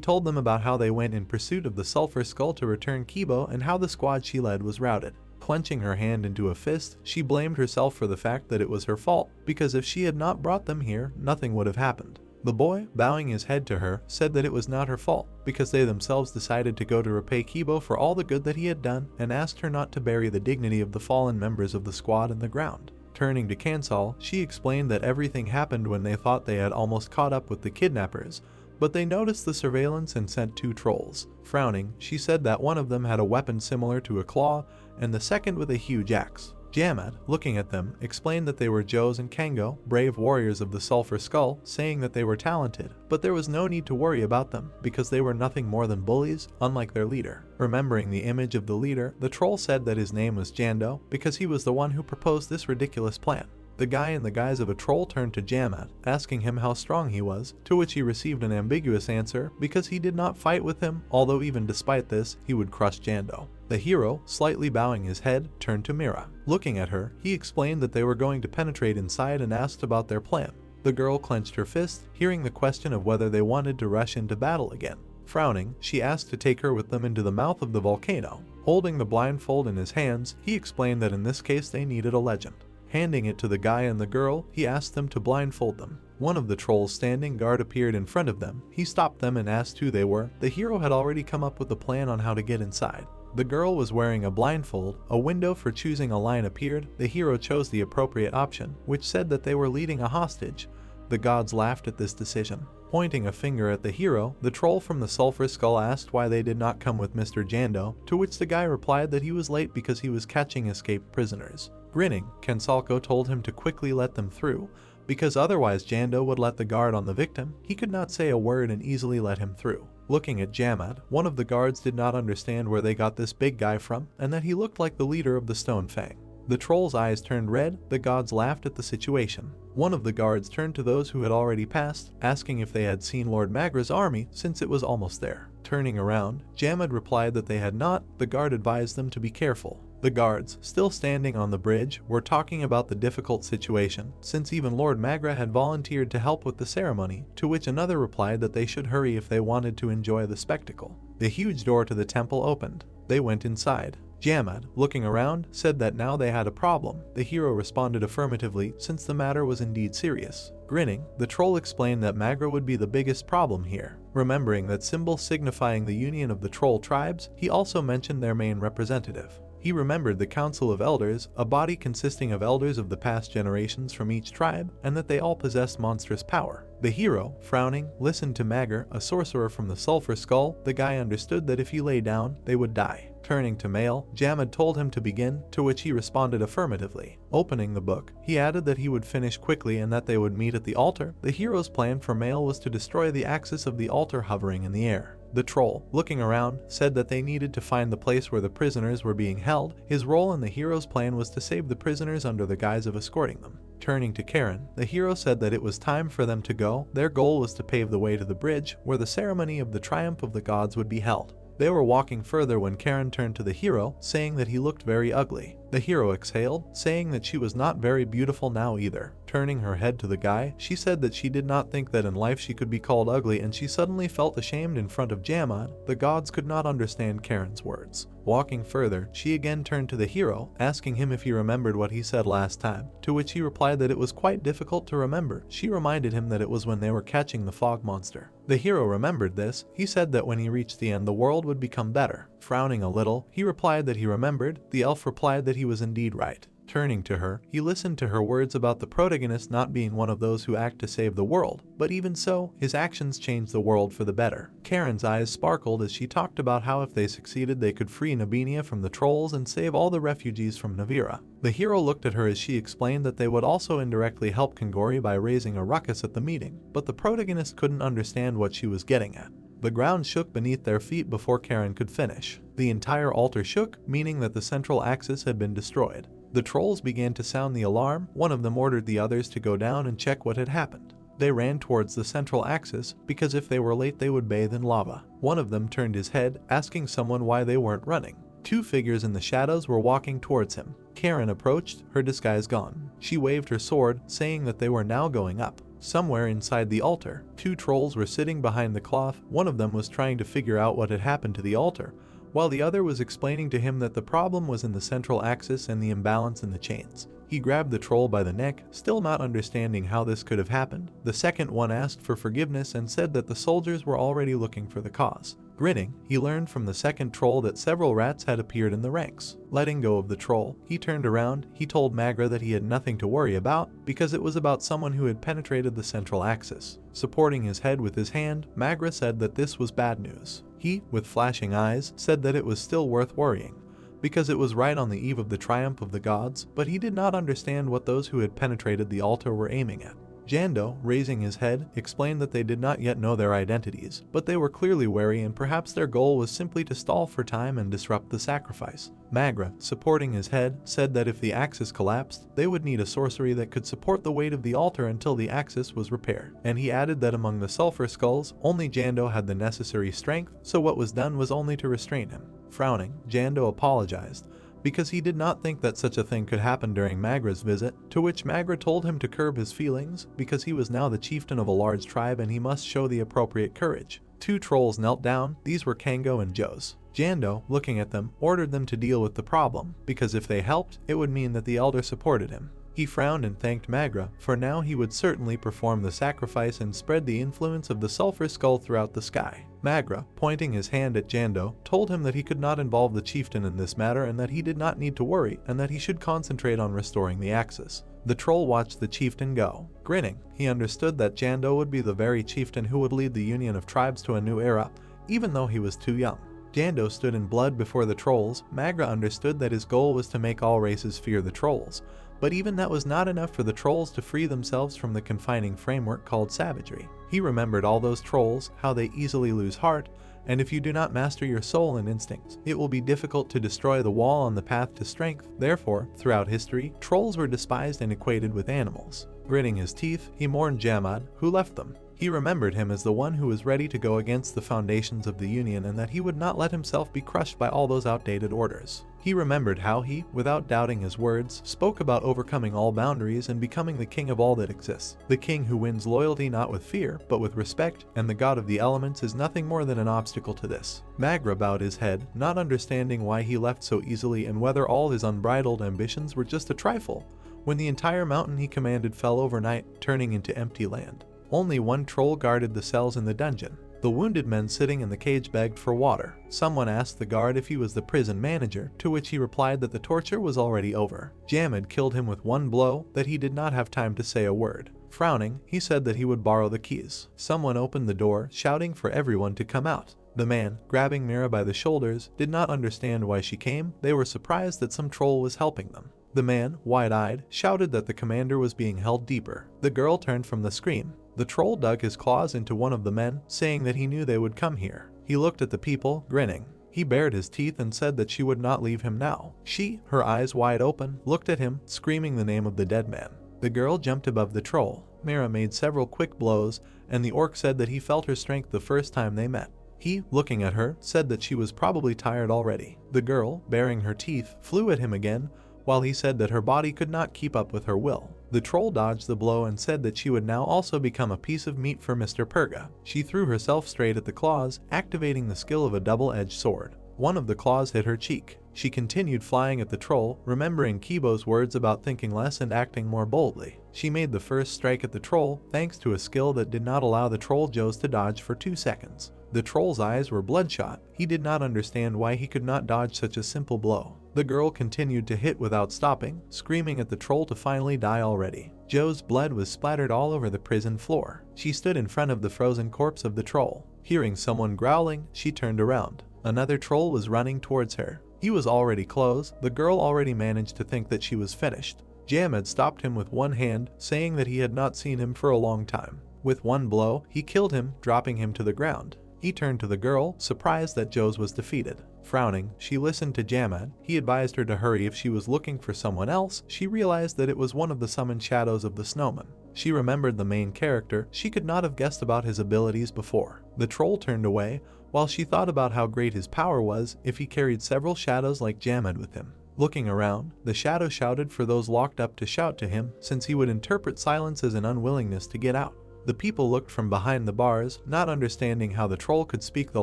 told them about how they went in pursuit of the sulfur skull to return Kibo and how the squad she led was routed. Clenching her hand into a fist, she blamed herself for the fact that it was her fault, because if she had not brought them here, nothing would have happened. The boy, bowing his head to her, said that it was not her fault, because they themselves decided to go to repay Kibo for all the good that he had done, and asked her not to bury the dignity of the fallen members of the squad in the ground. Turning to Kansal, she explained that everything happened when they thought they had almost caught up with the kidnappers, but they noticed the surveillance and sent 2 trolls. Frowning, she said that one of them had a weapon similar to a claw, and the second with a huge axe. Jamad, looking at them, explained that they were Joes and Kango, brave warriors of the Sulfur Skull, saying that they were talented, but there was no need to worry about them, because they were nothing more than bullies, unlike their leader. Remembering the image of the leader, the troll said that his name was Jando, because he was the one who proposed this ridiculous plan. The guy in the guise of a troll turned to Jamat, asking him how strong he was, to which he received an ambiguous answer because he did not fight with him, although even despite this, he would crush Jando. The hero, slightly bowing his head, turned to Mira. Looking at her, he explained that they were going to penetrate inside and asked about their plan. The girl clenched her fist, hearing the question of whether they wanted to rush into battle again. Frowning, she asked to take her with them into the mouth of the volcano. Holding the blindfold in his hands, he explained that in this case they needed a legend. Handing it to the guy and the girl, he asked them to blindfold them. One of the trolls standing guard appeared in front of them. He stopped them and asked who they were. The hero had already come up with a plan on how to get inside. The girl was wearing a blindfold. A window for choosing a line appeared. The hero chose the appropriate option, which said that they were leading a hostage. The gods laughed at this decision. Pointing a finger at the hero, the troll from the Sulphur Skull asked why they did not come with Mr. Jando, to which the guy replied that he was late because he was catching escaped prisoners. Grinning, Kensalko told him to quickly let them through, because otherwise Jando would let the guard on the victim. He could not say a word and easily let him through. Looking at Jamat, one of the guards did not understand where they got this big guy from, and that he looked like the leader of the Stone Fang. The troll's eyes turned red. The gods laughed at the situation. One of the guards turned to those who had already passed, asking if they had seen Lord Magra's army since it was almost there. Turning around, Jamat replied that they had not. The guard advised them to be careful. The guards, still standing on the bridge, were talking about the difficult situation, since even Lord Magra had volunteered to help with the ceremony, to which another replied that they should hurry if they wanted to enjoy the spectacle. The huge door to the temple opened. They went inside. Jamat, looking around, said that now they had a problem. The hero responded affirmatively, since the matter was indeed serious. Grinning, the troll explained that Magra would be the biggest problem here. Remembering that symbol signifying the union of the troll tribes, he also mentioned their main representative. He remembered the Council of Elders, a body consisting of elders of the past generations from each tribe, and that they all possessed monstrous power. The hero, frowning, listened to Magar, a sorcerer from the Sulphur Skull. The guy understood that if he lay down, they would die. Turning to Male, Jamat told him to begin, to which he responded affirmatively. Opening the book, he added that he would finish quickly and that they would meet at the altar. The hero's plan for Male was to destroy the axis of the altar hovering in the air. The troll, looking around, said that they needed to find the place where the prisoners were being held. His role in the hero's plan was to save the prisoners under the guise of escorting them. Turning to Karen, the hero said that it was time for them to go. Their goal was to pave the way to the bridge, where the ceremony of the triumph of the gods would be held. They were walking further when Karen turned to the hero, saying that he looked very ugly. The hero exhaled, saying that she was not very beautiful now either. Turning her head to the guy, she said that she did not think that in life she could be called ugly, and she suddenly felt ashamed in front of Jamat. The gods could not understand Karen's words. Walking further, she again turned to the hero, asking him if he remembered what he said last time, to which he replied that it was quite difficult to remember. She reminded him that it was when they were catching the fog monster. The hero remembered this. He said that when he reached the end, the world would become better. Frowning a little, he replied that he remembered. The elf replied that he was indeed right. Turning to her, he listened to her words about the protagonist not being one of those who act to save the world, but even so, his actions changed the world for the better. Karen's eyes sparkled as she talked about how if they succeeded they could free Nabinia from the trolls and save all the refugees from Navira. The hero looked at her as she explained that they would also indirectly help Kangori by raising a ruckus at the meeting, but the protagonist couldn't understand what she was getting at. The ground shook beneath their feet before Karen could finish. The entire altar shook, meaning that the central axis had been destroyed. The trolls began to sound the alarm. One of them ordered the others to go down and check what had happened. They ran towards the central axis, because if they were late they would bathe in lava. One of them turned his head, asking someone why they weren't running. Two figures in the shadows were walking towards him. Karen approached, her disguise gone. She waved her sword, saying that they were now going up. Somewhere inside the altar, two trolls were sitting behind the cloth. One of them was trying to figure out what had happened to the altar, while the other was explaining to him that the problem was in the central axis and the imbalance in the chains. He grabbed the troll by the neck, still not understanding how this could have happened. The second one asked for forgiveness and said that the soldiers were already looking for the cause. Grinning, he learned from the second troll that several rats had appeared in the ranks. Letting go of the troll, he turned around. He told Magra that he had nothing to worry about, because it was about someone who had penetrated the central axis. Supporting his head with his hand, Magra said that this was bad news. He, with flashing eyes, said that it was still worth worrying, because it was right on the eve of the triumph of the gods, but he did not understand what those who had penetrated the altar were aiming at. Jando, raising his head, explained that they did not yet know their identities, but they were clearly wary and perhaps their goal was simply to stall for time and disrupt the sacrifice. Magra, supporting his head, said that if the axis collapsed, they would need a sorcery that could support the weight of the altar until the axis was repaired. And he added that among the sulfur skulls, only Jando had the necessary strength, so what was done was only to restrain him. Frowning, Jando apologized, because he did not think that such a thing could happen during Magra's visit, to which Magra told him to curb his feelings, because he was now the chieftain of a large tribe and he must show the appropriate courage. 2 trolls knelt down, these were Kango and Joes. Jando, looking at them, ordered them to deal with the problem, because if they helped, it would mean that the elder supported him. He frowned and thanked Magra, for now he would certainly perform the sacrifice and spread the influence of the sulfur skull throughout the sky. Magra, pointing his hand at Jando, told him that he could not involve the chieftain in this matter and that he did not need to worry and that he should concentrate on restoring the axis. The troll watched the chieftain go. Grinning, he understood that Jando would be the very chieftain who would lead the union of tribes to a new era, even though he was too young. Jando stood in blood before the trolls. Magra understood that his goal was to make all races fear the trolls, but even that was not enough for the trolls to free themselves from the confining framework called savagery. He remembered all those trolls, how they easily lose heart, and if you do not master your soul and instincts, it will be difficult to destroy the wall on the path to strength. Therefore, throughout history, trolls were despised and equated with animals. Gritting his teeth, he mourned Jamad, who left them. He remembered him as the one who was ready to go against the foundations of the Union and that he would not let himself be crushed by all those outdated orders. He remembered how he, without doubting his words, spoke about overcoming all boundaries and becoming the king of all that exists. The king who wins loyalty not with fear, but with respect, and the god of the elements is nothing more than an obstacle to this. Magra bowed his head, not understanding why he left so easily and whether all his unbridled ambitions were just a trifle, when the entire mountain he commanded fell overnight, turning into empty land. Only 1 troll guarded the cells in the dungeon. The wounded men sitting in the cage begged for water. Someone asked the guard if he was the prison manager, to which he replied that the torture was already over. Jamad killed him with 1 blow, that he did not have time to say a word. Frowning, he said that he would borrow the keys. Someone opened the door, shouting for everyone to come out. The man, grabbing Mira by the shoulders, did not understand why she came. They were surprised that some troll was helping them. The man, wide-eyed, shouted that the commander was being held deeper. The girl turned from the scream. The troll dug his claws into one of the men, saying that he knew they would come here. He looked at the people, grinning. He bared his teeth and said that she would not leave him now. She, her eyes wide open, looked at him, screaming the name of the dead man. The girl jumped above the troll. Mira made several quick blows, and the orc said that he felt her strength the first time they met. He, looking at her, said that she was probably tired already. The girl, baring her teeth, flew at him again, while he said that her body could not keep up with her will. The troll dodged the blow and said that she would now also become a piece of meat for Mr. Purga. She threw herself straight at the claws, activating the skill of a double-edged sword. One of the claws hit her cheek. She continued flying at the troll, remembering Kibo's words about thinking less and acting more boldly. She made the first strike at the troll, thanks to a skill that did not allow the troll Joes to dodge for 2 seconds. The troll's eyes were bloodshot. He did not understand why he could not dodge such a simple blow. The girl continued to hit without stopping, screaming at the troll to finally die already. Joe's blood was splattered all over the prison floor. She stood in front of the frozen corpse of the troll. Hearing someone growling, she turned around. Another troll was running towards her. He was already close. The girl already managed to think that she was finished. Jamad stopped him with one hand, saying that he had not seen him for a long time. With 1 blow, he killed him, dropping him to the ground. He turned to the girl, surprised that Joes was defeated. Frowning, she listened to Jamad. He advised her to hurry if she was looking for someone else. She realized that it was one of the summoned shadows of the snowman. She remembered the main character. She could not have guessed about his abilities before. The troll turned away, while she thought about how great his power was if he carried several shadows like Jamad with him. Looking around, the shadow shouted for those locked up to shout to him, since he would interpret silence as an unwillingness to get out. The people looked from behind the bars, not understanding how the troll could speak the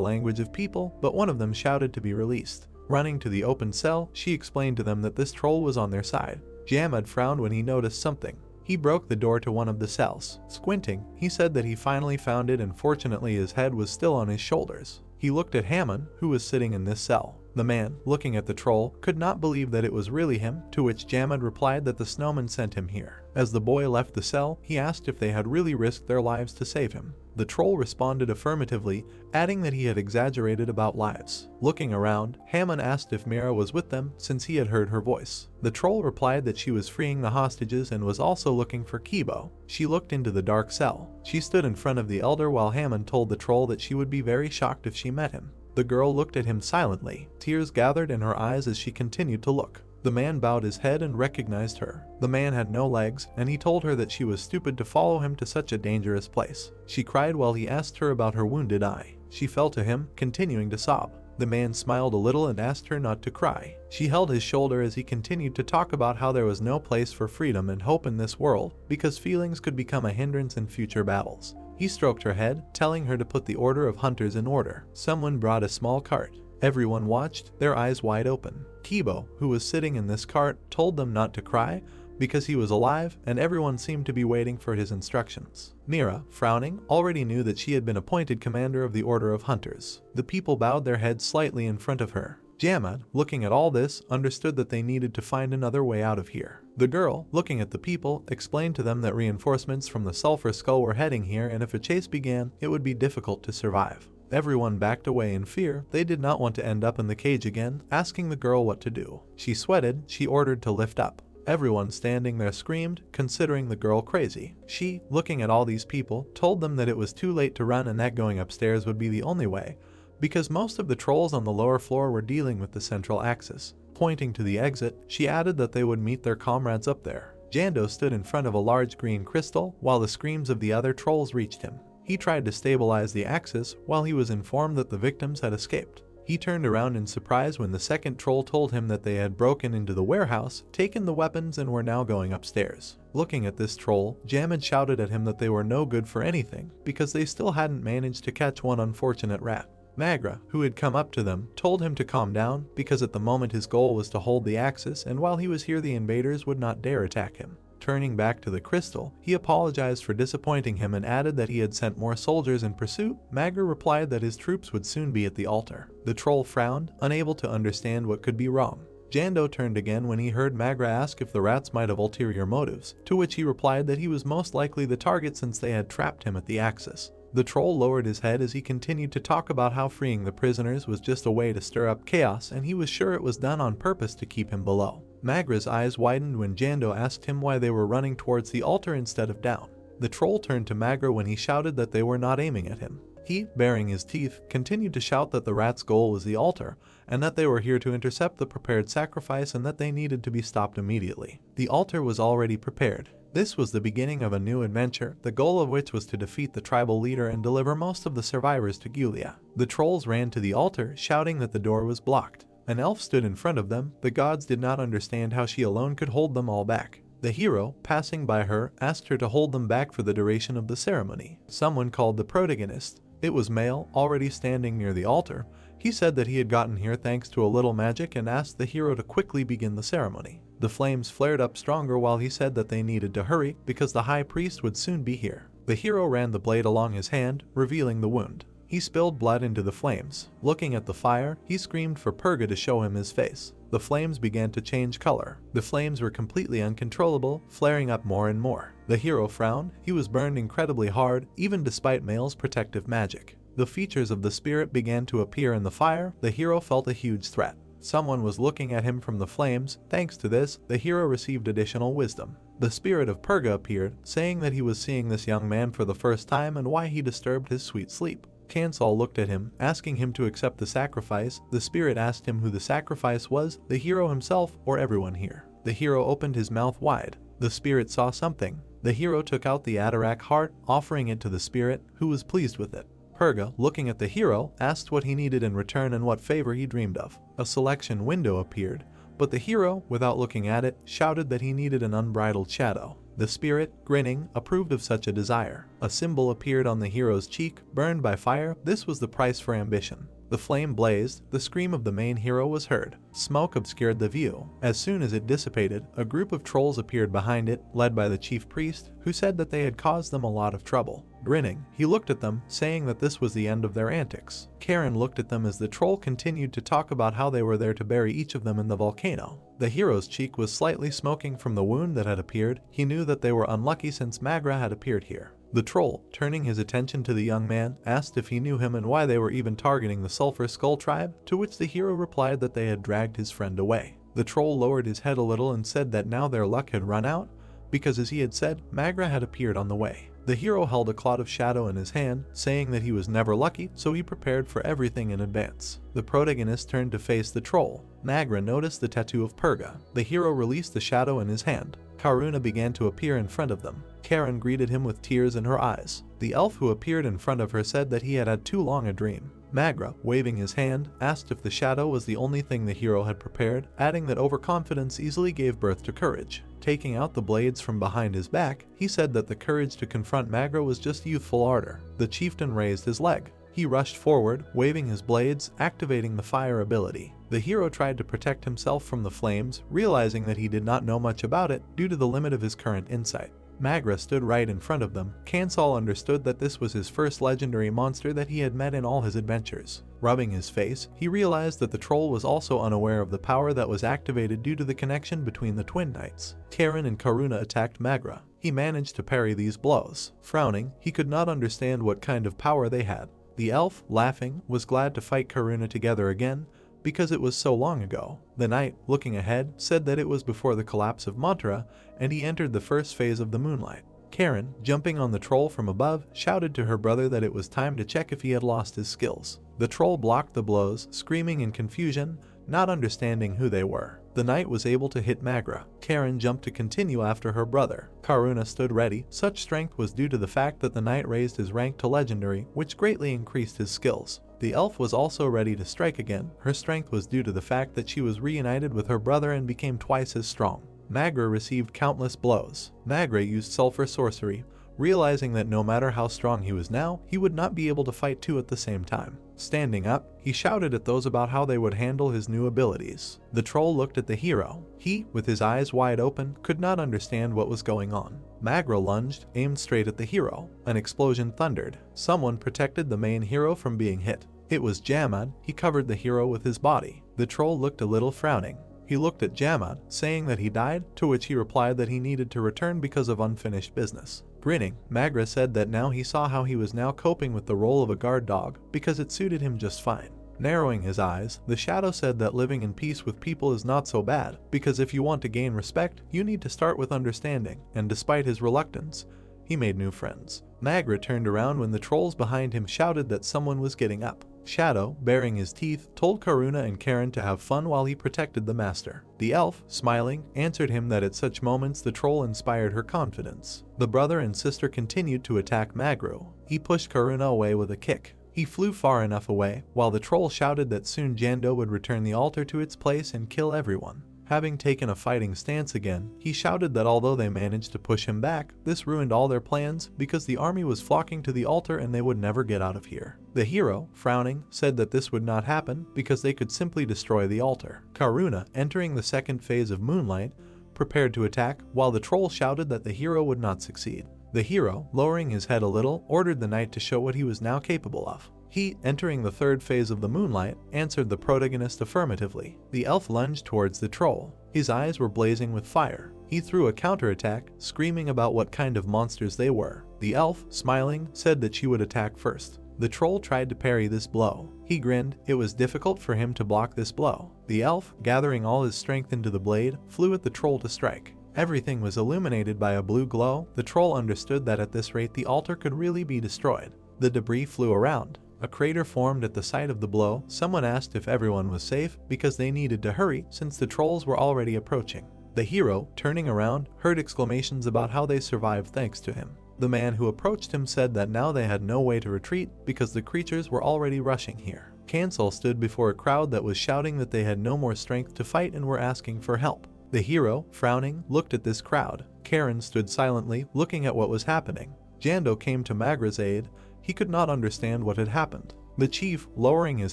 language of people, but one of them shouted to be released. Running to the open cell, she explained to them that this troll was on their side. Jamad frowned when he noticed something. He broke the door to one of the cells. Squinting, he said that he finally found it and fortunately his head was still on his shoulders. He looked at Hammond, who was sitting in this cell. The man, looking at the troll, could not believe that it was really him, to which Jamad replied that the snowman sent him here. As the boy left the cell, he asked if they had really risked their lives to save him. The troll responded affirmatively, adding that he had exaggerated about lives. Looking around, Hammond asked if Mira was with them since he had heard her voice. The troll replied that she was freeing the hostages and was also looking for Kibo. She looked into the dark cell. She stood in front of the elder while Hammond told the troll that she would be very shocked if she met him. The girl looked at him silently. Tears gathered in her eyes as she continued to look. The man bowed his head and recognized her. The man had no legs, and he told her that she was stupid to follow him to such a dangerous place. She cried while he asked her about her wounded eye. She fell to him, continuing to sob. The man smiled a little and asked her not to cry. She held his shoulder as he continued to talk about how there was no place for freedom and hope in this world, because feelings could become a hindrance in future battles. He stroked her head, telling her to put the order of hunters in order. Someone brought a small cart. Everyone watched, their eyes wide open. Kibo, who was sitting in this cart, told them not to cry because he was alive, and everyone seemed to be waiting for his instructions. Mira, frowning, already knew that she had been appointed commander of the Order of Hunters. The people bowed their heads slightly in front of her. Jamad, looking at all this, understood that they needed to find another way out of here. The girl, looking at the people, explained to them that reinforcements from the Sulphur Skull were heading here, and if a chase began, it would be difficult to survive. Everyone backed away in fear. They did not want to end up in the cage again, asking the girl what to do. She sweated. She ordered to lift up. Everyone standing there screamed, considering the girl crazy. She, looking at all these people, told them that it was too late to run and that going upstairs would be the only way, because most of the trolls on the lower floor were dealing with the central axis. Pointing to the exit, she added that they would meet their comrades up there. Jando stood in front of a large green crystal, while the screams of the other trolls reached him. He tried to stabilize the axis while he was informed that the victims had escaped. He turned around in surprise when the second troll told him that they had broken into the warehouse, taken the weapons, and were now going upstairs. Looking at this troll, Jamad shouted at him that they were no good for anything because they still hadn't managed to catch one unfortunate rat. Magra, who had come up to them, told him to calm down because at the moment his goal was to hold the axis, and while he was here the invaders would not dare attack him. Turning back to the crystal, he apologized for disappointing him and added that he had sent more soldiers in pursuit. Magra replied that his troops would soon be at the altar. The troll frowned, unable to understand what could be wrong. Jando turned again when he heard Magra ask if the rats might have ulterior motives, to which he replied that he was most likely the target since they had trapped him at the axis. The troll lowered his head as he continued to talk about how freeing the prisoners was just a way to stir up chaos, and he was sure it was done on purpose to keep him below. Magra's eyes widened when Jando asked him why they were running towards the altar instead of down. The troll turned to Magra when he shouted that they were not aiming at him. He, baring his teeth, continued to shout that the rats' goal was the altar, and that they were here to intercept the prepared sacrifice and that they needed to be stopped immediately. The altar was already prepared. This was the beginning of a new adventure, the goal of which was to defeat the tribal leader and deliver most of the survivors to Giulia. The trolls ran to the altar, shouting that the door was blocked. An elf stood in front of them. The gods did not understand how she alone could hold them all back. The hero, passing by her, asked her to hold them back for the duration of the ceremony. Someone called the protagonist. It was male, already standing near the altar. He said that he had gotten here thanks to a little magic and asked the hero to quickly begin the ceremony. The flames flared up stronger while he said that they needed to hurry because the high priest would soon be here. The hero ran the blade along his hand, revealing the wound. He spilled blood into the flames. Looking at the fire, he screamed for Purga to show him his face. The flames began to change color. The flames were completely uncontrollable, flaring up more and more. The hero frowned. He was burned incredibly hard, even despite Male's protective magic. The features of the spirit began to appear in the fire. The hero felt a huge threat. Someone was looking at him from the flames. Thanks to this, the hero received additional wisdom. The spirit of Purga appeared, saying that he was seeing this young man for the first time and why he disturbed his sweet sleep. Kansal looked at him, asking him to accept the sacrifice. The spirit asked him who the sacrifice was, the hero himself or everyone here. The hero opened his mouth wide. The spirit saw something. The hero took out the Atarak heart, offering it to the spirit, who was pleased with it. Purga, looking at the hero, asked what he needed in return and what favor he dreamed of. A selection window appeared, but the hero, without looking at it, shouted that he needed an unbridled shadow. The spirit, grinning, approved of such a desire. A symbol appeared on the hero's cheek, burned by fire. This was the price for ambition. The flame blazed, the scream of the main hero was heard. Smoke obscured the view. As soon as it dissipated, a group of trolls appeared behind it, led by the chief priest, who said that they had caused them a lot of trouble. Grinning, he looked at them, saying that this was the end of their antics. Karen looked at them as the troll continued to talk about how they were there to bury each of them in the volcano. The hero's cheek was slightly smoking from the wound that had appeared. He knew that they were unlucky since Magra had appeared here. The troll, turning his attention to the young man, asked if he knew him and why they were even targeting the Sulphur Skull tribe, to which the hero replied that they had dragged his friend away. The troll lowered his head a little and said that now their luck had run out, because as he had said, Magra had appeared on the way. The hero held a cloud of shadow in his hand, saying that he was never lucky, so he prepared for everything in advance. The protagonist turned to face the troll. Magra noticed the tattoo of Purga. The hero released the shadow in his hand. Karuna began to appear in front of them. Karen greeted him with tears in her eyes. The elf who appeared in front of her said that he had had too long a dream. Magra, waving his hand, asked if the shadow was the only thing the hero had prepared, adding that overconfidence easily gave birth to courage. Taking out the blades from behind his back, he said that the courage to confront Magra was just youthful ardor. The chieftain raised his leg. He rushed forward, waving his blades, activating the fire ability. The hero tried to protect himself from the flames, realizing that he did not know much about it due to the limit of his current insight. Magra stood right in front of them. Kansal understood that this was his first legendary monster that he had met in all his adventures. Rubbing his face, he realized that the troll was also unaware of the power that was activated due to the connection between the twin knights. Karen and Karuna attacked Magra. He managed to parry these blows. Frowning, he could not understand what kind of power they had. The elf, laughing, was glad to fight Karuna together again, because it was so long ago. The knight, looking ahead, said that it was before the collapse of Mantra, and he entered the first phase of the moonlight. Karen, jumping on the troll from above, shouted to her brother that it was time to check if he had lost his skills. The troll blocked the blows, screaming in confusion, not understanding who they were. The knight was able to hit Magra. Karen jumped to continue after her brother. Karuna stood ready. Such strength was due to the fact that the knight raised his rank to legendary, which greatly increased his skills. The elf was also ready to strike again. Her strength was due to the fact that she was reunited with her brother and became twice as strong. Magra received countless blows. Magra used sulfur sorcery, realizing that no matter how strong he was now, he would not be able to fight two at the same time. Standing up, he shouted at those about how they would handle his new abilities. The troll looked at the hero. He, with his eyes wide open, could not understand what was going on. Magra lunged, aimed straight at the hero. An explosion thundered. Someone protected the main hero from being hit. It was Jamad. He covered the hero with his body. The troll looked a little frowning. He looked at Jamad, saying that he died, to which he replied that he needed to return because of unfinished business. Grinning, Magra said that now he saw how he was now coping with the role of a guard dog, because it suited him just fine. Narrowing his eyes, the shadow said that living in peace with people is not so bad, because if you want to gain respect, you need to start with understanding, and despite his reluctance, he made new friends. Magra turned around when the trolls behind him shouted that someone was getting up. Shadow, baring his teeth, told Karuna and Karen to have fun while he protected the master. The elf, smiling, answered him that at such moments the troll inspired her confidence. The brother and sister continued to attack Magru. He pushed Karuna away with a kick. He flew far enough away, while the troll shouted that soon Jando would return the altar to its place and kill everyone. Having taken a fighting stance again, he shouted that although they managed to push him back, this ruined all their plans because the army was flocking to the altar and they would never get out of here. The hero, frowning, said that this would not happen because they could simply destroy the altar. Karuna, entering the second phase of Moonlight, prepared to attack, while the troll shouted that the hero would not succeed. The hero, lowering his head a little, ordered the knight to show what he was now capable of. He, entering the third phase of the moonlight, answered the protagonist affirmatively. The elf lunged towards the troll. His eyes were blazing with fire. He threw a counterattack, screaming about what kind of monsters they were. The elf, smiling, said that she would attack first. The troll tried to parry this blow. He grinned. It was difficult for him to block this blow. The elf, gathering all his strength into the blade, flew at the troll to strike. Everything was illuminated by a blue glow. The troll understood that at this rate the altar could really be destroyed. The debris flew around. A crater formed at the site of the blow. Someone asked if everyone was safe because they needed to hurry since the trolls were already approaching. The hero, turning around, heard exclamations about how they survived thanks to him. The man who approached him said that now they had no way to retreat because the creatures were already rushing here. Cancel stood before a crowd that was shouting that they had no more strength to fight and were asking for help. The hero, frowning, looked at this crowd. Karen stood silently, looking at what was happening. Jando came to Magra's aid. He could not understand what had happened. The chief, lowering his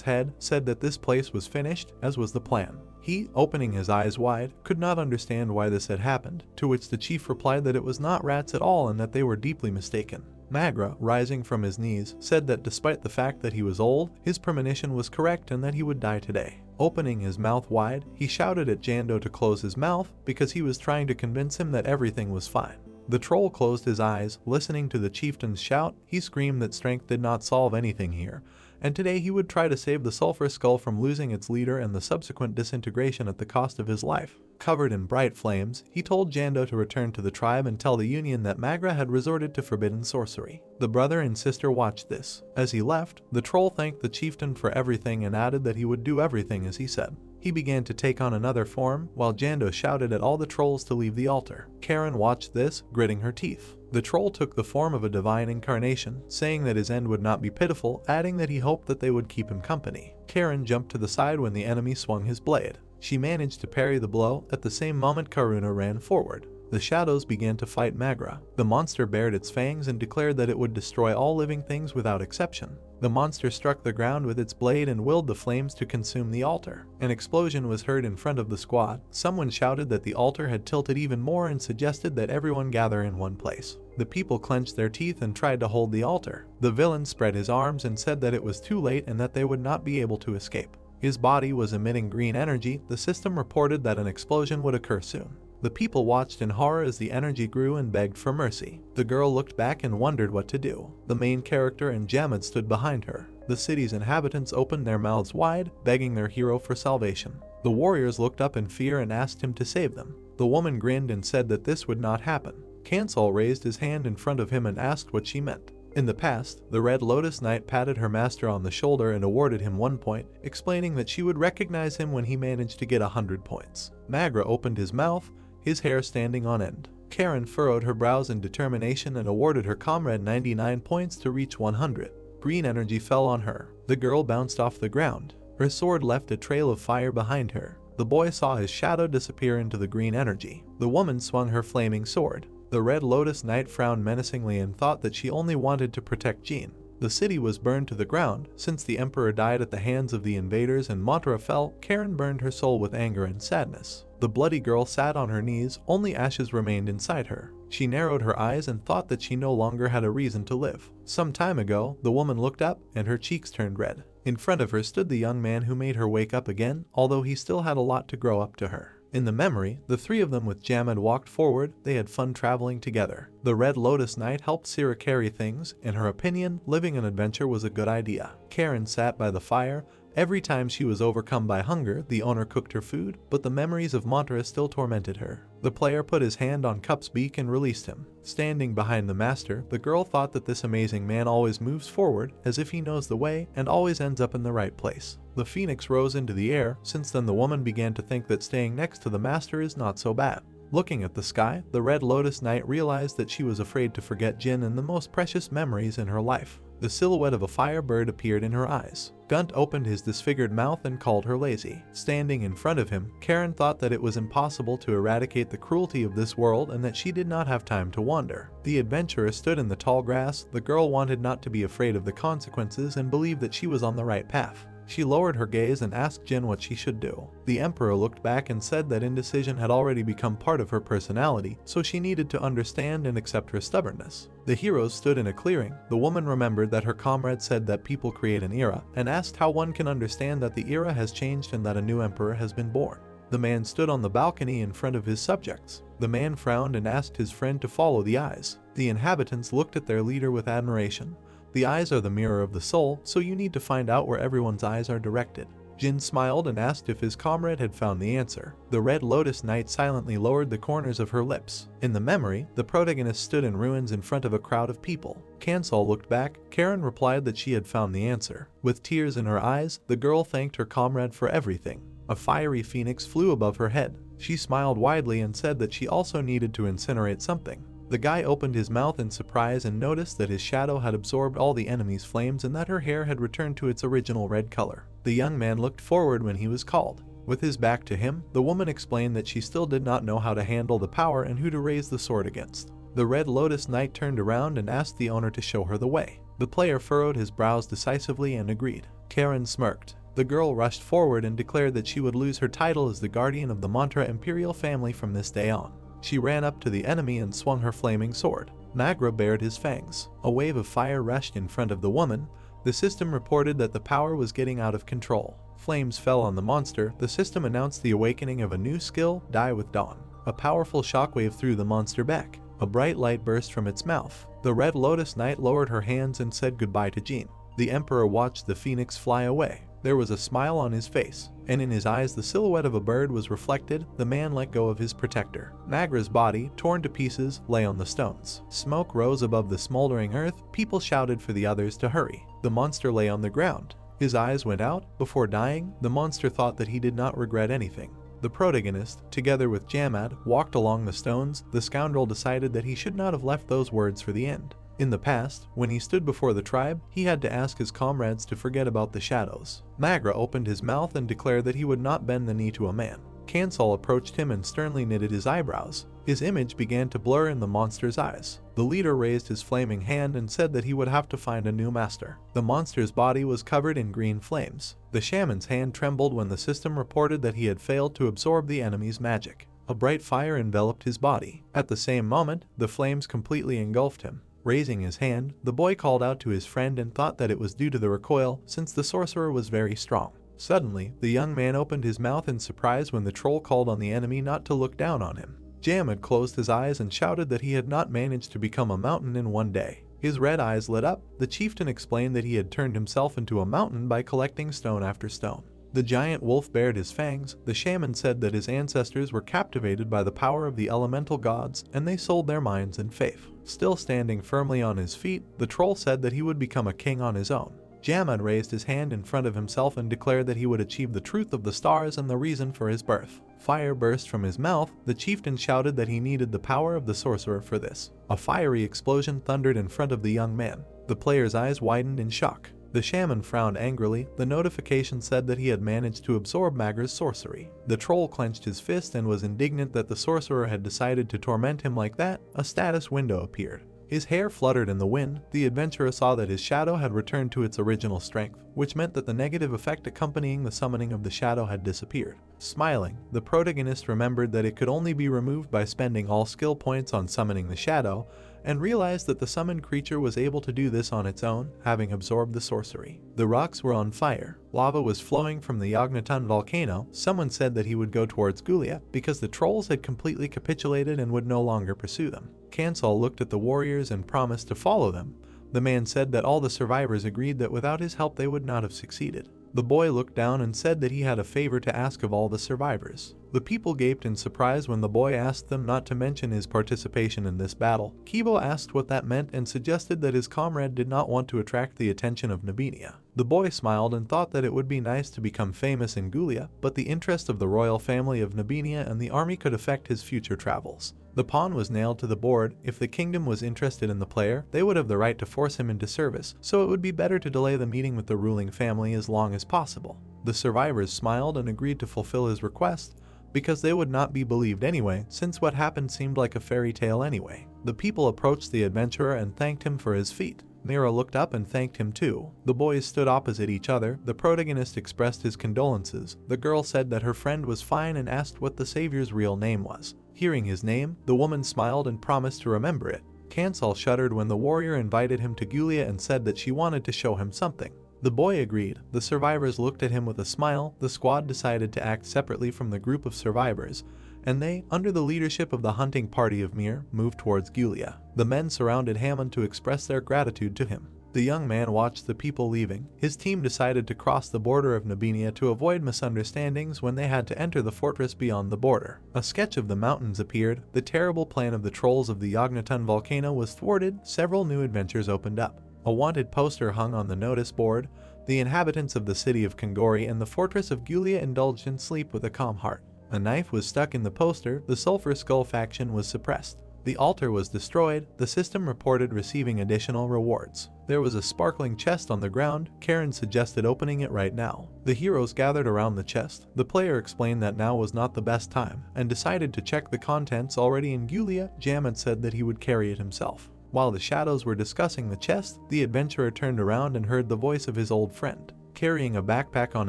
head, said that this place was finished, as was the plan. He, opening his eyes wide, could not understand why this had happened, to which the chief replied that it was not rats at all and that they were deeply mistaken. Magra, rising from his knees, said that despite the fact that he was old, his premonition was correct and that he would die today. Opening his mouth wide, he shouted at Jando to close his mouth because he was trying to convince him that everything was fine. The troll closed his eyes, listening to the chieftain's shout. He screamed that strength did not solve anything here, and today he would try to save the sulfur skull from losing its leader and the subsequent disintegration at the cost of his life. Covered in bright flames, he told Jando to return to the tribe and tell the Union that Magra had resorted to forbidden sorcery. The brother and sister watched this. As he left, the troll thanked the chieftain for everything and added that he would do everything as he said. He began to take on another form, while Jando shouted at all the trolls to leave the altar. Karen watched this, gritting her teeth. The troll took the form of a divine incarnation, saying that his end would not be pitiful, adding that he hoped that they would keep him company. Karen jumped to the side when the enemy swung his blade. She managed to parry the blow. At the same moment, Karuna ran forward. The shadows began to fight Magra. The monster bared its fangs and declared that it would destroy all living things without exception. The monster struck the ground with its blade and willed the flames to consume the altar. An explosion was heard in front of the squad. Someone shouted that the altar had tilted even more and suggested that everyone gather in one place. The people clenched their teeth and tried to hold the altar. The villain spread his arms and said that it was too late and that they would not be able to escape. His body was emitting green energy. The system reported that an explosion would occur soon. The people watched in horror as the energy grew and begged for mercy. The girl looked back and wondered what to do. The main character and Jamad stood behind her. The city's inhabitants opened their mouths wide, begging their hero for salvation. The warriors looked up in fear and asked him to save them. The woman grinned and said that this would not happen. Kansal raised his hand in front of him and asked what she meant. In the past, the Red Lotus Knight patted her master on the shoulder and awarded him 1 point, explaining that she would recognize him when he managed to get 100 points. Magra opened his mouth, his hair standing on end. Karen furrowed her brows in determination and awarded her comrade 99 points to reach 100. Green energy fell on her. The girl bounced off the ground. Her sword left a trail of fire behind her. The boy saw his shadow disappear into the green energy. The woman swung her flaming sword. The Red Lotus Knight frowned menacingly and thought that she only wanted to protect Jean. The city was burned to the ground. Since the emperor died at the hands of the invaders and Mantra fell, Karen burned her soul with anger and sadness. The bloody girl sat on her knees. Only ashes remained inside her. She narrowed her eyes and thought that she no longer had a reason to live. Some time ago, the woman looked up and her cheeks turned red. In front of her stood the young man who made her wake up again, although he still had a lot to grow up to her. In the memory, the three of them with Jamad walked forward. They had fun traveling together. The Red Lotus Knight helped Sira carry things. In her opinion, living an adventure was a good idea. Karen sat by the fire. Every time she was overcome by hunger, the owner cooked her food, but the memories of Mantra still tormented her. The player put his hand on Cup's beak and released him. Standing behind the master, the girl thought that this amazing man always moves forward, as if he knows the way, and always ends up in the right place. The phoenix rose into the air. Since then the woman began to think that staying next to the master is not so bad. Looking at the sky, the Red Lotus Knight realized that she was afraid to forget Jin and the most precious memories in her life. The silhouette of a firebird appeared in her eyes. Gunt opened his disfigured mouth and called her lazy. Standing in front of him, Karen thought that it was impossible to eradicate the cruelty of this world and that she did not have time to wander. The adventurer stood in the tall grass. The girl wanted not to be afraid of the consequences and believed that she was on the right path. She lowered her gaze and asked Jin what she should do. The emperor looked back and said that indecision had already become part of her personality, so she needed to understand and accept her stubbornness. The heroes stood in a clearing. The woman remembered that her comrade said that people create an era, and asked how one can understand that the era has changed and that a new emperor has been born. The man stood on the balcony in front of his subjects. The man frowned and asked his friend to follow the eyes. The inhabitants looked at their leader with admiration. The eyes are the mirror of the soul, so you need to find out where everyone's eyes are directed. Jin smiled and asked if his comrade had found the answer. The Red Lotus Knight silently lowered the corners of her lips. In the memory, the protagonist stood in ruins in front of a crowd of people. Kansal looked back. Karen replied that she had found the answer. With tears in her eyes, the girl thanked her comrade for everything. A fiery phoenix flew above her head. She smiled widely and said that she also needed to incinerate something. The guy opened his mouth in surprise and noticed that his shadow had absorbed all the enemy's flames and that her hair had returned to its original red color. The young man looked forward when he was called. With his back to him, the woman explained that she still did not know how to handle the power and who to raise the sword against. The Red Lotus Knight turned around and asked the owner to show her the way. The player furrowed his brows decisively and agreed. Karen smirked. The girl rushed forward and declared that she would lose her title as the guardian of the Mantra imperial family from this day on. She ran up to the enemy and swung her flaming sword. Nagra bared his fangs. A wave of fire rushed in front of the woman. The system reported that the power was getting out of control. Flames fell on the monster. The system announced the awakening of a new skill, Die with Dawn. A powerful shockwave threw the monster back. A bright light burst from its mouth. The Red Lotus Knight lowered her hands and said goodbye to Jean. The Emperor watched the phoenix fly away. There was a smile on his face, and in his eyes the silhouette of a bird was reflected. The man let go of his protector. Nagra's body, torn to pieces, lay on the stones. Smoke rose above the smoldering earth. People shouted for the others to hurry. The monster lay on the ground. His eyes went out. Before dying, the monster thought that he did not regret anything. The protagonist, together with Jamad, walked along the stones. The scoundrel decided that he should not have left those words for the end. In the past, when he stood before the tribe, he had to ask his comrades to forget about the shadows. Nagra opened his mouth and declared that he would not bend the knee to a man. Kansal approached him and sternly knitted his eyebrows. His image began to blur in the monster's eyes. The leader raised his flaming hand and said that he would have to find a new master. The monster's body was covered in green flames. The shaman's hand trembled when the system reported that he had failed to absorb the enemy's magic. A bright fire enveloped his body. At the same moment, the flames completely engulfed him. Raising his hand, the boy called out to his friend and thought that it was due to the recoil, since the sorcerer was very strong. Suddenly, the young man opened his mouth in surprise when the troll called on the enemy not to look down on him. Jam had closed his eyes and shouted that he had not managed to become a mountain in one day. His red eyes lit up. The chieftain explained that he had turned himself into a mountain by collecting stone after stone. The giant wolf bared his fangs. The shaman said that his ancestors were captivated by the power of the elemental gods, and they sold their minds and faith. Still standing firmly on his feet, the troll said that he would become a king on his own. Jamad raised his hand in front of himself and declared that he would achieve the truth of the stars and the reason for his birth. Fire burst from his mouth. The chieftain shouted that he needed the power of the sorcerer for this. A fiery explosion thundered in front of the young man. The player's eyes widened in shock. The shaman frowned angrily. The notification said that he had managed to absorb Magra's sorcery. The troll clenched his fist and was indignant that the sorcerer had decided to torment him like that. A status window appeared. His hair fluttered in the wind. The adventurer saw that his shadow had returned to its original strength, which meant that the negative effect accompanying the summoning of the shadow had disappeared. Smiling, the protagonist remembered that it could only be removed by spending all skill points on summoning the shadow, and realized that the summoned creature was able to do this on its own, having absorbed the sorcery. The rocks were on fire. Lava was flowing from the Yognaton volcano. Someone said that he would go towards Gulia because the trolls had completely capitulated and would no longer pursue them. Kansal looked at the warriors and promised to follow them. The man said that all the survivors agreed that without his help they would not have succeeded. The boy looked down and said that he had a favor to ask of all the survivors. The people gaped in surprise when the boy asked them not to mention his participation in this battle. Kibo asked what that meant and suggested that his comrade did not want to attract the attention of Nabinia. The boy smiled and thought that it would be nice to become famous in Gulia, but the interest of the royal family of Nabinia and the army could affect his future travels. The pawn was nailed to the board. If the kingdom was interested in the player, they would have the right to force him into service, so it would be better to delay the meeting with the ruling family as long as possible. The survivors smiled and agreed to fulfill his request, because they would not be believed anyway, since what happened seemed like a fairy tale anyway. The people approached the adventurer and thanked him for his feat. Nero looked up and thanked him too. The boys stood opposite each other. The protagonist expressed his condolences. The girl said that her friend was fine and asked what the savior's real name was. Hearing his name, the woman smiled and promised to remember it. Kansal shuddered when the warrior invited him to Gulia and said that she wanted to show him something. The boy agreed. The survivors looked at him with a smile. The squad decided to act separately from the group of survivors, and they, under the leadership of the hunting party of Mir, moved towards Gulia. The men surrounded Hammond to express their gratitude to him. The young man watched the people leaving. His team decided to cross the border of Nabinia to avoid misunderstandings when they had to enter the fortress beyond the border. A sketch of the mountains appeared. The terrible plan of the trolls of the Yognaton volcano was thwarted. Several new adventures opened up. A wanted poster hung on the notice board. The inhabitants of the city of Kangori and the fortress of Gulia indulged in sleep with a calm heart. A knife was stuck in the poster. The Sulphur Skull faction was suppressed. The altar was destroyed. The system reported receiving additional rewards. There was a sparkling chest on the ground. Karen suggested opening it right now. The heroes gathered around the chest. The player explained that now was not the best time, and decided to check the contents already in Gulia. Jamad said that he would carry it himself. While the shadows were discussing the chest, the adventurer turned around and heard the voice of his old friend. Carrying a backpack on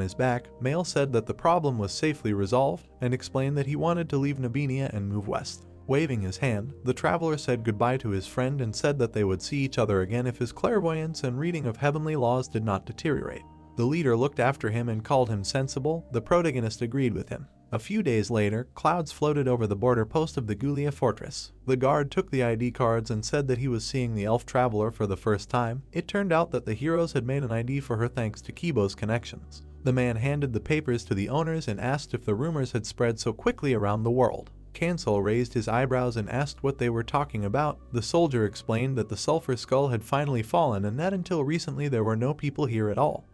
his back, Mail said that the problem was safely resolved and explained that he wanted to leave Nabinia and move west. Waving his hand, the traveler said goodbye to his friend and said that they would see each other again if his clairvoyance and reading of heavenly laws did not deteriorate. The leader looked after him and called him sensible. The protagonist agreed with him. A few days later, clouds floated over the border post of the Gulia fortress. The guard took the ID cards and said that he was seeing the elf traveler for the first time. It turned out that the heroes had made an ID for her thanks to Kibo's connections. The man handed the papers to the owners and asked if the rumors had spread so quickly around the world. Cancel raised his eyebrows and asked what they were talking about. The soldier explained that the sulfur skull had finally fallen and that until recently there were no people here at all.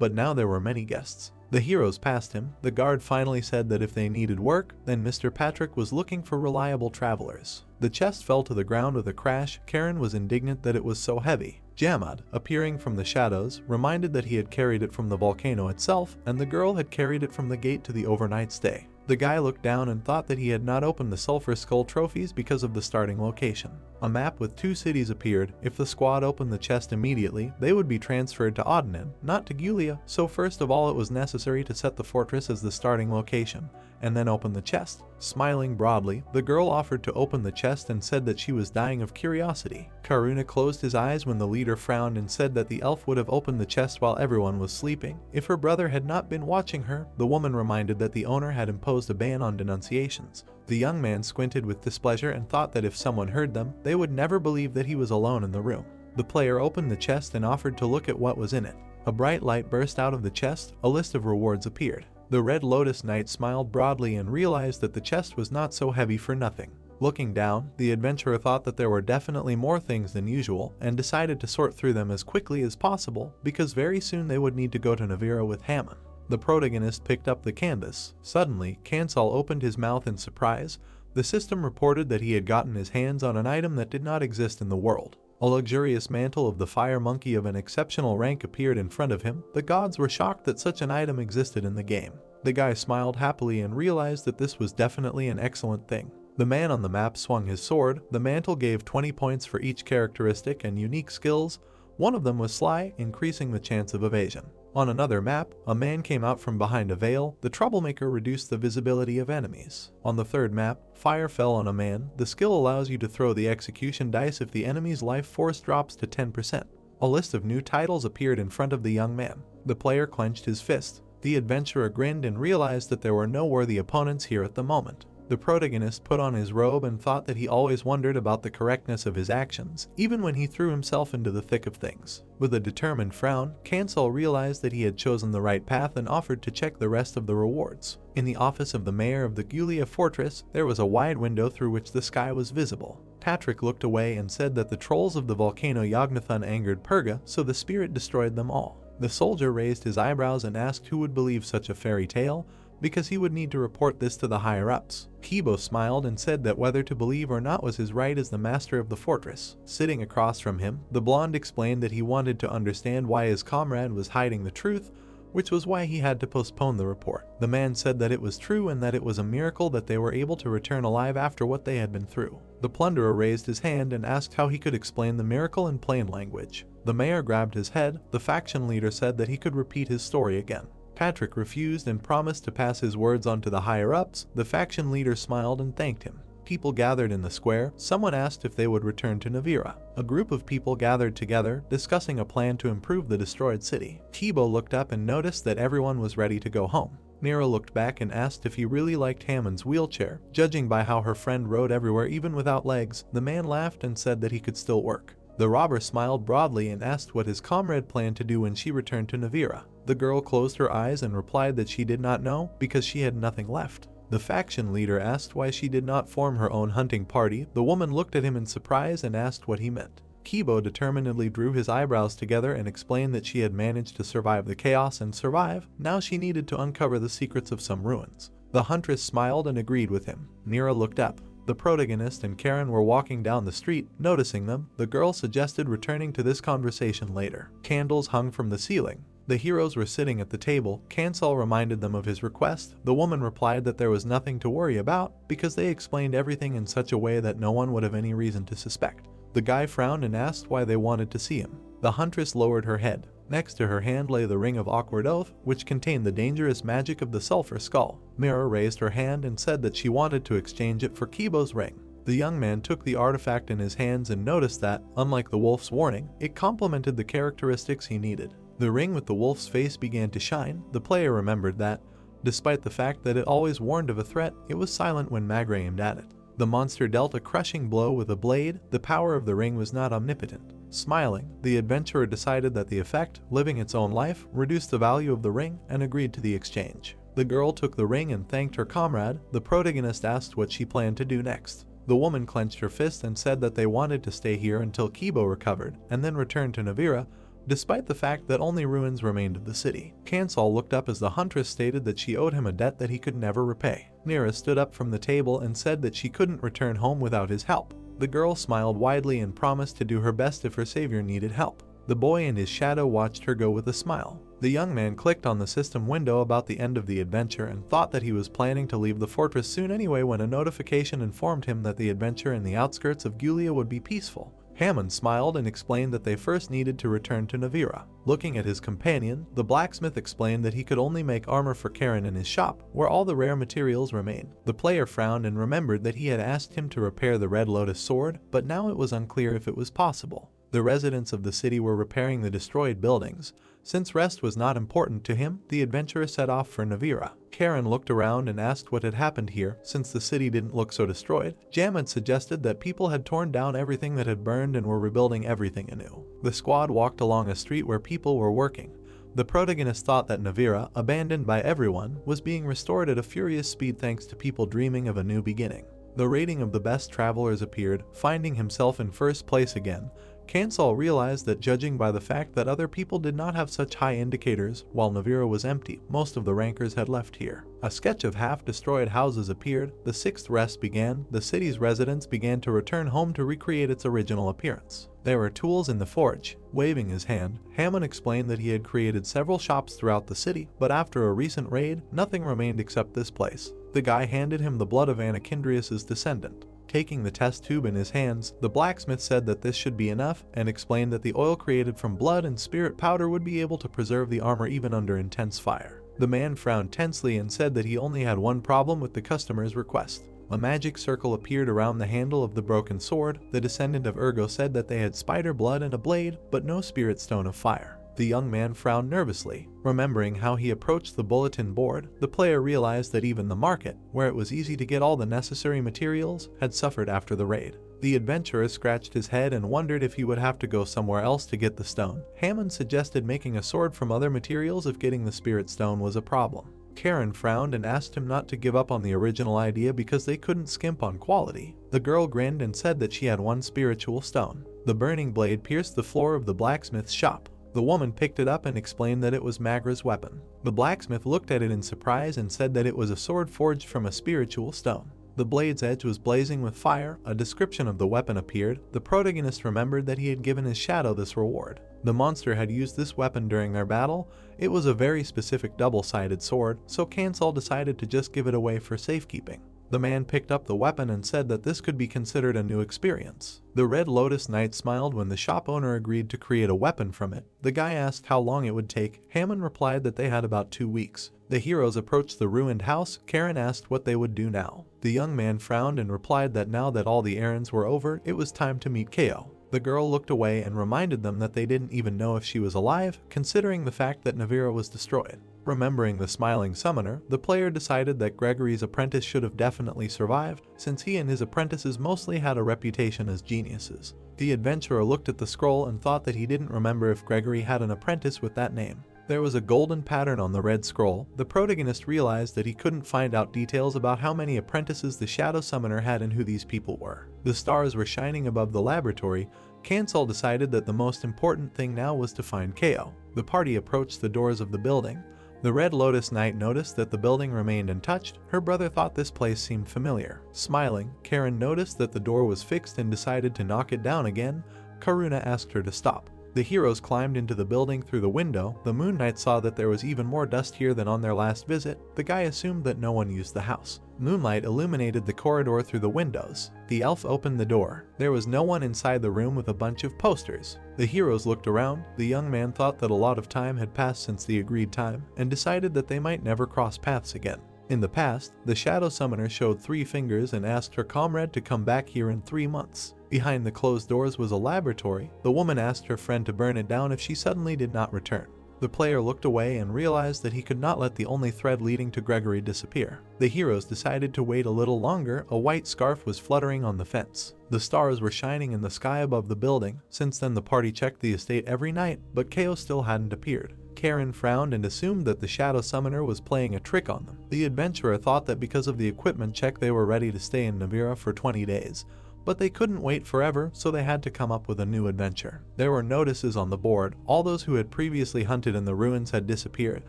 But now there were many guests. The heroes passed him. The guard finally said that if they needed work, then Mr. Patrick was looking for reliable travelers. The chest fell to the ground with a crash. Karen was indignant that it was so heavy. Jamad, appearing from the shadows, reminded that he had carried it from the volcano itself, and the girl had carried it from the gate to the overnight stay. The guy looked down and thought that he had not opened the Sulfur Skull trophies because of the starting location. A map with 2 cities appeared. If the squad opened the chest immediately, they would be transferred to Odinen, not to Gulia, so first of all it was necessary to set the fortress as the starting location, and then open the chest. Smiling broadly, the girl offered to open the chest and said that she was dying of curiosity. Karuna closed his eyes when the leader frowned and said that the elf would have opened the chest while everyone was sleeping. If her brother had not been watching her, the woman reminded that the owner had imposed a ban on denunciations. The young man squinted with displeasure and thought that if someone heard them, they would never believe that he was alone in the room. The player opened the chest and offered to look at what was in it. A bright light burst out of the chest. A list of rewards appeared. The Red Lotus Knight smiled broadly and realized that the chest was not so heavy for nothing. Looking down, the adventurer thought that there were definitely more things than usual and decided to sort through them as quickly as possible because very soon they would need to go to Navira with Hammond. The protagonist picked up the canvas. Suddenly, Kansal opened his mouth in surprise. The system reported that he had gotten his hands on an item that did not exist in the world. A luxurious mantle of the fire monkey of an exceptional rank appeared in front of him. The gods were shocked that such an item existed in the game. The guy smiled happily and realized that this was definitely an excellent thing. The man on the map swung his sword. The mantle gave 20 points for each characteristic and unique skills. One of them was sly, increasing the chance of evasion. On another map, a man came out from behind a veil. The troublemaker reduced the visibility of enemies. On the third map, fire fell on a man. The skill allows you to throw the execution dice if the enemy's life force drops to 10%. A list of new titles appeared in front of the young man. The player clenched his fist. The adventurer grinned and realized that there were no worthy opponents here at the moment. The protagonist put on his robe and thought that he always wondered about the correctness of his actions, even when he threw himself into the thick of things. With a determined frown, Kansal realized that he had chosen the right path and offered to check the rest of the rewards. In the office of the mayor of the Gulia fortress, there was a wide window through which the sky was visible. Patrick looked away and said that the trolls of the volcano Yognathon angered Perga, so the spirit destroyed them all. The soldier raised his eyebrows and asked who would believe such a fairy tale, because he would need to report this to the higher-ups. Kibo smiled and said that whether to believe or not was his right as the master of the fortress. Sitting across from him, the blonde explained that he wanted to understand why his comrade was hiding the truth, which was why he had to postpone the report. The man said that it was true and that it was a miracle that they were able to return alive after what they had been through. The plunderer raised his hand and asked how he could explain the miracle in plain language. The mayor grabbed his head. The faction leader said that he could repeat his story again. Patrick refused and promised to pass his words on to the higher-ups. The faction leader smiled and thanked him. People gathered in the square. Someone asked if they would return to Navira. A group of people gathered together, discussing a plan to improve the destroyed city. Kibo looked up and noticed that everyone was ready to go home. Nira looked back and asked if he really liked Hammond's wheelchair. Judging by how her friend rode everywhere even without legs, the man laughed and said that he could still work. The robber smiled broadly and asked what his comrade planned to do when she returned to Navira. The girl closed her eyes and replied that she did not know because she had nothing left. The faction leader asked why she did not form her own hunting party. The woman looked at him in surprise and asked what he meant. Kibo determinedly drew his eyebrows together and explained that she had managed to survive the chaos and survive. Now she needed to uncover the secrets of some ruins. The huntress smiled and agreed with him. Nira looked up. The protagonist and Karen were walking down the street. Noticing them, the girl suggested returning to this conversation later. Candles hung from the ceiling. The heroes were sitting at the table. Kansal reminded them of his request. The woman replied that there was nothing to worry about because they explained everything in such a way that no one would have any reason to suspect. The guy frowned and asked why they wanted to see him. The huntress lowered her head. Next to her hand lay the Ring of Awkward Oath, which contained the dangerous magic of the Sulphur Skull. Mira raised her hand and said that she wanted to exchange it for Kibo's ring. The young man took the artifact in his hands and noticed that, unlike the wolf's warning, it complemented the characteristics he needed. The ring with the wolf's face began to shine. The player remembered that, despite the fact that it always warned of a threat, it was silent when Magra aimed at it. The monster dealt a crushing blow with a blade. The power of the ring was not omnipotent. Smiling, the adventurer decided that the effect, living its own life, reduced the value of the ring and agreed to the exchange. The girl took the ring and thanked her comrade. The protagonist asked what she planned to do next. The woman clenched her fist and said that they wanted to stay here until Kibo recovered and then return to Navira, despite the fact that only ruins remained of the city. Kansal looked up as the huntress stated that she owed him a debt that he could never repay. Nira stood up from the table and said that she couldn't return home without his help. The girl smiled widely and promised to do her best if her savior needed help. The boy and his shadow watched her go with a smile. The young man clicked on the system window about the end of the adventure and thought that he was planning to leave the fortress soon anyway when a notification informed him that the adventure in the outskirts of Gulia would be peaceful. Hammond smiled and explained that they first needed to return to Navira. Looking at his companion, the blacksmith explained that he could only make armor for Karen in his shop, where all the rare materials remain. The player frowned and remembered that he had asked him to repair the Red Lotus sword, but now it was unclear if it was possible. The residents of the city were repairing the destroyed buildings. Since rest was not important to him, the adventurer set off for Navira. Karen looked around and asked what had happened here, since the city didn't look so destroyed. Jamad suggested that people had torn down everything that had burned and were rebuilding everything anew. The squad walked along a street where people were working. The protagonist thought that Navira, abandoned by everyone, was being restored at a furious speed thanks to people dreaming of a new beginning. The rating of the best travelers appeared, finding himself in first place again. Kansal realized that judging by the fact that other people did not have such high indicators, while Navira was empty, most of the rankers had left here. A sketch of half-destroyed houses appeared. The sixth rest began. The city's residents began to return home to recreate its original appearance. There were tools in the forge. Waving his hand, Hammond explained that he had created several shops throughout the city, but after a recent raid, nothing remained except this place. The guy handed him the blood of Anakindrius's descendant. Taking the test tube in his hands, the blacksmith said that this should be enough and explained that the oil created from blood and spirit powder would be able to preserve the armor even under intense fire. The man frowned tensely and said that he only had one problem with the customer's request. A magic circle appeared around the handle of the broken sword. The descendant of Ergo said that they had spider blood and a blade, but no spirit stone of fire. The young man frowned nervously. Remembering how he approached the bulletin board, the player realized that even the market, where it was easy to get all the necessary materials, had suffered after the raid. The adventurer scratched his head and wondered if he would have to go somewhere else to get the stone. Hammond suggested making a sword from other materials if getting the spirit stone was a problem. Karen frowned and asked him not to give up on the original idea because they couldn't skimp on quality. The girl grinned and said that she had one spiritual stone. The burning blade pierced the floor of the blacksmith's shop. The woman picked it up and explained that it was Magra's weapon. The blacksmith looked at it in surprise and said that it was a sword forged from a spiritual stone. The blade's edge was blazing with fire. A description of the weapon appeared. The protagonist remembered that he had given his shadow this reward. The monster had used this weapon during their battle. It was a very specific double-sided sword, so Kansal decided to just give it away for safekeeping. The man picked up the weapon and said that this could be considered a new experience. The Red Lotus Knight smiled when the shop owner agreed to create a weapon from it. The guy asked how long it would take. Hammond replied that they had about 2 weeks. The heroes approached the ruined house. Karen asked what they would do now. The young man frowned and replied that now that all the errands were over, it was time to meet Kao. The girl looked away and reminded them that they didn't even know if she was alive, considering the fact that Navira was destroyed. Remembering the smiling summoner, the player decided that Gregory's apprentice should have definitely survived, since he and his apprentices mostly had a reputation as geniuses. The adventurer looked at the scroll and thought that he didn't remember if Gregory had an apprentice with that name. There was a golden pattern on the red scroll. The protagonist realized that he couldn't find out details about how many apprentices the Shadow Summoner had and who these people were. The stars were shining above the laboratory. Kansal decided that the most important thing now was to find Kao. The party approached the doors of the building. The Red Lotus Knight noticed that the building remained untouched. Her brother thought this place seemed familiar. Smiling, Karen noticed that the door was fixed and decided to knock it down again. Karuna asked her to stop. The heroes climbed into the building through the window. The Moon Knight saw that there was even more dust here than on their last visit. The guy assumed that no one used the house. Moonlight illuminated the corridor through the windows. The elf opened the door. There was no one inside the room with a bunch of posters. The heroes looked around. The young man thought that a lot of time had passed since the agreed time and decided that they might never cross paths again. In the past, the Shadow Summoner showed 3 fingers and asked her comrade to come back here in 3 months. Behind the closed doors was a laboratory. The woman asked her friend to burn it down if she suddenly did not return. The player looked away and realized that he could not let the only thread leading to Gregory disappear. The heroes decided to wait a little longer. A white scarf was fluttering on the fence. The stars were shining in the sky above the building. Since then the party checked the estate every night, but Ko still hadn't appeared. Karen frowned and assumed that the Shadow Summoner was playing a trick on them. The adventurer thought that because of the equipment check they were ready to stay in Navira for 20 days. But they couldn't wait forever, so they had to come up with a new adventure. There were notices on the board. All those who had previously hunted in the ruins had disappeared.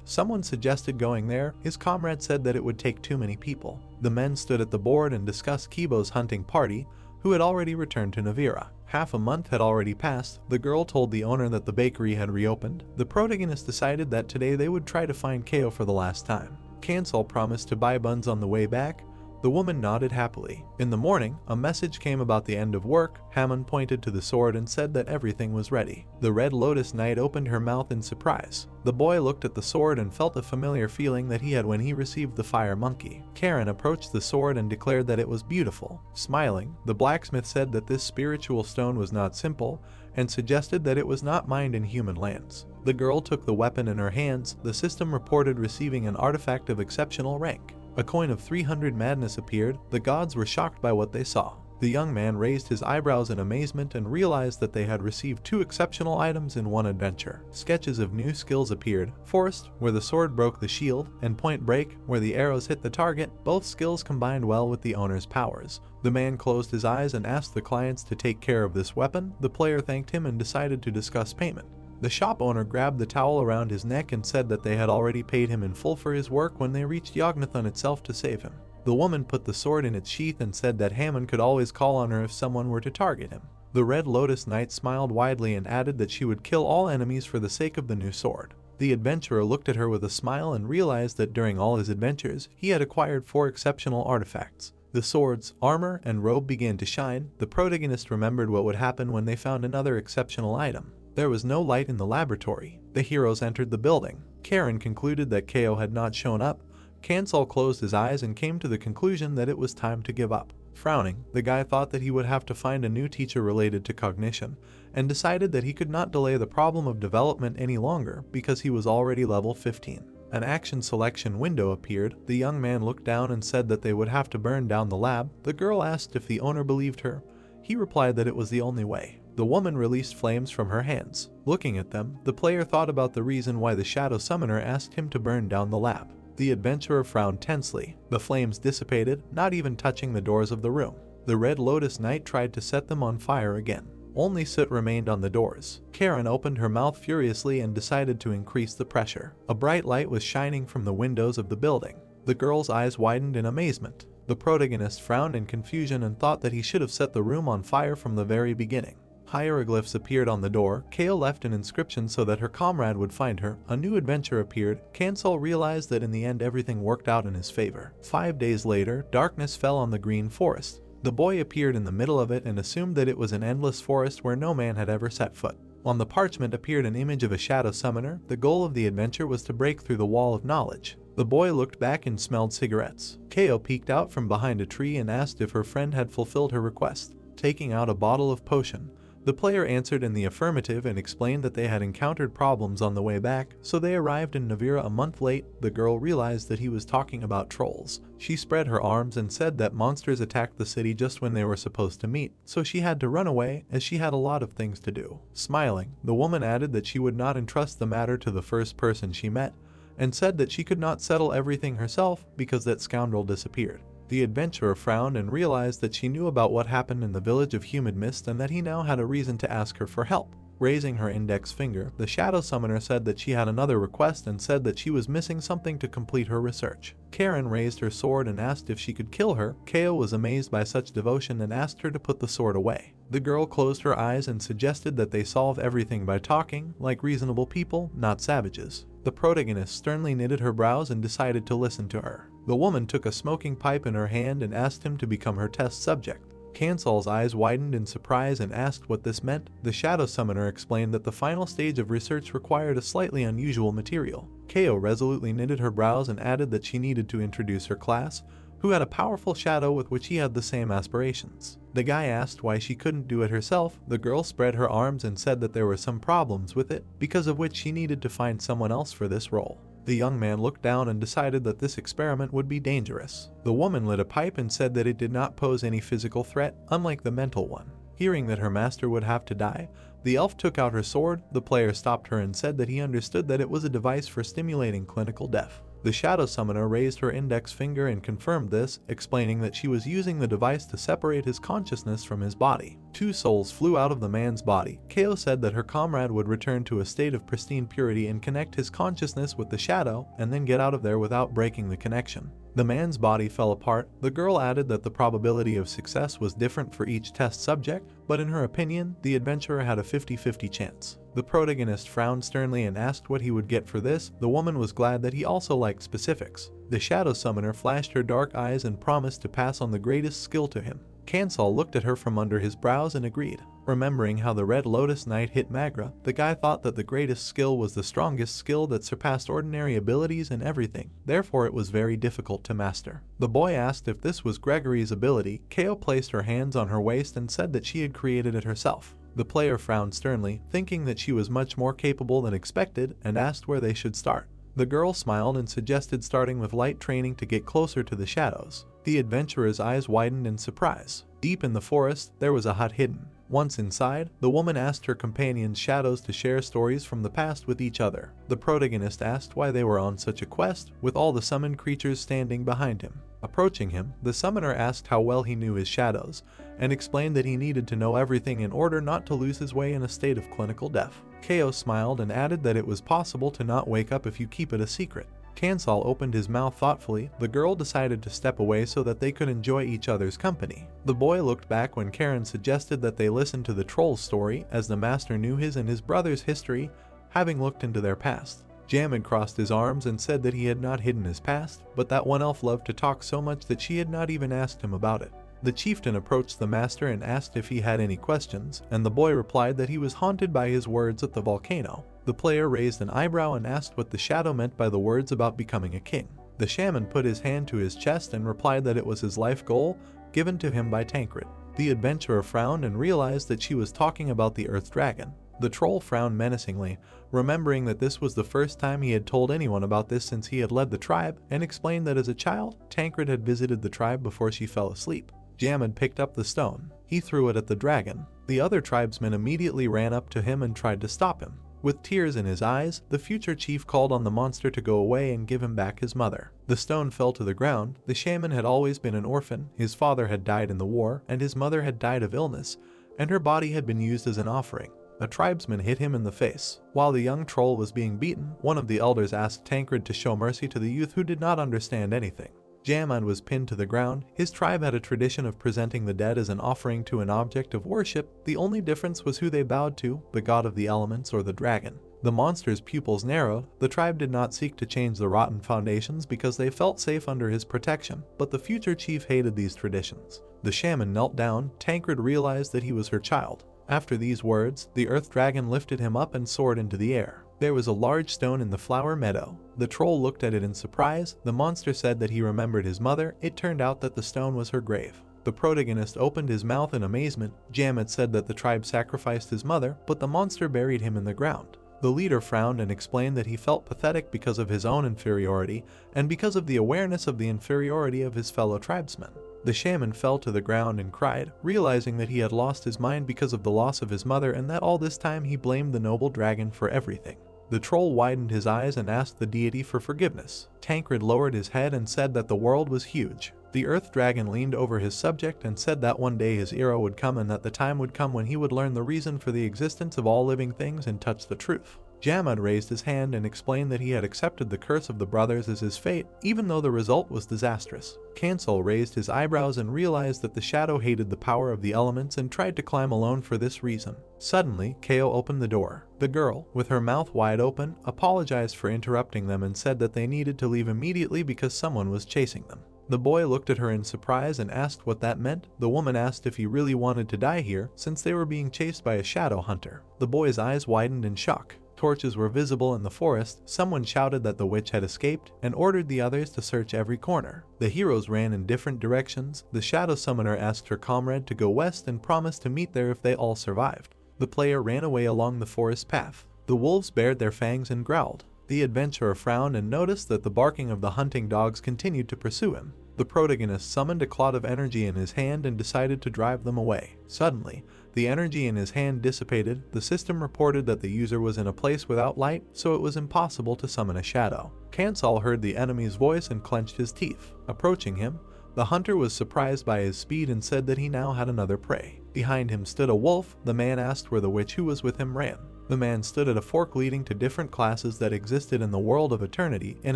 Someone suggested going there. His comrade said that it would take too many people. The men stood at the board and discussed Kibo's hunting party, who had already returned to Navira. Half a month had already passed. The girl told the owner that the bakery had reopened. The protagonist decided that today they would try to find Ko for the last time. Cancel promised to buy buns on the way back. The woman nodded happily. In the morning, a message came about the end of work. Hammond pointed to the sword and said that everything was ready. The Red Lotus Knight opened her mouth in surprise. The boy looked at the sword and felt a familiar feeling that he had when he received the fire monkey. Karen approached the sword and declared that it was beautiful. Smiling, the blacksmith said that this spiritual stone was not simple and suggested that it was not mined in human lands. The girl took the weapon in her hands. The system reported receiving an artifact of exceptional rank. A coin of 300 madness appeared. The gods were shocked by what they saw. The young man raised his eyebrows in amazement and realized that they had received 2 exceptional items in one adventure. Sketches of new skills appeared. Forced, where the sword broke the shield, and Point Break, where the arrows hit the target. Both skills combined well with the owner's powers. The man closed his eyes and asked the clients to take care of this weapon. The player thanked him and decided to discuss payment. The shop owner grabbed the towel around his neck and said that they had already paid him in full for his work when they reached Yognathon itself to save him. The woman put the sword in its sheath and said that Hammond could always call on her if someone were to target him. The Red Lotus Knight smiled widely and added that she would kill all enemies for the sake of the new sword. The adventurer looked at her with a smile and realized that during all his adventures, he had acquired 4 exceptional artifacts. The swords, armor, and robe began to shine. The protagonist remembered what would happen when they found another exceptional item. There was no light in the laboratory. The heroes entered the building. Karen concluded that Ko had not shown up. Cancel closed his eyes and came to the conclusion that it was time to give up. Frowning, the guy thought that he would have to find a new teacher related to cognition, and decided that he could not delay the problem of development any longer because he was already level 15. An action selection window appeared. The young man looked down and said that they would have to burn down the lab. The girl asked if the owner believed her. He replied that it was the only way. The woman released flames from her hands. Looking at them, the player thought about the reason why the Shadow Summoner asked him to burn down the lab. The adventurer frowned tensely. The flames dissipated, not even touching the doors of the room. The Red Lotus Knight tried to set them on fire again. Only soot remained on the doors. Karen opened her mouth furiously and decided to increase the pressure. A bright light was shining from the windows of the building. The girl's eyes widened in amazement. The protagonist frowned in confusion and thought that he should have set the room on fire from the very beginning. Hieroglyphs appeared on the door. Kale left an inscription so that her comrade would find her. A new adventure appeared. Cancel realized that in the end everything worked out in his favor. 5 days later, darkness fell on the green forest. The boy appeared in the middle of it and assumed that it was an endless forest where no man had ever set foot. On the parchment appeared an image of a Shadow Summoner. The goal of the adventure was to break through the wall of knowledge. The boy looked back and smelled cigarettes. Ko peeked out from behind a tree and asked if her friend had fulfilled her request. Taking out a bottle of potion, the player answered in the affirmative and explained that they had encountered problems on the way back, so they arrived in Navira a month late. The girl realized that he was talking about trolls. She spread her arms and said that monsters attacked the city just when they were supposed to meet, so she had to run away as she had a lot of things to do. Smiling, the woman added that she would not entrust the matter to the first person she met, and said that she could not settle everything herself because that scoundrel disappeared. The adventurer frowned and realized that she knew about what happened in the village of Humid Mist and that he now had a reason to ask her for help. Raising her index finger, the shadow summoner said that she had another request and said that she was missing something to complete her research. Karen raised her sword and asked if she could kill her. Kao was amazed by such devotion and asked her to put the sword away. The girl closed her eyes and suggested that they solve everything by talking, like reasonable people, not savages. The protagonist sternly knitted her brows and decided to listen to her. The woman took a smoking pipe in her hand and asked him to become her test subject. Kansal's eyes widened in surprise and asked what this meant. The shadow summoner explained that the final stage of research required a slightly unusual material. Kao resolutely knitted her brows and added that she needed to introduce her class, who had a powerful shadow with which he had the same aspirations. The guy asked why she couldn't do it herself. The girl spread her arms and said that there were some problems with it, because of which she needed to find someone else for this role. The young man looked down and decided that this experiment would be dangerous. The woman lit a pipe and said that it did not pose any physical threat, unlike the mental one. Hearing that her master would have to die, the elf took out her sword. The player stopped her and said that he understood that it was a device for stimulating clinical death. The shadow summoner raised her index finger and confirmed this, explaining that she was using the device to separate his consciousness from his body. Two souls flew out of the man's body. Kao said that her comrade would return to a state of pristine purity and connect his consciousness with the shadow, and then get out of there without breaking the connection. The man's body fell apart. The girl added that the probability of success was different for each test subject, but in her opinion, the adventurer had a 50-50 chance. The protagonist frowned sternly and asked what he would get for this. The woman was glad that he also liked specifics. The shadow summoner flashed her dark eyes and promised to pass on the greatest skill to him. Kansal looked at her from under his brows and agreed. Remembering how the Red Lotus Knight hit Magra, the guy thought that the greatest skill was the strongest skill that surpassed ordinary abilities in everything, therefore it was very difficult to master. The boy asked if this was Gregory's ability. Kao placed her hands on her waist and said that she had created it herself. The player frowned sternly, thinking that she was much more capable than expected, and asked where they should start. The girl smiled and suggested starting with light training to get closer to the shadows. The adventurer's eyes widened in surprise. Deep in the forest, there was a hut hidden. Once inside, the woman asked her companions' shadows to share stories from the past with each other. The protagonist asked why they were on such a quest, with all the summoned creatures standing behind him. Approaching him, the summoner asked how well he knew his shadows, and explained that he needed to know everything in order not to lose his way in a state of clinical death. Kao smiled and added that it was possible to not wake up if you keep it a secret. Kansal opened his mouth thoughtfully. The girl decided to step away so that they could enjoy each other's company. The boy looked back when Karen suggested that they listen to the troll's story, as the master knew his and his brother's history, having looked into their past. Jamid crossed his arms and said that he had not hidden his past, but that one elf loved to talk so much that she had not even asked him about it. The chieftain approached the master and asked if he had any questions, and the boy replied that he was haunted by his words at the volcano. The player raised an eyebrow and asked what the shadow meant by the words about becoming a king. The shaman put his hand to his chest and replied that it was his life goal, given to him by Tancred. The adventurer frowned and realized that she was talking about the earth dragon. The troll frowned menacingly, remembering that this was the first time he had told anyone about this since he had led the tribe, and explained that as a child, Tancred had visited the tribe before she fell asleep. Jamid picked up the stone. He threw it at the dragon. The other tribesmen immediately ran up to him and tried to stop him. With tears in his eyes, the future chief called on the monster to go away and give him back his mother. The stone fell to the ground. The shaman had always been an orphan. His father had died in the war, and his mother had died of illness, and her body had been used as an offering. A tribesman hit him in the face. While the young troll was being beaten, one of the elders asked Tancred to show mercy to the youth who did not understand anything. Jamad was pinned to the ground. His tribe had a tradition of presenting the dead as an offering to an object of worship. The only difference was who they bowed to, the god of the elements or the dragon. The monster's pupils narrowed. The tribe did not seek to change the rotten foundations because they felt safe under his protection, but the future chief hated these traditions. The shaman knelt down. Tancred realized that he was her child. After these words, the earth dragon lifted him up and soared into the air. There was a large stone in the flower meadow. The troll looked at it in surprise. The monster said that he remembered his mother. It turned out that the stone was her grave. The protagonist opened his mouth in amazement. Jamid said that the tribe sacrificed his mother, but the monster buried him in the ground. The leader frowned and explained that he felt pathetic because of his own inferiority, and because of the awareness of the inferiority of his fellow tribesmen. The shaman fell to the ground and cried, realizing that he had lost his mind because of the loss of his mother and that all this time he blamed the noble dragon for everything. The troll widened his eyes and asked the deity for forgiveness. Tancred lowered his head and said that the world was huge. The Earth Dragon leaned over his subject and said that one day his era would come and that the time would come when he would learn the reason for the existence of all living things and touch the truth. Jamad raised his hand and explained that he had accepted the curse of the brothers as his fate, even though the result was disastrous. Cancel raised his eyebrows and realized that the shadow hated the power of the elements and tried to climb alone for this reason. Suddenly, Ko opened the door. The girl, with her mouth wide open, apologized for interrupting them and said that they needed to leave immediately because someone was chasing them. The boy looked at her in surprise and asked what that meant. The woman asked if he really wanted to die here, since they were being chased by a shadow hunter. The boy's eyes widened in shock. Torches were visible in the forest. Someone shouted that the witch had escaped and ordered the others to search every corner. The heroes ran in different directions. The shadow summoner asked her comrade to go west and promised to meet there if they all survived. The player ran away along the forest path. The wolves bared their fangs and growled. The adventurer frowned and noticed that the barking of the hunting dogs continued to pursue him. The protagonist summoned a cloud of energy in his hand and decided to drive them away. Suddenly, the energy in his hand dissipated. The system reported that the user was in a place without light, so it was impossible to summon a shadow. Kansal heard the enemy's voice and clenched his teeth. Approaching him, the hunter was surprised by his speed and said that he now had another prey. Behind him stood a wolf. The man asked where the witch who was with him ran. The man stood at a fork leading to different classes that existed in the world of eternity. In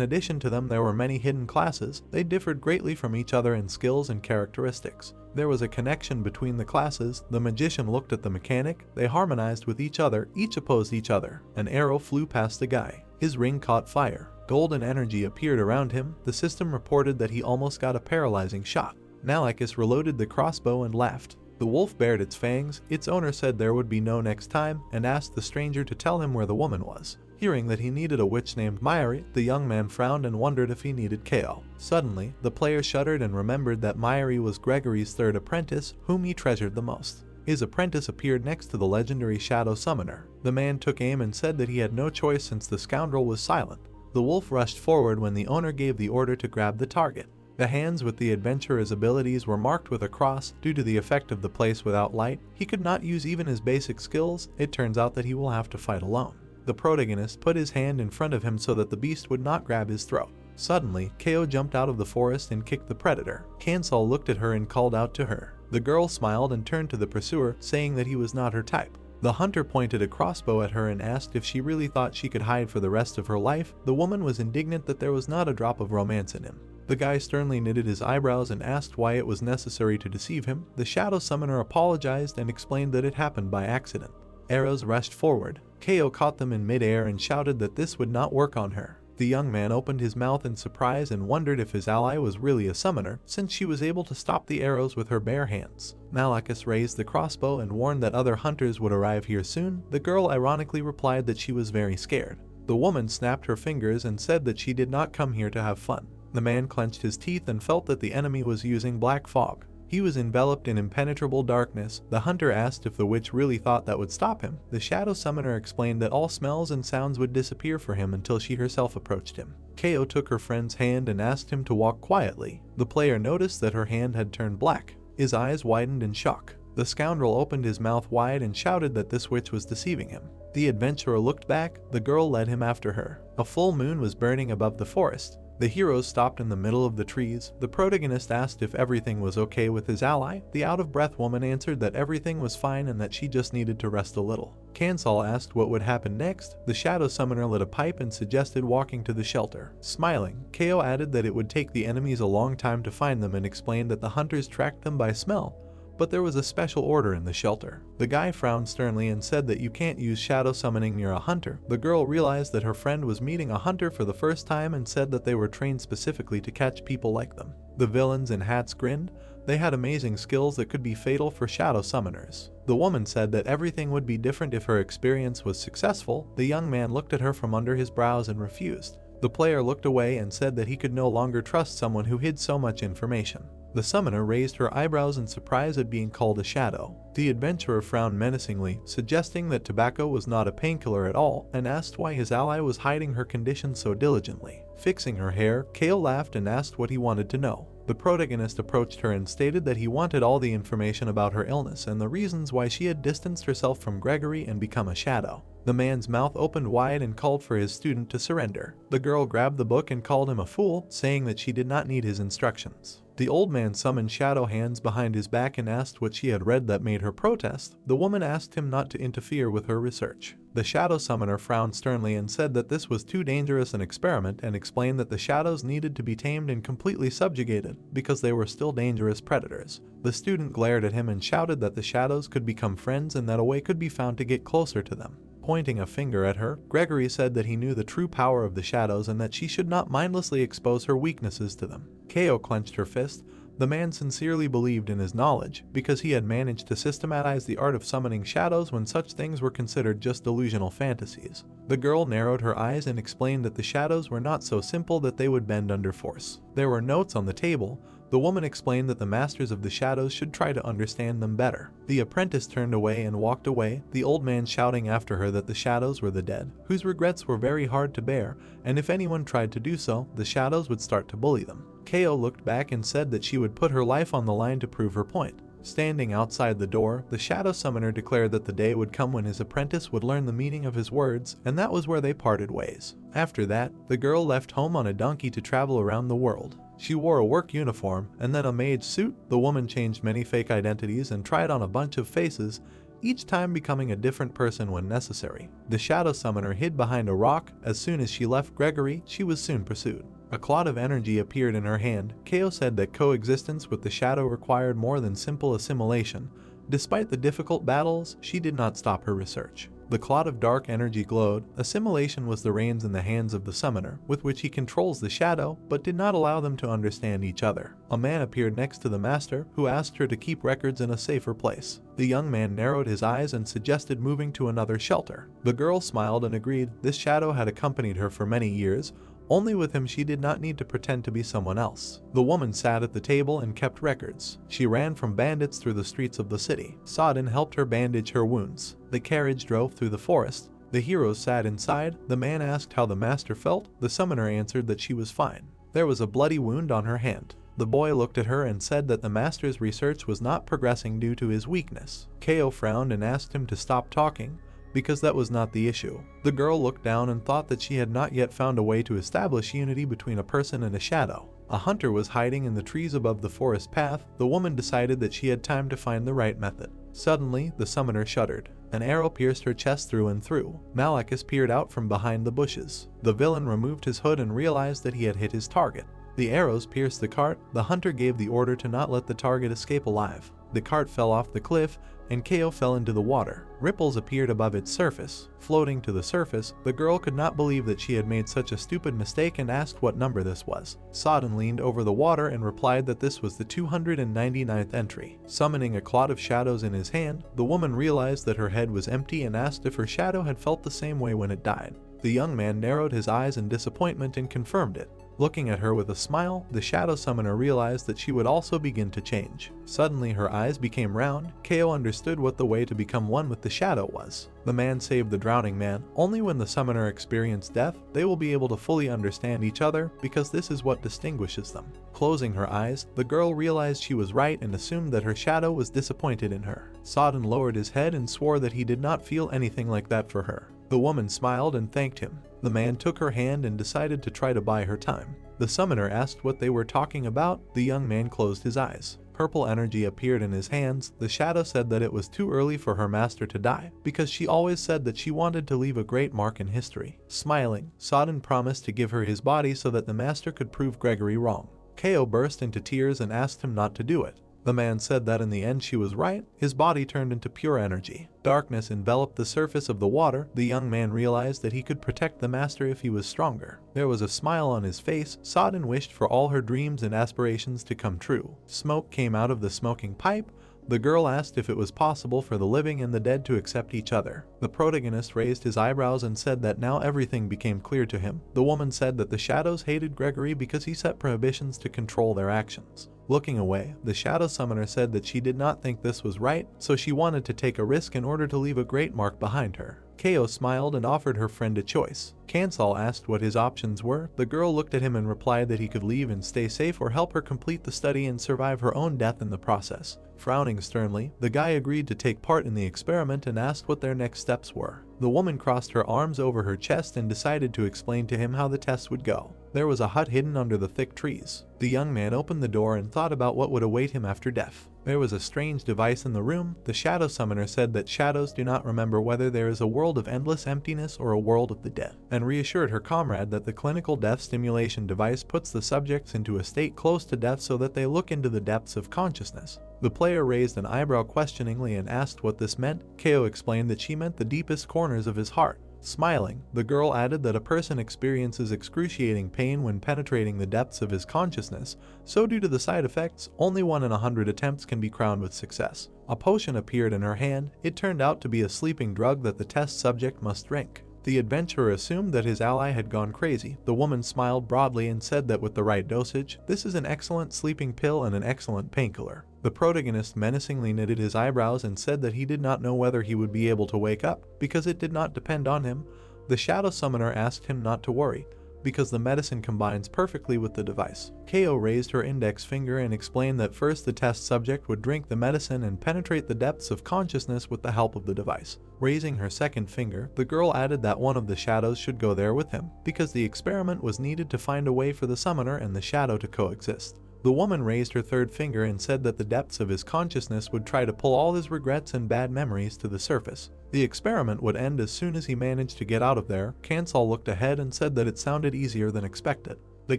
addition to them, there were many hidden classes. They differed greatly from each other in skills and characteristics. There was a connection between the classes. The magician looked at the mechanic. They harmonized with each other. Each opposed each other. An arrow flew past the guy. His ring caught fire. Golden energy appeared around him. The system reported that he almost got a paralyzing shot. Malachus reloaded the crossbow and laughed. The wolf bared its fangs. Its owner said there would be no next time and asked the stranger to tell him where the woman was. Hearing that he needed a witch named Myri, the young man frowned and wondered if he needed Ko. Suddenly, the player shuddered and remembered that Myri was Gregory's third apprentice, whom he treasured the most. His apprentice appeared next to the legendary shadow summoner. The man took aim and said that he had no choice since the scoundrel was silent. The wolf rushed forward when the owner gave the order to grab the target. The hands with the adventurer's abilities were marked with a cross due to the effect of the place without light. He could not use even his basic skills. It turns out that he will have to fight alone. The protagonist put his hand in front of him so that the beast would not grab his throat. Suddenly, Ko jumped out of the forest and kicked the predator. Kansal looked at her and called out to her. The girl smiled and turned to the pursuer, saying that he was not her type. The hunter pointed a crossbow at her and asked if she really thought she could hide for the rest of her life. The woman was indignant that there was not a drop of romance in him. The guy sternly knitted his eyebrows and asked why it was necessary to deceive him. The shadow summoner apologized and explained that it happened by accident. Arrows rushed forward. Ko caught them in midair and shouted that this would not work on her. The young man opened his mouth in surprise and wondered if his ally was really a summoner, since she was able to stop the arrows with her bare hands. Malachus raised the crossbow and warned that other hunters would arrive here soon. The girl ironically replied that she was very scared. The woman snapped her fingers and said that she did not come here to have fun. The man clenched his teeth and felt that the enemy was using black fog. He was enveloped in impenetrable darkness. The hunter asked if the witch really thought that would stop him. The shadow summoner explained that all smells and sounds would disappear for him until she herself approached him. Ko took her friend's hand and asked him to walk quietly. The player noticed that her hand had turned black. His eyes widened in shock. The scoundrel opened his mouth wide and shouted that this witch was deceiving him. The adventurer looked back. The girl led him after her. A full moon was burning above the forest. The heroes stopped in the middle of the trees. The protagonist asked if everything was okay with his ally. The out-of-breath woman answered that everything was fine and that she just needed to rest a little. Kansal asked what would happen next. The shadow summoner lit a pipe and suggested walking to the shelter. Smiling, Ko added that it would take the enemies a long time to find them and explained that the hunters tracked them by smell, but there was a special order in the shelter. The guy frowned sternly and said that you can't use shadow summoning near a hunter. The girl realized that her friend was meeting a hunter for the first time and said that they were trained specifically to catch people like them. The villains in hats grinned. They had amazing skills that could be fatal for shadow summoners. The woman said that everything would be different if her experience was successful. The young man looked at her from under his brows and refused. The player looked away and said that he could no longer trust someone who hid so much information. The summoner raised her eyebrows in surprise at being called a shadow. The adventurer frowned menacingly, suggesting that tobacco was not a painkiller at all, and asked why his ally was hiding her condition so diligently. Fixing her hair, Ko laughed and asked what he wanted to know. The protagonist approached her and stated that he wanted all the information about her illness and the reasons why she had distanced herself from Gregory and become a shadow. The man's mouth opened wide and called for his student to surrender. The girl grabbed the book and called him a fool, saying that she did not need his instructions. The old man summoned shadow hands behind his back and asked what she had read that made her protest. The woman asked him not to interfere with her research. The shadow summoner frowned sternly and said that this was too dangerous an experiment and explained that the shadows needed to be tamed and completely subjugated because they were still dangerous predators. The student glared at him and shouted that the shadows could become friends and that a way could be found to get closer to them. Pointing a finger at her, Gregory said that he knew the true power of the shadows and that she should not mindlessly expose her weaknesses to them. Ko clenched her fist. The man sincerely believed in his knowledge because he had managed to systematize the art of summoning shadows when such things were considered just delusional fantasies. The girl narrowed her eyes and explained that the shadows were not so simple that they would bend under force. There were notes on the table. The woman explained that the masters of the shadows should try to understand them better. The apprentice turned away and walked away, the old man shouting after her that the shadows were the dead, whose regrets were very hard to bear, and if anyone tried to do so, the shadows would start to bully them. Ko looked back and said that she would put her life on the line to prove her point. Standing outside the door, the shadow summoner declared that the day would come when his apprentice would learn the meaning of his words, and that was where they parted ways. After that, the girl left home on a donkey to travel around the world. She wore a work uniform and then a maid's suit. The woman changed many fake identities and tried on a bunch of faces, each time becoming a different person when necessary. The shadow summoner hid behind a rock. As soon as she left Gregory, she was soon pursued. A cloud of energy appeared in her hand. Ko said that coexistence with the shadow required more than simple assimilation. Despite the difficult battles, she did not stop her research. The cloud of dark energy glowed. Assimilation was the reins in the hands of the summoner, with which he controls the shadow, but did not allow them to understand each other. A man appeared next to the master, who asked her to keep records in a safer place. The young man narrowed his eyes and suggested moving to another shelter. The girl smiled and agreed. This shadow had accompanied her for many years. Only with him she did not need to pretend to be someone else. The woman sat at the table and kept records. She ran from bandits through the streets of the city. Sodden helped her bandage her wounds. The carriage drove through the forest. The heroes sat inside. The man asked how the master felt. The summoner answered that she was fine. There was a bloody wound on her hand. The boy looked at her and said that the master's research was not progressing due to his weakness. Ko frowned and asked him to stop talking, because that was not the issue. The girl looked down and thought that she had not yet found a way to establish unity between a person and a shadow. A hunter was hiding in the trees above the forest path. The woman decided that she had time to find the right method. Suddenly, the summoner shuddered. An arrow pierced her chest through and through. Malachus peered out from behind the bushes. The villain removed his hood and realized that he had hit his target. The arrows pierced the cart. The hunter gave the order to not let the target escape alive. The cart fell off the cliff, and Ko fell into the water. Ripples appeared above its surface. Floating to the surface, the girl could not believe that she had made such a stupid mistake and asked what number this was. Sodden leaned over the water and replied that this was the 299th entry. Summoning a cloud of shadows in his hand, the woman realized that her head was empty and asked if her shadow had felt the same way when it died. The young man narrowed his eyes in disappointment and confirmed it. Looking at her with a smile, the shadow summoner realized that she would also begin to change. Suddenly her eyes became round. Ko understood what the way to become one with the shadow was. The man saved the drowning man. Only when the summoner experienced death, they will be able to fully understand each other, because this is what distinguishes them. Closing her eyes, the girl realized she was right and assumed that her shadow was disappointed in her. Sodden lowered his head and swore that he did not feel anything like that for her. The woman smiled and thanked him. The man took her hand and decided to try to buy her time. The summoner asked what they were talking about. The young man closed his eyes. Purple energy appeared in his hands. The shadow said that it was too early for her master to die, because she always said that she wanted to leave a great mark in history. Smiling, Sodden promised to give her his body so that the master could prove Gregory wrong. Ko burst into tears and asked him not to do it. The man said that in the end she was right. His body turned into pure energy. Darkness enveloped the surface of the water. The young man realized that he could protect the master if he was stronger. There was a smile on his face. Sodden wished for all her dreams and aspirations to come true. Smoke came out of the smoking pipe. The girl asked if it was possible for the living and the dead to accept each other. The protagonist raised his eyebrows and said that now everything became clear to him. The woman said that the shadows hated Gregory because he set prohibitions to control their actions. Looking away, the shadow summoner said that she did not think this was right, so she wanted to take a risk in order to leave a great mark behind her. Ko smiled and offered her friend a choice. Kansal asked what his options were. The girl looked at him and replied that he could leave and stay safe or help her complete the study and survive her own death in the process. Frowning sternly, the guy agreed to take part in the experiment and asked what their next steps were. The woman crossed her arms over her chest and decided to explain to him how the test would go. There was a hut hidden under the thick trees. The young man opened the door and thought about what would await him after death. There was a strange device in the room. The shadow summoner said that shadows do not remember whether there is a world of endless emptiness or a world of the dead, and reassured her comrade that the clinical death stimulation device puts the subjects into a state close to death so that they look into the depths of consciousness. The player raised an eyebrow questioningly and asked what this meant. Ko explained that she meant the deepest corners of his heart. Smiling, the girl added that a person experiences excruciating pain when penetrating the depths of his consciousness, so due to the side effects, only 1 in 100 attempts can be crowned with success. A potion appeared in her hand. It turned out to be a sleeping drug that the test subject must drink. The adventurer assumed that his ally had gone crazy. The woman smiled broadly and said that with the right dosage, this is an excellent sleeping pill and an excellent painkiller. The protagonist menacingly knitted his eyebrows and said that he did not know whether he would be able to wake up, because it did not depend on him. The shadow summoner asked him not to worry, because the medicine combines perfectly with the device. Ko raised her index finger and explained that first the test subject would drink the medicine and penetrate the depths of consciousness with the help of the device. Raising her second finger, the girl added that one of the shadows should go there with him, because the experiment was needed to find a way for the summoner and the shadow to coexist. The woman raised her third finger and said that the depths of his consciousness would try to pull all his regrets and bad memories to the surface. The experiment would end as soon as he managed to get out of there. Kansal looked ahead and said that it sounded easier than expected. The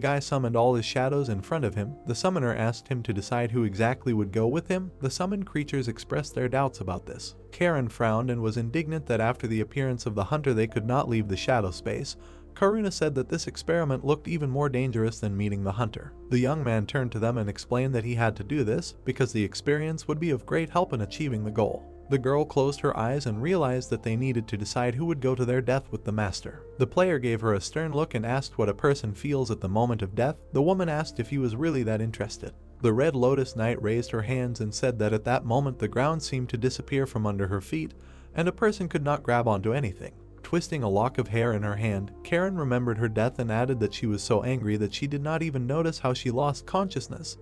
guy summoned all his shadows in front of him. The summoner asked him to decide who exactly would go with him. The summoned creatures expressed their doubts about this. Karen frowned and was indignant that after the appearance of the hunter they could not leave the shadow space. Karuna said that this experiment looked even more dangerous than meeting the hunter. The young man turned to them and explained that he had to do this because the experience would be of great help in achieving the goal. The girl closed her eyes and realized that they needed to decide who would go to their death with the master. The player gave her a stern look and asked what a person feels at the moment of death. The woman asked if he was really that interested. The Red Lotus Knight raised her hands and said that at that moment the ground seemed to disappear from under her feet, and a person could not grab onto anything. Twisting a lock of hair in her hand, Karen remembered her death and added that she was so angry that she did not even notice how she lost consciousness.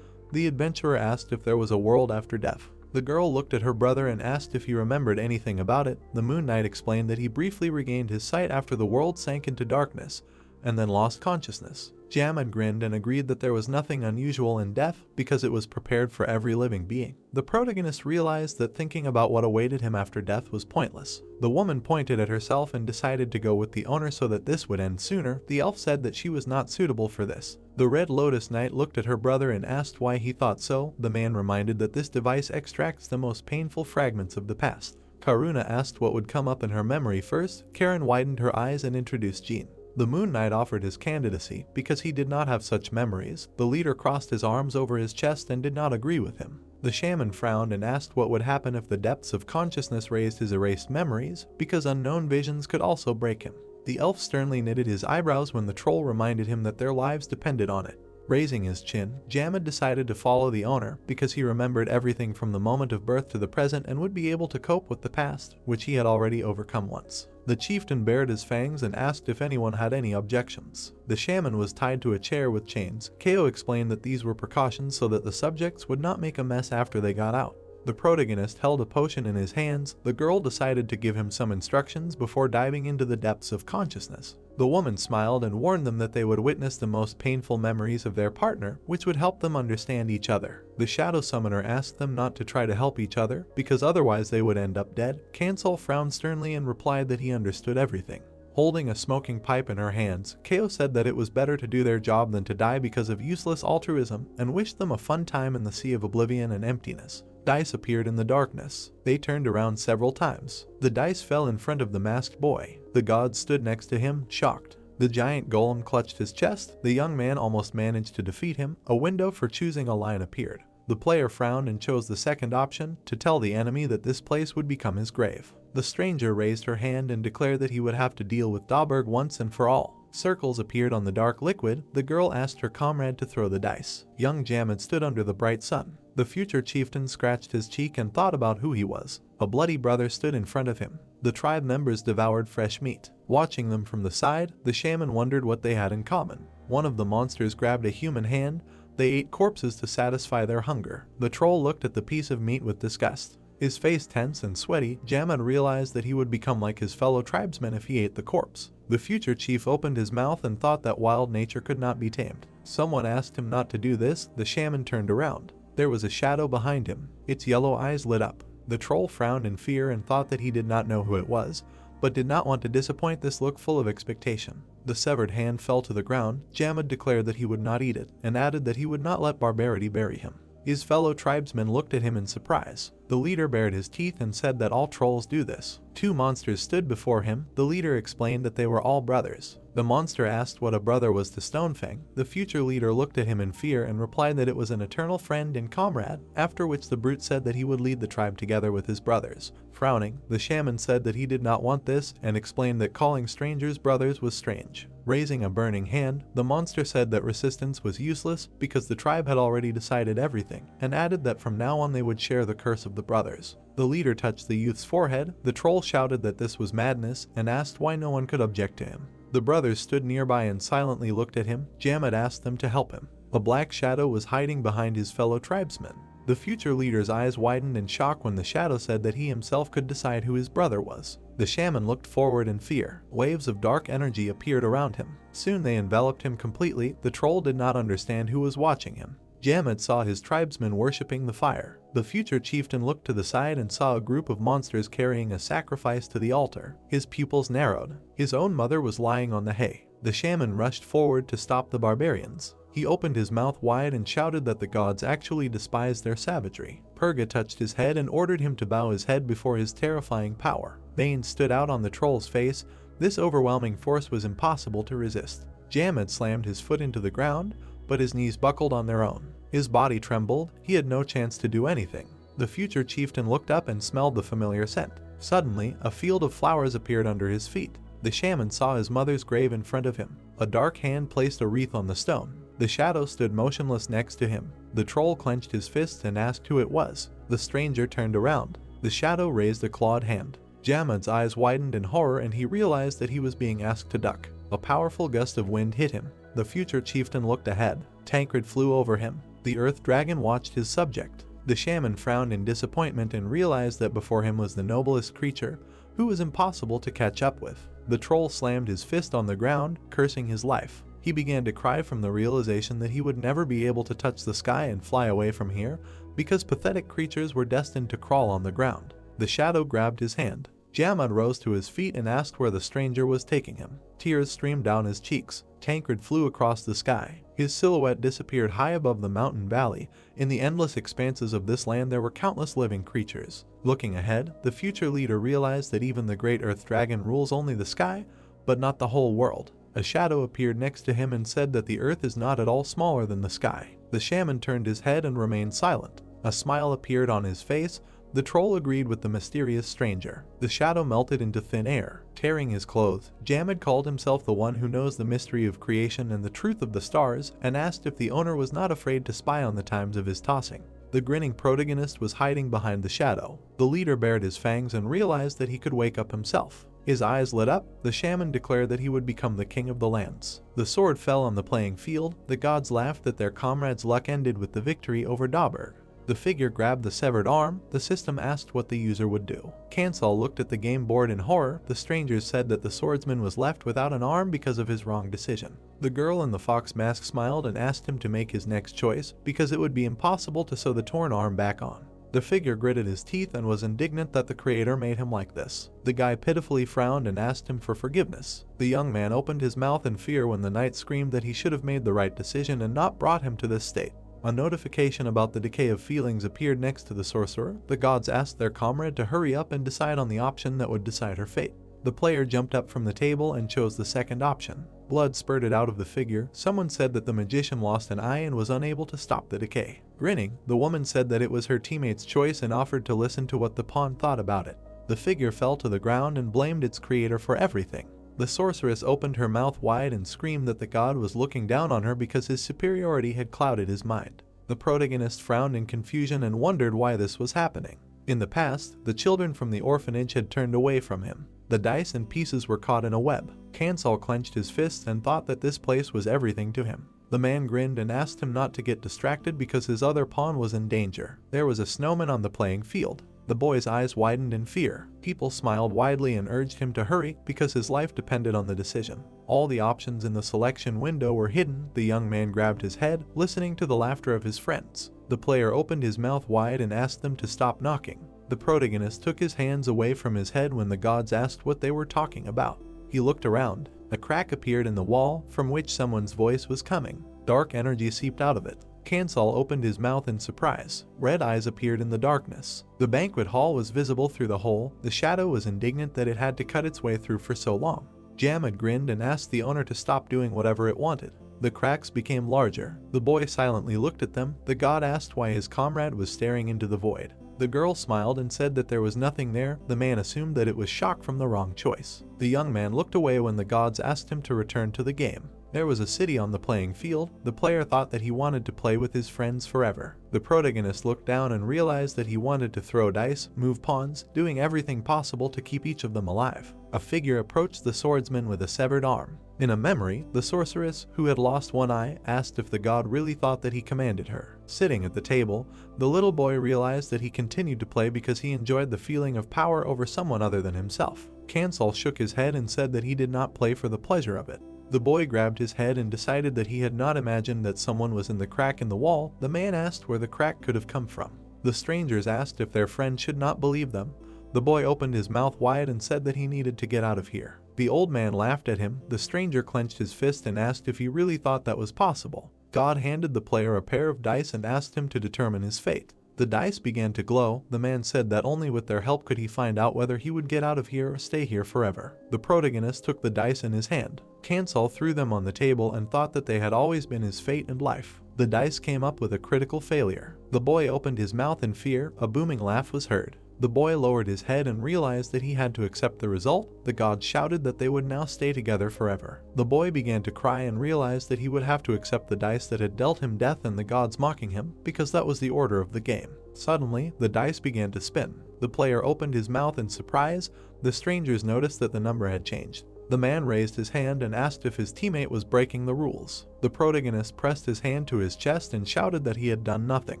The adventurer asked if there was a world after death. The girl looked at her brother and asked if he remembered anything about it. The Moon Knight explained that he briefly regained his sight after the world sank into darkness, and then lost consciousness. Jamad grinned and agreed that there was nothing unusual in death because it was prepared for every living being. The protagonist realized that thinking about what awaited him after death was pointless. The woman pointed at herself and decided to go with the owner so that this would end sooner. The elf said that she was not suitable for this. The Red Lotus Knight looked at her brother and asked why he thought so. The man reminded that this device extracts the most painful fragments of the past. Karuna asked what would come up in her memory first. Karen widened her eyes and introduced Jean. The Moon Knight offered his candidacy because he did not have such memories. The leader crossed his arms over his chest and did not agree with him. The shaman frowned and asked what would happen if the depths of consciousness raised his erased memories, because unknown visions could also break him. The elf sternly knitted his eyebrows when the troll reminded him that their lives depended on it. Raising his chin, Jamad decided to follow the owner because he remembered everything from the moment of birth to the present and would be able to cope with the past, which he had already overcome once. The chieftain bared his fangs and asked if anyone had any objections. The shaman was tied to a chair with chains. Ko explained that these were precautions so that the subjects would not make a mess after they got out. The protagonist held a potion in his hands. The girl decided to give him some instructions before diving into the depths of consciousness. The woman smiled and warned them that they would witness the most painful memories of their partner, which would help them understand each other. The shadow summoner asked them not to try to help each other, because otherwise they would end up dead. Kansal frowned sternly and replied that he understood everything. Holding a smoking pipe in her hands, Ko said that it was better to do their job than to die because of useless altruism, and wished them a fun time in the sea of oblivion and emptiness. Dice appeared in the darkness. They turned around several times. The dice fell in front of the masked boy. The god stood next to him, shocked. The giant golem clutched his chest. The young man almost managed to defeat him. A window for choosing a line appeared. The player frowned and chose the second option, to tell the enemy that this place would become his grave. The stranger raised her hand and declared that he would have to deal with Dauberg once and for all. Circles appeared on the dark liquid. The girl asked her comrade to throw the dice. Young Jamad stood under the bright sun. The future chieftain scratched his cheek and thought about who he was. A bloody brother stood in front of him. The tribe members devoured fresh meat. Watching them from the side, the shaman wondered what they had in common. One of the monsters grabbed a human hand. They ate corpses to satisfy their hunger. The troll looked at the piece of meat with disgust. His face tense and sweaty, Jamad realized that he would become like his fellow tribesmen if he ate the corpse. The future chief opened his mouth and thought that wild nature could not be tamed. Someone asked him not to do this. The shaman turned around. There was a shadow behind him. Its yellow eyes lit up. The troll frowned in fear and thought that he did not know who it was, but did not want to disappoint this look full of expectation. The severed hand fell to the ground. Jamad declared that he would not eat it, and added that he would not let barbarity bury him. His fellow tribesmen looked at him in surprise. The leader bared his teeth and said that all trolls do this. Two monsters stood before him. The leader explained that they were all brothers. The monster asked what a brother was to Stonefang. The future leader looked at him in fear and replied that it was an eternal friend and comrade, after which the brute said that he would lead the tribe together with his brothers. Frowning, the shaman said that he did not want this and explained that calling strangers brothers was strange. Raising a burning hand, the monster said that resistance was useless because the tribe had already decided everything, and added that from now on they would share the curse of the brothers. The leader touched the youth's forehead. The troll shouted that this was madness and asked why no one could object to him. The brothers stood nearby and silently looked at him. Jamad asked them to help him. A black shadow was hiding behind his fellow tribesmen. The future leader's eyes widened in shock when the shadow said that he himself could decide who his brother was. The shaman looked forward in fear. Waves of dark energy appeared around him. Soon they enveloped him completely. The troll did not understand who was watching him. Jamad saw his tribesmen worshipping the fire. The future chieftain looked to the side and saw a group of monsters carrying a sacrifice to the altar. His pupils narrowed. His own mother was lying on the hay. The shaman rushed forward to stop the barbarians. He opened his mouth wide and shouted that the gods actually despised their savagery. Purga touched his head and ordered him to bow his head before his terrifying power. Bane stood out on the troll's face. This overwhelming force was impossible to resist. Jamad slammed his foot into the ground, but his knees buckled on their own. His body trembled. He had no chance to do anything. The future chieftain looked up and smelled the familiar scent. Suddenly, a field of flowers appeared under his feet. The shaman saw his mother's grave in front of him. A dark hand placed a wreath on the stone. The shadow stood motionless next to him. The troll clenched his fists and asked who it was. The stranger turned around. The shadow raised a clawed hand. Jamad's eyes widened in horror and he realized that he was being asked to duck. A powerful gust of wind hit him. The future chieftain looked ahead. Tancred flew over him. The earth dragon watched his subject. The shaman frowned in disappointment and realized that before him was the noblest creature, who was impossible to catch up with. The troll slammed his fist on the ground, cursing his life. He began to cry from the realization that he would never be able to touch the sky and fly away from here, because pathetic creatures were destined to crawl on the ground. The shadow grabbed his hand. Jamad rose to his feet and asked where the stranger was taking him. Tears streamed down his cheeks. Tancred flew across the sky. His silhouette disappeared high above the mountain valley. In the endless expanses of this land there were countless living creatures. Looking ahead, the future leader realized that even the great earth dragon rules only the sky, but not the whole world. A shadow appeared next to him and said that the earth is not at all smaller than the sky. The shaman turned his head and remained silent. A smile appeared on his face. The troll agreed with the mysterious stranger. The shadow melted into thin air, tearing his clothes. Jamad called himself the one who knows the mystery of creation and the truth of the stars, and asked if the owner was not afraid to spy on the times of his tossing. The grinning protagonist was hiding behind the shadow. The leader bared his fangs and realized that he could wake up himself. His eyes lit up. The shaman declared that he would become the king of the lands. The sword fell on the playing field. The gods laughed that their comrades' luck ended with the victory over Dauberg. The figure grabbed the severed arm. The system asked what the user would do. Kansal looked at the game board in horror. The strangers said that the swordsman was left without an arm because of his wrong decision. The girl in the fox mask smiled and asked him to make his next choice, because it would be impossible to sew the torn arm back on. The figure gritted his teeth and was indignant that the creator made him like this. The guy pitifully frowned and asked him for forgiveness. The young man opened his mouth in fear when the knight screamed that he should have made the right decision and not brought him to this state. A notification about the decay of feelings appeared next to the sorcerer. The gods asked their comrade to hurry up and decide on the option that would decide her fate. The player jumped up from the table and chose the second option. Blood spurted out of the figure. Someone said that the magician lost an eye and was unable to stop the decay. Grinning, the woman said that it was her teammate's choice and offered to listen to what the pawn thought about it. The figure fell to the ground and blamed its creator for everything. The sorceress opened her mouth wide and screamed that the god was looking down on her because his superiority had clouded his mind. The protagonist frowned in confusion and wondered why this was happening. In the past, the children from the orphanage had turned away from him. The dice and pieces were caught in a web. Kansal clenched his fists and thought that this place was everything to him. The man grinned and asked him not to get distracted because his other pawn was in danger. There was a snowman on the playing field. The boy's eyes widened in fear. People smiled widely and urged him to hurry because his life depended on the decision. All the options in the selection window were hidden. The young man grabbed his head, listening to the laughter of his friends. The player opened his mouth wide and asked them to stop knocking. The protagonist took his hands away from his head when the gods asked what they were talking about. He looked around. A crack appeared in the wall from which someone's voice was coming. Dark energy seeped out of it. Kansal opened his mouth in surprise. Red eyes appeared in the darkness. The banquet hall was visible through the hole. The shadow was indignant that it had to cut its way through for so long. Jamad grinned and asked the owner to stop doing whatever it wanted. The cracks became larger. The boy silently looked at them. The god asked why his comrade was staring into the void. The girl smiled and said that there was nothing there. The man assumed that it was shock from the wrong choice. The young man looked away when the gods asked him to return to the game. There was a city on the playing field. The player thought that he wanted to play with his friends forever. The protagonist looked down and realized that he wanted to throw dice, move pawns, doing everything possible to keep each of them alive. A figure approached the swordsman with a severed arm. In a memory, the sorceress, who had lost one eye, asked if the god really thought that he commanded her. Sitting at the table, the little boy realized that he continued to play because he enjoyed the feeling of power over someone other than himself. Kansal shook his head and said that he did not play for the pleasure of it. The boy grabbed his head and decided that he had not imagined that someone was in the crack in the wall. The man asked where the crack could have come from. The strangers asked if their friend should not believe them. The boy opened his mouth wide and said that he needed to get out of here. The old man laughed at him. The stranger clenched his fist and asked if he really thought that was possible. God handed the player a pair of dice and asked him to determine his fate. The dice began to glow. The man said that only with their help could he find out whether he would get out of here or stay here forever. The protagonist took the dice in his hand. Kansal threw them on the table and thought that they had always been his fate and life. The dice came up with a critical failure. The boy opened his mouth in fear. A booming laugh was heard. The boy lowered his head and realized that he had to accept the result. The gods shouted that they would now stay together forever. The boy began to cry and realized that he would have to accept the dice that had dealt him death and the gods mocking him, because that was the order of the game. Suddenly, the dice began to spin. The player opened his mouth in surprise. The strangers noticed that the number had changed. The man raised his hand and asked if his teammate was breaking the rules. The protagonist pressed his hand to his chest and shouted that he had done nothing.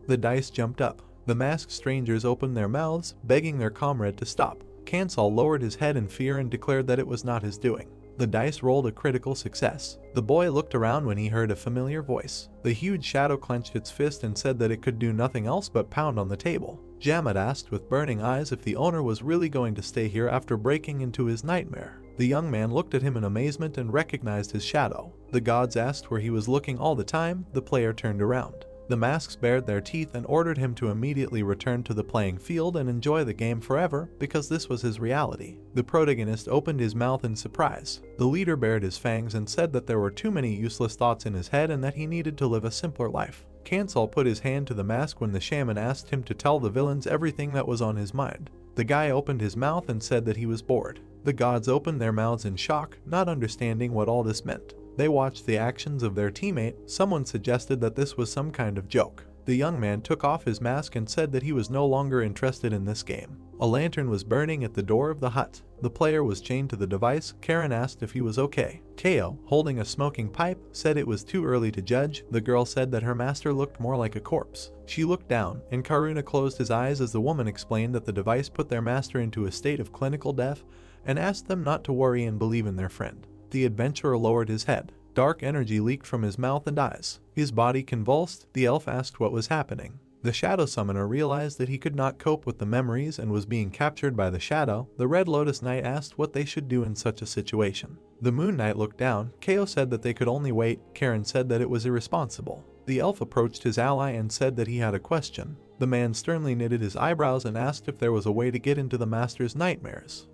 The dice jumped up. The masked strangers opened their mouths, begging their comrade to stop. Kansal lowered his head in fear and declared that it was not his doing. The dice rolled a critical success. The boy looked around when he heard a familiar voice. The huge shadow clenched its fist and said that it could do nothing else but pound on the table. Jamad asked with burning eyes if the owner was really going to stay here after breaking into his nightmare. The young man looked at him in amazement and recognized his shadow. The gods asked where he was looking all the time. The player turned around. The masks bared their teeth and ordered him to immediately return to the playing field and enjoy the game forever, because this was his reality. The protagonist opened his mouth in surprise. The leader bared his fangs and said that there were too many useless thoughts in his head and that he needed to live a simpler life. Kansal put his hand to the mask when the shaman asked him to tell the villains everything that was on his mind. The guy opened his mouth and said that he was bored. The gods opened their mouths in shock, not understanding what all this meant. They watched the actions of their teammate. Someone suggested that this was some kind of joke. The young man took off his mask and said that he was no longer interested in this game. A lantern was burning at the door of the hut. The player was chained to the device. Karen asked if he was okay. Ko, holding a smoking pipe, said it was too early to judge. The girl said that her master looked more like a corpse. She looked down, and Karuna closed his eyes as the woman explained that the device put their master into a state of clinical death and asked them not to worry and believe in their friend. The adventurer lowered his head. Dark energy leaked from his mouth and eyes. His body convulsed. The elf asked what was happening. The shadow summoner realized that he could not cope with the memories and was being captured by the shadow. The Red Lotus Knight asked what they should do in such a situation. The Moon Knight looked down. Ko said that they could only wait. Karen said that it was irresponsible. The elf approached his ally and said that he had a question. The man sternly knitted his eyebrows and asked if there was a way to get into the master's nightmares.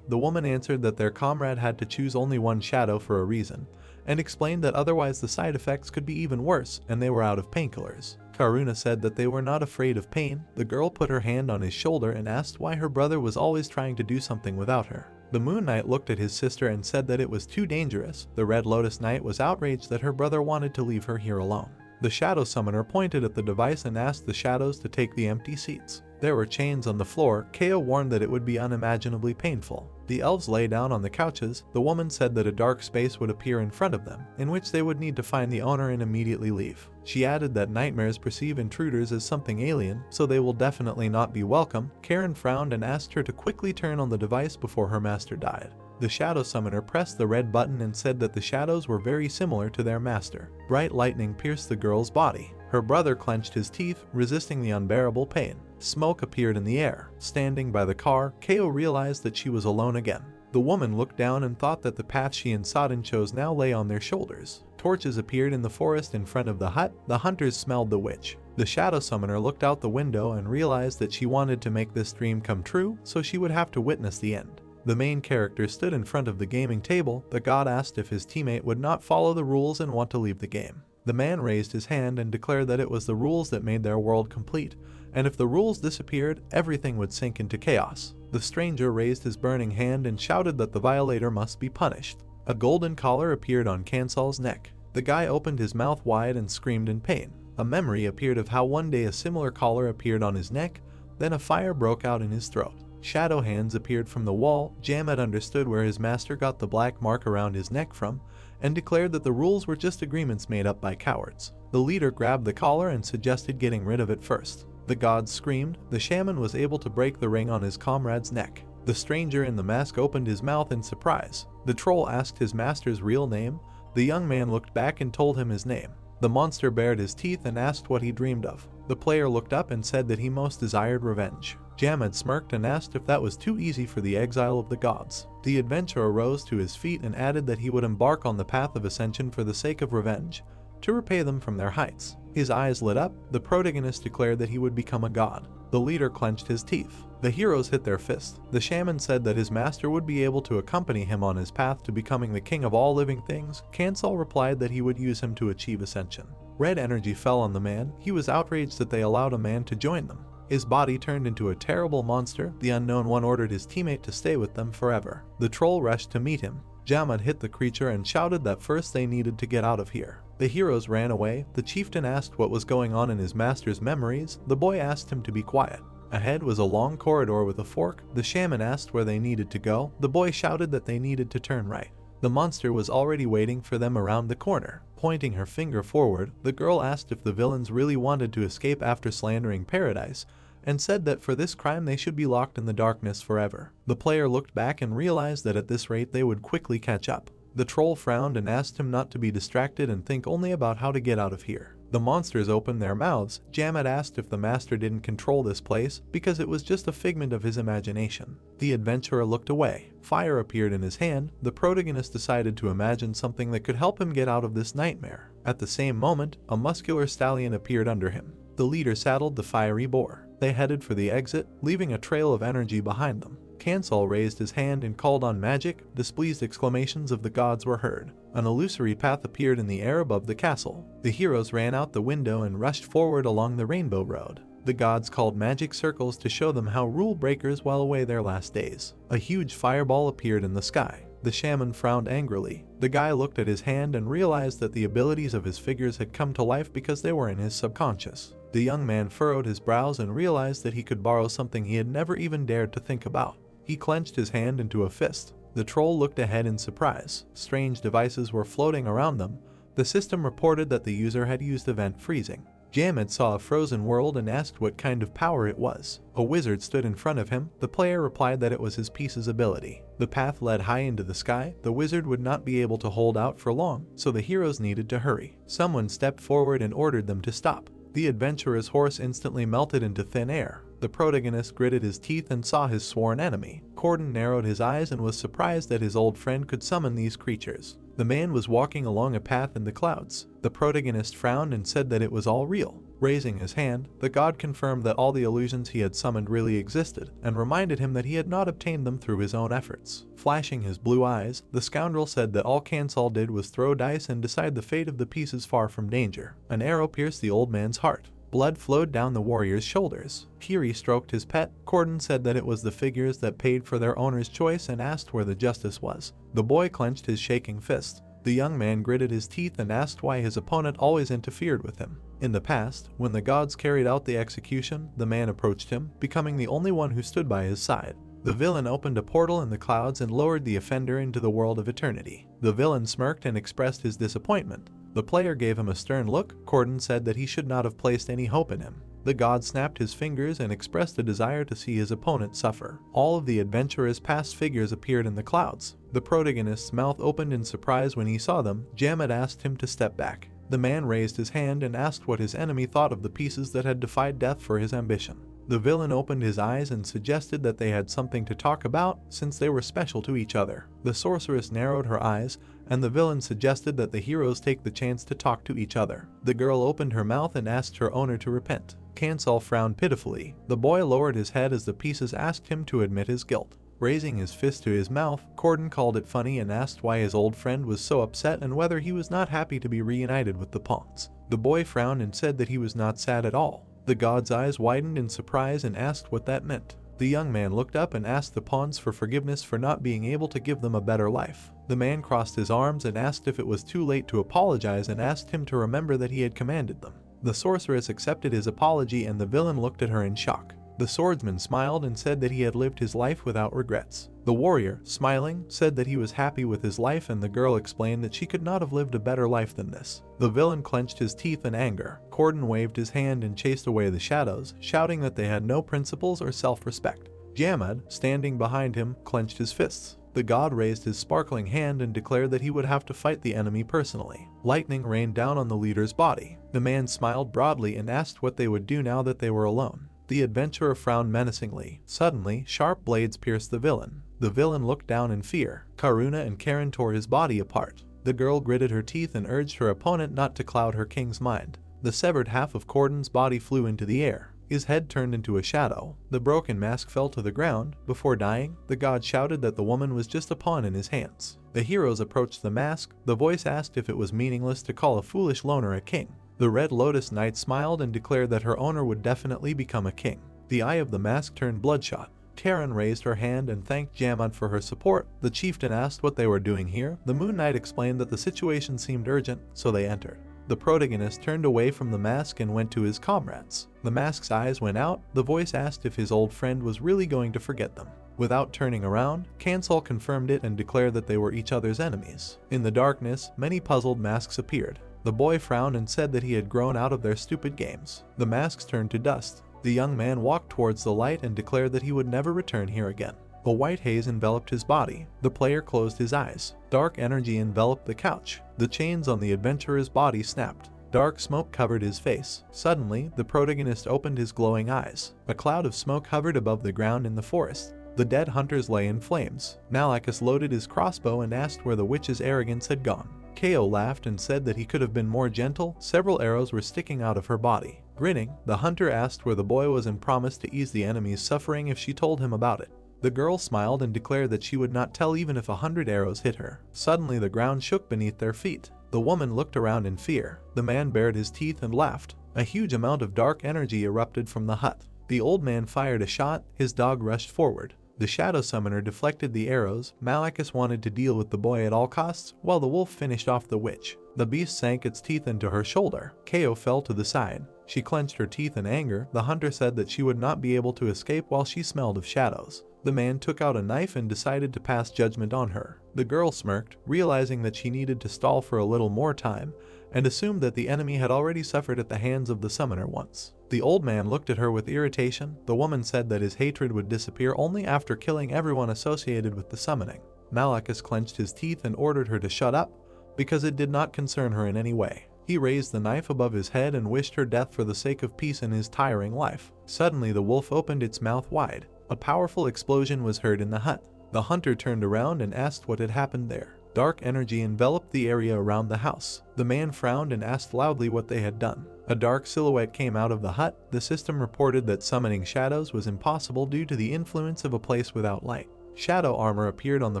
The woman answered that their comrade had to choose only one shadow for a reason, and explained that otherwise the side effects could be even worse and they were out of painkillers. Karuna said that they were not afraid of pain. The girl put her hand on his shoulder and asked why her brother was always trying to do something without her. The Moon Knight looked at his sister and said that it was too dangerous. The Red Lotus Knight was outraged that her brother wanted to leave her here alone. The Shadow Summoner pointed at the device and asked the shadows to take the empty seats. There were chains on the floor. Ko warned that it would be unimaginably painful. The elves lay down on the couches. The woman said that a dark space would appear in front of them, in which they would need to find the owner and immediately leave. She added that nightmares perceive intruders as something alien, so they will definitely not be welcome. Karen frowned and asked her to quickly turn on the device before her master died. The shadow summoner pressed the red button and said that the shadows were very similar to their master. Bright lightning pierced the girl's body. Her brother clenched his teeth, resisting the unbearable pain. Smoke appeared in the air. Standing by the car, Ko realized that she was alone again. The woman looked down and thought that the path she and Sodden chose now lay on their shoulders. Torches appeared in the forest in front of the hut. The hunters smelled the witch. The shadow summoner looked out the window and realized that she wanted to make this dream come true, so she would have to witness the end. The main character stood in front of the gaming table. The god asked if his teammate would not follow the rules and want to leave the game. The man raised his hand and declared that it was the rules that made their world complete, and if the rules disappeared, everything would sink into chaos. The stranger raised his burning hand and shouted that the violator must be punished. A golden collar appeared on Kansal's neck. The guy opened his mouth wide and screamed in pain. A memory appeared of how one day a similar collar appeared on his neck, then a fire broke out in his throat. Shadow hands appeared from the wall. Jamet understood where his master got the black mark around his neck from, and declared that the rules were just agreements made up by cowards. The leader grabbed the collar and suggested getting rid of it first. The gods screamed. The shaman was able to break the ring on his comrade's neck. The stranger in the mask opened his mouth in surprise. The troll asked his master's real name. The young man looked back and told him his name. The monster bared his teeth and asked what he dreamed of. The player looked up and said that he most desired revenge. Jamed smirked and asked if that was too easy for the exile of the gods. The adventurer rose to his feet and added that he would embark on the path of ascension for the sake of revenge, to repay them from their heights. His eyes lit up. The protagonist declared that he would become a god. The leader clenched his teeth. The heroes hit their fists. The shaman said that his master would be able to accompany him on his path to becoming the king of all living things. Kansal replied that he would use him to achieve ascension. Red energy fell on the man. He was outraged that they allowed a man to join them. His body turned into a terrible monster. The unknown one ordered his teammate to stay with them forever. The troll rushed to meet him. Jamed hit the creature and shouted that first they needed to get out of here. The heroes ran away. The chieftain asked what was going on in his master's memories. The boy asked him to be quiet. Ahead was a long corridor with a fork. The shaman asked where they needed to go. The boy shouted that they needed to turn right. The monster was already waiting for them around the corner. Pointing her finger forward, the girl asked if the villains really wanted to escape after slandering paradise, and said that for this crime they should be locked in the darkness forever. The player looked back and realized that at this rate they would quickly catch up. The troll frowned and asked him not to be distracted and think only about how to get out of here. The monsters opened their mouths. Jamed asked if the master didn't control this place because it was just a figment of his imagination. The adventurer looked away. Fire appeared in his hand. The protagonist decided to imagine something that could help him get out of this nightmare. At the same moment, a muscular stallion appeared under him. The leader saddled the fiery boar. They headed for the exit, leaving a trail of energy behind them. Kansal raised his hand and called on magic. Displeased exclamations of the gods were heard. An illusory path appeared in the air above the castle. The heroes ran out the window and rushed forward along the rainbow road. The gods called magic circles to show them how rule breakers while away their last days. A huge fireball appeared in the sky. The shaman frowned angrily. The guy looked at his hand and realized that the abilities of his figures had come to life because they were in his subconscious. The young man furrowed his brows and realized that he could borrow something he had never even dared to think about. He clenched his hand into a fist. The troll looked ahead in surprise. Strange devices were floating around them. The system reported that the user had used event freezing. Jamed saw a frozen world and asked what kind of power it was. A wizard stood in front of him. The player replied that it was his piece's ability. The path led high into the sky. The wizard would not be able to hold out for long, so the heroes needed to hurry. Someone stepped forward and ordered them to stop. The adventurer's horse instantly melted into thin air. The protagonist gritted his teeth and saw his sworn enemy. Corden narrowed his eyes and was surprised that his old friend could summon these creatures. The man was walking along a path in the clouds. The protagonist frowned and said that it was all real. Raising his hand, the god confirmed that all the illusions he had summoned really existed, and reminded him that he had not obtained them through his own efforts. Flashing his blue eyes, the scoundrel said that all Kansal did was throw dice and decide the fate of the pieces far from danger. An arrow pierced the old man's heart. Blood flowed down the warrior's shoulders. Kiri stroked his pet. Corden said that it was the figures that paid for their owner's choice and asked where the justice was. The boy clenched his shaking fist. The young man gritted his teeth and asked why his opponent always interfered with him. In the past, when the gods carried out the execution, the man approached him, becoming the only one who stood by his side. The villain opened a portal in the clouds and lowered the offender into the world of eternity. The villain smirked and expressed his disappointment. The player gave him a stern look. Corden said that he should not have placed any hope in him. The god snapped his fingers and expressed a desire to see his opponent suffer. All of the adventurer's past figures appeared in the clouds. The protagonist's mouth opened in surprise when he saw them. Jamet asked him to step back. The man raised his hand and asked what his enemy thought of the pieces that had defied death for his ambition. The villain opened his eyes and suggested that they had something to talk about since they were special to each other. The sorceress narrowed her eyes, and the villain suggested that the heroes take the chance to talk to each other. The girl opened her mouth and asked her owner to repent. Cancel frowned pitifully. The boy lowered his head as the pieces asked him to admit his guilt. Raising his fist to his mouth, Corden called it funny and asked why his old friend was so upset and whether he was not happy to be reunited with the pawns. The boy frowned and said that he was not sad at all. The god's eyes widened in surprise and asked what that meant. The young man looked up and asked the pawns for forgiveness for not being able to give them a better life. The man crossed his arms and asked if it was too late to apologize and asked him to remember that he had commanded them. The sorceress accepted his apology and the villain looked at her in shock. The swordsman smiled and said that he had lived his life without regrets. The warrior, smiling, said that he was happy with his life and the girl explained that she could not have lived a better life than this. The villain clenched his teeth in anger. Corden waved his hand and chased away the shadows, shouting that they had no principles or self-respect. Jamad, standing behind him, clenched his fists. The god raised his sparkling hand and declared that he would have to fight the enemy personally. Lightning rained down on the leader's body. The man smiled broadly and asked what they would do now that they were alone. The adventurer frowned menacingly. Suddenly, sharp blades pierced the villain. The villain looked down in fear. Karuna and Karen tore his body apart. The girl gritted her teeth and urged her opponent not to cloud her king's mind. The severed half of Corden's body flew into the air. His head turned into a shadow. The broken mask fell to the ground. Before dying, the god shouted that the woman was just a pawn in his hands. The heroes approached the mask. The voice asked if it was meaningless to call a foolish loner a king. The Red Lotus Knight smiled and declared that her owner would definitely become a king. The eye of the mask turned bloodshot. Taryn raised her hand and thanked Jamad for her support. The chieftain asked what they were doing here. The Moon Knight explained that the situation seemed urgent, so they entered. The protagonist turned away from the mask and went to his comrades. The mask's eyes went out. The voice asked if his old friend was really going to forget them. Without turning around, Cancel confirmed it and declared that they were each other's enemies. In the darkness, many puzzled masks appeared. The boy frowned and said that he had grown out of their stupid games. The masks turned to dust. The young man walked towards the light and declared that he would never return here again. A white haze enveloped his body. The player closed his eyes. Dark energy enveloped the couch. The chains on the adventurer's body snapped. Dark smoke covered his face. Suddenly, the protagonist opened his glowing eyes. A cloud of smoke hovered above the ground in the forest. The dead hunters lay in flames. Malachus loaded his crossbow and asked where the witch's arrogance had gone. Ko laughed and said that he could have been more gentle. Several arrows were sticking out of her body. Grinning, the hunter asked where the boy was and promised to ease the enemy's suffering if she told him about it. The girl smiled and declared that she would not tell even if 100 arrows hit her. Suddenly the ground shook beneath their feet. The woman looked around in fear. The man bared his teeth and laughed. A huge amount of dark energy erupted from the hut. The old man fired a shot. His dog rushed forward. The shadow summoner deflected the arrows. Malachus wanted to deal with the boy at all costs, while the wolf finished off the witch. The beast sank its teeth into her shoulder. Ko fell to the side. She clenched her teeth in anger. The hunter said that she would not be able to escape while she smelled of shadows. The man took out a knife and decided to pass judgment on her. The girl smirked, realizing that she needed to stall for a little more time, and assumed that the enemy had already suffered at the hands of the summoner once. The old man looked at her with irritation. The woman said that his hatred would disappear only after killing everyone associated with the summoning. Malachus clenched his teeth and ordered her to shut up, because it did not concern her in any way. He raised the knife above his head and wished her death for the sake of peace in his tiring life. Suddenly the wolf opened its mouth wide. A powerful explosion was heard in the hut. The hunter turned around and asked what had happened there. Dark energy enveloped the area around the house. The man frowned and asked loudly what they had done. A dark silhouette came out of the hut. The system reported that summoning shadows was impossible due to the influence of a place without light. Shadow armor appeared on the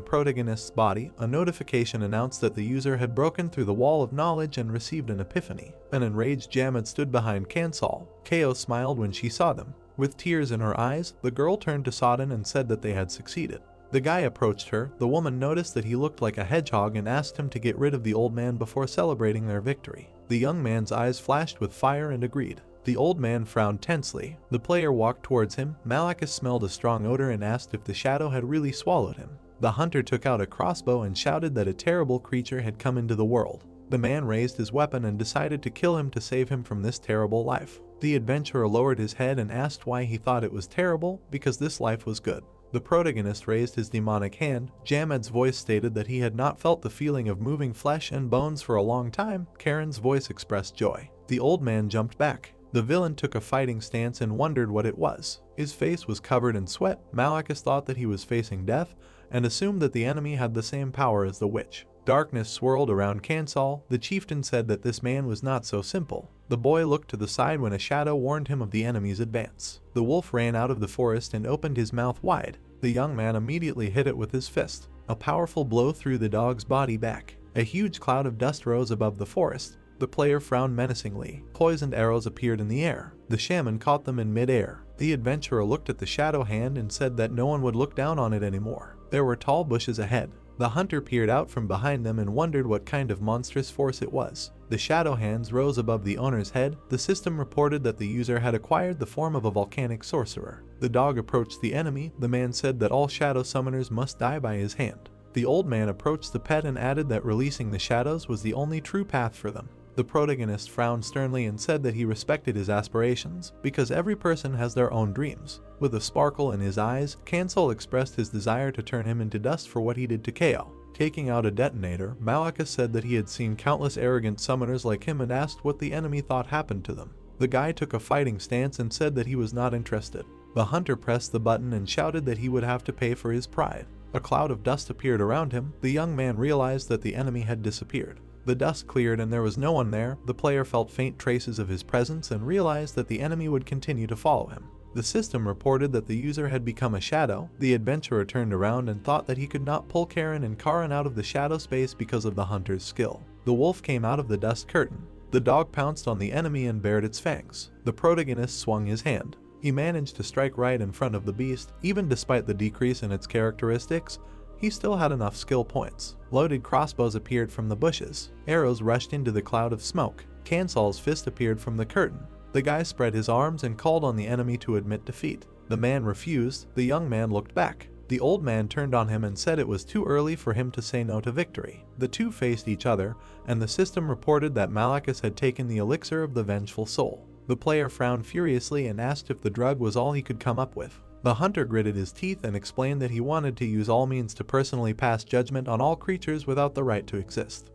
protagonist's body. A notification announced that the user had broken through the wall of knowledge and received an epiphany. An enraged Jamad stood behind Cansal. Ko smiled when she saw them. With tears in her eyes, the girl turned to Sodden and said that they had succeeded. The guy approached her. The woman noticed that he looked like a hedgehog and asked him to get rid of the old man before celebrating their victory. The young man's eyes flashed with fire and agreed. The old man frowned tensely. The player walked towards him. Malachus smelled a strong odor and asked if the shadow had really swallowed him. The hunter took out a crossbow and shouted that a terrible creature had come into the world. The man raised his weapon and decided to kill him to save him from this terrible life. The adventurer lowered his head and asked why he thought it was terrible, because this life was good. The protagonist raised his demonic hand. Jamed's voice stated that he had not felt the feeling of moving flesh and bones for a long time. Karen's voice expressed joy. The old man jumped back. The villain took a fighting stance and wondered what it was. His face was covered in sweat. Malachus thought that he was facing death and assumed that the enemy had the same power as the witch. Darkness swirled around Kansal. The chieftain said that this man was not so simple. The boy looked to the side when a shadow warned him of the enemy's advance. The wolf ran out of the forest and opened his mouth wide. The young man immediately hit it with his fist. A powerful blow threw the dog's body back. A huge cloud of dust rose above the forest. The player frowned menacingly. Poisoned arrows appeared in the air. The shaman caught them in mid-air. The adventurer looked at the shadow hand and said that no one would look down on it anymore. There were tall bushes ahead. The hunter peered out from behind them and wondered what kind of monstrous force it was. The shadow hands rose above the owner's head. The system reported that the user had acquired the form of a volcanic sorcerer. The dog approached the enemy. The man said that all shadow summoners must die by his hand. The old man approached the pet and added that releasing the shadows was the only true path for them. The protagonist frowned sternly and said that he respected his aspirations, because every person has their own dreams. With a sparkle in his eyes, Kansal expressed his desire to turn him into dust for what he did to Kao. Taking out a detonator, Malachus said that he had seen countless arrogant summoners like him and asked what the enemy thought happened to them. The guy took a fighting stance and said that he was not interested. The hunter pressed the button and shouted that he would have to pay for his pride. A cloud of dust appeared around him. The young man realized that the enemy had disappeared. The dust cleared and there was no one there. The player felt faint traces of his presence and realized that the enemy would continue to follow him. The system reported that the user had become a shadow. The adventurer turned around and thought that he could not pull Karen and Karan out of the shadow space because of the hunter's skill. The wolf came out of the dust curtain. The dog pounced on the enemy and bared its fangs. The protagonist swung his hand. He managed to strike right in front of the beast. Even despite the decrease in its characteristics, he still had enough skill points. Loaded crossbows appeared from the bushes. Arrows rushed into the cloud of smoke. Kansal's fist appeared from the curtain. The guy spread his arms and called on the enemy to admit defeat. The man refused. The young man looked back. The old man turned on him and said it was too early for him to say no to victory. The two faced each other, and the system reported that Malachus had taken the elixir of the vengeful soul. The player frowned furiously and asked if the drug was all he could come up with. The hunter gritted his teeth and explained that he wanted to use all means to personally pass judgment on all creatures without the right to exist.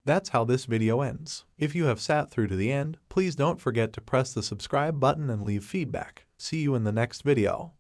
That's how this video ends. If you have sat through to the end, please don't forget to press the subscribe button and leave feedback. See you in the next video.